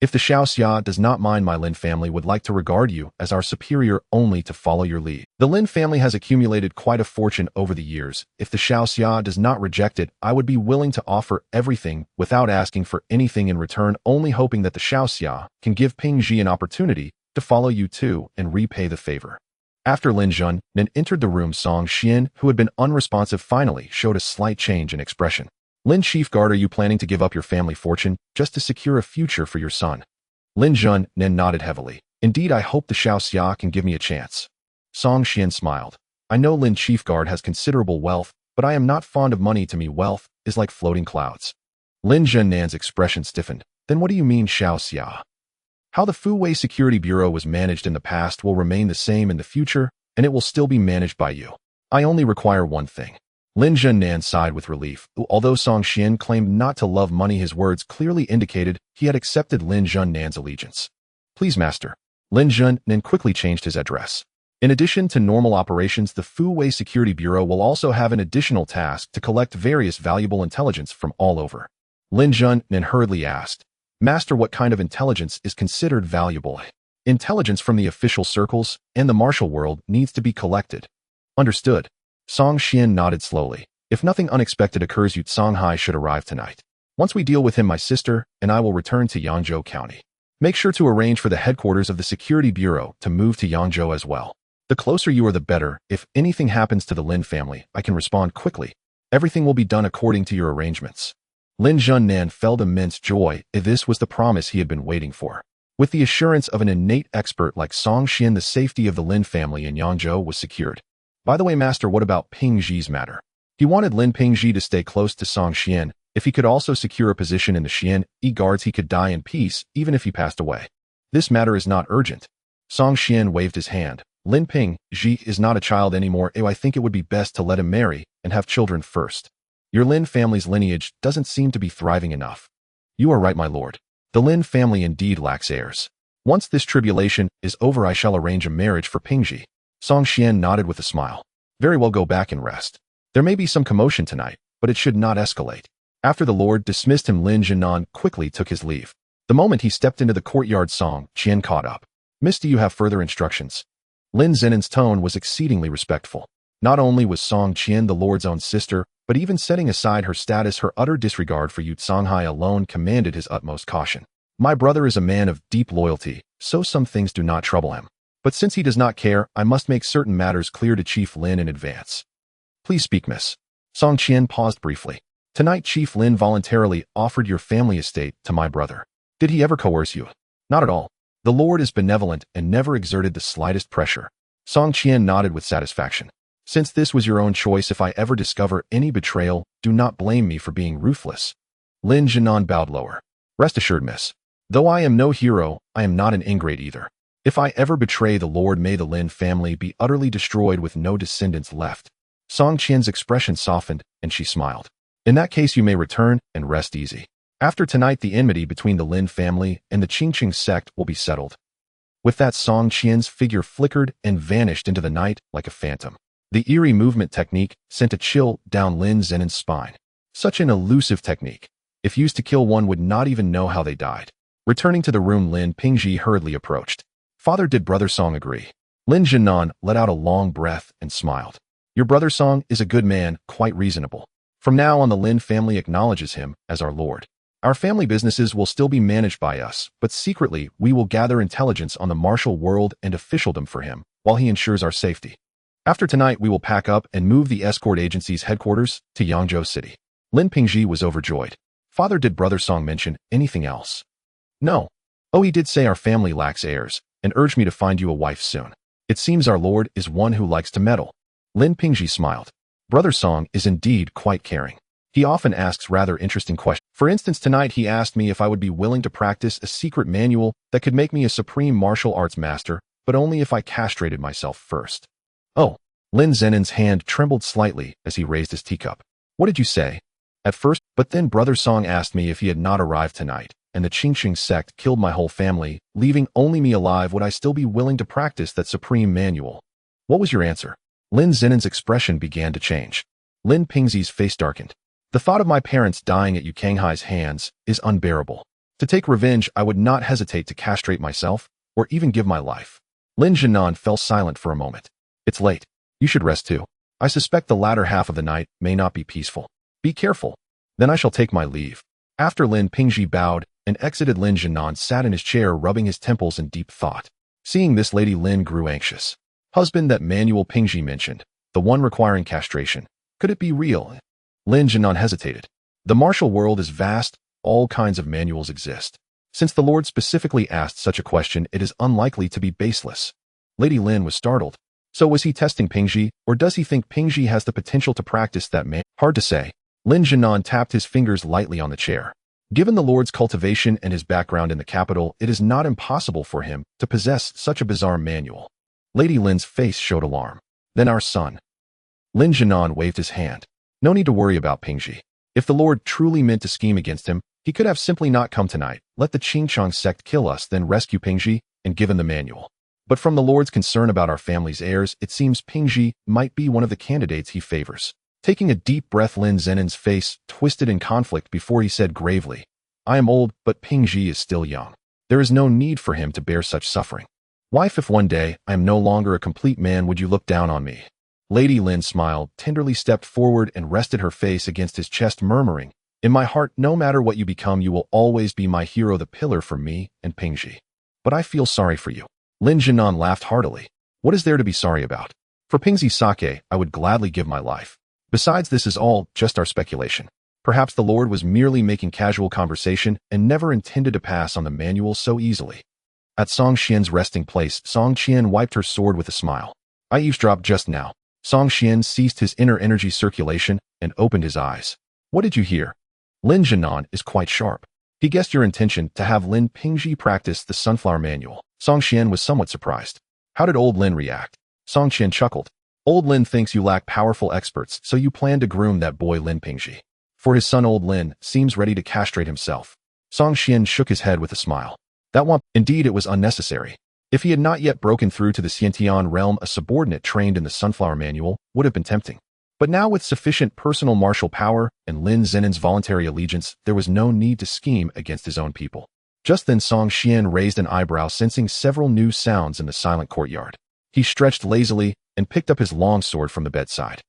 If the Shaoxia does not mind, my Lin family would like to regard you as our superior only to follow your lead. The Lin family has accumulated quite a fortune over the years. If the Shaoxia does not reject it, I would be willing to offer everything without asking for anything in return, only hoping that the Shaoxia can give Ping Ji an opportunity to follow you too and repay the favor. After Lin Zhennan entered the room, Song Qian, who had been unresponsive, finally showed a slight change in expression. Lin Chief Guard, are you planning to give up your family fortune just to secure a future for your son? Lin Zhennan nodded heavily. Indeed, I hope the Shaoxia can give me a chance. Song Qian smiled. I know Lin Chief Guard has considerable wealth, but I am not fond of money. To me, wealth is like floating clouds. Lin Zhennan's expression stiffened. Then what do you mean, Shaoxia? How the Fuwei Security Bureau was managed in the past will remain the same in the future, and it will still be managed by you. I only require one thing. Lin Zhennan sighed with relief. Although Song Qian claimed not to love money, his words clearly indicated he had accepted Lin Zhennan's allegiance. Please, master. Lin Zhennan quickly changed his address. In addition to normal operations, the Fuwei Security Bureau will also have an additional task to collect various valuable intelligence from all over. Lin Zhennan hurriedly asked, Master, what kind of intelligence is considered valuable? Intelligence from the official circles and the martial world needs to be collected. Understood. Song Qian nodded slowly. If nothing unexpected occurs, Yu Songhai should arrive tonight. Once we deal with him, my sister and I will return to Yangzhou County. Make sure to arrange for the headquarters of the Security Bureau to move to Yangzhou as well. The closer you are, the better. If anything happens to the Lin family, I can respond quickly. Everything will be done according to your arrangements. Lin Zhennan felt immense joy. This was the promise he had been waiting for. With the assurance of an innate expert like Song Qian, the safety of the Lin family in Yangzhou was secured. By the way, master, what about Ping Ji's matter? He wanted Lin Ping Ji to stay close to Song Qian. If he could also secure a position in the Xian guards, he could die in peace, even if he passed away. This matter is not urgent. Song Qian waved his hand. Lin Ping Ji is not a child anymore. I think it would be best to let him marry and have children first. Your Lin family's lineage doesn't seem to be thriving enough. You are right, my lord. The Lin family indeed lacks heirs. Once this tribulation is over, I shall arrange a marriage for Ping Ji. Song Qian nodded with a smile. Very well, go back and rest. There may be some commotion tonight, but it should not escalate. After the lord dismissed him, Lin Zhennan quickly took his leave. The moment he stepped into the courtyard, Song Qian caught up. Miss, do you have further instructions? Lin Zhennan's tone was exceedingly respectful. Not only was Song Qian the lord's own sister, but even setting aside her status, her utter disregard for Yu Songhai alone commanded his utmost caution. My brother is a man of deep loyalty, so some things do not trouble him. But since he does not care, I must make certain matters clear to Chief Lin in advance. Please speak, miss. Song Qian paused briefly. Tonight, Chief Lin voluntarily offered your family estate to my brother. Did he ever coerce you? Not at all. The Lord is benevolent and never exerted the slightest pressure. Song Qian nodded with satisfaction. Since this was your own choice, if I ever discover any betrayal, do not blame me for being ruthless. Lin Zhennan bowed lower. Rest assured, miss. Though I am no hero, I am not an ingrate either. If I ever betray the Lord, may the Lin family be utterly destroyed with no descendants left. Song Qian's expression softened, and she smiled. In that case, you may return and rest easy. After tonight, the enmity between the Lin family and the Qingqing sect will be settled. With that, Song Qian's figure flickered and vanished into the night like a phantom. The eerie movement technique sent a chill down Lin Zhennan's spine. Such an elusive technique. If used to kill, one would not even know how they died. Returning to the room, Lin Pingji hurriedly approached. Father, did brother Song agree? Lin Zhennan let out a long breath and smiled. Your brother Song is a good man, quite reasonable. From now on, the Lin family acknowledges him as our lord. Our family businesses will still be managed by us, but secretly we will gather intelligence on the martial world and officialdom for him, while he ensures our safety. After tonight, we will pack up and move the escort agency's headquarters to Yangzhou City. Lin Pingji was overjoyed. Father, did brother Song mention anything else? No. Oh, he did say our family lacks heirs, and urged me to find you a wife soon. It seems our lord is one who likes to meddle. Lin Pingji smiled. Brother Song is indeed quite caring. He often asks rather interesting questions. For instance, tonight he asked me if I would be willing to practice a secret manual that could make me a supreme martial arts master, but only if I castrated myself first. Oh, Lin Zhennan's hand trembled slightly as he raised his teacup. What did you say? At first, but then Brother Song asked me if he had not arrived tonight, and the Qingqing sect killed my whole family, leaving only me alive. Would I still be willing to practice that supreme manual? What was your answer? Lin Zenen's expression began to change. Lin Pingxi's face darkened. The thought of my parents dying at Yu Kanghai's hands is unbearable. To take revenge, I would not hesitate to castrate myself, or even give my life. Lin Zhenan fell silent for a moment. It's late. You should rest too. I suspect the latter half of the night may not be peaceful. Be careful. Then I shall take my leave. After Lin Pingxi bowed and exited, Lin Zhenan sat in his chair rubbing his temples in deep thought. Seeing this, Lady Lin grew anxious. Husband, that manual Pingxi mentioned, the one requiring castration. Could it be real? Lin Zhenan hesitated. The martial world is vast, all kinds of manuals exist. Since the Lord specifically asked such a question, it is unlikely to be baseless. Lady Lin was startled. So was he testing Pingxi, or does he think Pingxi has the potential to practice that Hard to say. Lin Zhenan tapped his fingers lightly on the chair. Given the Lord's cultivation and his background in the capital, it is not impossible for him to possess such a bizarre manual. Lady Lin's face showed alarm. Then our son. Lin Zhenan waved his hand. No need to worry about Pingxi. If the Lord truly meant to scheme against him, he could have simply not come tonight, let the Qingqiang sect kill us, then rescue Pingxi, and give him the manual. But from the Lord's concern about our family's heirs, it seems Pingxi might be one of the candidates he favors. Taking a deep breath, Lin Zenen's face twisted in conflict before he said gravely, I am old, but Pingxi is still young. There is no need for him to bear such suffering. Wife, if one day I am no longer a complete man, would you look down on me? Lady Lin smiled, tenderly stepped forward and rested her face against his chest, murmuring, In my heart, no matter what you become, you will always be my hero, the pillar for me and Pingxi. But I feel sorry for you. Lin Zhenan laughed heartily. What is there to be sorry about? For Pingxi's sake, I would gladly give my life. Besides, this is all just our speculation. Perhaps the Lord was merely making casual conversation and never intended to pass on the manual so easily. At Song Xian's resting place, Song Qian wiped her sword with a smile. I eavesdropped just now. Song Xian ceased his inner energy circulation and opened his eyes. What did you hear? Lin Zhenan is quite sharp. He guessed your intention to have Lin Pingxi practice the sunflower manual. Song Xian was somewhat surprised. How did old Lin react? Song Qian chuckled. Old Lin thinks you lack powerful experts, so you plan to groom that boy Lin Pingxi. For his son, old Lin seems ready to castrate himself. Song Xian shook his head with a smile. That one, indeed, it was unnecessary. If he had not yet broken through to the Xiantian realm, a subordinate trained in the Sunflower Manual would have been tempting. But now, with sufficient personal martial power and Lin Zenen's voluntary allegiance, there was no need to scheme against his own people. Just then, Song Xian raised an eyebrow, sensing several new sounds in the silent courtyard. He stretched lazily and picked up his long sword from the bedside.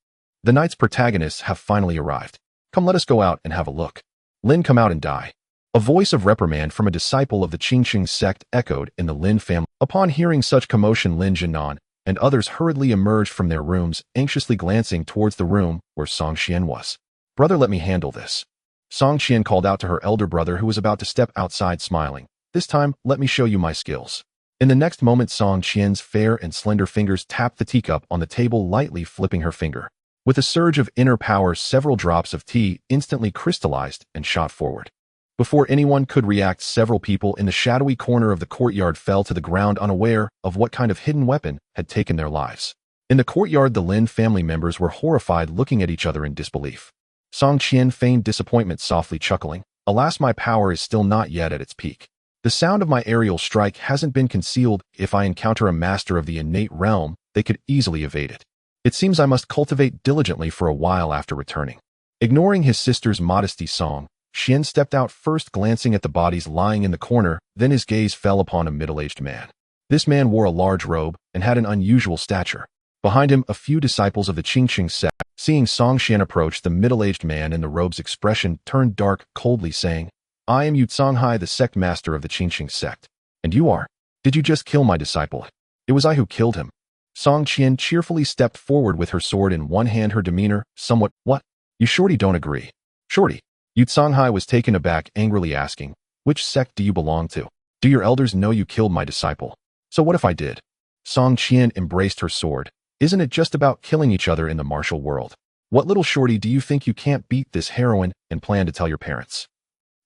The night's protagonists have finally arrived. Come, let us go out and have a look. Lin, come out and die. A voice of reprimand from a disciple of the Qingqing sect echoed in the Lin family. Upon hearing such commotion, Lin Zhenan and others hurriedly emerged from their rooms, anxiously glancing towards the room where Song Xian was. Brother, let me handle this. Song Qian called out to her elder brother, who was about to step outside, smiling. This time, let me show you my skills. In the next moment, Song Qian's fair and slender fingers tapped the teacup on the table, lightly flipping her finger. With a surge of inner power, several drops of tea instantly crystallized and shot forward. Before anyone could react, several people in the shadowy corner of the courtyard fell to the ground, unaware of what kind of hidden weapon had taken their lives. In the courtyard, the Lin family members were horrified, looking at each other in disbelief. Song Qian feigned disappointment, softly chuckling. Alas, my power is still not yet at its peak. The sound of my aerial strike hasn't been concealed. If I encounter a master of the innate realm, they could easily evade it. It seems I must cultivate diligently for a while after returning. Ignoring his sister's modesty, Song Xian stepped out, first glancing at the bodies lying in the corner, then his gaze fell upon a middle-aged man. This man wore a large robe and had an unusual stature. Behind him, a few disciples of the Qingqing sect. Seeing Song Xian approach, the middle-aged man in the robe's expression turned dark, coldly saying, I am Yu Songhai, the sect master of the Qingqing sect. And you are? Did you just kill my disciple? It was I who killed him. Song Qian cheerfully stepped forward with her sword in one hand, her demeanor somewhat, What? You shorty don't agree. Shorty. Yu Songhai was taken aback, angrily asking, Which sect do you belong to? Do your elders know you killed my disciple? So what if I did? Song Qian embraced her sword. Isn't it just about killing each other in the martial world? What, little shorty, do you think you can't beat this heroine and plan to tell your parents?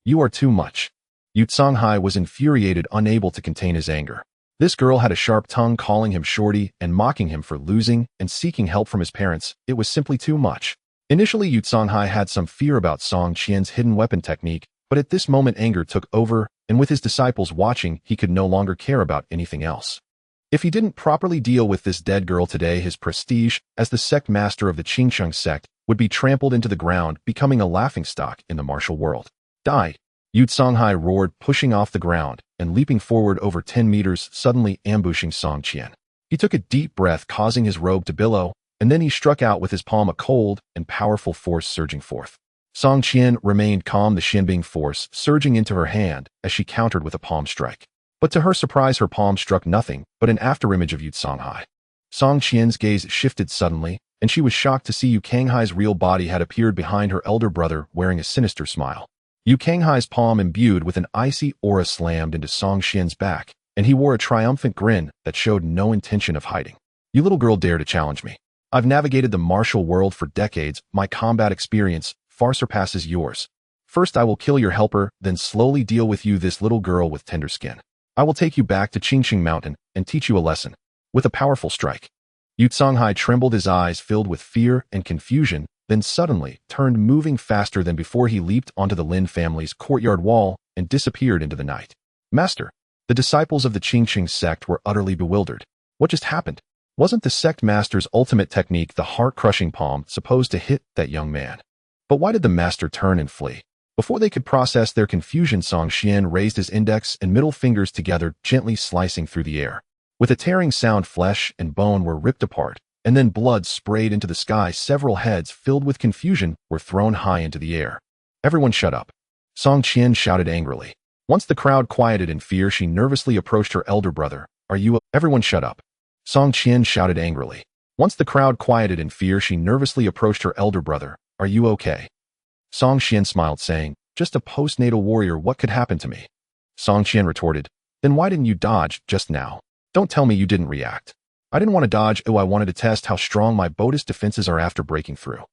You are too much. Yu Songhai was infuriated, unable to contain his anger. This girl had a sharp tongue, calling him shorty and mocking him for losing and seeking help from his parents. It was simply too much. Initially, Yu Songhai had some fear about Song Qian's hidden weapon technique, but at this moment anger took over, and with his disciples watching, he could no longer care about anything else. If he didn't properly deal with this dead girl today, his prestige as the sect master of the Qingsheng sect would be trampled into the ground, becoming a laughingstock in the martial world. Die! Yu Songhai roared, pushing off the ground and leaping forward over 10 meters, suddenly ambushing Song Qian. He took a deep breath, causing his robe to billow, and then he struck out with his palm, a cold and powerful force surging forth. Song Qian remained calm, the Xianbing force surging into her hand as she countered with a palm strike. But to her surprise, her palm struck nothing but an afterimage of Yu Songhai. Song Qian's gaze shifted suddenly, and she was shocked to see Yu Kanghai's real body had appeared behind her elder brother, wearing a sinister smile. Yu Kanghai's palm, imbued with an icy aura, slammed into Song Qian's back, and he wore a triumphant grin that showed no intention of hiding. You little girl dare to challenge me. I've navigated the martial world for decades. My combat experience far surpasses yours. First I will kill your helper, then slowly deal with you, this little girl with tender skin. I will take you back to Qingxing Mountain and teach you a lesson. With a powerful strike. Yu Songhai trembled, his eyes filled with fear and confusion, then suddenly turned, moving faster than before. He leaped onto the Lin family's courtyard wall and disappeared into the night. Master! The disciples of the Qingxing sect were utterly bewildered. What just happened? Wasn't the sect master's ultimate technique, the heart-crushing palm, supposed to hit that young man? But why did the master turn and flee? Before they could process their confusion, Song Qian raised his index and middle fingers together, gently slicing through the air. With a tearing sound, flesh and bone were ripped apart, and then blood sprayed into the sky. Several heads filled with confusion were thrown high into the air. Everyone shut up! Song Qian shouted angrily. Once the crowd quieted in fear, she nervously approached her elder brother. Everyone shut up! Song Qian shouted angrily. Once the crowd quieted in fear, she nervously approached her elder brother. Are you okay? Song Qian smiled, saying, just a postnatal warrior, what could happen to me? Song Qian retorted, then why didn't you dodge just now? Don't tell me you didn't react. I didn't want to dodge. I wanted to test how strong my Buddhist defenses are after breaking through.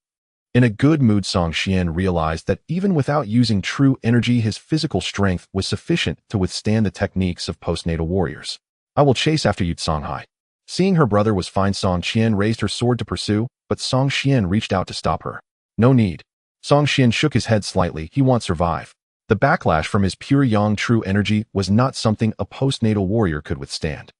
In a good mood, Song Qian realized that even without using true energy, his physical strength was sufficient to withstand the techniques of postnatal warriors. I will chase after you, Songhai. Seeing her brother was fine, Song Qian raised her sword to pursue, but Song Qian reached out to stop her. No need. Song Qian shook his head slightly. He won't survive. The backlash from his pure yang true energy was not something a postnatal warrior could withstand.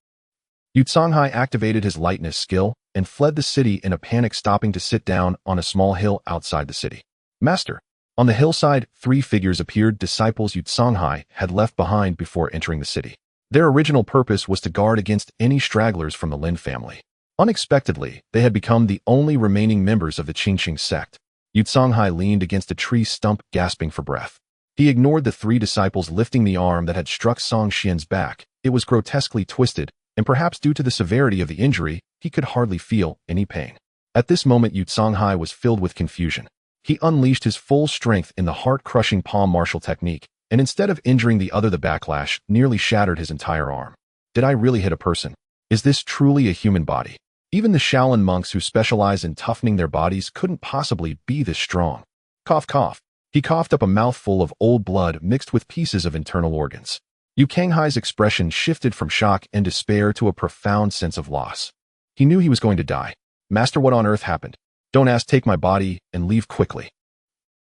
Yu Songhai activated his lightness skill and fled the city in a panic, stopping to sit down on a small hill outside the city. Master! On the hillside, 3 figures appeared, disciples Yu Songhai had left behind before entering the city. Their original purpose was to guard against any stragglers from the Lin family. Unexpectedly, they had become the only remaining members of the Qingxing sect. Yu Songhai leaned against a tree stump, gasping for breath. He ignored the 3 disciples lifting the arm that had struck Song Qian's back. It was grotesquely twisted, and perhaps due to the severity of the injury, he could hardly feel any pain. At this moment, Yu Songhai was filled with confusion. He unleashed his full strength in the heart-crushing palm martial technique, and instead of injuring the other, the backlash nearly shattered his entire arm. Did I really hit a person? Is this truly a human body? Even the Shaolin monks who specialize in toughening their bodies couldn't possibly be this strong. Cough, cough. He coughed up a mouthful of old blood mixed with pieces of internal organs. Yu Kanghai's expression shifted from shock and despair to a profound sense of loss. He knew he was going to die. Master, what on earth happened? Don't ask. Take my body and leave quickly.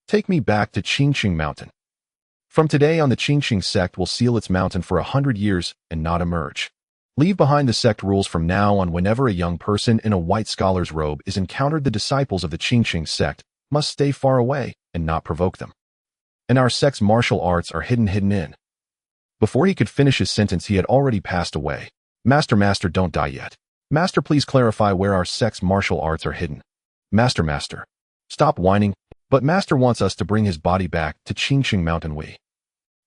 Take me back to Qingxing Mountain. From today on, the Qingxing sect will seal its mountain for 100 years and not emerge. Leave behind the sect rules from now on. Whenever a young person in a white scholar's robe is encountered, the disciples of the Qingxing sect must stay far away and not provoke them. And our sect's martial arts are hidden in. Before he could finish his sentence, he had already passed away. Master, don't die yet. Master, please clarify where our sect's martial arts are hidden. Master. Stop whining. But Master wants us to bring his body back to Qingxing Mountain.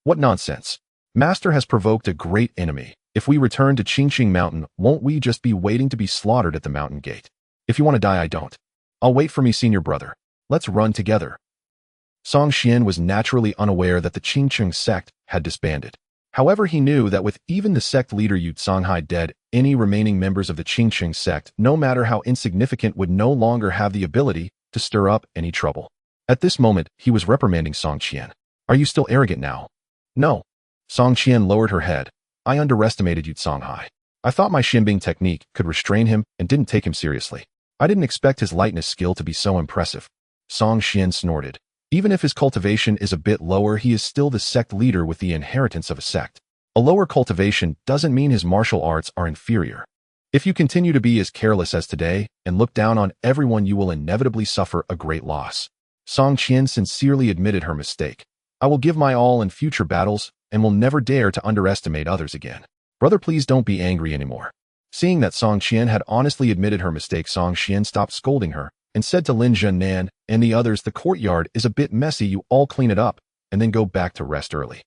What nonsense. Master has provoked a great enemy. If we return to Qingxing Mountain, won't we just be waiting to be slaughtered at the mountain gate? If you want to die, I don't. I'll wait for me, senior brother. Let's run together. Song Qian was naturally unaware that the Qingxing sect had disbanded. However, he knew that with even the sect leader Yu Songhai dead, any remaining members of the Qingxing sect, no matter how insignificant, would no longer have the ability to stir up any trouble. At this moment, he was reprimanding Song Qian. Are you still arrogant now? No. Song Qian lowered her head. I underestimated Yu Songhai. I thought my Xianbing technique could restrain him and didn't take him seriously. I didn't expect his lightness skill to be so impressive. Song Xian snorted. Even if his cultivation is a bit lower, he is still the sect leader with the inheritance of a sect. A lower cultivation doesn't mean his martial arts are inferior. If you continue to be as careless as today and look down on everyone, you will inevitably suffer a great loss. Song Qian sincerely admitted her mistake. I will give my all in future battles and will never dare to underestimate others again. Brother, please don't be angry anymore. Seeing that Song Qian had honestly admitted her mistake, Song Qian stopped scolding her and said to Lin Zhennan and the others, the courtyard is a bit messy, you all clean it up and then go back to rest early.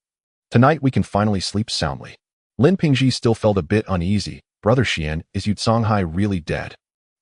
Tonight we can finally sleep soundly. Lin Pingji still felt a bit uneasy. Brother Xian, is Yu Songhai really dead?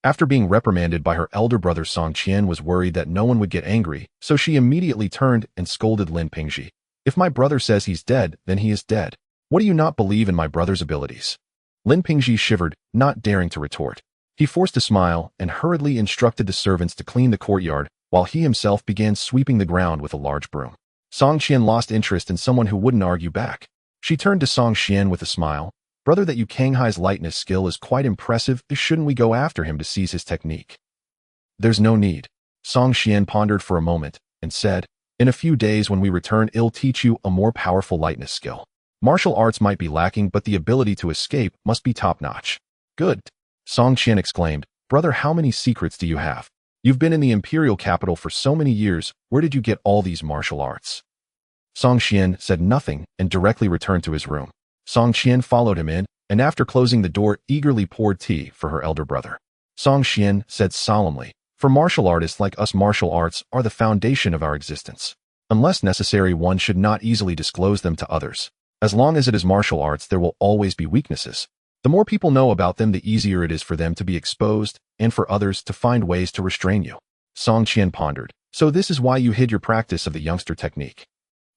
After being reprimanded by her elder brother, Song Qian was worried that no one would get angry, so she immediately turned and scolded Lin Pingji. If my brother says he's dead, then he is dead. What do you not believe in my brother's abilities? Lin Pingji shivered, not daring to retort. He forced a smile and hurriedly instructed the servants to clean the courtyard, while he himself began sweeping the ground with a large broom. Song Qian lost interest in someone who wouldn't argue back. She turned to Song Xian with a smile. Brother, that Yu Kanghai's lightness skill is quite impressive. Shouldn't we go after him to seize his technique? There's no need. Song Xian pondered for a moment and said, in a few days when we return, I'll teach you a more powerful lightness skill. Martial arts might be lacking, but the ability to escape must be top-notch. Good. Song Qian exclaimed, brother, how many secrets do you have? You've been in the imperial capital for so many years. Where did you get all these martial arts? Song Qian said nothing and directly returned to his room. Song Qian followed him in, and after closing the door, eagerly poured tea for her elder brother. Song Qian said solemnly, for martial artists like us, martial arts are the foundation of our existence. Unless necessary, one should not easily disclose them to others. As long as it is martial arts, there will always be weaknesses. The more people know about them, the easier it is for them to be exposed and for others to find ways to restrain you. Song Qian pondered. So this is why you hid your practice of the youngster technique.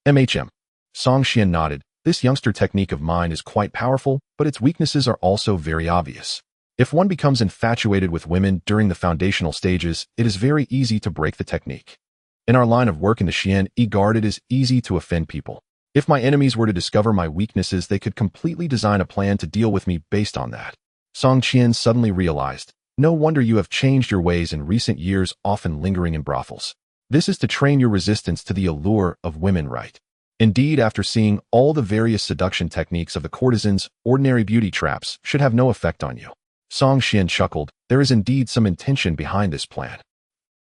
Song Qian nodded. This youngster technique of mine is quite powerful, but its weaknesses are also very obvious. If one becomes infatuated with women during the foundational stages, it is very easy to break the technique. In our line of work in the Xian Guard, it is easy to offend people. If my enemies were to discover my weaknesses, they could completely design a plan to deal with me based on that. Song Qian suddenly realized, no wonder you have changed your ways in recent years, often lingering in brothels. This is to train your resistance to the allure of women, right? Indeed, after seeing all the various seduction techniques of the courtesans, ordinary beauty traps should have no effect on you. Song Qian chuckled. There is indeed some intention behind this plan.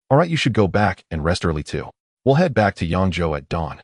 All right, you should go back and rest early too. We'll head back to Yangzhou at dawn.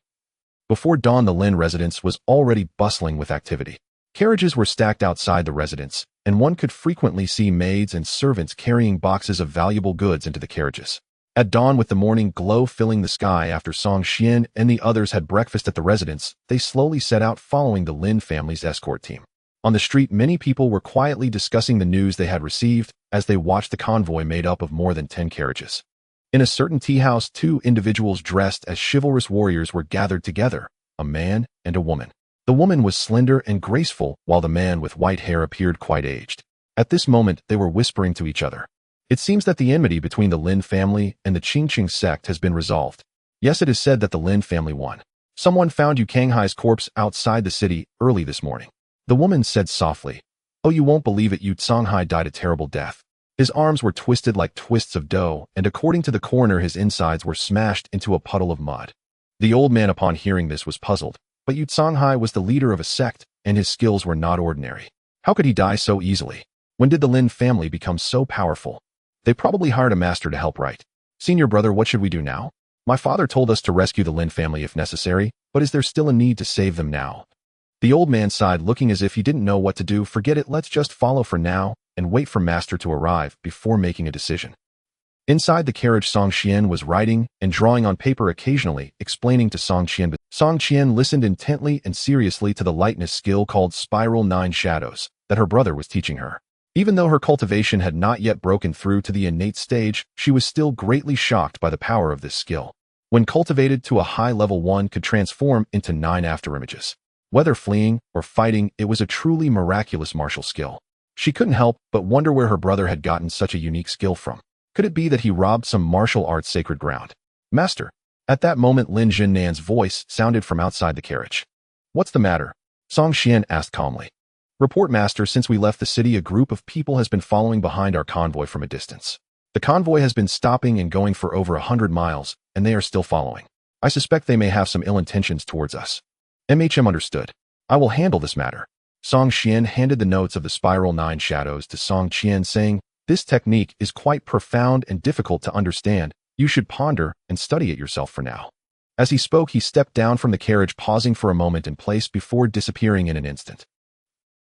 Before dawn, the Lin residence was already bustling with activity. Carriages were stacked outside the residence, and one could frequently see maids and servants carrying boxes of valuable goods into the carriages. At dawn, with the morning glow filling the sky after Song Qian and the others had breakfast at the residence, they slowly set out following the Lin family's escort team. On the street, many people were quietly discussing the news they had received as they watched the convoy made up of more than 10 carriages. In a certain tea house, two individuals dressed as chivalrous warriors were gathered together, a man and a woman. The woman was slender and graceful, while the man with white hair appeared quite aged. At this moment, they were whispering to each other. It seems that the enmity between the Lin family and the Qingqing sect has been resolved. Yes, it is said that the Lin family won. Someone found Yu Kanghai's corpse outside the city early this morning. The woman said softly, oh, you won't believe it, Yu Songhai died a terrible death. His arms were twisted like twists of dough, and according to the coroner, his insides were smashed into a puddle of mud. The old man, upon hearing this, was puzzled, but Yu Songhai was the leader of a sect, and his skills were not ordinary. How could he die so easily? When did the Lin family become so powerful? They probably hired a master to help, right? Senior brother, what should we do now? My father told us to rescue the Lin family if necessary, but is there still a need to save them now? The old man sighed, looking as if he didn't know what to do. Forget it, let's just follow for now and wait for master to arrive before making a decision. Inside the carriage, Song Qian was writing and drawing on paper, occasionally explaining to Song Qian. But Song Qian listened intently and seriously to the lightness skill called Spiral 9 Shadows that her brother was teaching her. Even though her cultivation had not yet broken through to the innate stage, she was still greatly shocked by the power of this skill. When cultivated to a high level, one could transform into 9 afterimages. Whether fleeing or fighting, it was a truly miraculous martial skill. She couldn't help but wonder where her brother had gotten such a unique skill from. Could it be that he robbed some martial arts sacred ground? Master. At that moment, Lin Zhennan's voice sounded from outside the carriage. What's the matter? Song Qian asked calmly. Report, master, since we left the city, a group of people has been following behind our convoy from a distance. The convoy has been stopping and going for over 100 miles, and they are still following. I suspect they may have some ill intentions towards us. MHM understood. I will handle this matter. Song Xian handed the notes of the Spiral 9 Shadows to Song Qian, saying, "This technique is quite profound and difficult to understand. You should ponder and study it yourself for now." As he spoke, he stepped down from the carriage, pausing for a moment in place before disappearing in an instant.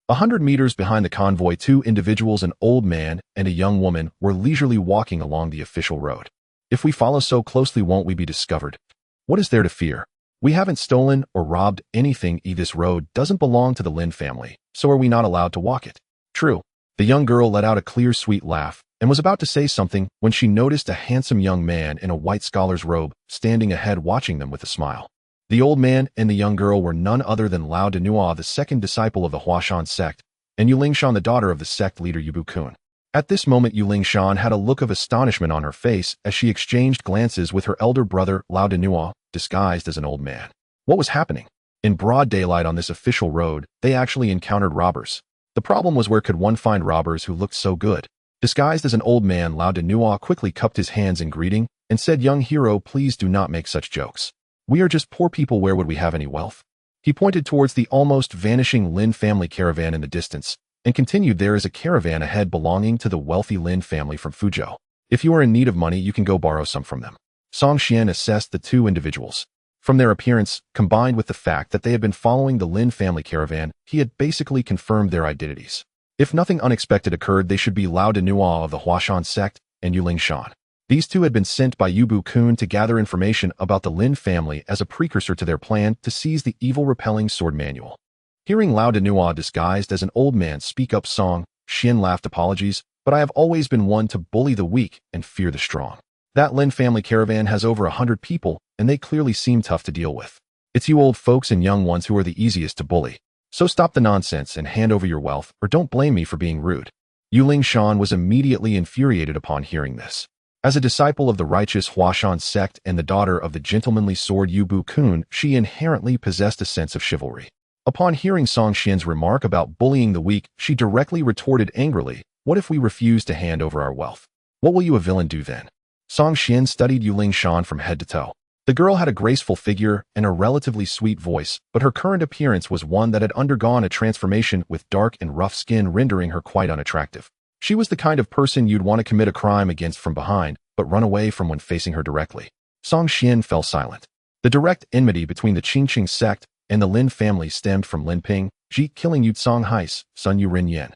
100 meters behind the convoy, two individuals, an old man and a young woman, were leisurely walking along the official road. "If we follow so closely, won't we be discovered? What is there to fear? We haven't stolen or robbed anything. This road doesn't belong to the Lin family, so are we not allowed to walk it?" "True." The young girl let out a clear, sweet laugh and was about to say something when she noticed a handsome young man in a white scholar's robe standing ahead, watching them with a smile. The old man and the young girl were none other than Lao Denua, the second disciple of the Huashan sect, and Yulingshan, the daughter of the sect leader Yubu Kun. At this moment, Yulingshan had a look of astonishment on her face as she exchanged glances with her elder brother, Lao Denua, disguised as an old man. What was happening? In broad daylight on this official road, they actually encountered robbers. The problem was, where could one find robbers who looked so good? Disguised as an old man, Lao Denua quickly cupped his hands in greeting and said, "Young hero, please do not make such jokes. We are just poor people. Where would we have any wealth?" He pointed towards the almost vanishing Lin family caravan in the distance and continued, "There is a caravan ahead belonging to the wealthy Lin family from Fuzhou. If you are in need of money, you can go borrow some from them." Song Xian assessed the two individuals. From their appearance, combined with the fact that they had been following the Lin family caravan, he had basically confirmed their identities. If nothing unexpected occurred, they should be Lao Denua of the Huashan sect and Yulingshan. These two had been sent by Yubu Kun to gather information about the Lin family as a precursor to their plan to seize the evil-repelling sword manual. Hearing Lao Denua disguised as an old man speak up, Song Xian laughed. "Apologies, but I have always been one to bully the weak and fear the strong. That Lin family caravan has over 100 people, and they clearly seem tough to deal with. It's you old folks and young ones who are the easiest to bully. So stop the nonsense and hand over your wealth, or don't blame me for being rude." Yulingshan was immediately infuriated upon hearing this. As a disciple of the righteous Huashan sect and the daughter of the gentlemanly sword Yubu Kun, she inherently possessed a sense of chivalry. Upon hearing Song Xian's remark about bullying the weak, she directly retorted angrily, "What if we refuse to hand over our wealth? What will you, a villain, do then?" Song Xian studied Yulingshan from head to toe. The girl had a graceful figure and a relatively sweet voice, but her current appearance was one that had undergone a transformation, with dark and rough skin rendering her quite unattractive. She was the kind of person you'd want to commit a crime against from behind, but run away from when facing her directly. Song Xian fell silent. The direct enmity between the Qingqing sect and the Lin family stemmed from Lin Ping, Ji killing Yu Tsong Hais, son Yu Rinyan.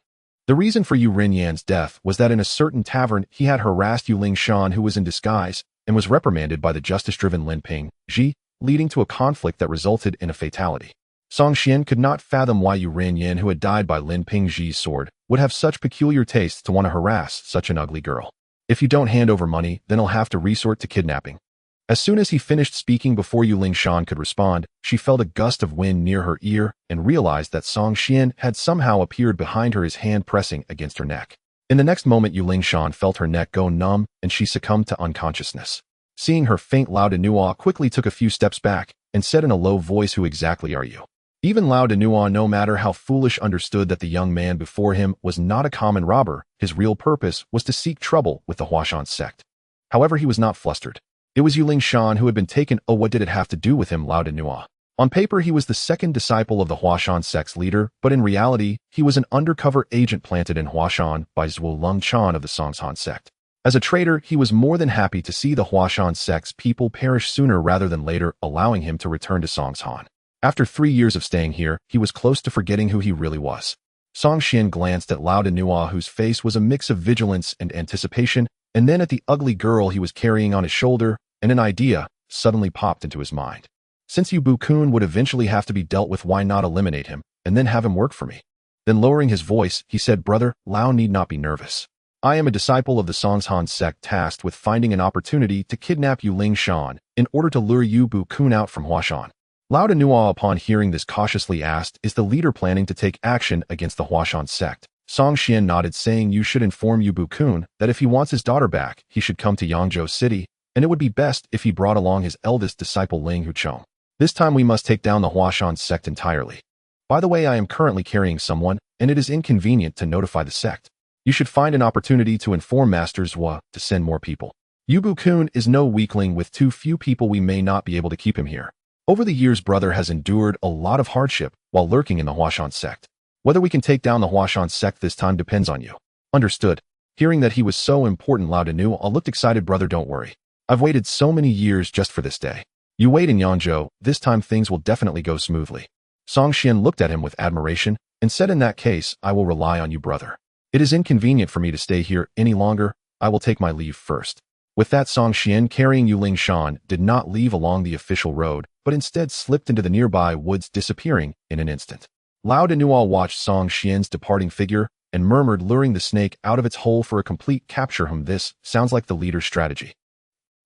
The reason for Yu Rinyan's death was that in a certain tavern he had harassed Yulingshan, who was in disguise, and was reprimanded by the justice-driven Lin Ping, Ji, leading to a conflict that resulted in a fatality. Song Xian could not fathom why Yu Rinyan, who had died by Lin Ping Ji's sword, would have such peculiar tastes to want to harass such an ugly girl. "If you don't hand over money, then I'll have to resort to kidnapping." As soon as he finished speaking, before Yulingshan could respond, she felt a gust of wind near her ear and realized that Song Xian had somehow appeared behind her, his hand pressing against her neck. In the next moment, Yulingshan felt her neck go numb and she succumbed to unconsciousness. Seeing her faint, Lao Denua quickly took a few steps back and said in a low voice, "Who exactly are you?" Even Lao Denua, no matter how foolish, understood that the young man before him was not a common robber. His real purpose was to seek trouble with the Huashan sect. However, he was not flustered. It was Yulingshan who had been taken. Oh, what did it have to do with him, Lao Denua? On paper, he was the second disciple of the Huashan sect's leader, but in reality, he was an undercover agent planted in Huashan by Zhuo Longchan of the Songshan sect. As a traitor, he was more than happy to see the Huashan sect's people perish sooner rather than later, allowing him to return to Songshan. After 3 years of staying here, he was close to forgetting who he really was. Song Xian glanced at Lao Denua, whose face was a mix of vigilance and anticipation, and then at the ugly girl he was carrying on his shoulder, and an idea suddenly popped into his mind. Since Yubu Kun would eventually have to be dealt with, why not eliminate him, and then have him work for me? Then lowering his voice, he said, "Brother, Lao need not be nervous. I am a disciple of the Songshan sect tasked with finding an opportunity to kidnap Yulingshan in order to lure Yubu Kun out from Huashan." Lao Denua, upon hearing this, cautiously asked, "Is the leader planning to take action against the Huashan sect?" Song Xian nodded, saying, "You should inform Yubu Kun that if he wants his daughter back, he should come to Yangzhou City, and it would be best if he brought along his eldest disciple Ling Huchong. This time we must take down the Huashan sect entirely. By the way, I am currently carrying someone, and it is inconvenient to notify the sect." You should find an opportunity to inform Master Zhua to send more people. Yubu-kun is no weakling. With too few people we may not be able to keep him here. Over the years, brother has endured a lot of hardship while lurking in the Huashan sect. Whether we can take down the Huashan sect this time depends on you. Understood. Hearing that he was so important, Lao Danu looked excited. Brother, don't worry. I've waited so many years just for this day. You wait in Yangzhou, this time things will definitely go smoothly. Song Xian looked at him with admiration and said, in that case, I will rely on you, brother. It is inconvenient for me to stay here any longer. I will take my leave first. With that, Song Xian, carrying Yuling Shan, did not leave along the official road, but instead slipped into the nearby woods, disappearing in an instant. Lao Danual watched Song Xian's departing figure and murmured, luring the snake out of its hole for a complete capture. This sounds like the leader's strategy.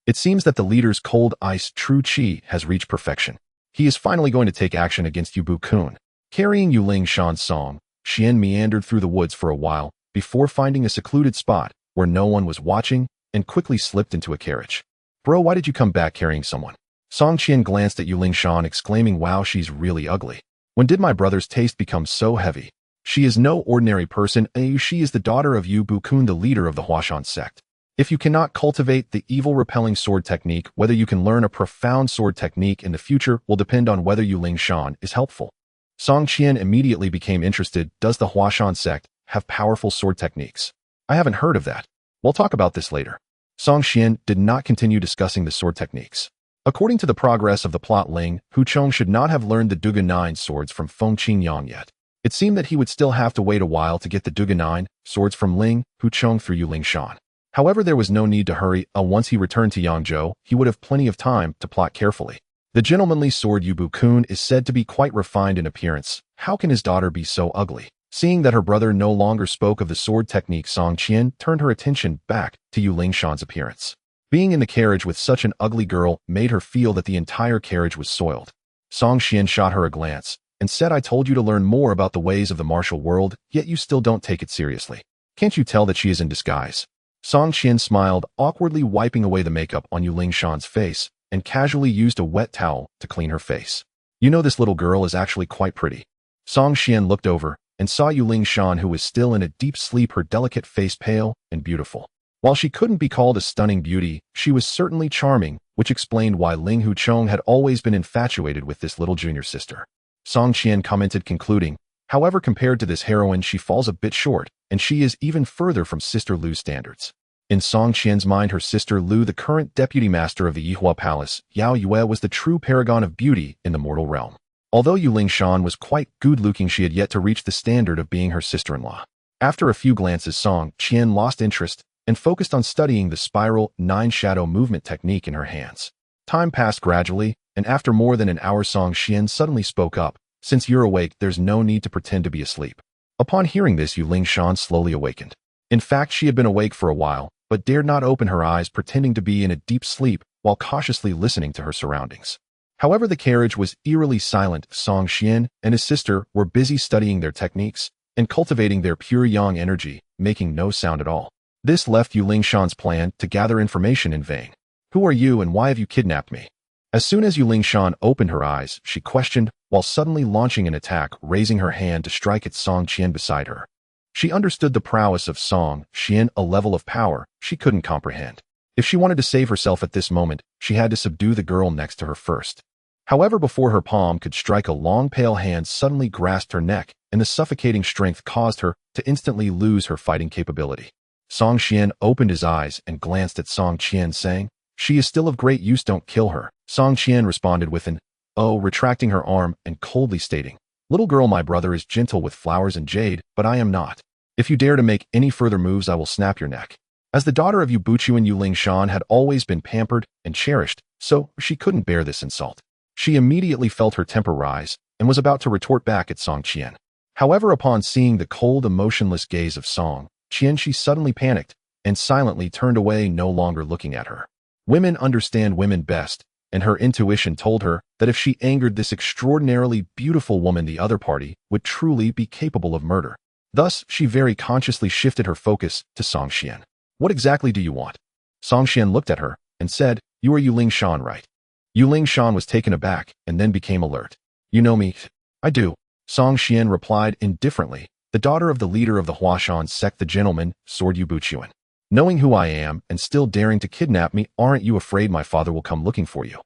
It seems that the leader's cold ice true chi has reached perfection. He is finally going to take action against Yubu-kun. Carrying Yuling Shan's Song Xian meandered through the woods for a while before finding a secluded spot where no one was watching and quickly slipped into a carriage. Bro, why did you come back carrying someone? Song Qian glanced at Yuling Shan, exclaiming, wow, she's really ugly. When did my brother's taste become so heavy? She is no ordinary person. She is the daughter of Yubu-kun, the leader of the Huashan sect. If you cannot cultivate the evil repelling sword technique, whether you can learn a profound sword technique in the future will depend on whether Yuling Shan is helpful. Song Qian immediately became interested. Does the Huashan sect have powerful sword techniques? I haven't heard of that. We'll talk about this later. Song Qian did not continue discussing the sword techniques. According to the progress of the plot, Ling Huchong should not have learned the Duga 9 swords from Feng Qingyang yet. It seemed that he would still have to wait a while to get the Duga 9 swords from Ling Huchong through Yuling Shan. However, there was no need to hurry. Once he returned to Yangzhou, he would have plenty of time to plot carefully. The gentlemanly sword Yubu-kun is said to be quite refined in appearance. How can his daughter be so ugly? Seeing that her brother no longer spoke of the sword technique, Song Qian turned her attention back to Yuling Shan's appearance. Being in the carriage with such an ugly girl made her feel that the entire carriage was soiled. Song Qian shot her a glance and said, I told you to learn more about the ways of the martial world, yet you still don't take it seriously. Can't you tell that she is in disguise? Song Qian smiled, awkwardly wiping away the makeup on Yuling Shan's face, and casually used a wet towel to clean her face. You know, this little girl is actually quite pretty. Song Qian looked over and saw Yuling Shan, who was still in a deep sleep, her delicate face pale and beautiful. While she couldn't be called a stunning beauty, she was certainly charming, which explained why Ling Huchong had always been infatuated with this little junior sister. Song Qian commented, concluding, however, compared to this heroine, she falls a bit short, and she is even further from Sister Lu's standards. In Song Qian's mind, her sister Lu, the current deputy master of the Yihua Palace, Yao Yue, was the true paragon of beauty in the mortal realm. Although Yuling Shan was quite good-looking, she had yet to reach the standard of being her sister-in-law. After a few glances, Song Qian lost interest and focused on studying the spiral 9 shadow movement technique in her hands. Time passed gradually, and after more than an hour, Song Qian suddenly spoke up. Since you're awake, there's no need to pretend to be asleep. Upon hearing this, Yuling Shan slowly awakened. In fact, she had been awake for a while, but dared not open her eyes, pretending to be in a deep sleep while cautiously listening to her surroundings. However, the carriage was eerily silent. Song Qian and his sister were busy studying their techniques and cultivating their pure yang energy, making no sound at all. This left Yuling Shan's plan to gather information in vain. Who are you and why have you kidnapped me? As soon as Yuling Shan opened her eyes, she questioned, while suddenly launching an attack, raising her hand to strike at Song Qian beside her. She understood the prowess of Song Qian, a level of power she couldn't comprehend. If she wanted to save herself at this moment, she had to subdue the girl next to her first. However, before her palm could strike, a long pale hand suddenly grasped her neck, and the suffocating strength caused her to instantly lose her fighting capability. Song Qian opened his eyes and glanced at Song Qian, saying, she is still of great use, don't kill her. Song Qian responded with an, oh, retracting her arm and coldly stating, little girl, my brother is gentle with flowers and jade, but I am not. If you dare to make any further moves, I will snap your neck. As the daughter of Yubuchuan, Yuling Shan had always been pampered and cherished, so she couldn't bear this insult. She immediately felt her temper rise and was about to retort back at Song Qian. However, upon seeing the cold, emotionless gaze of Song Qian, she suddenly panicked and silently turned away, no longer looking at her. Women understand women best, and her intuition told her that if she angered this extraordinarily beautiful woman, the other party would truly be capable of murder. Thus, she very consciously shifted her focus to Song Qian. What exactly do you want? Song Qian looked at her and said, you are Yuling Shan, right? Yuling Shan was taken aback and then became alert. You know me? I do. Song Qian replied indifferently, the daughter of the leader of the Huashan sect, the gentleman, sword you Xuan. Knowing who I am and still daring to kidnap me, aren't you afraid my father will come looking for you?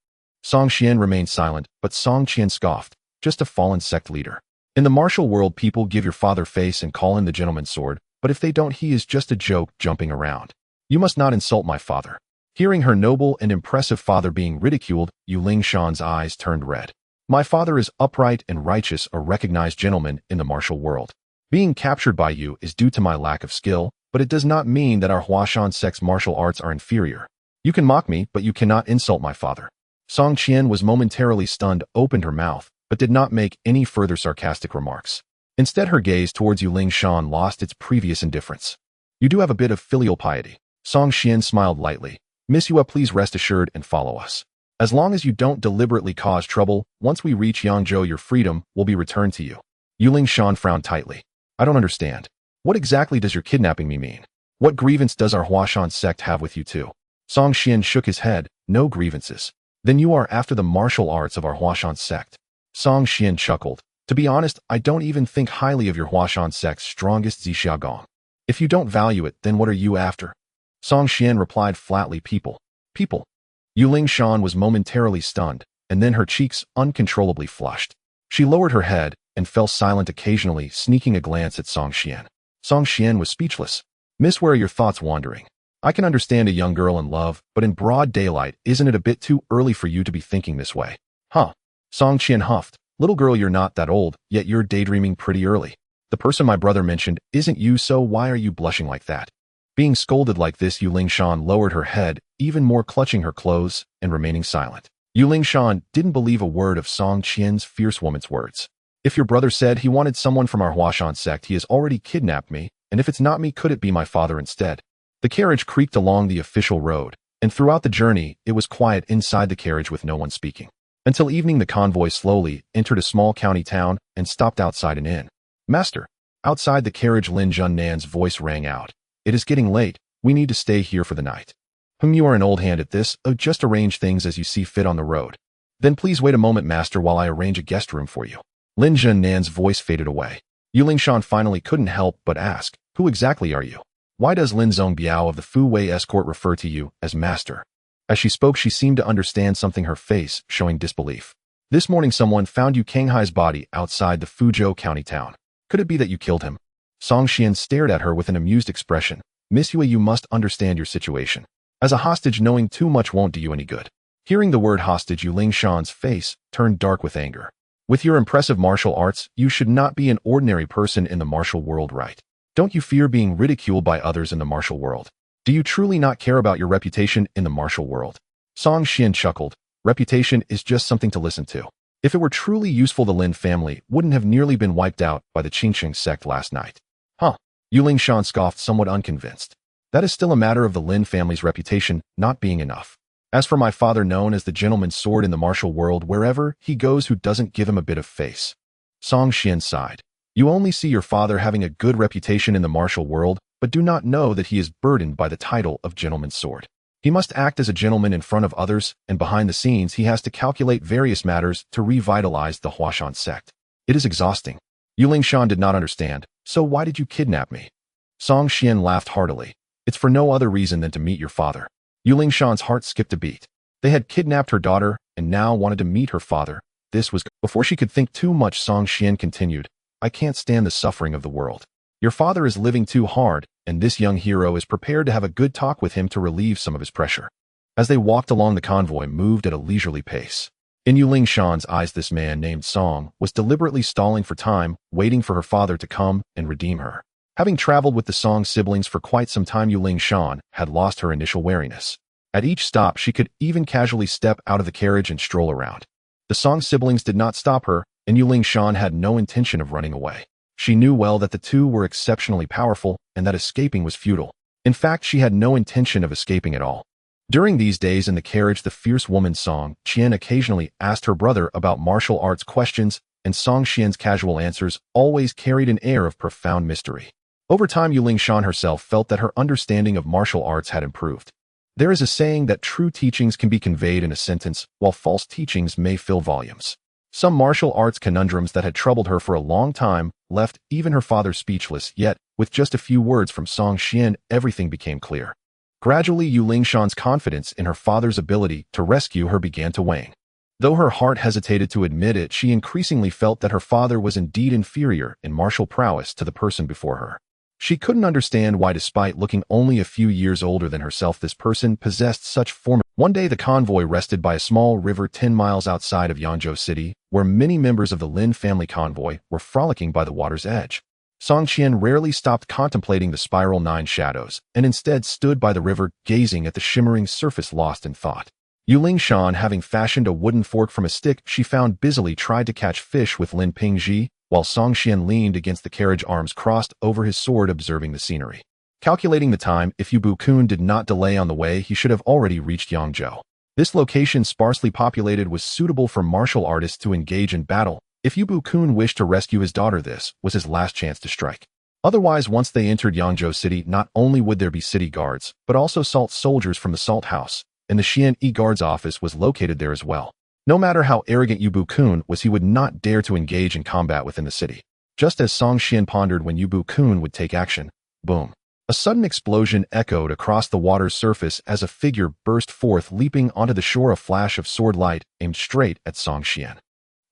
Song Qian remained silent, but Song Qian scoffed, just a fallen sect leader. In the martial world, people give your father face and call him the gentleman's sword, but if they don't, he is just a joke jumping around. You must not insult my father. Hearing her noble and impressive father being ridiculed, Yuling Shan's eyes turned red. My father is upright and righteous, a recognized gentleman in the martial world. Being captured by you is due to my lack of skill, but it does not mean that our Huashan sect's martial arts are inferior. You can mock me, but you cannot insult my father. Song Qian was momentarily stunned, opened her mouth, but did not make any further sarcastic remarks. Instead, her gaze towards Yuling Shan lost its previous indifference. You do have a bit of filial piety. Song Qian smiled lightly. Miss Yue, please rest assured and follow us. As long as you don't deliberately cause trouble, once we reach Yangzhou, your freedom will be returned to you. Yuling Shan frowned tightly. I don't understand. What exactly does your kidnapping me mean? What grievance does our Huashan sect have with you too? Song Qian shook his head. No grievances. Then you are after the martial arts of our Huashan sect. Song Qian chuckled. To be honest, I don't even think highly of your Huashan sect's strongest Zixiaogong. If you don't value it, then what are you after? Song Qian replied flatly, people. People. Yuling Shan was momentarily stunned, and then her cheeks uncontrollably flushed. She lowered her head and fell silent, occasionally sneaking a glance at Song Qian. Song Qian was speechless. Miss, where are your thoughts wandering? I can understand a young girl in love, but in broad daylight, isn't it a bit too early for you to be thinking this way? Huh? Song Qian huffed. Little girl, you're not that old, yet you're daydreaming pretty early. The person my brother mentioned isn't you, so why are you blushing like that? Being scolded like this, Yuling Shan lowered her head, even more clutching her clothes and remaining silent. Yuling Shan didn't believe a word of Song Qian's fierce woman's words. If your brother said he wanted someone from our Huashan sect, he has already kidnapped me, and if it's not me, could it be my father instead? The carriage creaked along the official road, and throughout the journey, it was quiet inside the carriage with no one speaking. Until evening, the convoy slowly entered a small county town and stopped outside an inn. Master. Outside the carriage, Lin Junnan's voice rang out. It is getting late. We need to stay here for the night. You are an old hand at this. Just arrange things as you see fit on the road. Then please wait a moment, master, while I arrange a guest room for you. Lin Junnan's voice faded away. Yuling Shan finally couldn't help but ask, who exactly are you? Why does Lin Zongbiao of the Fu Wei escort refer to you as master? As she spoke, she seemed to understand something, her face showing disbelief. This morning someone found Yu Kanghai's body outside the Fuzhou county town. Could it be that you killed him? Song Qian stared at her with an amused expression. Miss Yue, you must understand your situation. As a hostage, knowing too much won't do you any good. Hearing the word hostage, Yuling Shan's face turned dark with anger. With your impressive martial arts, you should not be an ordinary person in the martial world, right? Don't you fear being ridiculed by others in the martial world? Do you truly not care about your reputation in the martial world? Song Qian chuckled. Reputation is just something to listen to. If it were truly useful, the Lin family wouldn't have nearly been wiped out by the Qingqing sect last night. Huh? Yuling Shan scoffed, somewhat unconvinced. That is still a matter of the Lin family's reputation not being enough. As for my father, known as the gentleman's sword in the martial world, wherever he goes, who doesn't give him a bit of face? Song Qian sighed. You only see your father having a good reputation in the martial world, but do not know that he is burdened by the title of gentleman's sword. He must act as a gentleman in front of others, and behind the scenes he has to calculate various matters to revitalize the Huashan sect. It is exhausting. Yuling Shan did not understand. So why did you kidnap me? Song Qian laughed heartily. It's for no other reason than to meet your father. Yuling Shan's heart skipped a beat. They had kidnapped her daughter and now wanted to meet her father. This was... Before she could think too much, Song Qian continued. I can't stand the suffering of the world. Your father is living too hard, and this young hero is prepared to have a good talk with him to relieve some of his pressure. As they walked along, the convoy moved at a leisurely pace. In Yuling Shan's eyes, this man named Song was deliberately stalling for time, waiting for her father to come and redeem her. Having traveled with the Song siblings for quite some time, Yuling Shan had lost her initial wariness. At each stop, she could even casually step out of the carriage and stroll around. The Song siblings did not stop her, and Yuling Shan had no intention of running away. She knew well that the two were exceptionally powerful and that escaping was futile. In fact, she had no intention of escaping at all. During these days in the carriage, the fierce woman Song Qian occasionally asked her brother about martial arts questions, and Song Qian's casual answers always carried an air of profound mystery. Over time, Yuling Shan herself felt that her understanding of martial arts had improved. There is a saying that true teachings can be conveyed in a sentence, while false teachings may fill volumes. Some martial arts conundrums that had troubled her for a long time left even her father speechless, yet, with just a few words from Song Xian, everything became clear. Gradually, Yu Lingshan's confidence in her father's ability to rescue her began to wane. Though her heart hesitated to admit it, she increasingly felt that her father was indeed inferior in martial prowess to the person before her. She couldn't understand why, despite looking only a few years older than herself, this person possessed such form. One day, the convoy rested by a small river 10 miles outside of Yangzhou City, where many members of the Lin family convoy were frolicking by the water's edge. Song Qian rarely stopped contemplating the spiral 9 shadows, and instead stood by the river, gazing at the shimmering surface lost in thought. Yu Lingshan, having fashioned a wooden fork from a stick she found busily, tried to catch fish with Lin Pingji, while Song Qian leaned against the carriage, arms crossed over his sword, observing the scenery. Calculating the time, if Yu Bu-kun did not delay on the way, he should have already reached Yangzhou. This location, sparsely populated, was suitable for martial artists to engage in battle. If Yu Bu-kun wished to rescue his daughter, this was his last chance to strike. Otherwise, once they entered Yangzhou City, not only would there be city guards, but also salt soldiers from the Salt House, and the Xian Guard's office was located there as well. No matter how arrogant Yu Bu-kun was, he would not dare to engage in combat within the city. Just as Song Xian pondered when Yu Bu-kun would take action, boom. A sudden explosion echoed across the water's surface as a figure burst forth, leaping onto the shore, a flash of sword light aimed straight at Song Xian.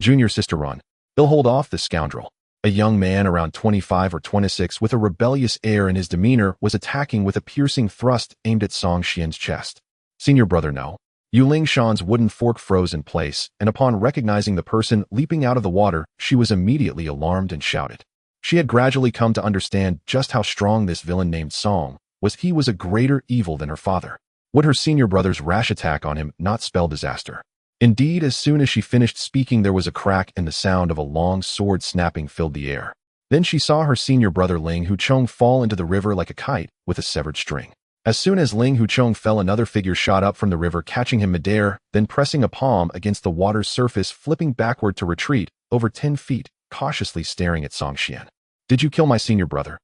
Junior sister, run. He'll hold off this scoundrel. A young man around 25 or 26 with a rebellious air in his demeanor was attacking with a piercing thrust aimed at Song Xian's chest. Senior brother, no. Yu Lingshan's wooden fork froze in place, and upon recognizing the person leaping out of the water, she was immediately alarmed and shouted. She had gradually come to understand just how strong this villain named Song was. He was a greater evil than her father. Would her senior brother's rash attack on him not spell disaster? Indeed, as soon as she finished speaking, there was a crack, and the sound of a long sword snapping filled the air. Then she saw her senior brother Ling Huchong fall into the river like a kite with a severed string. As soon as Ling Huchong fell, another figure shot up from the river, catching him midair, then pressing a palm against the water's surface, flipping backward to retreat over 10 feet, cautiously staring at Song Xian. Did you kill my senior brother?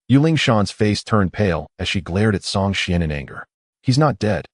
Yu Lingshan's face turned pale as she glared at Song Xian in anger. He's not dead.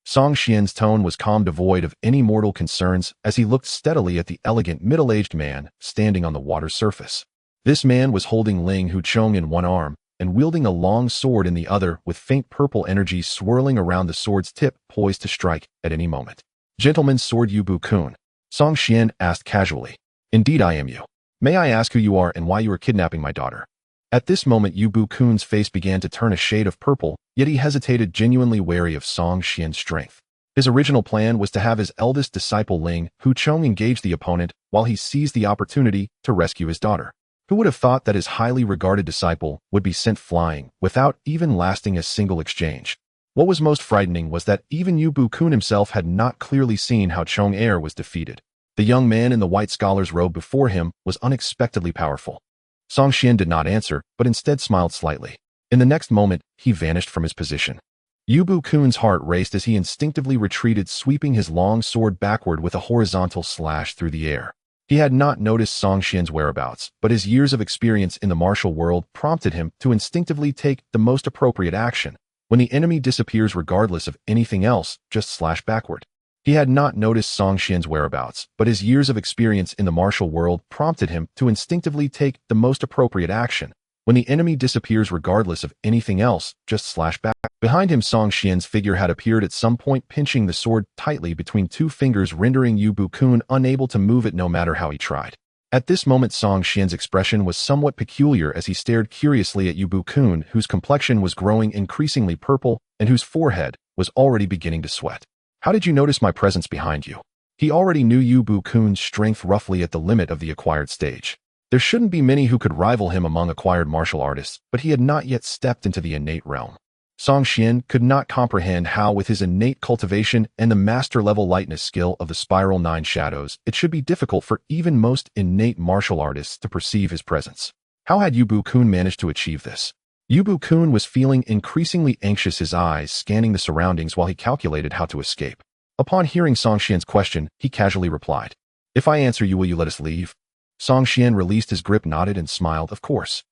Song Xian's tone was calm, devoid of any mortal concerns, as he looked steadily at the elegant middle-aged man standing on the water's surface. This man was holding Ling Huchong in one arm and wielding a long sword in the other, with faint purple energy swirling around the sword's tip, poised to strike at any moment. Gentleman's sword, Yu Bu-kun? Song Xian asked casually. Indeed, I am you. May I ask who you are and why you are kidnapping my daughter? At this moment, Yu Bu-kun's face began to turn a shade of purple, yet he hesitated, genuinely wary of Song Xian's strength. His original plan was to have his eldest disciple Ling Huchong engage the opponent while he seized the opportunity to rescue his daughter. Who would have thought that his highly regarded disciple would be sent flying without even lasting a single exchange? What was most frightening was that even Yu Bu-kun himself had not clearly seen how Chong Er was defeated. The young man in the white scholar's robe before him was unexpectedly powerful. Song Xian did not answer, but instead smiled slightly. In the next moment, he vanished from his position. Yu Bu-kun's heart raced as he instinctively retreated, sweeping his long sword backward with a horizontal slash through the air. He had not noticed Song Xian's whereabouts, but his years of experience in the martial world prompted him to instinctively take the most appropriate action. When the enemy disappears regardless of anything else, just slash backward. He had not noticed Song Xian's whereabouts, but his years of experience in the martial world prompted him to instinctively take the most appropriate action. When the enemy disappears regardless of anything else, just slash back. Behind him, Song Xian's figure had appeared at some point, pinching the sword tightly between two fingers, rendering Yu Bu-kun unable to move it no matter how he tried. At this moment, Song Xian's expression was somewhat peculiar as he stared curiously at Yu Bu-kun, whose complexion was growing increasingly purple and whose forehead was already beginning to sweat. How did you notice my presence behind you? He already knew Yu Bu-kun's strength roughly at the limit of the acquired stage. There shouldn't be many who could rival him among acquired martial artists, but he had not yet stepped into the innate realm. Song Xian could not comprehend how, with his innate cultivation and the master-level lightness skill of the Spiral 9 Shadows, it should be difficult for even most innate martial artists to perceive his presence. How had Yu Bu-kun managed to achieve this? Yu Bu-kun was feeling increasingly anxious, his eyes scanning the surroundings while he calculated how to escape. Upon hearing Song Xian's question, he casually replied, "If I answer you, will you let us leave?" Song Xian released his grip, nodded, and smiled. Of course.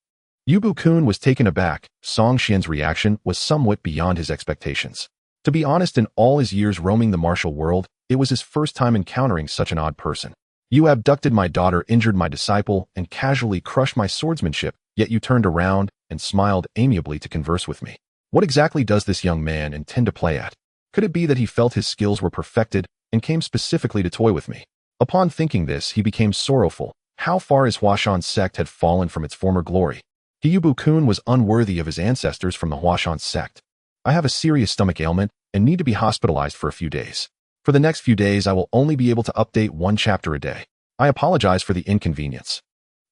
Yu Bu-kun was taken aback. Song Xian's reaction was somewhat beyond his expectations. To be honest, in all his years roaming the martial world, it was his first time encountering such an odd person. You abducted my daughter, injured my disciple, and casually crushed my swordsmanship, yet you turned around and smiled amiably to converse with me. What exactly does this young man intend to play at? Could it be that he felt his skills were perfected and came specifically to toy with me? Upon thinking this, he became sorrowful. How far his Huashan sect had fallen from its former glory. Hiyubu-kun was unworthy of his ancestors from the Huashan sect. I have a serious stomach ailment and need to be hospitalized for a few days. For the next few days, I will only be able to update one chapter a day. I apologize for the inconvenience.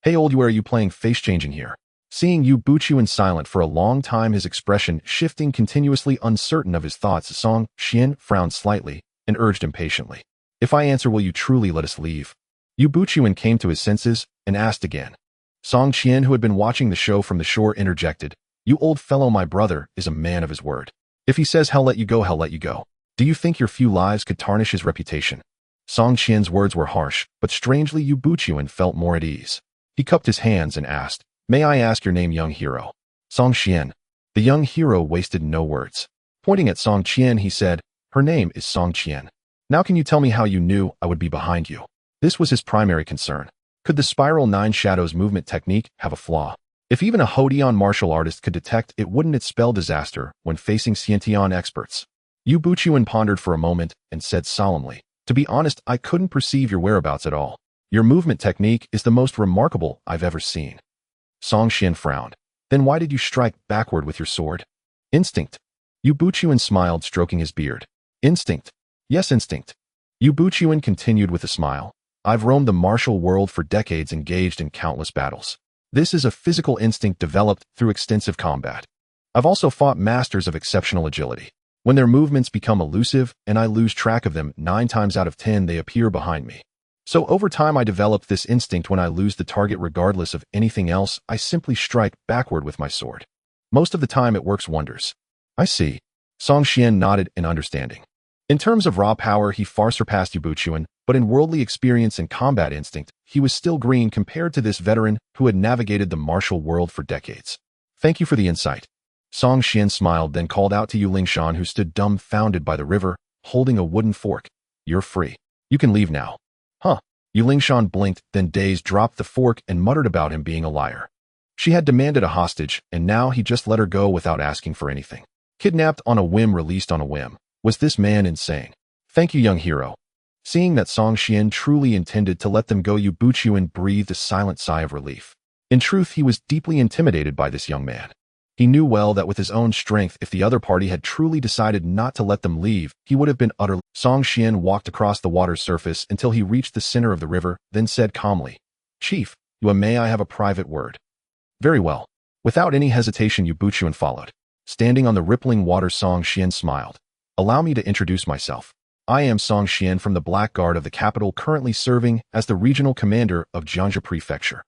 Hey old you, are you playing face-changing here? Seeing Yu Buchuan silent for a long time, his expression shifting, continuously uncertain of his thoughts, Song Xian frowned slightly and urged impatiently. If I answer, will you truly let us leave? Yu Buchuan came to his senses and asked again. Song Xian, who had been watching the show from the shore, interjected. You old fellow, my brother is a man of his word. If he says he'll let you go, he'll let you go. Do you think your few lives could tarnish his reputation? Song Xian's words were harsh, but strangely Yu Buchuan felt more at ease. He cupped his hands and asked, May I ask your name, young hero? Song Xian. The young hero wasted no words. Pointing at Song Qian, he said, Her name is Song Qian. Now can you tell me how you knew I would be behind you? This was his primary concern. Could the Spiral 9 Shadows movement technique have a flaw? If even a Hodian martial artist could detect it, wouldn't it spell disaster when facing Xiantian experts? Yu Buchuan pondered for a moment and said solemnly, To be honest, I couldn't perceive your whereabouts at all. Your movement technique is the most remarkable I've ever seen. Song Xian frowned. Then why did you strike backward with your sword? Instinct. Yu Buchuan smiled, stroking his beard. Instinct. Yes, instinct. Yu Buchuan continued with a smile. I've roamed the martial world for decades, engaged in countless battles. This is a physical instinct developed through extensive combat. I've also fought masters of exceptional agility. When their movements become elusive and I lose track of them, 9 times out of 10 they appear behind me. So over time I developed this instinct. When I lose the target regardless of anything else, I simply strike backward with my sword. Most of the time it works wonders. I see. Song Xian nodded in understanding. In terms of raw power, he far surpassed Yu Buchuan, but in worldly experience and combat instinct, he was still green compared to this veteran who had navigated the martial world for decades. Thank you for the insight. Song Xian smiled, then called out to Yu Lingshan, who stood dumbfounded by the river, holding a wooden fork. You're free. You can leave now. Huh. Yu Lingshan blinked, then dazed dropped the fork and muttered about him being a liar. She had demanded a hostage, and now he just let her go without asking for anything. Kidnapped on a whim, released on a whim. Was this man insane? Thank you, young hero. Seeing that Song Xian truly intended to let them go, Yu Buchuan breathed a silent sigh of relief. In truth, he was deeply intimidated by this young man. He knew well that with his own strength, if the other party had truly decided not to let them leave, he would have been utterly. Song Xian walked across the water's surface until he reached the center of the river, then said calmly, Chief, may I have a private word? Very well. Without any hesitation, Yu Buchuan followed. Standing on the rippling water, Song Xian smiled. Allow me to introduce myself. I am Song Xian from the Black Guard of the capital, currently serving as the regional commander of Jiangxia Prefecture.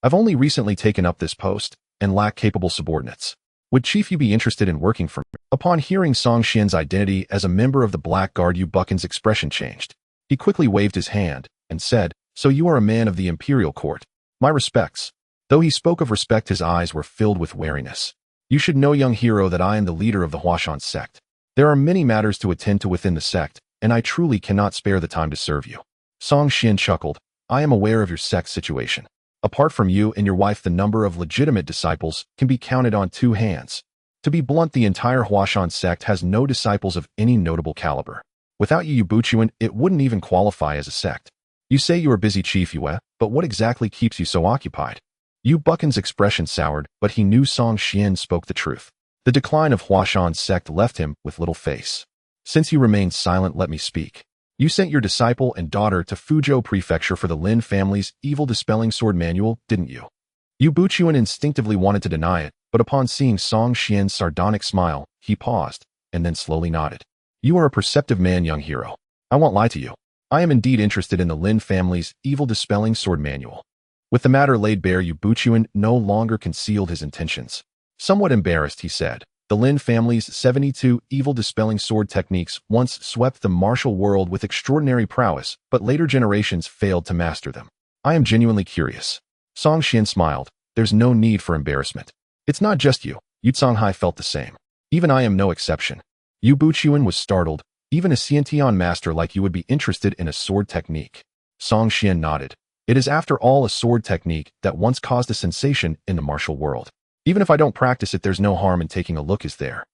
I've only recently taken up this post and lack capable subordinates. Would Chief you be interested in working for me? Upon hearing Song Xian's identity as a member of the Black Guard, Yu Buchan's expression changed. He quickly waved his hand and said, So you are a man of the imperial court. My respects. Though he spoke of respect, his eyes were filled with wariness. You should know, young hero, that I am the leader of the Huashan sect. There are many matters to attend to within the sect, and I truly cannot spare the time to serve you. Song Xian chuckled. I am aware of your sect's situation. Apart from you and your wife, the number of legitimate disciples can be counted on 2 hands. To be blunt, the entire Huashan sect has no disciples of any notable caliber. Without you, Yu Buchuan, it wouldn't even qualify as a sect. You say you are busy, Chief Yue, but what exactly keeps you so occupied? Yu Buchan's expression soured, but he knew Song Xian spoke the truth. The decline of Huashan's sect left him with little face. Since you remained silent, let me speak. You sent your disciple and daughter to Fuzhou Prefecture for the Lin family's evil-dispelling sword manual, didn't you? Yu Buchuan instinctively wanted to deny it, but upon seeing Song Xian's sardonic smile, he paused, and then slowly nodded. You are a perceptive man, young hero. I won't lie to you. I am indeed interested in the Lin family's evil-dispelling sword manual. With the matter laid bare, Yu Buchuan no longer concealed his intentions. Somewhat embarrassed, he said, The Lin family's 72 evil-dispelling sword techniques once swept the martial world with extraordinary prowess, but later generations failed to master them. I am genuinely curious. Song Xian smiled. There's no need for embarrassment. It's not just you. Yu Songhai felt the same. Even I am no exception. Yu Buchuan was startled. Even a Xiantian master like you would be interested in a sword technique. Song Xian nodded. It is after all a sword technique that once caused a sensation in the martial world. Even if I don't practice it, there's no harm in taking a look, is there?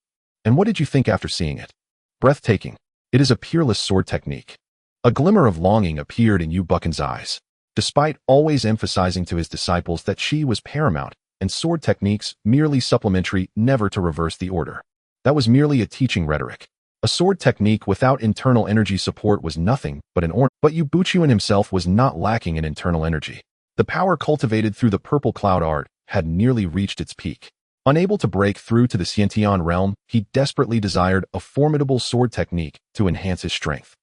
And what did you think after seeing it? Breathtaking. It is a peerless sword technique. A glimmer of longing appeared in Yu Buchan's eyes. Despite always emphasizing to his disciples that she was paramount and sword techniques merely supplementary, never to reverse the order. That was merely a teaching rhetoric. A sword technique without internal energy support was nothing but an ornament. But Yu Buchuan himself was not lacking in internal energy. The power cultivated through the purple cloud art had nearly reached its peak. Unable to break through to the Xiantian realm, he desperately desired a formidable sword technique to enhance his strength.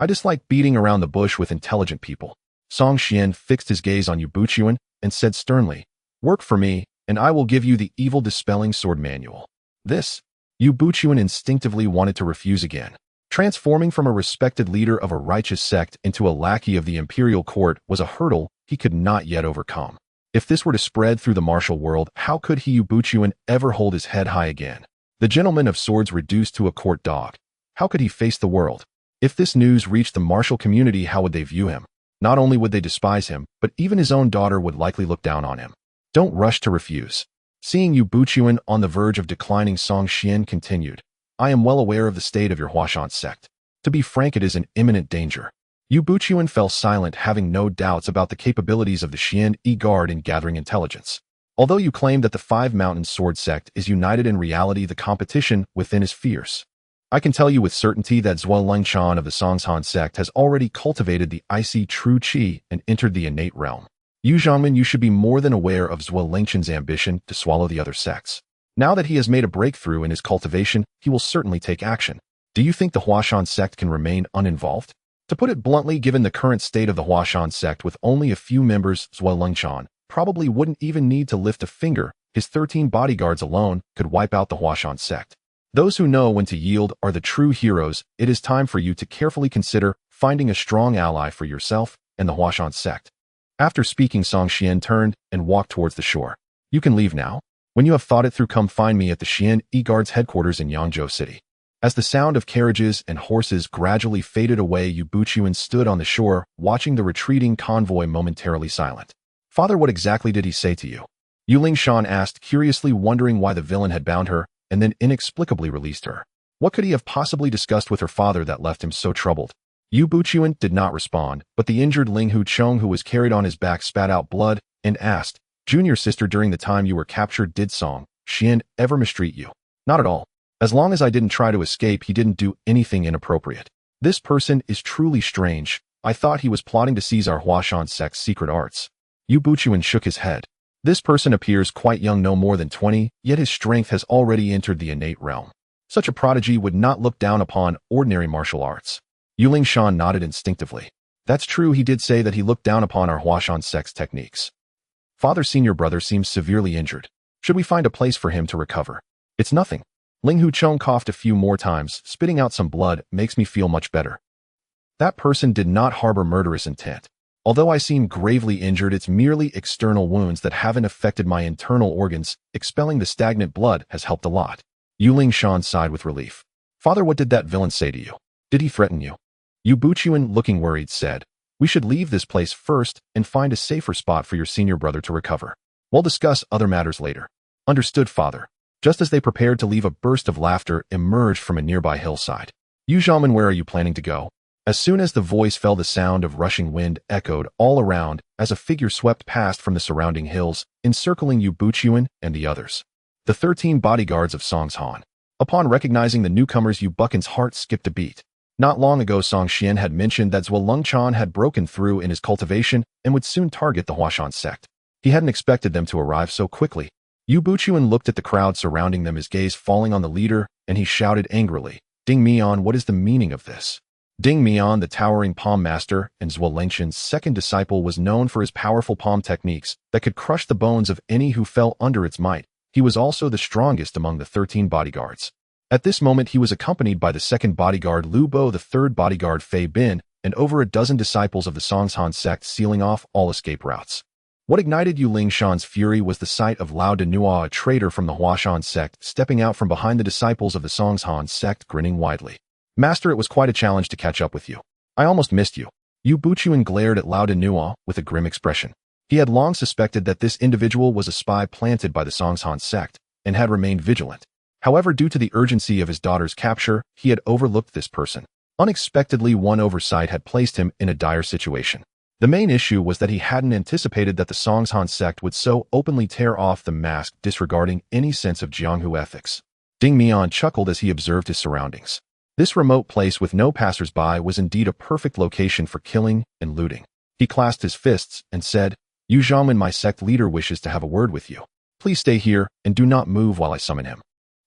I dislike beating around the bush with intelligent people. Song Xian fixed his gaze on Yu Buchuan and said sternly, "Work for me, and I will give you the evil-dispelling sword manual." This, Yu Buchuan instinctively wanted to refuse again. Transforming from a respected leader of a righteous sect into a lackey of the imperial court was a hurdle he could not yet overcome. If this were to spread through the martial world, how could he, Yu Buchuan, ever hold his head high again? The gentleman of swords reduced to a court dog. How could he face the world? If this news reached the martial community, how would they view him? Not only would they despise him, but even his own daughter would likely look down on him. Don't rush to refuse. Seeing Yu Buchuan on the verge of declining, Song Xian continued, "I am well aware of the state of your Huashan sect. To be frank, it is in imminent danger." Yu Buchuan fell silent, having no doubts about the capabilities of the Xian Guard in gathering intelligence. Although you claim that the Five Mountains Sword Sect is united, in reality the competition within is fierce. I can tell you with certainty that Zhuo Lengchan of the Songshan sect has already cultivated the icy true qi and entered the innate realm. Yu Zhongman, you should be more than aware of Zhuo Lengchan's ambition to swallow the other sects. Now that he has made a breakthrough in his cultivation, he will certainly take action. Do you think the Huashan sect can remain uninvolved? To put it bluntly, given the current state of the Huashan sect with only a few members, Zhuo Lengchan probably wouldn't even need to lift a finger. His 13 bodyguards alone could wipe out the Huashan sect. Those who know when to yield are the true heroes. It is time for you to carefully consider finding a strong ally for yourself and the Huashan sect. After speaking, Song Xian turned and walked towards the shore. You can leave now. When you have thought it through, come find me at the Xian Guard's headquarters in Yangzhou City. As the sound of carriages and horses gradually faded away, Yu Buchuan stood on the shore, watching the retreating convoy momentarily silent. Father, what exactly did he say to you? Yu Lingshan asked, curiously wondering why the villain had bound her and then inexplicably released her. What could he have possibly discussed with her father that left him so troubled? Yu Buchuan did not respond, but the injured Ling Hucheng, who was carried on his back, spat out blood and asked, "Junior sister, during the time you were captured, did Song Xian ever mistreat you?" "Not at all. As long as I didn't try to escape, he didn't do anything inappropriate. This person is truly strange. I thought he was plotting to seize our Huashan sect's secret arts." Yu Buchuan shook his head. This person appears quite young, no more than 20, yet his strength has already entered the innate realm. Such a prodigy would not look down upon ordinary martial arts. Yu Lingshan nodded instinctively. That's true, he did say that he looked down upon our Huashan sect's techniques. Father's senior brother seems severely injured. Should we find a place for him to recover? It's nothing. Ling Hucheng coughed a few more times, spitting out some blood. Makes me feel much better. That person did not harbor murderous intent. Although I seem gravely injured, it's merely external wounds that haven't affected my internal organs. Expelling the stagnant blood has helped a lot. Yu Lingshan sighed with relief. Father, what did that villain say to you? Did he threaten you? Yu Buchuan, looking worried, said, "We should leave this place first and find a safer spot for your senior brother to recover. We'll discuss other matters later." Understood, father. Just as they prepared to leave, a burst of laughter emerged from a nearby hillside. Yu Zhongman, where are you planning to go? As soon as the voice fell, the sound of rushing wind echoed all around as a figure swept past from the surrounding hills, encircling Yu Buchuan and the others. The 13 bodyguards of Songshan. Upon recognizing the newcomers, Yu Buchan's heart skipped a beat. Not long ago, Song Xian had mentioned that Zhuo Lengchan had broken through in his cultivation and would soon target the Huashan sect. He hadn't expected them to arrive so quickly. Yu Buchuan looked at the crowd surrounding them, his gaze falling on the leader, and he shouted angrily, "Ding Mian, what is the meaning of this?" Ding Mian, the towering palm master and Zhuo Lengchan's second disciple, was known for his powerful palm techniques that could crush the bones of any who fell under its might. He was also the strongest among the 13 bodyguards. At this moment, he was accompanied by the second bodyguard Lu Bo, the third bodyguard Fei Bin, and over a dozen disciples of the Songshan sect, sealing off all escape routes. What ignited Yu Lingshan's fury was the sight of Lao Denua, a traitor from the Huashan sect, stepping out from behind the disciples of the Songshan sect, grinning widely. "Master, it was quite a challenge to catch up with you. I almost missed you." Yu Buchuan glared at Lao Dinua with a grim expression. He had long suspected that this individual was a spy planted by the Songshan sect, and had remained vigilant. However, due to the urgency of his daughter's capture, he had overlooked this person. Unexpectedly, one oversight had placed him in a dire situation. The main issue was that he hadn't anticipated that the Songshan sect would so openly tear off the mask, disregarding any sense of Jianghu ethics. Ding Mian chuckled as he observed his surroundings. This remote place with no passers-by was indeed a perfect location for killing and looting. He clasped his fists and said, "Yu Zhangman, my sect leader wishes to have a word with you. Please stay here and do not move while I summon him."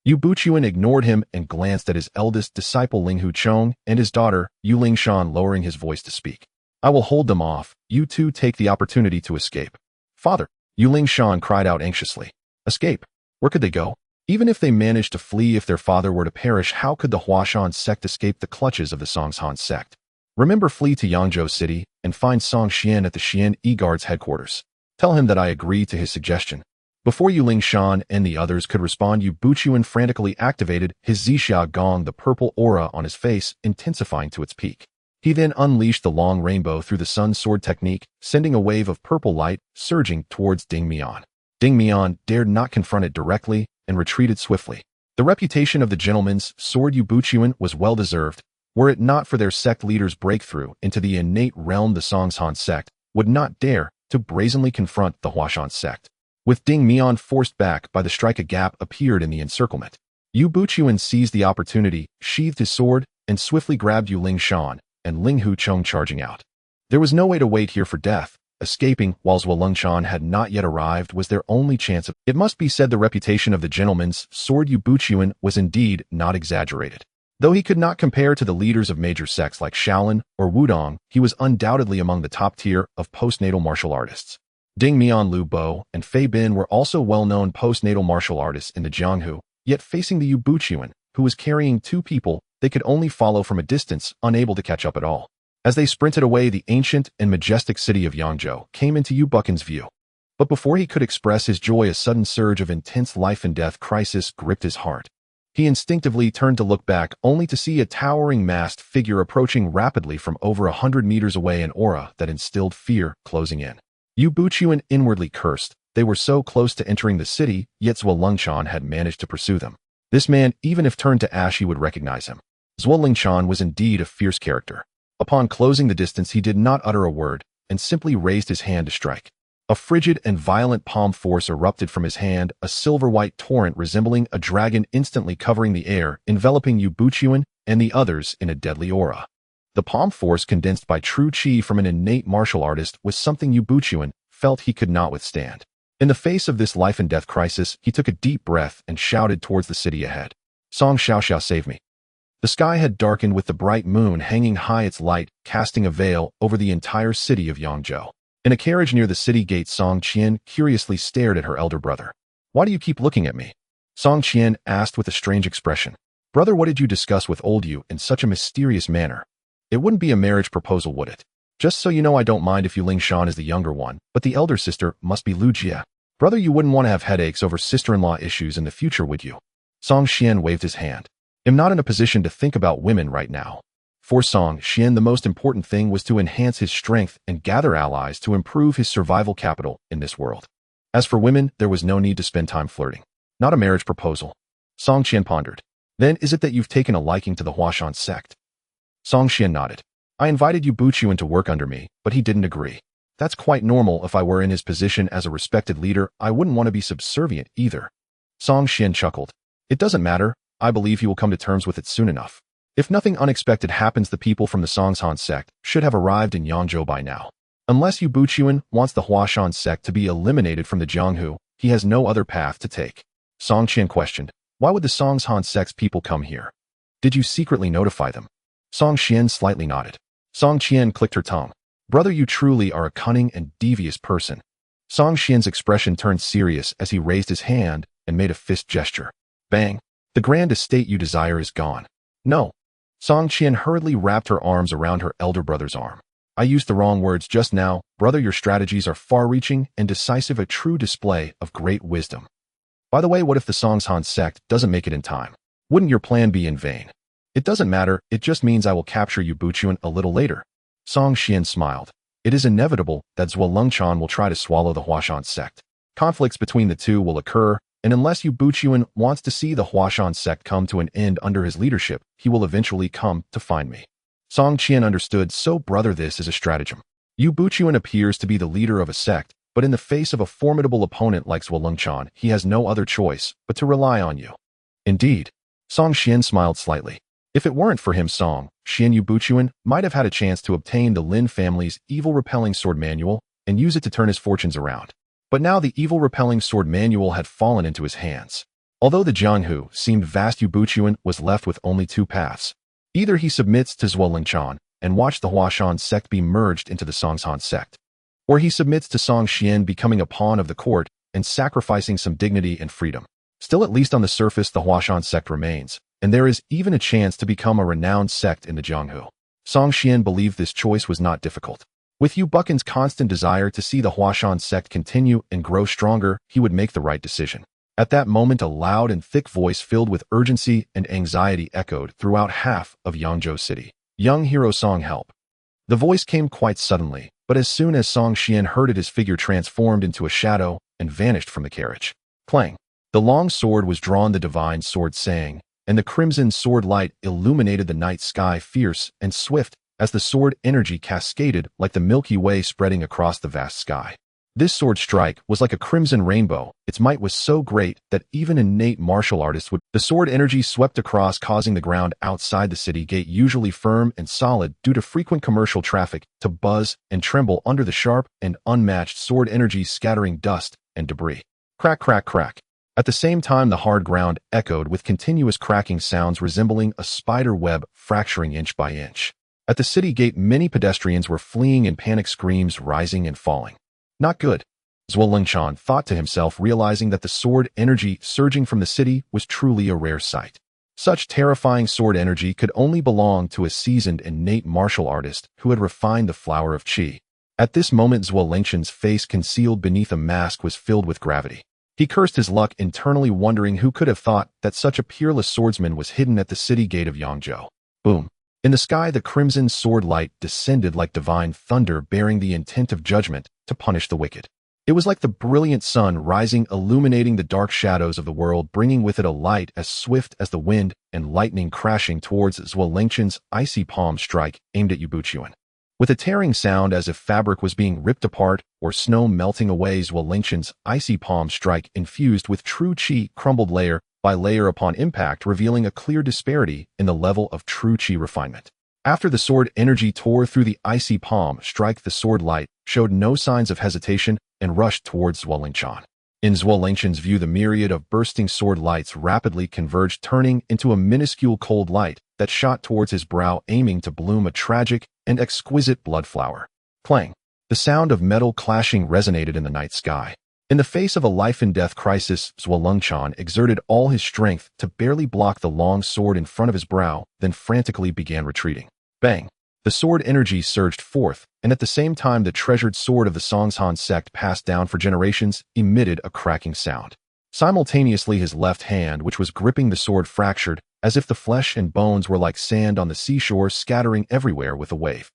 Yu Buchuan ignored him and glanced at his eldest disciple Ling Huchong and his daughter, Yu Lingshan, lowering his voice to speak. "I will hold them off. You two take the opportunity to escape." "Father," Yu Lingshan cried out anxiously. "Escape? Where could they go? Even if they managed to flee, if their father were to perish, how could the Huashan sect escape the clutches of the Songshan sect? Remember, flee to Yangzhou City and find Song Xian at the Xian E-Guard's headquarters. Tell him that I agree to his suggestion." Before Yu Lingshan and the others could respond, Yu Buchuan frantically activated his Zixia Gong, the purple aura on his face intensifying to its peak. He then unleashed the long rainbow through the sun sword technique, sending a wave of purple light surging towards Ding Mian. Ding Mian dared not confront it directly and retreated swiftly. The reputation of the gentleman's sword Yu Buchuan was well-deserved. Were it not for their sect leader's breakthrough into the innate realm, the Songshan sect would not dare to brazenly confront the Huashan sect. With Ding Mian forced back by the strike, a gap appeared in the encirclement. Yu Buchuan seized the opportunity, sheathed his sword, and swiftly grabbed Yu Lingshan and Ling Huchong, charging out. There was no way to wait here for death. Escaping while Zhuo Lengchan had not yet arrived was their only chance. It must be said the reputation of the gentleman's sword Yu Buchuan was indeed not exaggerated. Though he could not compare to the leaders of major sects like Shaolin or Wudong, he was undoubtedly among the top tier of postnatal martial artists. Ding Mian, Lu Bo, and Fei Bin were also well-known postnatal martial artists in the Jianghu, yet facing the Yu Buchuan, who was carrying two people, they could only follow from a distance, unable to catch up at all. As they sprinted away, the ancient and majestic city of Yangzhou came into Yu Buchan's view. But before he could express his joy, a sudden surge of intense life-and-death crisis gripped his heart. He instinctively turned to look back, only to see a towering masked figure approaching rapidly from over 100 meters away, an aura that instilled fear closing in. Yu Buchuan inwardly cursed. They were so close to entering the city, yet Zhuo Lengchan had managed to pursue them. This man, even if turned to ash, he would recognize him. Zhuo Lengchan was indeed a fierce character. Upon closing the distance, he did not utter a word, and simply raised his hand to strike. A frigid and violent palm force erupted from his hand, a silver-white torrent resembling a dragon instantly covering the air, enveloping Yu Buchuan and the others in a deadly aura. The palm force, condensed by true chi from an innate martial artist, was something Yu Buchuan felt he could not withstand. In the face of this life-and-death crisis, he took a deep breath and shouted towards the city ahead. "Song Xiaoxiao, save me." The sky had darkened, with the bright moon hanging high, its light casting a veil over the entire city of Yangzhou. In a carriage near the city gate, Song Qian curiously stared at her elder brother. "Why do you keep looking at me?" Song Qian asked with a strange expression. "Brother, what did you discuss with old Yu in such a mysterious manner? It wouldn't be a marriage proposal, would it? Just so you know, I don't mind if Yu Lingshan is the younger one, but the elder sister must be Lu Jia. Brother, you wouldn't want to have headaches over sister-in-law issues in the future, would you?" Song Qian waved his hand. "I'm not in a position to think about women right now." For Song Qian, the most important thing was to enhance his strength and gather allies to improve his survival capital in this world. As for women, there was no need to spend time flirting. Not a marriage proposal. Song Qian pondered. "Then is it that you've taken a liking to the Huashan sect?" Song Qian nodded. "I invited Yu Buchuan to work under me, but he didn't agree. That's quite normal. If I were in his position as a respected leader, I wouldn't want to be subservient either." Song Qian chuckled. "It doesn't matter. I believe he will come to terms with it soon enough. If nothing unexpected happens, the people from the Songshan sect should have arrived in Yangzhou by now. Unless Yu Buchuan wants the Huashan sect to be eliminated from the Jianghu, he has no other path to take." Song Qian questioned. "Why would the Songshan sect's people come here? Did you secretly notify them?" Song Qian slightly nodded. Song Qian clicked her tongue. "Brother, you truly are a cunning and devious person." Song Qian's expression turned serious as he raised his hand and made a fist gesture. Bang! "The grand estate you desire is gone." "No." Song Qian hurriedly wrapped her arms around her elder brother's arm. "I used the wrong words just now. Brother, your strategies are far-reaching and decisive, a true display of great wisdom. By the way, what if the Songshan sect doesn't make it in time? Wouldn't your plan be in vain?" "It doesn't matter. It just means I will capture Yu Buchuan a little later." Song Xian smiled. It is inevitable that Zhuo will try to swallow the Huashan sect. Conflicts between the two will occur, and unless Yu Buchuan wants to see the Huashan sect come to an end under his leadership, he will eventually come to find me. Song Qian understood, so brother, this is a stratagem. Yu Buchuan appears to be the leader of a sect, but in the face of a formidable opponent like Zhuo he has no other choice but to rely on you. Indeed. Song Xian smiled slightly. If it weren't for him, Song Xian, Yu Buchuan might have had a chance to obtain the Lin family's evil-repelling sword manual and use it to turn his fortunes around. But now the evil-repelling sword manual had fallen into his hands. Although the Jianghu seemed vast, Yu Buchuan was left with only two paths. Either he submits to Zhuo and watch the Huashan sect be merged into the Songshan sect, or he submits to Song Xian, becoming a pawn of the court and sacrificing some dignity and freedom. Still, at least on the surface, the Huashan sect remains, and there is even a chance to become a renowned sect in the Jianghu. Song Xian believed this choice was not difficult. With Yu Buchan's constant desire to see the Huashan sect continue and grow stronger, he would make the right decision. At that moment, a loud and thick voice filled with urgency and anxiety echoed throughout half of Yangzhou City. Young hero Song, help. The voice came quite suddenly, but as soon as Song Xian heard it, his figure transformed into a shadow and vanished from the carriage. Clang! The long sword was drawn, the divine sword sang, and the crimson sword light illuminated the night sky, fierce and swift as the sword energy cascaded like the Milky Way spreading across the vast sky. This sword strike was like a crimson rainbow. Its might was so great that even innate martial artists would. The sword energy swept across, causing the ground outside the city gate, usually firm and solid due to frequent commercial traffic, to buzz and tremble under the sharp and unmatched sword energy, scattering dust and debris. Crack, crack, crack. At the same time, the hard ground echoed with continuous cracking sounds resembling a spider web fracturing inch by inch. At the city gate, many pedestrians were fleeing in panic, screams rising and falling. Not good. Zhuo thought to himself, realizing that the sword energy surging from the city was truly a rare sight. Such terrifying sword energy could only belong to a seasoned innate martial artist who had refined the flower of qi. At this moment, Zhuo face, concealed beneath a mask, was filled with gravity. He cursed his luck internally, wondering who could have thought that such a peerless swordsman was hidden at the city gate of Yangzhou. Boom. In the sky, the crimson sword light descended like divine thunder, bearing the intent of judgment to punish the wicked. It was like the brilliant sun rising, illuminating the dark shadows of the world, bringing with it a light as swift as the wind and lightning, crashing towards Zhuo icy palm strike aimed at Yu Buchuan. With a tearing sound as if fabric was being ripped apart or snow melting away, Zhuo icy palm strike, infused with true qi, crumbled layer by layer upon impact, revealing a clear disparity in the level of true qi refinement. After the sword energy tore through the icy palm strike, the sword light showed no signs of hesitation and rushed towards Zhuo. In Zhuo view, the myriad of bursting sword lights rapidly converged, turning into a minuscule cold light that shot towards his brow, aiming to bloom a tragic and exquisite blood flower. Clang! The sound of metal clashing resonated in the night sky. In the face of a life-and-death crisis, Zhuo exerted all his strength to barely block the long sword in front of his brow, then frantically began retreating. Bang! The sword energy surged forth, and at the same time the treasured sword of the Songshan sect, passed down for generations, emitted a cracking sound. Simultaneously, his left hand, which was gripping the sword, fractured, as if the flesh and bones were like sand on the seashore, scattering everywhere with a wave.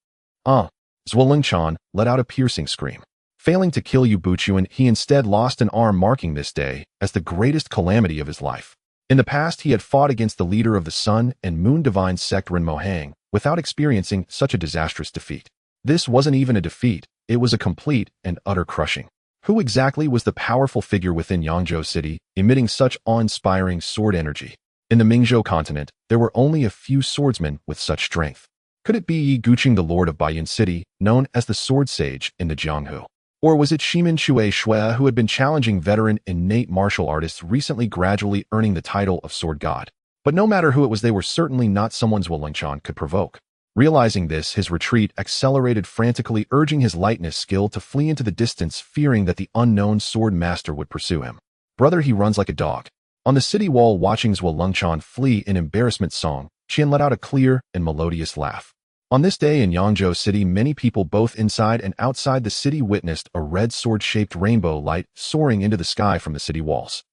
Zhuo let out a piercing scream. Failing to kill Yu Buchuan, he instead lost an arm, marking this day as the greatest calamity of his life. In the past, he had fought against the leader of the Sun and Moon Divine sect, Ren Mohang, without experiencing such a disastrous defeat. This wasn't even a defeat, it was a complete and utter crushing. Who exactly was the powerful figure within Yangzhou City, emitting such awe-inspiring sword energy? In the Mingzhou continent, there were only a few swordsmen with such strength. Could it be Yi Guqing, the lord of Baiyan City, known as the Sword Sage in the Jianghu? Or was it Shimin Shui Shui, who had been challenging veteran innate martial artists, recently gradually earning the title of Sword God? But no matter who it was, they were certainly not someone Zhuo could provoke. Realizing this, his retreat accelerated frantically, urging his lightness skill to flee into the distance, fearing that the unknown sword master would pursue him. Brother, he runs like a dog. On the city wall, watching Zhuo flee in embarrassment, Song Qian let out a clear and melodious laugh. On this day in Yangzhou City, many people both inside and outside the city witnessed a red sword-shaped rainbow light soaring into the sky from the city walls.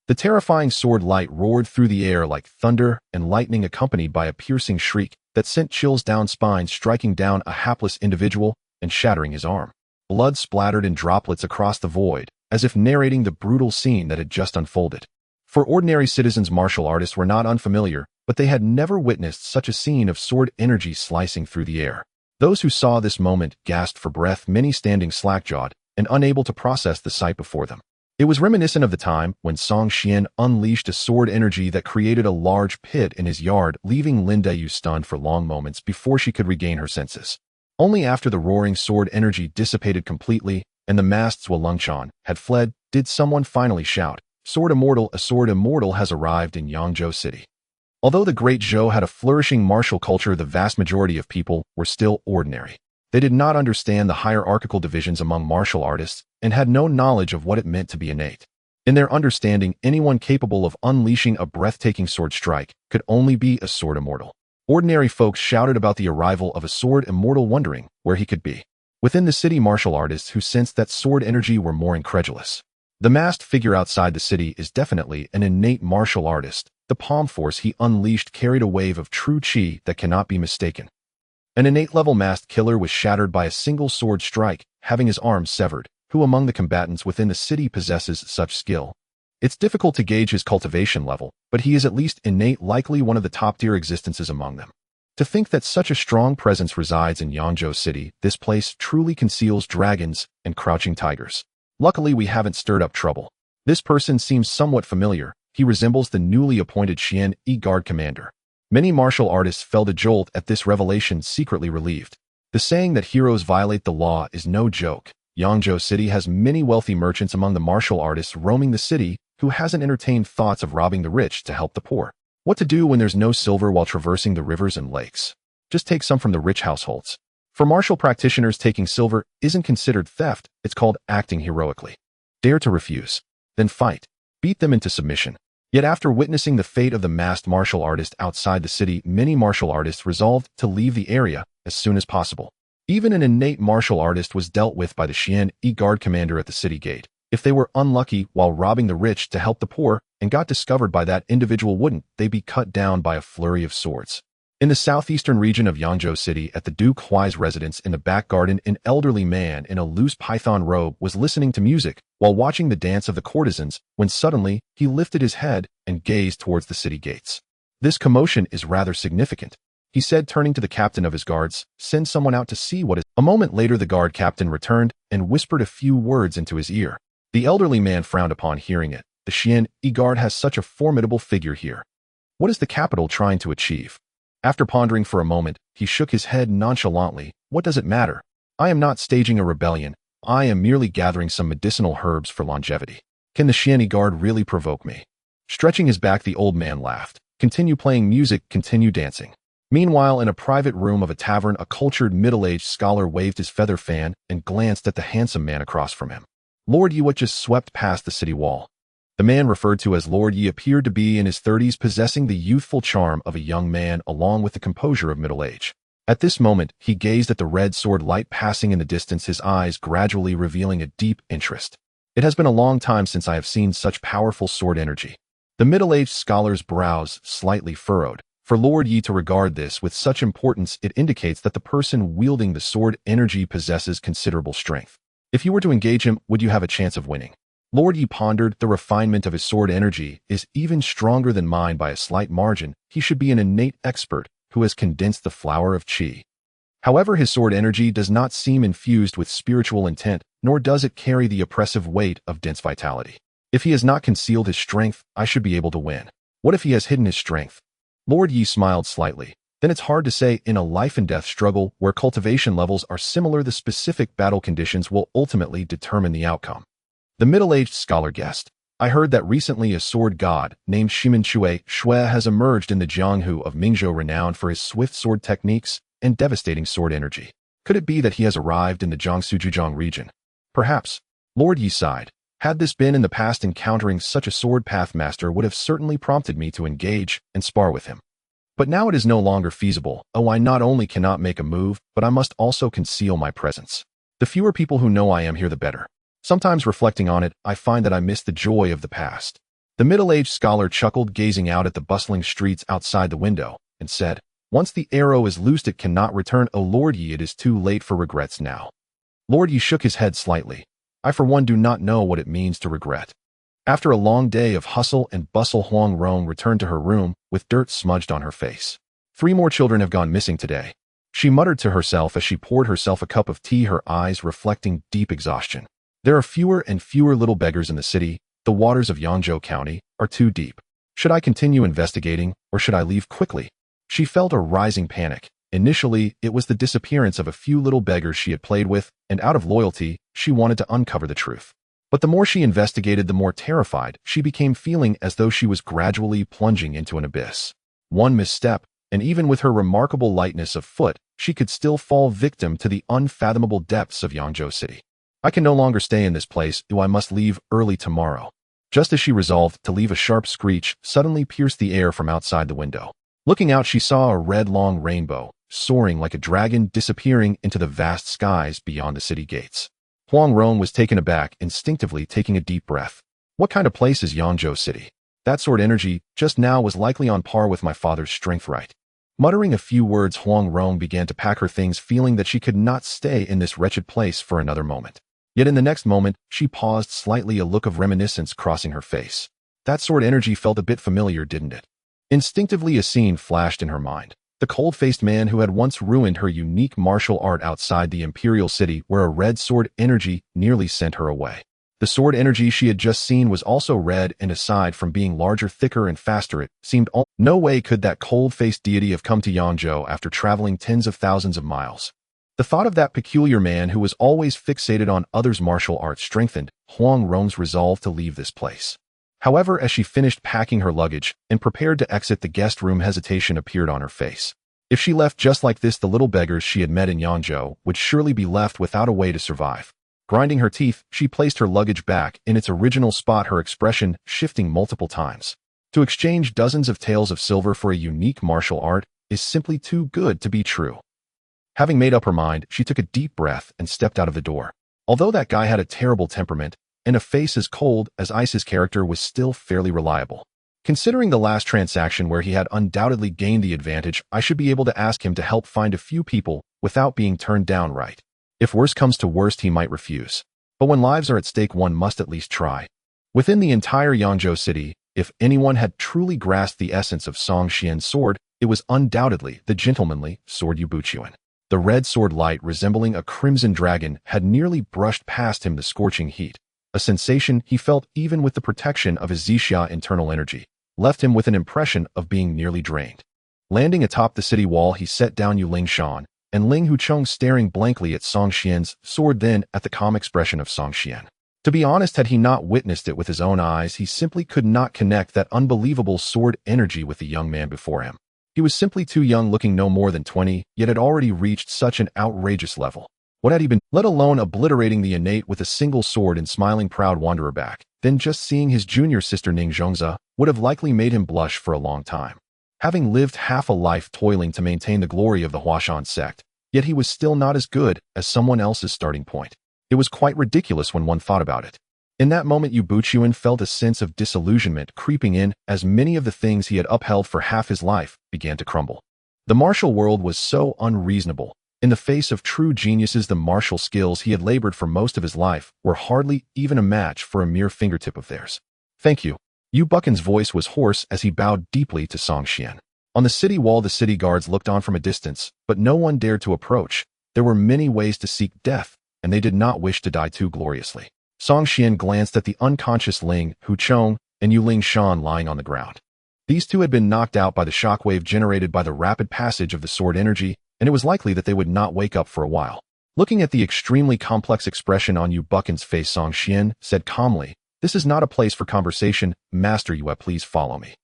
The terrifying sword light roared through the air like thunder and lightning, accompanied by a piercing shriek that sent chills down spine, striking down a hapless individual and shattering his arm. Blood splattered in droplets across the void, as if narrating the brutal scene that had just unfolded. For ordinary citizens, martial artists were not unfamiliar, but they had never witnessed such a scene of sword energy slicing through the air. Those who saw this moment gasped for breath, many standing slack-jawed and unable to process the sight before them. It was reminiscent of the time when Song Xian unleashed a sword energy that created a large pit in his yard, leaving Lin Deyu stunned for long moments before she could regain her senses. Only after the roaring sword energy dissipated completely and the masked Zhuan had fled did someone finally shout, "Sword immortal! A sword immortal has arrived in Yangzhou City." Although the Great Zhou had a flourishing martial culture, the vast majority of people were still ordinary. They did not understand the hierarchical divisions among martial artists and had no knowledge of what it meant to be innate. In their understanding, anyone capable of unleashing a breathtaking sword strike could only be a sword immortal. Ordinary folks shouted about the arrival of a sword immortal, wondering where he could be. Within the city, martial artists who sensed that sword energy were more incredulous. The masked figure outside the city is definitely an innate martial artist. The palm force he unleashed carried a wave of true chi that cannot be mistaken. An innate-level masked killer was shattered by a single sword strike, having his arms severed. Who among the combatants within the city possesses such skill? It's difficult to gauge his cultivation level, but he is at least innate, likely one of the top-tier existences among them. To think that such a strong presence resides in Yangzhou City, this place truly conceals dragons and crouching tigers. Luckily, we haven't stirred up trouble. This person seems somewhat familiar. He resembles the newly appointed Xian Yi Guard commander. Many martial artists felt a jolt at this revelation, secretly relieved. The saying that heroes violate the law is no joke. Yangzhou City has many wealthy merchants among the martial artists roaming the city who hasn't entertained thoughts of robbing the rich to help the poor. What to do when there's no silver while traversing the rivers and lakes? Just take some from the rich households. For martial practitioners, taking silver isn't considered theft, it's called acting heroically. Dare to refuse. Then fight. Beat them into submission. Yet after witnessing the fate of the masked martial artist outside the city, many martial artists resolved to leave the area as soon as possible. Even an innate martial artist was dealt with by the Xian Yi Guard commander at the city gate. If they were unlucky while robbing the rich to help the poor and got discovered by that individual, wouldn't they be cut down by a flurry of swords? In the southeastern region of Yangzhou City, at the Duke Huai's residence in the back garden, an elderly man in a loose python robe was listening to music while watching the dance of the courtesans when suddenly he lifted his head and gazed towards the city gates. "This commotion is rather significant," he said, turning to the captain of his guards. "Send someone out to see what is." A moment later, the guard captain returned and whispered a few words into his ear. The elderly man frowned upon hearing it. The Xian Yi Guard has such a formidable figure here. What is the capital trying to achieve? After pondering for a moment, he shook his head nonchalantly. "What does it matter? I am not staging a rebellion. I am merely gathering some medicinal herbs for longevity. Can the Xian Yi Guard really provoke me?" Stretching his back, the old man laughed. "Continue playing music, continue dancing." Meanwhile, in a private room of a tavern, a cultured middle-aged scholar waved his feather fan and glanced at the handsome man across from him. Lord Yi just swept past the city wall. The man referred to as Lord Yi appeared to be in his 30s, possessing the youthful charm of a young man along with the composure of middle age. At this moment, he gazed at the red sword light passing in the distance, his eyes gradually revealing a deep interest. "It has been a long time since I have seen such powerful sword energy." The middle-aged scholar's brows slightly furrowed. For Lord Yi to regard this with such importance, it indicates that the person wielding the sword energy possesses considerable strength. If you were to engage him, would you have a chance of winning? Lord Yi pondered. The refinement of his sword energy is even stronger than mine by a slight margin. He should be an innate expert who has condensed the flower of qi. However, his sword energy does not seem infused with spiritual intent, nor does it carry the oppressive weight of dense vitality. If he has not concealed his strength, I should be able to win. What if he has hidden his strength? Lord Yi smiled slightly. Then it's hard to say. In a life-and-death struggle where cultivation levels are similar, the specific battle conditions will ultimately determine the outcome. The middle-aged scholar guessed. "I heard that recently a sword god named Shimen Shui has emerged in the Jianghu of Mingzhou, renowned for his swift sword techniques and devastating sword energy. Could it be that he has arrived in the Jiangsu-Zhejiang region?" "Perhaps." Lord Yi sighed. "Had this been in the past, encountering such a sword path master would have certainly prompted me to engage and spar with him. But now it is no longer feasible. Oh, I not only cannot make a move, but I must also conceal my presence. The fewer people who know I am here, the better. Sometimes reflecting on it, I find that I miss the joy of the past." The middle-aged scholar chuckled, gazing out at the bustling streets outside the window, and said, Once the arrow is loosed it cannot return. O Lord Yi, it is too late for regrets now. Lord Yi shook his head slightly. I for one do not know what it means to regret. After a long day of hustle and bustle, Huang Rong returned to her room with dirt smudged on her face. 3 more children have gone missing today. She muttered to herself as she poured herself a cup of tea, her eyes reflecting deep exhaustion. There are fewer and fewer little beggars in the city. The waters of Yangzhou County are too deep. Should I continue investigating, or should I leave quickly? She felt a rising panic. Initially, it was the disappearance of a few little beggars she had played with, and out of loyalty, she wanted to uncover the truth. But the more she investigated, the more terrified she became, feeling as though she was gradually plunging into an abyss. One misstep, and even with her remarkable lightness of foot, she could still fall victim to the unfathomable depths of Yangzhou City. I can no longer stay in this place, I must leave early tomorrow. Just as she resolved to leave, a sharp screech suddenly pierced the air from outside the window. Looking out, she saw a red long rainbow, soaring like a dragon, disappearing into the vast skies beyond the city gates. Huang Rong was taken aback, instinctively taking a deep breath. What kind of place is Yangzhou City? That sword energy just now was likely on par with my father's strength, right? Muttering a few words, Huang Rong began to pack her things, feeling that she could not stay in this wretched place for another moment. Yet in the next moment, she paused slightly, a look of reminiscence crossing her face. That sword energy felt a bit familiar, didn't it? Instinctively, a scene flashed in her mind. The cold-faced man who had once ruined her unique martial art outside the imperial city, where a red sword energy nearly sent her away. The sword energy she had just seen was also red, and aside from being larger, thicker, and faster, it seemed no way could that cold-faced deity have come to Yangzhou after traveling tens of thousands of miles. The thought of that peculiar man who was always fixated on others' martial arts strengthened Huang Rong's resolve to leave this place. However, as she finished packing her luggage and prepared to exit the guest room, hesitation appeared on her face. If she left just like this, the little beggars she had met in Yangzhou would surely be left without a way to survive. Grinding her teeth, she placed her luggage back in its original spot, her expression shifting multiple times. To exchange dozens of taels of silver for a unique martial art is simply too good to be true. Having made up her mind, she took a deep breath and stepped out of the door. Although that guy had a terrible temperament and a face as cold as ice, his character was still fairly reliable. Considering the last transaction where he had undoubtedly gained the advantage, I should be able to ask him to help find a few people without being turned down, right? If worst comes to worst, he might refuse. But when lives are at stake, one must at least try. Within the entire Yangzhou city, if anyone had truly grasped the essence of Song Xian's sword, it was undoubtedly the gentlemanly sword Xuan. The red sword, light resembling a crimson dragon, had nearly brushed past him, the scorching heat. A sensation he felt even with the protection of his Zixia internal energy left him with an impression of being nearly drained. Landing atop the city wall, he set down Yuling Shan and Ling Hucheng, staring blankly at Song Xian's sword, then at the calm expression of Song Xian. To be honest, had he not witnessed it with his own eyes, he simply could not connect that unbelievable sword energy with the young man before him. He was simply too young, looking no more than 20, yet had already reached such an outrageous level. What had he been, let alone obliterating the innate with a single sword and smiling proud wanderer back? Then just seeing his junior sister Ning Zhongzi would have likely made him blush for a long time. Having lived half a life toiling to maintain the glory of the Huashan sect, yet he was still not as good as someone else's starting point. It was quite ridiculous when one thought about it. In that moment, Xuan felt a sense of disillusionment creeping in as many of the things he had upheld for half his life began to crumble. The martial world was so unreasonable. In the face of true geniuses, the martial skills he had labored for most of his life were hardly even a match for a mere fingertip of theirs. Thank you. Buchan's voice was hoarse as he bowed deeply to Song Xian. On the city wall, the city guards looked on from a distance, but no one dared to approach. There were many ways to seek death, and they did not wish to die too gloriously. Song Xian glanced at the unconscious Ling Hucheng and Yuling Shan lying on the ground. These two had been knocked out by the shockwave generated by the rapid passage of the sword energy, and it was likely that they would not wake up for a while. Looking at the extremely complex expression on Buchan's face, Song Xian said calmly, "This is not a place for conversation. Master Yue, please follow me."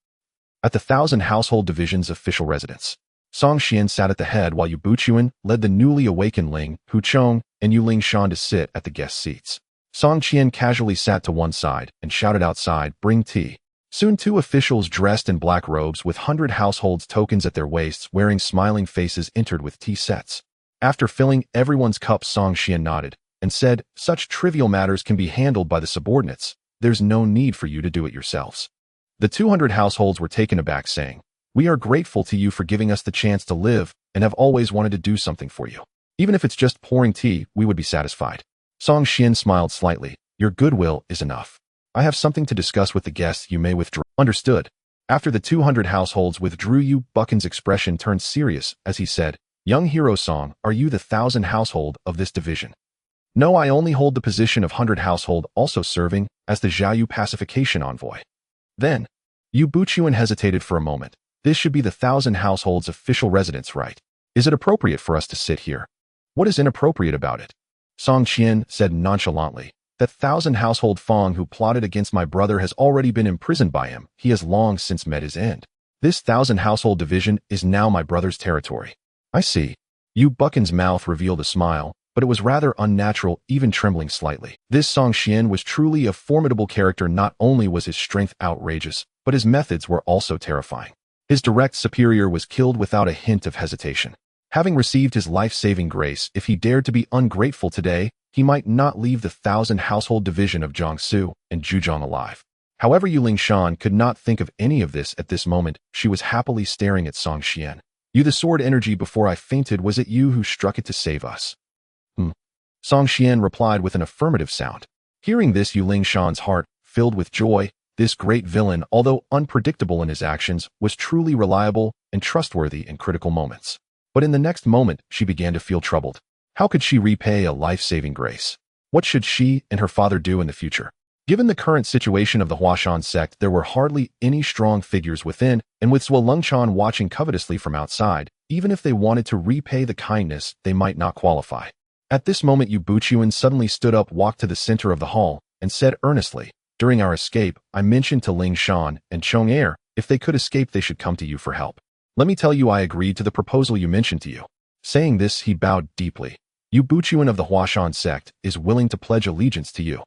At the 1,000 Household Division's official residence, Song Xian sat at the head while Xuan led the newly awakened Ling Hucheng and Yuling Shan to sit at the guest seats. Song Xian casually sat to one side and shouted outside, "Bring tea." Soon 2 officials dressed in black robes with 100 households tokens at their waists, wearing smiling faces, entered with tea sets. After filling everyone's cup, Song Xian nodded and said, "Such trivial matters can be handled by the subordinates. There's no need for you to do it yourselves." The 200 households were taken aback, saying, We are grateful to you for giving us the chance to live and have always wanted to do something for you. Even if it's just pouring tea, we would be satisfied. Song Xian smiled slightly. Your goodwill is enough. I have something to discuss with the guests. You may withdraw. Understood. After the 200 households withdrew, Yu Buchan's expression turned serious as he said, Young Hero Song, are you the 1,000 household of this division? No, I only hold the position of 100 household, also serving as the Xiaoyu pacification envoy. Then, Yu Buchuan hesitated for a moment. This should be the 1,000 households' official residence, right? Is it appropriate for us to sit here? What is inappropriate about it? Song Qian said nonchalantly. That 1,000 household Fong who plotted against my brother has already been imprisoned by him. He has long since met his end. This 1,000 household division is now my brother's territory. I see. Yu Buchan's mouth revealed a smile, but it was rather unnatural, even trembling slightly. This Song Xian was truly a formidable character. Not only was his strength outrageous, but his methods were also terrifying. His direct superior was killed without a hint of hesitation. Having received his life-saving grace, if he dared to be ungrateful today, he might not leave the 1,000 household division of Jiangsu and Zhujiang alive. However, Yuling Shan could not think of any of this at this moment. She was happily staring at Song Xian. You the sword energy before I fainted, was it you who struck it to save us? Song Xian replied with an affirmative sound. Hearing this, Yuling Shan's heart filled with joy. This great villain, although unpredictable in his actions, was truly reliable and trustworthy in critical moments. But in the next moment, she began to feel troubled. How could she repay a life-saving grace? What should she and her father do in the future? Given the current situation of the Huashan sect, there were hardly any strong figures within, and with Zhuo Lengchan watching covetously from outside, even if they wanted to repay the kindness, they might not qualify. At this moment, Yu Buchuan suddenly stood up, walked to the center of the hall, and said earnestly, During our escape, I mentioned to Ling Shan and Chong Er, if they could escape, they should come to you for help. Let me tell you, I agreed to the proposal you mentioned to you. Saying this, he bowed deeply. Yu Buchuan of the Huashan sect is willing to pledge allegiance to you.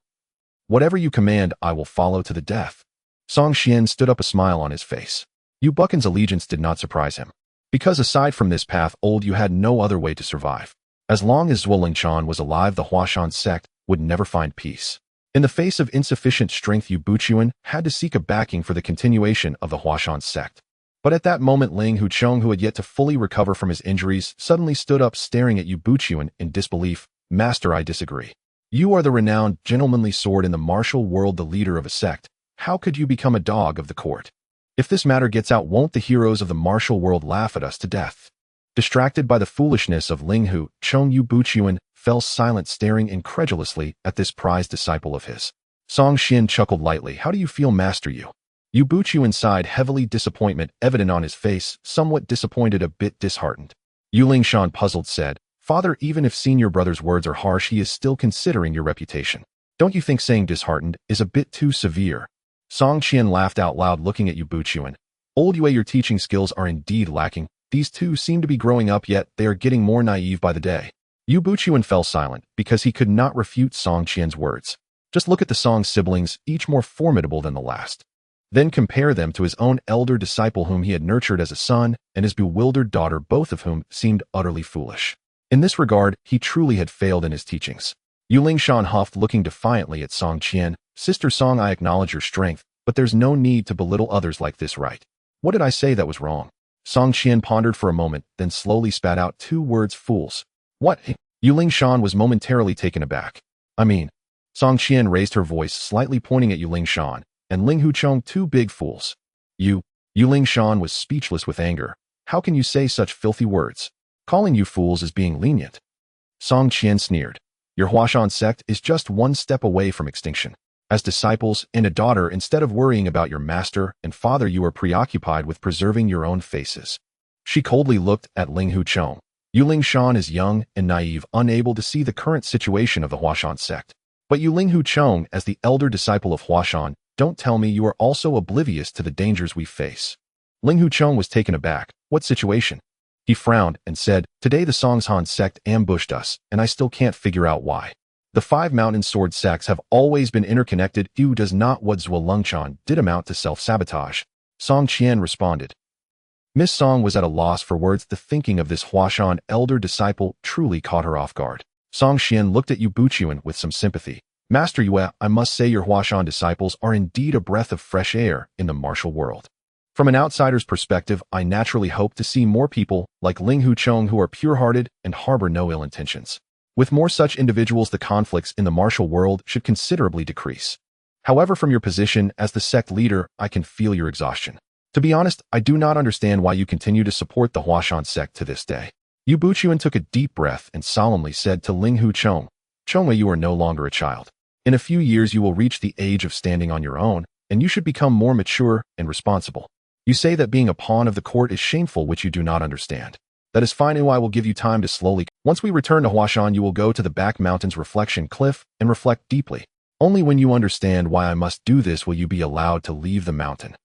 Whatever you command, I will follow to the death. Song Xian stood up, a smile on his face. Yu Buchan's allegiance did not surprise him. Because aside from this path, you had no other way to survive. As long as Zhuo Lengchan was alive, the Huashan sect would never find peace. In the face of insufficient strength, Yu Buchuan had to seek a backing for the continuation of the Huashan sect. But at that moment, Ling Huchong, who had yet to fully recover from his injuries, suddenly stood up, staring at Yu Buchuan in disbelief. Master, I disagree. You are the renowned, gentlemanly sword in the martial world, the leader of a sect. How could you become a dog of the court? If this matter gets out, won't the heroes of the martial world laugh at us to death? Distracted by the foolishness of Ling Huchong, Yu Buchuan fell silent, staring incredulously at this prized disciple of his. Song Xian chuckled lightly. How do you feel, Master Yu? Yu Buchuan sighed heavily, disappointment evident on his face, somewhat disappointed, a bit disheartened. Yuling Shan, puzzled, said, Father, even if senior brother's words are harsh, he is still considering your reputation. Don't you think saying disheartened is a bit too severe? Song Qian laughed out loud, looking at Yu Buchuan. Old Yue, your teaching skills are indeed lacking. These two seem to be growing up, yet they are getting more naive by the day. Yu Buchuan fell silent, because he could not refute Song Qian's words. Just look at the Song's siblings, each more formidable than the last. Then compare them to his own elder disciple, whom he had nurtured as a son, and his bewildered daughter, both of whom seemed utterly foolish. In this regard, he truly had failed in his teachings. Yuling Shan huffed, looking defiantly at Song Qian. Sister Song, I acknowledge your strength, but there's no need to belittle others like this, right? What did I say that was wrong? Song Qian pondered for a moment, then slowly spat out two words, fools. What? Yuling Shan was momentarily taken aback. I mean, Song Qian raised her voice, slightly pointing at Yuling Shan, and Ling Huchong, two big fools. Yuling Shan was speechless with anger. How can you say such filthy words? Calling you fools is being lenient. Song Qian sneered. Your Huashan sect is just one step away from extinction. As disciples and a daughter, instead of worrying about your master and father, you are preoccupied with preserving your own faces. She coldly looked at Ling Huchong. Yuling Shan is young and naive, unable to see the current situation of the Huashan sect. But Yuling Huchong, as the elder disciple of Huashan, don't tell me you are also oblivious to the dangers we face. Ling Huchong was taken aback. What situation? He frowned and said, Today the Songshan sect ambushed us, and I still can't figure out why. The 5 mountain sword sects have always been interconnected. You does not what Zhuo Lengchan did amount to self-sabotage. Song Qian responded. Miss Song was at a loss for words. The thinking of this Huashan elder disciple truly caught her off guard. Song Qian looked at Yu Buchuan with some sympathy. Master Yue, I must say your Huashan disciples are indeed a breath of fresh air in the martial world. From an outsider's perspective, I naturally hope to see more people like Ling Hucheng who are pure-hearted and harbor no ill intentions. With more such individuals, the conflicts in the martial world should considerably decrease. However, from your position as the sect leader, I can feel your exhaustion. To be honest, I do not understand why you continue to support the Huashan sect to this day. Yu Buchuan took a deep breath and solemnly said to Ling Hucheng, Chongwei, you are no longer a child. In a few years you will reach the age of standing on your own, and you should become more mature and responsible. You say that being a pawn of the court is shameful, which you do not understand. That is fine, and I will give you time to slowly. Once we return to Huashan, you will go to the back mountains reflection cliff and reflect deeply. Only when you understand why I must do this will you be allowed to leave the mountain.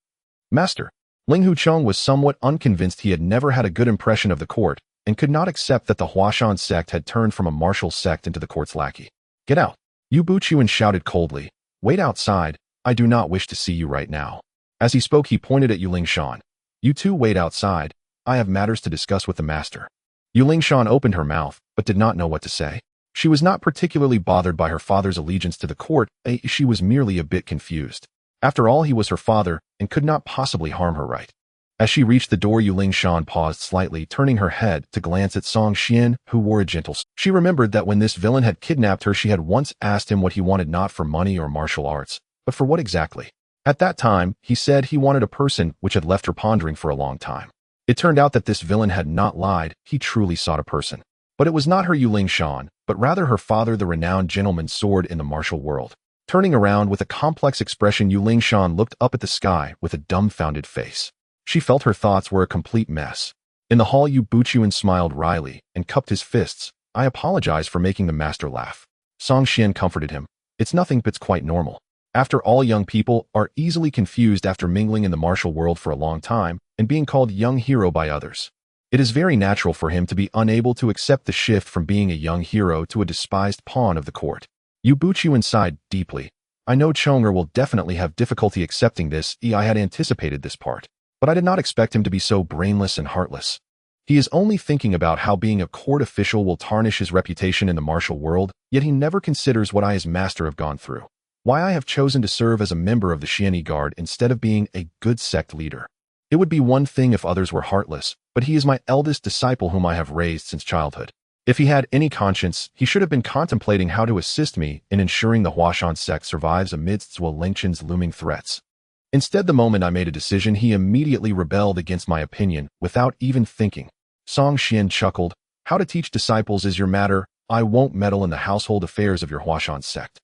Master. Ling Hucheng was somewhat unconvinced. He had never had a good impression of the court and could not accept that the Huashan sect had turned from a martial sect into the court's lackey. Get out. Yu Buchuan shouted coldly. Wait outside. I do not wish to see you right now. As he spoke, he pointed at Yuling Shan. You two wait outside. I have matters to discuss with the master. Yuling Shan opened her mouth, but did not know what to say. She was not particularly bothered by her father's allegiance to the court. She was merely a bit confused. After all, he was her father and could not possibly harm her, right? As she reached the door, Yuling Shan paused slightly, turning her head to glance at Song Xian, who wore a gentle smile. She remembered that when this villain had kidnapped her, she had once asked him what he wanted, not for money or martial arts, but for what exactly. At that time, he said he wanted a person, which had left her pondering for a long time. It turned out that this villain had not lied. He truly sought a person. But it was not her Yuling Shan, but rather her father, the renowned gentleman's sword in the martial world. Turning around with a complex expression, Yuling Shan looked up at the sky with a dumbfounded face. She felt her thoughts were a complete mess. In the hall, Yu Buchuan smiled wryly and cupped his fists. I apologize for making the master laugh. Song Xian comforted him. It's nothing, but it's quite normal. After all, young people are easily confused after mingling in the martial world for a long time and being called young hero by others. It is very natural for him to be unable to accept the shift from being a young hero to a despised pawn of the court. Yu Buchuan sighed deeply. I know Chonger will definitely have difficulty accepting this. I had anticipated this part, but I did not expect him to be so brainless and heartless. He is only thinking about how being a court official will tarnish his reputation in the martial world, yet he never considers what I as master have gone through. Why I have chosen to serve as a member of the Xianyi Guard instead of being a good sect leader. It would be one thing if others were heartless, but he is my eldest disciple whom I have raised since childhood. If he had any conscience, he should have been contemplating how to assist me in ensuring the Huashan sect survives amidst Zhuo Lingchen's looming threats. Instead, the moment I made a decision, he immediately rebelled against my opinion without even thinking. Song Xian chuckled. How to teach disciples is your matter. I won't meddle in the household affairs of your Huashan sect.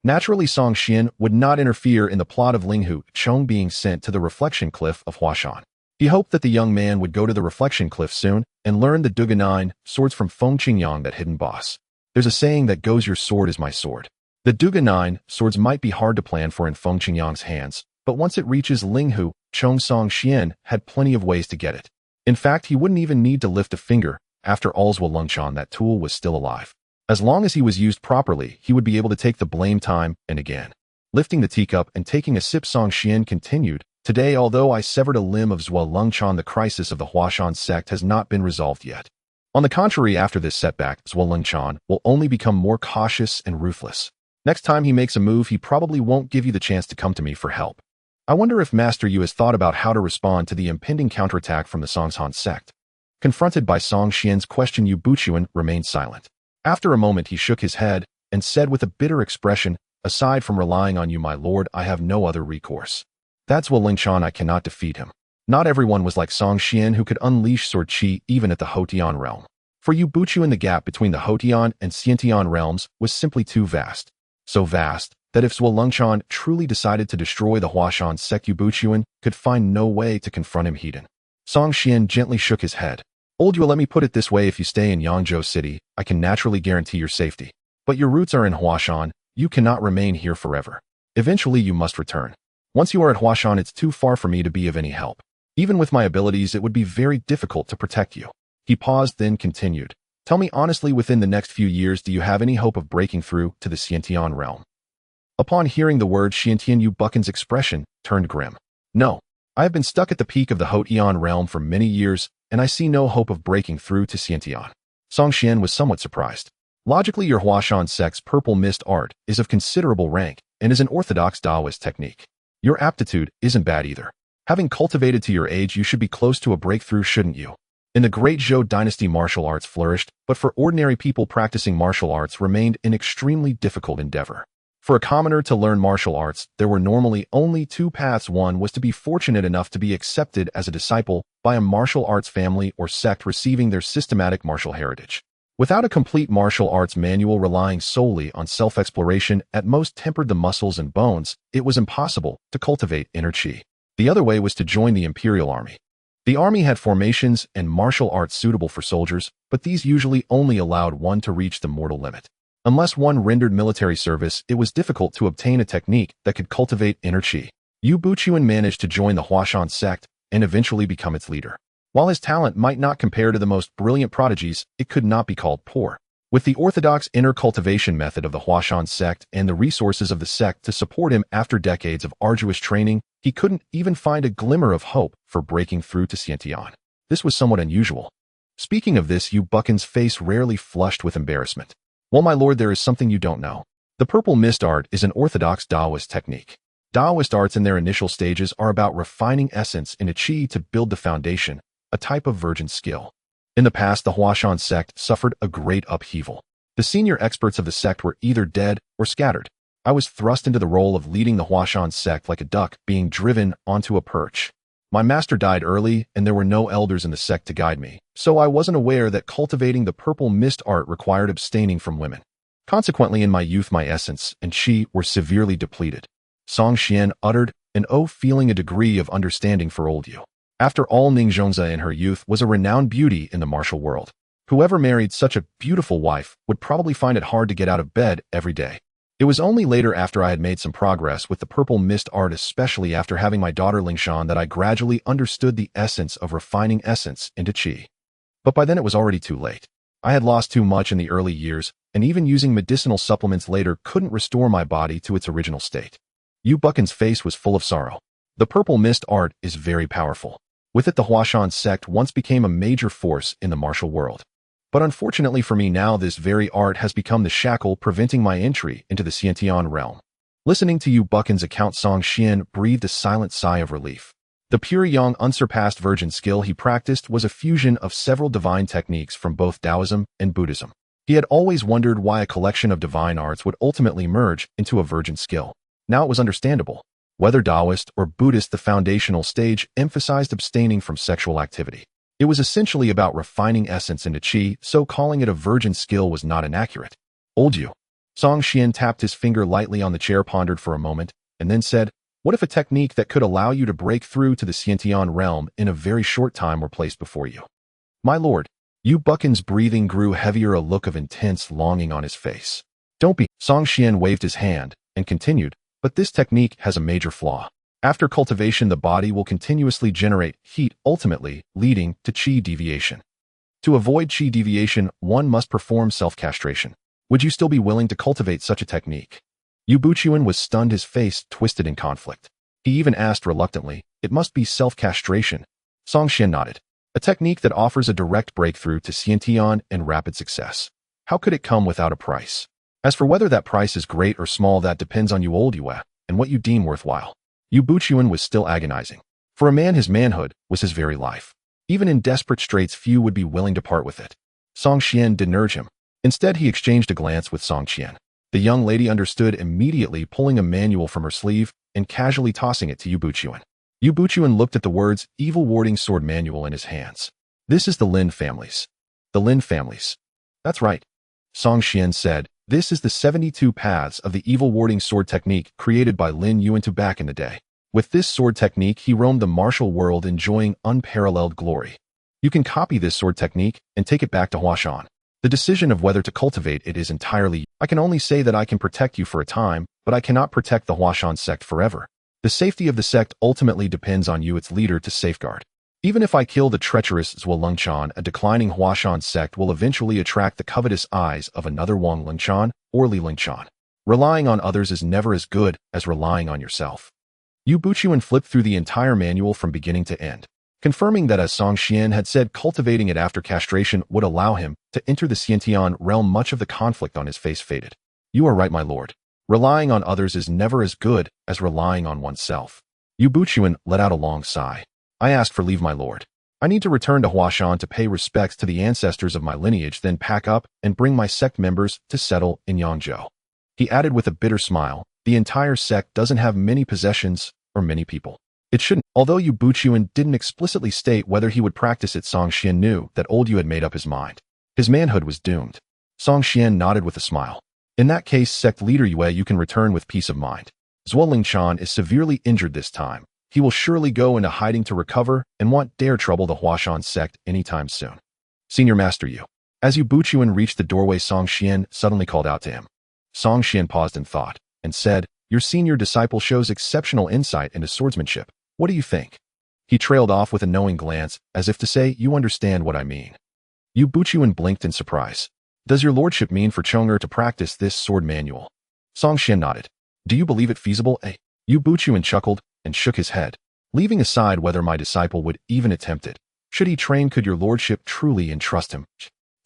Naturally, Song Xian would not interfere in the plot of Ling Hucheng being sent to the reflection cliff of Huashan. He hoped that the young man would go to the reflection cliff soon and learn the Duga 9 swords from Feng Qingyang, that hidden boss. There's a saying that goes, your sword is my sword. The Duga 9 swords might be hard to plan for in Feng Qingyang's hands, but once it reaches Ling Hucheng, Song Xian had plenty of ways to get it. In fact, he wouldn't even need to lift a finger. After all, Zhuo Lingchen, that tool was still alive. As long as he was used properly, he would be able to take the blame time and again. Lifting the teacup and taking a sip, Song Xian continued, Today, although I severed a limb of Zhuo Lingchen, the crisis of the Huashan sect has not been resolved yet. On the contrary, after this setback, Zhuo Lingchen will only become more cautious and ruthless. Next time he makes a move, he probably won't give you the chance to come to me for help. I wonder if Master Yu has thought about how to respond to the impending counterattack from the Songshan sect. Confronted by Song Xian's question, Yu Buchuan remained silent. After a moment, he shook his head and said with a bitter expression, Aside from relying on you, my lord, I have no other recourse. That's Zhuo Lingchen. I cannot defeat him. Not everyone was like Song Xian, who could unleash sword qi even at the Houtian realm. For Yu Buchuan, the gap between the Houtian and Xiantian realms was simply too vast. So vast that if Zhuo Lingchen truly decided to destroy the Huashan sect, Yu Buchuan could find no way to confront him. Song Xian gently shook his head. Old Yu, let me put it this way, if you stay in Yangzhou City, I can naturally guarantee your safety. But your roots are in Huashan. You cannot remain here forever. Eventually you must return. Once you are at Huashan, it's too far for me to be of any help. Even with my abilities, it would be very difficult to protect you. He paused, then continued. Tell me honestly, within the next few years, do you have any hope of breaking through to the Xiantian realm? Upon hearing the word Xiantian, Yu Buchan's expression turned grim. No. I have been stuck at the peak of the Houtian realm for many years, and I see no hope of breaking through to Xiantian. Song Xian was somewhat surprised. Logically, your Huashan sect's purple mist art is of considerable rank and is an orthodox Taoist technique. Your aptitude isn't bad either. Having cultivated to your age, you should be close to a breakthrough, shouldn't you? In the Great Zhou dynasty, martial arts flourished, but for ordinary people practicing martial arts remained an extremely difficult endeavor. For a commoner to learn martial arts, there were normally only two paths. One was to be fortunate enough to be accepted as a disciple by a martial arts family or sect receiving their systematic martial heritage. Without a complete martial arts manual relying solely on self-exploration, at most tempered the muscles and bones, it was impossible to cultivate inner qi. The other way was to join the imperial army. The army had formations and martial arts suitable for soldiers, but these usually only allowed one to reach the mortal limit. Unless one rendered military service, it was difficult to obtain a technique that could cultivate inner qi. Yu Buchuan managed to join the Huashan sect and eventually become its leader. While his talent might not compare to the most brilliant prodigies, it could not be called poor. With the orthodox inner cultivation method of the Huashan sect and the resources of the sect to support him after decades of arduous training, he couldn't even find a glimmer of hope for breaking through to Xiantian. This was somewhat unusual. Speaking of this, Yu Buchan's face rarely flushed with embarrassment. Well, my lord, there is something you don't know. The purple mist art is an orthodox Taoist technique. Taoist arts in their initial stages are about refining essence into qi to build the foundation, a type of virgin skill. In the past, the Huashan sect suffered a great upheaval. The senior experts of the sect were either dead or scattered. I was thrust into the role of leading the Huashan sect like a duck being driven onto a perch. My master died early, and there were no elders in the sect to guide me, so I wasn't aware that cultivating the purple mist art required abstaining from women. Consequently, in my youth, my essence and qi were severely depleted. Song Xian uttered an oath, feeling a degree of understanding for old Yu. After all, Ning Zhongzi in her youth was a renowned beauty in the martial world. Whoever married such a beautiful wife would probably find it hard to get out of bed every day. It was only later, after I had made some progress with the purple mist art, especially after having my daughter Lingshan, that I gradually understood the essence of refining essence into qi. But by then it was already too late. I had lost too much in the early years, and even using medicinal supplements later couldn't restore my body to its original state. Yu Buchan's face was full of sorrow. The purple mist art is very powerful. With it, the Huashan sect once became a major force in the martial world. But unfortunately for me now, this very art has become the shackle preventing my entry into the Xiantian realm. Listening to Yu Buchan's account, Song Xian breathed a silent sigh of relief. The pure young, unsurpassed virgin skill he practiced was a fusion of several divine techniques from both Taoism and Buddhism. He had always wondered why a collection of divine arts would ultimately merge into a virgin skill. Now it was understandable. Whether Taoist or Buddhist, the foundational stage emphasized abstaining from sexual activity. It was essentially about refining essence into qi, so calling it a virgin skill was not inaccurate. Old Yu. Song Xian tapped his finger lightly on the chair, pondered for a moment, and then said, "What if a technique that could allow you to break through to the Xiantian realm in a very short time were placed before you?" My lord. Yu Buchan's breathing grew heavier, a look of intense longing on his face. "Don't be." Song Xian waved his hand and continued, "But this technique has a major flaw. After cultivation, the body will continuously generate heat, ultimately leading to qi deviation. To avoid qi deviation, one must perform self-castration. Would you still be willing to cultivate such a technique?" Yu Buchuan was stunned, his face twisted in conflict. He even asked reluctantly, "It must be self-castration?" Song Xian nodded. "A technique that offers a direct breakthrough to Xiantian and rapid success. How could it come without a price? As for whether that price is great or small, that depends on you, old Yue, and what you deem worthwhile." Yu Buchuan was still agonizing. For a man, his manhood was his very life. Even in desperate straits, few would be willing to part with it. Song Xian didn't urge him. Instead, he exchanged a glance with Song Qian. The young lady understood immediately, pulling a manual from her sleeve and casually tossing it to Yu Buchuan. Yu Buchuan looked at the words "Evil Warding Sword Manual" in his hands. "This is the Lin families." "The Lin families." "That's right," Song Qian said. "This is the 72 paths of the evil warding sword technique created by Lin Yuantu back in the day. With this sword technique, he roamed the martial world enjoying unparalleled glory. You can copy this sword technique and take it back to Huashan. The decision of whether to cultivate it is entirely. I can only say that I can protect you for a time, but I cannot protect the Huashan sect forever. The safety of the sect ultimately depends on you, its leader, to safeguard. Even if I kill the treacherous Zhuo Lengchan, a declining Huashan sect will eventually attract the covetous eyes of another Wang Lengchan or Li Lengchan. Relying on others is never as good as relying on yourself." Yu Buchuan flipped through the entire manual from beginning to end, confirming that, as Song Xian had said, cultivating it after castration would allow him to enter the Xiantian realm. Much of the conflict on his face faded. "You are right, my lord. Relying on others is never as good as relying on oneself." Yu Buchuan let out a long sigh. I asked for leave, my lord. I need to return to Huashan to pay respects to the ancestors of my lineage, then pack up and bring my sect members to settle in Yangzhou. He added with a bitter smile, the entire sect doesn't have many possessions or many people. It shouldn't. Although Yu Buchuan didn't explicitly state whether he would practice it, Song Xian knew that old Yu had made up his mind. His manhood was doomed. Song Xian nodded with a smile. In that case, sect leader Yue, you can return with peace of mind. Zuoling Chan is severely injured this time. He will surely go into hiding to recover and won't dare trouble the Huashan sect anytime soon. Senior Master Yu. As Yu Buchuan reached the doorway, Song Xian suddenly called out to him. Song Xian paused in thought and said, your senior disciple shows exceptional insight into swordsmanship. What do you think? He trailed off with a knowing glance, as if to say, you understand what I mean. Yu Buchuan blinked in surprise. Does your lordship mean for Chong'er to practice this sword manual? Song Xian nodded. Do you believe it feasible? Yu Buchuan chuckled and shook his head, leaving aside whether my disciple would even attempt it. Should he train, could your lordship truly entrust him?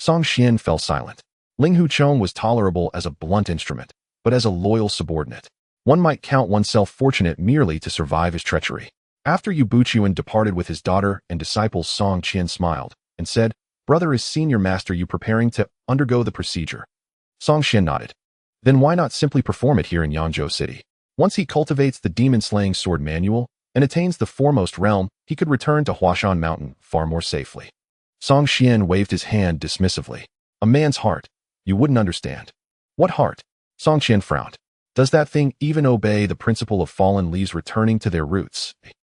Song Xian fell silent. Ling Huchong was tolerable as a blunt instrument, but as a loyal subordinate, one might count oneself fortunate merely to survive his treachery. After Yu Buchuan departed with his daughter and disciple, Song Qian smiled and said, brother, is senior master Yu preparing to undergo the procedure? Song Xian nodded. Then why not simply perform it here in Yangzhou City? Once he cultivates the demon-slaying sword manual and attains the foremost realm, he could return to Huashan Mountain far more safely. Song Xian waved his hand dismissively. A man's heart. You wouldn't understand. What heart? Song Qian frowned. Does that thing even obey the principle of fallen leaves returning to their roots?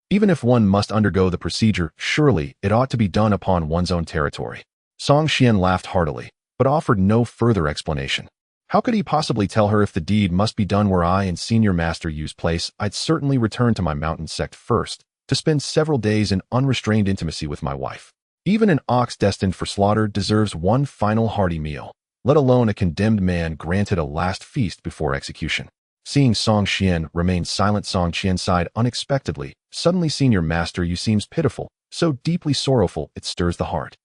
Even if one must undergo the procedure, surely it ought to be done upon one's own territory. Song Xian laughed heartily, but offered no further explanation. How could he possibly tell her if the deed must be done where I and Senior Master Yu's place? I'd certainly return to my mountain sect first, to spend several days in unrestrained intimacy with my wife. Even an ox destined for slaughter deserves one final hearty meal, let alone a condemned man granted a last feast before execution. Seeing Song Xian remain silent, Song Qian sighed unexpectedly. Suddenly, Senior Master Yu seems pitiful, so deeply sorrowful it stirs the heart.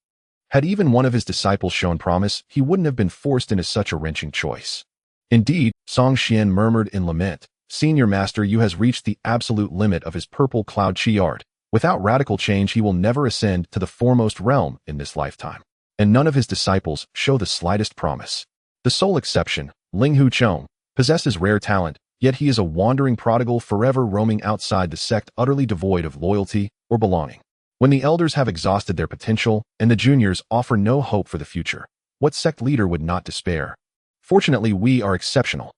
Had even one of his disciples shown promise, he wouldn't have been forced into such a wrenching choice. Indeed, Song Xian murmured in lament, Senior Master Yu has reached the absolute limit of his purple cloud chi art. Without radical change, he will never ascend to the foremost realm in this lifetime. And none of his disciples show the slightest promise. The sole exception, Ling Huchong, possesses rare talent, yet he is a wandering prodigal forever roaming outside the sect, utterly devoid of loyalty or belonging. When the elders have exhausted their potential and the juniors offer no hope for the future, what sect leader would not despair? Fortunately, we are exceptional.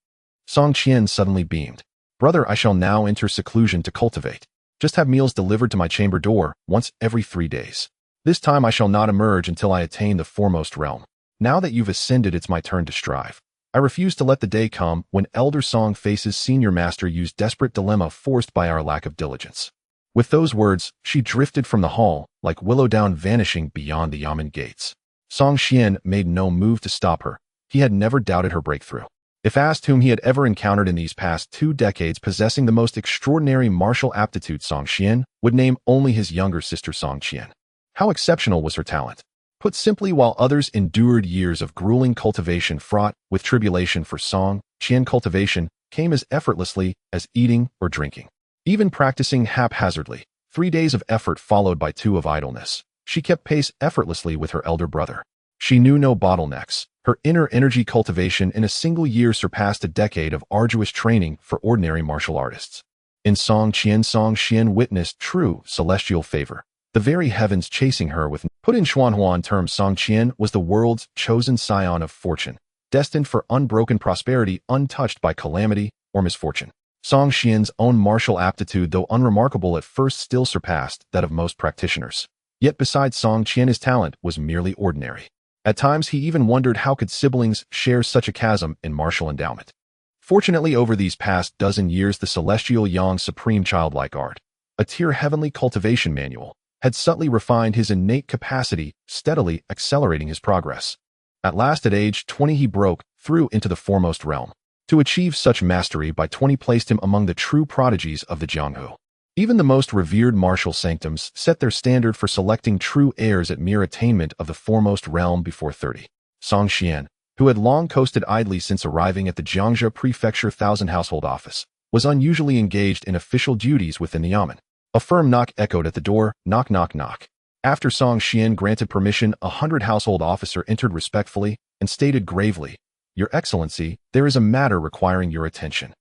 Song Qian suddenly beamed. Brother, I shall now enter seclusion to cultivate. Just have meals delivered to my chamber door once every 3 days. This time I shall not emerge until I attain the foremost realm. Now that you've ascended, it's my turn to strive. I refuse to let the day come when Elder Song faces Senior Master Yu's desperate dilemma forced by our lack of diligence. With those words, she drifted from the hall, like willow down, vanishing beyond the Yamen gates. Song Xian made no move to stop her. He had never doubted her breakthrough. If asked whom he had ever encountered in these past 2 decades possessing the most extraordinary martial aptitude, Song Xian would name only his younger sister Song Qian. How exceptional was her talent! Put simply, while others endured years of grueling cultivation fraught with tribulation, for Song Qian cultivation came as effortlessly as eating or drinking. Even practicing haphazardly, 3 days of effort followed by 2 of idleness, she kept pace effortlessly with her elder brother. She knew no bottlenecks. Her inner energy cultivation in a single year surpassed a decade of arduous training for ordinary martial artists. In Song Xian witnessed true celestial favor, the very heavens chasing her with. Put in Xuanhuan terms, Song Qian was the world's chosen scion of fortune, destined for unbroken prosperity, untouched by calamity or misfortune. Song Xian's own martial aptitude, though unremarkable at first, still surpassed that of most practitioners. Yet besides Song Qian, his talent was merely ordinary. At times he even wondered how could siblings share such a chasm in martial endowment. Fortunately, over these past dozen years, the celestial Yang's supreme childlike art, a tier heavenly cultivation manual, had subtly refined his innate capacity, steadily accelerating his progress. At last, at age 20, he broke through into the foremost realm. To achieve such mastery by 20 placed him among the true prodigies of the Jianghu. Even the most revered martial sanctums set their standard for selecting true heirs at mere attainment of the foremost realm before 30. Song Xian, who had long coasted idly since arriving at the Jiangzhou Prefecture Thousand Household Office, was unusually engaged in official duties within the yamen. A firm knock echoed at the door, knock knock knock. After Song Xian granted permission, 100 household officer entered respectfully and stated gravely, "Your Excellency, there is a matter requiring your attention."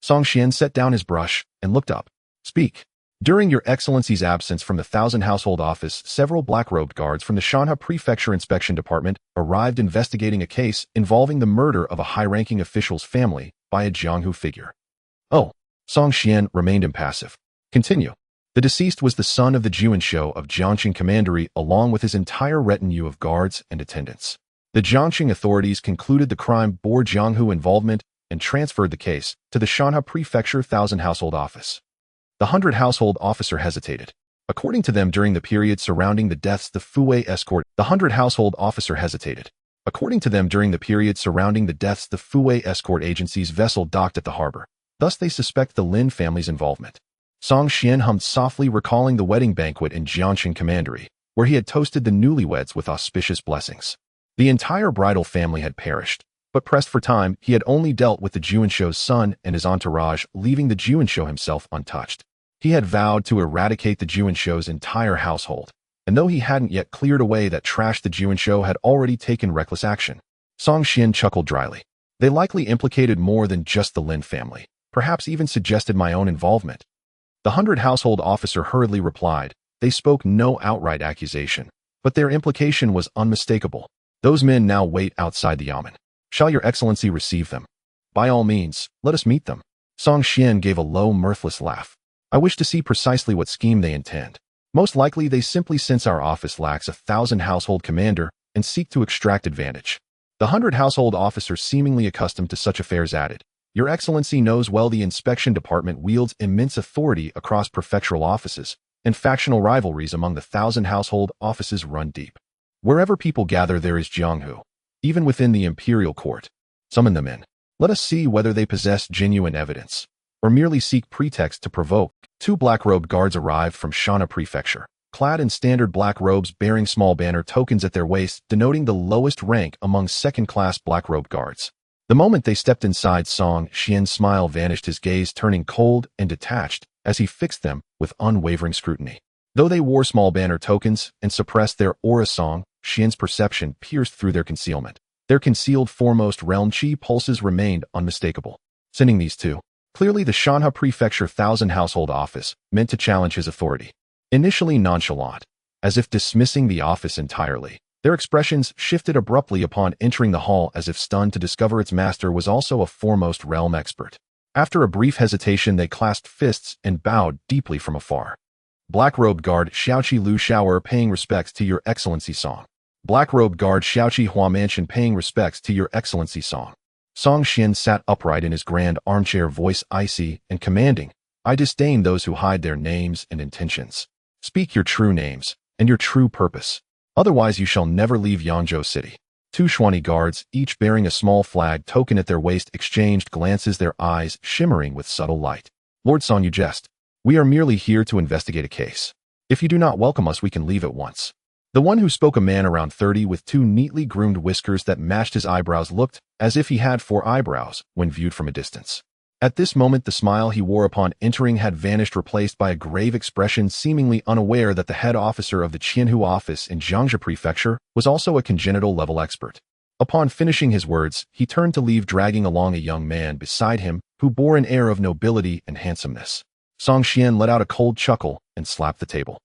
Song Xian set down his brush and looked up. "Speak." During Your Excellency's absence from the 1,000 household office, several black-robed guards from the Shanha Prefecture Inspection Department arrived investigating a case involving the murder of a high-ranking official's family by a Jianghu figure. Oh, Song Xian remained impassive. Continue. The deceased was the son of the Juanshou of Jiangxing Commandery along with his entire retinue of guards and attendants. The Jiangxing authorities concluded the crime bore Jianghu involvement and transferred the case to the Shanha Prefecture 1,000 household office. The 100 household officer hesitated. According to them, during the period surrounding the deaths, the Fuwei escort, the 100 household officer hesitated. According to them, during the period surrounding the deaths, the Fuwei escort agency's vessel docked at the harbor. Thus, they suspect the Lin family's involvement. Song Xian hummed softly, recalling the wedding banquet in Jiangxing Commandery, where he had toasted the newlyweds with auspicious blessings. The entire bridal family had perished, but pressed for time, he had only dealt with the Juanshou's son and his entourage, leaving the Juanshou himself untouched. He had vowed to eradicate the Juanshou's entire household, and though he hadn't yet cleared away that trash, the Juanshou had already taken reckless action. Song Xian chuckled dryly. They likely implicated more than just the Lin family, perhaps even suggested my own involvement. The 100 household officer hurriedly replied. They spoke no outright accusation, but their implication was unmistakable. Those men now wait outside the yamen. Shall Your Excellency receive them? By all means, let us meet them. Song Xian gave a low, mirthless laugh. I wish to see precisely what scheme they intend. Most likely they simply sense our office lacks 1,000 household commander and seek to extract advantage. The 100 household officer, seemingly accustomed to such affairs, added, Your Excellency knows well the inspection department wields immense authority across prefectural offices, and factional rivalries among the 1,000 household offices run deep. Wherever people gather, there is Jianghu. Even within the imperial court. Summon them in. Let us see whether they possess genuine evidence, or merely seek pretext to provoke. 2 black-robed guards arrived from Shanha Prefecture, clad in standard black robes bearing small banner tokens at their waists, denoting the lowest rank among second-class black-robed guards. The moment they stepped inside, Song Xian's smile vanished, his gaze turning cold and detached as he fixed them with unwavering scrutiny. Though they wore small banner tokens and suppressed their aura, Song Xian's perception pierced through their concealment. Their concealed foremost realm chi pulses remained unmistakable. Sending these 2. Clearly the Shanha Prefecture 1,000 household office meant to challenge his authority. Initially nonchalant, as if dismissing the office entirely, their expressions shifted abruptly upon entering the hall, as if stunned to discover its master was also a foremost realm expert. After a brief hesitation, they clasped fists and bowed deeply from afar. Black-robed guard Xiaoqi Lu Shower, paying respects to Your Excellency Song. Black-robed guard Xiaoqi Hua Mansion, paying respects to Your Excellency Song. Song Xian sat upright in his grand armchair, voice icy and commanding. I disdain those who hide their names and intentions. Speak your true names and your true purpose. Otherwise you shall never leave Yangzhou City. 2 Xuani guards, each bearing a small flag token at their waist, exchanged glances, their eyes shimmering with subtle light. Lord Song, you jest. We are merely here to investigate a case. If you do not welcome us, we can leave at once. The one who spoke, a man around 30 with 2 neatly groomed whiskers that matched his eyebrows, looked as if he had 4 eyebrows when viewed from a distance. At this moment, the smile he wore upon entering had vanished, replaced by a grave expression, seemingly unaware that the head officer of the Qianhu office in Jiangxi Prefecture was also a congenital level expert. Upon finishing his words, he turned to leave, dragging along a young man beside him who bore an air of nobility and handsomeness. Song Xian let out a cold chuckle and slapped the table.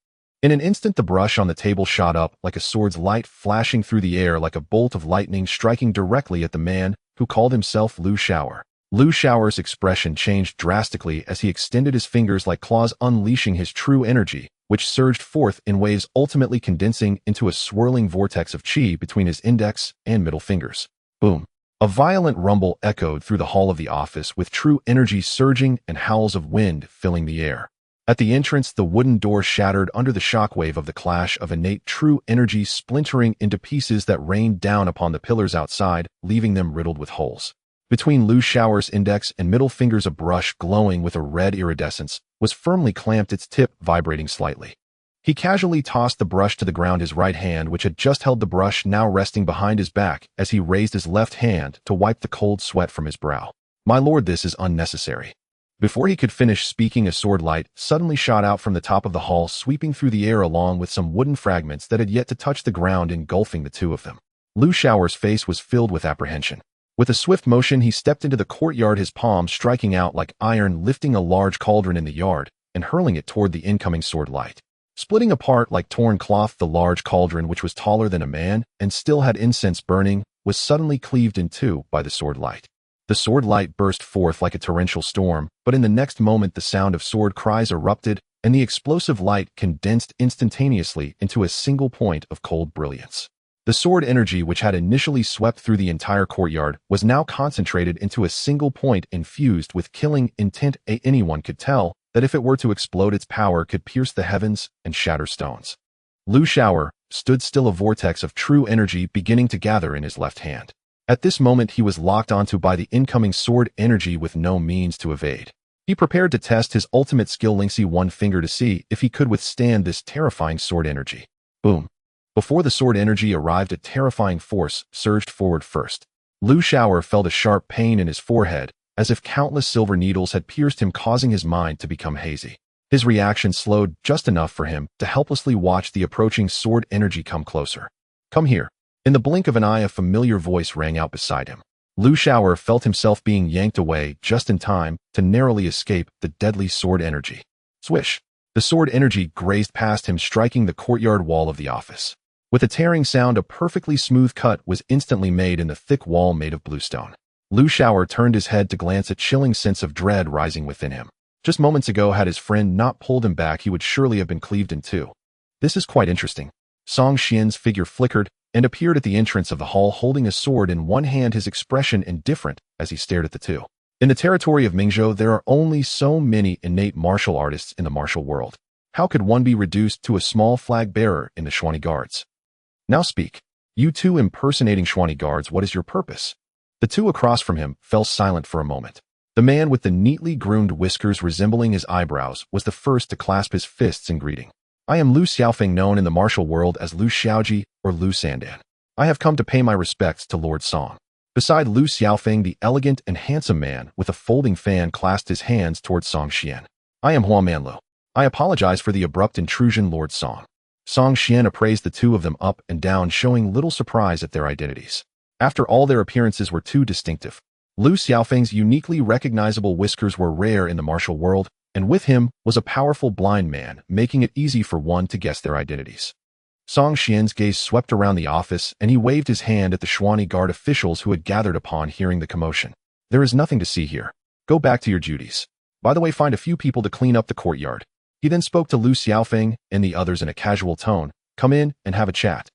In an instant, the brush on the table shot up like a sword's light, flashing through the air like a bolt of lightning, striking directly at the man who called himself Lu Shower. Lu Shower's expression changed drastically as he extended his fingers like claws, unleashing his true energy, which surged forth in waves, ultimately condensing into a swirling vortex of chi between his index and middle fingers. Boom! A violent rumble echoed through the hall of the office, with true energy surging and howls of wind filling the air. At the entrance, the wooden door shattered under the shockwave of the clash of innate true energy, splintering into pieces that rained down upon the pillars outside, leaving them riddled with holes. Between Lu Shower's index and middle fingers, a brush glowing with a red iridescence was firmly clamped, its tip vibrating slightly. He casually tossed the brush to the ground, his right hand, which had just held the brush, now resting behind his back as he raised his left hand to wipe the cold sweat from his brow. My lord, this is unnecessary. Before he could finish speaking, a sword light suddenly shot out from the top of the hall, sweeping through the air along with some wooden fragments that had yet to touch the ground, engulfing the two of them. Lu Xiao's face was filled with apprehension. With a swift motion, he stepped into the courtyard, his palms striking out like iron, lifting a large cauldron in the yard and hurling it toward the incoming sword light. Splitting apart like torn cloth, the large cauldron, which was taller than a man and still had incense burning, was suddenly cleaved in two by the sword light. The sword light burst forth like a torrential storm, but in the next moment the sound of sword cries erupted, and the explosive light condensed instantaneously into a single point of cold brilliance. The sword energy, which had initially swept through the entire courtyard, was now concentrated into a single point infused with killing intent. Anyone could tell that if it were to explode, its power could pierce the heavens and shatter stones. Lu Xiao stood still, a vortex of true energy beginning to gather in his left hand. At this moment, he was locked onto by the incoming sword energy with no means to evade. He prepared to test his ultimate skill, linking one finger to see if he could withstand this terrifying sword energy. Boom. Before the sword energy arrived, a terrifying force surged forward first. Lu Xiao felt a sharp pain in his forehead, as if countless silver needles had pierced him, causing his mind to become hazy. His reaction slowed just enough for him to helplessly watch the approaching sword energy come closer. "Come here." In the blink of an eye, a familiar voice rang out beside him. Lu Xiao felt himself being yanked away just in time to narrowly escape the deadly sword energy. Swish! The sword energy grazed past him, striking the courtyard wall of the office. With a tearing sound, a perfectly smooth cut was instantly made in the thick wall made of bluestone. Lu Xiao turned his head to glance, a chilling sense of dread rising within him. Just moments ago, had his friend not pulled him back, he would surely have been cleaved in two. This is quite interesting. Song Xian's figure flickered and appeared at the entrance of the hall, holding a sword in one hand, his expression indifferent as he stared at the two. In the territory of Mingzhou, there are only so many innate martial artists in the martial world. How could one be reduced to a small flag bearer in the Xuan guards? Now speak. You two impersonating Xuan guards, what is your purpose? The two across from him fell silent for a moment. The man with the neatly groomed whiskers resembling his eyebrows was the first to clasp his fists in greeting. I am Lu Xiaofeng, known in the martial world as Lu Xiaoji or Lu Sandan. I have come to pay my respects to Lord Song. Beside Lu Xiaofeng, the elegant and handsome man with a folding fan clasped his hands towards Song Xian. I am Hongmeng Dao. I apologize for the abrupt intrusion, Lord Song. Song Xian appraised the two of them up and down, showing little surprise at their identities. After all, their appearances were too distinctive. Lu Xiaofeng's uniquely recognizable whiskers were rare in the martial world, and with him was a powerful blind man, making it easy for one to guess their identities. Song Xian's gaze swept around the office, and he waved his hand at the Xuan guard officials who had gathered upon hearing the commotion. There is nothing to see here. Go back to your duties. By the way, find a few people to clean up the courtyard. He then spoke to Lu Xiaofeng and the others in a casual tone. Come in and have a chat.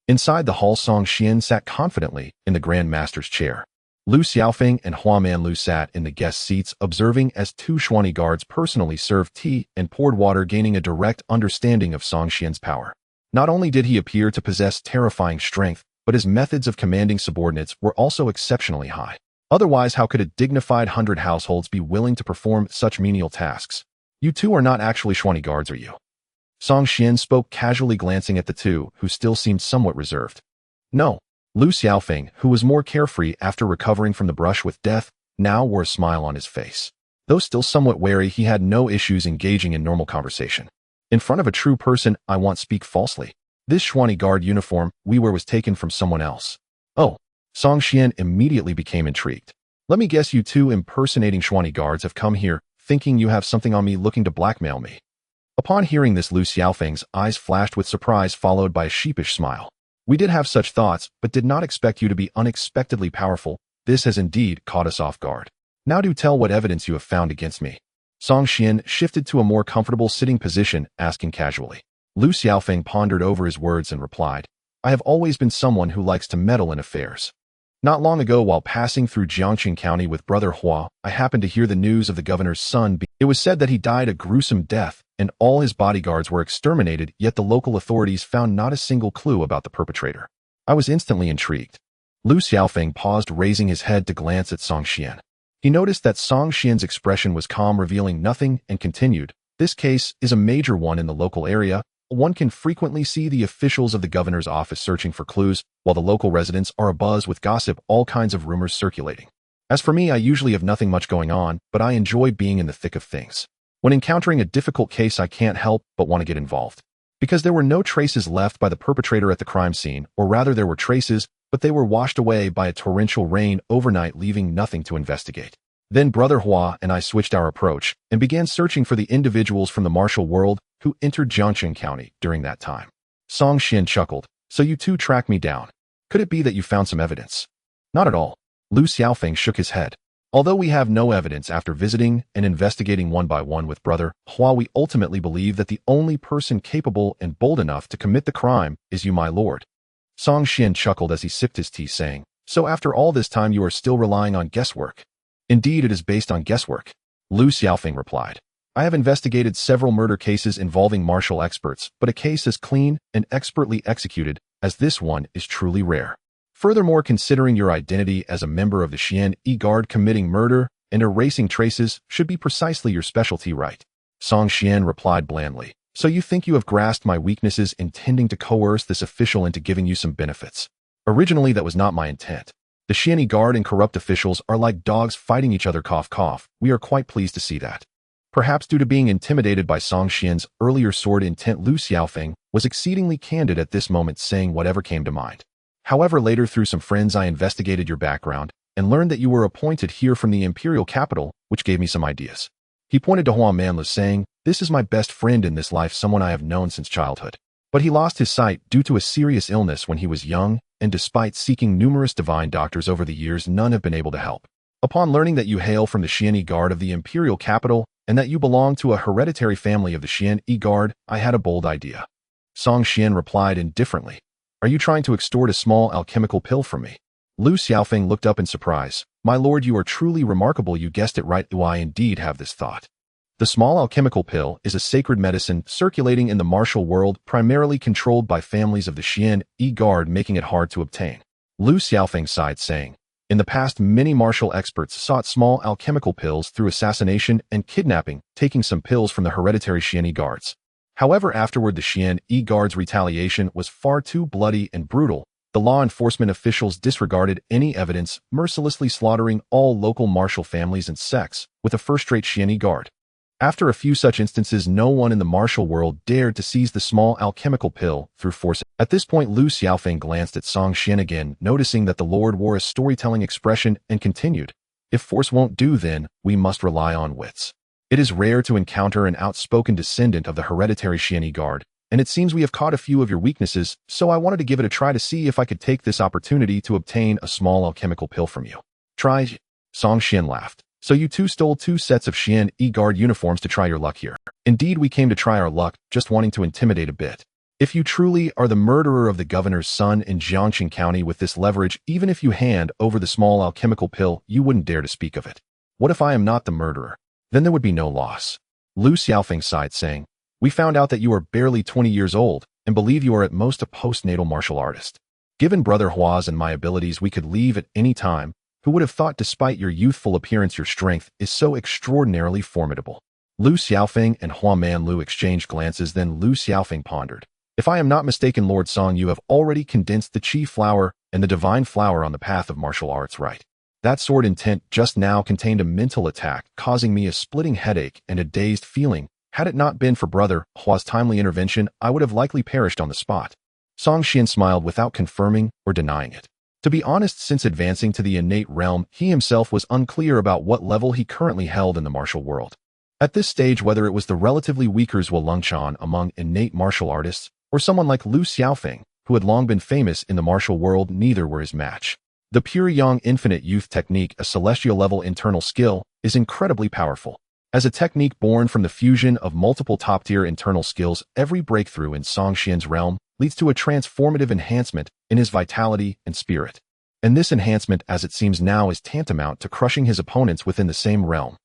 Inside the hall, Song Xian sat confidently in the Grand Master's chair. Lu Xiaofeng and Hongmeng Dao sat in the guest seats, observing as two Xuan guards personally served tea and poured water, gaining a direct understanding of Song Xian's power. Not only did he appear to possess terrifying strength, but his methods of commanding subordinates were also exceptionally high. Otherwise, how could a dignified 100 households be willing to perform such menial tasks? You two are not actually Xuan guards, are you? Song Xian spoke casually, glancing at the two, who still seemed somewhat reserved. No. Lu Xiaofeng, who was more carefree after recovering from the brush with death, now wore a smile on his face. Though still somewhat wary, he had no issues engaging in normal conversation. In front of a true person, I won't speak falsely. This Xuan guard uniform we wear was taken from someone else. Oh. Song Xian immediately became intrigued. Let me guess, you two impersonating Xuan guards have come here, thinking you have something on me, looking to blackmail me. Upon hearing this, Lu Xiaofeng's eyes flashed with surprise, followed by a sheepish smile. We did have such thoughts, but did not expect you to be unexpectedly powerful. This has indeed caught us off guard. Now do tell what evidence you have found against me. Song Xian shifted to a more comfortable sitting position, asking casually. Lu Xiaofeng pondered over his words and replied, I have always been someone who likes to meddle in affairs. Not long ago, while passing through Jiangqing County with Brother Hua, I happened to hear the news of the governor's son. It was said that he died a gruesome death, and all his bodyguards were exterminated, yet the local authorities found not a single clue about the perpetrator. I was instantly intrigued. Lu Xiaofeng paused, raising his head to glance at Song Xian. He noticed that Song Xian's expression was calm, revealing nothing, and continued, This case is a major one in the local area. One can frequently see the officials of the governor's office searching for clues, while the local residents are abuzz with gossip, all kinds of rumors circulating. As for me, I usually have nothing much going on, but I enjoy being in the thick of things. When encountering a difficult case, I can't help but want to get involved. Because there were no traces left by the perpetrator at the crime scene, or rather there were traces, but they were washed away by a torrential rain overnight, leaving nothing to investigate. Then Brother Hua and I switched our approach and began searching for the individuals from the martial world who entered Jiangxing County during that time. Song Xian chuckled. So you two tracked me down. Could it be that you found some evidence? Not at all. Lu Xiaofeng shook his head. Although we have no evidence after visiting and investigating one by one with Brother Hua, we ultimately believe that the only person capable and bold enough to commit the crime is you, my lord. Song Xian chuckled as he sipped his tea, saying, So after all this time you are still relying on guesswork? Indeed, it is based on guesswork. Lu Xiaofeng replied. I have investigated several murder cases involving martial experts, but a case as clean and expertly executed as this one is truly rare. Furthermore, considering your identity as a member of the Xian Yi Guard, committing murder and erasing traces should be precisely your specialty, right? Song Xian replied blandly. So you think you have grasped my weaknesses, intending to coerce this official into giving you some benefits? Originally, that was not my intent. The Xian Yi Guard and corrupt officials are like dogs fighting each other, cough cough. We are quite pleased to see that. Perhaps due to being intimidated by Song Xian's earlier sword intent, Lu Xiaofeng was exceedingly candid at this moment, saying whatever came to mind. However, later through some friends I investigated your background and learned that you were appointed here from the imperial capital, which gave me some ideas. He pointed to Hongmeng Dao, saying, This is my best friend in this life, someone I have known since childhood. But he lost his sight due to a serious illness when he was young, and despite seeking numerous divine doctors over the years, none have been able to help. Upon learning that you hail from the Xian Yi Guard of the imperial capital and that you belong to a hereditary family of the Xian Yi Guard, I had a bold idea. Song Xian replied indifferently. Are you trying to extort a small alchemical pill from me? Lu Xiaofeng looked up in surprise. My lord, you are truly remarkable. You guessed it right. Do I indeed have this thought? The small alchemical pill is a sacred medicine circulating in the martial world, primarily controlled by families of the Xian Yi Guard, making it hard to obtain. Lu Xiaofeng sighed, saying, In the past, many martial experts sought small alchemical pills through assassination and kidnapping, taking some pills from the hereditary Xian Yi Guards. However, afterward, the Xian Yi Guard's retaliation was far too bloody and brutal. The law enforcement officials disregarded any evidence, mercilessly slaughtering all local martial families and sects with a first-rate Xian Yi Guard. After a few such instances, no one in the martial world dared to seize the small alchemical pill through force. At this point, Lu Xiaofeng glanced at Song Xian again, noticing that the Lord wore a storytelling expression, and continued, If force won't do, then we must rely on wits. It is rare to encounter an outspoken descendant of the hereditary Xian Yi Guard, and it seems we have caught a few of your weaknesses, so I wanted to give it a try to see if I could take this opportunity to obtain a small alchemical pill from you. Try? Song Xian laughed. So you two stole 2 sets of Xian Yi Guard uniforms to try your luck here. Indeed, we came to try our luck, just wanting to intimidate a bit. If you truly are the murderer of the governor's son in Jiangxing County with this leverage, even if you hand over the small alchemical pill, you wouldn't dare to speak of it. What if I am not the murderer? Then there would be no loss. Lu Xiaofeng sighed, saying, We found out that you are barely 20 years old and believe you are at most a postnatal martial artist. Given Brother Hua's and my abilities, we could leave at any time. Who would have thought, despite your youthful appearance, your strength is so extraordinarily formidable? Lu Xiaofeng and Hongmeng Dao exchanged glances, then Lu Xiaofeng pondered. If I am not mistaken, Lord Song, you have already condensed the Qi flower and the divine flower on the path of martial arts, right? That sword intent just now contained a mental attack, causing me a splitting headache and a dazed feeling. Had it not been for Brother Hua's timely intervention, I would have likely perished on the spot. Song Xian smiled without confirming or denying it. To be honest, since advancing to the innate realm, he himself was unclear about what level he currently held in the martial world. At this stage, whether it was the relatively weaker Zhuo Longchan among innate martial artists, or someone like Lu Xiaofeng, who had long been famous in the martial world, neither were his match. The pure yang infinite youth technique, a celestial-level internal skill, is incredibly powerful. As a technique born from the fusion of multiple top-tier internal skills, every breakthrough in Song Xian's realm leads to a transformative enhancement in his vitality and spirit. And this enhancement, as it seems now, is tantamount to crushing his opponents within the same realm.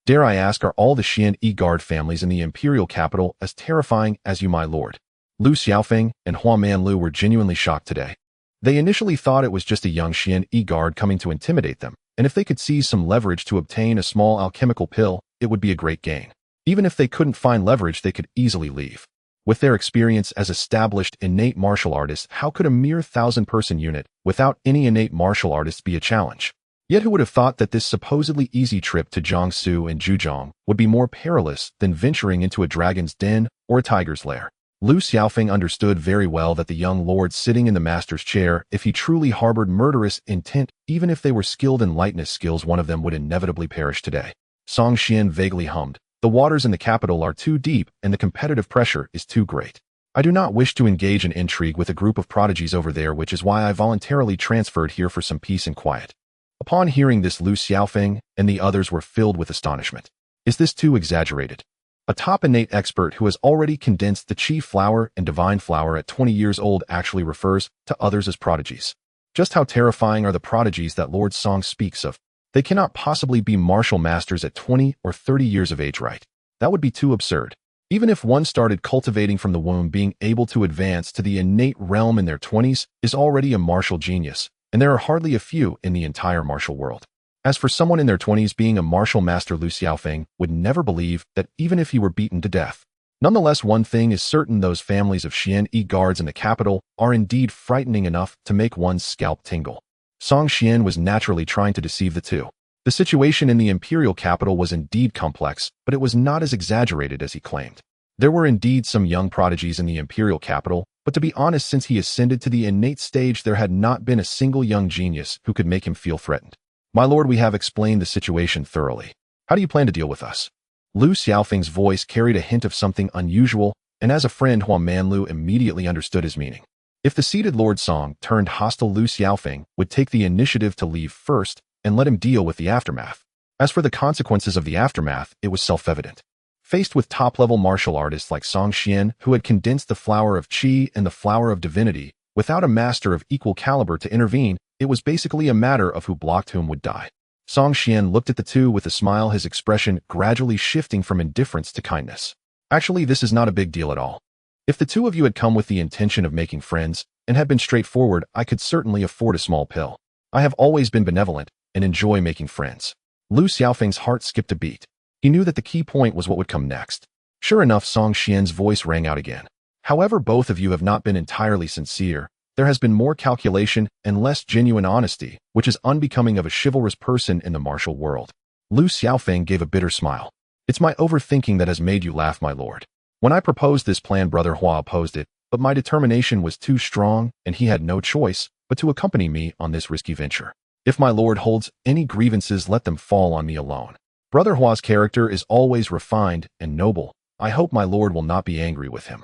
Dare I ask, are all the Xian Yi Guard families in the imperial capital as terrifying as you, my lord? Lu Xiaofeng and Hongmeng Dao were genuinely shocked today. They initially thought it was just a young Xian Yi Guard coming to intimidate them, and if they could seize some leverage to obtain a small alchemical pill, it would be a great gain. Even if they couldn't find leverage, they could easily leave. With their experience as established innate martial artists, how could a mere 1,000-person unit without any innate martial artists be a challenge? Yet who would have thought that this supposedly easy trip to Jiangsu and Zhejiang would be more perilous than venturing into a dragon's den or a tiger's lair? Lu Xiaofeng understood very well that the young lord sitting in the master's chair, if he truly harbored murderous intent, even if they were skilled in lightness skills, one of them would inevitably perish today. Song Xian vaguely hummed. The waters in the capital are too deep and the competitive pressure is too great. I do not wish to engage in intrigue with a group of prodigies over there, which is why I voluntarily transferred here for some peace and quiet. Upon hearing this, Lu Xiaofeng and the others were filled with astonishment. Is this too exaggerated? A top innate expert who has already condensed the chi flower and divine flower at 20 years old actually refers to others as prodigies. Just how terrifying are the prodigies that Lord Song speaks of? They cannot possibly be martial masters at 20 or 30 years of age, right? That would be too absurd. Even if one started cultivating from the womb, being able to advance to the innate realm in their 20s is already a martial genius, and there are hardly a few in the entire martial world. As for someone in their 20s being a martial master, Lu Xiaofeng would never believe that, even if he were beaten to death. Nonetheless, one thing is certain: those families of Xian guards in the capital are indeed frightening enough to make one's scalp tingle. Song Xian was naturally trying to deceive the two. The situation in the imperial capital was indeed complex, but it was not as exaggerated as he claimed. There were indeed some young prodigies in the imperial capital, but to be honest, since he ascended to the innate stage, there had not been a single young genius who could make him feel threatened. My lord, we have explained the situation thoroughly. How do you plan to deal with us? Lu Xiaofeng's voice carried a hint of something unusual, and as a friend, Hongmeng Dao immediately understood his meaning. If the seated Lord Song turned hostile, Lu Xiaofeng would take the initiative to leave first and let him deal with the aftermath. As for the consequences of the aftermath, it was self-evident. Faced with top-level martial artists like Song Xian, who had condensed the flower of qi and the flower of divinity, without a master of equal caliber to intervene, it was basically a matter of who blocked whom would die. Song Xian looked at the two with a smile, his expression gradually shifting from indifference to kindness. Actually, this is not a big deal at all. If the two of you had come with the intention of making friends and had been straightforward, I could certainly afford a small pill. I have always been benevolent and enjoy making friends. Lu Xiaofeng's heart skipped a beat. He knew that the key point was what would come next. Sure enough, Song Xian's voice rang out again. However, both of you have not been entirely sincere. There has been more calculation and less genuine honesty, which is unbecoming of a chivalrous person in the martial world. Lu Xiaofeng gave a bitter smile. It's my overthinking that has made you laugh, my lord. When I proposed this plan, Brother Hua opposed it, but my determination was too strong, and he had no choice but to accompany me on this risky venture. If my lord holds any grievances, let them fall on me alone. Brother Hua's character is always refined and noble. I hope my lord will not be angry with him.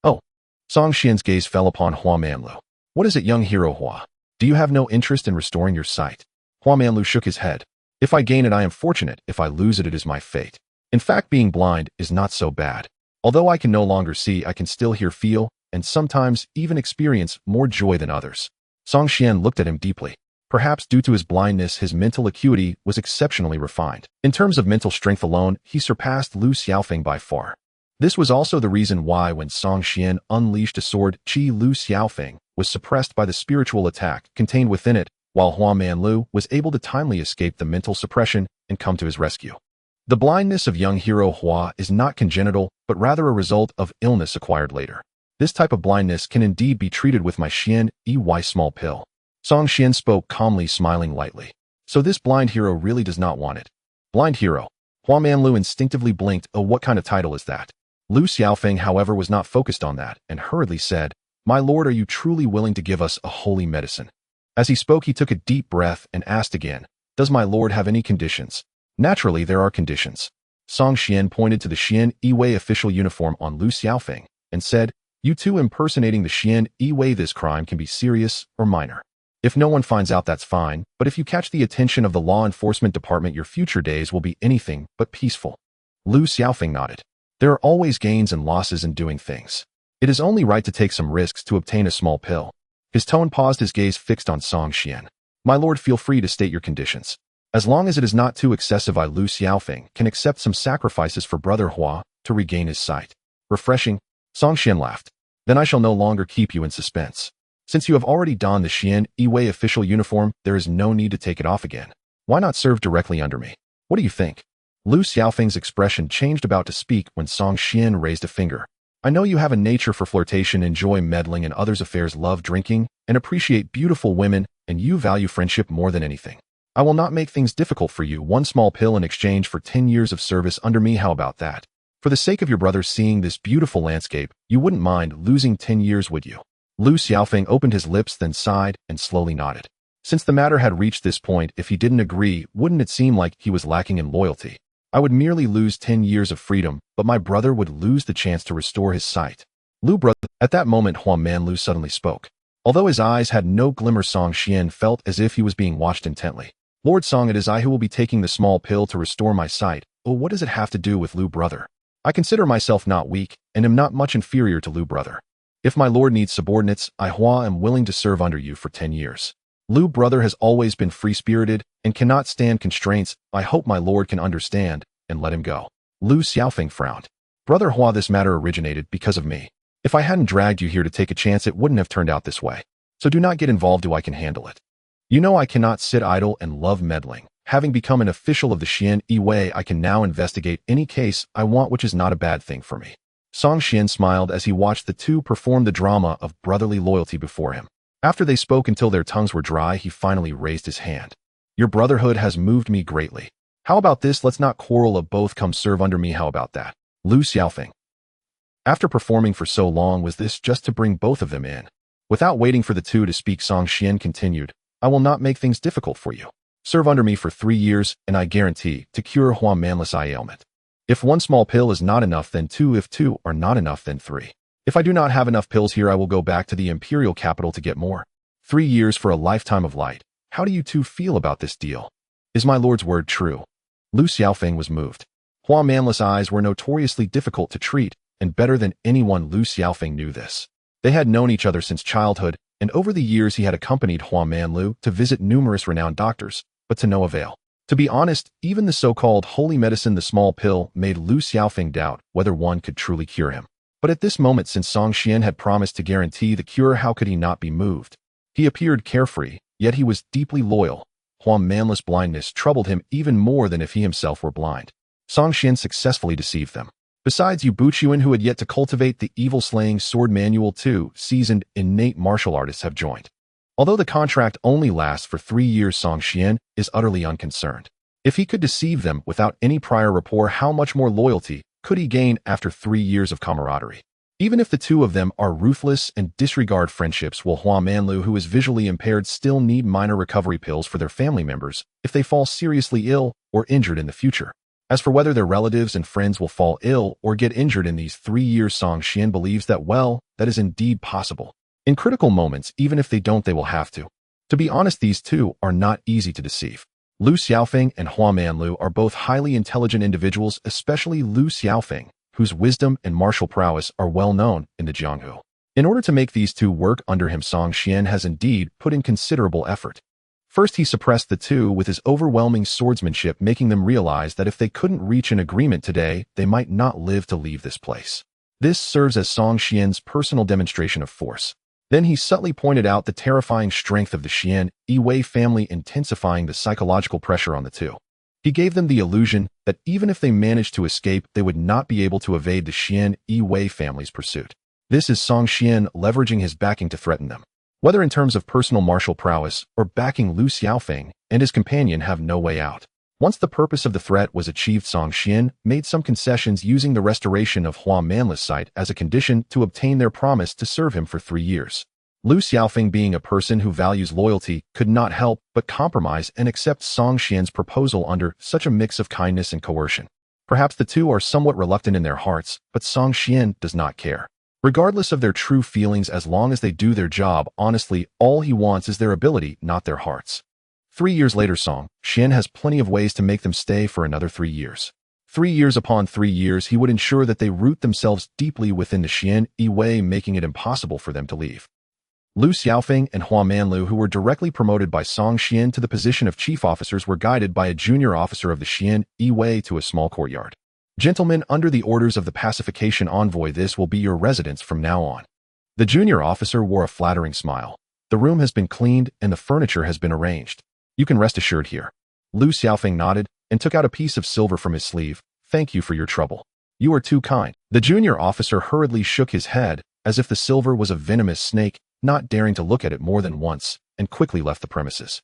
Oh. Song Xian's gaze fell upon Hongmeng Dao. What is it, young hero Hua? Do you have no interest in restoring your sight? Hongmeng Dao shook his head. If I gain it, I am fortunate. If I lose it, it is my fate. In fact, being blind is not so bad. Although I can no longer see, I can still hear, feel, and sometimes even experience more joy than others. Song Xian looked at him deeply. Perhaps due to his blindness, his mental acuity was exceptionally refined. In terms of mental strength alone, he surpassed Lu Xiaofeng by far. This was also the reason why when Song Xian unleashed a sword, Qi, Lu Xiaofeng was suppressed by the spiritual attack contained within it, while Hongmeng Dao was able to timely escape the mental suppression and come to his rescue. The blindness of young hero Hua is not congenital, but rather a result of illness acquired later. This type of blindness can indeed be treated with my Xian small pill. Song Xian spoke calmly, smiling lightly. So this blind hero really does not want it. Blind hero. Hongmeng Dao instinctively blinked. Oh, what kind of title is that? Lu Xiaofeng, however, was not focused on that and hurriedly said, My lord, are you truly willing to give us a holy medicine? As he spoke, he took a deep breath and asked again, Does my lord have any conditions? Naturally, there are conditions. Song Xian pointed to the Xian Yi official uniform on Lu Xiaofeng and said, You two impersonating the Xian Yi, this crime can be serious or minor. If no one finds out, that's fine, but if you catch the attention of the law enforcement department, your future days will be anything but peaceful. Lu Xiaofeng nodded. There are always gains and losses in doing things. It is only right to take some risks to obtain a small pill. His tone paused, his gaze fixed on Song Xian. My lord, feel free to state your conditions. As long as it is not too excessive, I, Lu Xiaofeng, can accept some sacrifices for Brother Hua to regain his sight. Refreshing. Song Xian laughed. Then I shall no longer keep you in suspense. Since you have already donned the Xian Yi official uniform, there is no need to take it off again. Why not serve directly under me? What do you think? Lu Xiaofeng's expression changed, about to speak, when Song Xian raised a finger. I know you have a nature for flirtation, enjoy meddling in others' affairs, love drinking, and appreciate beautiful women, and you value friendship more than anything. I will not make things difficult for you. One small pill in exchange for 10 years of service under me. How about that? For the sake of your brother seeing this beautiful landscape, you wouldn't mind losing 10 years, would you? Lu Xiaofeng opened his lips, then sighed and slowly nodded. Since the matter had reached this point, if he didn't agree, wouldn't it seem like he was lacking in loyalty? I would merely lose 10 years of freedom, but my brother would lose the chance to restore his sight. Lu brother. At that moment, Hongmeng Dao suddenly spoke. Although his eyes had no glimmer, Song Xian felt as if he was being watched intently. Lord Song, it is I who will be taking the small pill to restore my sight. Oh, what does it have to do with Lu brother? I consider myself not weak, and am not much inferior to Lu brother. If my lord needs subordinates, I Hua am willing to serve under you for 10 years. Lu brother has always been free-spirited and cannot stand constraints. I hope my lord can understand and let him go. Lu Xiaofeng frowned. Brother Hua, this matter originated because of me. If I hadn't dragged you here to take a chance, it wouldn't have turned out this way. So do not get involved. I can handle it. You know I cannot sit idle and love meddling. Having become an official of the Xian Yi, I can now investigate any case I want, which is not a bad thing for me. Song Xian smiled as he watched the two perform the drama of brotherly loyalty before him. After they spoke until their tongues were dry, he finally raised his hand. Your brotherhood has moved me greatly. How about this? Let's not quarrel, both come serve under me. How about that? Lu Xiaofeng. After performing for so long, was this just to bring both of them in? Without waiting for the two to speak, Song Xian continued, I will not make things difficult for you. Serve under me for 3 years, and I guarantee to cure Hua Manless ailment. If one small pill is not enough, then 2. If 2 are not enough, then 3. If I do not have enough pills here, I will go back to the imperial capital to get more. 3 years for a lifetime of light. How do you two feel about this deal? Is my lord's word true? Lu Xiaofeng was moved. Hua Manless eyes were notoriously difficult to treat, and better than anyone, Lu Xiaofeng knew this. They had known each other since childhood, and over the years he had accompanied Hua Manlu to visit numerous renowned doctors, but to no avail. To be honest, even the so-called holy medicine, the small pill, made Lu Xiaofeng doubt whether one could truly cure him. But at this moment, since Song Xian had promised to guarantee the cure, how could he not be moved? He appeared carefree, yet he was deeply loyal. Hua Manless blindness troubled him even more than if he himself were blind. Song Xian successfully deceived them. Besides Yu Buchuan, who had yet to cultivate the evil-slaying sword manual, 2 seasoned, innate martial artists have joined. Although the contract only lasts for 3 years, Song Xian is utterly unconcerned. If he could deceive them without any prior rapport, how much more loyalty could he gain after 3 years of camaraderie? Even if the two of them are ruthless and disregard friendships, will Hua Manlu, who is visually impaired, still need minor recovery pills for their family members if they fall seriously ill or injured in the future? As for whether their relatives and friends will fall ill or get injured in these 3 years, Song Xian believes that, well, that is indeed possible. In critical moments, even if they don't, they will have to. To be honest, these two are not easy to deceive. Lu Xiaofeng and Hua Manlu are both highly intelligent individuals, especially Lu Xiaofeng, whose wisdom and martial prowess are well known in the Jianghu. In order to make these two work under him, Song Xian has indeed put in considerable effort. First, he suppressed the two with his overwhelming swordsmanship, making them realize that if they couldn't reach an agreement today, they might not live to leave this place. This serves as Song Xian's personal demonstration of force. Then he subtly pointed out the terrifying strength of the Xian Yi family, intensifying the psychological pressure on the two. He gave them the illusion that even if they managed to escape, they would not be able to evade the Xian Yi family's pursuit. This is Song Xian leveraging his backing to threaten them. Whether in terms of personal martial prowess or backing, Lu Xiaofeng and his companion have no way out. Once the purpose of the threat was achieved, Song Xian made some concessions, using the restoration of Hua Manless sight as a condition to obtain their promise to serve him for 3 years. Lu Xiaofeng, being a person who values loyalty, could not help but compromise and accept Song Xian's proposal under such a mix of kindness and coercion. Perhaps the two are somewhat reluctant in their hearts, but Song Xian does not care. Regardless of their true feelings, as long as they do their job honestly, all he wants is their ability, not their hearts. 3 years later, Song Xian has plenty of ways to make them stay for another 3 years. 3 years upon 3 years, he would ensure that they root themselves deeply within the Xian Yi, making it impossible for them to leave. Lu Xiaofeng and Hua Manlu, who were directly promoted by Song Xian to the position of chief officers, were guided by a junior officer of the Xian Yi to a small courtyard. Gentlemen, under the orders of the pacification envoy, this will be your residence from now on. The junior officer wore a flattering smile. The room has been cleaned and the furniture has been arranged. You can rest assured here. Lu Xiaofeng nodded and took out a piece of silver from his sleeve. Thank you for your trouble. You are too kind. The junior officer hurriedly shook his head as if the silver was a venomous snake, not daring to look at it more than once, and quickly left the premises.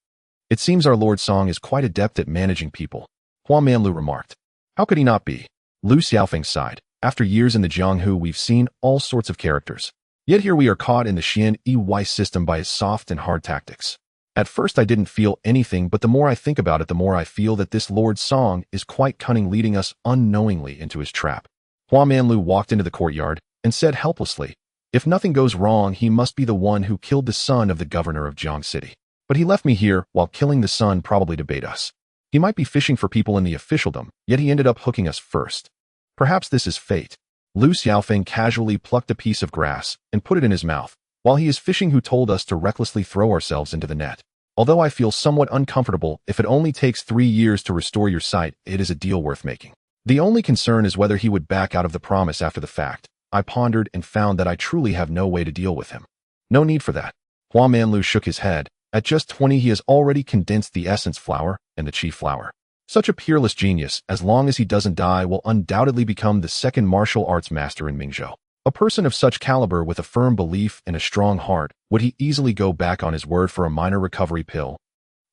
It seems our Lord Song is quite adept at managing people, Hongmeng Dao remarked. How could he not be? Lu Xiaofeng sighed. After years in the Jianghu, we've seen all sorts of characters. Yet here we are caught in the Xian Yi system by his soft and hard tactics. At first I didn't feel anything, but the more I think about it, the more I feel that this Lord Song is quite cunning, leading us unknowingly into his trap. Hongmeng Dao walked into the courtyard and said helplessly, if nothing goes wrong, he must be the one who killed the son of the governor of Jiang City. But he left me here while killing the son, probably to bait us. He might be fishing for people in the officialdom, yet he ended up hooking us first. Perhaps this is fate. Lu Xiaofeng casually plucked a piece of grass and put it in his mouth, while he is fishing who told us to recklessly throw ourselves into the net. Although I feel somewhat uncomfortable, if it only takes 3 years to restore your sight, it is a deal worth making. The only concern is whether he would back out of the promise after the fact. I pondered and found that I truly have no way to deal with him. No need for that. Hongmeng Dao shook his head. At just 20 he has already condensed the essence flower and the chi flower. Such a peerless genius, as long as he doesn't die, will undoubtedly become the second martial arts master in Mingzhou. A person of such caliber with a firm belief and a strong heart, would he easily go back on his word for a minor recovery pill?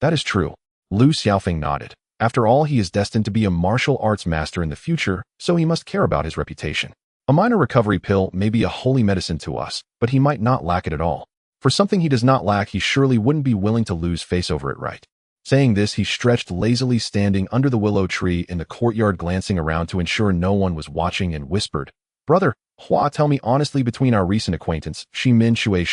That is true. Lu Xiaofeng nodded. After all, he is destined to be a martial arts master in the future, so he must care about his reputation. A minor recovery pill may be a holy medicine to us, but he might not lack it at all. For something he does not lack, he surely wouldn't be willing to lose face over it, right? Saying this, he stretched lazily, standing under the willow tree in the courtyard, glancing around to ensure no one was watching, and whispered, Brother, Hua, tell me honestly, between our recent acquaintance, Shimin Shui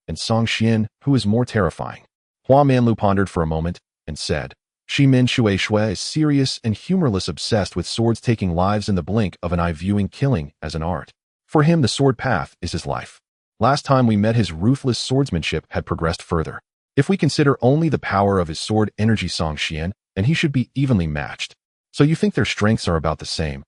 and Song Xian, who is more terrifying? Hongmeng Dao pondered for a moment and said, Shimin Shui is serious and humorless, obsessed with swords, taking lives in the blink of an eye, viewing killing as an art. For him, the sword path is his life. Last time we met, his ruthless swordsmanship had progressed further. If we consider only the power of his sword energy, Song Xian and he should be evenly matched. So you think their strengths are about the same?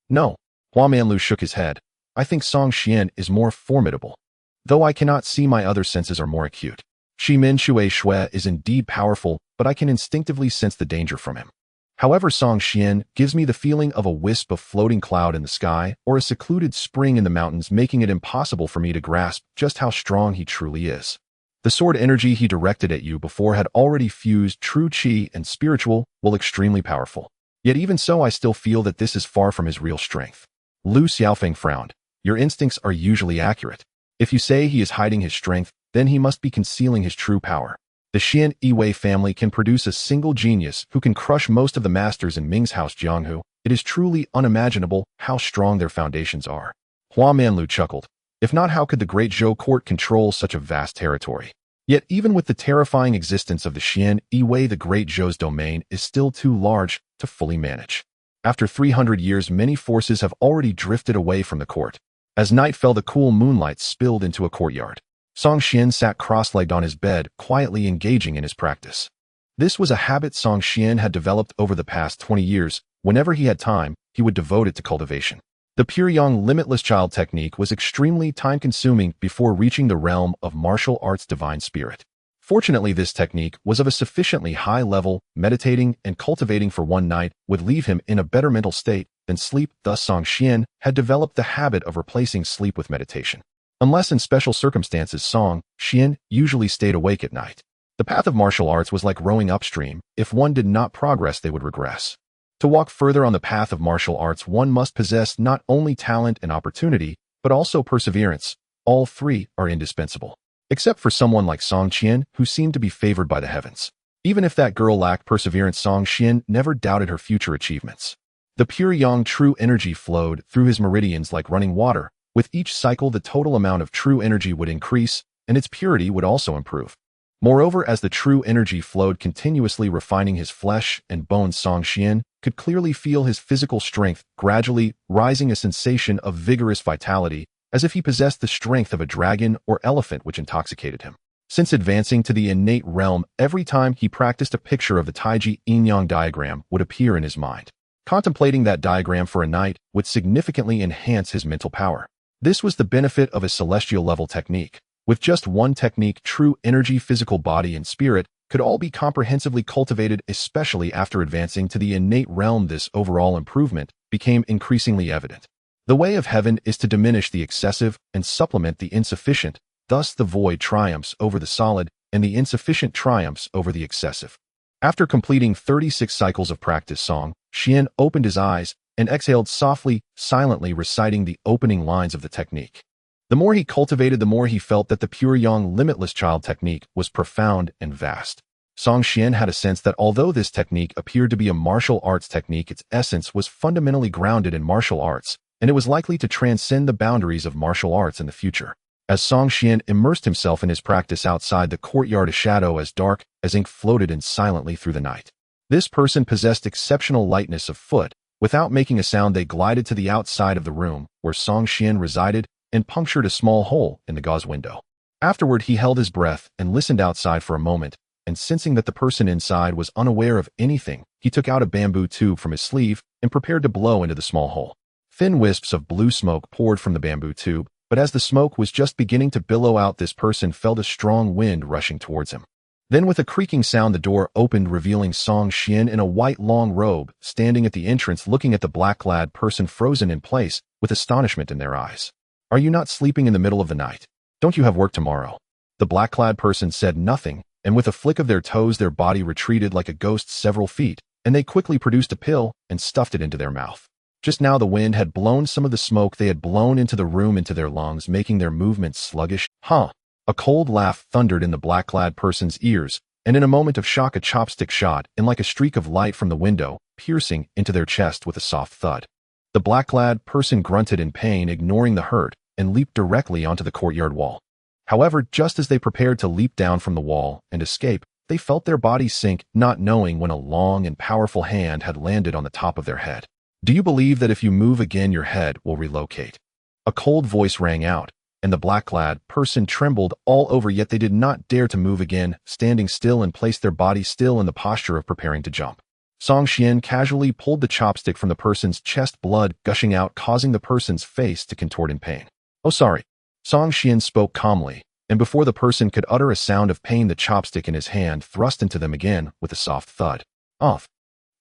No. Hongmeng Dao shook his head. I think Song Xian is more formidable. Though I cannot see, my other senses are more acute. Shimin Shui is indeed powerful, but I can instinctively sense the danger from him. However, Song Xian gives me the feeling of a wisp of floating cloud in the sky or a secluded spring in the mountains, making it impossible for me to grasp just how strong he truly is. The sword energy he directed at you before had already fused true chi and spiritual, while extremely powerful. Yet even so, I still feel that this is far from his real strength. Lu Xiaofeng frowned. Your instincts are usually accurate. If you say he is hiding his strength, then he must be concealing his true power. The Xian Yi family can produce a single genius who can crush most of the masters in Ming's house Jianghu. It is truly unimaginable how strong their foundations are. Hongmeng Dao chuckled. If not, how could the Great Zhou court control such a vast territory? Yet even with the terrifying existence of the Xian Yi, the Great Zhou's domain is still too large to fully manage. After 300 years, many forces have already drifted away from the court. As night fell, the cool moonlight spilled into a courtyard. Song Xian sat cross-legged on his bed, quietly engaging in his practice. This was a habit Song Xian had developed over the past 20 years. Whenever he had time, he would devote it to cultivation. The pure young limitless child technique was extremely time-consuming before reaching the realm of martial arts divine spirit. Fortunately, this technique was of a sufficiently high level. Meditating and cultivating for one night would leave him in a better mental state than sleep. Thus, Song Xian had developed the habit of replacing sleep with meditation. Unless in special circumstances, Song Xian usually stayed awake at night. The path of martial arts was like rowing upstream. If one did not progress, they would regress. To walk further on the path of martial arts, one must possess not only talent and opportunity, but also perseverance. All three are indispensable. Except for someone like Song Qian, who seemed to be favored by the heavens. Even if that girl lacked perseverance, Song Qian never doubted her future achievements. The pure yang true energy flowed through his meridians like running water. With each cycle, the total amount of true energy would increase, and its purity would also improve. Moreover, as the true energy flowed continuously, refining his flesh and bones, Song Xian could clearly feel his physical strength gradually rising, a sensation of vigorous vitality, as if he possessed the strength of a dragon or elephant, which intoxicated him. Since advancing to the innate realm, every time he practiced, a picture of the Taiji yin-yang diagram would appear in his mind. Contemplating that diagram for a night would significantly enhance his mental power. This was the benefit of a celestial level technique. With just one technique, true energy, physical body, and spirit could all be comprehensively cultivated, especially after advancing to the innate realm. This overall improvement became increasingly evident. The way of heaven is to diminish the excessive and supplement the insufficient. Thus the void triumphs over the solid, and and the insufficient triumphs over the excessive. After completing 36 cycles of practice song, Xuan opened his eyes and exhaled softly, silently reciting the opening lines of the technique. The more he cultivated, the more he felt that the pure young, limitless child technique was profound and vast. Song Xuan had a sense that although this technique appeared to be a martial arts technique, its essence was fundamentally grounded in martial arts, and it was likely to transcend the boundaries of martial arts in the future. As Song Xuan immersed himself in his practice outside the courtyard, a shadow as dark as ink floated in silently through the night. This person possessed exceptional lightness of foot. Without making a sound, they glided to the outside of the room where Song Xuan resided and punctured a small hole in the gauze window. Afterward, he held his breath and listened outside for a moment, and sensing that the person inside was unaware of anything, he took out a bamboo tube from his sleeve and prepared to blow into the small hole. Thin wisps of blue smoke poured from the bamboo tube, but as the smoke was just beginning to billow out, this person felt a strong wind rushing towards him. Then with a creaking sound, the door opened, revealing Song Xuan in a white long robe, standing at the entrance looking at the black-clad person frozen in place with astonishment in their eyes. "Are you not sleeping in the middle of the night? Don't you have work tomorrow?" The black-clad person said nothing, and with a flick of their toes their body retreated like a ghost several feet, and they quickly produced a pill and stuffed it into their mouth. Just now the wind had blown some of the smoke they had blown into the room into their lungs, making their movements sluggish. "Huh!" A cold laugh thundered in the black-clad person's ears, and in a moment of shock a chopstick shot in like a streak of light from the window, piercing into their chest with a soft thud. The black-clad person grunted in pain, ignoring the hurt, and leaped directly onto the courtyard wall. However, just as they prepared to leap down from the wall and escape, they felt their bodies sink, not knowing when a long and powerful hand had landed on the top of their head. "Do you believe that if you move again your head will relocate?" A cold voice rang out, and the black-clad person trembled all over, yet they did not dare to move again, standing still and placed their bodies still in the posture of preparing to jump. Song Xuan casually pulled the chopstick from the person's chest, blood gushing out, causing the person's face to contort in pain. "Oh, sorry." Song Xuan spoke calmly, and before the person could utter a sound of pain, the chopstick in his hand thrust into them again with a soft thud. Off.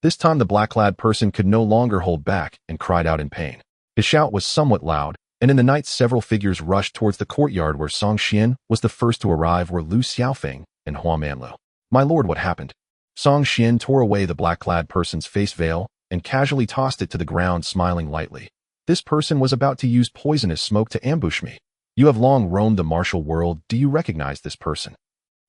This time the black-clad person could no longer hold back and cried out in pain. His shout was somewhat loud, and in the night several figures rushed towards the courtyard where Song Xuan was the first to arrive, were Lu Xiaofeng and Hongmeng Dao. "My lord, what happened?" Song Xuan tore away the black-clad person's face veil and casually tossed it to the ground, smiling lightly. "This person was about to use poisonous smoke to ambush me. You have long roamed the martial world. Do you recognize this person?"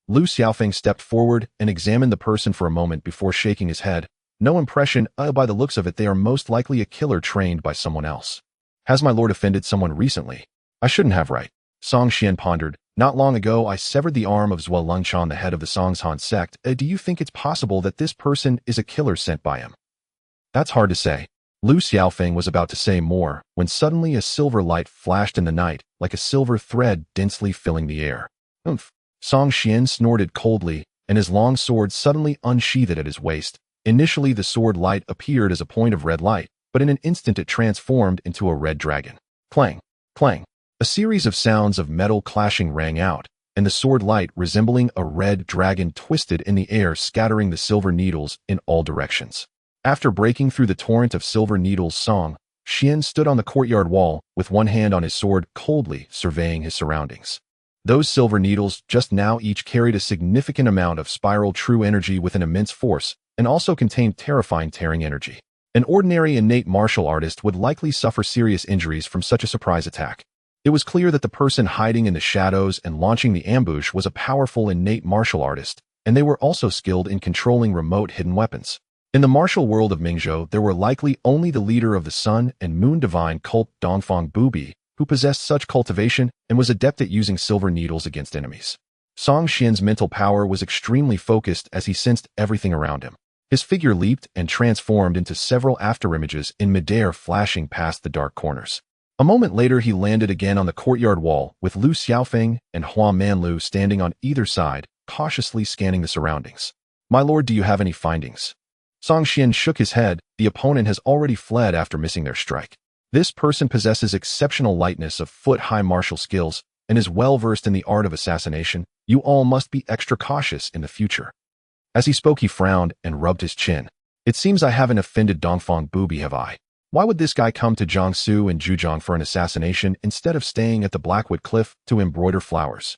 Lu Xiaofeng stepped forward and examined the person for a moment before shaking his head. "No impression. By the looks of it, they are most likely a killer trained by someone else." "Has my lord offended someone recently?" "I shouldn't have, right?" Song Xuan pondered. "Not long ago, I severed the arm of Zhuo Lungchan, the head of the Songshan sect. Do you think it's possible that this person is a killer sent by him?" "That's hard to say." Lu Xiaofeng was about to say more when suddenly a silver light flashed in the night, like a silver thread densely filling the air. "Oomph." Song Xuan snorted coldly, and his long sword suddenly unsheathed at his waist. Initially, the sword light appeared as a point of red light, but in an instant it transformed into a red dragon. Clang! Clang! A series of sounds of metal clashing rang out, and the sword light, resembling a red dragon, twisted in the air, scattering the silver needles in all directions. After breaking through the torrent of silver needles, Song Xuan stood on the courtyard wall, with one hand on his sword, coldly surveying his surroundings. Those silver needles just now each carried a significant amount of spiral true energy with an immense force, and also contained terrifying tearing energy. An ordinary innate martial artist would likely suffer serious injuries from such a surprise attack. It was clear that the person hiding in the shadows and launching the ambush was a powerful innate martial artist, and they were also skilled in controlling remote hidden weapons. In the martial world of Mingzhou, there were likely only the leader of the Sun and Moon Divine cult, Dongfang Bubi, who possessed such cultivation and was adept at using silver needles against enemies. Song Xuan's mental power was extremely focused as he sensed everything around him. His figure leaped and transformed into several afterimages in midair, flashing past the dark corners. A moment later, he landed again on the courtyard wall, with Lu Xiaofeng and Hongmeng Dao standing on either side, cautiously scanning the surroundings. "My lord, do you have any findings?" Song Xuan shook his head. The opponent has already fled after missing their strike. This person possesses exceptional lightness of foot, high martial skills, and is well versed in the art of assassination. You all must be extra cautious in the future. As he spoke, he frowned and rubbed his chin. "It seems I haven't offended Dongfang Bubi, have I? Why would this guy come to Jiangsu and Zhujiang for an assassination instead of staying at the Blackwood Cliff to embroider flowers?"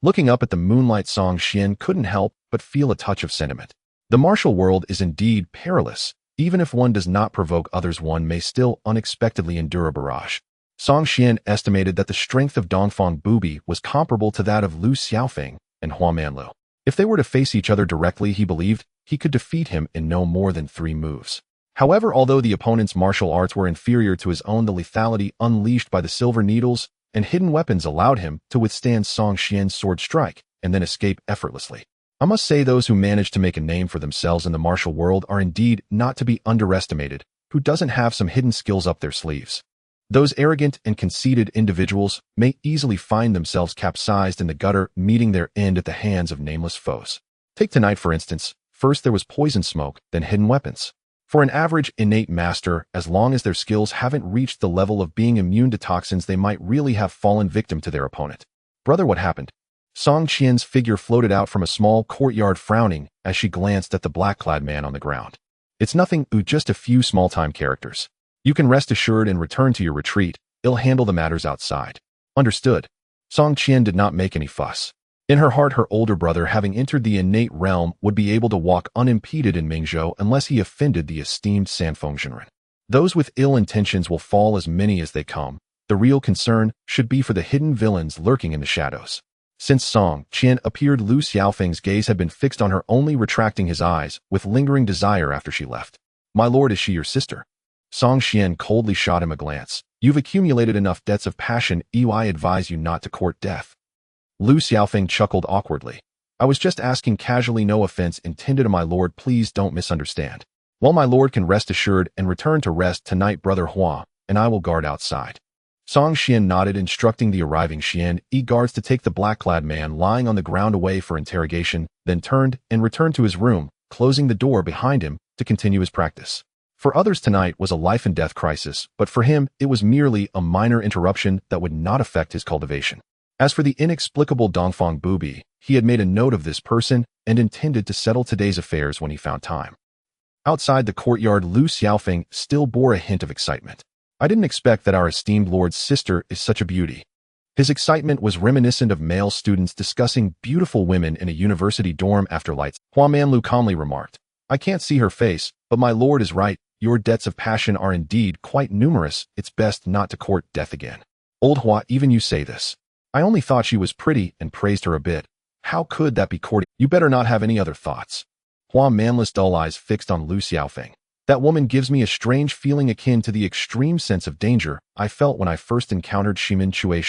Looking up at the moonlight, Song Xian couldn't help but feel a touch of sentiment. The martial world is indeed perilous. Even if one does not provoke others, one may still unexpectedly endure a barrage. Song Xian estimated that the strength of Dongfang Bubi was comparable to that of Lu Xiaofeng and Hua Manlu. If they were to face each other directly, he believed he could defeat him in no more than 3 moves. However, although the opponent's martial arts were inferior to his own, the lethality unleashed by the silver needles and hidden weapons allowed him to withstand Song Xian's sword strike and then escape effortlessly. I must say, those who manage to make a name for themselves in the martial world are indeed not to be underestimated. Who doesn't have some hidden skills up their sleeves? Those arrogant and conceited individuals may easily find themselves capsized in the gutter, meeting their end at the hands of nameless foes. Take tonight, for instance. First there was poison smoke, then hidden weapons. For an average innate master, as long as their skills haven't reached the level of being immune to toxins, they might really have fallen victim to their opponent. Brother, what happened? Song Qian's figure floated out from a small courtyard, frowning as she glanced at the black-clad man on the ground. It's nothing, just a few small-time characters. You can rest assured and return to your retreat. I'll handle the matters outside. Understood. Song Qian did not make any fuss. In her heart, her older brother, having entered the innate realm, would be able to walk unimpeded in Mingzhou unless he offended the esteemed Sanfeng. Those with ill intentions will fall, as many as they come. The real concern should be for the hidden villains lurking in the shadows. Since Song Qian appeared, Lu Xiaofeng's gaze had been fixed on her, only retracting his eyes with lingering desire after she left. My lord, is she your sister? Song Qian coldly shot him a glance. You've accumulated enough debts of passion. I advise you not to court death. Lu Xiaofeng chuckled awkwardly. I was just asking casually, no offense intended, my lord. Please don't misunderstand. Well, my lord can rest assured and return to rest tonight, brother Hua, and I will guard outside. Song Qian nodded, instructing the arriving Xian guards to take the black-clad man lying on the ground away for interrogation, then turned and returned to his room, closing the door behind him to continue his practice. For others, tonight was a life-and-death crisis, but for him it was merely a minor interruption that would not affect his cultivation. As for the inexplicable Dongfang Bubi, he had made a note of this person and intended to settle today's affairs when he found time. Outside the courtyard, Lu Xiaofeng still bore a hint of excitement. I didn't expect that our esteemed lord's sister is such a beauty. His excitement was reminiscent of male students discussing beautiful women in a university dorm after lights. Hua Manlu calmly remarked, I can't see her face, but my lord is right. Your debts of passion are indeed quite numerous. It's best not to court death again. Old Hua, even you say this. I only thought she was pretty and praised her a bit. How could that be courting? You better not have any other thoughts. Hua Manlu's dull eyes fixed on Lu Xiaofeng. That woman gives me a strange feeling akin to the extreme sense of danger I felt when I first encountered Shimin Shui.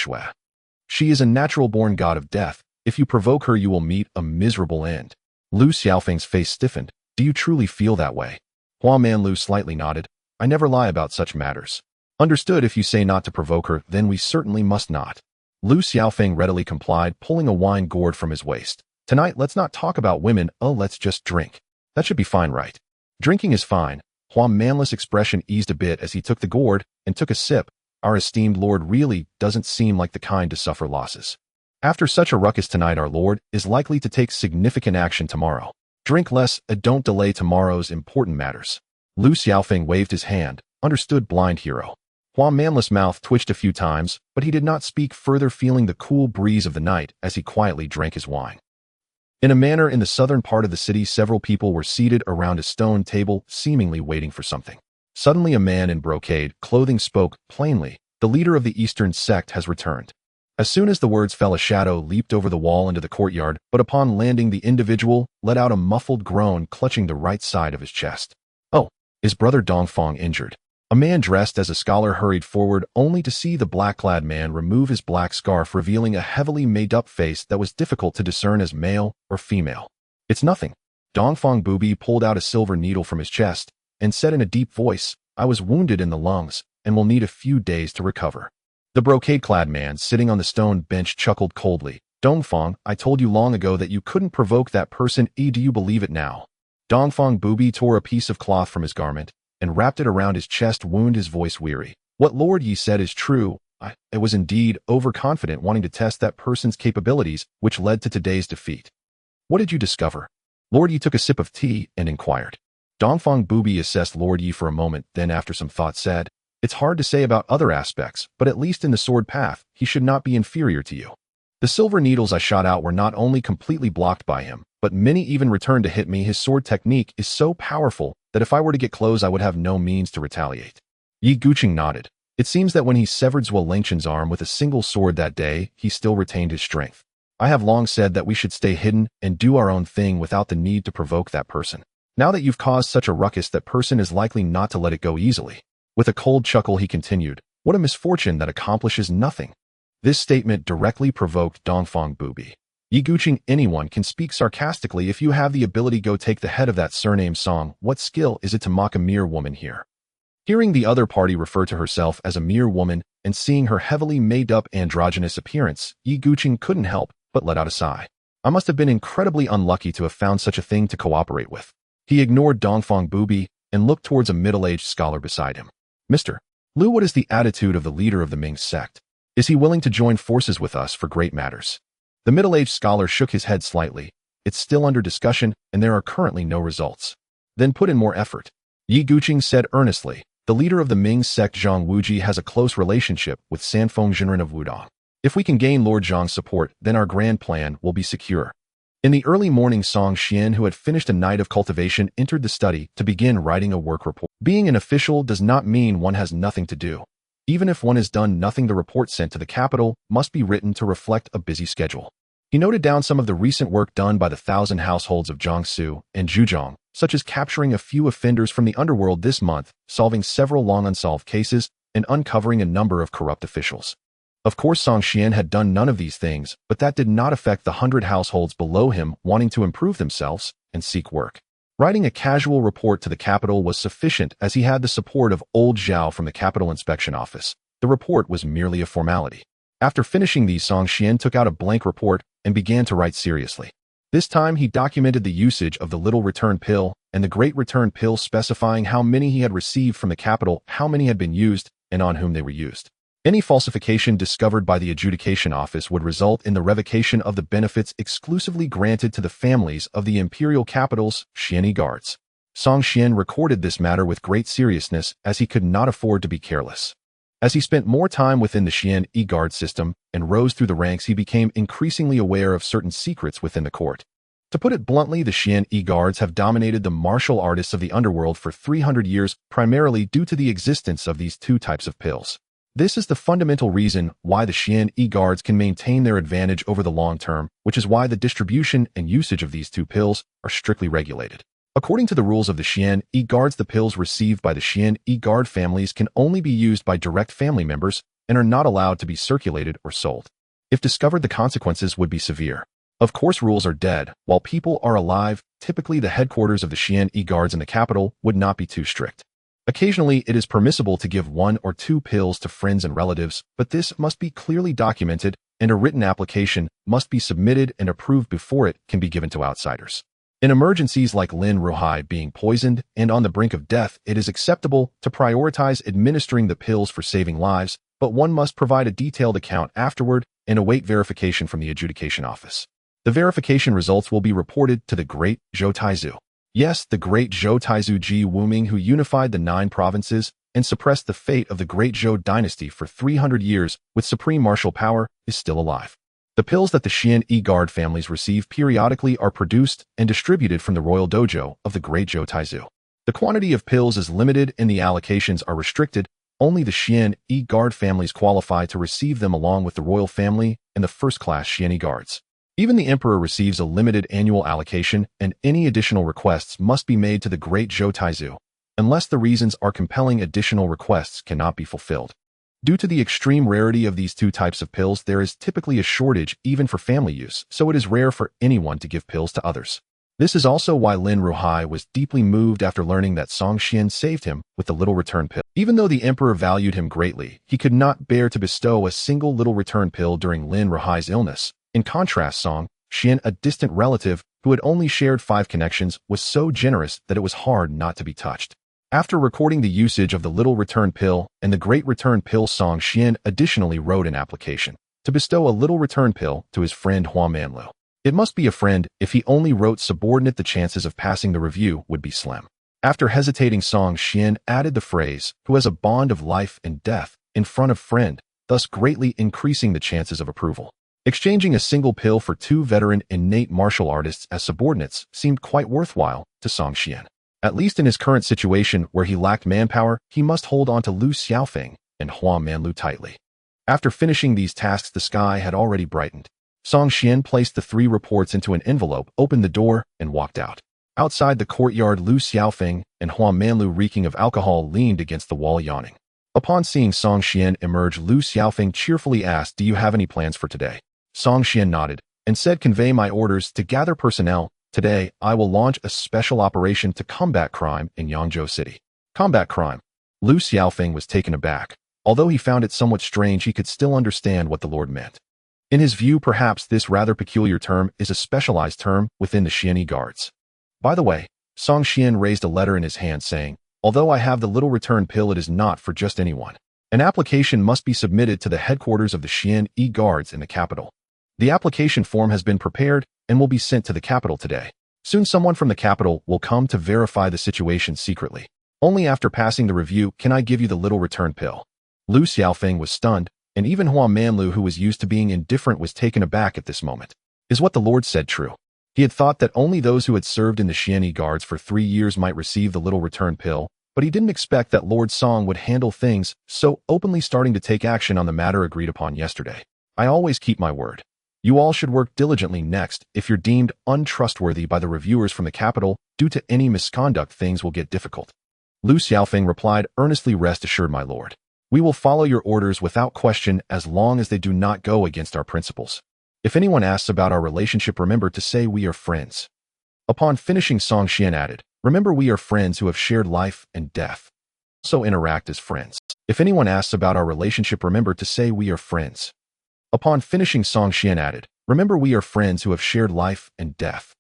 She is a natural-born god of death. If you provoke her, you will meet a miserable end. Lu Xiaofeng's face stiffened. Do you truly feel that way? Hua Manlu slightly nodded. I never lie about such matters. Understood. If you say not to provoke her, then we certainly must not. Lu Xiaofeng readily complied, pulling a wine gourd from his waist. Tonight, let's not talk about women. Let's just drink. That should be fine, right? Drinking is fine. Hua Manlu's expression eased a bit as he took the gourd and took a sip. Our esteemed lord really doesn't seem like the kind to suffer losses. After such a ruckus tonight, our lord is likely to take significant action tomorrow. Drink less, don't delay tomorrow's important matters. Lu Xiaofeng waved his hand. Understood, blind hero. Hua Manlu's mouth twitched a few times, but he did not speak further, feeling the cool breeze of the night as he quietly drank his wine. In a manor in the southern part of the city, several people were seated around a stone table, seemingly waiting for something. Suddenly, a man in brocade clothing spoke plainly. The leader of the eastern sect has returned. As soon as the words fell, a shadow leaped over the wall into the courtyard, but upon landing, the individual let out a muffled groan, clutching the right side of his chest. Oh, is brother Dongfang injured? A man dressed as a scholar hurried forward, only to see the black-clad man remove his black scarf, revealing a heavily made-up face that was difficult to discern as male or female. It's nothing. Dongfang Bubi pulled out a silver needle from his chest and said in a deep voice, I was wounded in the lungs and will need a few days to recover. The brocade-clad man sitting on the stone bench chuckled coldly. Dongfang, I told you long ago that you couldn't provoke that person. Do you believe it now? Dongfang Bubi tore a piece of cloth from his garment and wrapped it around his chest wound, his voice weary. What Lord Yi said is true. I was indeed overconfident, wanting to test that person's capabilities, which led to today's defeat. What did you discover? Lord Yi took a sip of tea and inquired. Dongfang Bubi assessed Lord Yi for a moment, then after some thought said, It's hard to say about other aspects, but at least in the sword path, he should not be inferior to you. The silver needles I shot out were not only completely blocked by him, but many even returned to hit me. His sword technique is so powerful that if I were to get close, I would have no means to retaliate. Yi Guqing nodded. It seems that when he severed Zhuo Lengchen's arm with a single sword that day, he still retained his strength. I have long said that we should stay hidden and do our own thing without the need to provoke that person. Now that you've caused such a ruckus, that person is likely not to let it go easily. With a cold chuckle, he continued, "What a misfortune that accomplishes nothing." This statement directly provoked Dongfang Bubi. Yi Guqing, anyone can speak sarcastically. If you have the ability, go take the head of that surname song. What skill is it to mock a mere woman here? Hearing the other party refer to herself as a mere woman and seeing her heavily made-up androgynous appearance, Yi Guqing couldn't help but let out a sigh. I must have been incredibly unlucky to have found such a thing to cooperate with. He ignored Dongfang Bubi and looked towards a middle-aged scholar beside him. Mr. Lu, what is the attitude of the leader of the Ming sect? Is he willing to join forces with us for great matters? The middle-aged scholar shook his head slightly. It's still under discussion, and there are currently no results. Then put in more effort. Yi Guqing said earnestly. The leader of the Ming sect, Zhang Wuji, has a close relationship with Sanfeng Jinren of Wudong. If we can gain Lord Zhang's support, then our grand plan will be secure. In the early morning, Song Xian, who had finished a night of cultivation, entered the study to begin writing a work report. Being an official does not mean one has nothing to do. Even if one has done nothing, the report sent to the capital must be written to reflect a busy schedule. He noted down some of the recent work done by the 1,000 households of Jiangsu and Zhujiang, such as capturing a few offenders from the underworld this month, solving several long unsolved cases, and uncovering a number of corrupt officials. Of course, Song Xian had done none of these things, but that did not affect the 100 households below him wanting to improve themselves and seek work. Writing a casual report to the capital was sufficient, as he had the support of old Zhao from the capital inspection office. The report was merely a formality. After finishing these, Song Xian took out a blank report and began to write seriously. This time he documented the usage of the little return pill and the great return pill, specifying how many he had received from the capital, how many had been used, and on whom they were used. Any falsification discovered by the adjudication office would result in the revocation of the benefits exclusively granted to the families of the imperial capital's Xianyi guards. Song Xian recorded this matter with great seriousness, as he could not afford to be careless. As he spent more time within the Xianyi guard system and rose through the ranks, he became increasingly aware of certain secrets within the court. To put it bluntly, the Xianyi guards have dominated the martial artists of the underworld for 300 years, primarily due to the existence of these two types of pills. This is the fundamental reason why the Xianyi guards can maintain their advantage over the long term, which is why the distribution and usage of these two pills are strictly regulated. According to the rules of the Xianyi guards, the pills received by the Xianyi guard families can only be used by direct family members and are not allowed to be circulated or sold. If discovered, the consequences would be severe. Of course, rules are dead. While people are alive, typically the headquarters of the Xianyi guards in the capital would not be too strict. Occasionally, it is permissible to give 1 or 2 pills to friends and relatives, but this must be clearly documented, and a written application must be submitted and approved before it can be given to outsiders. In emergencies like Lin Ruhai being poisoned and on the brink of death, it is acceptable to prioritize administering the pills for saving lives, but one must provide a detailed account afterward and await verification from the adjudication office. The verification results will be reported to the Great Zhou Taizu. Yes, the Great Zhou Taizu Ji Wuming, who unified the 9 provinces and suppressed the fate of the Great Zhou dynasty for 300 years with supreme martial power, is still alive. The pills that the Xianyi guard families receive periodically are produced and distributed from the royal dojo of the Great Zhou Taizu. The quantity of pills is limited and the allocations are restricted. Only the Xianyi guard families qualify to receive them, along with the royal family and the first-class Xianyi guards. Even the emperor receives a limited annual allocation, and any additional requests must be made to the Great Zhou Taizu. Unless the reasons are compelling, additional requests cannot be fulfilled. Due to the extreme rarity of these two types of pills, there is typically a shortage even for family use, so it is rare for anyone to give pills to others. This is also why Lin Ruhai was deeply moved after learning that Song Xian saved him with the little return pill. Even though the emperor valued him greatly, he could not bear to bestow a single little return pill during Lin Ruhai's illness. In contrast, Song Xian, a distant relative who had only shared 5 connections, was so generous that it was hard not to be touched. After recording the usage of the little return pill and the great return pill, Song Xian additionally wrote an application to bestow a little return pill to his friend Hongmeng Dao Lord. It must be a friend. If he only wrote subordinate, the chances of passing the review would be slim. After hesitating, Song Xian added the phrase, "who has a bond of life and death," in front of friend, thus greatly increasing the chances of approval. Exchanging a single pill for two veteran innate martial artists as subordinates seemed quite worthwhile to Song Xian. At least in his current situation where he lacked manpower, he must hold on to Lu Xiaofeng and Hongmeng Dao tightly. After finishing these tasks, the sky had already brightened. Song Xian placed the 3 reports into an envelope, opened the door, and walked out. Outside the courtyard, Lu Xiaofeng and Hongmeng Dao, reeking of alcohol, leaned against the wall, yawning. Upon seeing Song Xian emerge, Lu Xiaofeng cheerfully asked, "Do you have any plans for today?" Song Xian nodded and said, "Convey my orders to gather personnel. Today, I will launch a special operation to combat crime in Yangzhou City." Combat crime? Lu Xiaofeng was taken aback. Although he found it somewhat strange, he could still understand what the Lord meant. In his view, perhaps this rather peculiar term is a specialized term within the Xianyi guards. By the way, Song Xian raised a letter in his hand saying, "Although I have the little return pill, it is not for just anyone. An application must be submitted to the headquarters of the Xianyi guards in the capital. The application form has been prepared and will be sent to the capital today. Soon someone from the capital will come to verify the situation secretly. Only after passing the review can I give you the little return pill." Lu Xiaofeng was stunned, and even Hongmeng Dao, who was used to being indifferent, was taken aback at this moment. Is what the Lord said true? He had thought that only those who had served in the Xianyi guards for 3 years might receive the little return pill, but he didn't expect that Lord Song would handle things so openly, starting to take action on the matter agreed upon yesterday. "I always keep my word. You all should work diligently next. If you're deemed untrustworthy by the reviewers from the capital due to any misconduct, things will get difficult." Lu Xiaofeng replied earnestly, "Rest assured, my lord. We will follow your orders without question as long as they do not go against our principles. If anyone asks about our relationship, remember to say we are friends." Upon finishing, Song Xian added, "Remember, we are friends who have shared life and death. So interact as friends. If anyone asks about our relationship, remember to say we are friends." Upon finishing, Song Xian added, "Remember, we are friends who have shared life and death.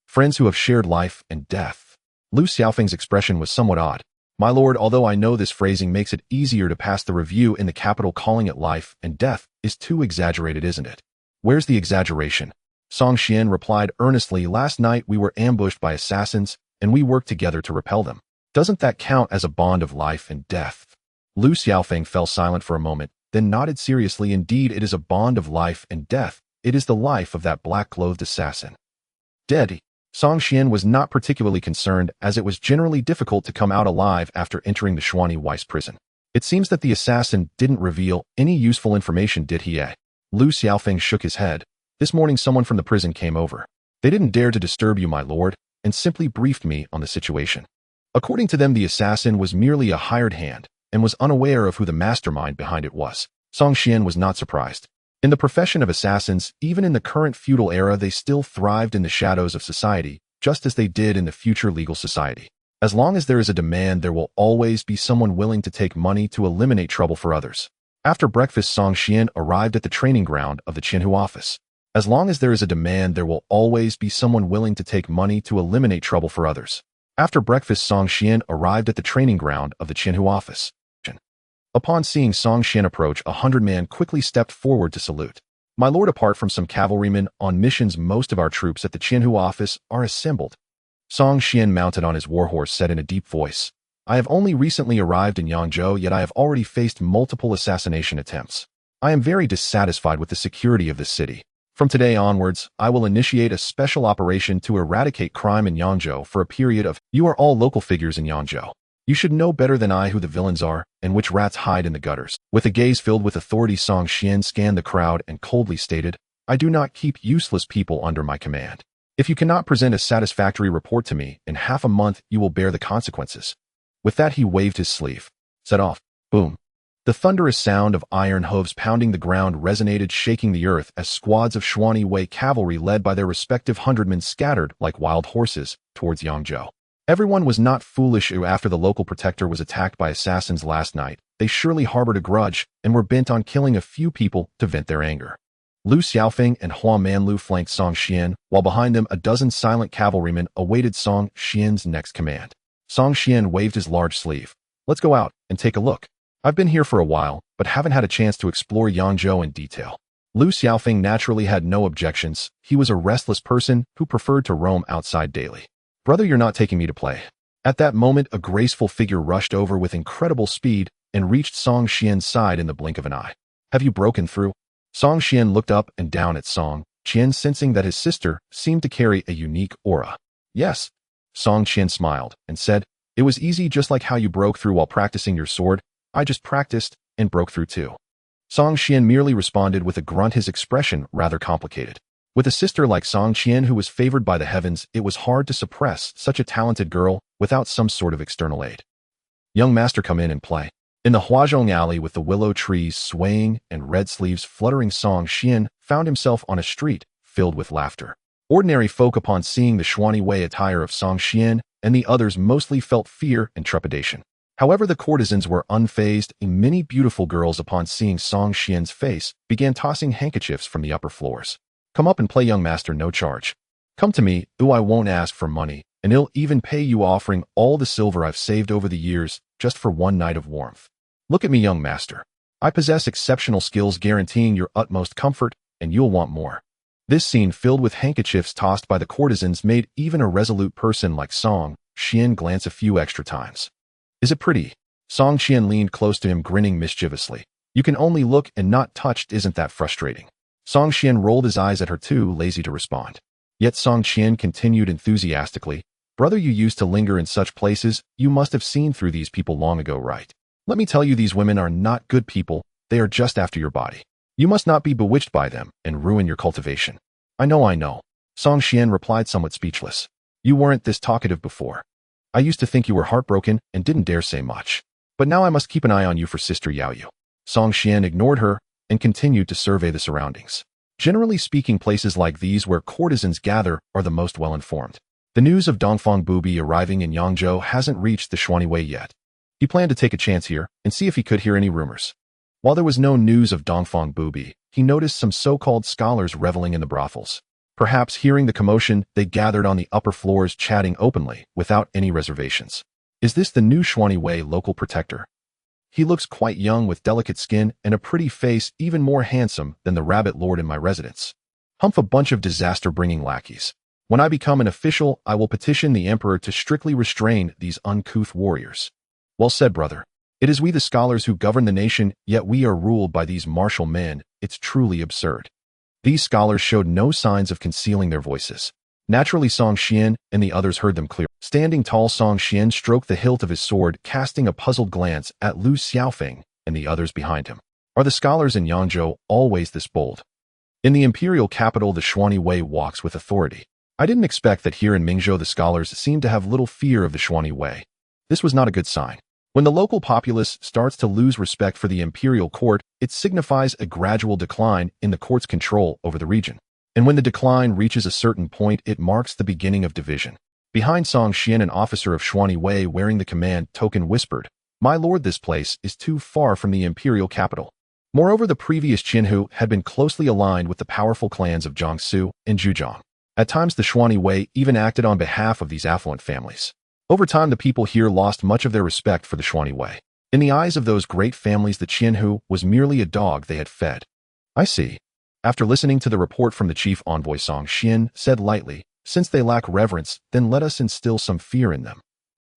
Friends who have shared life and death." Lu Xiaofeng's expression was somewhat odd. "My lord, although I know this phrasing makes it easier to pass the review in the capital, calling it life and death is too exaggerated, isn't it?" "Where's the exaggeration?" Song Xian replied earnestly, "Last night we were ambushed by assassins, and we worked together to repel them. Doesn't that count as a bond of life and death?" Lu Xiaofeng fell silent for a moment, then nodded seriously. "Indeed, it is a bond of life and death. It is the life of that black-clothed assassin." Dead. Song Xian was not particularly concerned, as it was generally difficult to come out alive after entering the Xuanyi Weiss prison. It seems that the assassin didn't reveal any useful information, did he? Lu Xiaofeng shook his head. "This morning someone from the prison came over. They didn't dare to disturb you, my lord, and simply briefed me on the situation. According to them, the assassin was merely a hired hand and was unaware of who the mastermind behind it was." Song Xian was not surprised. In the profession of assassins, even in the current feudal era, they still thrived in the shadows of society, just as they did in the future legal society. As long as there is a demand, there will always be someone willing to take money to eliminate trouble for others. After breakfast, Song Xian arrived at the training ground of the Qinhu office. As long as there is a demand, there will always be someone willing to take money to eliminate trouble for others. After breakfast, Song Xian arrived at the training ground of the Qinhu office. Upon seeing Song Xian approach, 100 men quickly stepped forward to salute. "My lord, apart from some cavalrymen on missions, most of our troops at the Qinhu office are assembled." Song Xian, mounted on his warhorse, said in a deep voice, "I have only recently arrived in Yangzhou, yet I have already faced multiple assassination attempts. I am very dissatisfied with the security of this city. From today onwards, I will initiate a special operation to eradicate crime in Yangzhou for a period of— You are all local figures in Yangzhou. You should know better than I who the villains are and which rats hide in the gutters." With a gaze filled with authority, Song Xian scanned the crowd and coldly stated, "I do not keep useless people under my command. If you cannot present a satisfactory report to me in half a month, you will bear the consequences." With that, he waved his sleeve. Set off. Boom. The thunderous sound of iron hooves pounding the ground resonated, shaking the earth as squads of Xuanyi Wei cavalry led by their respective hundredmen scattered like wild horses towards Yangzhou. Everyone was not foolish. After the local protector was attacked by assassins last night, they surely harbored a grudge and were bent on killing a few people to vent their anger. Lu Xiaofeng and Hongmeng Dao flanked Song Xian, while behind them a dozen silent cavalrymen awaited Song Xian's next command. Song Xian waved his large sleeve. "Let's go out and take a look. I've been here for a while, but haven't had a chance to explore Yangzhou in detail." Lu Xiaofeng naturally had no objections. He was a restless person who preferred to roam outside daily. "Brother, you're not taking me to play." At that moment, a graceful figure rushed over with incredible speed and reached Song Xian's side in the blink of an eye. "Have you broken through?" Song Qian looked up and down at Song Qian, sensing that his sister seemed to carry a unique aura. Yes. Song Qian smiled and said, "It was easy, just like how you broke through while practicing your sword. I just practiced and broke through too." Song Qian merely responded with a grunt, his expression rather complicated. With a sister like Song Qian who was favored by the heavens, it was hard to suppress such a talented girl without some sort of external aid. "Young master, come in and play." In the Huazhong alley with the willow trees swaying and red sleeves fluttering, Song Qian found himself on a street filled with laughter. Ordinary folk, upon seeing the Xuan Wei attire of Song Qian and the others, mostly felt fear and trepidation. However, the courtesans were unfazed, and many beautiful girls, upon seeing Song Qian's face, began tossing handkerchiefs from the upper floors. "Come up and play, young master, no charge. Come to me, I won't ask for money, and I'll even pay you, offering all the silver I've saved over the years just for one night of warmth. Look at me, young master. I possess exceptional skills guaranteeing your utmost comfort, and you'll want more." This scene, filled with handkerchiefs tossed by the courtesans, made even a resolute person like Song Qian glance a few extra times. "Is it pretty?" Song Qian leaned close to him, grinning mischievously. "You can only look and not touch. Isn't that frustrating?" Song Qian rolled his eyes at her, too lazy to respond. Yet Song Qian continued enthusiastically, "Brother, you used to linger in such places. You must have seen through these people long ago, right? Let me tell you, these women are not good people. They are just after your body. You must not be bewitched by them and ruin your cultivation." I know. Song Qian replied, somewhat speechless. "You weren't this talkative before. I used to think you were heartbroken and didn't dare say much. But now I must keep an eye on you for Sister Yaoyu." Song Qian ignored her and continued to survey the surroundings. Generally speaking, places like these where courtesans gather are the most well-informed. The news of Dongfang Bubi arriving in Yangzhou hasn't reached the Xuan Wei yet. He planned to take a chance here and see if he could hear any rumors. While there was no news of Dongfang Bubi, he noticed some so-called scholars reveling in the brothels. Perhaps hearing the commotion, they gathered on the upper floors, chatting openly, without any reservations. "Is this the new Xuan Wei local protector? He looks quite young, with delicate skin and a pretty face, even more handsome than the rabbit lord in my residence. Humph, a bunch of disaster-bringing lackeys. When I become an official, I will petition the emperor to strictly restrain these uncouth warriors." "Well said, brother. It is we the scholars who govern the nation, yet we are ruled by these martial men. It's truly absurd." These scholars showed no signs of concealing their voices. Naturally, Song Qian and the others heard them clearly. Standing tall, Song Qian stroked the hilt of his sword, casting a puzzled glance at Lu Xiaofeng and the others behind him. Are the scholars in Yangzhou always this bold? In the imperial capital, the Xuan Wei walks with authority. I didn't expect that here in Mingzhou the scholars seemed to have little fear of the Xuan Wei. This was not a good sign. When the local populace starts to lose respect for the imperial court, it signifies a gradual decline in the court's control over the region. And when the decline reaches a certain point, it marks the beginning of division. Behind Song Qian, an officer of Xuan Wei wearing the command token whispered, "My lord, this place is too far from the imperial capital." Moreover, the previous Qinhu had been closely aligned with the powerful clans of Jiangsu and Zhujiang. At times, the Xuan Wei even acted on behalf of these affluent families. Over time, the people here lost much of their respect for the Xuan Wei. In the eyes of those great families, the Qinhu was merely a dog they had fed. "I see." After listening to the report from the chief envoy, Song Qian said lightly, "Since they lack reverence, then let us instill some fear in them."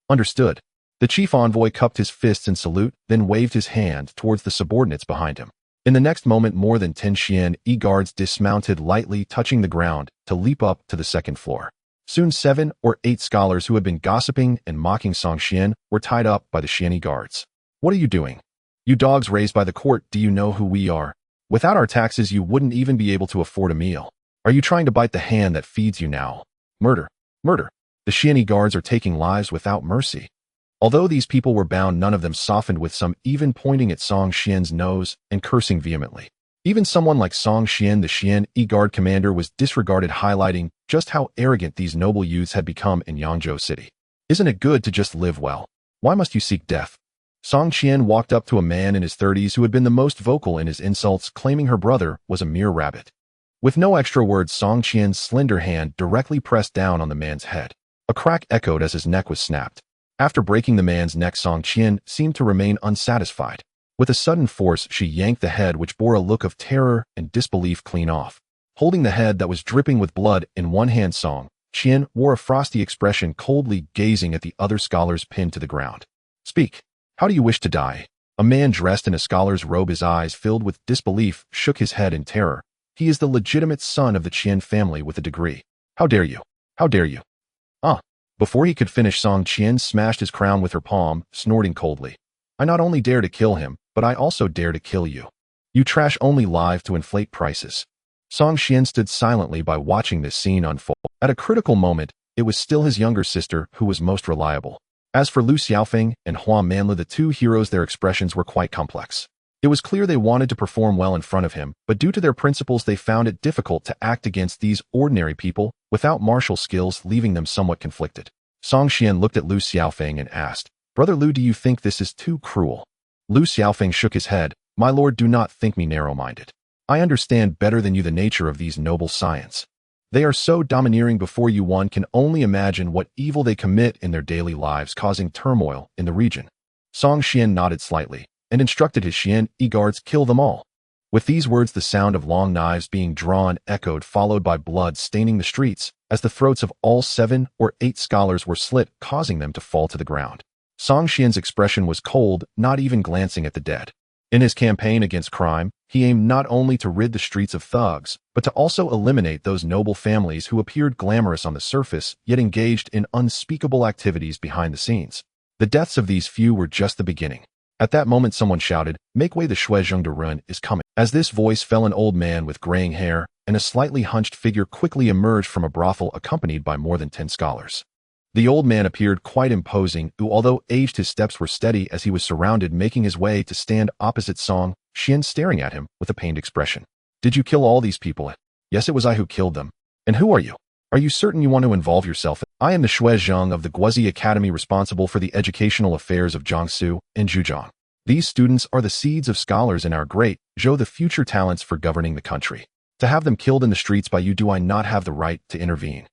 "Understood." The chief envoy cupped his fists in salute, then waved his hand towards the subordinates behind him. In the next moment, more than 10 Xian guards dismounted, lightly touching the ground, to leap up to the second floor. Soon 7 or 8 scholars who had been gossiping and mocking Song Qian were tied up by the Xian guards. "What are you doing? You dogs raised by the court, do you know who we are? Without our taxes, you wouldn't even be able to afford a meal. Are you trying to bite the hand that feeds you now? Murder! Murder!" The Xian guards are taking lives without mercy. Although these people were bound, none of them softened, with some even pointing at Song Qian's nose and cursing vehemently. Even someone like Song Qian, the Xian guard commander, was disregarded, highlighting just how arrogant these noble youths had become in Yangzhou city. "Isn't it good to just live well? Why must you seek death?" Song Qian walked up to a man in his 30s who had been the most vocal in his insults, claiming her brother was a mere rabbit. With no extra words, Song Qian's slender hand directly pressed down on the man's head. A crack echoed as his neck was snapped. After breaking the man's neck, Song Qian seemed to remain unsatisfied. With a sudden force, she yanked the head, which bore a look of terror and disbelief, clean off. Holding the head that was dripping with blood in one hand, Song Qian wore a frosty expression, coldly gazing at the other scholars pinned to the ground. "Speak. How do you wish to die?" A man dressed in a scholar's robe, his eyes filled with disbelief, shook his head in terror. He is the legitimate son of the Qian family with a degree. How dare you? How dare you? Ah! Before he could finish, Song Qian smashed his crown with her palm, snorting coldly. I not only dare to kill him, but I also dare to kill you. You trash only live to inflate prices. Song Qian stood silently by watching this scene unfold. At a critical moment, it was still his younger sister who was most reliable. As for Lu Xiaofeng and Hua Manli, the two heroes, their expressions were quite complex. It was clear they wanted to perform well in front of him, but due to their principles they found it difficult to act against these ordinary people without martial skills, leaving them somewhat conflicted. Song Qian looked at Lu Xiaofeng and asked, Brother Lu, do you think this is too cruel? Lu Xiaofeng shook his head. My lord, do not think me narrow-minded. I understand better than you the nature of these noble scions. They are so domineering before you, one can only imagine what evil they commit in their daily lives, causing turmoil in the region. Song Qian nodded slightly and instructed his Xian guards, kill them all. With these words, the sound of long knives being drawn echoed, followed by blood staining the streets, as the throats of all 7 or 8 scholars were slit, causing them to fall to the ground. Song Qian's expression was cold, not even glancing at the dead. In his campaign against crime, he aimed not only to rid the streets of thugs, but to also eliminate those noble families who appeared glamorous on the surface, yet engaged in unspeakable activities behind the scenes. The deaths of these few were just the beginning. At that moment, someone shouted, Make way, the Shuezheng de Run is coming. As this voice fell, an old man with graying hair and a slightly hunched figure quickly emerged from a brothel, accompanied by more than 10 scholars. The old man appeared quite imposing, who, although aged, his steps were steady as he was surrounded, making his way to stand opposite Song Qian, staring at him with a pained expression. Did you kill all these people? Yes, it was I who killed them. And who are you? Are you certain you want to involve yourself? I am the Shuezheng of the Guozi Academy, responsible for the educational affairs of Jiangsu and Zhujiang. These students are the seeds of scholars in our great Zhou, the future talents for governing the country. To have them killed in the streets by you, do I not have the right to intervene?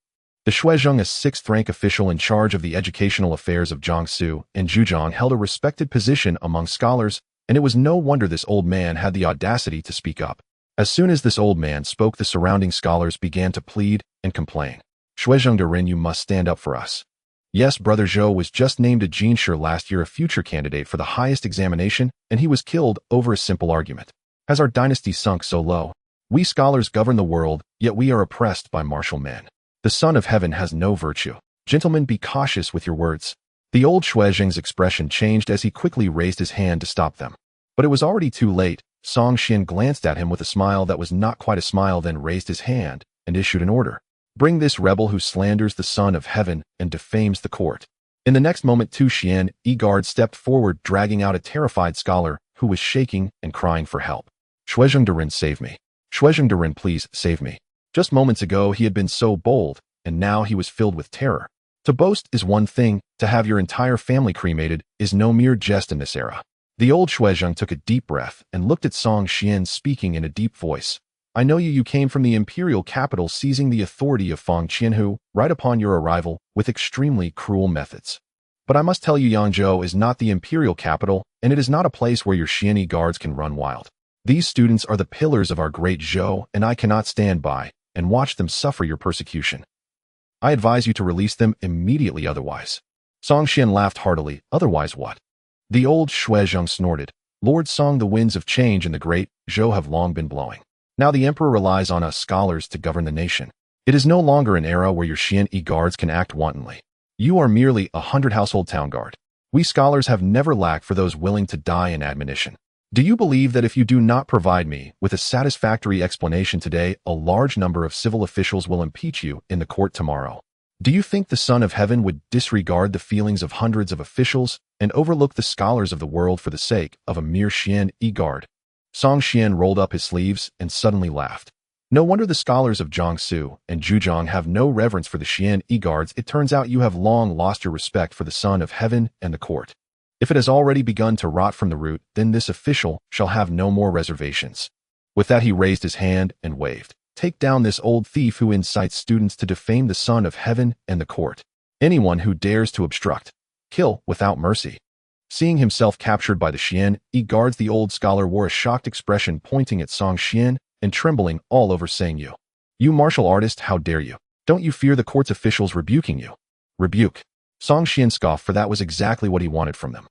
The Shuezheng, a 6th-rank official in charge of the educational affairs of Jiangsu and Zhujiang, held a respected position among scholars, and it was no wonder this old man had the audacity to speak up. As soon as this old man spoke, the surrounding scholars began to plead and complain. Shuezheng de Rin, you must stand up for us. Yes, Brother Zhou was just named a Jinshi last year, a future candidate for the highest examination, and he was killed over a simple argument. Has our dynasty sunk so low? We scholars govern the world, yet we are oppressed by martial men. The Son of Heaven has no virtue. Gentlemen, be cautious with your words. The old Shuezheng's expression changed as he quickly raised his hand to stop them. But it was already too late. Song Qian glanced at him with a smile that was not quite a smile, then raised his hand and issued an order. Bring this rebel who slanders the Son of Heaven and defames the court. In the next moment, 2 Xian guards stepped forward, dragging out a terrified scholar who was shaking and crying for help. Shuezheng de Rin, save me. Shuezheng de Rin, please save me. Just moments ago he had been so bold, and now he was filled with terror. To boast is one thing, to have your entire family cremated is no mere jest in this era. The old Shuezheng took a deep breath and looked at Song Qian, speaking in a deep voice. I know you came from the imperial capital, seizing the authority of Feng Qianhu right upon your arrival with extremely cruel methods. But I must tell you, Yangzhou is not the imperial capital, and it is not a place where your Xian guards can run wild. These students are the pillars of our great Zhou, and I cannot stand by and watch them suffer your persecution. I advise you to release them immediately, otherwise. Song Qian laughed heartily. Otherwise what? The old Shuezheng snorted. Lord Song, the winds of change in the great Zhou have long been blowing. Now the emperor relies on us scholars to govern the nation. It is no longer an era where your Xian guards can act wantonly. You are merely 100 household town guard. We scholars have never lacked for those willing to die in admonition. Do you believe that if you do not provide me with a satisfactory explanation today, a large number of civil officials will impeach you in the court tomorrow? Do you think the Son of Heaven would disregard the feelings of hundreds of officials and overlook the scholars of the world for the sake of a mere Xian guard? Song Qian rolled up his sleeves and suddenly laughed. No wonder the scholars of Jiangsu and Zhujiang have no reverence for the Xian guards. It turns out you have long lost your respect for the Son of Heaven and the court. If it has already begun to rot from the root, then this official shall have no more reservations. With that, he raised his hand and waved. Take down this old thief who incites students to defame the Son of Heaven and the court. Anyone who dares to obstruct, kill without mercy. Seeing himself captured by the Xian guards, the old scholar wore a shocked expression, pointing at Song Qian and trembling all over, saying, You martial artist, how dare you? Don't you fear the court's officials rebuking you? Rebuke. Song Qian scoffed, for that was exactly what he wanted from them.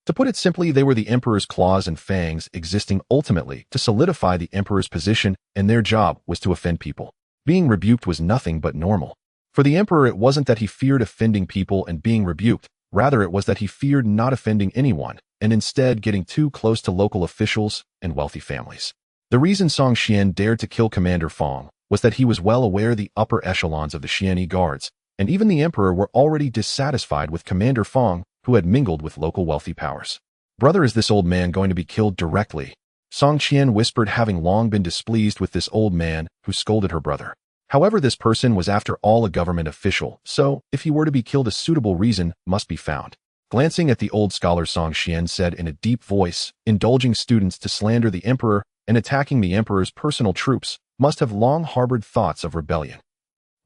To put it simply, they were the emperor's claws and fangs, existing ultimately to solidify the emperor's position, and their job was to offend people. Being rebuked was nothing but normal. For the emperor, it wasn't that he feared offending people and being rebuked, rather it was that he feared not offending anyone, and instead getting too close to local officials and wealthy families. The reason Song Xian dared to kill Commander Fong was that he was well aware the upper echelons of the Xianyi guards, and even the emperor, were already dissatisfied with Commander Fong, who had mingled with local wealthy powers. "Brother, is this old man going to be killed directly?" Song Qian whispered, having long been displeased with this old man who scolded her brother. However, this person was after all a government official, so if he were to be killed, a suitable reason must be found. Glancing at the old scholar, Song Qian said in a deep voice, "Indulging students to slander the emperor and attacking the emperor's personal troops must have long harbored thoughts of rebellion.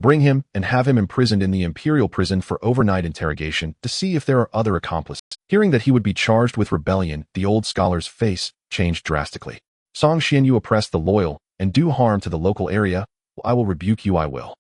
Bring him and have him imprisoned in the imperial prison for overnight interrogation to see if there are other accomplices." Hearing that he would be charged with rebellion, the old scholar's face changed drastically. "Song Xian, you oppress the loyal and do harm to the local area. I will rebuke you, I will."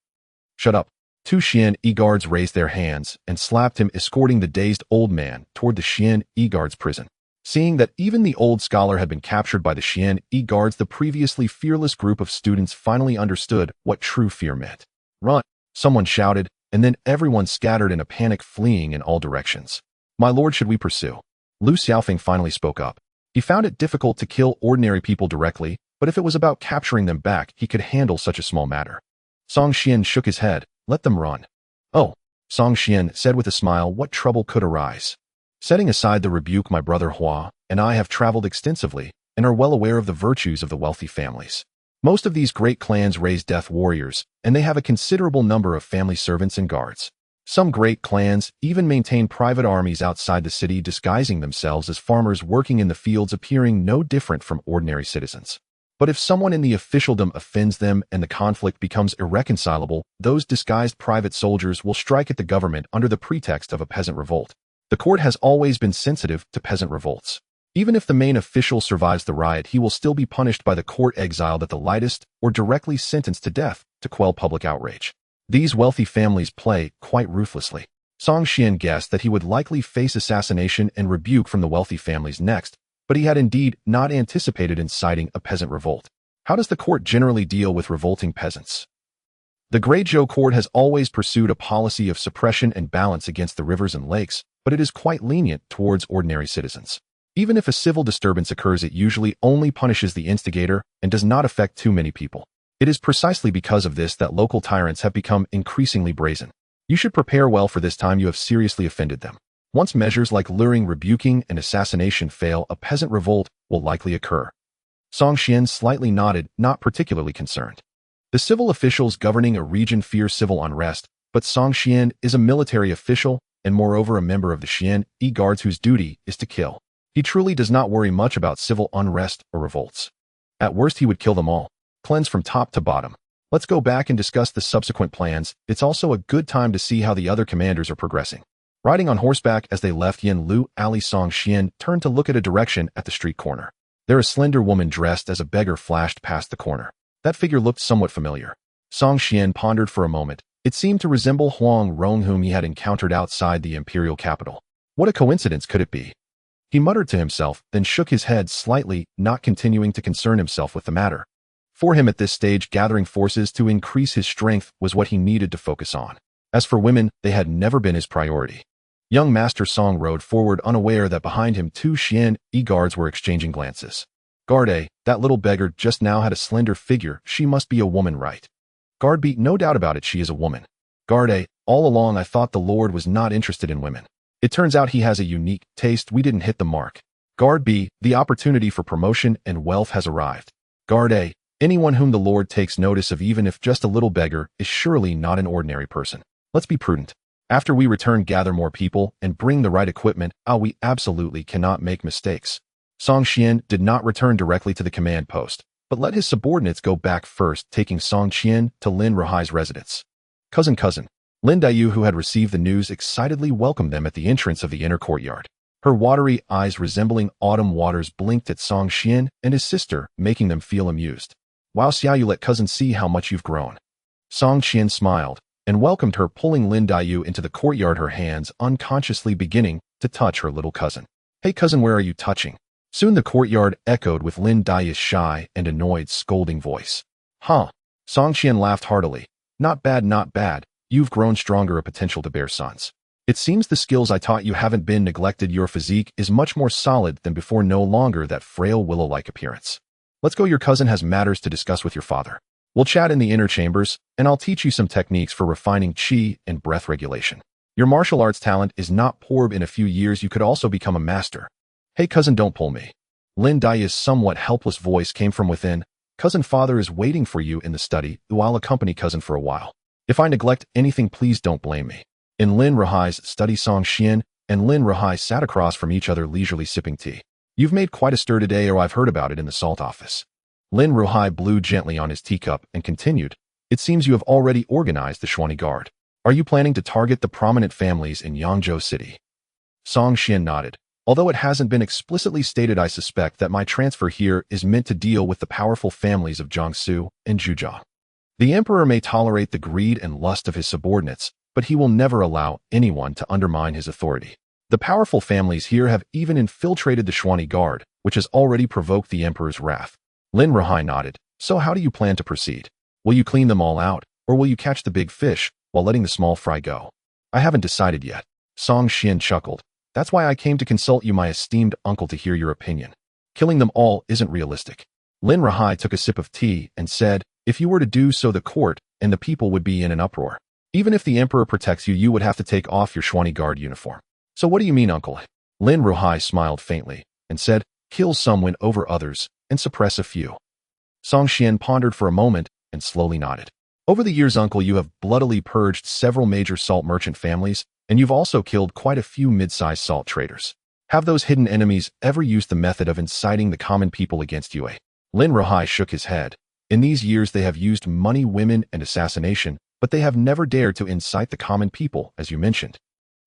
"Shut up." Two Xian guards raised their hands and slapped him, escorting the dazed old man toward the Xian guards' prison. Seeing that even the old scholar had been captured by the Xian guards, the previously fearless group of students finally understood what true fear meant. "Run!" someone shouted, and then everyone scattered in a panic, fleeing in all directions. "My lord, should we pursue?" Lu Xiaofeng finally spoke up. He found it difficult to kill ordinary people directly, but if it was about capturing them back, he could handle such a small matter. Song Xian shook his head. "Let them run." "Oh," Song Xian said with a smile, "what trouble could arise?" "Setting aside the rebuke, my brother Hua and I have traveled extensively and are well aware of the virtues of the wealthy families. Most of these great clans raise death warriors, and they have a considerable number of family servants and guards. Some great clans even maintain private armies outside the city, disguising themselves as farmers working in the fields, appearing no different from ordinary citizens. But if someone in the officialdom offends them and the conflict becomes irreconcilable, those disguised private soldiers will strike at the government under the pretext of a peasant revolt. The court has always been sensitive to peasant revolts. Even if the main official survives the riot, he will still be punished by the court, exiled at the lightest, or directly sentenced to death to quell public outrage. These wealthy families play quite ruthlessly. Song Xian guessed that he would likely face assassination and rebuke from the wealthy families next, but he had indeed not anticipated inciting a peasant revolt. How does the court generally deal with revolting peasants? The Great Zhou court has always pursued a policy of suppression and balance against the rivers and lakes, but it is quite lenient towards ordinary citizens. Even if a civil disturbance occurs, it usually only punishes the instigator and does not affect too many people. It is precisely because of this that local tyrants have become increasingly brazen. You should prepare well for this time you have seriously offended them. Once measures like luring, rebuking, and assassination fail, a peasant revolt will likely occur. Song Xian slightly nodded, not particularly concerned. The civil officials governing a region fear civil unrest, but Song Xian is a military official and moreover a member of the Xian guards whose duty is to kill. He truly does not worry much about civil unrest or revolts. At worst, he would kill them all. Cleanse from top to bottom. Let's go back and discuss the subsequent plans. It's also a good time to see how the other commanders are progressing. Riding on horseback as they left Yin Lu Alley, Song Xian turned to look at a direction at the street corner. There a slender woman dressed as a beggar flashed past the corner. That figure looked somewhat familiar. Song Xian pondered for a moment. It seemed to resemble Huang Rong, whom he had encountered outside the imperial capital. What a coincidence could it be? He muttered to himself, then shook his head slightly, not continuing to concern himself with the matter. For him at this stage, gathering forces to increase his strength was what he needed to focus on. As for women, they had never been his priority. Young Master Song rode forward, unaware that behind him 2 Xian guards were exchanging glances. "Guard, that little beggar just now had a slender figure. She must be a woman, right?" Guard B, "No doubt about it, she is a woman." Guard, "All along I thought the Lord was not interested in women. It turns out he has a unique taste. We didn't hit the mark." Guard B, "The opportunity for promotion and wealth has arrived." Guard A, "Anyone whom the Lord takes notice of, even if just a little beggar, is surely not an ordinary person. Let's be prudent. After we return, gather more people and bring the right equipment. We absolutely cannot make mistakes." Song Xian did not return directly to the command post, but let his subordinates go back first, taking Song Qian to Lin Rahai's residence. Cousin. Lin Daiyu, who had received the news, excitedly welcomed them at the entrance of the inner courtyard. Her watery eyes resembling autumn waters blinked at Song Xian and his sister, making them feel amused. "Wow, Xiao, you let cousin see how much you've grown." Song Qian smiled and welcomed her, pulling Lin Daiyu into the courtyard, her hands unconsciously beginning to touch her little cousin. Hey cousin, where are you touching? Soon the courtyard echoed with Lin Dai's shy and annoyed scolding voice. Huh. Song Qian laughed heartily. Not bad, not bad. You've grown stronger, a potential to bear sons. It seems the skills I taught you haven't been neglected. Your physique is much more solid than before, no longer that frail willow-like appearance. Let's go, your cousin has matters to discuss with your father. We'll chat in the inner chambers, and I'll teach you some techniques for refining qi and breath regulation. Your martial arts talent is not poor. In a few years you could also become a master. Hey cousin, don't pull me. Lin Dai's somewhat helpless voice came from within. Cousin, father is waiting for you in the study. I'll accompany cousin for a while. If I neglect anything, please don't blame me. In Lin Ruhai's study, Song Qian and Lin Ruhai sat across from each other, leisurely sipping tea. You've made quite a stir today, or I've heard about it in the salt office. Lin Ruhai blew gently on his teacup and continued. It seems you have already organized the Xuan Guard. Are you planning to target the prominent families in Yangzhou City? Song Qian nodded. Although it hasn't been explicitly stated, I suspect that my transfer here is meant to deal with the powerful families of Jiangsu and Zhujiang. The emperor may tolerate the greed and lust of his subordinates, but he will never allow anyone to undermine his authority. The powerful families here have even infiltrated the Xuan Guard, which has already provoked the emperor's wrath. Lin Ruhai nodded. So how do you plan to proceed? Will you clean them all out, or will you catch the big fish while letting the small fry go? I haven't decided yet. Song Qian chuckled. That's why I came to consult you, my esteemed uncle, to hear your opinion. Killing them all isn't realistic. Lin Ruhai took a sip of tea and said, if you were to do so, the court and the people would be in an uproar. Even if the emperor protects you, you would have to take off your Xuan Guard uniform. So what do you mean, uncle? Lin Ruhai smiled faintly and said, kill some, win over others, and suppress a few. Song Qian pondered for a moment and slowly nodded. Over the years, uncle, you have bloodily purged several major salt merchant families, and you've also killed quite a few mid-sized salt traders. Have those hidden enemies ever used the method of inciting the common people against you? Lin Ruhai shook his head. In these years they have used money, women, and assassination, but they have never dared to incite the common people, as you mentioned.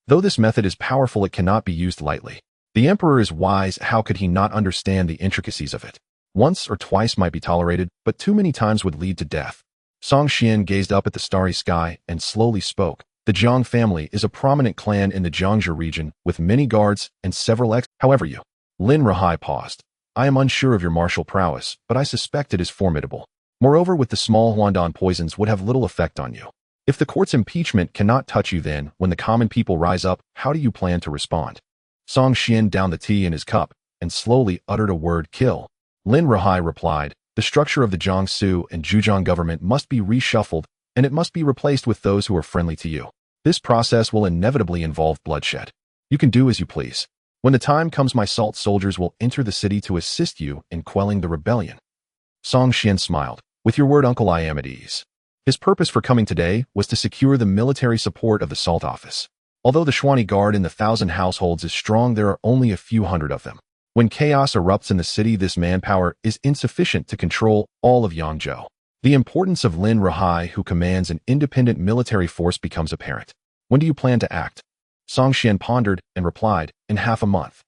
Though this method is powerful, it cannot be used lightly. The emperor is wise. How could he not understand the intricacies of it? Once or twice might be tolerated, but too many times would lead to death. Song Qian gazed up at the starry sky and slowly spoke. The Jiang family is a prominent clan in the Jiangzhou region with many guards and several However, you. Lin Ruhai paused. I am unsure of your martial prowess, but I suspect it is formidable. Moreover, with the small Huandong poisons would have little effect on you. If the court's impeachment cannot touch you, then, when the common people rise up, how do you plan to respond? Song Qian downed the tea in his cup and slowly uttered a word, kill. Lin Ruhai replied, the structure of the Jiangsu and Zhujiang government must be reshuffled, and it must be replaced with those who are friendly to you. This process will inevitably involve bloodshed. You can do as you please. When the time comes, my salt soldiers will enter the city to assist you in quelling the rebellion. Song Qian smiled. With your word, uncle, I am at ease. His purpose for coming today was to secure the military support of the salt office. Although the Xuan Guard in the 1,000 households is strong, there are only a few hundred of them. When chaos erupts in the city, this manpower is insufficient to control all of Yangzhou. The importance of Lin Ruhai, who commands an independent military force, becomes apparent. When do you plan to act? Song Qian pondered and replied, in half a month.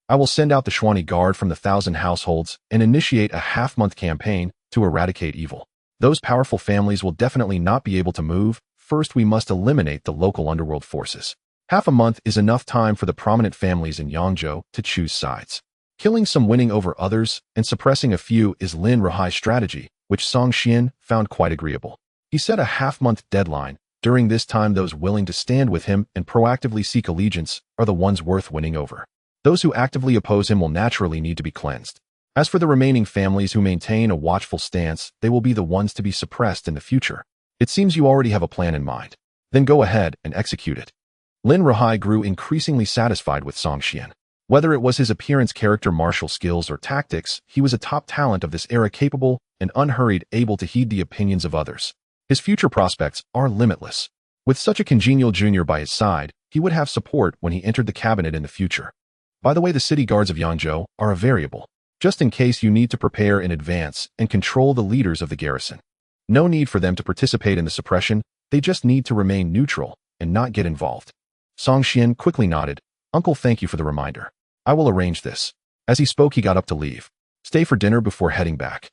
I will send out the Xuan Guard from the 1,000 households and initiate a half-month campaign to eradicate evil. Those powerful families will definitely not be able to move. First, we must eliminate the local underworld forces. Half a month is enough time for the prominent families in Yangzhou to choose sides. Killing some, winning over others, and suppressing a few is Lin Ruhai's strategy, which Song Qian found quite agreeable. He set a half-month deadline. During this time, those willing to stand with him and proactively seek allegiance are the ones worth winning over. Those who actively oppose him will naturally need to be cleansed. As for the remaining families who maintain a watchful stance, they will be the ones to be suppressed in the future. It seems you already have a plan in mind. Then go ahead and execute it. Lin Ruhai grew increasingly satisfied with Song Qian. Whether it was his appearance, character, martial skills, or tactics, he was a top talent of this era, capable and unhurried, able to heed the opinions of others. His future prospects are limitless. With such a congenial junior by his side, he would have support when he entered the cabinet in the future. By the way, the city guards of Yangzhou are a variable, just in case you need to prepare in advance and control the leaders of the garrison. No need for them to participate in the suppression, they just need to remain neutral and not get involved. Song Qian quickly nodded. Uncle, thank you for the reminder. I will arrange this. As he spoke, he got up to leave. Stay for dinner before heading back.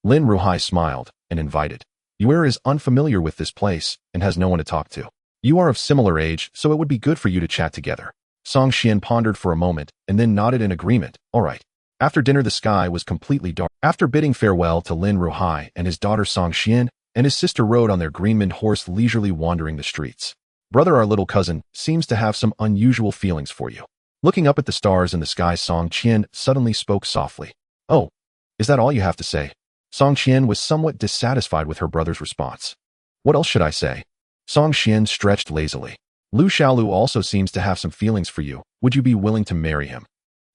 Lin Ruhai smiled and invited. Yuer is unfamiliar with this place and has no one to talk to. You are of similar age, so it would be good for you to chat together. Song Xian pondered for a moment and then nodded in agreement. All right. After dinner, the sky was completely dark. After bidding farewell to Lin Ruhai and his daughter Song Xian, and his sister rode on their green-maned horse leisurely wandering the streets. Brother, our little cousin, seems to have some unusual feelings for you. Looking up at the stars in the sky, Song Qian suddenly spoke softly. Oh, is that all you have to say? Song Qian was somewhat dissatisfied with her brother's response. What else should I say? Song Qian stretched lazily. Lu Xiaolu also seems to have some feelings for you. Would you be willing to marry him?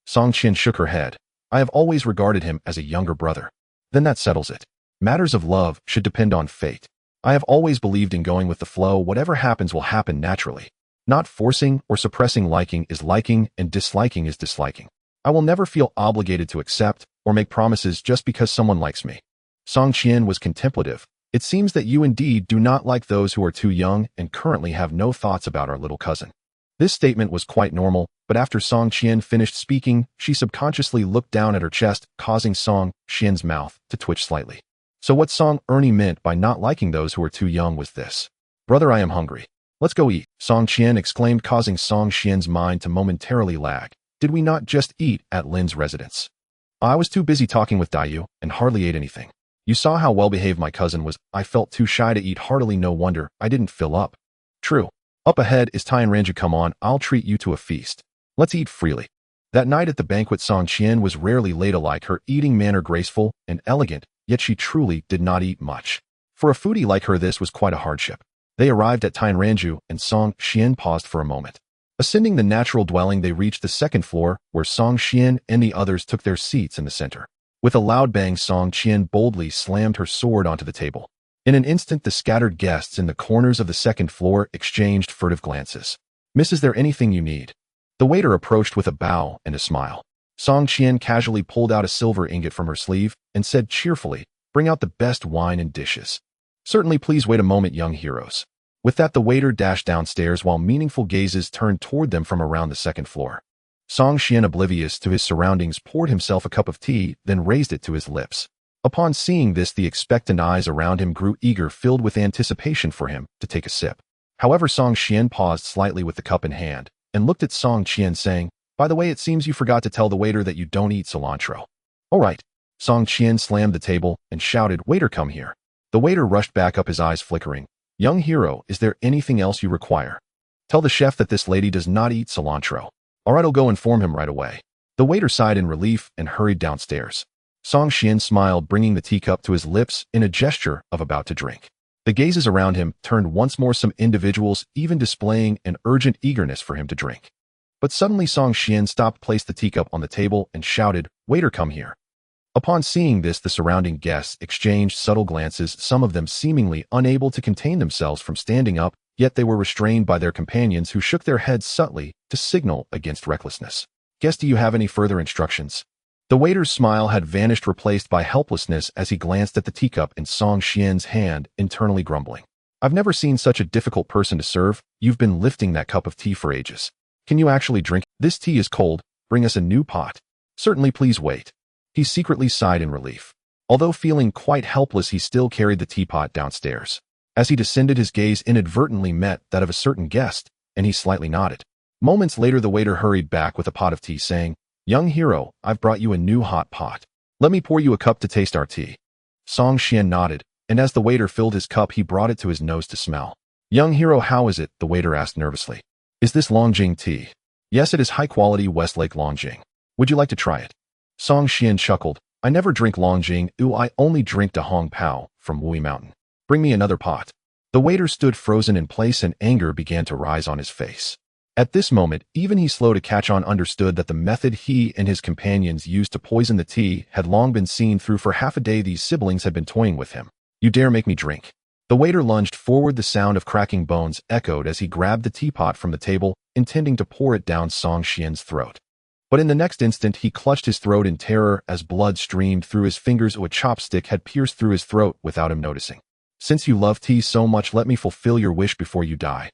Song Qian shook her head. I have always regarded him as a younger brother. Then that settles it. Matters of love should depend on fate. I have always believed in going with the flow. Whatever happens will happen naturally. Not forcing or suppressing. Liking is liking and disliking is disliking. I will never feel obligated to accept or make promises just because someone likes me. Song Qian was contemplative. It seems that you indeed do not like those who are too young and currently have no thoughts about our little cousin. This statement was quite normal, but after Song Qian finished speaking, she subconsciously looked down at her chest, causing Song Qian's mouth to twitch slightly. So what Song Ernie meant by not liking those who are too young was this. Brother, I am hungry. Let's go eat, Song Qian exclaimed, causing Song Qian's mind to momentarily lag. Did we not just eat at Lin's residence? I was too busy talking with Daiyu and hardly ate anything. You saw how well-behaved my cousin was. I felt too shy to eat heartily. No wonder I didn't fill up. True. Up ahead is Tianranju. Come on, I'll treat you to a feast. Let's eat freely. That night at the banquet, Song Qian was rarely ladylike, her eating manner graceful and elegant, yet she truly did not eat much. For a foodie like her, this was quite a hardship. They arrived at Tianranju, and Song Qian paused for a moment. Ascending the natural dwelling, they reached the second floor, where Song Qian and the others took their seats in the center. With a loud bang, Song Qian boldly slammed her sword onto the table. In an instant, the scattered guests in the corners of the second floor exchanged furtive glances. Miss, is there anything you need? The waiter approached with a bow and a smile. Song Qian casually pulled out a silver ingot from her sleeve and said cheerfully, bring out the best wine and dishes. Certainly, please wait a moment, young heroes. With that, the waiter dashed downstairs while meaningful gazes turned toward them from around the second floor. Song Qian, oblivious to his surroundings, poured himself a cup of tea, then raised it to his lips. Upon seeing this, the expectant eyes around him grew eager, filled with anticipation for him to take a sip. However, Song Qian paused slightly with the cup in hand and looked at Song Qian, saying, by the way, it seems you forgot to tell the waiter that you don't eat cilantro. All right. Song Qian slammed the table and shouted, waiter, come here. The waiter rushed back up, his eyes flickering. Young hero, is there anything else you require? Tell the chef that this lady does not eat cilantro. All right, I'll go inform him right away. The waiter sighed in relief and hurried downstairs. Song Qian smiled, bringing the teacup to his lips in a gesture of about to drink. The gazes around him turned once more, some individuals even displaying an urgent eagerness for him to drink. But suddenly Song Qian stopped, placed the teacup on the table, and shouted, waiter, come here. Upon seeing this, the surrounding guests exchanged subtle glances, some of them seemingly unable to contain themselves from standing up, yet they were restrained by their companions, who shook their heads subtly to signal against recklessness. Guess, do you have any further instructions? The waiter's smile had vanished, replaced by helplessness as he glanced at the teacup in Song Qian's hand, internally grumbling. I've never seen such a difficult person to serve. You've been lifting that cup of tea for ages. Can you actually drink? This tea is cold. Bring us a new pot. Certainly, please wait. He secretly sighed in relief. Although feeling quite helpless, he still carried the teapot downstairs. As he descended, his gaze inadvertently met that of a certain guest, and he slightly nodded. Moments later, the waiter hurried back with a pot of tea, saying, young hero, I've brought you a new hot pot. Let me pour you a cup to taste our tea. Song Qian nodded, and as the waiter filled his cup, he brought it to his nose to smell. Young hero, how is it? The waiter asked nervously. Is this Longjing tea? Yes, it is high-quality Westlake Longjing. Would you like to try it? Song Qian chuckled. I never drink Longjing. I only drink Da Hong Pao from Wui Mountain. Bring me another pot. The waiter stood frozen in place, and anger began to rise on his face. At this moment, even he, slow to catch on, understood that the method he and his companions used to poison the tea had long been seen through. For half a day, these siblings had been toying with him. You dare make me drink? The waiter lunged forward. The sound of cracking bones echoed as he grabbed the teapot from the table, intending to pour it down Song Qian's throat. But in the next instant, he clutched his throat in terror as blood streamed through his fingers. A chopstick had pierced through his throat without him noticing. Since you love tea so much, let me fulfill your wish before you die.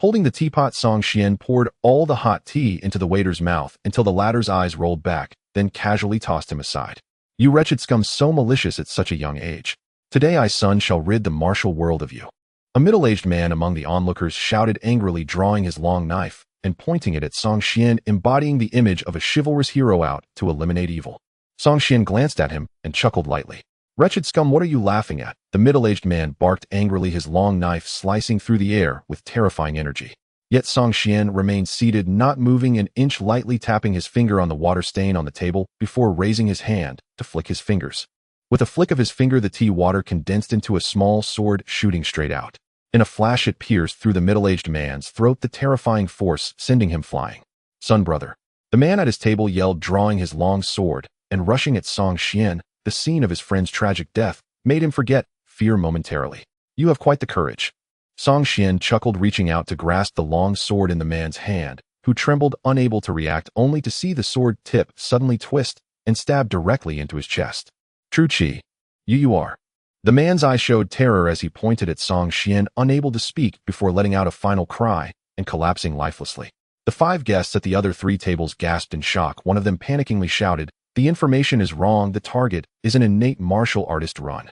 Holding the teapot, Song Qian poured all the hot tea into the waiter's mouth until the latter's eyes rolled back, then casually tossed him aside. You wretched scum, so malicious at such a young age. Today I, son, shall rid the martial world of you. A middle-aged man among the onlookers shouted angrily, drawing his long knife and pointing it at Song Xian, embodying the image of a chivalrous hero out to eliminate evil. Song Xian glanced at him and chuckled lightly. "Wretched scum, what are you laughing at?" The middle-aged man barked angrily, his long knife slicing through the air with terrifying energy. Yet Song Xian remained seated, not moving an inch, lightly tapping his finger on the water stain on the table before raising his hand to flick his fingers. With a flick of his finger, the tea water condensed into a small sword, shooting straight out. In a flash, it pierced through the middle-aged man's throat, the terrifying force sending him flying. "Son, brother!" The man at his table yelled, drawing his long sword and rushing at Song Xian. The scene of his friend's tragic death made him forget fear momentarily. "You have quite the courage." Song Xian chuckled, reaching out to grasp the long sword in the man's hand, who trembled, unable to react, only to see the sword tip suddenly twist and stab directly into his chest. "True Chi, you are." The man's eye showed terror as he pointed at Song Xian, unable to speak before letting out a final cry and collapsing lifelessly. The 5 guests at the other 3 tables gasped in shock. One of them panickingly shouted, "The information is wrong. The target is an innate martial artist run."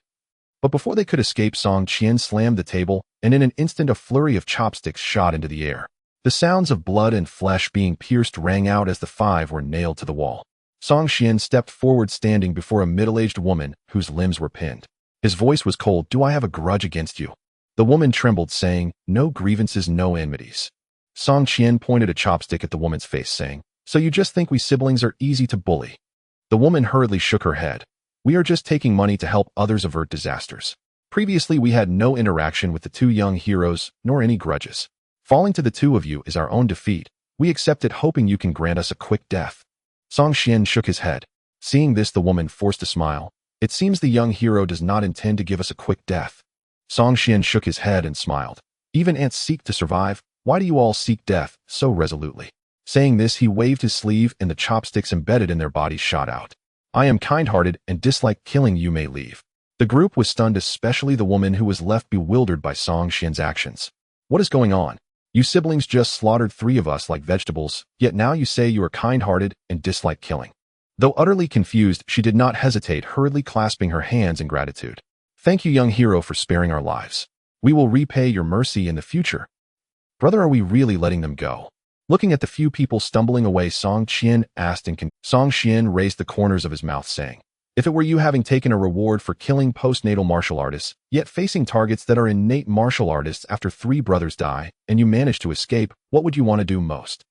But before they could escape, Song Xian slammed the table, and in an instant a flurry of chopsticks shot into the air. The sounds of blood and flesh being pierced rang out as the 5 were nailed to the wall. Song Xian stepped forward, standing before a middle-aged woman whose limbs were pinned. His voice was cold. "Do I have a grudge against you?" The woman trembled, saying, "No grievances, no enmities." Song Xian pointed a chopstick at the woman's face, saying, "So you just think we siblings are easy to bully?" The woman hurriedly shook her head. "We are just taking money to help others avert disasters. Previously, we had no interaction with the 2 young heroes, nor any grudges. Falling to the 2 of you is our own defeat. We accept it, hoping you can grant us a quick death." Song Xian shook his head. Seeing this, the woman forced a smile. "It seems the young hero does not intend to give us a quick death." Song Xian shook his head and smiled. "Even ants seek to survive. Why do you all seek death so resolutely?" Saying this, he waved his sleeve and the chopsticks embedded in their bodies shot out. "I am kind-hearted and dislike killing. You may leave." The group was stunned, especially the woman, who was left bewildered by Song Xian's actions. "What is going on? You siblings just slaughtered 3 of us like vegetables, yet now you say you are kind-hearted and dislike killing." Though utterly confused, she did not hesitate, hurriedly clasping her hands in gratitude. "Thank you, young hero, for sparing our lives. We will repay your mercy in the future." "Brother, are we really letting them go?" Looking at the few people stumbling away, Song Xian asked Song Xian raised the corners of his mouth, saying, "If it were you, having taken a reward for killing postnatal martial artists, yet facing targets that are innate martial artists after 3 brothers die, and you manage to escape, what would you want to do most?"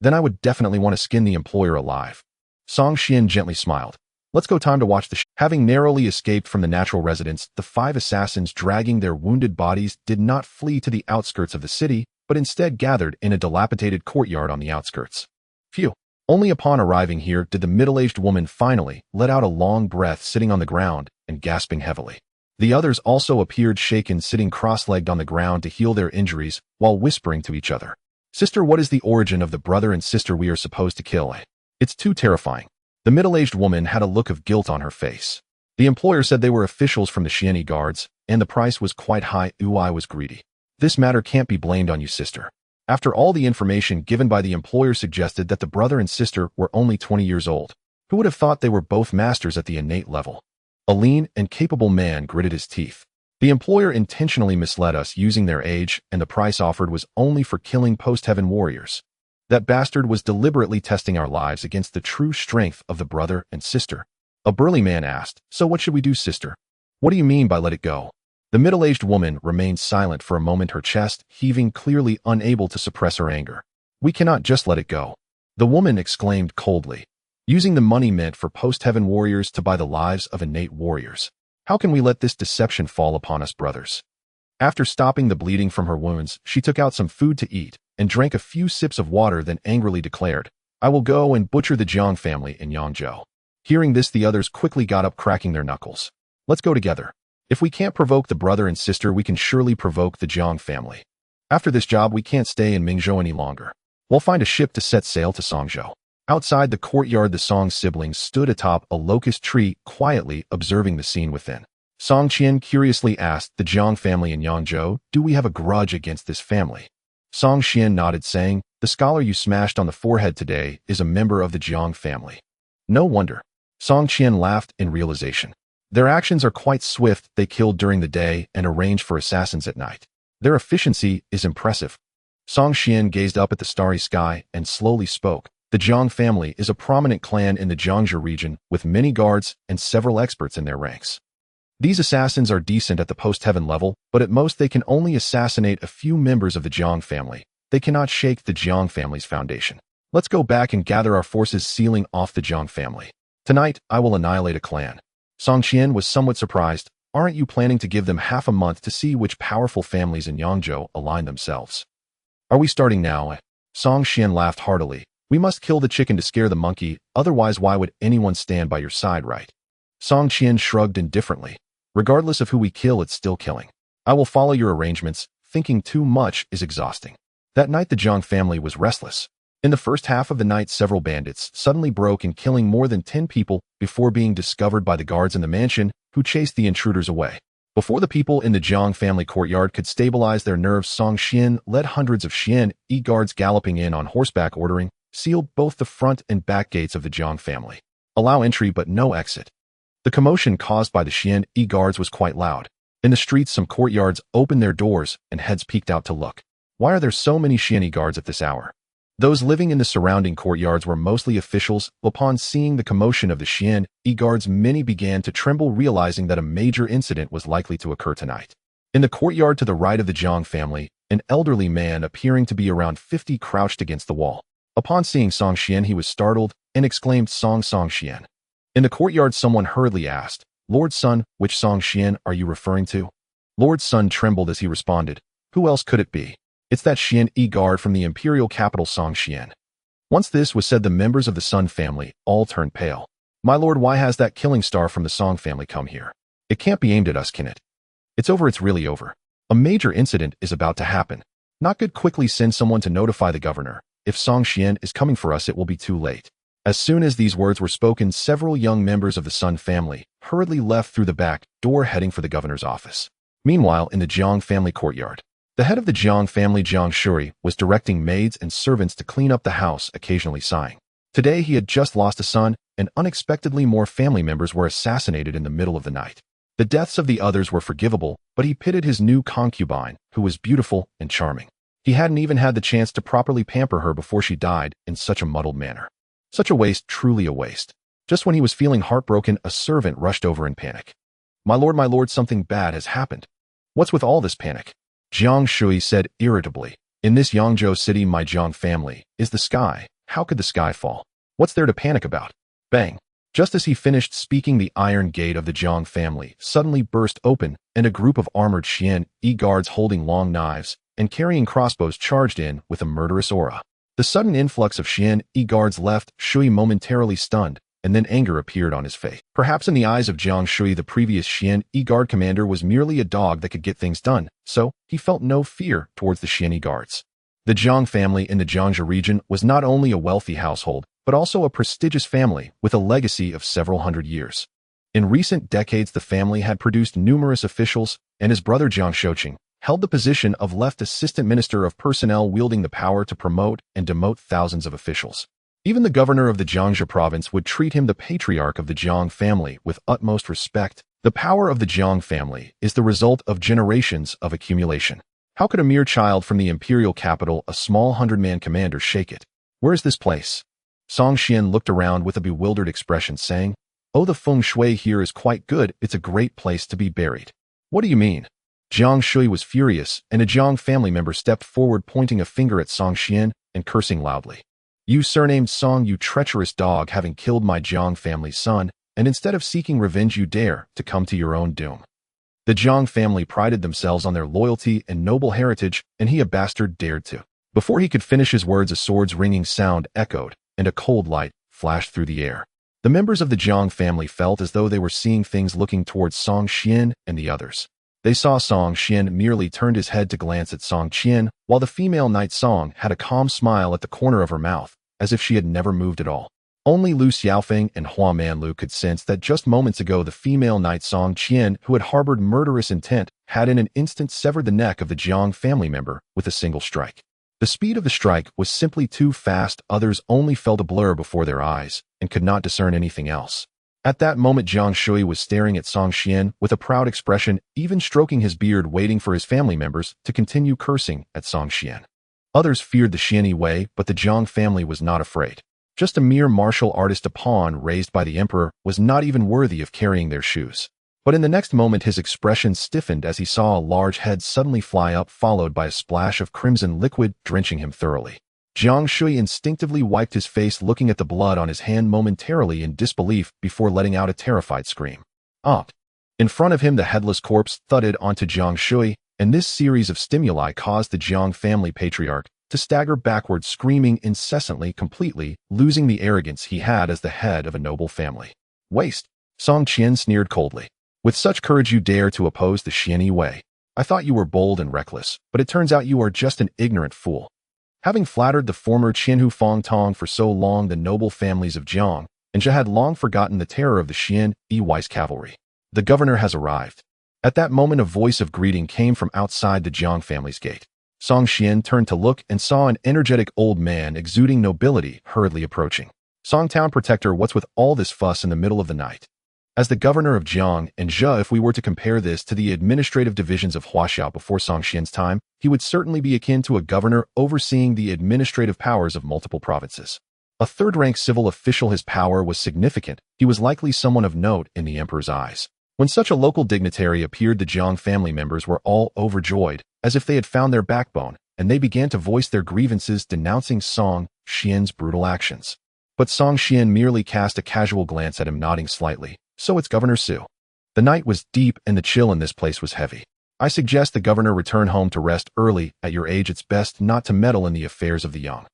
"Then I would definitely want to skin the employer alive." Song Xian gently smiled. "Let's go, time to watch the Having narrowly escaped from the natural residence, the 5 assassins, dragging their wounded bodies, did not flee to the outskirts of the city, but instead gathered in a dilapidated courtyard on the outskirts. Phew! Only upon arriving here did the middle-aged woman finally let out a long breath, sitting on the ground and gasping heavily. The others also appeared shaken, sitting cross-legged on the ground to heal their injuries while whispering to each other. "Sister, what is the origin of the brother and sister we are supposed to kill? It's too terrifying." The middle-aged woman had a look of guilt on her face. The employer said they were officials from the Xianyi guards, and the price was quite high. I was greedy. This matter can't be blamed on you, sister. After all, the information given by the employer suggested that the brother and sister were only 20 years old. Who would have thought they were both masters at the innate level? A lean and capable man gritted his teeth. The employer intentionally misled us, using their age, and the price offered was only for killing post-heaven warriors. That bastard was deliberately testing our lives against the true strength of the brother and sister. A burly man asked, "So what should we do, sister?" "What do you mean by let it go?" The middle-aged woman remained silent for a moment, her chest heaving, clearly unable to suppress her anger. "We cannot just let it go," the woman exclaimed coldly. "Using the money meant for post-heaven warriors to buy the lives of innate warriors. How can we let this deception fall upon us, brothers?" After stopping the bleeding from her wounds, she took out some food to eat and drank a few sips of water, then angrily declared, "I will go and butcher the Jiang family in Yangzhou." Hearing this, the others quickly got up, cracking their knuckles. "Let's go together. If we can't provoke the brother and sister, we can surely provoke the Jiang family. After this job, we can't stay in Mingzhou any longer. We'll find a ship to set sail to Songzhou." Outside the courtyard, the Song siblings stood atop a locust tree, quietly observing the scene within. Song Qian curiously asked, "The Jiang family in Yangzhou, do we have a grudge against this family?" Song Qian nodded, saying, "The scholar you smashed on the forehead today is a member of the Jiang family." "No wonder." Song Qian laughed in realization. "Their actions are quite swift. They kill during the day and arrange for assassins at night. Their efficiency is impressive." Song Xian gazed up at the starry sky and slowly spoke. The Jiang family is a prominent clan in the Jiangzhou region with many guards and several experts in their ranks. These assassins are decent at the post-heaven level, but at most they can only assassinate a few members of the Jiang family. They cannot shake the Jiang family's foundation. Let's go back and gather our forces sealing off the Jiang family. Tonight, I will annihilate a clan. Song Qian was somewhat surprised. Aren't you planning to give them half a month to see which powerful families in Yangzhou align themselves? Are we starting now? Song Qian laughed heartily. We must kill the chicken to scare the monkey, otherwise why would anyone stand by your side, right? Song Qian shrugged indifferently. Regardless of who we kill, it's still killing. I will follow your arrangements. Thinking too much is exhausting. That night the Jiang family was restless. In the first half of the night, several bandits suddenly broke in, killing more than 10 people before being discovered by the guards in the mansion, who chased the intruders away. Before the people in the Jiang family courtyard could stabilize their nerves, Song Xian led hundreds of Xian guards galloping in on horseback, ordering, "Seal both the front and back gates of the Jiang family. Allow entry but no exit." The commotion caused by the Xian guards was quite loud. In the streets, some courtyards opened their doors and heads peeked out to look. Why are there so many Xian guards at this hour? Those living in the surrounding courtyards were mostly officials. Upon seeing the commotion of the Xian guards, many began to tremble, realizing that a major incident was likely to occur tonight. In the courtyard to the right of the Jiang family, an elderly man appearing to be around 50 crouched against the wall. Upon seeing Song Xian, he was startled and exclaimed, Song Xian. In the courtyard, someone hurriedly asked, Lord Sun, which Song Xian are you referring to? Lord Sun trembled as he responded, who else could it be? It's that Xian guard from the imperial capital, Song Xian. Once this was said, the members of the Sun family all turned pale. My lord, why has that killing star from the Song family come here? It can't be aimed at us, can it? It's over, it's really over. A major incident is about to happen. Not good, quickly send someone to notify the governor. If Song Xian is coming for us, it will be too late. As soon as these words were spoken, several young members of the Sun family hurriedly left through the back door, heading for the governor's office. Meanwhile, in the Jiang family courtyard, the head of the Jiang family, Jiang Shuri, was directing maids and servants to clean up the house, occasionally sighing. Today he had just lost a son, and unexpectedly more family members were assassinated in the middle of the night. The deaths of the others were forgivable, but he pitied his new concubine, who was beautiful and charming. He hadn't even had the chance to properly pamper her before she died in such a muddled manner. Such a waste, truly a waste. Just when he was feeling heartbroken, a servant rushed over in panic. My lord, something bad has happened. What's with all this panic? Jiang Shui said irritably, in this Yangzhou city, my Jiang family is the sky. How could the sky fall? What's there to panic about? Bang! Just as he finished speaking, the iron gate of the Jiang family suddenly burst open, and a group of armored Xian guards holding long knives and carrying crossbows charged in with a murderous aura. The sudden influx of Xian guards left Shui momentarily stunned, and then anger appeared on his face. Perhaps in the eyes of Jiang Shui, the previous Xian guard commander was merely a dog that could get things done, so he felt no fear towards the Xian guards. The Jiang family in the Jiangzhou region was not only a wealthy household, but also a prestigious family with a legacy of several hundred years. In recent decades, the family had produced numerous officials, and his brother Jiang Shouqing held the position of left assistant minister of personnel, wielding the power to promote and demote thousands of officials. Even the governor of the Jiangzhou province would treat him, the patriarch of the Jiang family, with utmost respect. The power of the Jiang family is the result of generations of accumulation. How could a mere child from the imperial capital, a small 100-man commander, shake it? Where is this place? Song Xian looked around with a bewildered expression, saying, Oh, the feng shui here is quite good. It's a great place to be buried. What do you mean? Jiang Shui was furious, and a Jiang family member stepped forward, pointing a finger at Song Xian and cursing loudly. You surnamed Song, you treacherous dog, having killed my Jiang family's son, and instead of seeking revenge, you dare to come to your own doom. The Jiang family prided themselves on their loyalty and noble heritage, and he, a bastard, dared to. Before he could finish his words, a sword's ringing sound echoed, and a cold light flashed through the air. The members of the Jiang family felt as though they were seeing things, looking towards Song Xian and the others. They saw Song Xian merely turned his head to glance at Song Qian, while the female knight Song had a calm smile at the corner of her mouth, as if she had never moved at all. Only Lu Xiaofeng and Hua Manlu could sense that just moments ago the female knight Song Qian, who had harbored murderous intent, had in an instant severed the neck of the Jiang family member with a single strike. The speed of the strike was simply too fast. Others only felt a blur before their eyes and could not discern anything else. At that moment, Jiang Shui was staring at Song Xian with a proud expression, even stroking his beard, waiting for his family members to continue cursing at Song Xian. Others feared the Xian Wei, but the Jiang family was not afraid. Just a mere martial artist, a pawn raised by the emperor, was not even worthy of carrying their shoes. But in the next moment his expression stiffened as he saw a large head suddenly fly up, followed by a splash of crimson liquid drenching him thoroughly. Jiang Shui instinctively wiped his face, looking at the blood on his hand momentarily in disbelief before letting out a terrified scream. "Ah!" In front of him the headless corpse thudded onto Jiang Shui, and this series of stimuli caused the Jiang family patriarch to stagger backward, screaming incessantly, completely losing the arrogance he had as the head of a noble family. "Waste!" Song Qian sneered coldly. "With such courage you dare to oppose the Xian Wei. I thought you were bold and reckless, but it turns out you are just an ignorant fool." Having flattered the former Qianhu Fong Tong for so long, the noble families of Jiang and Zhe had long forgotten the terror of the Xian Wei's cavalry. "The governor has arrived." At that moment a voice of greeting came from outside the Jiang family's gate. Song Qian turned to look and saw an energetic old man exuding nobility hurriedly approaching. "Song Town Protector, what's with all this fuss in the middle of the night?" As the governor of Jiang and Zhe, if we were to compare this to the administrative divisions of Huaxiao before Song Qian's time, he would certainly be akin to a governor overseeing the administrative powers of multiple provinces. A third-rank civil official, his power was significant. He was likely someone of note in the emperor's eyes. When such a local dignitary appeared, the Jiang family members were all overjoyed, as if they had found their backbone, and they began to voice their grievances, denouncing Song Qian's brutal actions. But Song Qian merely cast a casual glance at him, nodding slightly. "So it's Governor Su." The night was deep and the chill in this place was heavy. "I suggest the governor return home to rest early. At your age it's best not to meddle in the affairs of the young."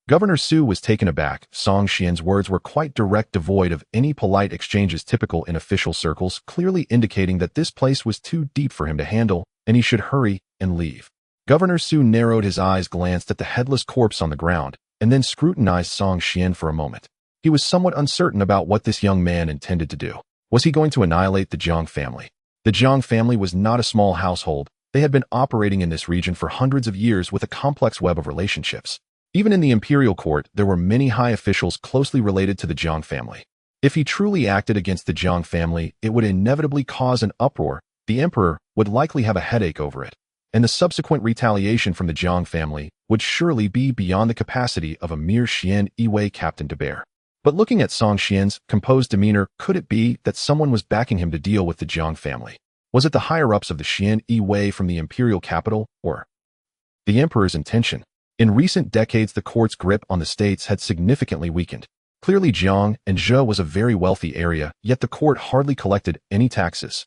Governor Su was taken aback. Song Qian's words were quite direct, devoid of any polite exchanges typical in official circles, clearly indicating that this place was too deep for him to handle, and he should hurry and leave. Governor Su narrowed his eyes, glanced at the headless corpse on the ground, and then scrutinized Song Qian for a moment. He was somewhat uncertain about what this young man intended to do. Was he going to annihilate the Jiang family? The Jiang family was not a small household. They had been operating in this region for hundreds of years with a complex web of relationships. Even in the imperial court, there were many high officials closely related to the Jiang family. If he truly acted against the Jiang family, it would inevitably cause an uproar. The emperor would likely have a headache over it, and the subsequent retaliation from the Jiang family would surely be beyond the capacity of a mere Xian Wei captain to bear. But looking at Song Qian's composed demeanor, could it be that someone was backing him to deal with the Jiang family? Was it the higher-ups of the Xian Wei from the imperial capital, or the emperor's intention? In recent decades, the court's grip on the states had significantly weakened. Clearly, Jiang and Zhe was a very wealthy area, yet the court hardly collected any taxes.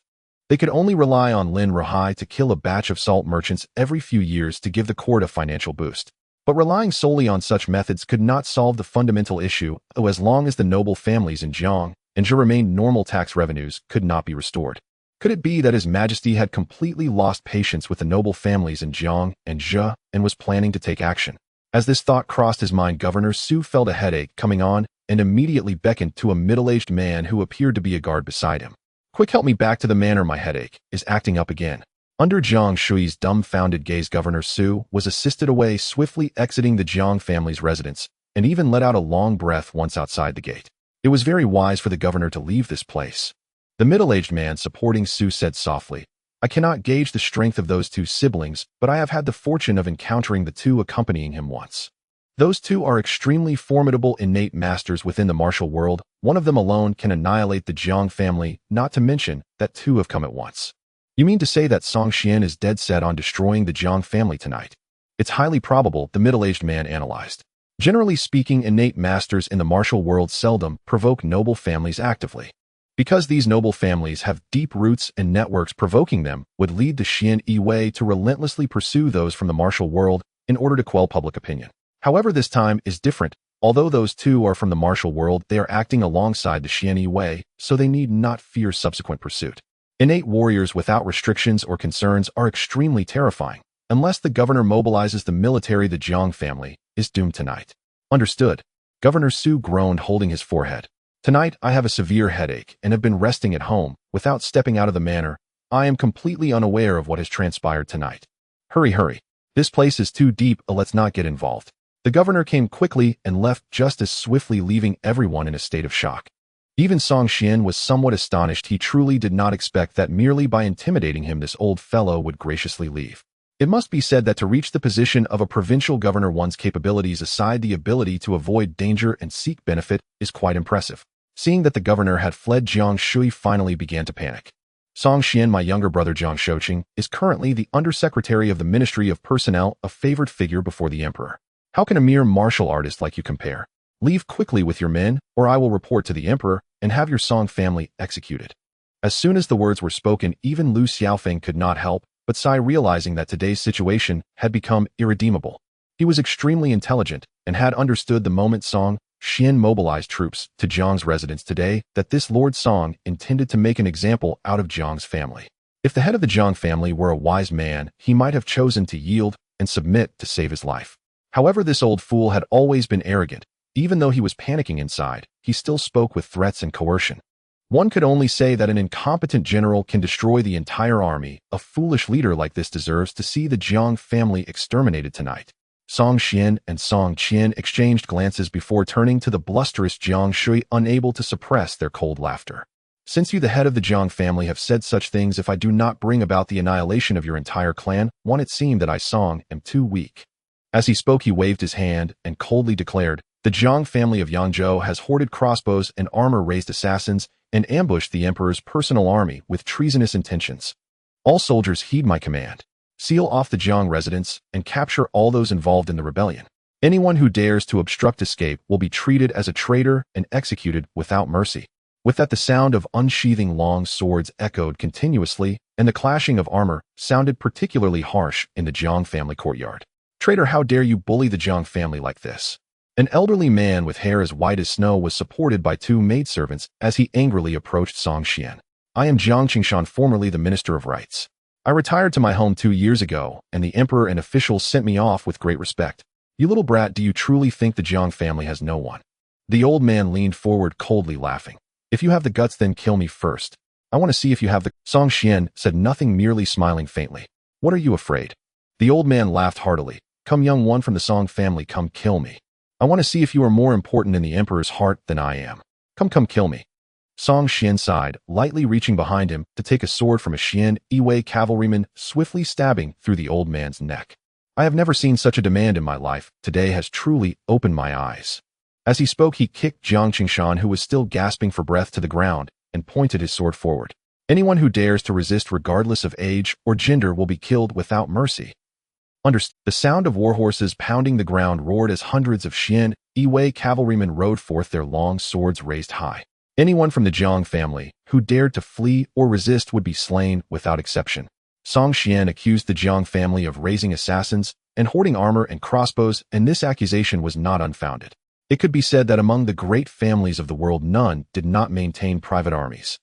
They could only rely on Lin Ruhai to kill a batch of salt merchants every few years to give the court a financial boost. But relying solely on such methods could not solve the fundamental issue, though as long as the noble families in Jiang and Zhe remained, normal tax revenues could not be restored. Could it be that His Majesty had completely lost patience with the noble families in Jiang and Zhe and was planning to take action? As this thought crossed his mind, Governor Su felt a headache coming on and immediately beckoned to a middle-aged man who appeared to be a guard beside him. "Quick, help me back to the manor, my headache is acting up again." Under Jiang Shui's dumbfounded gaze, Governor Su was assisted away, swiftly exiting the Jiang family's residence, and even let out a long breath once outside the gate. It was very wise for the governor to leave this place. The middle-aged man supporting Su said softly, "I cannot gauge the strength of those two siblings, but I have had the fortune of encountering the two accompanying him once. Those two are extremely formidable innate masters within the martial world. One of them alone can annihilate the Jiang family, not to mention that two have come at once." "You mean to say that Song Qian is dead set on destroying the Jiang family tonight?" "It's highly probable," the middle-aged man analyzed. "Generally speaking, innate masters in the martial world seldom provoke noble families actively. Because these noble families have deep roots and networks, provoking them would lead the Xian Wei to relentlessly pursue those from the martial world in order to quell public opinion. However, this time is different. Although those two are from the martial world, they are acting alongside the Xian Wei, so they need not fear subsequent pursuit. Innate warriors without restrictions or concerns are extremely terrifying. Unless the governor mobilizes the military, the Jiang family is doomed tonight." "Understood." Governor Su groaned, holding his forehead. "Tonight I have a severe headache and have been resting at home without stepping out of the manor. I am completely unaware of what has transpired tonight." Hurry. This place is too deep, let's not get involved." The governor came quickly and left just as swiftly, leaving everyone in a state of shock. Even Song Qian was somewhat astonished. He truly did not expect that merely by intimidating him this old fellow would graciously leave. It must be said that to reach the position of a provincial governor, one's capabilities aside, the ability to avoid danger and seek benefit is quite impressive. Seeing that the governor had fled, Jiang Shui finally began to panic. Song Xian, my younger brother Jiang Shouqing, is currently the undersecretary of the Ministry of Personnel, a favored figure before the emperor. How can a mere martial artist like you compare? Leave quickly with your men, or I will report to the emperor and have your Song family executed. As soon as the words were spoken, even Lu Xiaofeng could not help but sigh, realizing that today's situation had become irredeemable. He was extremely intelligent and had understood the moment Song Xian mobilized troops to Jiang's residence today that this Lord Song intended to make an example out of Jiang's family. If the head of the Jiang family were a wise man, he might have chosen to yield and submit to save his life. However, this old fool had always been arrogant. Even though he was panicking inside, he still spoke with threats and coercion. One could only say that an incompetent general can destroy the entire army. A foolish leader like this deserves to see the Jiang family exterminated tonight. Song Xian and Song Qian exchanged glances before turning to the blusterous Jiang Shui, unable to suppress their cold laughter. Since you, the head of the Jiang family, have said such things, if I do not bring about the annihilation of your entire clan, one, it seemed that I, Song, am too weak. As he spoke, he waved his hand and coldly declared, the Jiang family of Yangzhou has hoarded crossbows and armor-raised assassins and ambushed the emperor's personal army with treasonous intentions. All soldiers heed my command. Seal off the Jiang residence and capture all those involved in the rebellion. Anyone who dares to obstruct escape will be treated as a traitor and executed without mercy. With that, the sound of unsheathing long swords echoed continuously, and the clashing of armor sounded particularly harsh in the Jiang family courtyard. Traitor, how dare you bully the Jiang family like this? An elderly man with hair as white as snow was supported by two maidservants as he angrily approached Song Xian. I am Jiang Qingshan, formerly the Minister of Rights. I retired to my home 2 years ago, and the emperor and officials sent me off with great respect. You little brat, do you truly think the Jiang family has no one? The old man leaned forward, coldly laughing. If you have the guts, then kill me first. I want to see if you have the— Song Xian said nothing, merely smiling faintly. What are you afraid? The old man laughed heartily. Come, young one from the Song family, come kill me. I want to see if you are more important in the emperor's heart than I am. Come kill me. Song Xian sighed, lightly reaching behind him to take a sword from a Xian Yiwei cavalryman, swiftly stabbing through the old man's neck. I have never seen such a demand in my life. Today has truly opened my eyes. As he spoke, he kicked Jiang Qingshan, who was still gasping for breath, to the ground and pointed his sword forward. Anyone who dares to resist, regardless of age or gender, will be killed without mercy. The sound of warhorses pounding the ground roared as hundreds of Xian Yiwei cavalrymen rode forth, their long swords raised high. Anyone from the Jiang family who dared to flee or resist would be slain without exception. Song Xian accused the Jiang family of raising assassins and hoarding armor and crossbows, and this accusation was not unfounded. It could be said that among the great families of the world, none did not maintain private armies.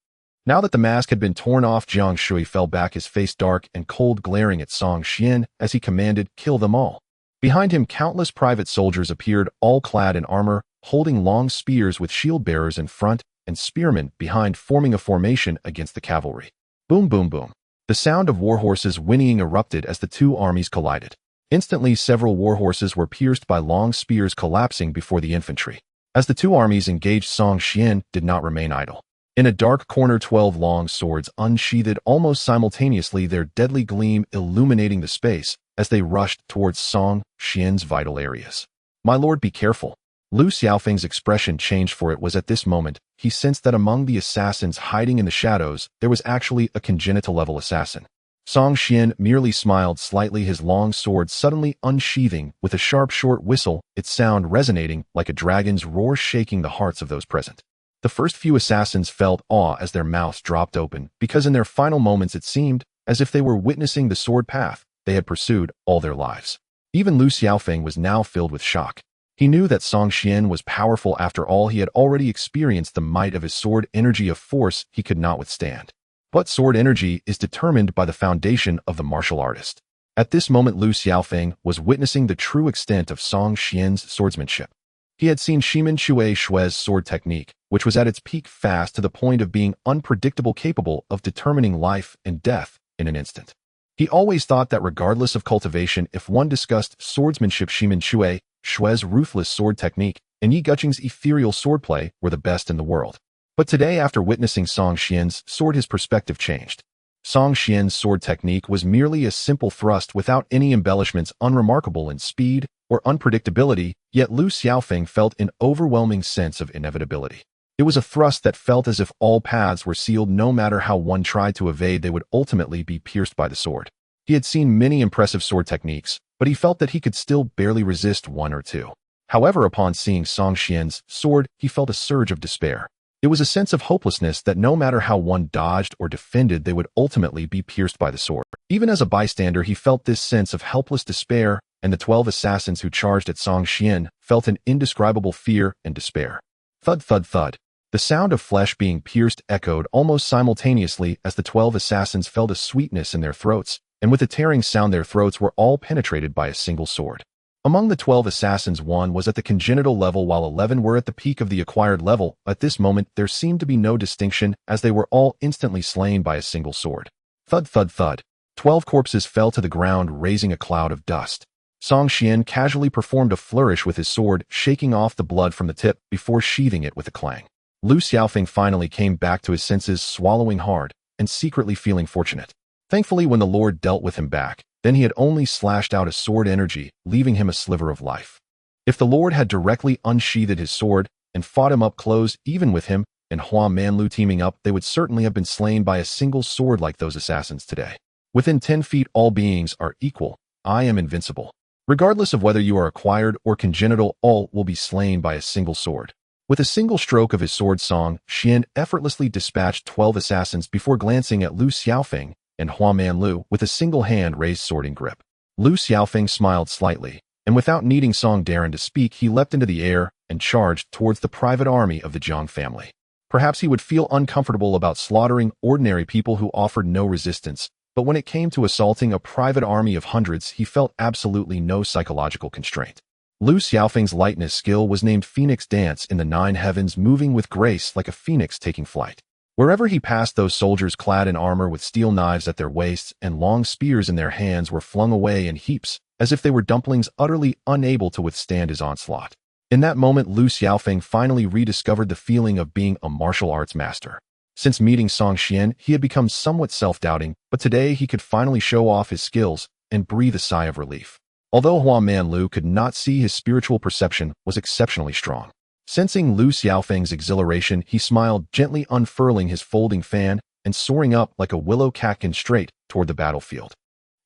Now that the mask had been torn off, Jiang Shui fell back, his face dark and cold, glaring at Song Xian as he commanded, kill them all. Behind him, countless private soldiers appeared, all clad in armor, holding long spears with shield bearers in front and spearmen behind, forming a formation against the cavalry. Boom, boom, boom. The sound of warhorses whinnying erupted as the two armies collided. Instantly, several warhorses were pierced by long spears, collapsing before the infantry. As the two armies engaged, Song Xian did not remain idle. In a dark corner, 12 long swords unsheathed almost simultaneously, their deadly gleam illuminating the space as they rushed towards Song Xian's vital areas. My lord, be careful. Lu Xiaofeng's expression changed, for it was at this moment he sensed that among the assassins hiding in the shadows, there was actually a congenital-level assassin. Song Xian merely smiled slightly, his long sword suddenly unsheathing with a sharp, short whistle, its sound resonating like a dragon's roar, shaking the hearts of those present. The first few assassins felt awe as their mouths dropped open, because in their final moments it seemed as if they were witnessing the sword path they had pursued all their lives. Even Lu Xiaofeng was now filled with shock. He knew that Song Xian was powerful. After all, he had already experienced the might of his sword, energy of force he could not withstand. But sword energy is determined by the foundation of the martial artist. At this moment, Lu Xiaofeng was witnessing the true extent of Song Xian's swordsmanship. He had seen Shimen Chui Shui's sword technique, which was at its peak, fast to the point of being unpredictable, capable of determining life and death in an instant. He always thought that regardless of cultivation, if one discussed swordsmanship, Shimen Chui Shui's ruthless sword technique and Yi Guqing's ethereal swordplay were the best in the world. But today, after witnessing Song Xian's sword, his perspective changed. Song Xian's sword technique was merely a simple thrust without any embellishments, unremarkable in speed or unpredictability, yet Lu Xiaofeng felt an overwhelming sense of inevitability. It was a thrust that felt as if all paths were sealed. No matter how one tried to evade, they would ultimately be pierced by the sword. He had seen many impressive sword techniques, but he felt that he could still barely resist one or two. However, upon seeing Song Xian's sword, he felt a surge of despair. It was a sense of hopelessness that no matter how one dodged or defended, they would ultimately be pierced by the sword. Even as a bystander, he felt this sense of helpless despair, and the 12 assassins who charged at Song Xian felt an indescribable fear and despair. Thud, thud, thud. The sound of flesh being pierced echoed almost simultaneously as the 12 assassins felt a sweetness in their throats, and with a tearing sound their throats were all penetrated by a single sword. Among the 12 assassins, one was at the congenital level while 11 were at the peak of the acquired level. At this moment, there seemed to be no distinction, as they were all instantly slain by a single sword. Thud, thud, thud. 12 corpses fell to the ground, raising a cloud of dust. Song Xian casually performed a flourish with his sword, shaking off the blood from the tip before sheathing it with a clang. Lu Xiaofeng finally came back to his senses, swallowing hard and secretly feeling fortunate. Thankfully, when the Lord dealt with him back, then he had only slashed out a sword energy, leaving him a sliver of life. If the Lord had directly unsheathed his sword and fought him up close, even with him and Hongmeng Dao teaming up, they would certainly have been slain by a single sword like those assassins today. Within 10 feet, all beings are equal. I am invincible. Regardless of whether you are acquired or congenital, all will be slain by a single sword. With a single stroke of his sword, Song Xian effortlessly dispatched 12 assassins before glancing at Lu Xiaofeng and Hongmeng Dao with a single hand raised sword in grip. Lu Xiaofeng smiled slightly, and without needing Song Darren to speak, he leapt into the air and charged towards the private army of the Jiang family. Perhaps he would feel uncomfortable about slaughtering ordinary people who offered no resistance, but when it came to assaulting a private army of hundreds, he felt absolutely no psychological constraint. Lu Xiaofeng's lightness skill was named Phoenix Dance in the 9 heavens, moving with grace like a phoenix taking flight. Wherever he passed, those soldiers clad in armor with steel knives at their waists and long spears in their hands were flung away in heaps, as if they were dumplings utterly unable to withstand his onslaught. In that moment, Lu Xiaofeng finally rediscovered the feeling of being a martial arts master. Since meeting Song Xian, he had become somewhat self-doubting, but today he could finally show off his skills and breathe a sigh of relief. Although Hongmeng Dao could not see, his spiritual perception was exceptionally strong. Sensing Lu Xiaofeng's exhilaration, he smiled, gently unfurling his folding fan and soaring up like a willow catkin straight toward the battlefield.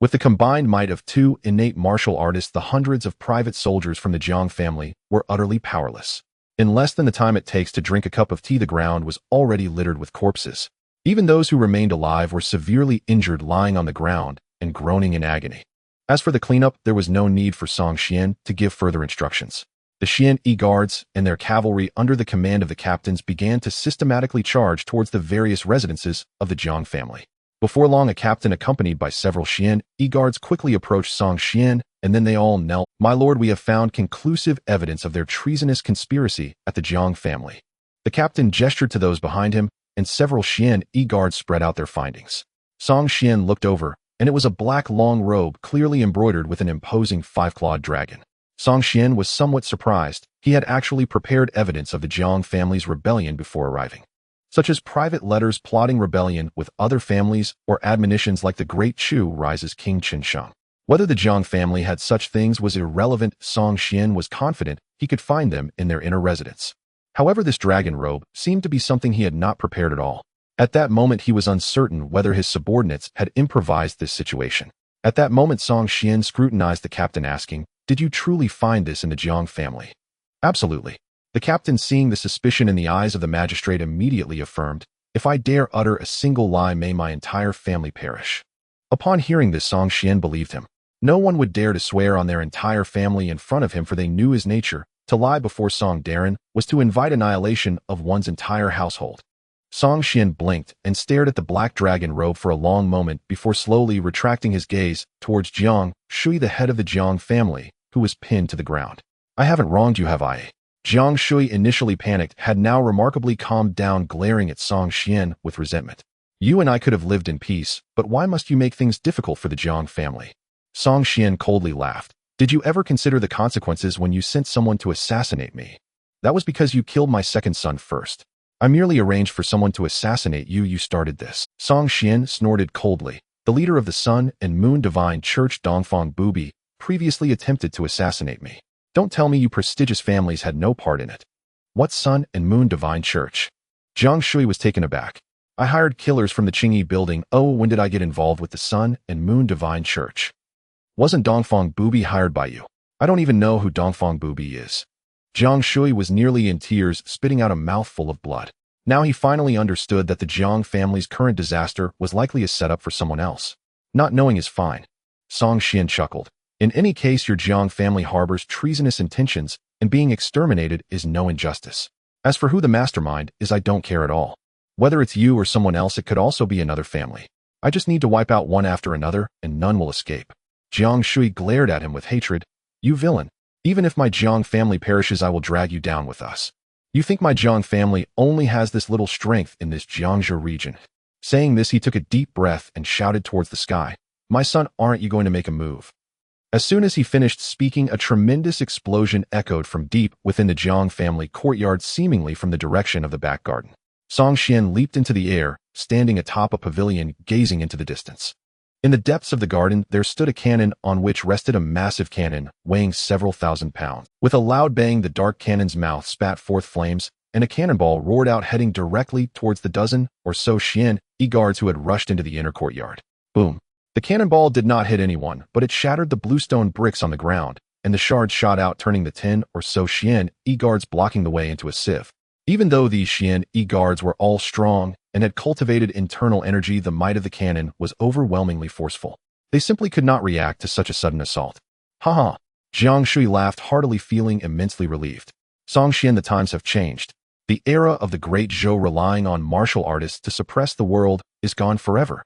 With the combined might of 2 innate martial artists, the hundreds of private soldiers from the Jiang family were utterly powerless. In less than the time it takes to drink a cup of tea, the ground was already littered with corpses. Even those who remained alive were severely injured, lying on the ground and groaning in agony. As for the cleanup, there was no need for Song Xian to give further instructions. The Xian guards and their cavalry, under the command of the captains, began to systematically charge towards the various residences of the Jiang family. Before long, a captain accompanied by several Xian guards quickly approached Song Xian, and then they all knelt. "My lord, we have found conclusive evidence of their treasonous conspiracy at the Jiang family." The captain gestured to those behind him, and several Xian guards spread out their findings. Song Xian looked over, and it was a black long robe clearly embroidered with an imposing 5-clawed dragon. Song Xian was somewhat surprised. He had actually prepared evidence of the Jiang family's rebellion before arriving, such as private letters plotting rebellion with other families or admonitions like the Great Chu rises King Qinsheng. Whether the Jiang family had such things was irrelevant. Song Xian was confident he could find them in their inner residence. However, this dragon robe seemed to be something he had not prepared at all. At that moment, he was uncertain whether his subordinates had improvised this situation. At that moment, Song Xian scrutinized the captain, asking, "Did you truly find this in the Jiang family?" "Absolutely." The captain, seeing the suspicion in the eyes of the magistrate, immediately affirmed, "If I dare utter a single lie, may my entire family perish." Upon hearing this, Song Xian believed him. No one would dare to swear on their entire family in front of him, for they knew his nature. To lie before Song Darren was to invite annihilation of one's entire household. Song Xian blinked and stared at the black dragon robe for a long moment before slowly retracting his gaze towards Jiang Shui, the head of the Jiang family, who was pinned to the ground. "I haven't wronged you, have I?" Jiang Shui, initially panicked, had now remarkably calmed down, glaring at Song Xian with resentment. "You and I could have lived in peace, but why must you make things difficult for the Jiang family?" Song Xian coldly laughed. "Did you ever consider the consequences when you sent someone to assassinate me? That was because you killed my second son first. I merely arranged for someone to assassinate you. You started this. Song Xian snorted coldly. The leader of the Sun and Moon Divine Church, Dongfang Bubi, previously attempted to assassinate me. Don't tell me you prestigious families had no part in it. What Sun and Moon Divine Church? Jiang Shui was taken aback. I hired killers from the Qingyi building. Oh, when did I get involved with the Sun and Moon Divine Church? Wasn't Dongfang Bubi hired by you? I don't even know who Dongfang Bubi is. Jiang Shui was nearly in tears, spitting out a mouthful of blood. Now he finally understood that the Jiang family's current disaster was likely a setup for someone else. Not knowing is fine. Song Xian chuckled. In any case, your Jiang family harbors treasonous intentions, and being exterminated is no injustice. As for who the mastermind is, I don't care at all. Whether it's you or someone else, it could also be another family. I just need to wipe out one after another, and none will escape. Jiang Shui glared at him with hatred. You villain. Even if my Jiang family perishes, I will drag you down with us. You think my Jiang family only has this little strength in this Jiangzhou region? Saying this, he took a deep breath and shouted towards the sky. My son, aren't you going to make a move? As soon as he finished speaking, a tremendous explosion echoed from deep within the Jiang family courtyard, seemingly from the direction of the back garden. Song Xian leaped into the air, standing atop a pavilion, gazing into the distance. In the depths of the garden, there stood a cannon on which rested a massive cannon, weighing several thousand pounds. With a loud bang, the dark cannon's mouth spat forth flames, and a cannonball roared out, heading directly towards the dozen or so Xian guards who had rushed into the inner courtyard. Boom! The cannonball did not hit anyone, but it shattered the bluestone bricks on the ground, and the shards shot out, turning the 10 or so Xian guards blocking the way into a sieve. Even though these Xian guards were all strong and had cultivated internal energy, the might of the cannon was overwhelmingly forceful. They simply could not react to such a sudden assault. Haha! Jiang Shui laughed heartily, feeling immensely relieved. Song Xian, the times have changed. The era of the great Zhou relying on martial artists to suppress the world is gone forever.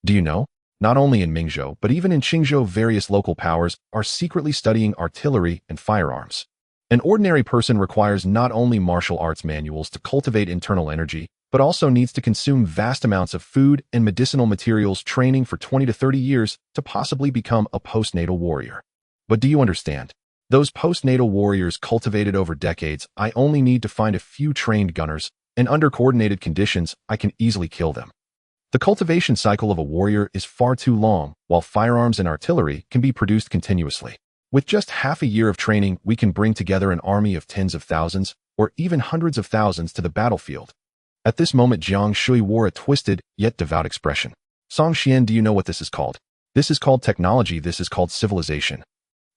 Do you know? Not only in Mingzhou, but even in Qingzhou, various local powers are secretly studying artillery and firearms. An ordinary person requires not only martial arts manuals to cultivate internal energy, but also needs to consume vast amounts of food and medicinal materials, training for 20 to 30 years to possibly become a postnatal warrior. But do you understand? Those postnatal warriors cultivated over decades, I only need to find a few trained gunners, and under coordinated conditions, I can easily kill them. The cultivation cycle of a warrior is far too long, while firearms and artillery can be produced continuously. With just half a year of training, we can bring together an army of tens of thousands, or even hundreds of thousands to the battlefield. At this moment, Jiang Shui wore a twisted, yet devout expression. Song Xian, do you know what this is called? This is called technology. This is called civilization.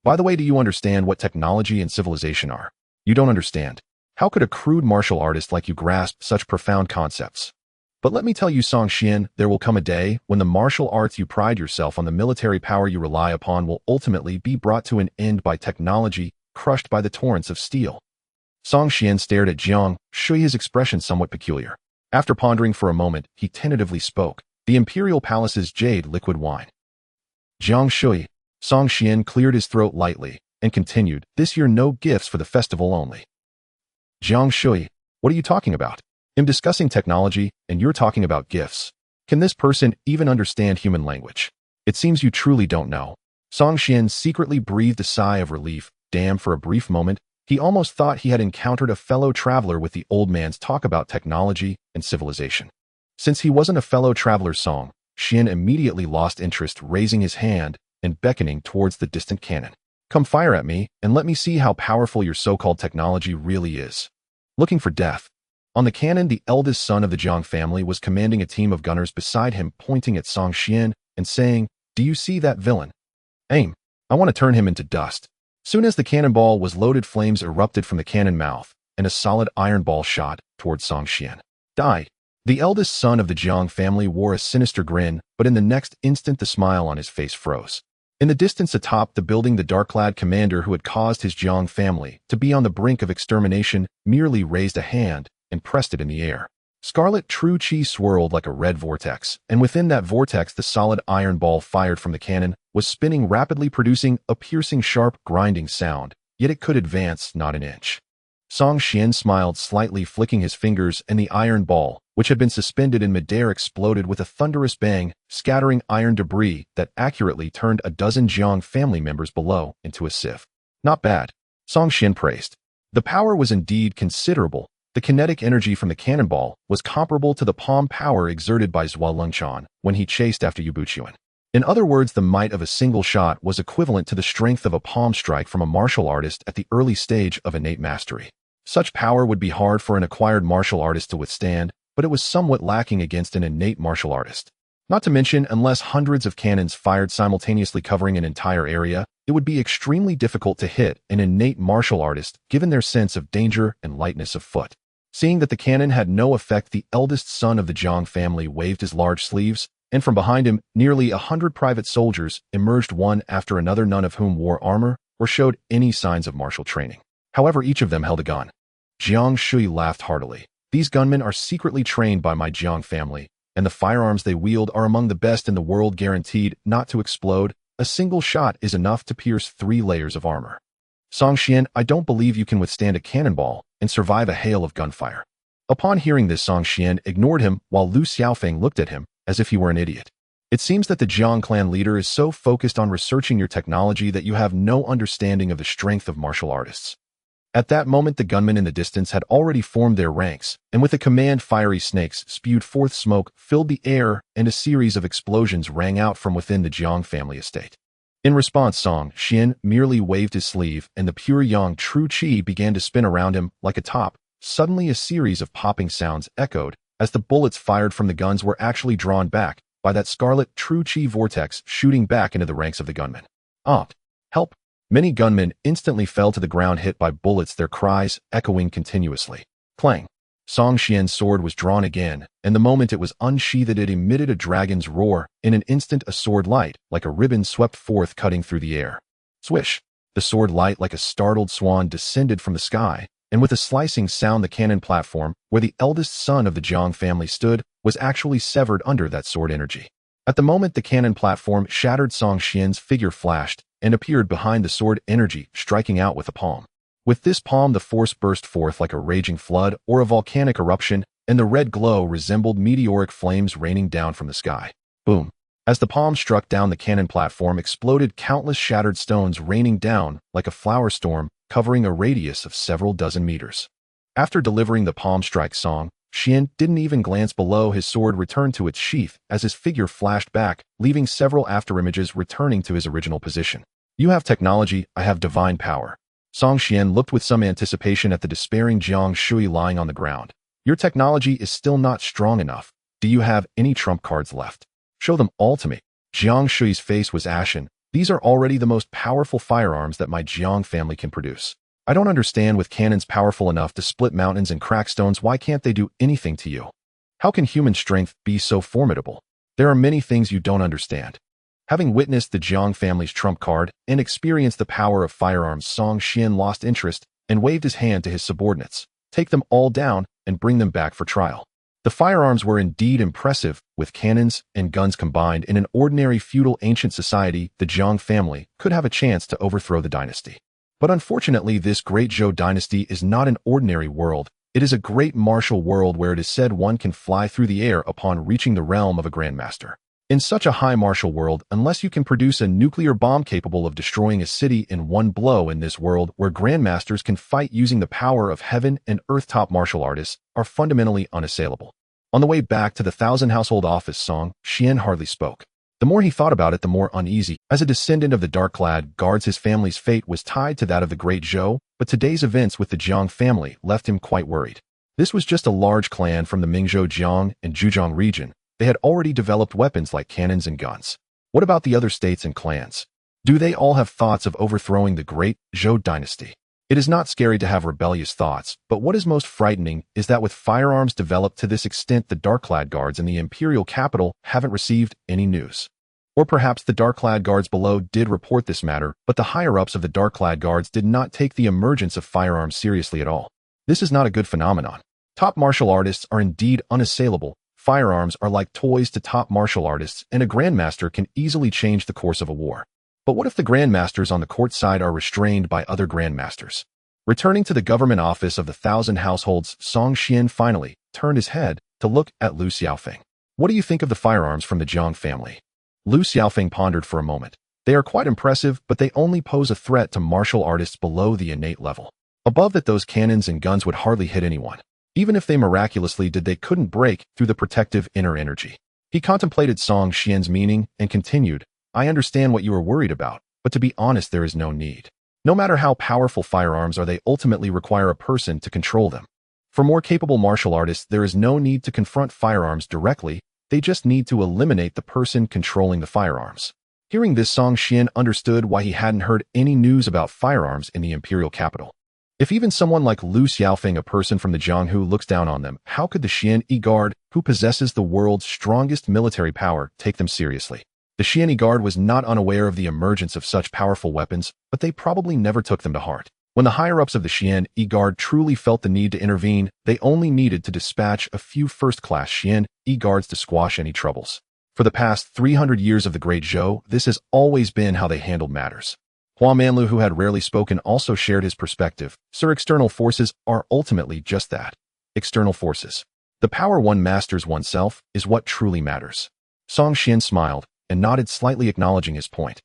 By the way, do you understand what technology and civilization are? You don't understand. How could a crude martial artist like you grasp such profound concepts? But let me tell you, Song Xian, there will come a day when the martial arts you pride yourself on, the military power you rely upon, will ultimately be brought to an end by technology, crushed by the torrents of steel. Song Xian stared at Jiang Shui, his expression somewhat peculiar. After pondering for a moment, he tentatively spoke. The Imperial Palace's jade liquid wine. Jiang Shui. Song Xian cleared his throat lightly and continued, this year no gifts, for the festival only. Jiang Shui, what are you talking about? I'm discussing technology, and you're talking about gifts. Can this person even understand human language? It seems you truly don't know. Song Xian secretly breathed a sigh of relief. Damn, for a brief moment, he almost thought he had encountered a fellow traveler with the old man's talk about technology and civilization. Since he wasn't a fellow traveler, Song Xian immediately lost interest, raising his hand and beckoning towards the distant cannon. Come fire at me, and let me see how powerful your so-called technology really is. Looking for death. On the cannon, the eldest son of the Jiang family was commanding a team of gunners beside him, pointing at Song Xian and saying, do you see that villain? Aim. I want to turn him into dust. Soon as the cannonball was loaded, flames erupted from the cannon mouth, and a solid iron ball shot towards Song Xian. Die. The eldest son of the Jiang family wore a sinister grin, but in the next instant the smile on his face froze. In the distance atop the building, the dark-clad commander who had caused his Jiang family to be on the brink of extermination merely raised a hand and pressed it in the air. Scarlet true chi swirled like a red vortex, and within that vortex the solid iron ball fired from the cannon was spinning rapidly, producing a piercing, sharp, grinding sound, yet it could advance not an inch. Song Xian smiled slightly, flicking his fingers, and the iron ball, which had been suspended in midair, exploded with a thunderous bang, scattering iron debris that accurately turned a dozen Jiang family members below into a sieve. Not bad, Song Xian praised. The power was indeed considerable. The kinetic energy from the cannonball was comparable to the palm power exerted by Xuan when he chased after Xuan. In other words, the might of a single shot was equivalent to the strength of a palm strike from a martial artist at the early stage of innate mastery. Such power would be hard for an acquired martial artist to withstand, but it was somewhat lacking against an innate martial artist. Not to mention, unless hundreds of cannons fired simultaneously covering an entire area, it would be extremely difficult to hit an innate martial artist given their sense of danger and lightness of foot. Seeing that the cannon had no effect, the eldest son of the Jiang family waved his large sleeves, and from behind him, nearly 100 private soldiers emerged one after another, none of whom wore armor or showed any signs of martial training. However, each of them held a gun. Jiang Shui laughed heartily. These gunmen are secretly trained by my Jiang family, and the firearms they wield are among the best in the world, guaranteed not to explode. A single shot is enough to pierce 3 layers of armor. Song Xian, I don't believe you can withstand a cannonball and survive a hail of gunfire. Upon hearing this, Song Xian ignored him while Lu Xiaofeng looked at him as if he were an idiot. It seems that the Jiang clan leader is so focused on researching your technology that you have no understanding of the strength of martial artists. At that moment, the gunmen in the distance had already formed their ranks, and with a command, fiery snakes spewed forth smoke, filled the air, and a series of explosions rang out from within the Jiang family estate. In response, Song Xian merely waved his sleeve, and the pure yang true qi began to spin around him like a top. Suddenly, a series of popping sounds echoed as the bullets fired from the guns were actually drawn back by that scarlet true qi vortex, shooting back into the ranks of the gunmen. Help! Many gunmen instantly fell to the ground, hit by bullets, their cries echoing continuously. Clang! Song Xian's sword was drawn again, and the moment it was unsheathed, it emitted a dragon's roar. In an instant, a sword light, like a ribbon, swept forth, cutting through the air. Swish! The sword light, like a startled swan, descended from the sky, and with a slicing sound, the cannon platform, where the eldest son of the Jiang family stood, was actually severed under that sword energy. At the moment the cannon platform shattered, Song Xian's figure flashed and appeared behind the sword energy, striking out with a palm. With this palm, the force burst forth like a raging flood or a volcanic eruption, and the red glow resembled meteoric flames raining down from the sky. Boom! As the palm struck down, the cannon platform exploded, countless shattered stones raining down like a flower storm, covering a radius of several dozen meters. After delivering the palm strike, Song Xian didn't even glance below. His sword returned to its sheath as his figure flashed back, leaving several afterimages returning to his original position. You have technology, I have divine power. Song Xian looked with some anticipation at the despairing Jiang Shui lying on the ground. Your technology is still not strong enough. Do you have any trump cards left? Show them all to me. Jiang Shui's face was ashen. These are already the most powerful firearms that my Jiang family can produce. I don't understand, with cannons powerful enough to split mountains and crack stones, why can't they do anything to you? How can human strength be so formidable? There are many things you don't understand. Having witnessed the Jiang family's trump card and experienced the power of firearms, Song Xian lost interest and waved his hand to his subordinates. Take them all down and bring them back for trial. The firearms were indeed impressive. With cannons and guns combined, in an ordinary feudal ancient society, the Jiang family could have a chance to overthrow the dynasty. But unfortunately, this Great Zhou dynasty is not an ordinary world. It is a great martial world where it is said one can fly through the air upon reaching the realm of a grandmaster. In such a high martial world, unless you can produce a nuclear bomb capable of destroying a city in one blow, in this world where grandmasters can fight using the power of heaven and earth, top martial artists are fundamentally unassailable. On the way back to the 1,000 household office, Song Xian hardly spoke. The more he thought about it, the more uneasy. As a descendant of the dark-clad guards, his family's fate was tied to that of the Great Zhou, but today's events with the Jiang family left him quite worried. This was just a large clan from the Mingzhou, Jiang, and Zhejiang region. They had already developed weapons like cannons and guns. What about the other states and clans? Do they all have thoughts of overthrowing the Great Zhou dynasty? It is not scary to have rebellious thoughts, but what is most frightening is that with firearms developed to this extent, the dark-clad guards in the imperial capital haven't received any news. Or perhaps the dark-clad guards below did report this matter, but the higher-ups of the dark-clad guards did not take the emergence of firearms seriously at all. This is not a good phenomenon. Top martial artists are indeed unassailable. Firearms are like toys to top martial artists, and a grandmaster can easily change the course of a war. But what if the grandmasters on the court side are restrained by other grandmasters? Returning to the government office of the 1,000 households, Song Xian finally turned his head to look at Lu Xiaofeng. What do you think of the firearms from the Jiang family? Lu Xiaofeng pondered for a moment. They are quite impressive, but they only pose a threat to martial artists below the innate level. Above that, those cannons and guns would hardly hit anyone. Even if they miraculously did, they couldn't break through the protective inner energy. He contemplated Song Xian's meaning and continued, I understand what you are worried about, but to be honest, there is no need. No matter how powerful firearms are, they ultimately require a person to control them. For more capable martial artists, there is no need to confront firearms directly, they just need to eliminate the person controlling the firearms. Hearing this, Song Xian understood why he hadn't heard any news about firearms in the imperial capital. If even someone like Lu Xiaofeng, a person from the Jianghu, looks down on them, how could the Xian Guard, who possesses the world's strongest military power, take them seriously? The Xian Guard was not unaware of the emergence of such powerful weapons, but they probably never took them to heart. When the higher-ups of the Xian Guard truly felt the need to intervene, they only needed to dispatch a few first-class Xian Guards to squash any troubles. For the past 300 years of the Great Zhou, this has always been how they handled matters. Hua Manlu, who had rarely spoken, also shared his perspective. Sir, external forces are ultimately just that. External forces. The power one masters oneself is what truly matters. Song Xian smiled and nodded slightly, acknowledging his point.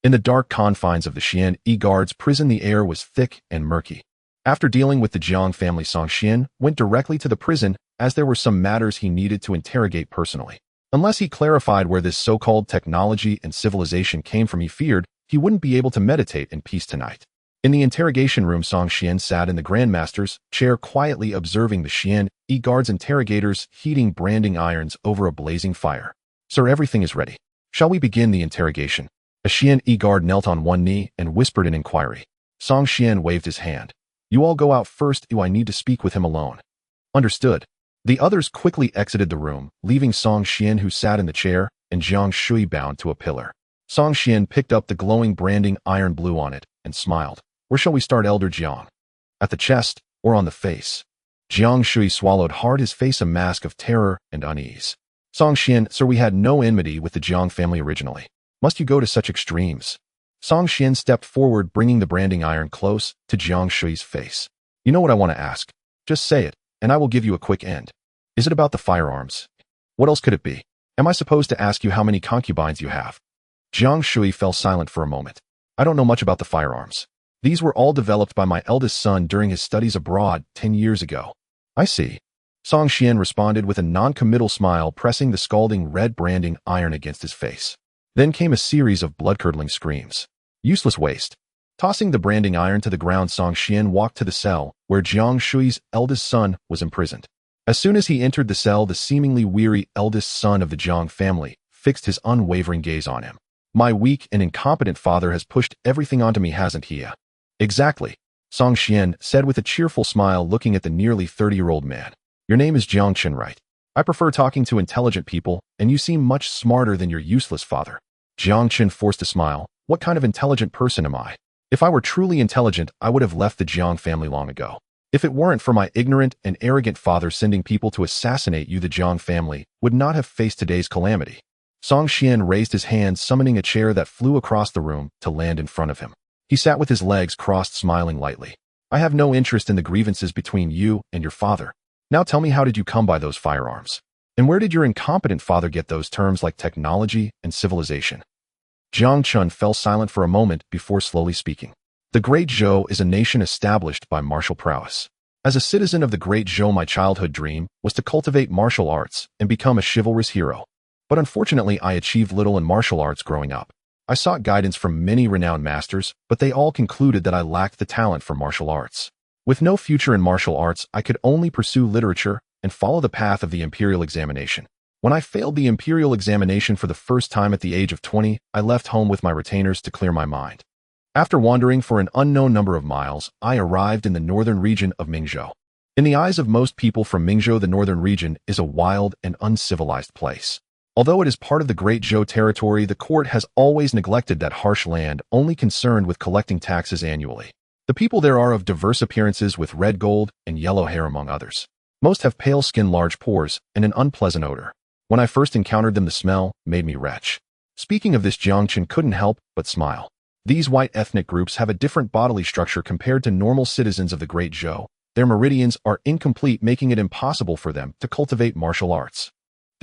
In the dark confines of the Xian Guard's prison, the air was thick and murky. After dealing with the Jiang family, Song Xian went directly to the prison, as there were some matters he needed to interrogate personally. Unless he clarified where this so-called technology and civilization came from, he feared he wouldn't be able to meditate in peace tonight. In the interrogation room, Song Xian sat in the Grandmaster's chair, quietly observing the Xian Guard's interrogators heating branding irons over a blazing fire. Sir, everything is ready. Shall we begin the interrogation? A Xian Guard knelt on one knee and whispered an inquiry. Song Xian waved his hand. You all go out first. I need to speak with him alone. Understood. The others quickly exited the room, leaving Song Xian, who sat in the chair, and Jiang Shui bound to a pillar. Song Xian picked up the glowing branding iron blue on it and smiled. Where shall we start, Elder Jiang? At the chest or on the face? Jiang Shui swallowed hard, his face a mask of terror and unease. Song Xian, sir, we had no enmity with the Jiang family originally. Must you go to such extremes? Song Xian stepped forward, bringing the branding iron close to Jiang Shui's face. You know what I want to ask? Just say it, and I will give you a quick end. Is it about the firearms? What else could it be? Am I supposed to ask you how many concubines you have? Jiang Shui fell silent for a moment. I don't know much about the firearms. These were all developed by my eldest son during his studies abroad 10 years ago. I see. Song Xian responded with a non-committal smile, pressing the scalding red branding iron against his face. Then came a series of blood-curdling screams. Useless waste. Tossing the branding iron to the ground, Song Xian walked to the cell where Jiang Shui's eldest son was imprisoned. As soon as he entered the cell, the seemingly weary eldest son of the Jiang family fixed his unwavering gaze on him. My weak and incompetent father has pushed everything onto me, hasn't he? Exactly, Song Xian said with a cheerful smile, looking at the nearly 30-year-old man. Your name is Jiang Chen, right? I prefer talking to intelligent people, and you seem much smarter than your useless father. Jiang Chen forced a smile. What kind of intelligent person am I? If I were truly intelligent, I would have left the Jiang family long ago. If it weren't for my ignorant and arrogant father sending people to assassinate you, the Jiang family would not have faced today's calamity. Song Xian raised his hand, summoning a chair that flew across the room to land in front of him. He sat with his legs crossed, smiling lightly. I have no interest in the grievances between you and your father. Now tell me, how did you come by those firearms? And where did your incompetent father get those terms like technology and civilization? Jiang Chun fell silent for a moment before slowly speaking. The Great Zhou is a nation established by martial prowess. As a citizen of the Great Zhou, my childhood dream was to cultivate martial arts and become a chivalrous hero. But unfortunately, I achieved little in martial arts growing up. I sought guidance from many renowned masters, but they all concluded that I lacked the talent for martial arts. With no future in martial arts, I could only pursue literature and follow the path of the imperial examination. When I failed the imperial examination for the first time at the age of 20, I left home with my retainers to clear my mind. After wandering for an unknown number of miles, I arrived in the northern region of Mingzhou. In the eyes of most people from Mingzhou, the northern region is a wild and uncivilized place. Although it is part of the Great Zhou territory, the court has always neglected that harsh land, only concerned with collecting taxes annually. The people there are of diverse appearances, with red gold and yellow hair among others. Most have pale skin, large pores, and an unpleasant odor. When I first encountered them, the smell made me retch. Speaking of this, Jiang Chen couldn't help but smile. These white ethnic groups have a different bodily structure compared to normal citizens of the Great Zhou. Their meridians are incomplete, making it impossible for them to cultivate martial arts.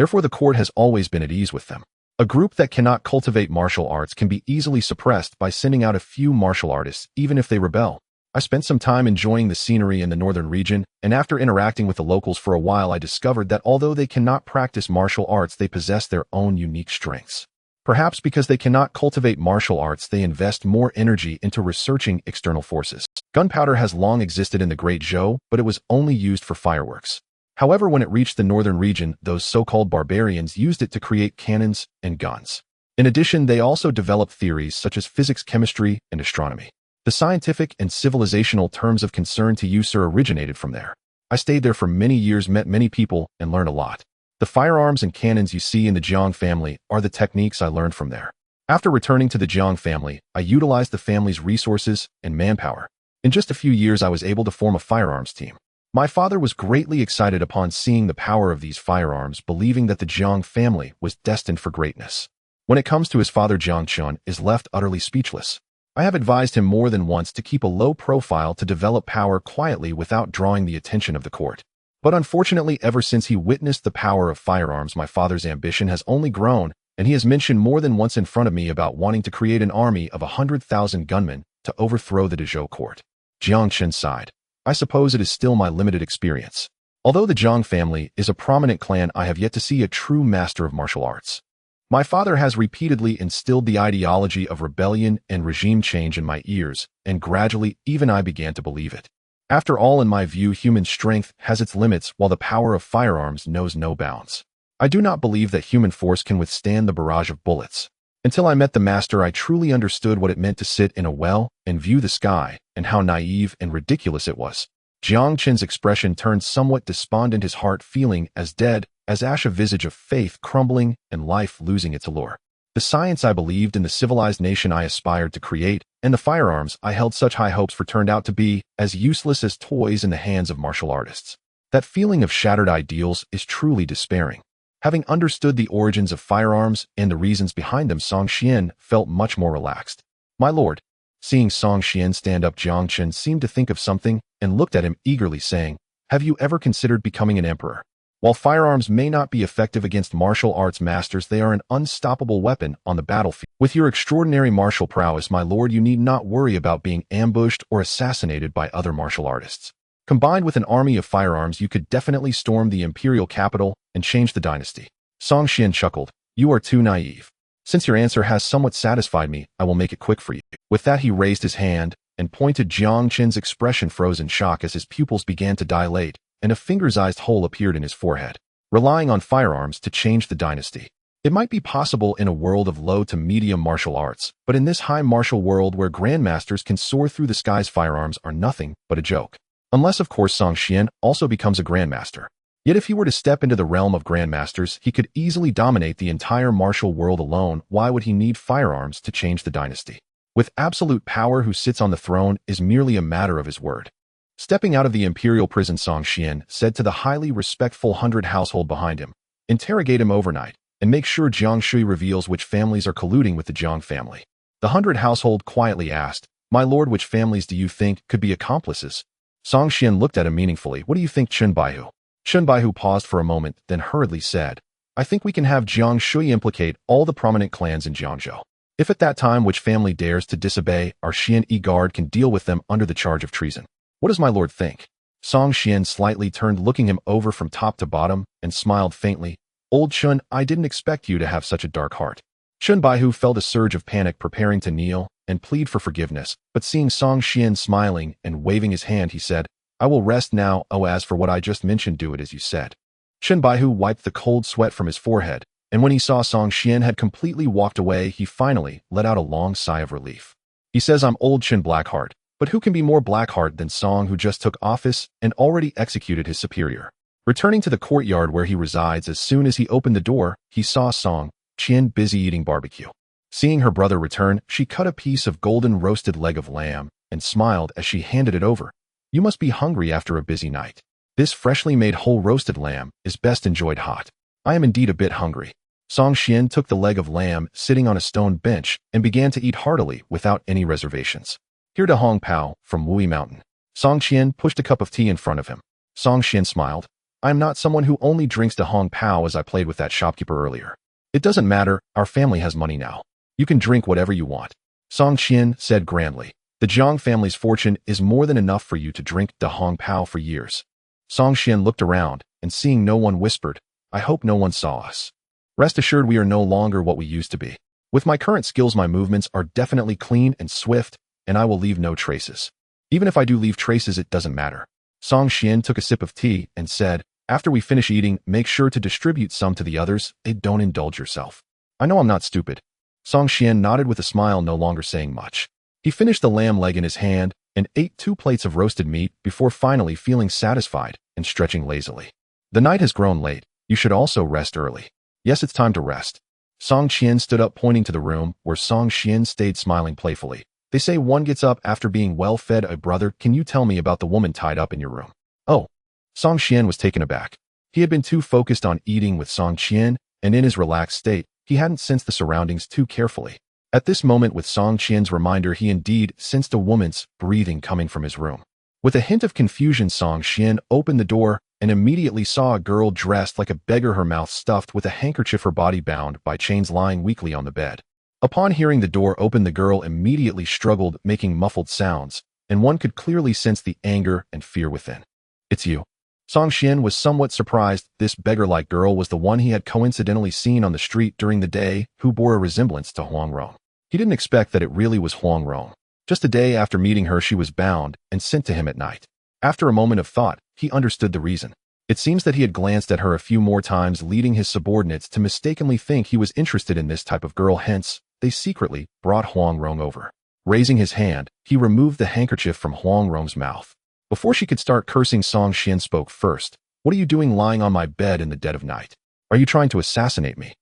Therefore, the court has always been at ease with them. A group that cannot cultivate martial arts can be easily suppressed by sending out a few martial artists, even if they rebel. I spent some time enjoying the scenery in the northern region, and after interacting with the locals for a while, I discovered that although they cannot practice martial arts, they possess their own unique strengths. Perhaps because they cannot cultivate martial arts, they invest more energy into researching external forces. Gunpowder has long existed in the Great Zhou, but it was only used for fireworks. However, when it reached the northern region, those so-called barbarians used it to create cannons and guns. In addition, they also developed theories such as physics, chemistry, and astronomy. The scientific and civilizational terms of concern to use originated from there. I stayed there for many years, met many people, and learned a lot. The firearms and cannons you see in the Jiang family are the techniques I learned from there. After returning to the Jiang family, I utilized the family's resources and manpower. In just a few years, I was able to form a firearms team. My father was greatly excited upon seeing the power of these firearms, believing that the Jiang family was destined for greatness. When it comes to his father, Jiang Xuan is left utterly speechless. I have advised him more than once to keep a low profile to develop power quietly without drawing the attention of the court. But unfortunately, ever since he witnessed the power of firearms, my father's ambition has only grown, and he has mentioned more than once in front of me about wanting to create an army of 100,000 gunmen to overthrow the Dezhou court. Jiang Chen sighed. I suppose it is still my limited experience. Although the Jiang family is a prominent clan, I have yet to see a true master of martial arts. My father has repeatedly instilled the ideology of rebellion and regime change in my ears, and gradually even I began to believe it. After all, in my view, human strength has its limits while the power of firearms knows no bounds. I do not believe that human force can withstand the barrage of bullets. Until I met the master, I truly understood what it meant to sit in a well and view the sky, and how naive and ridiculous it was. Jiang Chen's expression turned somewhat despondent, his heart feeling as dead as ash, a visage of faith crumbling and life losing its allure. The science I believed in, the civilized nation I aspired to create, and the firearms I held such high hopes for turned out to be as useless as toys in the hands of martial artists. That feeling of shattered ideals is truly despairing. Having understood the origins of firearms and the reasons behind them, Song Xian felt much more relaxed. My lord. Seeing Song Xian stand up, Jiang Chen seemed to think of something and looked at him eagerly, saying, "Have you ever considered becoming an emperor? While firearms may not be effective against martial arts masters, they are an unstoppable weapon on the battlefield. With your extraordinary martial prowess, my lord, you need not worry about being ambushed or assassinated by other martial artists. Combined with an army of firearms, you could definitely storm the imperial capital and change the dynasty." Song Xian chuckled. "You are too naive. Since your answer has somewhat satisfied me, I will make it quick for you." With that, he raised his hand and pointed. Jiang Chen's expression froze in shock as his pupils began to dilate, and a finger-sized hole appeared in his forehead. Relying on firearms to change the dynasty. It might be possible in a world of low to medium martial arts, but in this high martial world where grandmasters can soar through the skies, firearms are nothing but a joke. Unless, of course, Song Xian also becomes a grandmaster. Yet if he were to step into the realm of grandmasters, he could easily dominate the entire martial world alone. Why would he need firearms to change the dynasty? With absolute power, who sits on the throne is merely a matter of his word. Stepping out of the imperial prison, Song Xian said to the highly respectful 100 household behind him, "Interrogate him overnight, and make sure Jiang Shui reveals which families are colluding with the Jiang family." The 100 household quietly asked, "My lord, which families do you think could be accomplices?" Song Xian looked at him meaningfully. "What do you think, Chen Baihu?" Chen Baihu paused for a moment, then hurriedly said, "I think we can have Jiang Shui implicate all the prominent clans in Jiangzhou. If at that time which family dares to disobey, our Xian Guard can deal with them under the charge of treason. What does my lord think?" Song Xian slightly turned, looking him over from top to bottom, and smiled faintly. "Old Chun, I didn't expect you to have such a dark heart." Chen Baihu felt a surge of panic, preparing to kneel and plead for forgiveness, but seeing Song Xian smiling and waving his hand, he said, "I will rest now. Oh, as for what I just mentioned, do it as you said." Chen Baihu wiped the cold sweat from his forehead, and when he saw Song Xian had completely walked away, he finally let out a long sigh of relief. He says, "I'm old Chen Blackheart. But who can be more Blackheart than Song, who just took office and already executed his superior?" Returning to the courtyard where he resides, as soon as he opened the door, he saw Song Qian busy eating barbecue. Seeing her brother return, she cut a piece of golden roasted leg of lamb and smiled as she handed it over. "You must be hungry after a busy night. This freshly made whole roasted lamb is best enjoyed hot. I am indeed a bit hungry." Song Xian took the leg of lamb sitting on a stone bench and began to eat heartily without any reservations. "Here to Hong Pao from Wui Mountain." Song Qian pushed a cup of tea in front of him. Song Xian smiled. "I am not someone who only drinks to Hong Pao, as I played with that shopkeeper earlier. It doesn't matter, our family has money now. You can drink whatever you want." Song Qian said grandly. The Jiang family's fortune is more than enough for you to drink Da Hong Pao for years. Song Xian looked around, and seeing no one whispered, I hope no one saw us. Rest assured we are no longer what we used to be. With my current skills, my movements are definitely clean and swift, and I will leave no traces. Even if I do leave traces, it doesn't matter. Song Xian took a sip of tea and said, after we finish eating, make sure to distribute some to the others, and don't indulge yourself. I know I'm not stupid. Song Xian nodded with a smile, no longer saying much. He finished the lamb leg in his hand and ate 2 plates of roasted meat before finally feeling satisfied and stretching lazily. The night has grown late. You should also rest early. Yes, it's time to rest. Song Qian stood up, pointing to the room where Song Xian stayed, smiling playfully. They say one gets up after being well fed. Brother, can you tell me about the woman tied up in your room? Oh. Song Xian was taken aback. He had been too focused on eating with Song Qian, and in his relaxed state, he hadn't sensed the surroundings too carefully. At this moment, with Song Qian's reminder, he indeed sensed a woman's breathing coming from his room. With a hint of confusion, Song Xian opened the door and immediately saw a girl dressed like a beggar, her mouth stuffed with a handkerchief, her body bound by chains, lying weakly on the bed. Upon hearing the door open, the girl immediately struggled, making muffled sounds, and one could clearly sense the anger and fear within. It's you. Song Xian was somewhat surprised. This beggar-like girl was the one he had coincidentally seen on the street during the day, who bore a resemblance to Huang Rong. He didn't expect that it really was Huang Rong. Just a day after meeting her, she was bound and sent to him at night. After a moment of thought, he understood the reason. It seems that he had glanced at her a few more times, leading his subordinates to mistakenly think he was interested in this type of girl. Hence, they secretly brought Huang Rong over. Raising his hand, he removed the handkerchief from Huang Rong's mouth. Before she could start cursing, Song Xian spoke first. What are you doing lying on my bed in the dead of night? Are you trying to assassinate me?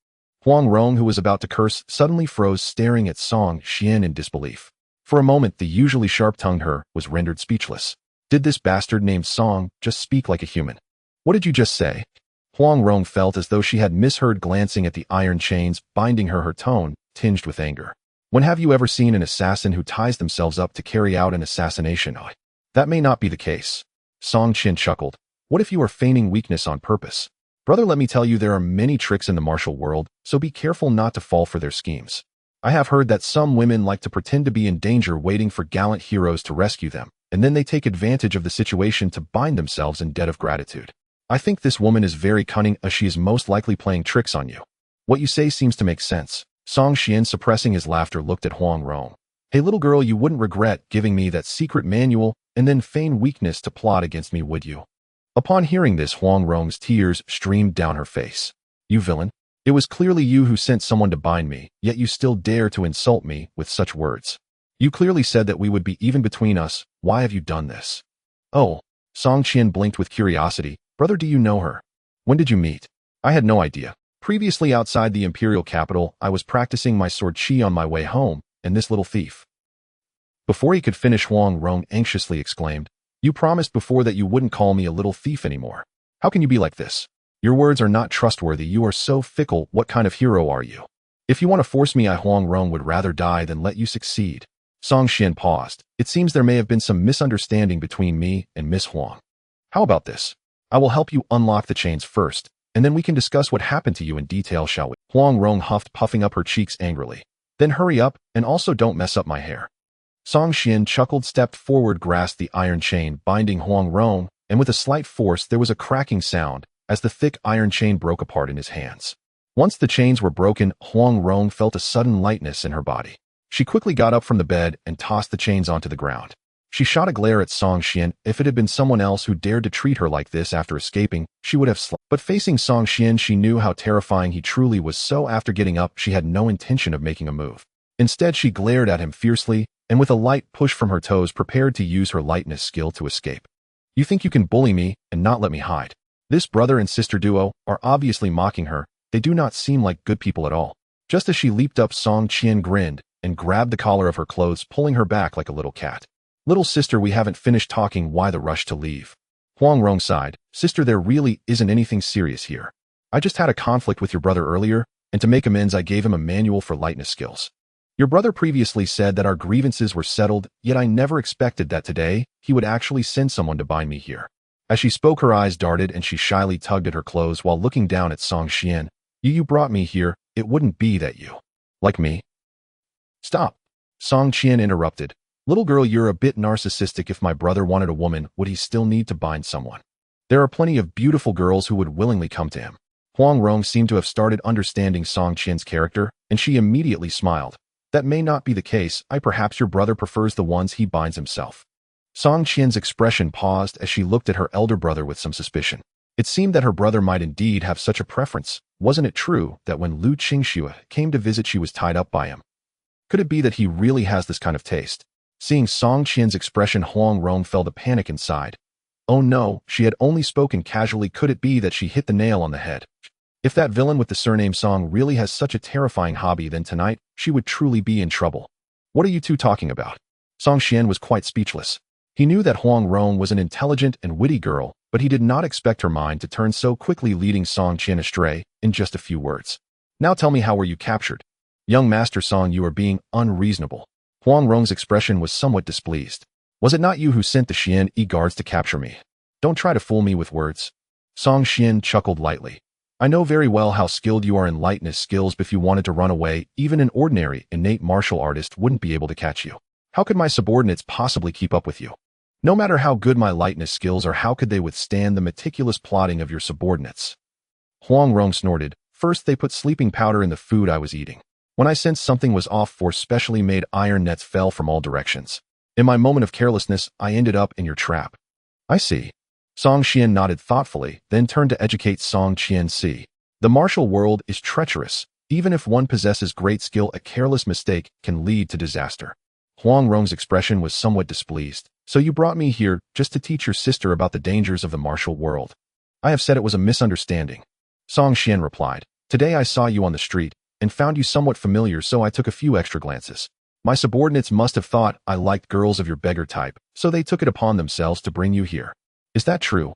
Huang Rong, who was about to curse, suddenly froze, staring at Song Xian in disbelief. For a moment, the usually sharp-tongued her was rendered speechless. Did this bastard named Song just speak like a human? What did you just say? Huang Rong felt as though she had misheard, glancing at the iron chains binding her, her tone tinged with anger. When have you ever seen an assassin who ties themselves up to carry out an assassination? Oh, that may not be the case. Song Qian chuckled. What if you are feigning weakness on purpose? Brother, let me tell you, there are many tricks in the martial world, so be careful not to fall for their schemes. I have heard that some women like to pretend to be in danger, waiting for gallant heroes to rescue them, and then they take advantage of the situation to bind themselves in debt of gratitude. I think this woman is very cunning, as she is most likely playing tricks on you. What you say seems to make sense. Song Xian, suppressing his laughter, looked at Huang Rong. Hey little girl, you wouldn't regret giving me that secret manual and then feign weakness to plot against me, would you? Upon hearing this, Huang Rong's tears streamed down her face. You villain! It was clearly you who sent someone to bind me, yet you still dare to insult me with such words. You clearly said that we would be even between us. Why have you done this? Oh. Song Qian blinked with curiosity. Brother, do you know her? When did you meet? I had no idea. Previously, outside the imperial capital, I was practicing my sword chi on my way home, and this little thief. Before he could finish, Huang Rong anxiously exclaimed, You promised before that you wouldn't call me a little thief anymore. How can you be like this? Your words are not trustworthy. You are so fickle. What kind of hero are you? If you want to force me, I, Huang Rong, would rather die than let you succeed. Song Xian paused. It seems there may have been some misunderstanding between me and Miss Huang. How about this? I will help you unlock the chains first, and then we can discuss what happened to you in detail, shall we? Huang Rong huffed, puffing up her cheeks angrily. Then hurry up, and also don't mess up my hair. Song Xian chuckled, stepped forward, grasped the iron chain binding Huang Rong, and with a slight force there was a cracking sound as the thick iron chain broke apart in his hands. Once the chains were broken, Huang Rong felt a sudden lightness in her body. She quickly got up from the bed and tossed the chains onto the ground. She shot a glare at Song Xian. If it had been someone else who dared to treat her like this after escaping, she would have slapped. But facing Song Xian, she knew how terrifying he truly was, so after getting up, she had no intention of making a move. Instead, she glared at him fiercely, and with a light push from her toes, prepared to use her lightness skill to escape. You think you can bully me and not let me hide? This brother and sister duo are obviously mocking her. They do not seem like good people at all. Just as she leaped up, Song Qian grinned and grabbed the collar of her clothes, pulling her back like a little cat. Little sister, we haven't finished talking. Why the rush to leave? Huang Rong sighed. Sister, there really isn't anything serious here. I just had a conflict with your brother earlier, and to make amends I gave him a manual for lightness skills. Your brother previously said that our grievances were settled, yet I never expected that today he would actually send someone to bind me here. As she spoke, her eyes darted and she shyly tugged at her clothes while looking down at Song Xian. You brought me here. It wouldn't be that you like me. Stop. Song Qian interrupted. Little girl, you're a bit narcissistic. If my brother wanted a woman, would he still need to bind someone? There are plenty of beautiful girls who would willingly come to him. Huang Rong seemed to have started understanding Song Qian's character, and she immediately smiled. That may not be the case. Perhaps your brother prefers the ones he binds himself. Song Qian's expression paused as she looked at her elder brother with some suspicion. It seemed that her brother might indeed have such a preference. Wasn't it true that when Lu Qingxue came to visit she was tied up by him? Could it be that he really has this kind of taste? Seeing Song Qian's expression, Huang Rong felt a panic inside. Oh no, she had only spoken casually. Could it be that she hit the nail on the head? If that villain with the surname Song really has such a terrifying hobby, then tonight she would truly be in trouble. What are you two talking about? Song Qian was quite speechless. He knew that Huang Rong was an intelligent and witty girl, but he did not expect her mind to turn so quickly, leading Song Qian astray in just a few words. Now tell me, how were you captured? Young Master Song, you are being unreasonable. Huang Rong's expression was somewhat displeased. Was it not you who sent the Xian guards to capture me? Don't try to fool me with words. Song Qian chuckled lightly. I know very well how skilled you are in lightness skills, but if you wanted to run away, even an ordinary, innate martial artist wouldn't be able to catch you. How could my subordinates possibly keep up with you? No matter how good my lightness skills are, how could they withstand the meticulous plotting of your subordinates? Huang Rong snorted. First, they put sleeping powder in the food I was eating. When I sensed something was off, 4 specially made iron nets fell from all directions. In my moment of carelessness, I ended up in your trap. I see. Song Qian nodded thoughtfully, then turned to educate Song Qian. See, the martial world is treacherous. Even if one possesses great skill, a careless mistake can lead to disaster. Huang Rong's expression was somewhat displeased. So you brought me here just to teach your sister about the dangers of the martial world. I have said it was a misunderstanding. Song Qian replied. Today I saw you on the street and found you somewhat familiar, so I took a few extra glances. My subordinates must have thought I liked girls of your beggar type, so they took it upon themselves to bring you here. Is that true?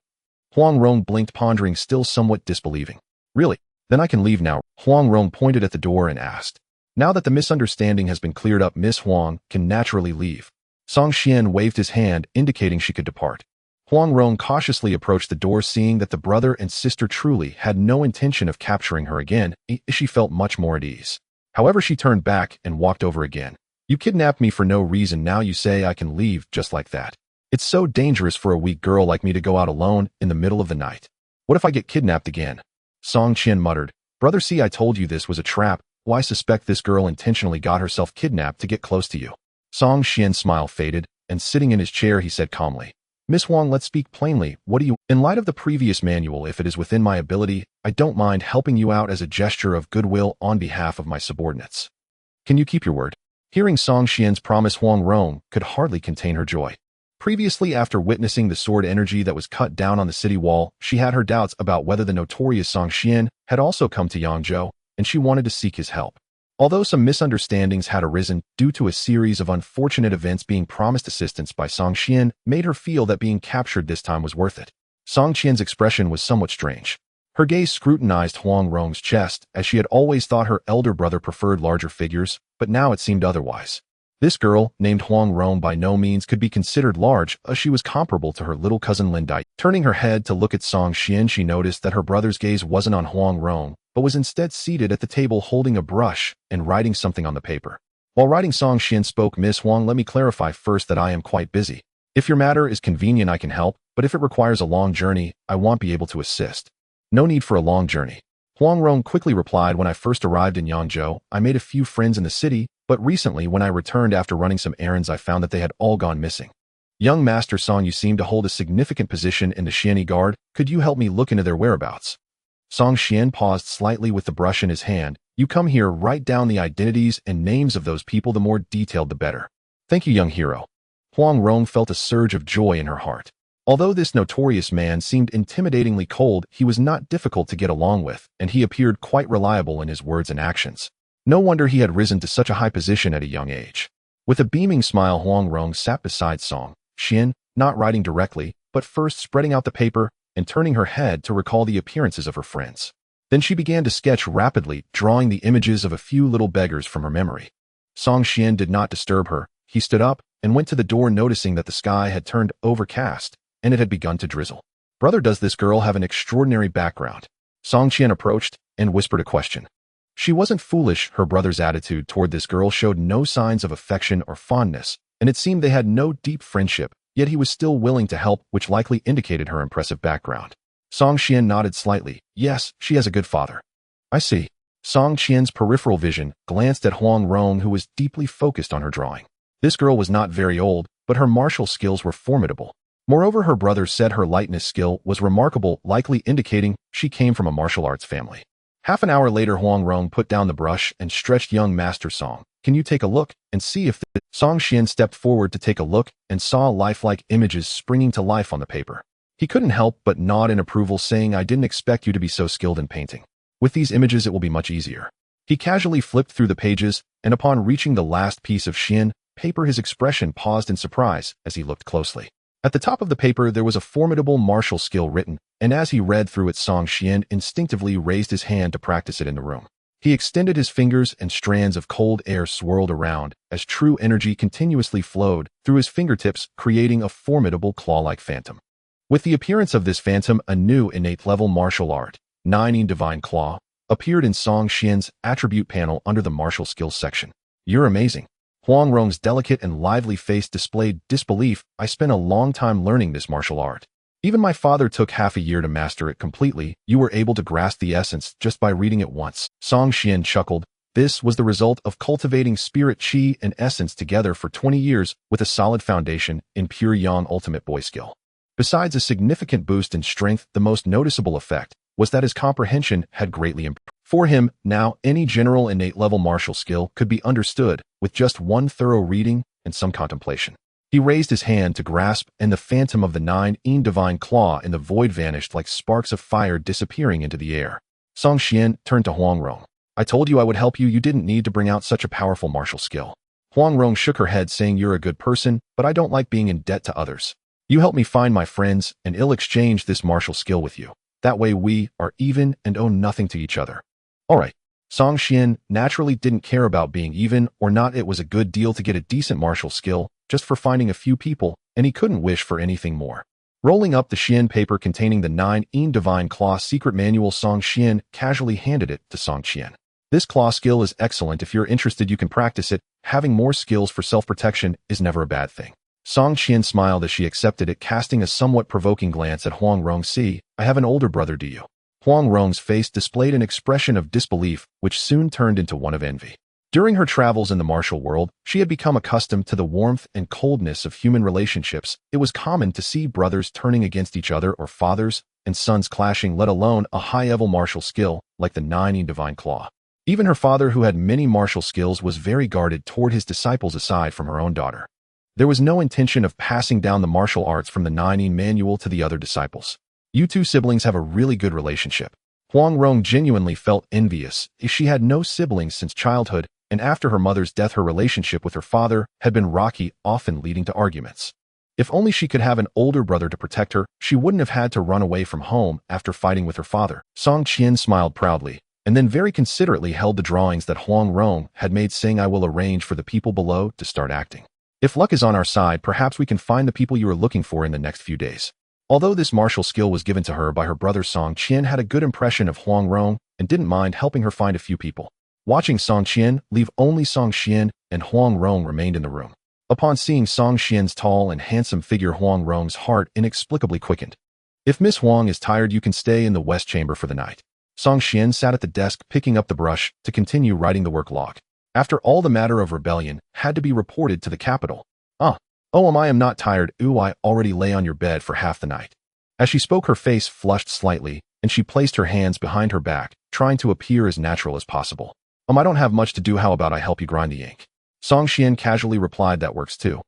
Huang Rong blinked, pondering, still somewhat disbelieving. Really? Then I can leave now. Huang Rong pointed at the door and asked. Now that the misunderstanding has been cleared up, Miss Huang can naturally leave. Song Qian waved his hand, indicating she could depart. Huang Rong cautiously approached the door, seeing that the brother and sister truly had no intention of capturing her again. She felt much more at ease. However, she turned back and walked over again. You kidnapped me for no reason. Now you say I can leave just like that. It's so dangerous for a weak girl like me to go out alone in the middle of the night. What if I get kidnapped again? Song Qian muttered. Brother, see, I told you this was a trap. Well, I suspect this girl intentionally got herself kidnapped to get close to you. Song Qian's smile faded, and sitting in his chair he said calmly, Miss Huang, let's speak plainly. What do you— In light of the previous manual, if it is within my ability, I don't mind helping you out as a gesture of goodwill on behalf of my subordinates. Can you keep your word? Hearing Song Qian's promise, Huang Rong could hardly contain her joy. Previously, after witnessing the sword energy that was cut down on the city wall, she had her doubts about whether the notorious Song Qian had also come to Yangzhou, and she wanted to seek his help. Although some misunderstandings had arisen due to a series of unfortunate events, being promised assistance by Song Qian made her feel that being captured this time was worth it. Song Qian's expression was somewhat strange. Her gaze scrutinized Huang Rong's chest, as she had always thought her elder brother preferred larger figures, but now it seemed otherwise. This girl, named Huang Rong, by no means could be considered large, as she was comparable to her little cousin Lin Dai. Turning her head to look at Song Qian, she noticed that her brother's gaze wasn't on Huang Rong, but was instead seated at the table holding a brush and writing something on the paper. While writing, Song Qian spoke, Miss Huang, let me clarify first that I am quite busy. If your matter is convenient, I can help, but if it requires a long journey, I won't be able to assist. No need for a long journey. Huang Rong quickly replied, when I first arrived in Yangzhou, I made a few friends in the city, but recently when I returned after running some errands, I found that they had all gone missing. Young Master Song, you seem to hold a significant position in the Xian Guard. Could you help me look into their whereabouts? Song Qian paused slightly with the brush in his hand. You come here, write down the identities and names of those people, the more detailed the better. Thank you, young hero. Huang Rong felt a surge of joy in her heart. Although this notorious man seemed intimidatingly cold, he was not difficult to get along with, and he appeared quite reliable in his words and actions. No wonder he had risen to such a high position at a young age. With a beaming smile, Huang Rong sat beside Song Qian, not writing directly, but first spreading out the paper and turning her head to recall the appearances of her friends. Then she began to sketch rapidly, drawing the images of a few little beggars from her memory. Song Qian did not disturb her. He stood up and went to the door, noticing that the sky had turned overcast and it had begun to drizzle. Brother, does this girl have an extraordinary background? Song Qian approached and whispered a question. She wasn't foolish. Her brother's attitude toward this girl showed no signs of affection or fondness, and it seemed they had no deep friendship, yet he was still willing to help, which likely indicated her impressive background. Song Qian nodded slightly. Yes, she has a good father. I see. Song Qian's peripheral vision glanced at Huang Rong, who was deeply focused on her drawing. This girl was not very old, but her martial skills were formidable. Moreover, her brother said her lightness skill was remarkable, likely indicating she came from a martial arts family. Half an hour later, Huang Rong put down the brush and stretched young Master Song. Can you take a look and see if the... Song Qian stepped forward to take a look and saw lifelike images springing to life on the paper. He couldn't help but nod in approval, saying, I didn't expect you to be so skilled in painting. With these images, it will be much easier. He casually flipped through the pages, and upon reaching the last piece of Qian paper, his expression paused in surprise as he looked closely. At the top of the paper, there was a formidable martial skill written, and as he read through it, Song Qian instinctively raised his hand to practice it in the room. He extended his fingers, and strands of cold air swirled around as true energy continuously flowed through his fingertips, creating a formidable claw-like phantom. With the appearance of this phantom, a new innate level martial art, Unyielding Divine Claw, appeared in Song Qian's attribute panel under the martial skills section. You're amazing. Huang Rong's delicate and lively face displayed disbelief. I spent a long time learning this martial art. Even my father took half a year to master it completely. You were able to grasp the essence just by reading it once. Song Qian chuckled. This was the result of cultivating spirit chi and essence together for 20 years with a solid foundation in pure yang ultimate boy skill. Besides a significant boost in strength, the most noticeable effect was that his comprehension had greatly improved. For him, now, any general innate level martial skill could be understood with just one thorough reading and some contemplation. He raised his hand to grasp, and the phantom of the Unyielding Divine Claw in the void vanished like sparks of fire disappearing into the air. Song Qian turned to Huang Rong. I told you I would help you. You didn't need to bring out such a powerful martial skill. Huang Rong shook her head, saying, You're a good person, but I don't like being in debt to others. You help me find my friends, and I'll exchange this martial skill with you. That way we are even and owe nothing to each other. All right. Song Qian naturally didn't care about being even or not. It was a good deal to get a decent martial skill just for finding a few people, and he couldn't wish for anything more. Rolling up the Qian paper containing the Unyielding Divine Claw secret manual, Song Qian casually handed it to Song Qian. This claw skill is excellent. If you're interested, you can practice it. Having more skills for self-protection is never a bad thing. Song Qian smiled as she accepted it, casting a somewhat provoking glance at Huang Rong. See, I have an older brother, do you? Huang Rong's face displayed an expression of disbelief, which soon turned into one of envy. During her travels in the martial world, she had become accustomed to the warmth and coldness of human relationships. It was common to see brothers turning against each other or fathers and sons clashing, let alone a high-level martial skill like the Unyielding Divine Claw. Even her father, who had many martial skills, was very guarded toward his disciples aside from her own daughter. There was no intention of passing down the martial arts from the Unyielding manual to the other disciples. You two siblings have a really good relationship. Huang Rong genuinely felt envious. She had no siblings since childhood, and after her mother's death, her relationship with her father had been rocky, often leading to arguments. If only she could have an older brother to protect her, she wouldn't have had to run away from home after fighting with her father. Song Qian smiled proudly, and then very considerately held the drawings that Huang Rong had made, saying, I will arrange for the people below to start acting. If luck is on our side, perhaps we can find the people you are looking for in the next few days. Although this martial skill was given to her by her brother, Song Qian had a good impression of Huang Rong and didn't mind helping her find a few people. Watching Song Qian leave, only Song Qian and Huang Rong remained in the room. Upon seeing Song Qian's tall and handsome figure, Huang Rong's heart inexplicably quickened. If Miss Huang is tired, you can stay in the west chamber for the night. Song Qian sat at the desk, picking up the brush to continue writing the work log. After all, the matter of rebellion had to be reported to the capital. I am not tired. I already lay on your bed for half the night. As she spoke, her face flushed slightly, and she placed her hands behind her back, trying to appear as natural as possible. I don't have much to do. How about I help you grind the ink? Song Qian casually replied, that works too.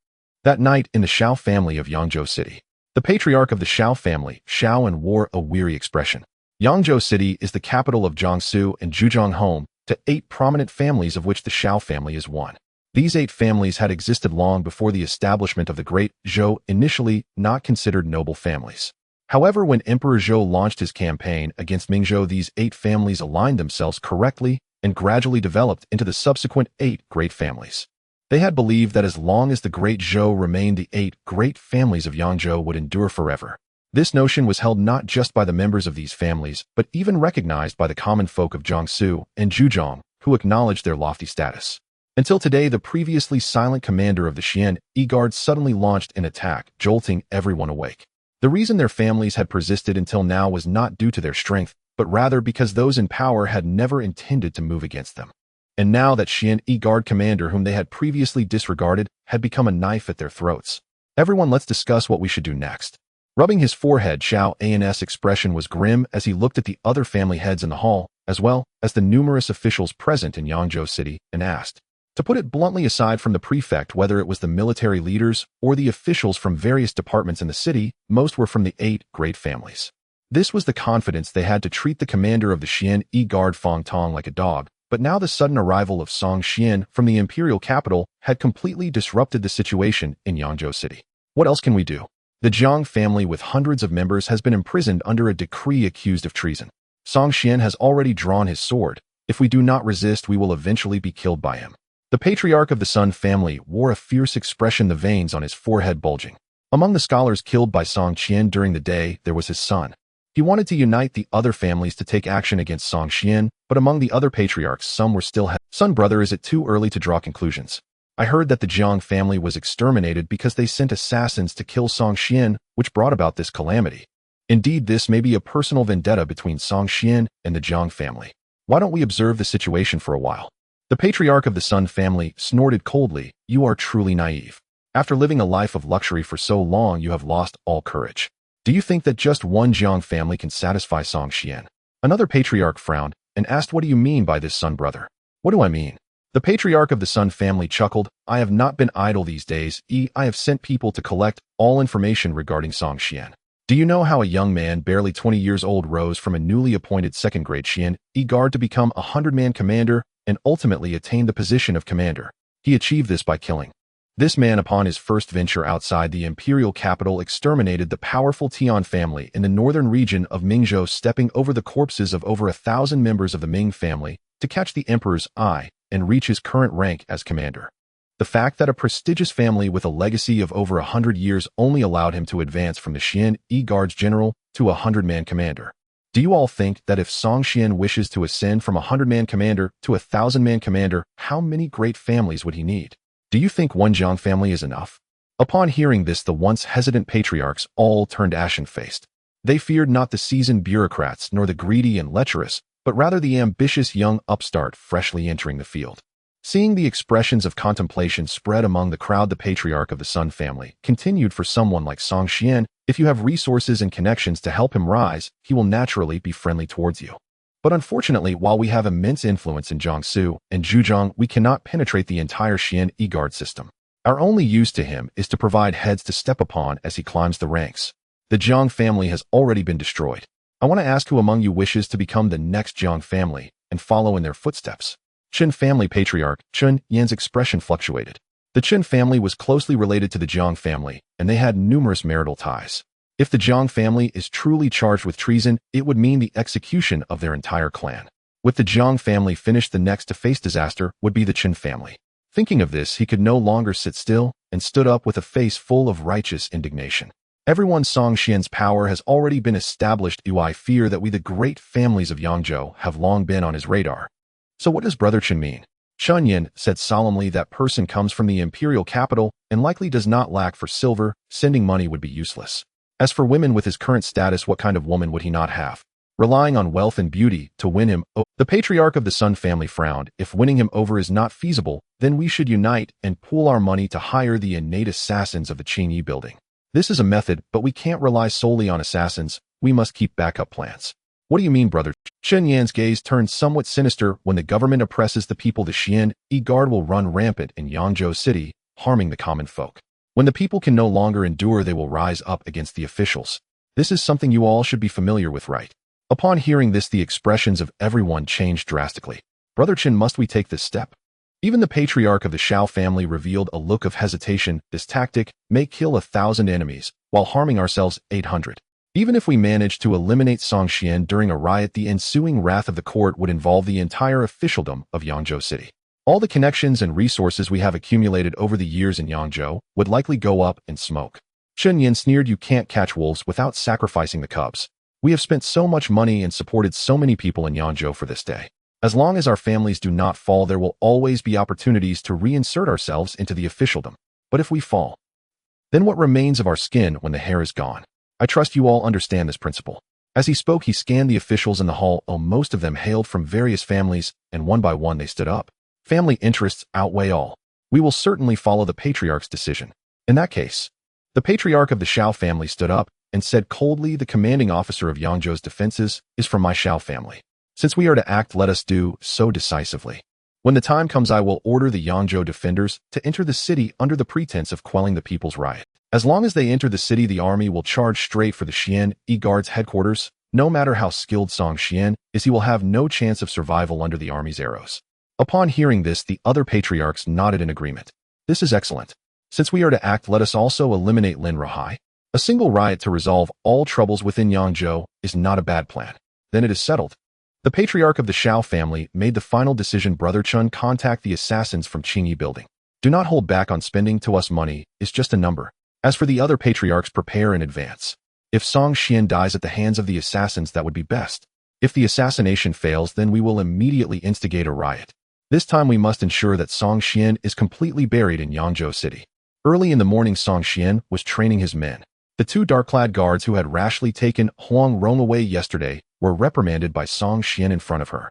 That night, in the Xiao family of Yangzhou City, the patriarch of the Xiao family, Xuan, wore a weary expression. Yangzhou City is the capital of Jiangsu and Zhejiang, home to 8 prominent families, of which the Xiao family is one. These 8 families had existed long before the establishment of the Great Zhou, initially not considered noble families. However, when Emperor Zhou launched his campaign against Mingzhou, these 8 families aligned themselves correctly and gradually developed into the subsequent 8 great families. They had believed that as long as the Great Zhou remained, the 8 great families of Yangzhou would endure forever. This notion was held not just by the members of these families, but even recognized by the common folk of Jiangsu and Zhejiang, who acknowledged their lofty status. Until today, the previously silent commander of the Xian Guard suddenly launched an attack, jolting everyone awake. The reason their families had persisted until now was not due to their strength, but rather because those in power had never intended to move against them. And now that Xian Guard commander whom they had previously disregarded had become a knife at their throats. Everyone, let's discuss what we should do next. Rubbing his forehead, Xiao An's expression was grim as he looked at the other family heads in the hall, as well as the numerous officials present in Yangzhou City, and asked. To put it bluntly, aside from the prefect, whether it was the military leaders or the officials from various departments in the city, most were from the 8 great families. This was the confidence they had to treat the commander of the Xian Guard Feng Tong like a dog, but now the sudden arrival of Song Xian from the imperial capital had completely disrupted the situation in Yangzhou City. What else can we do? The Jiang family with hundreds of members has been imprisoned under a decree accused of treason. Song Xian has already drawn his sword. If we do not resist, we will eventually be killed by him. The patriarch of the Sun family wore a fierce expression, the veins on his forehead bulging. Among the scholars killed by Song Qian during the day, there was his son. He wanted to unite the other families to take action against Song Xian, but among the other patriarchs, some were still Son, brother, is it too early to draw conclusions? I heard that the Jiang family was exterminated because they sent assassins to kill Song Xian, which brought about this calamity. Indeed, this may be a personal vendetta between Song Xian and the Jiang family. Why don't we observe the situation for a while? The patriarch of the Sun family snorted coldly. You are truly naive. After living a life of luxury for so long, you have lost all courage. Do you think that just one Jiang family can satisfy Song Xian? Another patriarch frowned and asked, what do you mean by this, son, brother? What do I mean? The patriarch of the Sun family chuckled. I have not been idle these days. I have sent people to collect all information regarding Song Xian. Do you know how a young man barely 20 years old rose from a newly appointed second-grade Xian Guard to become a 100-man commander and ultimately attained the position of commander? He achieved this by killing. This man, upon his first venture outside the imperial capital, exterminated the powerful Tian family in the northern region of Mingzhou, stepping over the corpses of over 1,000 members of the Ming family to catch the emperor's eye and reach his current rank as commander. The fact that a prestigious family with a legacy of over 100 years only allowed him to advance from the Xian Guard's general to a 100-man commander. Do you all think that if Song Xian wishes to ascend from a 100-man commander to a 1,000-man commander, how many great families would he need? Do you think one Jiang family is enough? Upon hearing this, the once hesitant patriarchs all turned ashen-faced. They feared not the seasoned bureaucrats nor the greedy and lecherous, but rather the ambitious young upstart freshly entering the field. Seeing the expressions of contemplation spread among the crowd, the patriarch of the Sun family continued, for someone like Song Xian, if you have resources and connections to help him rise, he will naturally be friendly towards you. But unfortunately, while we have immense influence in Jiangsu and Zhujiang, we cannot penetrate the entire Xian Guard system. Our only use to him is to provide heads to step upon as he climbs the ranks. The Jiang family has already been destroyed. I want to ask who among you wishes to become the next Jiang family and follow in their footsteps. Chen family patriarch Chen Yan's expression fluctuated. The Chen family was closely related to the Jiang family, and they had numerous marital ties. If the Jiang family is truly charged with treason, it would mean the execution of their entire clan. With the Jiang family finished, the next to face disaster would be the Chen family. Thinking of this, he could no longer sit still and stood up with a face full of righteous indignation. Everyone, Song Xian's power has already been established. I fear that we, the great families of Yangzhou, have long been on his radar. So what does Brother Chen mean? Chun Yin said solemnly, that person comes from the imperial capital and likely does not lack for silver. Sending money would be useless. As for women, with his current status, what kind of woman would he not have? Relying on wealth and beauty to win him. The patriarch of the Sun family frowned. If winning him over is not feasible, then we should unite and pool our money to hire the innate assassins of the Qingyi building. This is a method, but we can't rely solely on assassins. We must keep backup plans. What do you mean, brother? Chen Yan's gaze turned somewhat sinister. When the government oppresses the people, the Xian Guard will run rampant in Yangzhou City, harming the common folk. When the people can no longer endure, they will rise up against the officials. This is something you all should be familiar with, right? Upon hearing this, the expressions of everyone changed drastically. Brother Chen, must we take this step? Even the patriarch of the Shao family revealed a look of hesitation. This tactic may kill 1,000 enemies, while harming ourselves 800. Even if we manage to eliminate Song Xian during a riot, the ensuing wrath of the court would involve the entire officialdom of Yangzhou City. All the connections and resources we have accumulated over the years in Yangzhou would likely go up in smoke. Chen Yin sneered. You can't catch wolves without sacrificing the cubs. We have spent so much money and supported so many people in Yangzhou for this day. As long as our families do not fall, there will always be opportunities to reinsert ourselves into the officialdom. But if we fall, then what remains of our skin when the hair is gone? I trust you all understand this principle. As he spoke, he scanned the officials in the hall. Most of them hailed from various families, and one by one they stood up. Family interests outweigh all. We will certainly follow the patriarch's decision. In that case, the patriarch of the Xiao family stood up and said coldly, the commanding officer of Yangzhou's defenses is from my Xiao family. Since we are to act, let us do so decisively. When the time comes, I will order the Yangzhou defenders to enter the city under the pretense of quelling the people's riot. As long as they enter the city, the army will charge straight for the Xian Guard's headquarters. No matter how skilled Song Xian is, he will have no chance of survival under the army's arrows. Upon hearing this, the other patriarchs nodded in agreement. This is excellent. Since we are to act, let us also eliminate Lin Rahai. A single riot to resolve all troubles within Yangzhou is not a bad plan. Then it is settled. The patriarch of the Xiao family made the final decision. Brother Chun, contact the assassins from Qingyi building. Do not hold back on spending. To us, money is just a number. As for the other patriarchs, prepare in advance. If Song Xian dies at the hands of the assassins, that would be best. If the assassination fails, then we will immediately instigate a riot. This time we must ensure that Song Xian is completely buried in Yangzhou City. Early in the morning, Song Xian was training his men. The two dark-clad guards who had rashly taken Huang Rong away yesterday were reprimanded by Song Xian in front of her.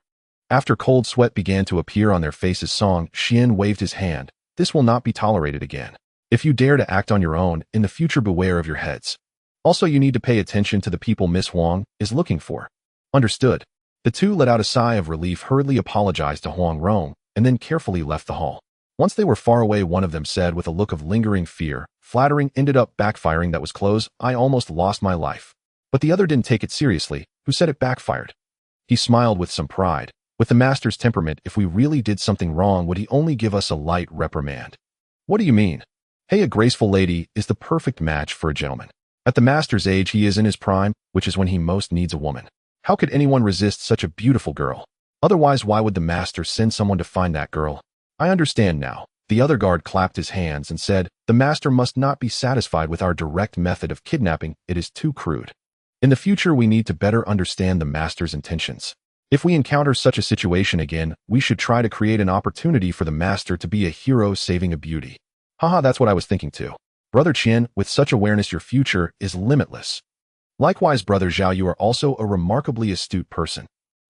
After cold sweat began to appear on their faces, Song Xian waved his hand. This will not be tolerated again. If you dare to act on your own, in the future beware of your heads. Also, you need to pay attention to the people Miss Huang is looking for. Understood. The two let out a sigh of relief, hurriedly apologized to Huang Rong, and then carefully left the hall. Once they were far away, one of them said with a look of lingering fear, flattering ended up backfiring. That was close. I almost lost my life. But the other didn't take it seriously. Who said it backfired? He smiled with some pride. With the master's temperament, if we really did something wrong, would he only give us a light reprimand? What do you mean? Hey, a graceful lady is the perfect match for a gentleman. At the master's age, he is in his prime, which is when he most needs a woman. How could anyone resist such a beautiful girl? Otherwise, why would the master send someone to find that girl? I understand now. The other guard clapped his hands and said, the master must not be satisfied with our direct method of kidnapping. It is too crude. In the future, we need to better understand the master's intentions. If we encounter such a situation again, we should try to create an opportunity for the master to be a hero saving a beauty. Haha, that's what I was thinking too. Brother Qian, with such awareness, your future is limitless. Likewise, Brother Zhao, you are also a remarkably astute person.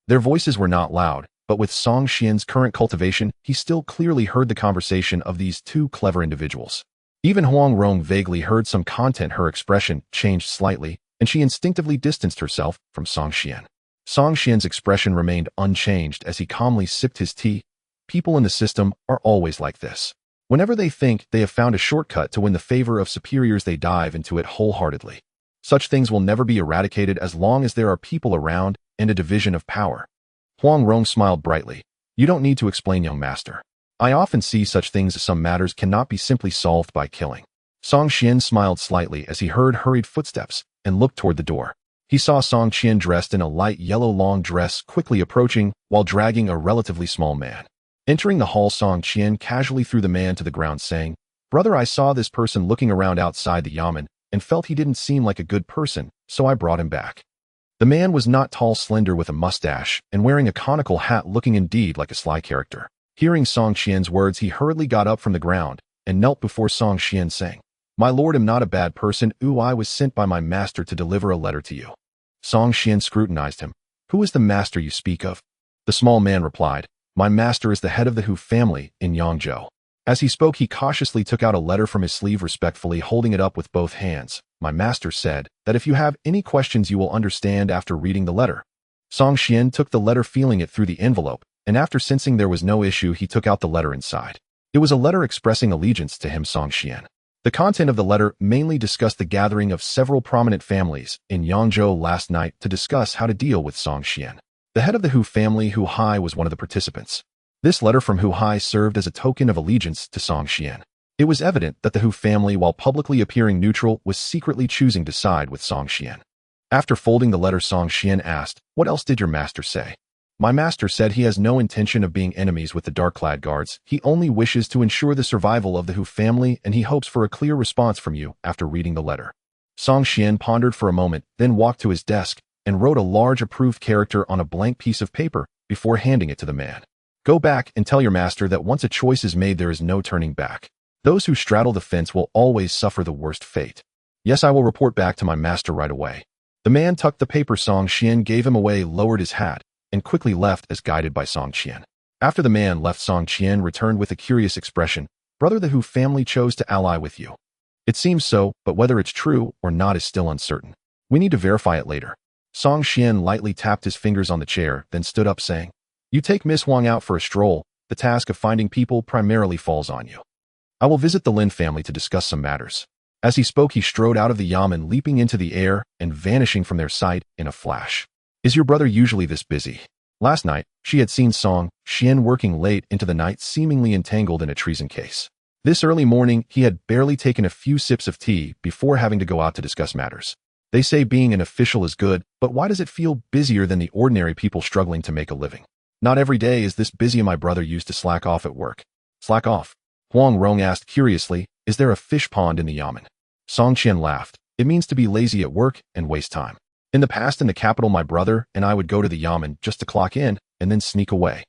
Their voices were not loud, but with Song Xian's current cultivation, he still clearly heard the conversation of these two clever individuals. Even Huang Rong vaguely heard some content. Her expression changed slightly, and she instinctively distanced herself from Song Xian. Song Xian's expression remained unchanged as he calmly sipped his tea. People in the system are always like this. Whenever they think they have found a shortcut to win the favor of superiors, they dive into it wholeheartedly. Such things will never be eradicated as long as there are people around and a division of power. Huang Rong smiled brightly. You don't need to explain, young master. I often see such things as some matters cannot be simply solved by killing. Song Xian smiled slightly as he heard hurried footsteps and looked toward the door. He saw Song Qian dressed in a light yellow long dress quickly approaching while dragging a relatively small man. Entering the hall, Song Qian casually threw the man to the ground, saying, Brother, I saw this person looking around outside the yamen and felt he didn't seem like a good person, so I brought him back. The man was not tall, slender, with a mustache and wearing a conical hat, looking indeed like a sly character. Hearing Song Qian's words, he hurriedly got up from the ground and knelt before Song Qian, saying, My lord, am not a bad person. I was sent by my master to deliver a letter to you. Song Qian scrutinized him. Who is the master you speak of? The small man replied, My master is the head of the Hu family in Yangzhou. As he spoke, he cautiously took out a letter from his sleeve, respectfully holding it up with both hands. My master said that if you have any questions, you will understand after reading the letter. Song Qian took the letter, feeling it through the envelope, and after sensing there was no issue, he took out the letter inside. It was a letter expressing allegiance to him, Song Qian. The content of the letter mainly discussed the gathering of several prominent families in Yangzhou last night to discuss how to deal with Song Qian. The head of the Hu family, Hu Hai, was one of the participants. This letter from Hu Hai served as a token of allegiance to Song Qian. It was evident that the Hu family, while publicly appearing neutral, was secretly choosing to side with Song Qian. After folding the letter, Song Qian asked, What else did your master say? My master said he has no intention of being enemies with the dark-clad guards. He only wishes to ensure the survival of the Hu family, and he hopes for a clear response from you after reading the letter. Song Qian pondered for a moment, then walked to his desk and wrote a large approved character on a blank piece of paper before handing it to the man. Go back and tell your master that once a choice is made, there is no turning back. Those who straddle the fence will always suffer the worst fate. Yes, I will report back to my master right away. The man tucked the paper Song Qian gave him away, lowered his hat, and quickly left as guided by Song Qian. After the man left, Song Qian returned with a curious expression. Brother, the Hu family chose to ally with you. It seems so, but whether it's true or not is still uncertain. We need to verify it later. Song Qian lightly tapped his fingers on the chair, then stood up saying, You take Miss Huang out for a stroll. The task of finding people primarily falls on you. I will visit the Lin family to discuss some matters. As he spoke, he strode out of the yamen, leaping into the air and vanishing from their sight in a flash. Is your brother usually this busy? Last night, she had seen Song Qian working late into the night, seemingly entangled in a treason case. This early morning, he had barely taken a few sips of tea before having to go out to discuss matters. They say being an official is good, but why does it feel busier than the ordinary people struggling to make a living? Not every day is this busy. My brother used to slack off at work. Slack off? Huang Rong asked curiously, Is there a fish pond in the yamen? Song Qian laughed. It means to be lazy at work and waste time. In the past in the capital, my brother and I would go to the yamen just to clock in and then sneak away.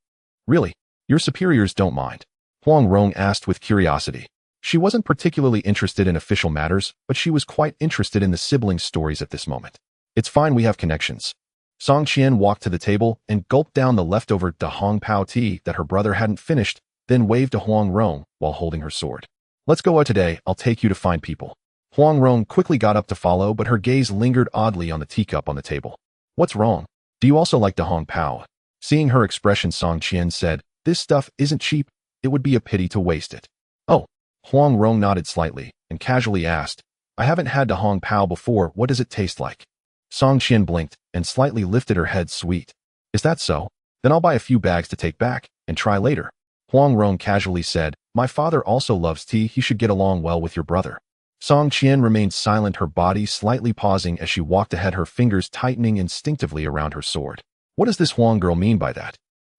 Really? Your superiors don't mind? Huang Rong asked with curiosity. She wasn't particularly interested in official matters, but she was quite interested in the sibling stories at this moment. It's fine, we have connections. Song Qian walked to the table and gulped down the leftover Da Hong Pao tea that her brother hadn't finished, then waved to Huang Rong while holding her sword. Let's go out today, I'll take you to find people. Huang Rong quickly got up to follow, but her gaze lingered oddly on the teacup on the table. What's wrong? Do you also like Da Hong Pao? Seeing her expression, Song Qian said, This stuff isn't cheap, it would be a pity to waste it. Oh. Huang Rong nodded slightly and casually asked, I haven't had Da Hong Pao before, what does it taste like? Song Qian blinked and slightly lifted her head. Sweet. Is that so? Then I'll buy a few bags to take back and try later. Huang Rong casually said, My father also loves tea, he should get along well with your brother. Song Qian remained silent, her body slightly pausing as she walked ahead, her fingers tightening instinctively around her sword. What does this Huang girl mean by that?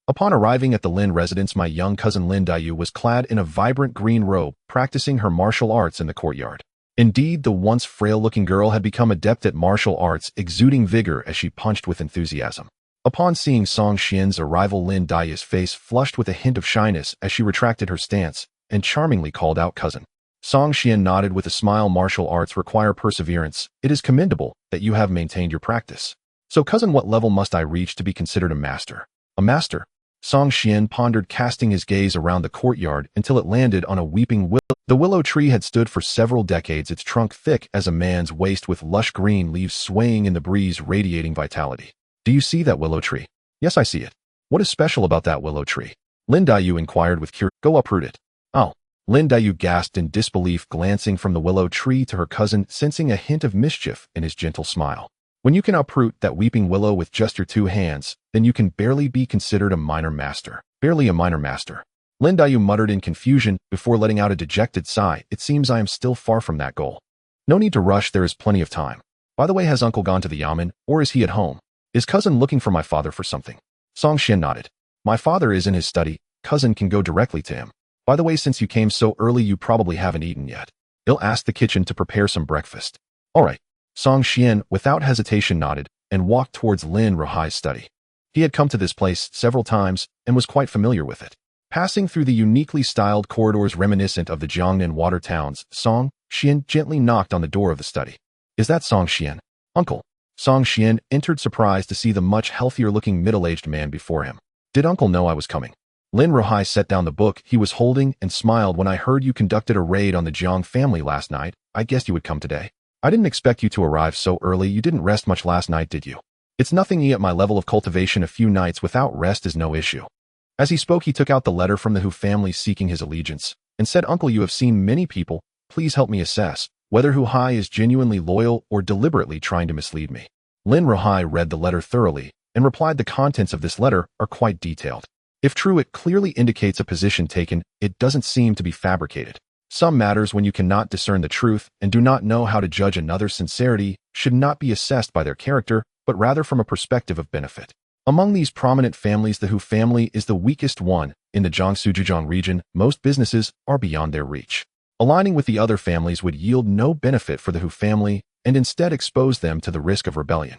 Upon arriving at the Lin residence, my young cousin Lin Daiyu was clad in a vibrant green robe, practicing her martial arts in the courtyard. Indeed, the once frail-looking girl had become adept at martial arts, exuding vigor as she punched with enthusiasm. Upon seeing Song Qian's arrival, Lin Daiyu's face flushed with a hint of shyness as she retracted her stance and charmingly called out, Cousin. Song Qian nodded with a smile. Martial arts require perseverance. It is commendable that you have maintained your practice. So, cousin, what level must I reach to be considered a master? A master? Song Qian pondered, casting his gaze around the courtyard until it landed on a weeping willow. The willow tree had stood for several decades, its trunk thick as a man's waist with lush green leaves swaying in the breeze, radiating vitality. Do you see that willow tree? Yes, I see it. What is special about that willow tree? Lin Daiyu inquired with curiosity. Go uproot it. Oh. Lin Daiyu gasped in disbelief, glancing from the willow tree to her cousin, sensing a hint of mischief in his gentle smile. When you can uproot that weeping willow with just your 2 hands, then you can barely be considered a minor master. Barely a minor master. Lin Daiyu muttered in confusion before letting out a dejected sigh. It seems I am still far from that goal. No need to rush, there is plenty of time. By the way, has uncle gone to the yamen, or is he at home? Is cousin looking for my father for something? Song Qian nodded. My father is in his study, cousin can go directly to him. By the way, since you came so early, you probably haven't eaten yet. I'll ask the kitchen to prepare some breakfast. All right. Song Qian, without hesitation, nodded and walked towards Lin Ruhai's study. He had come to this place several times and was quite familiar with it. Passing through the uniquely styled corridors reminiscent of the Jiangnan water towns, Song Qian gently knocked on the door of the study. Is that Song Qian? Uncle. Song Qian entered, surprised to see the much healthier-looking middle-aged man before him. Did uncle know I was coming? Lin Ruhai set down the book he was holding and smiled. When I heard you conducted a raid on the Jiang family last night, I guessed you would come today. I didn't expect you to arrive so early. You didn't rest much last night, did you? It's nothing at my level of cultivation. A few nights without rest is no issue. As he spoke, he took out the letter from the Hu family seeking his allegiance and said, Uncle, you have seen many people. Please help me assess whether Hu Hai is genuinely loyal or deliberately trying to mislead me. Lin Ruhai read the letter thoroughly and replied, the contents of this letter are quite detailed. If true, it clearly indicates a position taken. It doesn't seem to be fabricated. Some matters, when you cannot discern the truth and do not know how to judge another's sincerity, should not be assessed by their character, but rather from a perspective of benefit. Among these prominent families, the Hu family is the weakest one. In the Jiangsu-Zhejiang region, most businesses are beyond their reach. Aligning with the other families would yield no benefit for the Hu family and instead expose them to the risk of rebellion.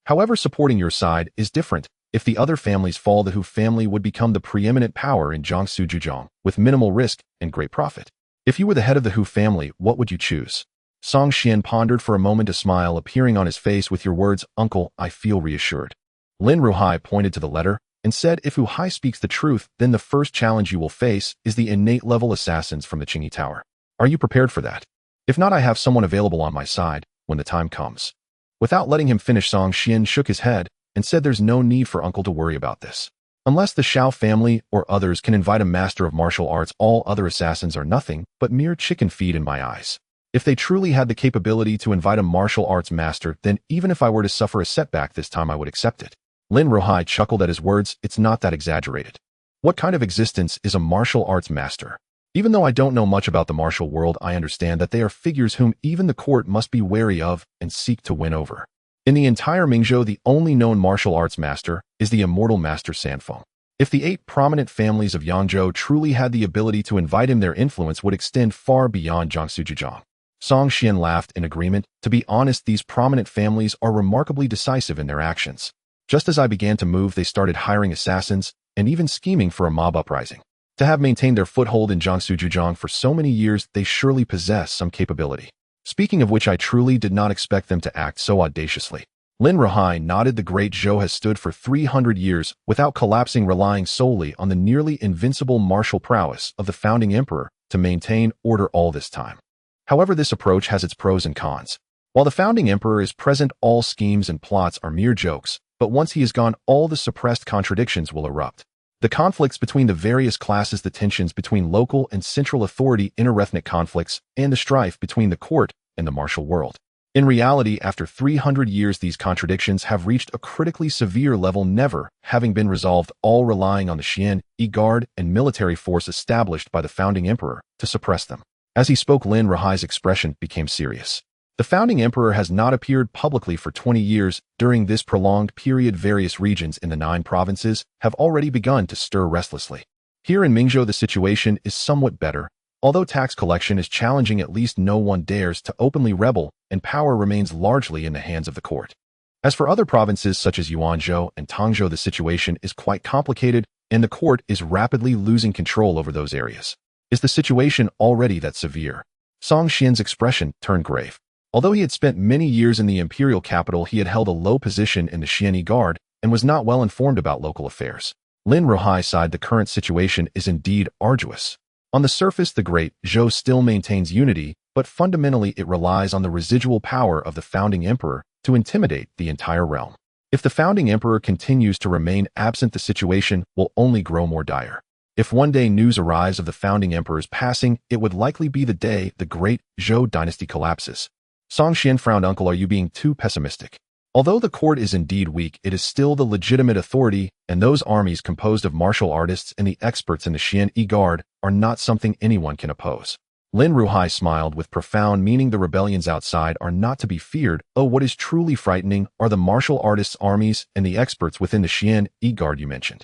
However, supporting your side is different. If the other families fall, the Hu family would become the preeminent power in Jiangsu Zhejiang, with minimal risk and great profit. If you were the head of the Hu family, what would you choose? Song Xian pondered for a moment, a smile appearing on his face. With your words, uncle, I feel reassured. Lin Ruhai pointed to the letter and said, if Hu Hai speaks the truth, then the first challenge you will face is the innate level assassins from the Qingyi Tower. Are you prepared for that? If not, I have someone available on my side when the time comes. Without letting him finish, Song Xian shook his head and said, there's no need for uncle to worry about this. Unless the Shao family or others can invite a master of martial arts, all other assassins are nothing but mere chicken feed in my eyes. If they truly had the capability to invite a martial arts master, then even if I were to suffer a setback this time, I would accept it. Lin Ruhai chuckled at his words. It's not that exaggerated. What kind of existence is a martial arts master? Even though I don't know much about the martial world, I understand that they are figures whom even the court must be wary of and seek to win over. In the entire Mingzhou, the only known martial arts master is the immortal master Sanfeng. If the 8 prominent families of Yangzhou truly had the ability to invite him, their influence would extend far beyond Jiangsu Zhejiang. Song Xian laughed in agreement. To be honest, these prominent families are remarkably decisive in their actions. Just as I began to move, they started hiring assassins and even scheming for a mob uprising. To have maintained their foothold in Jiangsu Zhejiang for so many years, they surely possess some capability. Speaking of which, I truly did not expect them to act so audaciously. Lin Ruhai nodded. The Great Zhou has stood for 300 years without collapsing, relying solely on the nearly invincible martial prowess of the founding emperor to maintain order all this time. However, this approach has its pros and cons. While the founding emperor is present, all schemes and plots are mere jokes, but once he is gone, all the suppressed contradictions will erupt. The conflicts between the various classes, the tensions between local and central authority, interethnic conflicts, and the strife between the court and the martial world. In reality, after 300 years, these contradictions have reached a critically severe level, never having been resolved, all relying on the Xian, Guard, and military force established by the founding emperor to suppress them. As he spoke, Lin Ruhai's expression became serious. The founding emperor has not appeared publicly for 20 years. During this prolonged period, various regions in the 9 provinces have already begun to stir restlessly. Here in Mingzhou, the situation is somewhat better. Although tax collection is challenging, at least no one dares to openly rebel, and power remains largely in the hands of the court. As for other provinces such as Yuanzhou and Tongzhou, the situation is quite complicated, and the court is rapidly losing control over those areas. Is the situation already that severe? Song Xian's expression turned grave. Although he had spent many years in the imperial capital, he had held a low position in the Xian Guard and was not well informed about local affairs. Lin Ruhai sighed. The current situation is indeed arduous. On the surface, the Great Zhou still maintains unity, but fundamentally it relies on the residual power of the founding emperor to intimidate the entire realm. If the founding emperor continues to remain absent, the situation will only grow more dire. If one day news arrives of the founding emperor's passing, it would likely be the day the Great Zhou dynasty collapses. Song Xian frowned. Uncle, are you being too pessimistic? Although the court is indeed weak, it is still the legitimate authority, and those armies composed of martial artists and the experts in the Xian Guard are not something anyone can oppose. Lin Ruhai smiled with profound meaning. The rebellions outside are not to be feared. Oh, what is truly frightening are the martial artists' armies and the experts within the Xian Guard you mentioned.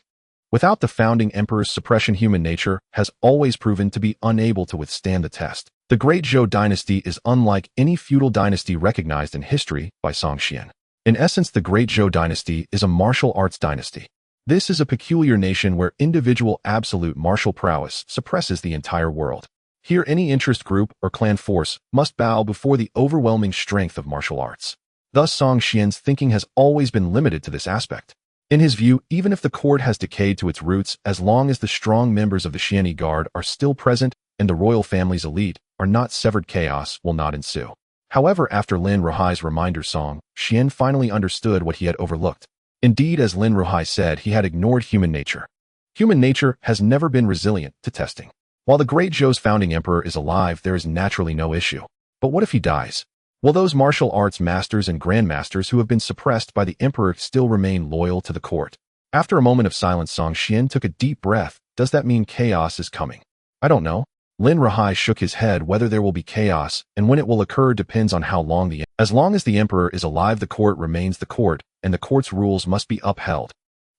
Without the founding emperor's suppression, human nature has always proven to be unable to withstand the test. The Great Zhou dynasty is unlike any feudal dynasty recognized in history by Song Xian. In essence, the Great Zhou dynasty is a martial arts dynasty. This is a peculiar nation where individual absolute martial prowess suppresses the entire world. Here, any interest group or clan force must bow before the overwhelming strength of martial arts. Thus, Song Xian's thinking has always been limited to this aspect. In his view, even if the court has decayed to its roots, as long as the strong members of the Xian Guard are still present and the royal family's elite are not severed, chaos will not ensue. However, after Lin Ruhai's reminder, Song Xian finally understood what he had overlooked. Indeed, as Lin Ruhai said, he had ignored human nature. Human nature has never been resilient to testing. While the Great Zhou's founding emperor is alive, there is naturally no issue. But what if he dies? Will those martial arts masters and grandmasters who have been suppressed by the emperor still remain loyal to the court? After a moment of silence, Song Xian took a deep breath. Does that mean chaos is coming? I don't know. Lin Ruhai shook his head. Whether there will be chaos and when it will occur depends on how long as long as the emperor is alive, the court remains the court, and the court's rules must be upheld.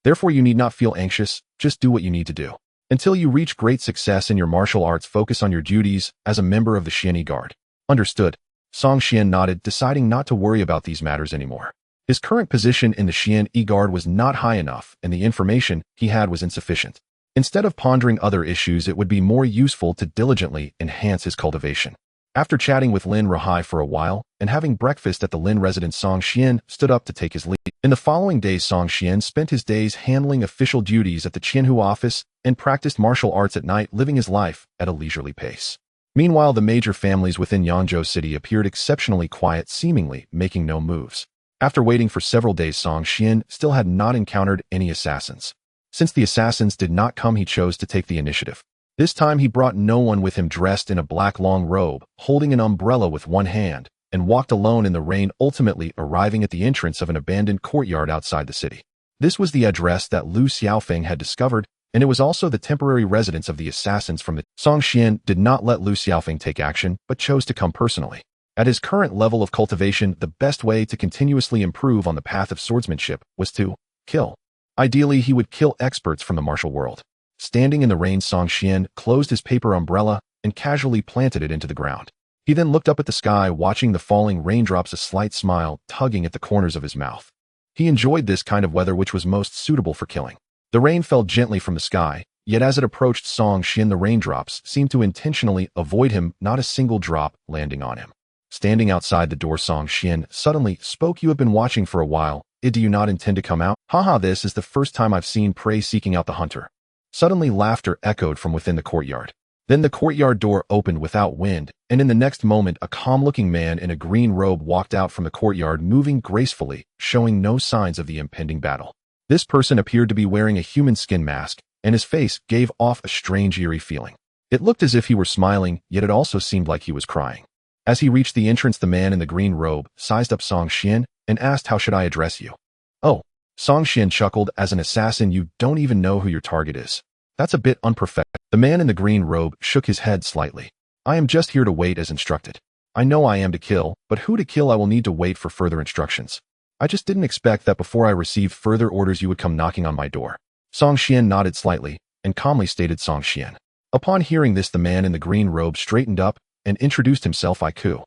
Therefore, you need not feel anxious. Just do what you need to do. Until you reach great success in your martial arts, focus on your duties as a member of the Xian Guard. Understood. Song Xian nodded, deciding not to worry about these matters anymore. His current position in the Xian Guard was not high enough, and the information he had was insufficient. Instead of pondering other issues, it would be more useful to diligently enhance his cultivation. After chatting with Lin Rahai for a while, and having breakfast at the Lin residence, Song Xian stood up to take his leave. In the following days, Song Xian spent his days handling official duties at the Qianhu office and practiced martial arts at night, living his life at a leisurely pace. Meanwhile, the major families within Yangzhou City appeared exceptionally quiet, seemingly making no moves. After waiting for several days, Song Xian still had not encountered any assassins. Since the assassins did not come, he chose to take the initiative. This time he brought no one with him, dressed in a black long robe, holding an umbrella with one hand, and walked alone in the rain, ultimately arriving at the entrance of an abandoned courtyard outside the city. This was the address that Lu Xiaofeng had discovered, and it was also the temporary residence of the assassins from the... Song Xian did not let Lu Xiaofeng take action, but chose to come personally. At his current level of cultivation, the best way to continuously improve on the path of swordsmanship was to kill. Ideally, he would kill experts from the martial world. Standing in the rain, Song Xian closed his paper umbrella and casually planted it into the ground. He then looked up at the sky, watching the falling raindrops, a slight smile tugging at the corners of his mouth. He enjoyed this kind of weather, which was most suitable for killing. The rain fell gently from the sky, yet as it approached Song Xian, the raindrops seemed to intentionally avoid him, not a single drop landing on him. Standing outside the door, Song Xian suddenly spoke. "You have been watching for a while. Do you not intend to come out?" "Haha, this is the first time I've seen prey seeking out the hunter." Suddenly, laughter echoed from within the courtyard. Then the courtyard door opened without wind, and in the next moment, a calm-looking man in a green robe walked out from the courtyard, moving gracefully, showing no signs of the impending battle. This person appeared to be wearing a human skin mask, and his face gave off a strange, eerie feeling. It looked as if he were smiling, yet it also seemed like he was crying. As he reached the entrance, the man in the green robe sized up Song Xian and asked, "How should I address you?" "Oh." Song Xian chuckled. "As an assassin, you don't even know who your target is. That's a bit unprofessional." The man in the green robe shook his head slightly. "I am just here to wait as instructed. I know I am to kill, but who to kill I will need to wait for further instructions. I just didn't expect that before I received further orders you would come knocking on my door." Song Xian nodded slightly and calmly stated, "Song Xian." Upon hearing this, the man in the green robe straightened up and introduced himself. "Iku."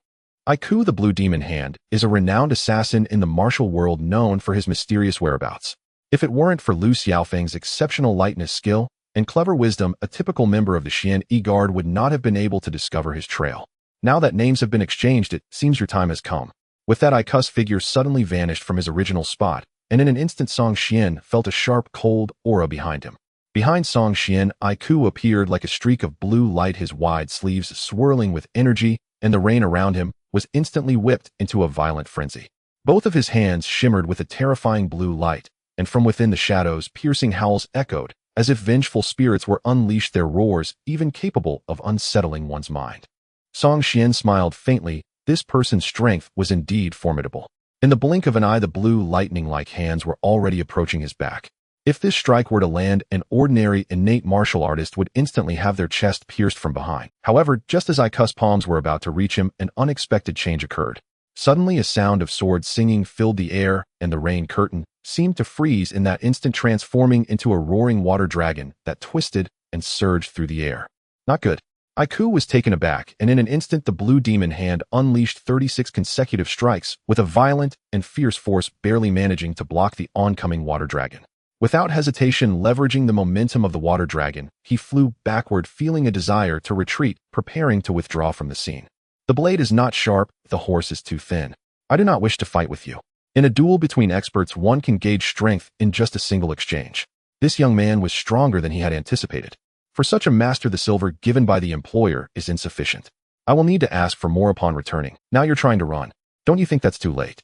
Iku, the Blue Demon Hand, is a renowned assassin in the martial world, known for his mysterious whereabouts. If it weren't for Lu Xiaofeng's exceptional lightness, skill, and clever wisdom, a typical member of the Xian Guard would not have been able to discover his trail. Now that names have been exchanged, it seems your time has come. With that, Iku's figure suddenly vanished from his original spot, and in an instant Song Xian felt a sharp, cold aura behind him. Behind Song Xian, Iku appeared like a streak of blue light, his wide sleeves swirling with energy, and the rain around him was instantly whipped into a violent frenzy. Both of his hands shimmered with a terrifying blue light, and from within the shadows, piercing howls echoed, as if vengeful spirits were unleashed, their roars even capable of unsettling one's mind. Song Xian smiled faintly. This person's strength was indeed formidable. In the blink of an eye, the blue lightning-like hands were already approaching his back. If this strike were to land, an ordinary innate martial artist would instantly have their chest pierced from behind. However, just as Iku's palms were about to reach him, an unexpected change occurred. Suddenly, a sound of sword singing filled the air, and the rain curtain seemed to freeze in that instant, transforming into a roaring water dragon that twisted and surged through the air. Not good. Iku was taken aback, and in an instant the Blue Demon Hand unleashed 36 consecutive strikes with a violent and fierce force, barely managing to block the oncoming water dragon. Without hesitation, leveraging the momentum of the water dragon, he flew backward, feeling a desire to retreat, preparing to withdraw from the scene. "The blade is not sharp, the horse is too thin. I do not wish to fight with you." In a duel between experts, one can gauge strength in just a single exchange. This young man was stronger than he had anticipated. For such a master, the silver given by the employer is insufficient. I will need to ask for more upon returning. Now you're trying to run. Don't you think that's too late?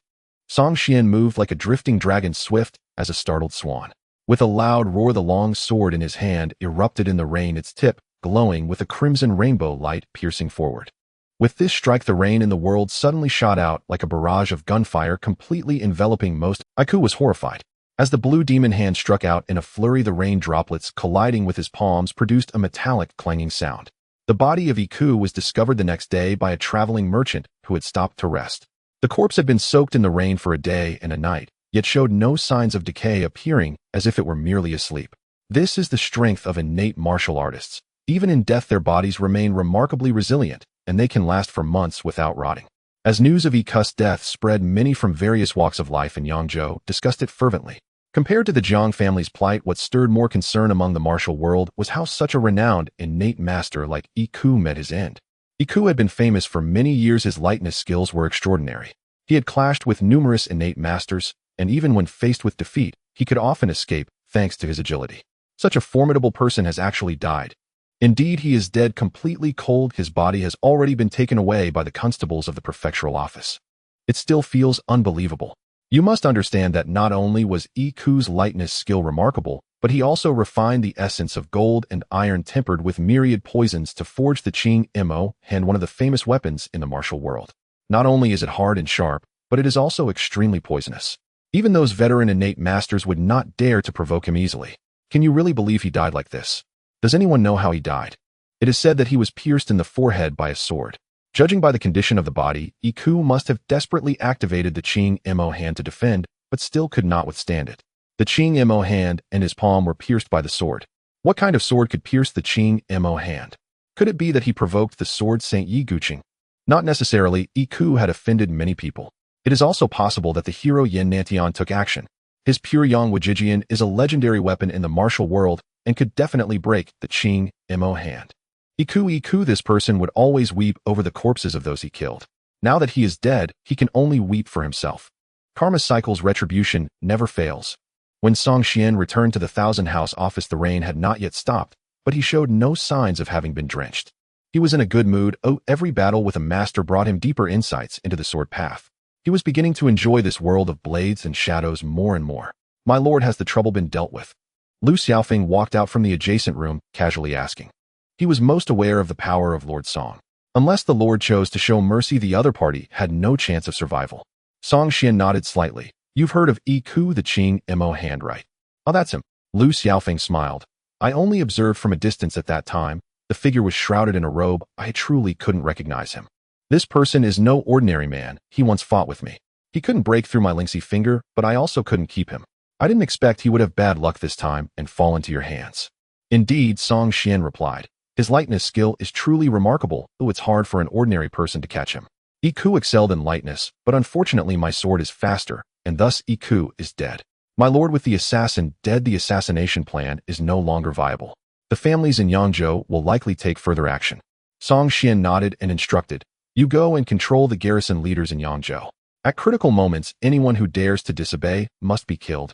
Song Xian moved like a drifting dragon, swift as a startled swan. With a loud roar, the long sword in his hand erupted in the rain, its tip glowing with a crimson rainbow light piercing forward. With this strike, the rain in the world suddenly shot out like a barrage of gunfire, completely enveloping most. Iku was horrified. As the Blue Demon Hand struck out in a flurry, the rain droplets colliding with his palms produced a metallic clanging sound. The body of Iku was discovered the next day by a traveling merchant who had stopped to rest. The corpse had been soaked in the rain for a day and a night, yet showed no signs of decay, appearing as if it were merely asleep. This is the strength of innate martial artists. Even in death, their bodies remain remarkably resilient, and they can last for months without rotting. As news of Iku's death spread, many from various walks of life in Yangzhou discussed it fervently. Compared to the Jiang family's plight, what stirred more concern among the martial world was how such a renowned, innate master like Iku met his end. Iku had been famous for many years. His lightness skills were extraordinary. He had clashed with numerous innate masters, and even when faced with defeat, he could often escape thanks to his agility. Such a formidable person has actually died. Indeed, he is dead, completely cold. His body has already been taken away by the constables of the prefectural office. It still feels unbelievable. You must understand that not only was Iku's lightness skill remarkable, but he also refined the essence of gold and iron tempered with myriad poisons to forge the Qing Mo hand, one of the famous weapons in the martial world. Not only is it hard and sharp, but it is also extremely poisonous. Even those veteran innate masters would not dare to provoke him easily. Can you really believe he died like this? Does anyone know how he died? It is said that he was pierced in the forehead by a sword. Judging by the condition of the body, Iku must have desperately activated the Qing Mo hand to defend, but still could not withstand it. The Qing Mo hand and his palm were pierced by the sword. What kind of sword could pierce the Qing Mo hand? Could it be that he provoked the sword Saint Yi Guqing? Not necessarily. Iku had offended many people. It is also possible that the hero Yin Nantian took action. His pure Yang Wujijian is a legendary weapon in the martial world and could definitely break the Qing Mo hand. Iku, this person would always weep over the corpses of those he killed. Now that he is dead, he can only weep for himself. Karma cycle's retribution never fails. When Song Xian returned to the Thousand House office, the rain had not yet stopped, but he showed no signs of having been drenched. He was in a good mood. Every battle with a master brought him deeper insights into the sword path. He was beginning to enjoy this world of blades and shadows more and more. My lord, has the trouble been dealt with? Lu Xiaofeng walked out from the adjacent room, casually asking. He was most aware of the power of Lord Song. Unless the Lord chose to show mercy, the other party had no chance of survival. Song Xian nodded slightly. You've heard of Iku, the Qing Mo hand, right? Oh, that's him. Lu Xiaofeng smiled. I only observed from a distance at that time. The figure was shrouded in a robe. I truly couldn't recognize him. This person is no ordinary man. He once fought with me. He couldn't break through my lynxy finger, but I also couldn't keep him. I didn't expect he would have bad luck this time and fall into your hands. Indeed, Song Xian replied. His lightness skill is truly remarkable, though it's hard for an ordinary person to catch him. Iku excelled in lightness, but unfortunately my sword is faster, and thus Iku is dead. My lord, with the assassin dead, the assassination plan is no longer viable. The families in Yangzhou will likely take further action. Song Xian nodded and instructed. You go and control the garrison leaders in Yangzhou. At critical moments, anyone who dares to disobey must be killed.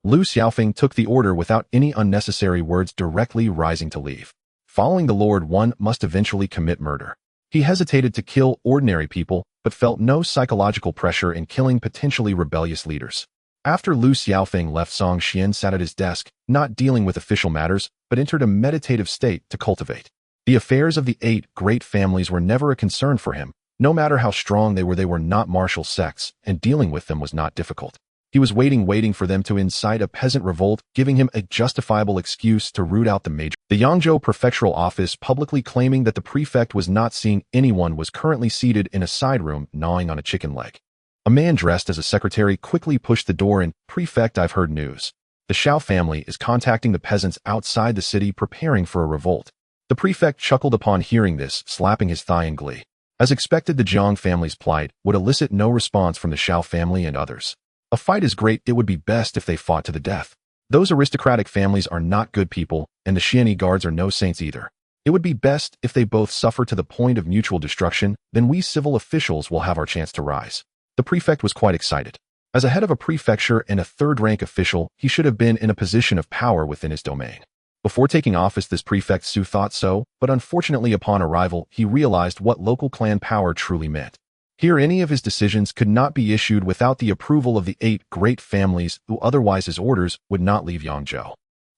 Lu Xiaofeng took the order without any unnecessary words, directly rising to leave. Following the Lord, one must eventually commit murder. He hesitated to kill ordinary people, but felt no psychological pressure in killing potentially rebellious leaders. After Lu Xiaofeng left, Song Xian sat at his desk, not dealing with official matters, but entered a meditative state to cultivate. The affairs of the 8 great families were never a concern for him. No matter how strong they were not martial sects, and dealing with them was not difficult. He was waiting for them to incite a peasant revolt, giving him a justifiable excuse to root out the major. The Yangzhou prefectural office, publicly claiming that the prefect was not seeing anyone, was currently seated in a side room, gnawing on a chicken leg. A man dressed as a secretary quickly pushed the door in. Prefect, I've heard news. The Shao family is contacting the peasants outside the city, preparing for a revolt. The prefect chuckled upon hearing this, slapping his thigh in glee. As expected, the Jiang family's plight would elicit no response from the Shao family and others. A fight is great. It would be best if they fought to the death. Those aristocratic families are not good people, and the Xianyi guards are no saints either. It would be best if they both suffer to the point of mutual destruction. Then we civil officials will have our chance to rise. The prefect was quite excited. As a head of a prefecture and a third-rank official, he should have been in a position of power within his domain. Before taking office, this prefect Su thought so, but unfortunately upon arrival, he realized what local clan power truly meant. Here, any of his decisions could not be issued without the approval of the 8 great families, who otherwise his orders would not leave Yangzhou.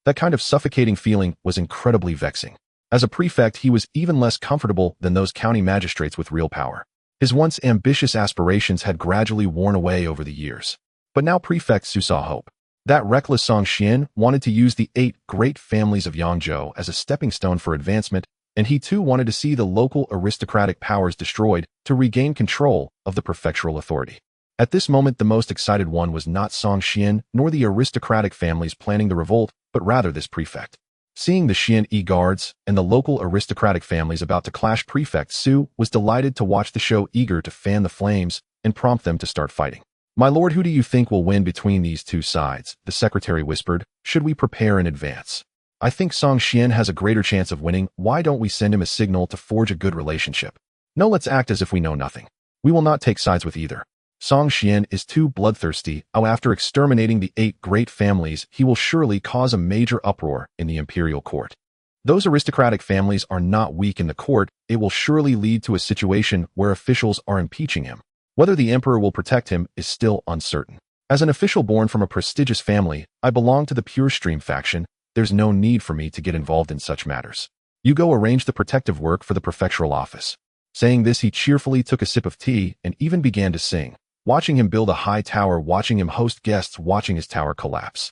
That kind of suffocating feeling was incredibly vexing. As a prefect, he was even less comfortable than those county magistrates with real power. His once ambitious aspirations had gradually worn away over the years. But now Prefect Su saw hope. That reckless Song Xian wanted to use the 8 great families of Yangzhou as a stepping stone for advancement, and he too wanted to see the local aristocratic powers destroyed to regain control of the prefectural authority. At this moment, the most excited one was not Song Xian nor the aristocratic families planning the revolt, but rather this prefect. Seeing the Xian guards and the local aristocratic families about to clash, Prefect Su was delighted to watch the show, eager to fan the flames and prompt them to start fighting. "My lord, who do you think will win between these two sides?" the secretary whispered. "Should we prepare in advance?" "I think Song Xian has a greater chance of winning. Why don't we send him a signal to forge a good relationship?" "No, let's act as if we know nothing. We will not take sides with either. Song Xian is too bloodthirsty. After exterminating the 8 great families, he will surely cause a major uproar in the imperial court. Those aristocratic families are not weak in the court. It will surely lead to a situation where officials are impeaching him. Whether the emperor will protect him is still uncertain. As an official born from a prestigious family, I belong to the Pure Stream faction. There's no need for me to get involved in such matters. You go arrange the protective work for the prefectural office." Saying this, he cheerfully took a sip of tea and even began to sing. Watching him build a high tower, watching him host guests, watching his tower collapse.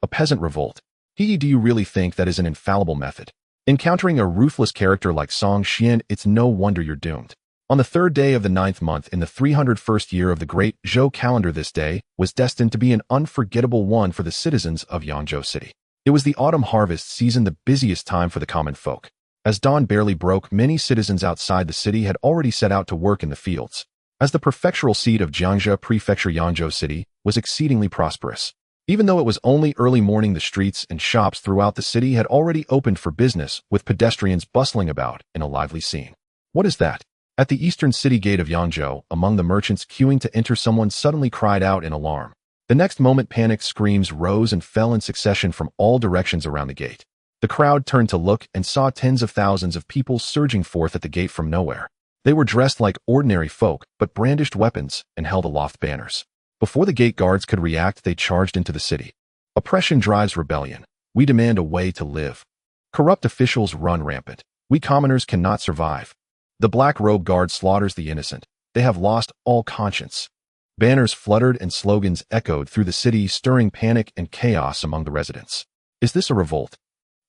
A peasant revolt. Do you really think that is an infallible method? Encountering a ruthless character like Song Xian, it's no wonder you're doomed. On the 3rd day of the 9th month in the 301st year of the Great Zhou calendar, this day was destined to be an unforgettable one for the citizens of Yangzhou City. It was the autumn harvest season, the busiest time for the common folk. As dawn barely broke, many citizens outside the city had already set out to work in the fields. As the prefectural seat of Jiangzhou Prefecture, Yangzhou City was exceedingly prosperous. Even though it was only early morning, the streets and shops throughout the city had already opened for business, with pedestrians bustling about in a lively scene. "What is that?" At the eastern city gate of Yangzhou, among the merchants queuing to enter, someone suddenly cried out in alarm. The next moment, panicked screams rose and fell in succession from all directions around the gate. The crowd turned to look and saw tens of thousands of people surging forth at the gate from nowhere. They were dressed like ordinary folk, but brandished weapons and held aloft banners. Before the gate guards could react, they charged into the city. "Oppression drives rebellion. We demand a way to live. Corrupt officials run rampant. We commoners cannot survive. The Black Robe Guard slaughters the innocent. They have lost all conscience." Banners fluttered and slogans echoed through the city, stirring panic and chaos among the residents. Is this a revolt?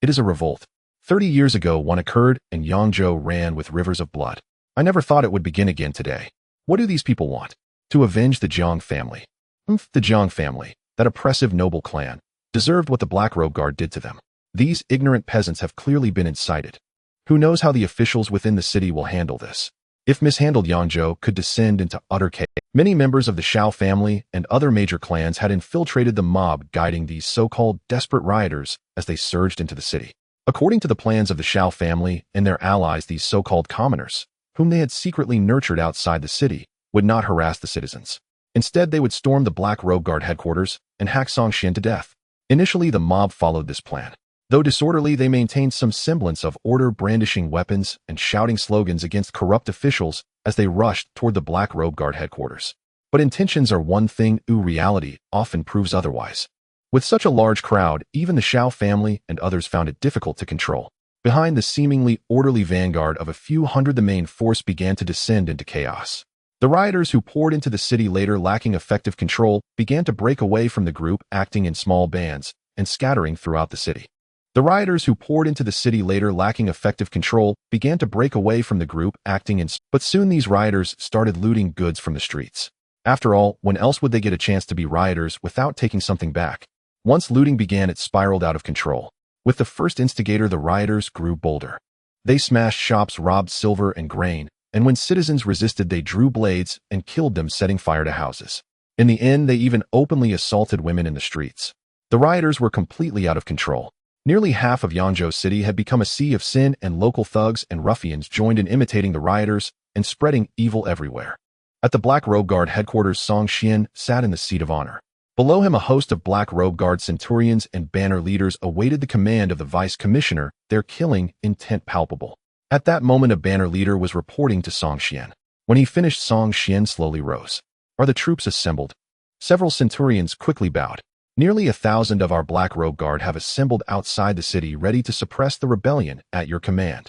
It is a revolt. 30 years ago, one occurred, and Yangzhou ran with rivers of blood. I never thought it would begin again today. What do these people want? To avenge the Jiang family. The Jiang family, that oppressive noble clan, deserved what the Black Robe Guard did to them. These ignorant peasants have clearly been incited. Who knows how the officials within the city will handle this? If mishandled, Yangzhou could descend into utter chaos. Many members of the Shao family and other major clans had infiltrated the mob, guiding these so-called desperate rioters as they surged into the city. According to the plans of the Shao family and their allies, these so-called commoners, whom they had secretly nurtured outside the city, would not harass the citizens. Instead, they would storm the Black Robe Guard headquarters and hack Song Xian to death. Initially, the mob followed this plan. Though disorderly, they maintained some semblance of order, brandishing weapons and shouting slogans against corrupt officials as they rushed toward the Black Robe Guard headquarters. But intentions are one thing, reality often proves otherwise. With such a large crowd, even the Shao family and others found it difficult to control. Behind the seemingly orderly vanguard of a few hundred, the main force began to descend into chaos. The rioters who poured into the city later, lacking effective control, began to break away from the group, acting in small bands and scattering throughout the city. The rioters who poured into the city later, lacking effective control, began to break away from the group, acting in but soon these rioters started looting goods from the streets. After all, when else would they get a chance to be rioters without taking something back? Once looting began, it spiraled out of control. With the first instigator, the rioters grew bolder. They smashed shops, robbed silver and grain, and when citizens resisted, they drew blades and killed them, setting fire to houses. In the end, they even openly assaulted women in the streets. The rioters were completely out of control. Nearly half of Yangzhou City had become a sea of sin, and local thugs and ruffians joined in imitating the rioters and spreading evil everywhere. At the Black Robe Guard headquarters, Song Xian sat in the seat of honor. Below him, a host of Black Robe Guard centurions and banner leaders awaited the command of the vice commissioner, their killing intent palpable. At that moment, a banner leader was reporting to Song Xian. When he finished, Song Xian slowly rose. "Are the troops assembled?" Several centurions quickly bowed. "Nearly 1,000 of our Black Robe Guard have assembled outside the city, ready to suppress the rebellion at your command.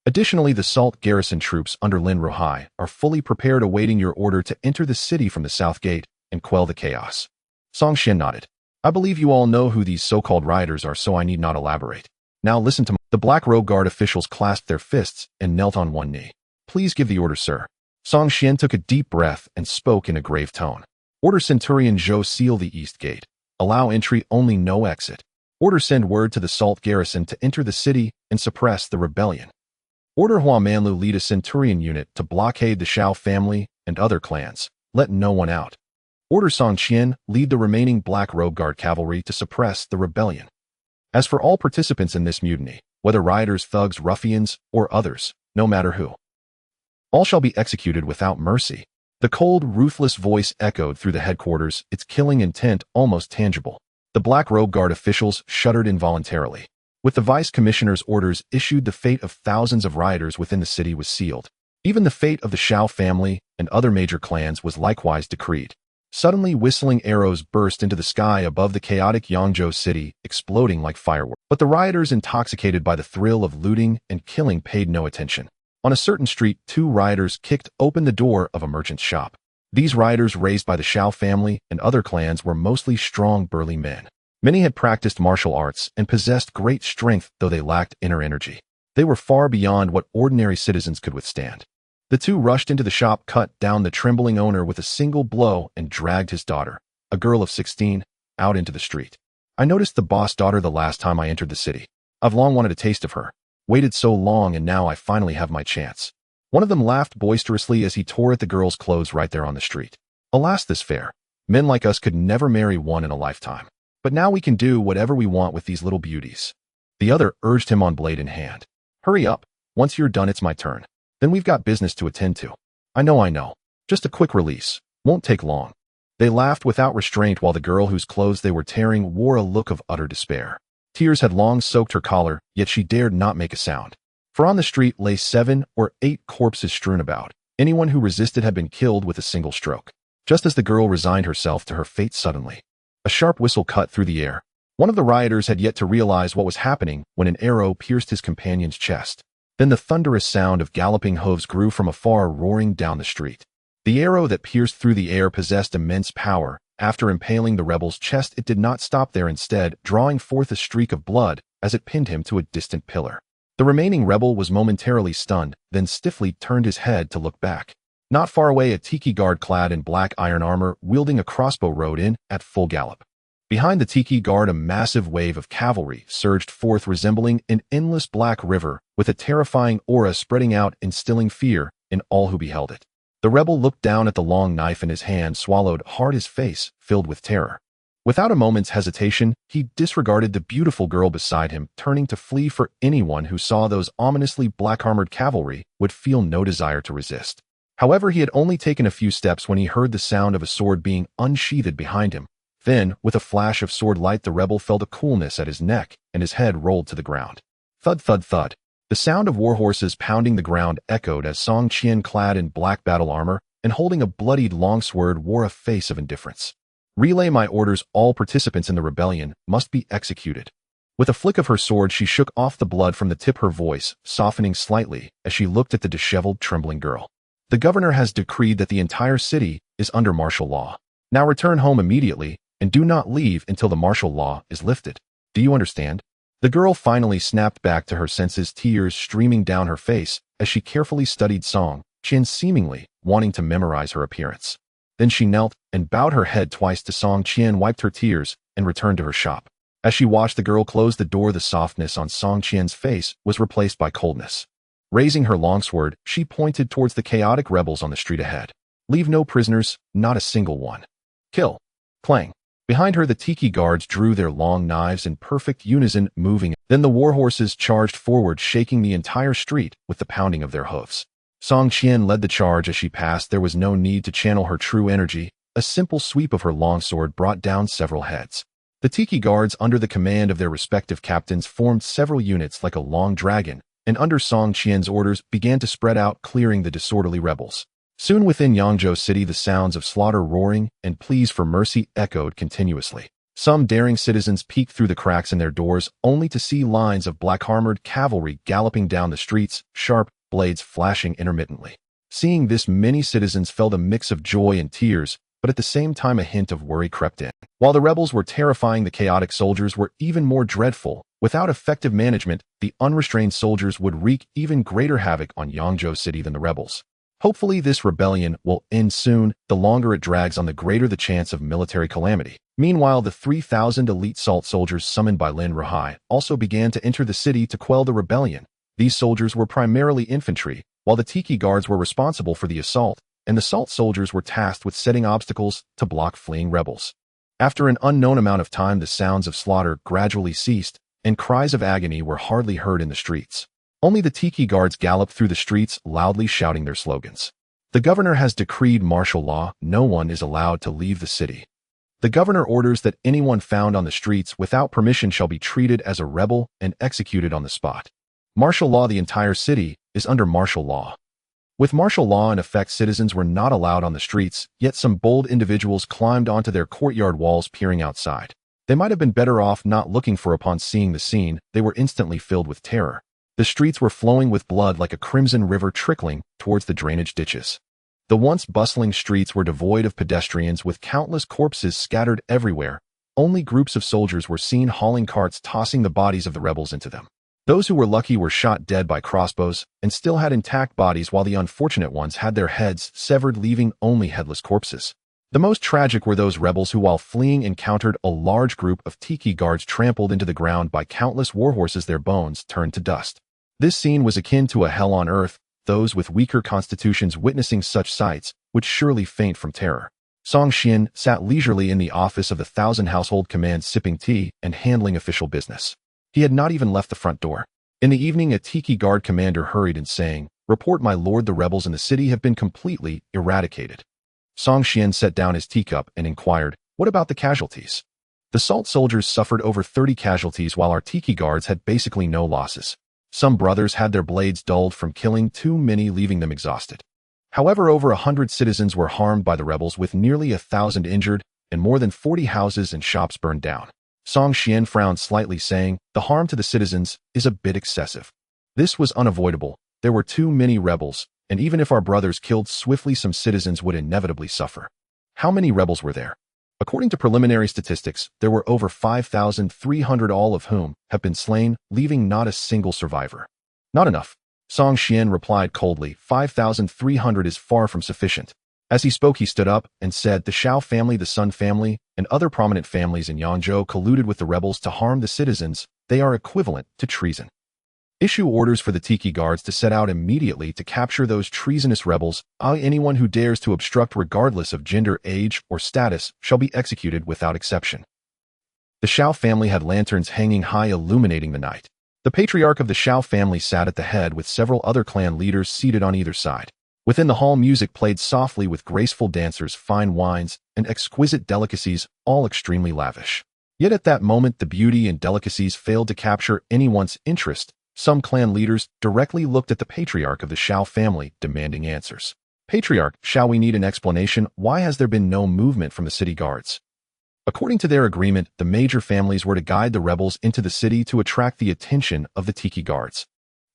Additionally, the Salt garrison troops under Lin Rohai are fully prepared, awaiting your order to enter the city from the south gate and quell the chaos." Song Xian nodded. "I believe you all know who these so-called rioters are, so I need not elaborate. Now listen to me." The Black Robe Guard officials clasped their fists and knelt on one knee. "Please give the order, sir." Song Xian took a deep breath and spoke in a grave tone. "Order Centurion Zhou seal the east gate. Allow entry only, no exit. Order send word to the Salt garrison to enter the city and suppress the rebellion. Order Hua Manlu lead a centurion unit to blockade the Shao family and other clans. Let no one out. Order Song Qian lead the remaining Black Robe Guard cavalry to suppress the rebellion. As for all participants in this mutiny, whether rioters, thugs, ruffians, or others, no matter who, all shall be executed without mercy. The cold, ruthless voice echoed through the headquarters, its killing intent almost tangible. The Black Robe Guard officials shuddered involuntarily. With the vice commissioner's orders issued, the fate of thousands of rioters within the city was sealed. Even the fate of the Shao family and other major clans was likewise decreed. Suddenly, whistling arrows burst into the sky above the chaotic Yangzhou city, exploding like fireworks. But the rioters, intoxicated by the thrill of looting and killing, paid no attention. On a certain street, 2 rioters kicked open the door of a merchant's shop. These rioters, raised by the Shao family and other clans, were mostly strong, burly men. Many had practiced martial arts and possessed great strength, though they lacked inner energy. They were far beyond what ordinary citizens could withstand. The 2 rushed into the shop, cut down the trembling owner with a single blow, and dragged his daughter, a girl of 16, out into the street. I noticed the boss daughter the last time I entered the city. I've long wanted a taste of her. Waited so long, and now I finally have my chance. One of them laughed boisterously as he tore at the girl's clothes right there on the street. Alas, this fair. Men like us could never marry one in a lifetime. But now we can do whatever we want with these little beauties. The other urged him on, blade in hand. Hurry up. Once you're done, it's my turn. Then we've got business to attend to. I know. Just a quick release. Won't take long. They laughed without restraint while the girl whose clothes they were tearing wore a look of utter despair. Tears had long soaked her collar, yet she dared not make a sound. For on the street lay 7 or 8 corpses strewn about. Anyone who resisted had been killed with a single stroke. Just as the girl resigned herself to her fate, suddenly a sharp whistle cut through the air. One of the rioters had yet to realize what was happening when an arrow pierced his companion's chest. Then the thunderous sound of galloping hooves grew from afar, roaring down the street. The arrow that pierced through the air possessed immense power. After impaling the rebel's chest, it did not stop there, instead drawing forth a streak of blood as it pinned him to a distant pillar. The remaining rebel was momentarily stunned, then stiffly turned his head to look back. Not far away, a tiki guard clad in black iron armor, wielding a crossbow, rode in at full gallop. Behind the tiki guard, a massive wave of cavalry surged forth, resembling an endless black river, with a terrifying aura spreading out, instilling fear in all who beheld it. The rebel looked down at the long knife in his hand, swallowed hard, his face filled with terror. Without a moment's hesitation, he disregarded the beautiful girl beside him, turning to flee, for anyone who saw those ominously black-armored cavalry would feel no desire to resist. However, he had only taken a few steps when he heard the sound of a sword being unsheathed behind him. Then, with a flash of sword light, the rebel felt a coolness at his neck, and his head rolled to the ground. Thud, thud, thud. The sound of war horses pounding the ground echoed as Song Qian, clad in black battle armor and holding a bloodied longsword, wore a face of indifference. Relay my orders. All participants in the rebellion must be executed. With a flick of her sword, she shook off the blood from the tip, her voice softening slightly as she looked at the disheveled, trembling girl. The governor has decreed that the entire city is under martial law. Now return home immediately and do not leave until the martial law is lifted. Do you understand? The girl finally snapped back to her senses, tears streaming down her face as she carefully studied Song Qian, seemingly wanting to memorize her appearance. Then she knelt and bowed her head twice to Song Qian, wiped her tears, and returned to her shop. As she watched the girl close the door, the softness on Song Qian's face was replaced by coldness. Raising her longsword, she pointed towards the chaotic rebels on the street ahead. Leave no prisoners, not a single one. Kill. Clang. Behind her, the tiki guards drew their long knives in perfect unison, moving. Then the war horses charged forward, shaking the entire street with the pounding of their hoofs. Song Qian led the charge. As she passed, there was no need to channel her true energy. A simple sweep of her longsword brought down several heads. The tiki guards, under the command of their respective captains, formed several units like a long dragon, and under Song Qian's orders began to spread out, clearing the disorderly rebels. Soon within Yangzhou city, the sounds of slaughter, roaring, and pleas for mercy echoed continuously. Some daring citizens peeked through the cracks in their doors, only to see lines of black-armored cavalry galloping down the streets, sharp blades flashing intermittently. Seeing this, many citizens felt a mix of joy and tears, but at the same time a hint of worry crept in. While the rebels were terrifying, the chaotic soldiers were even more dreadful. Without effective management, the unrestrained soldiers would wreak even greater havoc on Yangzhou city than the rebels. Hopefully this rebellion will end soon. The longer it drags on, the greater the chance of military calamity. Meanwhile, the 3,000 elite salt soldiers summoned by Lin Ruhai also began to enter the city to quell the rebellion. These soldiers were primarily infantry, while the Tiki guards were responsible for the assault, and the salt soldiers were tasked with setting obstacles to block fleeing rebels. After an unknown amount of time, the sounds of slaughter gradually ceased, and cries of agony were hardly heard in the streets. Only the Tiki guards galloped through the streets, loudly shouting their slogans. The governor has decreed martial law. No one is allowed to leave the city. The governor orders that anyone found on the streets without permission shall be treated as a rebel and executed on the spot. Martial law. The entire city is under martial law. With martial law in effect, citizens were not allowed on the streets, yet some bold individuals climbed onto their courtyard walls, peering outside. They might have been better off not looking, for upon seeing the scene, they were instantly filled with terror. The streets were flowing with blood like a crimson river trickling towards the drainage ditches. The once bustling streets were devoid of pedestrians, with countless corpses scattered everywhere. Only groups of soldiers were seen hauling carts, tossing the bodies of the rebels into them. Those who were lucky were shot dead by crossbows and still had intact bodies, while the unfortunate ones had their heads severed, leaving only headless corpses. The most tragic were those rebels who, while fleeing, encountered a large group of Tiki guards trampled into the ground by countless warhorses, their bones turned to dust. This scene was akin to a hell on earth. Those with weaker constitutions witnessing such sights would surely faint from terror. Song Xian sat leisurely in the office of the 1,000 household command, sipping tea and handling official business. He had not even left the front door. In the evening, a Tiki guard commander hurried in, saying, "Report, my lord, the rebels in the city have been completely eradicated." Song Xian set down his teacup and inquired, "What about the casualties?" The salt soldiers suffered over 30 casualties, while our Tiki guards had basically no losses. Some brothers had their blades dulled from killing too many, leaving them exhausted. However, over 100 citizens were harmed by the rebels, with nearly 1,000 injured and more than 40 houses and shops burned down. Song Xian frowned slightly, saying, "The harm to the citizens is a bit excessive. This was unavoidable. There were too many rebels, and even if our brothers killed swiftly, some citizens would inevitably suffer." How many rebels were there? According to preliminary statistics, there were over 5,300, all of whom have been slain, leaving not a single survivor. Not enough. Song Xian replied coldly, 5,300 is far from sufficient. As he spoke, he stood up and said, "The Shao family, the Sun family, and other prominent families in Yangzhou colluded with the rebels to harm the citizens. They are equivalent to treason. Issue orders for the Tiki guards to set out immediately to capture those treasonous rebels. Anyone who dares to obstruct, regardless of gender, age, or status, shall be executed without exception." The Shao family had lanterns hanging high, illuminating the night. The patriarch of the Shao family sat at the head, with several other clan leaders seated on either side. Within the hall, music played softly, with graceful dancers, fine wines, and exquisite delicacies, all extremely lavish. Yet at that moment, the beauty and delicacies failed to capture anyone's interest. Some clan leaders directly looked at the patriarch of the Shao family, demanding answers. "Patriarch, Shao, we need an explanation. Why has there been no movement from the city guards?" According to their agreement, the major families were to guide the rebels into the city to attract the attention of the Tiki guards.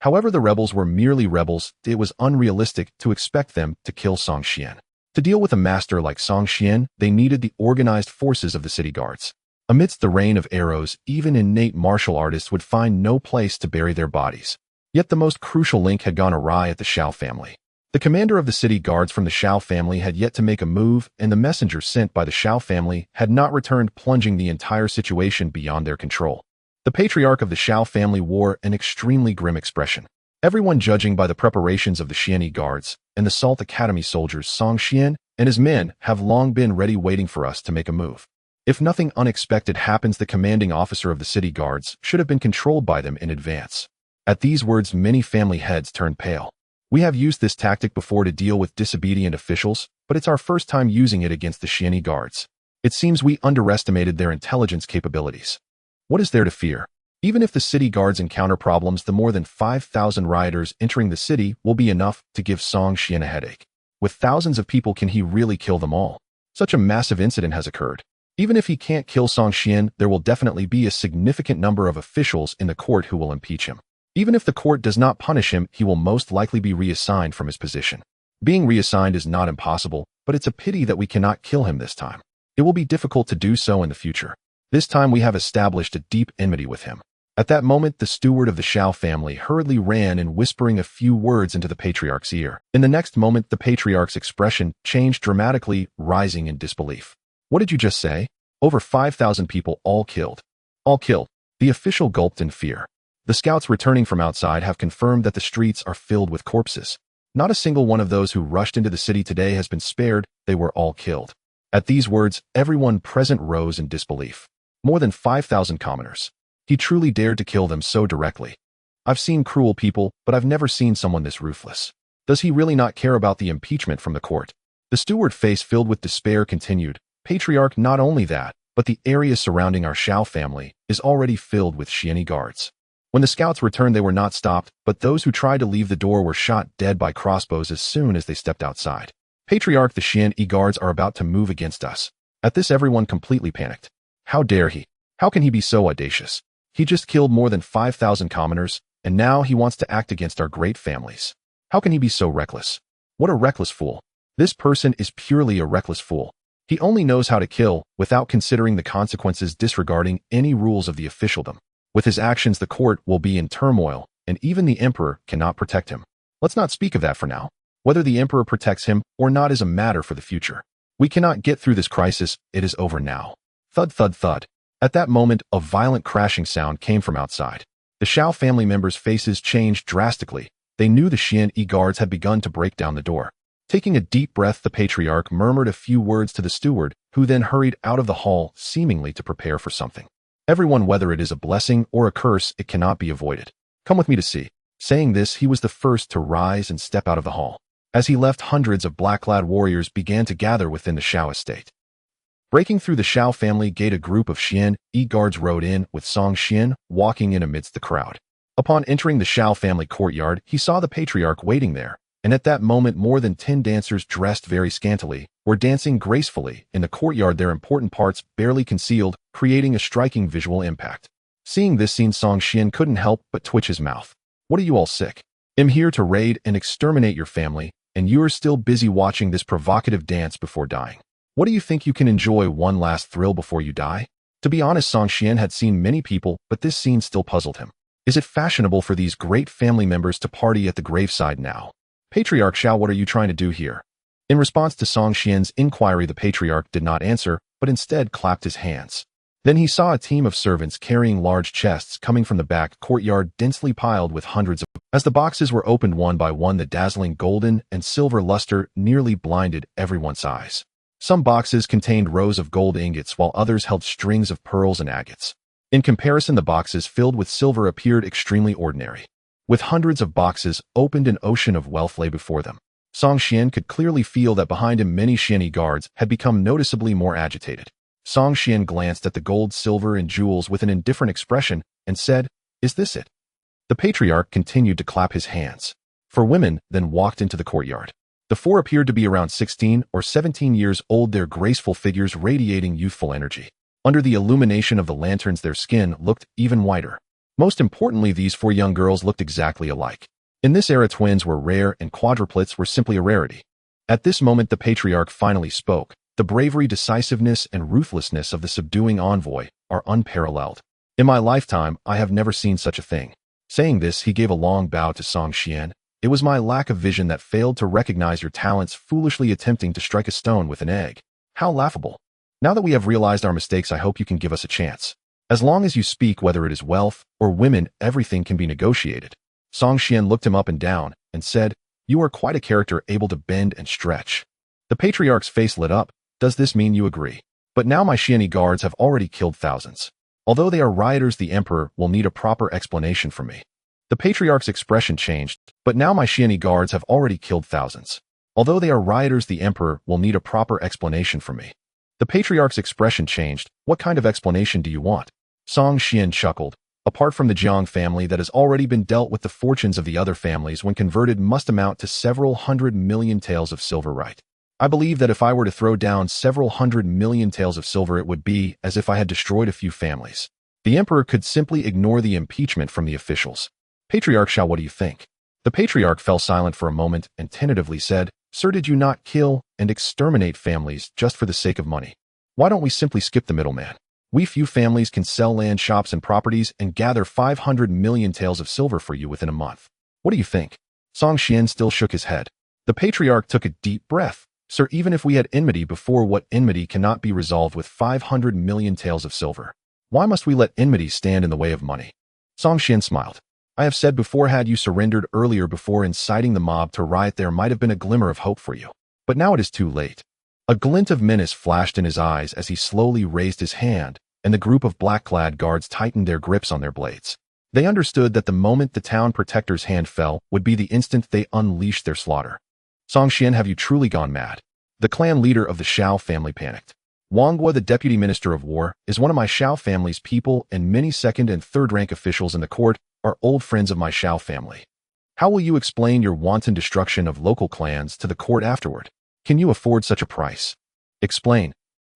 However, the rebels were merely rebels. It was unrealistic to expect them to kill Song Xian. To deal with a master like Song Xian, they needed the organized forces of the city guards. Amidst the rain of arrows, even innate martial artists would find no place to bury their bodies. Yet the most crucial link had gone awry at the Shao family. The commander of the city guards from the Shao family had yet to make a move, and the messenger sent by the Shao family had not returned, plunging the entire situation beyond their control. The patriarch of the Shao family wore an extremely grim expression. Everyone judging by the preparations of the Xianyi guards and the Salt Academy soldiers, Song Xian and his men have long been ready, waiting for us to make a move. If nothing unexpected happens, the commanding officer of the city guards should have been controlled by them in advance. At these words, many family heads turned pale. "We have used this tactic before to deal with disobedient officials, but it's our first time using it against the Xianyi guards. It seems we underestimated their intelligence capabilities. What is there to fear? Even if the city guards encounter problems, the more than 5,000 rioters entering the city will be enough to give Song Xian a headache. With thousands of people, can he really kill them all? Such a massive incident has occurred. Even if he can't kill Song Xian, there will definitely be a significant number of officials in the court who will impeach him. Even if the court does not punish him, he will most likely be reassigned from his position. Being reassigned is not impossible, but it's a pity that we cannot kill him this time. It will be difficult to do so in the future. This time we have established a deep enmity with him. At that moment, the steward of the Shao family hurriedly ran and whispering a few words into the patriarch's ear. In the next moment, the patriarch's expression changed dramatically, rising in disbelief. What did you just say? Over 5,000 people all killed. All killed. The official gulped in fear. The scouts returning from outside have confirmed that the streets are filled with corpses. Not a single one of those who rushed into the city today has been spared, they were all killed. At these words, everyone present rose in disbelief. More than 5,000 commoners. He truly dared to kill them so directly. I've seen cruel people, but I've never seen someone this ruthless. Does he really not care about the impeachment from the court? The steward, face filled with despair, continued, Patriarch, not only that, but the area surrounding our Shao family is already filled with Xianyi guards. When the scouts returned, they were not stopped, but those who tried to leave the door were shot dead by crossbows as soon as they stepped outside. Patriarch, the Xianyi guards are about to move against us. At this, everyone completely panicked. How dare he? How can he be so audacious? He just killed more than 5,000 commoners, and now he wants to act against our great families. How can he be so reckless? What a reckless fool. This person is purely a reckless fool. He only knows how to kill, without considering the consequences, disregarding any rules of the officialdom. With his actions, the court will be in turmoil, and even the emperor cannot protect him. Let's not speak of that for now. Whether the emperor protects him or not is a matter for the future. We cannot get through this crisis, it is over now. Thud, thud, thud. At that moment, a violent crashing sound came from outside. The Shao family members' faces changed drastically. They knew the Xianyi guards had begun to break down the door. Taking a deep breath, the patriarch murmured a few words to the steward, who then hurried out of the hall, seemingly to prepare for something. Everyone, whether it is a blessing or a curse, it cannot be avoided. Come with me to see. Saying this, he was the first to rise and step out of the hall. As he left, hundreds of black-clad warriors began to gather within the Shao estate. Breaking through the Shao family gate, a group of Xianyi guards rode in, with Song Xian walking in amidst the crowd. Upon entering the Shao family courtyard, he saw the patriarch waiting there, and at that moment more than 10 dancers dressed very scantily were dancing gracefully in the courtyard, their important parts barely concealed, creating a striking visual impact. Seeing this scene, Song Xian couldn't help but twitch his mouth. What are you all sick? I'm here to raid and exterminate your family, and you are still busy watching this provocative dance before dying. What do you think you can enjoy one last thrill before you die? To be honest, Song Xian had seen many people, but this scene still puzzled him. Is it fashionable for these great family members to party at the graveside now? Patriarch Shao, what are you trying to do here? In response to Song Xian's inquiry, the patriarch did not answer, but instead clapped his hands. Then he saw a team of servants carrying large chests coming from the back courtyard, densely piled with hundreds of. As the boxes were opened one by one, the dazzling golden and silver luster nearly blinded everyone's eyes. Some boxes contained rows of gold ingots, while others held strings of pearls and agates. In comparison, the boxes filled with silver appeared extremely ordinary. With hundreds of boxes opened, an ocean of wealth lay before them. Song Xian could clearly feel that behind him many Xianyi guards had become noticeably more agitated. Song Xian glanced at the gold, silver, and jewels with an indifferent expression and said, "Is this it?" The patriarch continued to clap his hands. 4 women then walked into the courtyard. The 4 appeared to be around 16 or 17 years old, their graceful figures radiating youthful energy. Under the illumination of the lanterns, their skin looked even whiter. Most importantly, these 4 young girls looked exactly alike. In this era, twins were rare and quadruplets were simply a rarity. At this moment, the patriarch finally spoke. The bravery, decisiveness, and ruthlessness of the subduing envoy are unparalleled. In my lifetime, I have never seen such a thing. Saying this, he gave a long bow to Song Xian. It was my lack of vision that failed to recognize your talents, foolishly attempting to strike a stone with an egg. How laughable. Now that we have realized our mistakes, I hope you can give us a chance. As long as you speak, whether it is wealth or women, everything can be negotiated. Song Xian looked him up and down and said, "You are quite a character, able to bend and stretch." The patriarch's face lit up. "Does this mean you agree? But now my Xianyi guards have already killed thousands. Although they are rioters, the emperor will need a proper explanation from me." The patriarch's expression changed. "But now my Xianyi guards have already killed thousands. Although they are rioters, the emperor will need a proper explanation from me." The patriarch's expression changed. "What kind of explanation do you want?" Song Xian chuckled. "Apart from the Jiang family that has already been dealt with, the fortunes of the other families when converted must amount to several 100 million taels of silver, right? I believe that if I were to throw down several 100 million taels of silver, it would be as if I had destroyed a few families. The emperor could simply ignore the impeachment from the officials. Patriarch Shao, what do you think?" The patriarch fell silent for a moment and tentatively said, "Sir, did you not kill and exterminate families just for the sake of money? Why don't we simply skip the middleman? We few families can sell land, shops, and properties and gather 500 million taels of silver for you within a month. What do you think? Song Xian still shook his head. The patriarch took a deep breath. Sir, even if we had enmity before, what enmity cannot be resolved with 500 million taels of silver? Why must we let enmity stand in the way of money? Song Xian smiled. I have said before, had you surrendered earlier before inciting the mob to riot, there might have been a glimmer of hope for you. But now it is too late. A glint of menace flashed in his eyes as he slowly raised his hand, and the group of black-clad guards tightened their grips on their blades. They understood that the moment the town protector's hand fell would be the instant they unleashed their slaughter. Song Xian, have you truly gone mad? The clan leader of the Shao family panicked. Wang Guo, the deputy minister of war, is one of my Shao family's people, and many second and third rank officials in the court are old friends of my Shao family. How will you explain your wanton destruction of local clans to the court afterward? Can you afford such a price? Explain.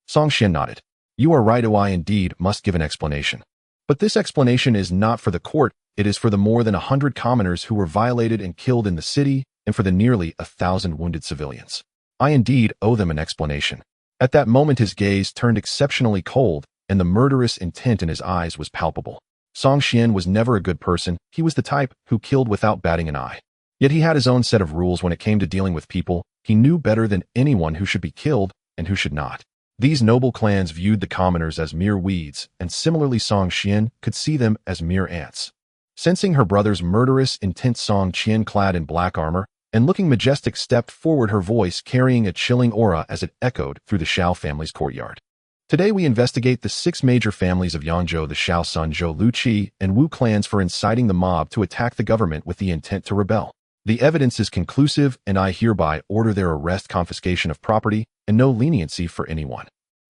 Song Xian nodded. You are right, I indeed must give an explanation. But this explanation is not for the court, it is for the more than 100 commoners who were violated and killed in the city, and for the nearly 1,000 wounded civilians. I indeed owe them an explanation. At that moment his gaze turned exceptionally cold, and the murderous intent in his eyes was palpable. Song Xian was never a good person, he was the type who killed without batting an eye. Yet he had his own set of rules when it came to dealing with people. He knew better than anyone who should be killed and who should not. These noble clans viewed the commoners as mere weeds, and similarly Song Xian could see them as mere ants. Sensing her brother's murderous intent, Song Xian, clad in black armor and looking majestic, stepped forward, her voice carrying a chilling aura as it echoed through the Shao family's courtyard. Today we investigate the 6 major families of Yangzhou, the Shao Sun, Zhou, Lu Qi, and Wu clans for inciting the mob to attack the government with the intent to rebel. The evidence is conclusive, and I hereby order their arrest, confiscation of property, and no leniency for anyone.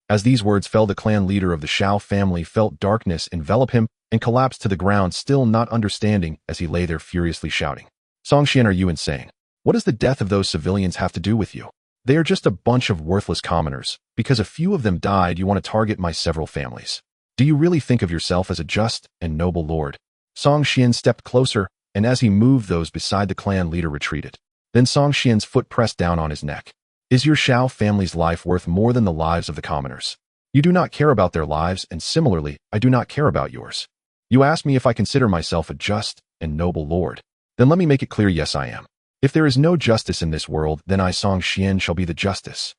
As these words fell, the clan leader of the Shao family felt darkness envelop him and collapsed to the ground, still not understanding as he lay there furiously shouting. Song Xian, are you insane? What does the death of those civilians have to do with you? They are just a bunch of worthless commoners. Because a few of them died, you want to target my several families. Do you really think of yourself as a just and noble lord? Song Xian stepped closer, and as he moved, those beside the clan leader retreated. Then Song Xian's foot pressed down on his neck. Is your Shao family's life worth more than the lives of the commoners? You do not care about their lives, and similarly, I do not care about yours. You ask me if I consider myself a just and noble lord. Then let me make it clear, yes, I am. If there is no justice in this world, then I, Song Xian, shall be the justice.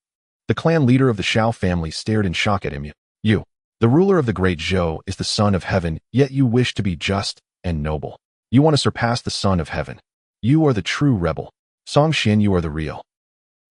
The clan leader of the Shao family stared in shock at him. You, the ruler of the Great Zhou, is the son of heaven, yet you wish to be just and noble. You want to surpass the son of heaven. You are the true rebel. Song Xian, you are the real.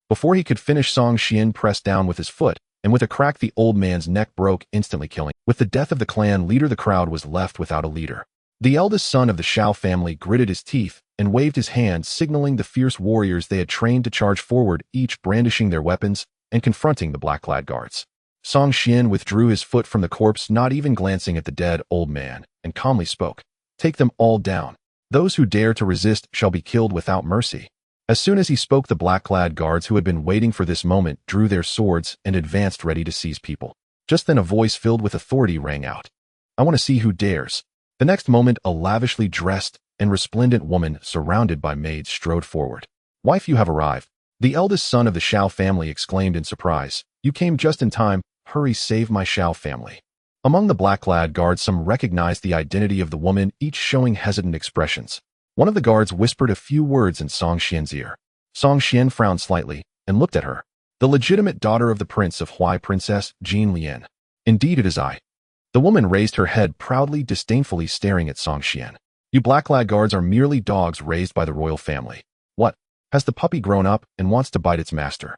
Before he could finish, Song Xian pressed down with his foot, and with a crack the old man's neck broke, instantly killing. With the death of the clan leader, the crowd was left without a leader. The eldest son of the Shao family gritted his teeth and waved his hand, signaling the fierce warriors they had trained to charge forward, each brandishing their weapons and confronting the black-clad guards. Song Xian withdrew his foot from the corpse, not even glancing at the dead old man, and calmly spoke. Take them all down. Those who dare to resist shall be killed without mercy. As soon as he spoke, the black-clad guards who had been waiting for this moment drew their swords and advanced, ready to seize people. Just then a voice filled with authority rang out. I want to see who dares. The next moment, a lavishly dressed and resplendent woman surrounded by maids strode forward. Wife, you have arrived. The eldest son of the Shao family exclaimed in surprise. You came just in time. Hurry, save my Shao family. Among the black-clad guards, some recognized the identity of the woman, each showing hesitant expressions. One of the guards whispered a few words in Song Xian's ear. Song Xian frowned slightly and looked at her. The legitimate daughter of the Prince of Huai, Princess Jin Lian. Indeed, it is I. The woman raised her head proudly, disdainfully staring at Song Xian. You black-clad guards are merely dogs raised by the royal family. What? Has the puppy grown up and wants to bite its master?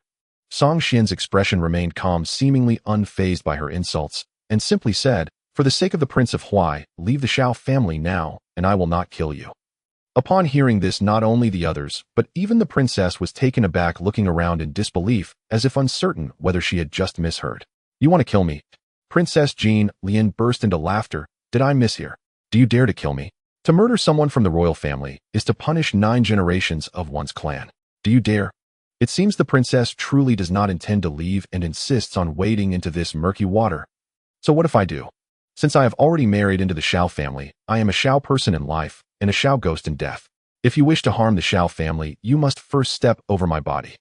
Song Xian's expression remained calm, seemingly unfazed by her insults, and simply said, for the sake of the Prince of Huai, leave the Shao family now, and I will not kill you. Upon hearing this, not only the others, but even the princess was taken aback, looking around in disbelief, as if uncertain whether she had just misheard. You want to kill me? Princess Jin Lian burst into laughter. Did I mishear? Do you dare to kill me? To murder someone from the royal family is to punish 9 generations of one's clan. Do you dare? It seems the princess truly does not intend to leave and insists on wading into this murky water. So what if I do? Since I have already married into the Shao family, I am a Shao person in life and a Shao ghost in death. If you wish to harm the Shao family, you must first step over my body.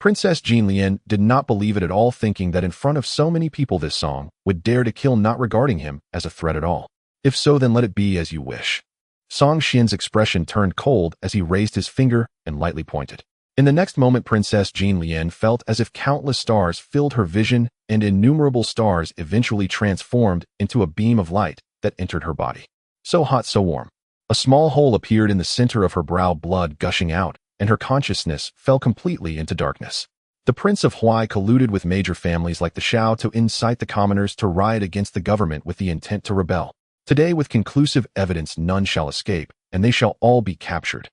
Princess Jean Lian did not believe it at all, thinking that in front of so many people this song would dare to kill, not regarding him as a threat at all. If so, then let it be as you wish. Song Xian's expression turned cold as he raised his finger and lightly pointed. In the next moment, Princess Jean Lian felt as if countless stars filled her vision, and innumerable stars eventually transformed into a beam of light that entered her body. So hot, so warm. A small hole appeared in the center of her brow, blood gushing out, and her consciousness fell completely into darkness. The Prince of Huai colluded with major families like the Shao to incite the commoners to riot against the government with the intent to rebel. Today, with conclusive evidence, none shall escape, and they shall all be captured.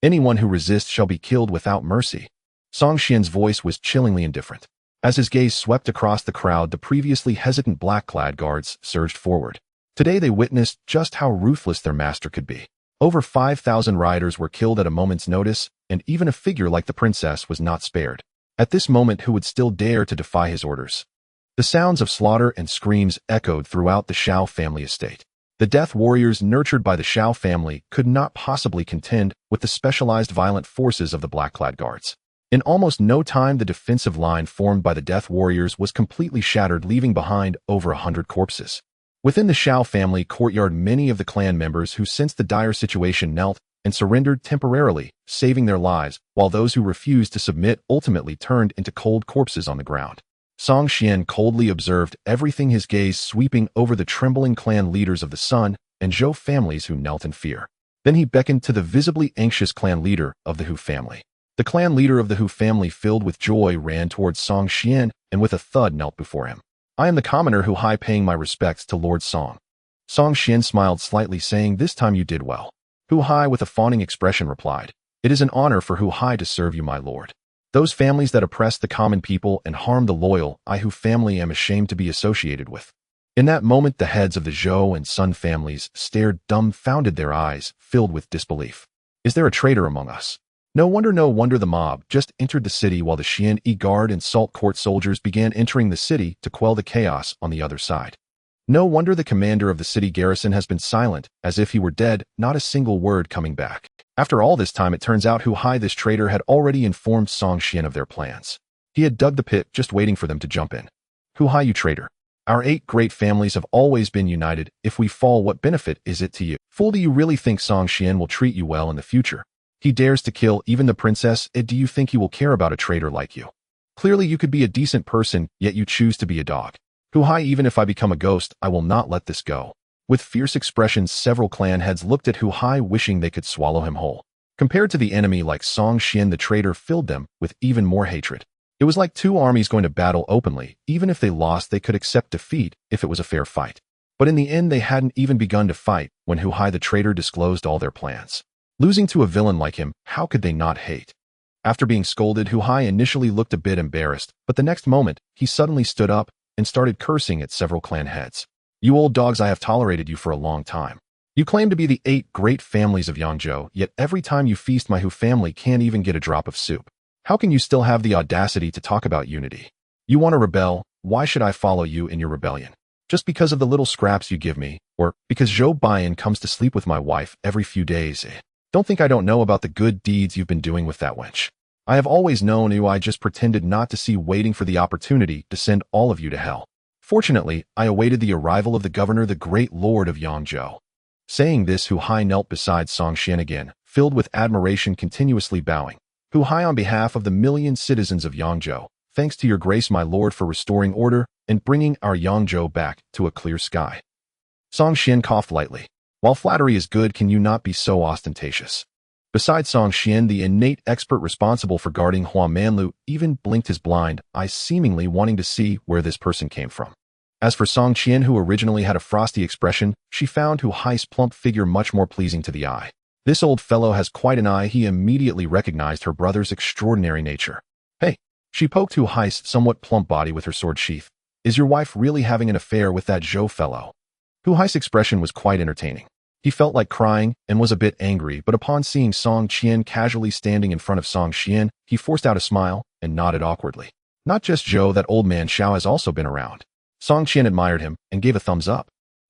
Anyone who resists shall be killed without mercy. Song Xian's voice was chillingly indifferent. As his gaze swept across the crowd, the previously hesitant black-clad guards surged forward. Today they witnessed just how ruthless their master could be. Over 5,000 riders were killed at a moment's notice, and even a figure like the princess was not spared. At this moment, who would still dare to defy his orders? The sounds of slaughter and screams echoed throughout the Shao family estate. The death warriors nurtured by the Shao family could not possibly contend with the specialized violent forces of the black-clad guards. In almost no time, the defensive line formed by the death warriors was completely shattered, leaving behind over 100 corpses. Within the Shao family courtyard, many of the clan members who sensed the dire situation knelt and surrendered temporarily, saving their lives, while those who refused to submit ultimately turned into cold corpses on the ground. Song Xian coldly observed everything, his gaze sweeping over the trembling clan leaders of the Sun and Zhou families who knelt in fear. Then he beckoned to the visibly anxious clan leader of the Hu family. The clan leader of the Hu family, filled with joy, ran towards Song Xian and with a thud knelt before him. "I am the commoner Hu Hai, paying my respects to Lord Song." Song Xian smiled slightly, saying, "This time you did well." Hu Hai, with a fawning expression, replied, "It is an honor for Hu Hai to serve you, my lord. Those families that oppress the common people and harm the loyal, I Hu family am ashamed to be associated with." In that moment, the heads of the Zhou and Sun families stared dumbfounded, their eyes filled with disbelief. "Is there a traitor among us?" No wonder the mob just entered the city while the Xian Yi Guard and Salt Court soldiers began entering the city to quell the chaos on the other side. No wonder the commander of the city garrison has been silent, as if he were dead, not a single word coming back. After all this time, it turns out Hu Hai, this traitor, had already informed Song Xian of their plans. He had dug the pit, just waiting for them to jump in. "Hu Hai, you traitor. Our 8 great families have always been united. If we fall, what benefit is it to you? Fool, do you really think Song Xian will treat you well in the future? He dares to kill even the princess. Do you think he will care about a traitor like you? Clearly you could be a decent person, yet you choose to be a dog. Hu Hai, even if I become a ghost, I will not let this go." With fierce expressions, several clan heads looked at Hu Hai, wishing they could swallow him whole. Compared to the enemy like Song Xian, the traitor filled them with even more hatred. It was like 2 armies going to battle openly. Even if they lost, they could accept defeat if it was a fair fight. But in the end, they hadn't even begun to fight when Hu Hai, the traitor, disclosed all their plans. Losing to a villain like him, how could they not hate? After being scolded, Hu Hai initially looked a bit embarrassed, but the next moment, he suddenly stood up and started cursing at several clan heads. "You old dogs, I have tolerated you for a long time. You claim to be the 8 great families of Yangzhou, yet every time you feast, my Hu family can't even get a drop of soup. How can you still have the audacity to talk about unity? You want to rebel? Why should I follow you in your rebellion? Just because of the little scraps you give me, or because Zhou Baiyan comes to sleep with my wife every few days? Don't think I don't know about the good deeds you've been doing with that wench. I have always known you. I just pretended not to see, waiting for the opportunity to send all of you to hell. Fortunately, I awaited the arrival of the governor, the Great Lord of Yangzhou." Saying this, Hu Hai knelt beside Song Xian again, filled with admiration, continuously bowing. "Hu Hai, on behalf of the million citizens of Yangzhou, thanks to your grace, my lord, for restoring order and bringing our Yangzhou back to a clear sky." Song Xian coughed lightly. "While flattery is good, can you not be so ostentatious?" Besides Song Xian, the innate expert responsible for guarding Huamanlu even blinked his blind eyes, seemingly wanting to see where this person came from. As for Song Qian, who originally had a frosty expression, she found Hu Hai's plump figure much more pleasing to the eye. "This old fellow has quite an eye." He immediately recognized her brother's extraordinary nature. "Hey," she poked Hu Hai's somewhat plump body with her sword sheath. "Is your wife really having an affair with that Zhou fellow?" Hu Hai's expression was quite entertaining. He felt like crying and was a bit angry, but upon seeing Song Qian casually standing in front of Song Xian, he forced out a smile and nodded awkwardly. "Not just Zhou, that old man Xiao has also been around." Song Qian admired him and gave a thumbs up.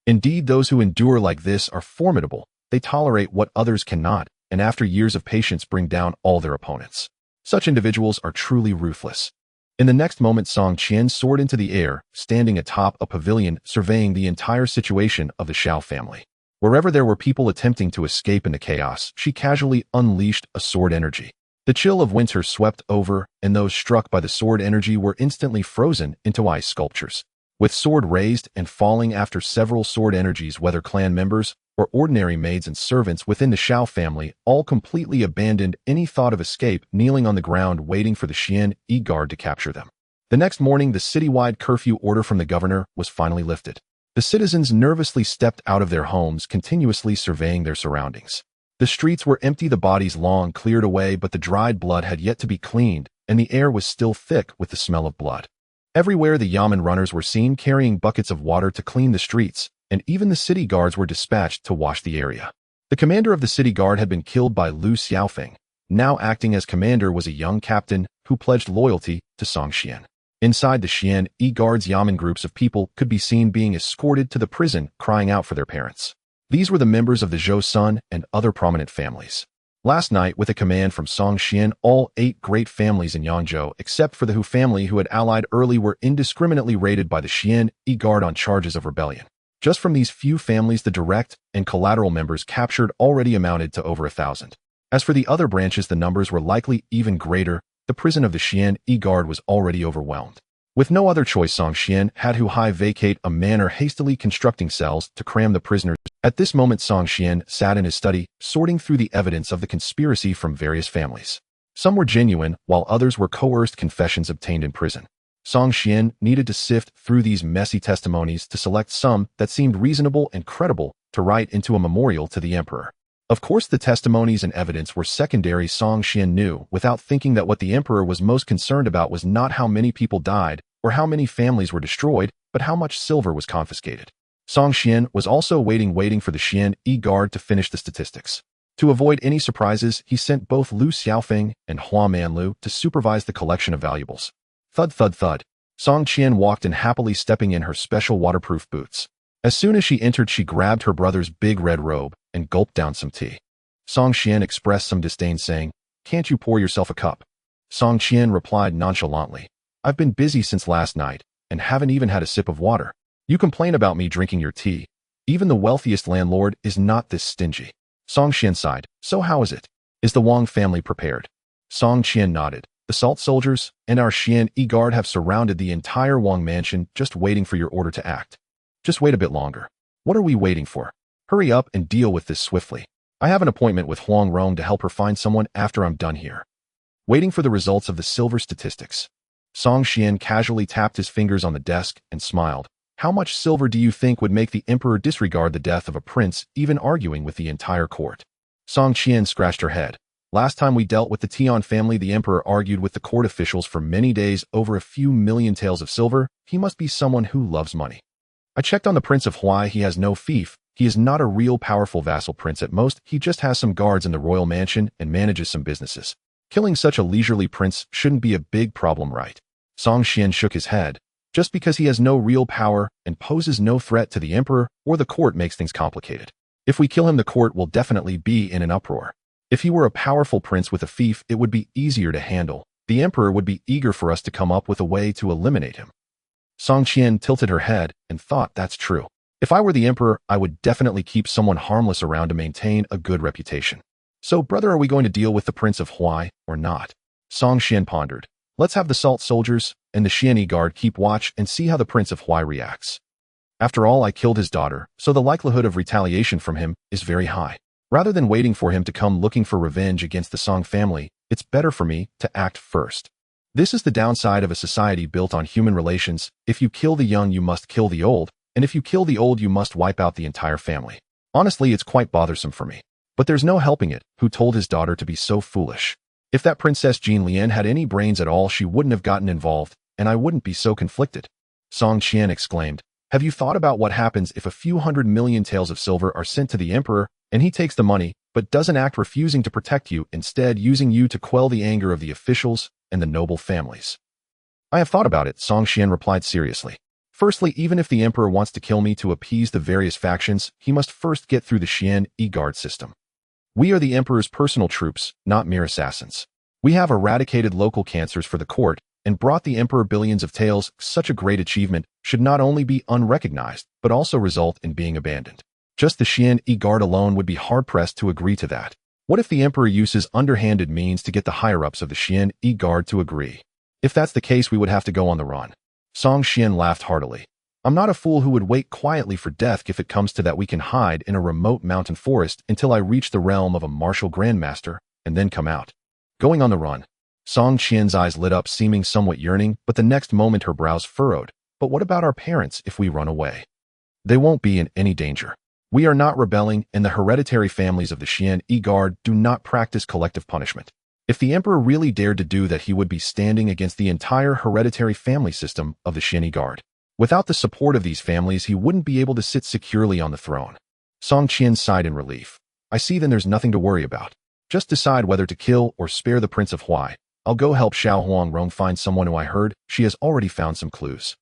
Indeed, those who endure like this are formidable. They tolerate what others cannot, and after years of patience bring down all their opponents. Such individuals are truly ruthless. In the next moment, Song Qian soared into the air, standing atop a pavilion, surveying the entire situation of the Xiao family. Wherever there were people attempting to escape in the chaos, she casually unleashed a sword energy. The chill of winter swept over, and those struck by the sword energy were instantly frozen into ice sculptures. With sword raised and falling after several sword energies, whether clan members or ordinary maids and servants within the Xiao family all completely abandoned any thought of escape, kneeling on the ground waiting for the Xian guard to capture them. The next morning, the citywide curfew order from the governor was finally lifted. The citizens nervously stepped out of their homes, continuously surveying their surroundings. The streets were empty, the bodies long cleared away, but the dried blood had yet to be cleaned, and the air was still thick with the smell of blood. Everywhere the yamen runners were seen carrying buckets of water to clean the streets, and even the city guards were dispatched to wash the area. The commander of the city guard had been killed by Lu Xiaofeng. Now acting as commander was a young captain who pledged loyalty to Song Qian. Inside the Xian guards, yamen groups of people could be seen being escorted to the prison, crying out for their parents. These were the members of the Zhou Sun and other prominent families. Last night, with a command from Song Qian, all 8 great families in Yangzhou, except for the Hu family who had allied early, were indiscriminately raided by the Xian guard on charges of rebellion. Just from these few families, the direct and collateral members captured already amounted to over 1,000. As for the other branches, the numbers were likely even greater. The prison of the Xian guard was already overwhelmed. With no other choice, Song Qian had Hu Hai vacate a manor, hastily constructing cells to cram the prisoners. At this moment, Song Qian sat in his study, sorting through the evidence of the conspiracy from various families. Some were genuine, while others were coerced confessions obtained in prison. Song Qian needed to sift through these messy testimonies to select some that seemed reasonable and credible to write into a memorial to the emperor. Of course, the testimonies and evidence were secondary. Song Qian knew, without thinking, that what the emperor was most concerned about was not how many people died or how many families were destroyed, but how much silver was confiscated. Song Qian was also waiting for the Xian guard to finish the statistics. To avoid any surprises, he sent both Lu Xiaofeng and Hua Manlu to supervise the collection of valuables. Thud, thud, thud. Song Qian walked in, happily stepping in her special waterproof boots. As soon as she entered, she grabbed her brother's big red robe and gulped down some tea. Song Qian expressed some disdain, saying, "Can't you pour yourself a cup?" Song Qian replied nonchalantly, "I've been busy since last night and haven't even had a sip of water. You complain about me drinking your tea. Even the wealthiest landlord is not this stingy." Song Qian sighed. "So how is it? Is the Wang family prepared?" Song Qian nodded. "The salt soldiers and our Xian guard have surrounded the entire Wang mansion, just waiting for your order to act. Just wait a bit longer. What are we waiting for? Hurry up and deal with this swiftly. I have an appointment with Huang Rong to help her find someone after I'm done here." Waiting for the results of the silver statistics, Song Qian casually tapped his fingers on the desk and smiled. "How much silver do you think would make the emperor disregard the death of a prince, even arguing with the entire court?" Song Qian scratched her head. "Last time we dealt with the Tian family, the emperor argued with the court officials for many days over a few million taels of silver. He must be someone who loves money. I checked on the Prince of Huai. He has no fief. He is not a real powerful vassal prince. At most, he just has some guards in the royal mansion and manages some businesses. Killing such a leisurely prince shouldn't be a big problem, right?" Song Qian shook his head. "Just because he has no real power and poses no threat to the emperor or the court makes things complicated. If we kill him, the court will definitely be in an uproar. If he were a powerful prince with a fief, it would be easier to handle. The emperor would be eager for us to come up with a way to eliminate him." Song Qian tilted her head and thought, "That's true. If I were the emperor, I would definitely keep someone harmless around to maintain a good reputation." "So, brother, are we going to deal with the Prince of Huai or not?" Song Qian pondered. "Let's have the salt soldiers and the Xian guard keep watch and see how the Prince of Huai reacts. After all, I killed his daughter, so the likelihood of retaliation from him is very high. Rather than waiting for him to come looking for revenge against the Song family, it's better for me to act first. This is the downside of a society built on human relations. If you kill the young, you must kill the old, and if you kill the old, you must wipe out the entire family. Honestly, it's quite bothersome for me. But there's no helping it. Who told his daughter to be so foolish? If that Princess Jean Lian had any brains at all, she wouldn't have gotten involved, and I wouldn't be so conflicted." Song Qian exclaimed, "Have you thought about what happens if a few 100 million taels of silver are sent to the emperor, and he takes the money, but doesn't act, refusing to protect you, instead using you to quell the anger of the officials and the noble families?" "I have thought about it," Song Qian replied seriously. "Firstly, even if the emperor wants to kill me to appease the various factions, he must first get through the Xian guard system. We are the emperor's personal troops, not mere assassins. We have eradicated local cancers for the court and brought the emperor billions of taels. Such a great achievement should not only be unrecognized, but also result in being abandoned. Just the Xian guard alone would be hard-pressed to agree to that. What if the emperor uses underhanded means to get the higher-ups of the Xian guard to agree? If that's the case, we would have to go on the run. Song Xian laughed heartily. I'm not a fool who would wait quietly for death. If it comes to that, we can hide in a remote mountain forest until I reach the realm of a martial grandmaster and then come out. Going on the run. Song Qian's eyes lit up, seeming somewhat yearning, but the next moment her brows furrowed. But what about our parents if we run away? They won't be in any danger. We are not rebelling, and the hereditary families of the Xian guard do not practice collective punishment. If the emperor really dared to do that, he would be standing against the entire hereditary family system of the Xian guard. Without the support of these families, he wouldn't be able to sit securely on the throne. Song Qian sighed in relief. I see, then there's nothing to worry about. Just decide whether to kill or spare the Prince of Huai. I'll go help Xiao Huangrong find someone who I heard she has already found some clues.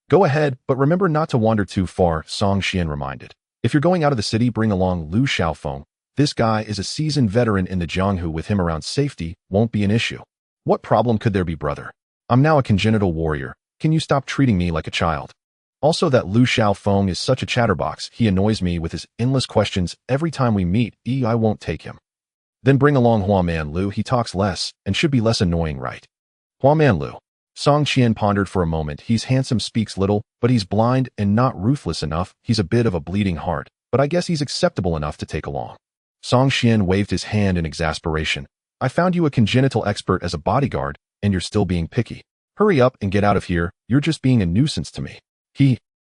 Go ahead, but remember not to wander too far, Song Qian reminded. If you're going out of the city, bring along Lu Xiaofeng. This guy is a seasoned veteran in the Jianghu. With him around, safety won't be an issue. What problem could there be, brother? I'm now a congenital warrior. Can you stop treating me like a child? Also, that Lu Xiaofeng is such a chatterbox. He annoys me with his endless questions every time we meet. I won't take him. Then bring along Huaman Lu. He talks less and should be less annoying, right? Huaman Lu. Song Qian pondered for a moment. He's handsome, speaks little, but he's blind and not ruthless enough. He's a bit of a bleeding heart, but I guess he's acceptable enough to take along. Song Qian waved his hand in exasperation. I found you a congenital expert as a bodyguard, and you're still being picky. Hurry up and get out of here. You're just being a nuisance to me.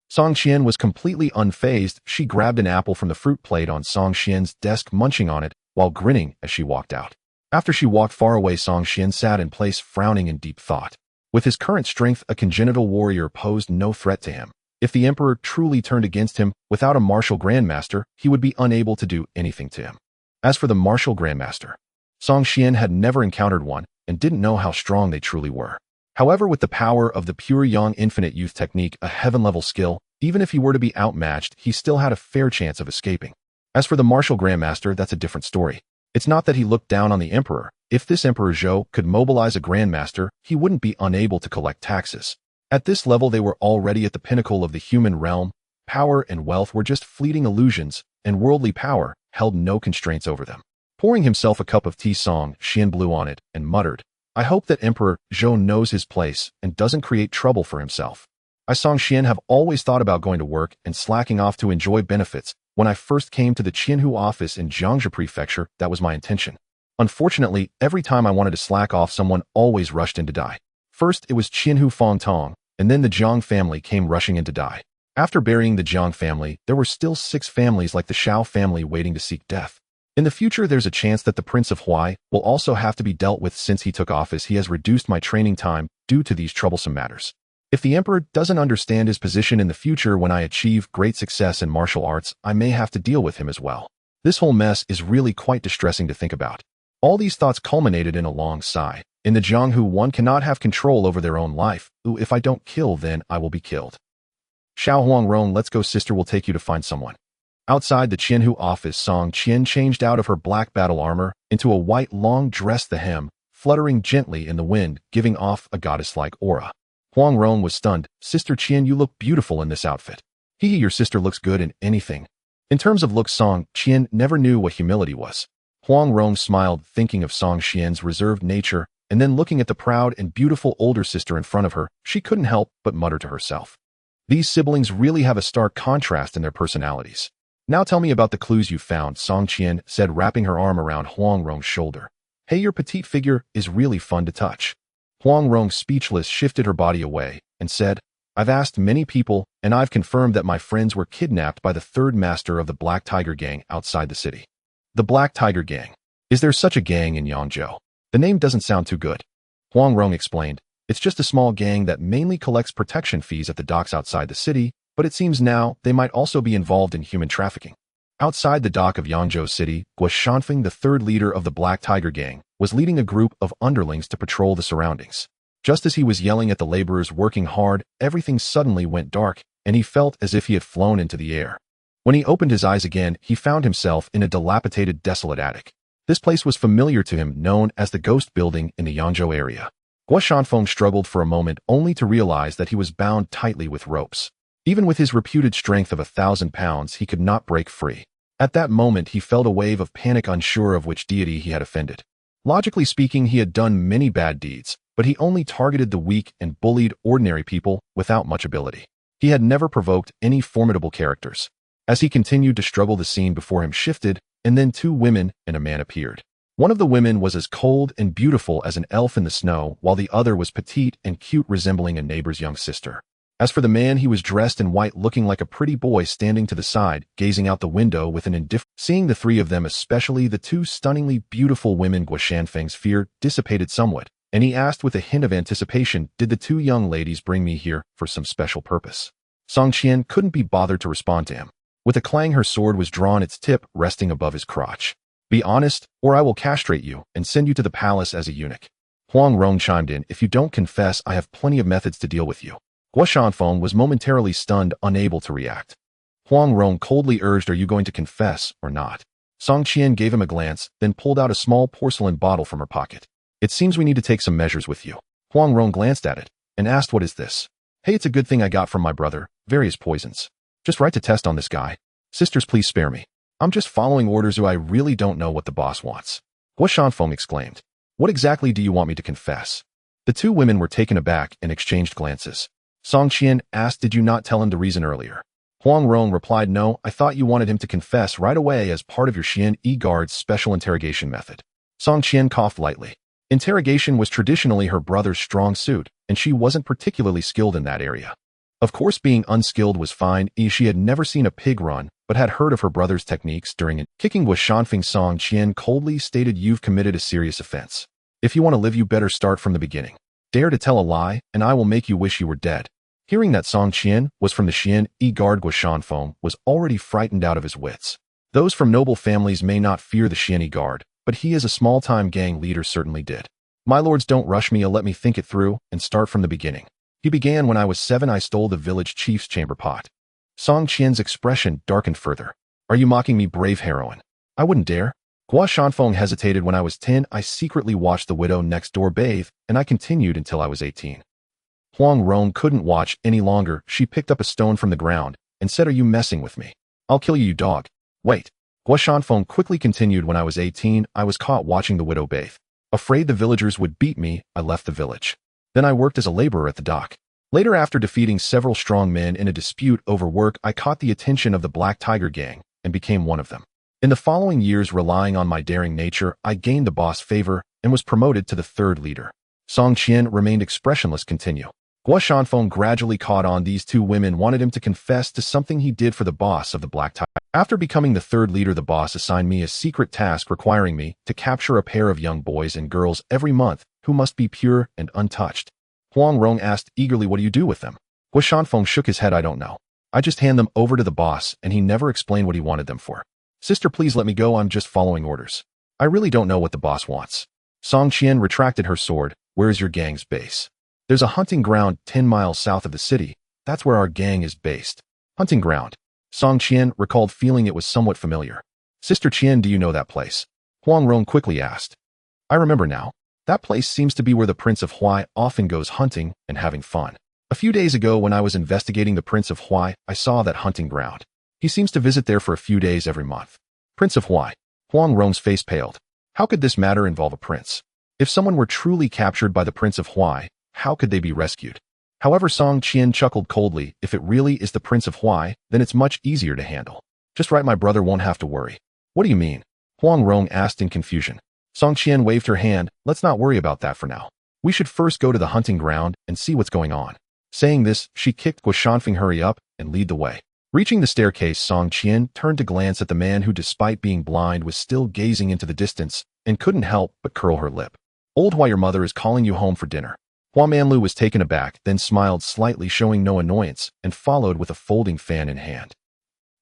Song Qian was completely unfazed. She grabbed an apple from the fruit plate on Song Qian's desk, munching on it while grinning as she walked out. After she walked far away, Song Qian sat in place, frowning in deep thought. With his current strength, a congenital warrior posed no threat to him. If the emperor truly turned against him, without a martial grandmaster, he would be unable to do anything to him. As for the martial grandmaster, Song Qian had never encountered one and didn't know how strong they truly were. However, with the power of the pure yang infinite youth technique, a heaven-level skill, even if he were to be outmatched, he still had a fair chance of escaping. As for the martial grandmaster, that's a different story. It's not that he looked down on the emperor. If this Emperor Zhou could mobilize a grandmaster, he wouldn't be unable to collect taxes. At this level, they were already at the pinnacle of the human realm. Power and wealth were just fleeting illusions, and worldly power held no constraints over them. Pouring himself a cup of tea, Song Qian blew on it and muttered, I hope that Emperor Zhou knows his place and doesn't create trouble for himself. I, Song Qian, have always thought about going to work and slacking off to enjoy benefits. When I first came to the Qianhu office in Jiangsu Prefecture, that was my intention. Unfortunately, every time I wanted to slack off, someone always rushed in to die. First, it was Qianhu Fangtong, and then the Jiang family came rushing in to die. After burying the Jiang family, there were still 6 families like the Shao family waiting to seek death. In the future, there's a chance that the Prince of Huai will also have to be dealt with. Since he took office, he has reduced my training time due to these troublesome matters. If the emperor doesn't understand his position in the future, when I achieve great success in martial arts, I may have to deal with him as well. This whole mess is really quite distressing to think about. All these thoughts culminated in a long sigh. In the Jianghu, one cannot have control over their own life. Ooh, if I don't kill, then I will be killed. Xiao Huangrong, let's go. Sister will take you to find someone. Outside the Qianhu office, Song Qian changed out of her black battle armor into a white long dress, the hem fluttering gently in the wind, giving off a goddess-like aura. Huangrong was stunned. Sister Qian, you look beautiful in this outfit. Your sister looks good in anything. In terms of looks, Song Qian never knew what humility was. Huangrong smiled, thinking of Song Qian's reserved nature, and then looking at the proud and beautiful older sister in front of her, she couldn't help but mutter to herself. These siblings really have a stark contrast in their personalities. Now tell me about the clues you found, Song Qian said, wrapping her arm around Huangrong's shoulder. Hey, your petite figure is really fun to touch. Huangrong, speechless, shifted her body away and said, I've asked many people, and I've confirmed that my friends were kidnapped by the third master of the Black Tiger Gang outside the city. The Black Tiger Gang. Is there such a gang in Yangzhou? The name doesn't sound too good. Huangrong explained, it's just a small gang that mainly collects protection fees at the docks outside the city, but it seems now they might also be involved in human trafficking. Outside the dock of Yangzhou City, Guo Shanfeng, the third leader of the Black Tiger Gang, was leading a group of underlings to patrol the surroundings. Just as he was yelling at the laborers working hard, everything suddenly went dark, and he felt as if he had flown into the air. When he opened his eyes again, he found himself in a dilapidated, desolate attic. This place was familiar to him, known as the Ghost Building in the Yangzhou area. Guo Shanfeng struggled for a moment only to realize that he was bound tightly with ropes. Even with his reputed strength of 1,000 pounds, he could not break free. At that moment, he felt a wave of panic, unsure of which deity he had offended. Logically speaking, he had done many bad deeds, but he only targeted the weak and bullied ordinary people without much ability. He had never provoked any formidable characters. As he continued to struggle, the scene before him shifted, and then two women and a man appeared. One of the women was as cold and beautiful as an elf in the snow, while the other was petite and cute, resembling a neighbor's young sister. As for the man, he was dressed in white, looking like a pretty boy standing to the side, gazing out the window with an indifferent. Seeing the three of them, especially the two stunningly beautiful women, Guo Shanfeng's fear dissipated somewhat, and he asked with a hint of anticipation, "Did the two young ladies bring me here for some special purpose?" Song Qian couldn't be bothered to respond to him. With a clang, her sword was drawn, its tip resting above his crotch. "Be honest, or I will castrate you and send you to the palace as a eunuch." Huang Rong chimed in, "If you don't confess, I have plenty of methods to deal with you." Guo Shanfeng was momentarily stunned, unable to react. Huang Rong coldly urged, "Are you going to confess or not?" Song Qian gave him a glance, then pulled out a small porcelain bottle from her pocket. "It seems we need to take some measures with you." Huang Rong glanced at it and asked, "What is this?" "Hey, it's a good thing I got from my brother, various poisons. Just right to test on this guy. Sisters, please spare me. I'm just following orders. I really don't know what the boss wants." Guo Shanfeng exclaimed. "What exactly do you want me to confess?" The two women were taken aback and exchanged glances. Song Qian asked, "Did you not tell him the reason earlier?" Huang Rong replied, "No, I thought you wanted him to confess right away as part of your Xian Guard's special interrogation method." Song Qian coughed lightly. Interrogation was traditionally her brother's strong suit, and she wasn't particularly skilled in that area. Of course, being unskilled was fine. She had never seen a pig run, but had heard of her brother's techniques during it. Kicking Guo Shanfeng, Song Qian coldly stated, "You've committed a serious offense. If you want to live, you better start from the beginning. Dare to tell a lie, and I will make you wish you were dead." Hearing that Song Qian was from the Xian Guard, Guo Shanfeng was already frightened out of his wits. Those from noble families may not fear the Xian Guard, but he as a small-time gang leader certainly did. "My lords, don't rush me. Let me think it through and start from the beginning. He began when I was 7. I stole the village chief's chamber pot." Song Qian's expression darkened further. "Are you mocking me, brave heroine?" "I wouldn't dare." Guo Shanfeng hesitated. "When I was 10, I secretly watched the widow next door bathe, and I continued until I was 18. Huang Rong couldn't watch any longer. She picked up a stone from the ground and said, "Are you messing with me? I'll kill you, you dog." "Wait." Guo Shanfeng quickly continued, "When I was 18, I was caught watching the widow bathe. Afraid the villagers would beat me, I left the village. Then I worked as a laborer at the dock. Later, after defeating several strong men in a dispute over work, I caught the attention of the Black Tiger Gang and became one of them. In the following years, relying on my daring nature, I gained the boss' favor and was promoted to the 3rd leader." Song Qian remained expressionless. Continue. Guo Shanfeng gradually caught on. These two women wanted him to confess to something he did for the boss of the Black Tiger. "After becoming the 3rd leader, the boss assigned me a secret task requiring me to capture a pair of young boys and girls every month who must be pure and untouched." Huang Rong asked eagerly, "What do you do with them?" Guo Shanfeng shook his head. "I don't know. I just hand them over to the boss, and he never explained what he wanted them for." "Sister, please let me go. I'm just following orders. I really don't know what the boss wants." Song Qian retracted her sword. "Where is your gang's base?" "There's a hunting ground 10 miles south of the city. That's where our gang is based." "Hunting ground." Song Qian recalled, feeling it was somewhat familiar. "Sister Qian, do you know that place?" Huang Rong quickly asked. "I remember now. That place seems to be where the Prince of Huai often goes hunting and having fun. A few days ago, when I was investigating the Prince of Huai, I saw that hunting ground. He seems to visit there for a few days every month." "Prince of Huai." Huang Rong's face paled. How could this matter involve a prince? If someone were truly captured by the Prince of Huai, how could they be rescued? However, Song Qian chuckled coldly. "If it really is the Prince of Huai, then it's much easier to handle. Just right, my brother won't have to worry." "What do you mean?" Huang Rong asked in confusion. Song Qian waved her hand. "Let's not worry about that for now. We should first go to the hunting ground and see what's going on." Saying this, she kicked Guo Shanfeng, "Hurry up and lead the way." Reaching the staircase, Song Qian turned to glance at the man who, despite being blind, was still gazing into the distance and couldn't help but curl her lip. "Old Hua, your mother is calling you home for dinner." Hua Manlu was taken aback, then smiled slightly, showing no annoyance, and followed with a folding fan in hand.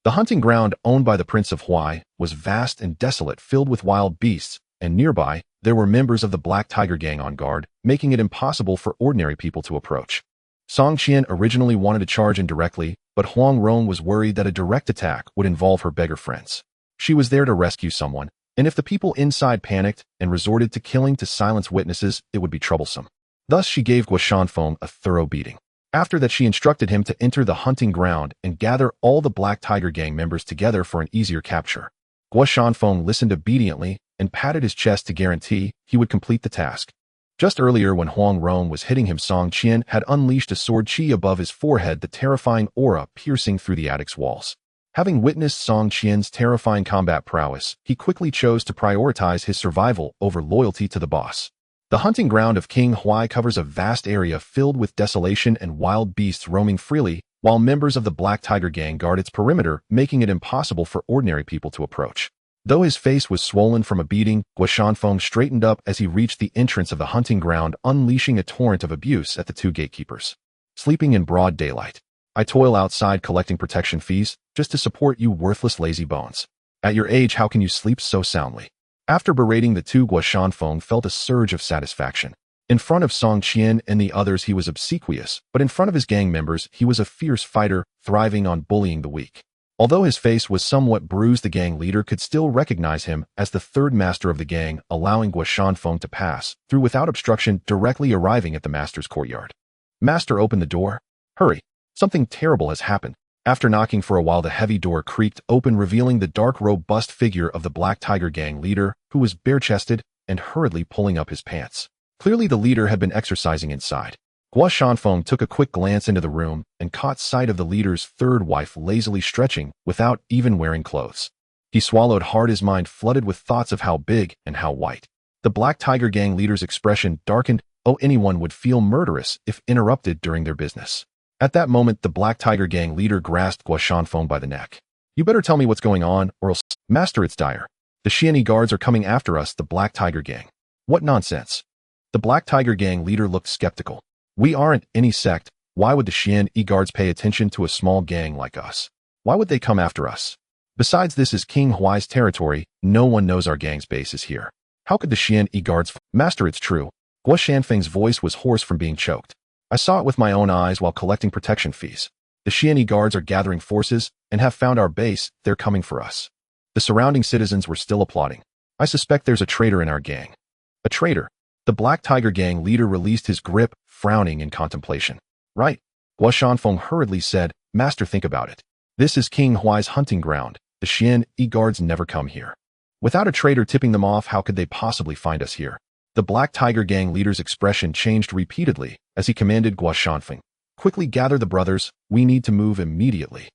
The hunting ground owned by the Prince of Huai was vast and desolate, filled with wild beasts, and nearby, there were members of the Black Tiger Gang on guard, making it impossible for ordinary people to approach. Song Qian originally wanted to charge in directly, but Huang Rong was worried that a direct attack would involve her beggar friends. She was there to rescue someone, And if the people inside panicked and resorted to killing to silence witnesses, it would be troublesome. Thus she gave Guo Shanfeng a thorough beating. After that she instructed him to enter the hunting ground and gather all the Black Tiger gang members together for an easier capture. Guo Shanfeng listened obediently and patted his chest to guarantee he would complete the task. Just earlier when Huang Rong was hitting him, Song Qian had unleashed a sword chi above his forehead, the terrifying aura piercing through the attic's walls. Having witnessed Song Qian's terrifying combat prowess, he quickly chose to prioritize his survival over loyalty to the boss. The hunting ground of King Huai covers a vast area filled with desolation and wild beasts roaming freely, while members of the Black Tiger gang guard its perimeter, making it impossible for ordinary people to approach. Though his face was swollen from a beating, Guo Shanfeng straightened up as he reached the entrance of the hunting ground, unleashing a torrent of abuse at the two gatekeepers. Sleeping in broad daylight. I toil outside collecting protection fees, just to support you worthless lazy bones. At your age, how can you sleep so soundly? After berating the two, Guo Shanfeng felt a surge of satisfaction. In front of Song Qian and the others he was obsequious, but in front of his gang members he was a fierce fighter, thriving on bullying the weak. Although his face was somewhat bruised, the gang leader could still recognize him as the third master of the gang, allowing Guo Shanfeng to pass through without obstruction, directly arriving at the master's courtyard. Master, open the door. Hurry. Something terrible has happened. After knocking for a while, the heavy door creaked open, revealing the dark, robust figure of the Black Tiger gang leader, who was bare-chested and hurriedly pulling up his pants. Clearly the leader had been exercising inside. Guo Shanfeng took a quick glance into the room and caught sight of the leader's third wife lazily stretching without even wearing clothes. He swallowed hard, his mind flooded with thoughts of how big and how white. The Black Tiger gang leader's expression darkened. Oh, anyone would feel murderous if interrupted during their business. At that moment, the Black Tiger gang leader grasped Guo Shanfeng by the neck. You better tell me what's going on, or else— Master, it's dire. The Xianyi guards are coming after us, the Black Tiger gang. What nonsense. The Black Tiger gang leader looked skeptical. We aren't any sect. Why would the Xianyi guards pay attention to a small gang like us? Why would they come after us? Besides, this is King Huai's territory. No one knows our gang's base is here. How could the Xianyi guards— Master, it's true. Guo Shanfeng's voice was hoarse from being choked. I saw it with my own eyes while collecting protection fees. The Xianyi guards are gathering forces and have found our base. They're coming for us. The surrounding citizens were still applauding. I suspect there's a traitor in our gang. A traitor? The Black Tiger gang leader released his grip, frowning in contemplation. Right. Guo Shanfeng hurriedly said, Master, think about it. This is King Huai's hunting ground. The Xianyi guards never come here. Without a traitor tipping them off, how could they possibly find us here? The Black Tiger gang leader's expression changed repeatedly as he commanded Guo Shanfeng, quickly gather the brothers, we need to move immediately.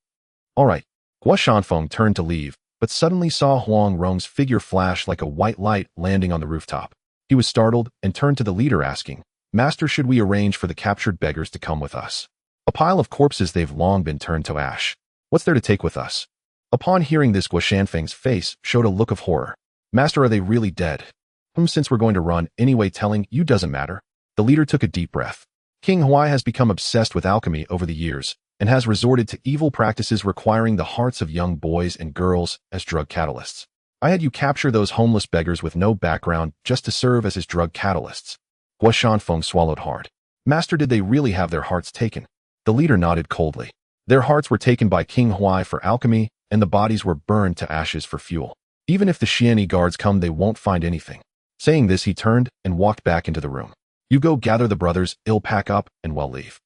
All right. Guo Shanfeng turned to leave, but suddenly saw Huang Rong's figure flash like a white light landing on the rooftop. He was startled and turned to the leader asking, Master, should we arrange for the captured beggars to come with us? A pile of corpses, they've long been turned to ash. What's there to take with us? Upon hearing this, Guo Shanfeng's face showed a look of horror. Master, are they really dead? Since we're going to run anyway, telling you doesn't matter. The leader took a deep breath. King Huai has become obsessed with alchemy over the years and has resorted to evil practices requiring the hearts of young boys and girls as drug catalysts. I had you capture those homeless beggars with no background just to serve as his drug catalysts. Guo Shanfeng swallowed hard. Master, did they really have their hearts taken? The leader nodded coldly. Their hearts were taken by King Huai for alchemy, and the bodies were burned to ashes for fuel. Even if the Xianyi guards come, they won't find anything. Saying this, he turned and walked back into the room. You go gather the brothers, I'll pack up and well leave.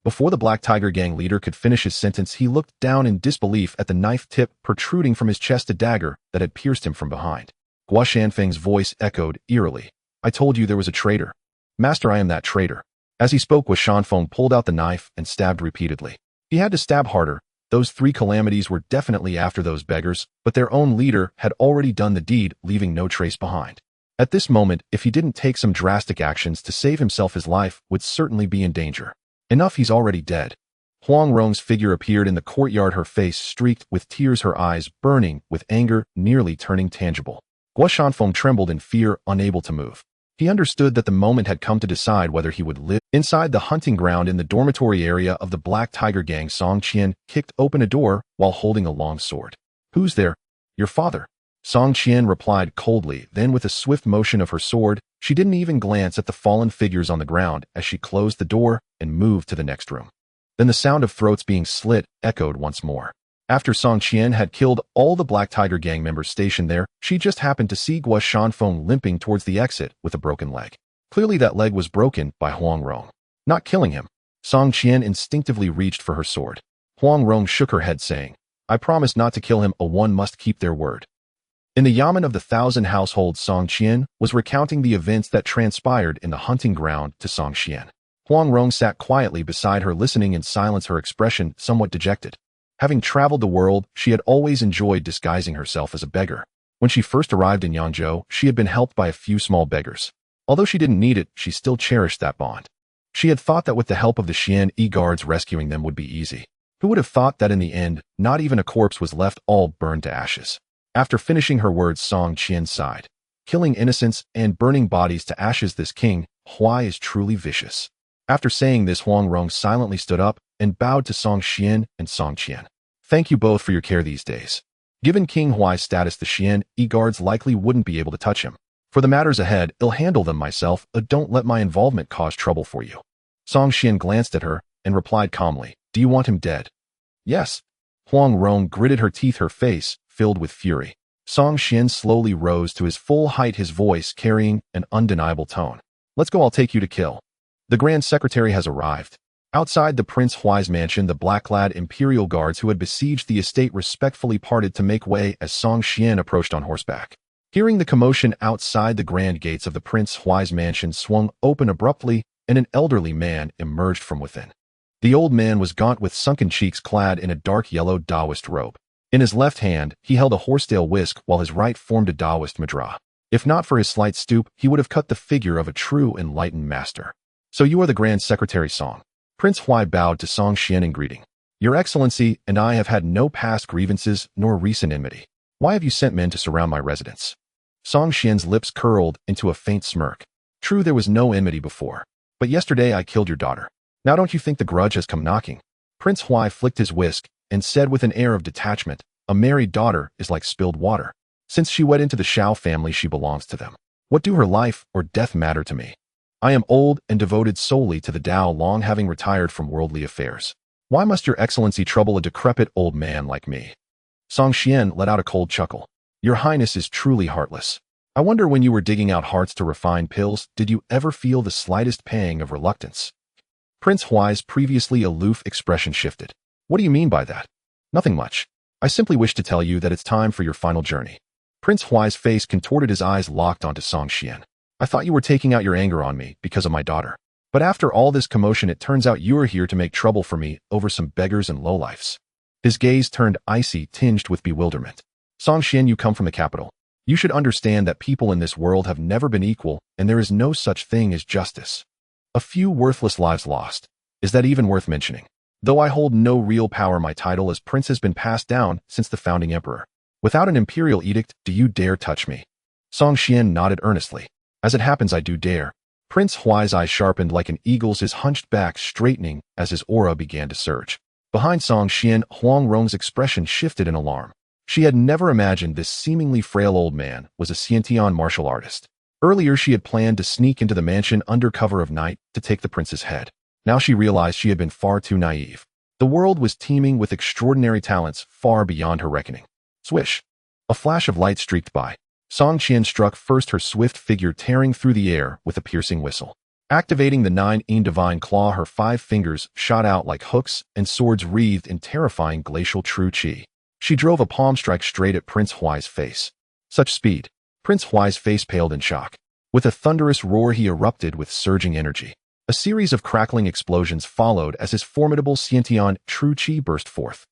Before the Black Tiger gang leader could finish his sentence, he looked down in disbelief at the knife tip protruding from his chest, a dagger that had pierced him from behind. Guo Shanfeng's voice echoed eerily. I told you there was a traitor. Master, I am that traitor. As he spoke, Guo Shanfeng pulled out the knife and stabbed repeatedly. He had to stab harder. Those three calamities were definitely after those beggars, but their own leader had already done the deed, leaving no trace behind. At this moment, if he didn't take some drastic actions to save himself, his life would certainly be in danger. Enough, he's already dead. Huang Rong's figure appeared in the courtyard, her face streaked with tears, her eyes burning with anger, nearly turning tangible. Guo Shanfeng trembled in fear, unable to move. He understood that the moment had come to decide whether he would live. Inside the hunting ground in the dormitory area of the Black Tiger gang, Song Qian kicked open a door while holding a long sword. Who's there? Your father. Song Qian replied coldly, then with a swift motion of her sword, she didn't even glance at the fallen figures on the ground as she closed the door and moved to the next room. Then the sound of throats being slit echoed once more. After Song Qian had killed all the Black Tiger gang members stationed there, she just happened to see Guo Shanfeng limping towards the exit with a broken leg. Clearly that leg was broken by Huang Rong. Not killing him. Song Qian instinctively reached for her sword. Huang Rong shook her head saying, I promised not to kill him, one must keep their word. In the yamen of the 1,000 households, Song Qian was recounting the events that transpired in the hunting ground to Song Qian. Huang Rong sat quietly beside her, listening in silence, her expression somewhat dejected. Having traveled the world, she had always enjoyed disguising herself as a beggar. When she first arrived in Yangzhou, she had been helped by a few small beggars. Although she didn't need it, she still cherished that bond. She had thought that with the help of the Xian Yi guards, rescuing them would be easy. Who would have thought that in the end, not even a corpse was left, all burned to ashes? After finishing her words, Song Qian sighed. Killing innocents and burning bodies to ashes, this king, Huai, is truly vicious. After saying this, Huang Rong silently stood up and bowed to Song Qian and Song Qian. Thank you both for your care these days. Given King Huai's status, the Xian Yi guards likely wouldn't be able to touch him. For the matters ahead, I'll handle them myself. Don't let my involvement cause trouble for you. Song Qian glanced at her and replied calmly, Do you want him dead? Yes. Huang Rong gritted her teeth, her face filled with fury. Song Qian slowly rose to his full height, his voice carrying an undeniable tone. Let's go, I'll take you to kill. The Grand Secretary has arrived. Outside the Prince Huai's mansion, the black-clad imperial guards who had besieged the estate respectfully parted to make way as Song Qian approached on horseback. Hearing the commotion outside, the grand gates of the Prince Huai's mansion swung open abruptly, and an elderly man emerged from within. The old man was gaunt, with sunken cheeks, clad in a dark yellow Taoist robe. In his left hand, he held a horsetail whisk, while his right formed a Taoist mudra. If not for his slight stoop, he would have cut the figure of a true enlightened master. So you are the Grand Secretary Song. Prince Huai bowed to Song Qian in greeting. Your Excellency and I have had no past grievances nor recent enmity. Why have you sent men to surround my residence? Song Qian's lips curled into a faint smirk. True, there was no enmity before. But yesterday I killed your daughter. Now don't you think the grudge has come knocking? Prince Huai flicked his whisk and said with an air of detachment, A married daughter is like spilled water. Since she wed into the Shao family, she belongs to them. What do her life or death matter to me? I am old and devoted solely to the Tao, long having retired from worldly affairs. Why must your Excellency trouble a decrepit old man like me? Song Qian let out a cold chuckle. Your Highness is truly heartless. I wonder, when you were digging out hearts to refine pills, did you ever feel the slightest pang of reluctance? Prince Huai's previously aloof expression shifted. What do you mean by that? Nothing much. I simply wish to tell you that it's time for your final journey. Prince Huai's face contorted, his eyes locked onto Song Qian. I thought you were taking out your anger on me because of my daughter. But after all this commotion, it turns out you are here to make trouble for me over some beggars and lowlifes. His gaze turned icy, tinged with bewilderment. Song Qian, you come from the capital. You should understand that people in this world have never been equal, and there is no such thing as justice. A few worthless lives lost. Is that even worth mentioning? Though I hold no real power, my title as prince has been passed down since the founding emperor. Without an imperial edict, do you dare touch me? Song Qian nodded earnestly. As it happens, I do dare. Prince Huai's eyes sharpened like an eagle's, his hunched back straightening as his aura began to surge. Behind Song Qian, Huang Rong's expression shifted in alarm. She had never imagined this seemingly frail old man was a Xiantian martial artist. Earlier, she had planned to sneak into the mansion under cover of night to take the prince's head. Now she realized she had been far too naive. The world was teeming with extraordinary talents far beyond her reckoning. Swish! A flash of light streaked by. Song Qian struck first, her swift figure tearing through the air with a piercing whistle. Activating the 9 Divine Claw, her 5 fingers shot out like hooks and swords wreathed in terrifying glacial true qi. She drove a palm strike straight at Prince Huai's face. Such speed! Prince Huai's face paled in shock. With a thunderous roar, he erupted with surging energy. A series of crackling explosions followed as his formidable Xiantian true qi burst forth.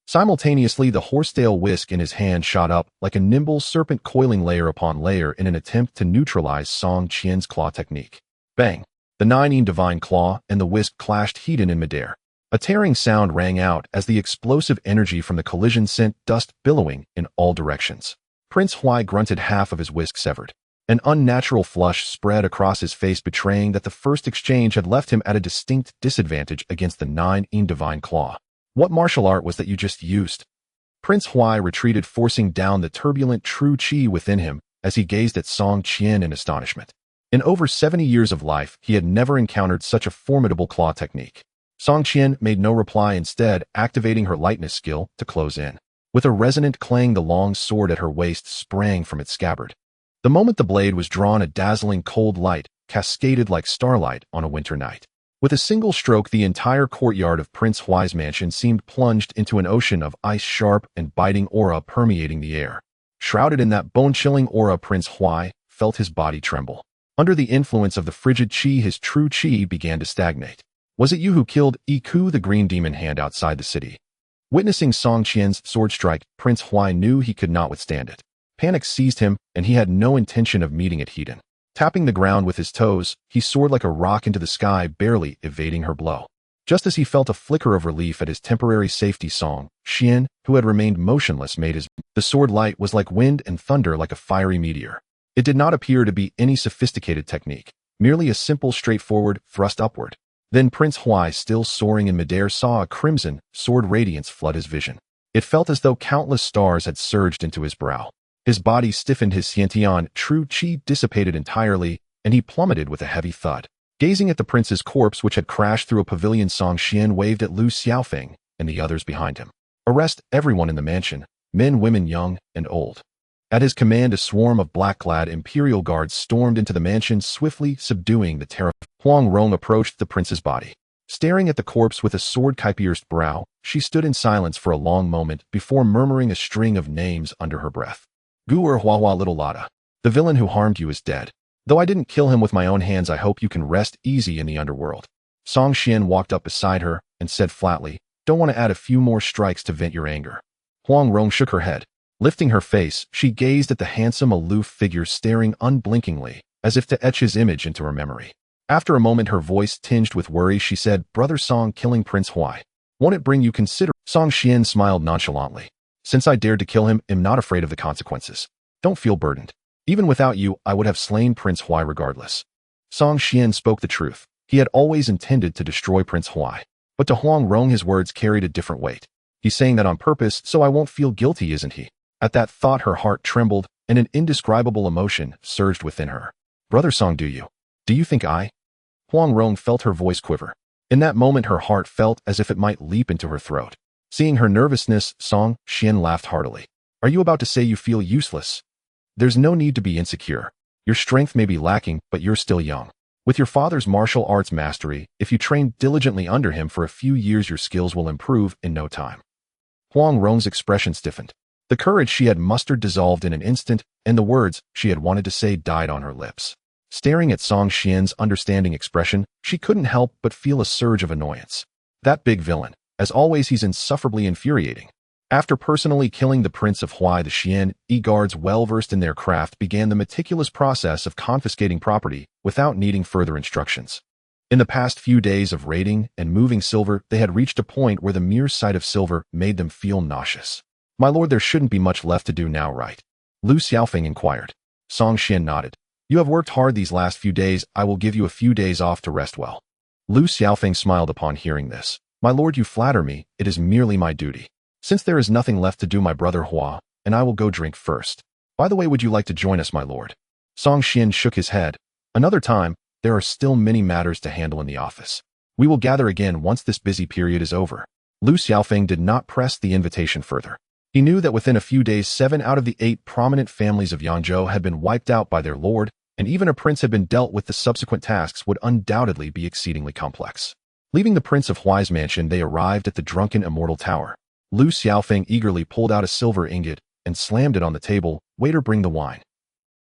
Simultaneously, the horsetail whisk in his hand shot up like a nimble serpent, coiling layer upon layer in an attempt to neutralize Song Qian's claw technique. Bang! The 9 Divine Claw and the whisk clashed heat-in midair. A tearing sound rang out as the explosive energy from the collision sent dust billowing in all directions. Prince Huai grunted, half of his whisk severed. An unnatural flush spread across his face, betraying that the first exchange had left him at a distinct disadvantage against the 9 Divine Claw. What martial art was that you just used? Prince Huai retreated, forcing down the turbulent true qi within him as he gazed at Song Qian in astonishment. In over 70 years of life, he had never encountered such a formidable claw technique. Song Qian made no reply, instead activating her lightness skill to close in. With a resonant clang, the long sword at her waist sprang from its scabbard. The moment the blade was drawn, a dazzling cold light cascaded like starlight on a winter night. With a single stroke, the entire courtyard of Prince Huai's mansion seemed plunged into an ocean of ice-sharp and biting aura permeating the air. Shrouded in that bone-chilling aura, Prince Huai felt his body tremble. Under the influence of the frigid qi, his true qi began to stagnate. Was it you who killed Iku, the green demon hand outside the city? Witnessing Song Qian's sword strike, Prince Huai knew he could not withstand it. Panic seized him, and he had no intention of meeting it head-on. Tapping the ground with his toes, he soared like a rock into the sky, barely evading her blow. Just as he felt a flicker of relief at his temporary safety, Song Qian, who had remained motionless, made his... The sword light was like wind and thunder, like a fiery meteor. It did not appear to be any sophisticated technique, merely a simple, straightforward thrust upward. Then Prince Huai, still soaring in midair, saw a crimson sword radiance flood his vision. It felt as though countless stars had surged into his brow. His body stiffened, his Xiantian true qi dissipated entirely, and he plummeted with a heavy thud. Gazing at the prince's corpse, which had crashed through a pavilion, Song Qian waved at Lu Xiaofeng and the others behind him. Arrest everyone in the mansion, men, women, young and old. At his command, a swarm of black-clad imperial guards stormed into the mansion, swiftly subduing the terror. Huang Rong approached the prince's body. Staring at the corpse with a sword-pierced brow, she stood in silence for a long moment before murmuring a string of names under her breath. Gu'er Huahua, little Lada. The villain who harmed you is dead. Though I didn't kill him with my own hands, I hope you can rest easy in the underworld. Song Qian walked up beside her and said flatly, don't want to add a few more strikes to vent your anger. Huang Rong shook her head. Lifting her face, she gazed at the handsome, aloof figure staring unblinkingly, as if to etch his image into her memory. After a moment, her voice tinged with worry, she said, Brother Song, killing Prince Huai. Won't it bring you consider? Song Qian smiled nonchalantly. Since I dared to kill him, I'm not afraid of the consequences. Don't feel burdened. Even without you, I would have slain Prince Huai regardless. Song Qian spoke the truth. He had always intended to destroy Prince Huai. But to Huang Rong, his words carried a different weight. He's saying that on purpose, so I won't feel guilty, isn't he? At that thought, her heart trembled, and an indescribable emotion surged within her. Brother Song, do you think I? Huang Rong felt her voice quiver. In that moment, her heart felt as if it might leap into her throat. Seeing her nervousness, Song Qian laughed heartily. Are you about to say you feel useless? There's no need to be insecure. Your strength may be lacking, but you're still young. With your father's martial arts mastery, if you train diligently under him for a few years, your skills will improve in no time. Huang Rong's expression stiffened. The courage she had mustered dissolved in an instant, and the words she had wanted to say died on her lips. Staring at Song Qian's understanding expression, she couldn't help but feel a surge of annoyance. That big villain. As always, he's insufferably infuriating. After personally killing the Prince of Huai, the Xian guards, well-versed in their craft, began the meticulous process of confiscating property without needing further instructions. In the past few days of raiding and moving silver, they had reached a point where the mere sight of silver made them feel nauseous. My lord, there shouldn't be much left to do now, right? Lu Xiaofeng inquired. Song Qian nodded. You have worked hard these last few days. I will give you a few days off to rest well. Lu Xiaofeng smiled upon hearing this. My lord, you flatter me. It is merely my duty. Since there is nothing left to do, my brother Hua and I will go drink first. By the way, would you like to join us, my lord? Song Qian shook his head. Another time. There are still many matters to handle in the office. We will gather again once this busy period is over. Lu Xiaofeng did not press the invitation further. He knew that within a few days, 7 out of the 8 prominent families of Yangzhou had been wiped out by their lord, and even a prince had been dealt with. The subsequent tasks would undoubtedly be exceedingly complex. Leaving the Prince of Huai's mansion, they arrived at the drunken immortal tower. Lu Xiaofeng eagerly pulled out a silver ingot and slammed it on the table. Waiter, bring the wine.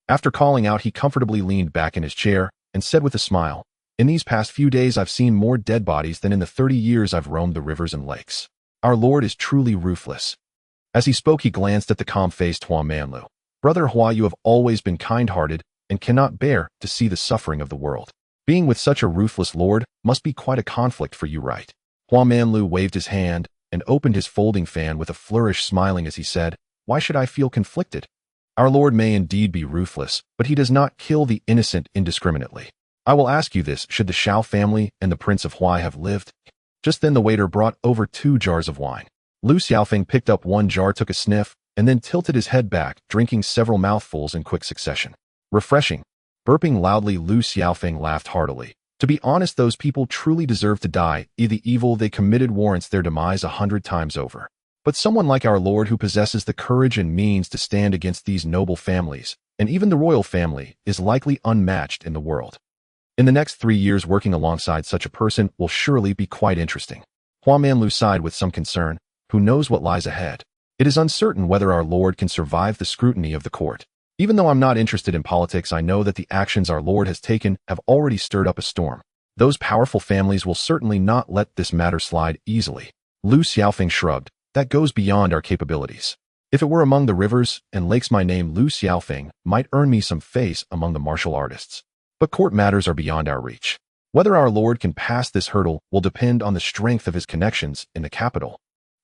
After calling out, he comfortably leaned back in his chair and said with a smile, in these past few days I've seen more dead bodies than in the 30 years I've roamed the rivers and lakes. Our lord is truly ruthless. As he spoke, he glanced at the calm-faced Hongmeng Dao. Brother Hua, you have always been kind-hearted and cannot bear to see the suffering of the world. Being with such a ruthless lord must be quite a conflict for you, right? Hongmeng Dao waved his hand and opened his folding fan with a flourish, smiling as he said, why should I feel conflicted? Our lord may indeed be ruthless, but he does not kill the innocent indiscriminately. I will ask you this, should the Shao family and the Prince of Huai have lived? Just then the waiter brought over 2 jars of wine. Lu Xiaofeng picked up one jar, took a sniff, and then tilted his head back, drinking several mouthfuls in quick succession. Refreshing. Burping loudly, Lu Xiaofeng laughed heartily. To be honest, those people truly deserve to die. The evil they committed warrants their demise 100 times over. But someone like our Lord who possesses the courage and means to stand against these noble families, and even the royal family, is likely unmatched in the world. In the next 3 years, working alongside such a person will surely be quite interesting. Hongmeng Dao sighed with some concern. Who knows what lies ahead? It is uncertain whether our Lord can survive the scrutiny of the court. Even though I'm not interested in politics, I know that the actions our Lord has taken have already stirred up a storm. Those powerful families will certainly not let this matter slide easily. Lu Xiaofeng shrugged. That goes beyond our capabilities. If it were among the rivers and lakes, my name, Lu Xiaofeng, might earn me some face among the martial artists. But court matters are beyond our reach. Whether our Lord can pass this hurdle will depend on the strength of his connections in the capital.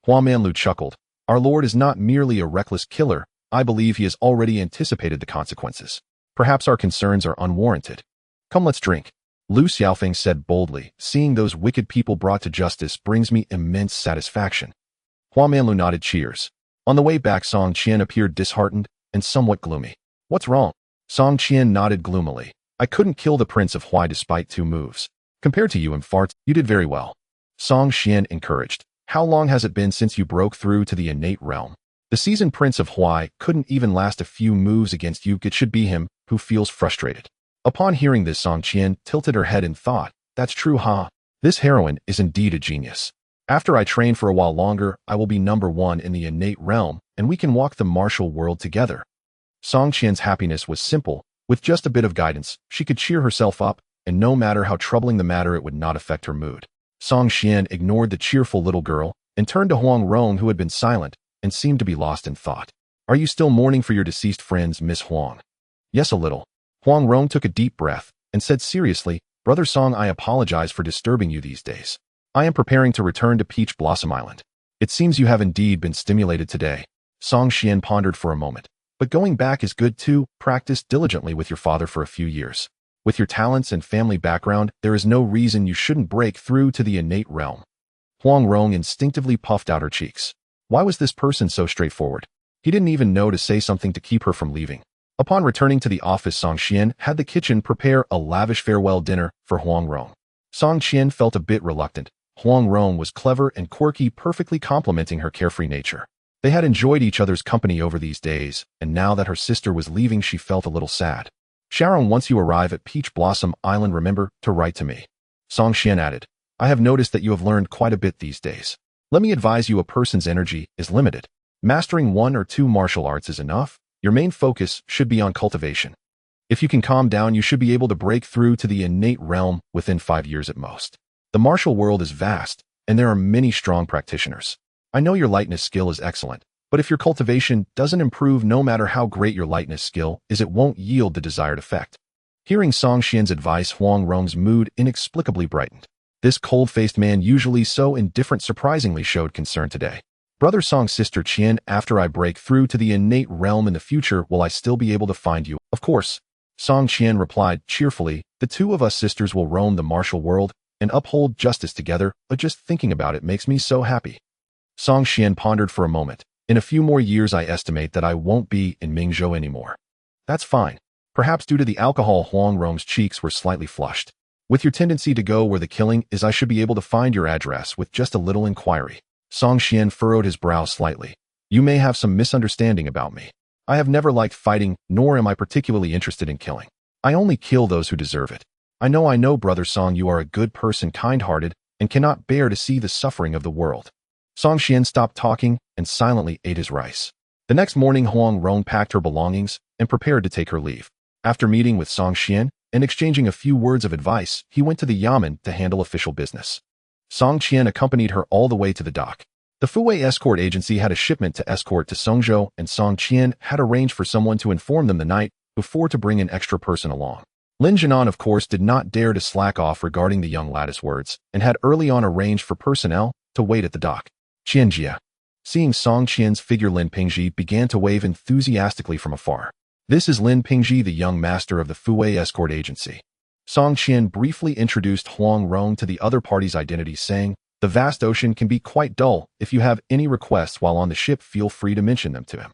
Hongmeng Dao chuckled. Our Lord is not merely a reckless killer. I believe he has already anticipated the consequences. Perhaps our concerns are unwarranted. Come, let's drink. Lu Xiaofeng said boldly. Seeing those wicked people brought to justice brings me immense satisfaction. Hongmeng Dao nodded. Cheers. On the way back, Song Qian appeared disheartened and somewhat gloomy. What's wrong? Song Qian nodded gloomily. I couldn't kill the Prince of Huai despite 2 moves. Compared to you, farts, you did very well. Song Qian encouraged. How long has it been since you broke through to the innate realm? The seasoned Prince of Huai couldn't even last a few moves against you. It should be him who feels frustrated. Upon hearing this, Song Qian tilted her head and thought, that's true, huh? This heroine is indeed a genius. After I train for a while longer, I will be number 1 in the innate realm, and we can walk the martial world together. Song Qian's happiness was simple. With just a bit of guidance, she could cheer herself up, and no matter how troubling the matter, it would not affect her mood. Song Qian ignored the cheerful little girl and turned to Huang Rong, who had been silent and seemed to be lost in thought. Are you still mourning for your deceased friends, Miss Huang? Yes, a little. Huang Rong took a deep breath and said seriously, Brother Song, I apologize for disturbing you these days. I am preparing to return to Peach Blossom Island. It seems you have indeed been stimulated today. Song Qian pondered for a moment. But going back is good too. Practice diligently with your father for a few years. With your talents and family background, there is no reason you shouldn't break through to the innate realm. Huang Rong instinctively puffed out her cheeks. Why was this person so straightforward? He didn't even know to say something to keep her from leaving. Upon returning to the office, Song Qian had the kitchen prepare a lavish farewell dinner for Huang Rong. Song Qian felt a bit reluctant. Huang Rong was clever and quirky, perfectly complementing her carefree nature. They had enjoyed each other's company over these days, and now that her sister was leaving, she felt a little sad. Sharon, once you arrive at Peach Blossom Island, remember to write to me. Song Qian added, I have noticed that you have learned quite a bit these days. Let me advise you, a person's energy is limited. Mastering 1 or 2 martial arts is enough. Your main focus should be on cultivation. If you can calm down, you should be able to break through to the innate realm within 5 years at most. The martial world is vast, and there are many strong practitioners. I know your lightness skill is excellent, but if your cultivation doesn't improve, no matter how great your lightness skill is, it won't yield the desired effect. Hearing Song Qian's advice, Huang Rong's mood inexplicably brightened. This cold-faced man, usually so indifferent, surprisingly showed concern today. Brother Song, Sister Qian, after I break through to the innate realm in the future, will I still be able to find you? Of course. Song Qian replied cheerfully, the 2 of us sisters will roam the martial world and uphold justice together, but just thinking about it makes me so happy. Song Qian pondered for a moment. In a few more years, I estimate that I won't be in Mingzhou anymore. That's fine. Perhaps due to the alcohol, Huang Rong's cheeks were slightly flushed. With your tendency to go where the killing is, I should be able to find your address with just a little inquiry. Song Qian furrowed his brow slightly. You may have some misunderstanding about me. I have never liked fighting, nor am I particularly interested in killing. I only kill those who deserve it. I know, Brother Song, you are a good person, kind-hearted, and cannot bear to see the suffering of the world. Song Qian stopped talking and silently ate his rice. The next morning, Huang Rong packed her belongings and prepared to take her leave. After meeting with Song Qian and exchanging a few words of advice, he went to the Yamen to handle official business. Song Qian accompanied her all the way to the dock. The Fuwei escort agency had a shipment to escort to Songzhou, and Song Qian had arranged for someone to inform them the night before to bring an extra person along. Lin Jinan, of course, did not dare to slack off regarding the young lattice words and had early on arranged for personnel to wait at the dock. Qianjia. Seeing Song Qian's figure, Lin Pingji began to wave enthusiastically from afar. This is Lin Pingji, the young master of the Fuwei escort agency. Song Qian briefly introduced Huang Rong to the other party's identities, saying, the vast ocean can be quite dull. If you have any requests while on the ship, feel free to mention them to him.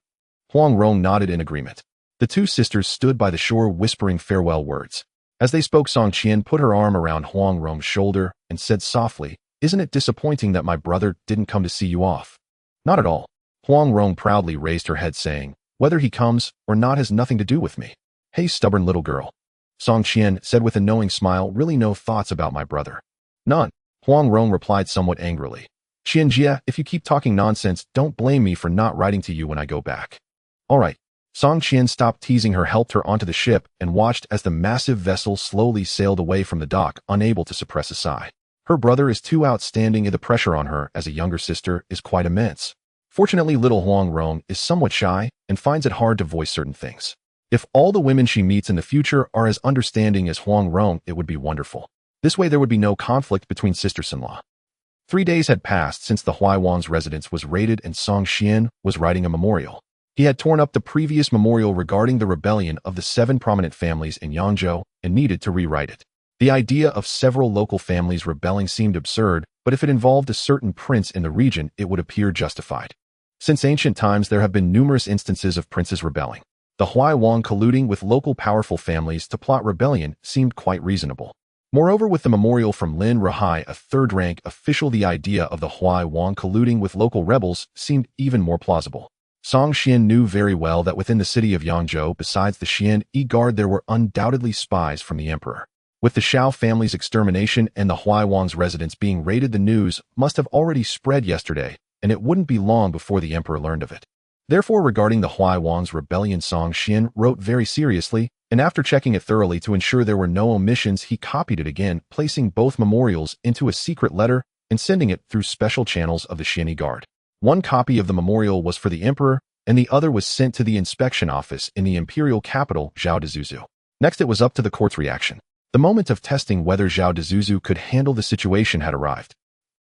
Huang Rong nodded in agreement. The 2 sisters stood by the shore whispering farewell words. As they spoke, Song Qian put her arm around Huang Rong's shoulder and said softly, "Isn't it disappointing that my brother didn't come to see you off?" "Not at all." Huang Rong proudly raised her head, saying, "Whether he comes or not has nothing to do with me." "Hey, stubborn little girl," Song Qian said with a knowing smile, "really no thoughts about my brother?" "None," Huang Rong replied somewhat angrily. "Qian Jia, if you keep talking nonsense, don't blame me for not writing to you when I go back." "All right." Song Qian stopped teasing her, helped her onto the ship, and watched as the massive vessel slowly sailed away from the dock, unable to suppress a sigh. Her brother is too outstanding, and the pressure on her as a younger sister is quite immense. Fortunately, little Huang Rong is somewhat shy and finds it hard to voice certain things. If all the women she meets in the future are as understanding as Huang Rong, it would be wonderful. This way there would be no conflict between sisters-in-law. 3 days had passed since the Huai Wang's residence was raided, and Song Qian was writing a memorial. He had torn up the previous memorial regarding the rebellion of the 7 prominent families in Yangzhou and needed to rewrite it. The idea of several local families rebelling seemed absurd, but if it involved a certain prince in the region, it would appear justified. Since ancient times, there have been numerous instances of princes rebelling. The Huai Wang colluding with local powerful families to plot rebellion seemed quite reasonable. Moreover, with the memorial from Lin Rahai, a third-rank official, the idea of the Huai Wang colluding with local rebels seemed even more plausible. Song Qian knew very well that within the city of Yangzhou, besides the Xian Yi Guard, there were undoubtedly spies from the emperor. With the Shao family's extermination and the Huai Wang's residence being raided, the news must have already spread yesterday, and it wouldn't be long before the emperor learned of it. Therefore, regarding the Huai Wang's rebellion, Song Qian wrote very seriously, and after checking it thoroughly to ensure there were no omissions, he copied it again, placing both memorials into a secret letter and sending it through special channels of the Xian Yi Guard. One copy of the memorial was for the emperor, and the other was sent to the inspection office in the imperial capital, Zhao Dezuzu. Next, it was up to the court's reaction. The moment of testing whether Zhao Dezuzu could handle the situation had arrived.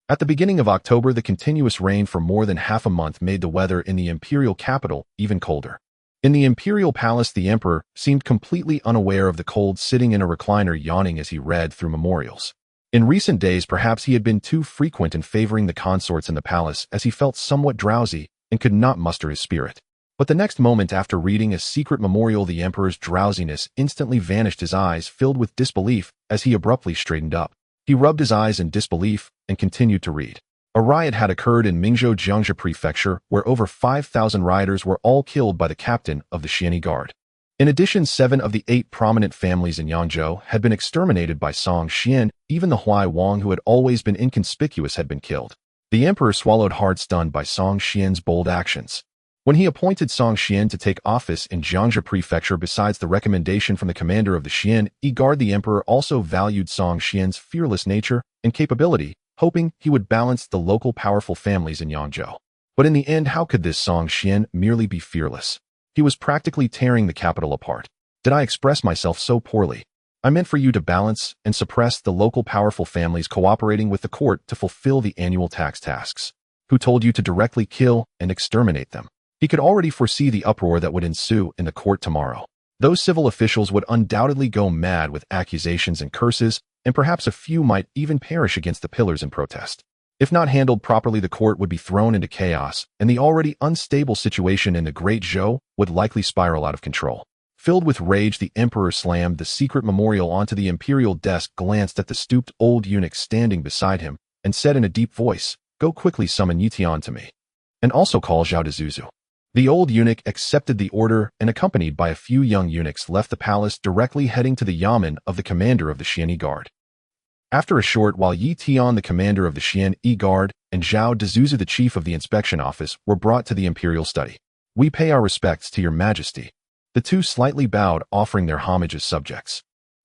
At the beginning of October, the continuous rain for more than half a month made the weather in the imperial capital even colder. In the imperial palace, the emperor seemed completely unaware of the cold, sitting in a recliner yawning as he read through memorials. In recent days, perhaps he had been too frequent in favoring the consorts in the palace, as he felt somewhat drowsy and could not muster his spirit. But the next moment, after reading a secret memorial, the emperor's drowsiness instantly vanished, his eyes filled with disbelief as he abruptly straightened up. He rubbed his eyes in disbelief and continued to read. A riot had occurred in Mingzhou Jiangxia Prefecture, where over 5,000 rioters were all killed by the captain of the Xian Yi Guard. In addition, 7 of the 8 prominent families in Yangzhou had been exterminated by Song Qian. Even the Huai Wang, who had always been inconspicuous, had been killed. The emperor swallowed hard, stunned by Song Qian's bold actions. When he appointed Song Qian to take office in Jiangxia Prefecture, besides the recommendation from the commander of the Xian Yi Guard, the emperor also valued Song Qian's fearless nature and capability, hoping he would balance the local powerful families in Yangzhou. But in the end, how could this Song Qian merely be fearless? He was practically tearing the capital apart. Did I express myself so poorly? I meant for you to balance and suppress the local powerful families cooperating with the court to fulfill the annual tax tasks. Who told you to directly kill and exterminate them? He could already foresee the uproar that would ensue in the court tomorrow. Those civil officials would undoubtedly go mad with accusations and curses, and perhaps a few might even perish against the pillars in protest. If not handled properly, the court would be thrown into chaos, and the already unstable situation in the Great Zhou would likely spiral out of control. Filled with rage, the emperor slammed the secret memorial onto the imperial desk, glanced at the stooped old eunuch standing beside him, and said in a deep voice, "Go quickly summon Yi Tian to me. And also call Zhao Dezuzu." The old eunuch accepted the order and, accompanied by a few young eunuchs, left the palace, directly heading to the yamen of the commander of the Xian Yi Guard. After a short while, Yi Tian, the commander of the Xian Yi Guard, and Zhao Dezuzu, the chief of the inspection office, were brought to the imperial study. "We pay our respects to your majesty." The two slightly bowed, offering their homage as subjects.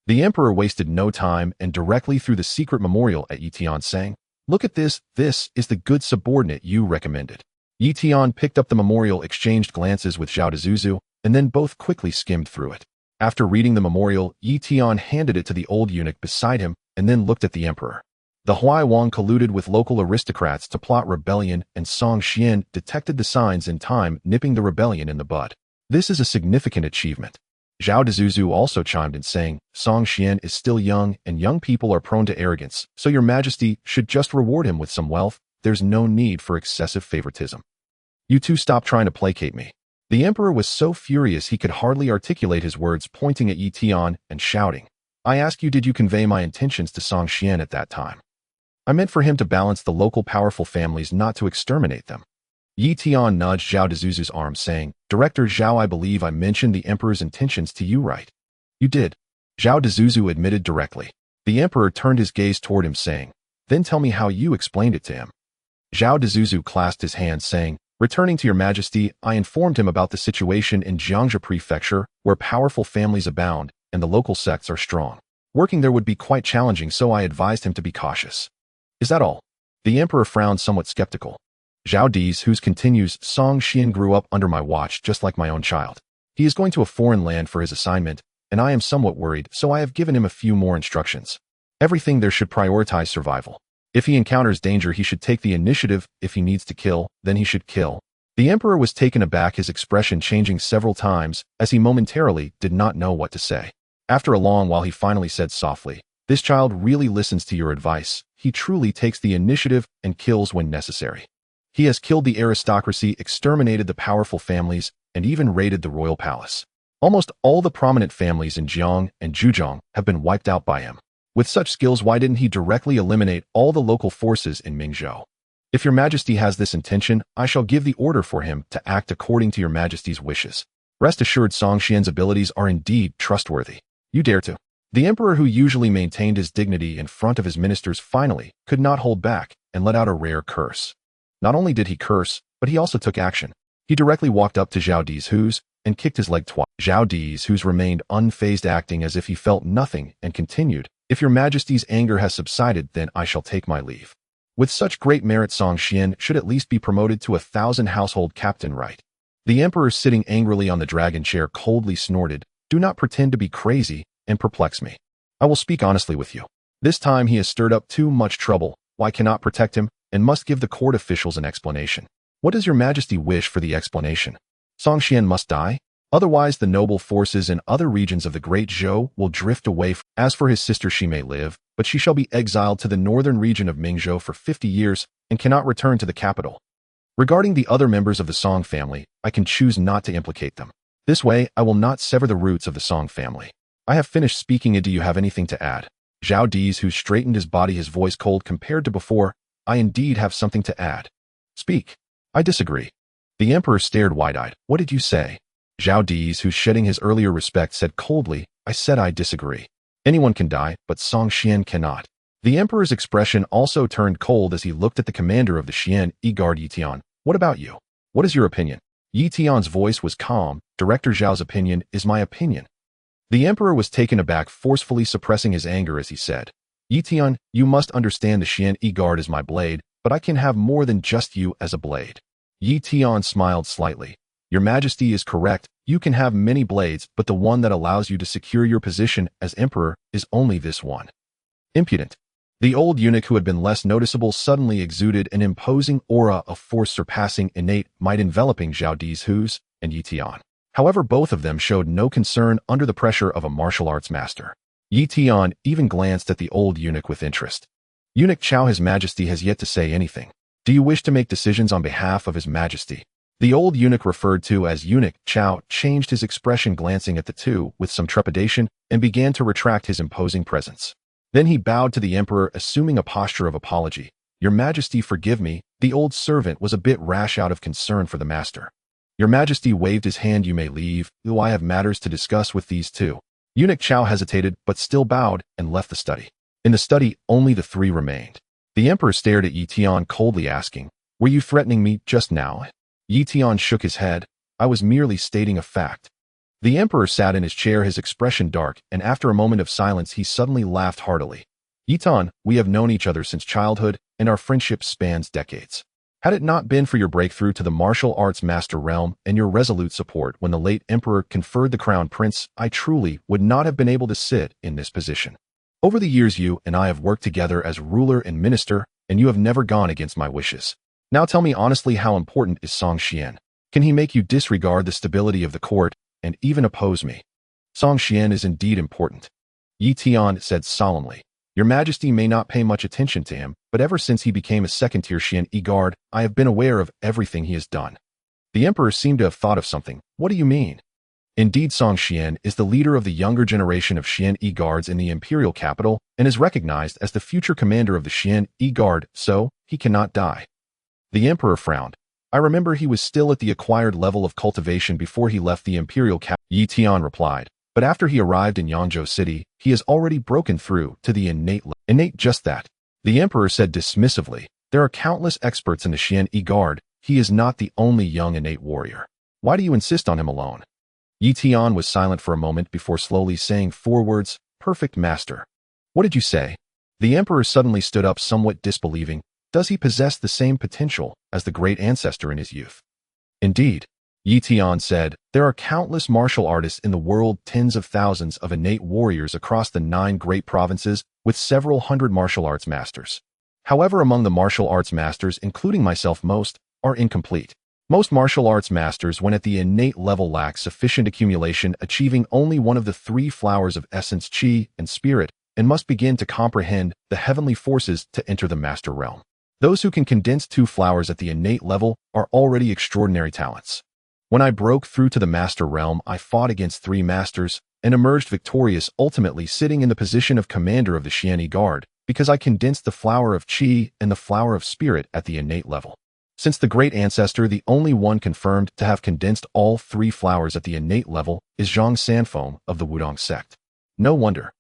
The emperor wasted no time and directly threw the secret memorial at Yi Tian, saying, "Look at this. This is the good subordinate you recommended." Yi Tian picked up the memorial, exchanged glances with Zhao Dezuzu, and then both quickly skimmed through it. After reading the memorial, Yi Tian handed it to the old eunuch beside him and then looked at the emperor. The Huai Wang colluded with local aristocrats to plot rebellion, and Song Qian detected the signs in time, nipping the rebellion in the bud. This is a significant achievement. Zhao Dezuzu also chimed in, saying, "Song Qian is still young, and young people are prone to arrogance, so your majesty should just reward him with some wealth. There's no need for excessive favoritism. You two stop trying to placate me." The emperor was so furious he could hardly articulate his words, pointing at Yi Tian and shouting, I ask you, did you convey my intentions to Song Xian at that time? I meant for him to balance the local powerful families, not to exterminate them. Yi Tian nudged Zhao Dezuzu's arm, saying, Director Zhao, I believe I mentioned the Emperor's intentions to you, right? You did. Zhao Dezuzu admitted directly. The Emperor turned his gaze toward him, saying, Then tell me how you explained it to him. Zhao Dezuzu clasped his hands, saying, Returning to your majesty, I informed him about the situation in Jiangzhou Prefecture, where powerful families abound, and the local sects are strong. Working there would be quite challenging, so I advised him to be cautious. Is that all? The Emperor frowned, somewhat skeptical. Zhao Dezuzu continues, Song Xian grew up under my watch just like my own child. He is going to a foreign land for his assignment, and I am somewhat worried, so I have given him a few more instructions. Everything there should prioritize survival. If he encounters danger, he should take the initiative. If he needs to kill, then he should kill. The Emperor was taken aback, his expression changing several times, as he momentarily did not know what to say. After a long while, he finally said softly, This child really listens to your advice. He truly takes the initiative and kills when necessary. He has killed the aristocracy, exterminated the powerful families, and even raided the royal palace. Almost all the prominent families in Jiang and Zhujiang have been wiped out by him. With such skills, why didn't he directly eliminate all the local forces in Mingzhou? If your majesty has this intention, I shall give the order for him to act according to your majesty's wishes. Rest assured, Song Xian's abilities are indeed trustworthy. You dare to. The emperor, who usually maintained his dignity in front of his ministers, finally could not hold back and let out a rare curse. Not only did he curse, but he also took action. He directly walked up to Zhao Dezuzu and kicked his leg twice. Zhao Dezuzu remained unfazed, acting as if he felt nothing, and continued, If your majesty's anger has subsided, then I shall take my leave. With such great merit, Song Xian should at least be promoted to 1,000 household captain, right? The emperor, sitting angrily on the dragon chair, coldly snorted, Do not pretend to be crazy and perplex me. I will speak honestly with you. This time he has stirred up too much trouble. I cannot protect him and must give the court officials an explanation. What does your majesty wish for the explanation? Song Xian must die? Otherwise, the noble forces in other regions of the Great Zhou will drift away. As for his sister, she may live, but she shall be exiled to the northern region of Mingzhou for 50 years and cannot return to the capital. Regarding the other members of the Song family, I can choose not to implicate them. This way, I will not sever the roots of the Song family. I have finished speaking, and do you have anything to add? Zhao Dezuzu straightened his body, his voice cold compared to before. I indeed have something to add. Speak. I disagree. The emperor stared wide-eyed. What did you say? Zhao Dezuzu, shedding his earlier respect, said coldly, I said I disagree. Anyone can die, but Song Xian cannot. The emperor's expression also turned cold as he looked at the commander of the Xian Guard, Yi Tian. What about you? What is your opinion? Yi Tian's voice was calm. Director Zhao's opinion is my opinion. The emperor was taken aback, forcefully suppressing his anger as he said, Yi Tian, you must understand the Xian Guard is my blade, but I can have more than just you as a blade. Yi Tian smiled slightly. Your majesty is correct. You can have many blades, but the one that allows you to secure your position as emperor is only this one. Impudent. The old eunuch, who had been less noticeable, suddenly exuded an imposing aura of force surpassing innate might, enveloping Zhao Dezuzu and Yi Tian. However, both of them showed no concern under the pressure of a martial arts master. Yi Tian even glanced at the old eunuch with interest. Eunuch Chao, His Majesty has yet to say anything. Do you wish to make decisions on behalf of His Majesty? The old eunuch, referred to as Eunuch Chao, changed his expression, glancing at the two with some trepidation, and began to retract his imposing presence. Then he bowed to the emperor, assuming a posture of apology. Your Majesty, forgive me. The old servant was a bit rash out of concern for the master. Your Majesty waved his hand. You may leave, though I have matters to discuss with these two. Eunuch Chao hesitated, but still bowed and left the study. In the study, only the three remained. The emperor stared at Yi Tian coldly, asking, Were you threatening me just now? Yi Tian shook his head. I was merely stating a fact. The emperor sat in his chair, his expression dark, and after a moment of silence, he suddenly laughed heartily. Yi Tian, we have known each other since childhood, and our friendship spans decades. Had it not been for your breakthrough to the martial arts master realm and your resolute support when the late emperor conferred the crown prince, I truly would not have been able to sit in this position. Over the years, you and I have worked together as ruler and minister, and you have never gone against my wishes. Now tell me honestly, how important is Song Xian? Can he make you disregard the stability of the court and even oppose me? Song Xian is indeed important. Yi Tian said solemnly. Your Majesty may not pay much attention to him, but ever since he became a second-tier Xian Guard, I have been aware of everything he has done. The emperor seemed to have thought of something. What do you mean? Indeed, Song Xian is the leader of the younger generation of Xian guards in the imperial capital and is recognized as the future commander of the Xian guard, so he cannot die. The emperor frowned. I remember he was still at the acquired level of cultivation before he left the imperial capital, Yi Tian replied. But after he arrived in Yangzhou City, he has already broken through to the innate level. Innate, just that. The emperor said dismissively. There are countless experts in the Xian guard. He is not the only young innate warrior. Why do you insist on him alone? Yi Tian was silent for a moment before slowly saying 4 words, perfect master. What did you say? The emperor suddenly stood up, somewhat disbelieving. Does he possess the same potential as the great ancestor in his youth? Indeed, Yi Tian said, there are countless martial artists in the world, tens of thousands of innate warriors across the 9 great provinces with several hundred martial arts masters. However, among the martial arts masters, including myself, most are incomplete. Most martial arts masters, when at the innate level, lack sufficient accumulation, achieving only one of the 3 flowers of essence, qi and spirit, and must begin to comprehend the heavenly forces to enter the master realm. Those who can condense 2 flowers at the innate level are already extraordinary talents. When I broke through to the master realm, I fought against 3 masters and emerged victorious, ultimately sitting in the position of commander of the Xian guard, because I condensed the flower of qi and the flower of spirit at the innate level. Since the great ancestor, the only one confirmed to have condensed all 3 flowers at the innate level, is Zhang Sanfeng of the Wudong sect. No wonder.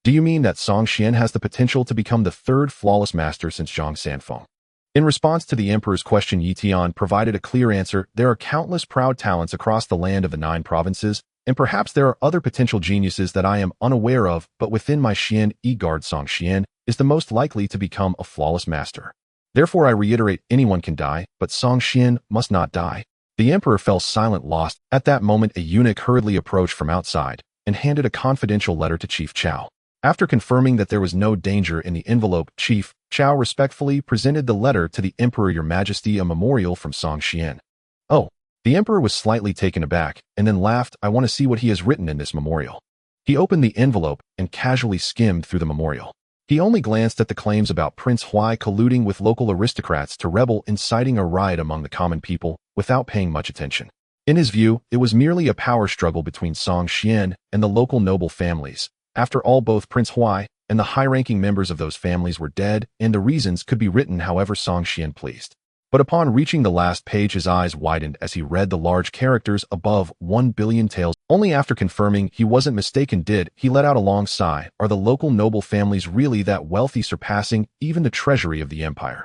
Do you mean that Song Xian has the potential to become the 3rd flawless master since Zhang Sanfeng? In response to the emperor's question, Yi Tian provided a clear answer. There are countless proud talents across the land of the 9 provinces, and perhaps there are other potential geniuses that I am unaware of, but within my Xian guard, Song Xian is the most likely to become a flawless master. Therefore, I reiterate, anyone can die, but Song Xian must not die. The emperor fell silent, lost. At that moment, a eunuch hurriedly approached from outside and handed a confidential letter to Chief Chao. After confirming that there was no danger in the envelope, Chief Chao respectfully presented the letter to the emperor. Your Majesty, a memorial from Song Xian. Oh, the emperor was slightly taken aback and then laughed. I want to see what he has written in this memorial. He opened the envelope and casually skimmed through the memorial. He only glanced at the claims about Prince Huai colluding with local aristocrats to rebel, inciting a riot among the common people, without paying much attention. In his view, it was merely a power struggle between Song Xian and the local noble families. After all, both Prince Huai and the high-ranking members of those families were dead, and the reasons could be written however Song Xian pleased. But upon reaching the last page, his eyes widened as he read the large characters above 1 billion taels. Only after confirming he wasn't mistaken did he let out a long sigh. Are the local noble families really that wealthy, surpassing even the treasury of the empire?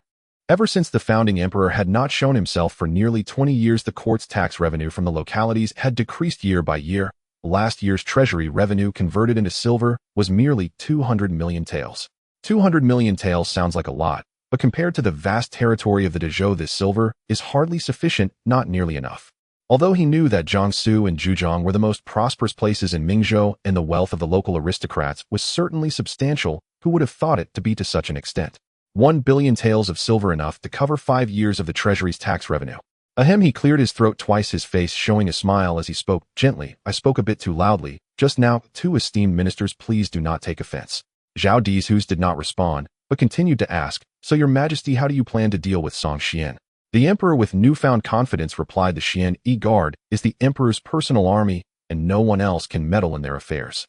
Ever since the founding emperor had not shown himself for nearly 20 years, the court's tax revenue from the localities had decreased year by year. Last year's treasury revenue converted into silver was merely 200 million taels. 200 million taels sounds like a lot, but compared to the vast territory of the Dezhou, this silver is hardly sufficient, not nearly enough. Although he knew that Jiangsu and Zhujiang were the most prosperous places in Mingzhou and the wealth of the local aristocrats was certainly substantial, who would have thought it to be to such an extent? 1 billion taels of silver, enough to cover 5 years of the treasury's tax revenue. Ahem, he cleared his throat twice, his face showing a smile as he spoke gently. I spoke a bit too loudly just now. 2 esteemed ministers, please do not take offense. Zhao Dizhus did not respond, but continued to ask, so your majesty, how do you plan to deal with Song Xian? The emperor, with newfound confidence, replied, the Xian guard is the emperor's personal army, and no one else can meddle in their affairs.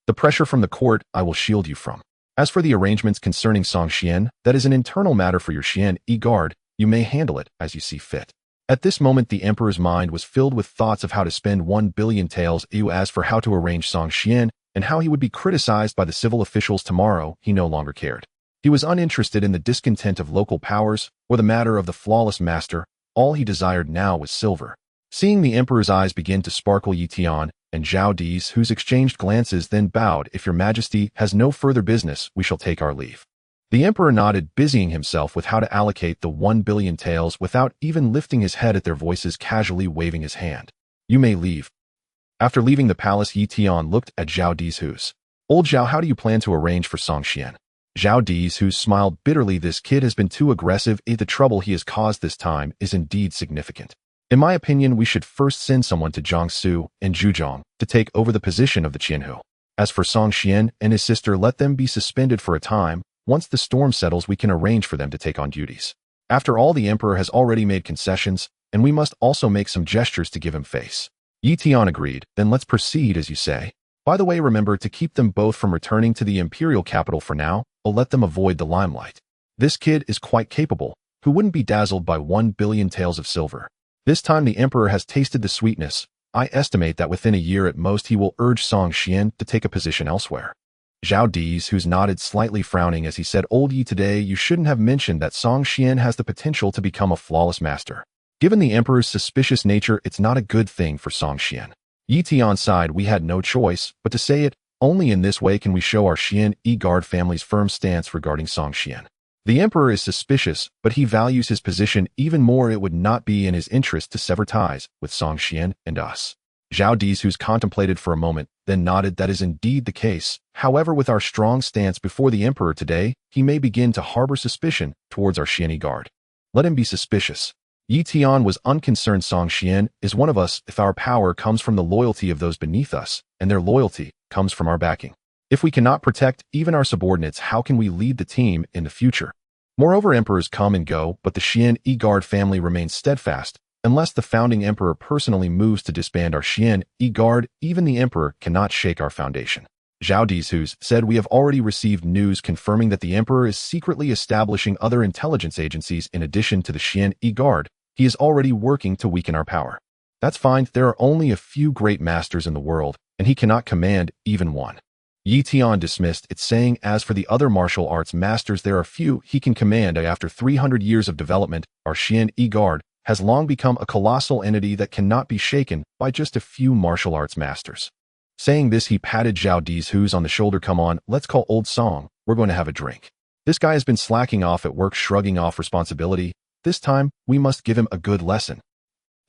The pressure from the court I will shield you from. As for the arrangements concerning Song Xian, that is an internal matter for your Xian guard. You may handle it as you see fit. At this moment, the emperor's mind was filled with thoughts of how to spend 1 billion taels. As for how to arrange Song Xian and how he would be criticized by the civil officials tomorrow, he no longer cared. He was uninterested in the discontent of local powers or the matter of the flawless master. All he desired now was silver. Seeing the emperor's eyes begin to sparkle, Yi Tian and Zhao Dizhus exchanged glances, then bowed. If your majesty has no further business, we shall take our leave. The emperor nodded, busying himself with how to allocate the 1 billion taels without even lifting his head at their voices, casually waving his hand. You may leave. After leaving the palace, Yi Tian looked at Zhao Dizhus. Old Zhao, how do you plan to arrange for Song Xian? Zhao Dizhus smiled bitterly. This kid has been too aggressive. The trouble he has caused this time is indeed significant. In my opinion, we should first send someone to Jiangsu and Zhujiang to take over the position of the Qianhu. As for Song Xian and his sister, let them be suspended for a time. Once the storm settles, we can arrange for them to take on duties. After all, the emperor has already made concessions, and we must also make some gestures to give him face. Yi Tian agreed. Then let's proceed as you say. By the way, remember to keep them both from returning to the imperial capital for now, or let them avoid the limelight. This kid is quite capable. Who wouldn't be dazzled by 1 billion taels of silver? This time the emperor has tasted the sweetness. I estimate that within a year at most he will urge Song Xian to take a position elsewhere. Zhao Di's, who's nodded slightly frowning as he said, Old Yi, today you shouldn't have mentioned that Song Xian has the potential to become a flawless master. Given the emperor's suspicious nature, it's not a good thing for Song Xian. Yi Tian's side, we had no choice but to say it. Only in this way can we show our Xian Guard family's firm stance regarding Song Xian. The emperor is suspicious, but he values his position even more. It would not be in his interest to sever ties with Song Xian and us. Zhao Di's, who's contemplated for a moment, then nodded. That is indeed the case. However, with our strong stance before the emperor today, he may begin to harbor suspicion towards our Xian Guard. Let him be suspicious. Yi Tian was unconcerned. Song Xian is one of us. If our power comes from the loyalty of those beneath us, and their loyalty comes from our backing. If we cannot protect even our subordinates, how can we lead the team in the future? Moreover, emperors come and go, but the Xian Guard family remains steadfast. Unless the founding emperor personally moves to disband our Xian Guard, even the emperor cannot shake our foundation. Zhao Dizhu said, we have already received news confirming that the emperor is secretly establishing other intelligence agencies in addition to the Xian Guard. He is already working to weaken our power. That's fine. There are only a few great masters in the world, and he cannot command even one. Yi Tian dismissed it, saying, as for the other martial arts masters, there are few he can command. After 300 years of development, our Xian Guard has long become a colossal entity that cannot be shaken by just a few martial arts masters. Saying this, he patted Zhao Dizhu on the shoulder. Come on, let's call old Song. We're going to have a drink. This guy has been slacking off at work, shrugging off responsibility. This time, we must give him a good lesson.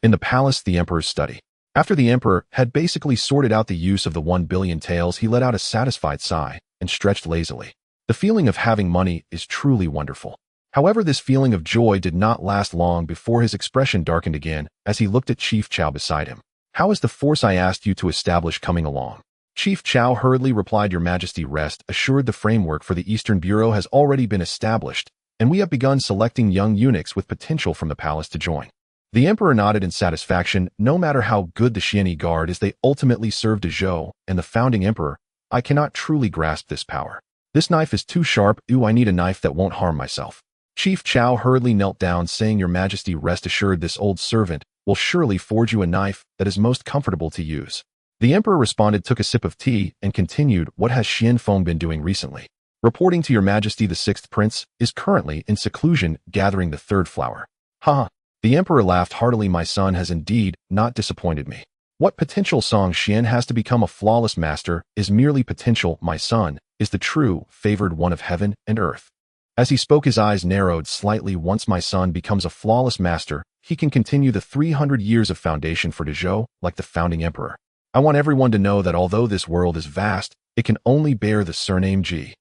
In the palace, the emperor's study. After the emperor had basically sorted out the use of the 1 billion taels, he let out a satisfied sigh and stretched lazily. The feeling of having money is truly wonderful. However, this feeling of joy did not last long before his expression darkened again as he looked at Chief Chao beside him. How is the force I asked you to establish coming along? Chief Chao hurriedly replied, Your Majesty, rest assured the framework for the Eastern Bureau has already been established, and we have begun selecting young eunuchs with potential from the palace to join. The emperor nodded in satisfaction. No matter how good the Xian Guard is, they ultimately serve de Zhou and the founding emperor. I cannot truly grasp this power. This knife is too sharp. I need a knife that won't harm myself. Chief Chao hurriedly knelt down, saying, Your Majesty, rest assured this old servant will surely forge you a knife that is most comfortable to use. The emperor responded, took a sip of tea, and continued, What has Xian Feng been doing recently? Reporting to Your Majesty, the 6th prince is currently in seclusion gathering the 3rd flower. Ha! The emperor laughed heartily. My son has indeed not disappointed me. What potential Song Xian has to become a flawless master is merely potential. My son is the true favored one of heaven and earth. As he spoke, his eyes narrowed slightly. Once my son becomes a flawless master, he can continue the 300 years of foundation for de Zhou like the founding emperor. I want everyone to know that although this world is vast, it can only bear the surname Ji.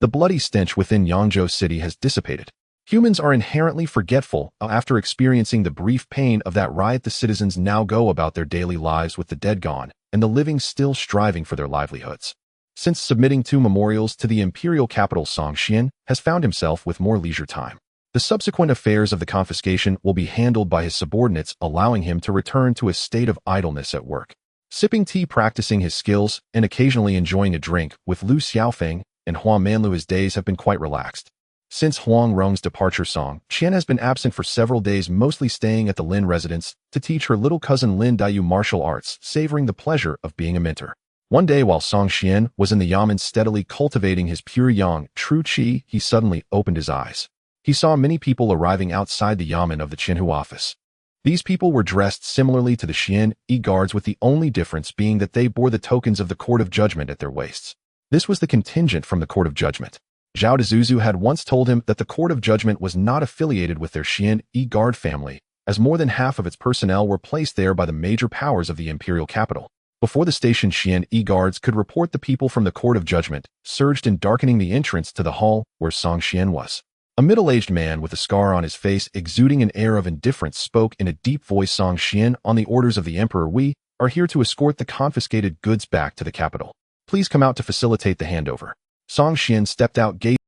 The bloody stench within Yangzhou City has dissipated. Humans are inherently forgetful. After experiencing the brief pain of that riot, the citizens now go about their daily lives with the dead gone and the living still striving for their livelihoods. Since submitting 2 memorials to the imperial capital, Song Xian has found himself with more leisure time. The subsequent affairs of the confiscation will be handled by his subordinates, allowing him to return to a state of idleness at work. Sipping tea, practicing his skills, and occasionally enjoying a drink with Lu Xiaofeng and Huang Manlu, his days have been quite relaxed. Since Huang Rong's departure, Song Xian has been absent for several days, mostly staying at the Lin residence to teach her little cousin Lin Daiyu martial arts, savoring the pleasure of being a mentor. One day, while Song Xian was in the yamen steadily cultivating his pure yang, true qi, he suddenly opened his eyes. He saw many people arriving outside the yamen of the Qinhu office. These people were dressed similarly to the Xian guards, with the only difference being that they bore the tokens of the Court of Judgment at their waists. This was the contingent from the Court of Judgment. Zhao Dizhu had once told him that the Court of Judgment was not affiliated with their Xian guard family, as more than half of its personnel were placed there by the major powers of the imperial capital. Before the stationed Xian guards could report, the people from the Court of Judgment surged in, darkening the entrance to the hall where Song Xian was. A middle-aged man with a scar on his face, exuding an air of indifference, spoke in a deep voice, Song Xian, on the orders of the emperor, we are here to escort the confiscated goods back to the capital. Please come out to facilitate the handover. Song Xian stepped out, gazing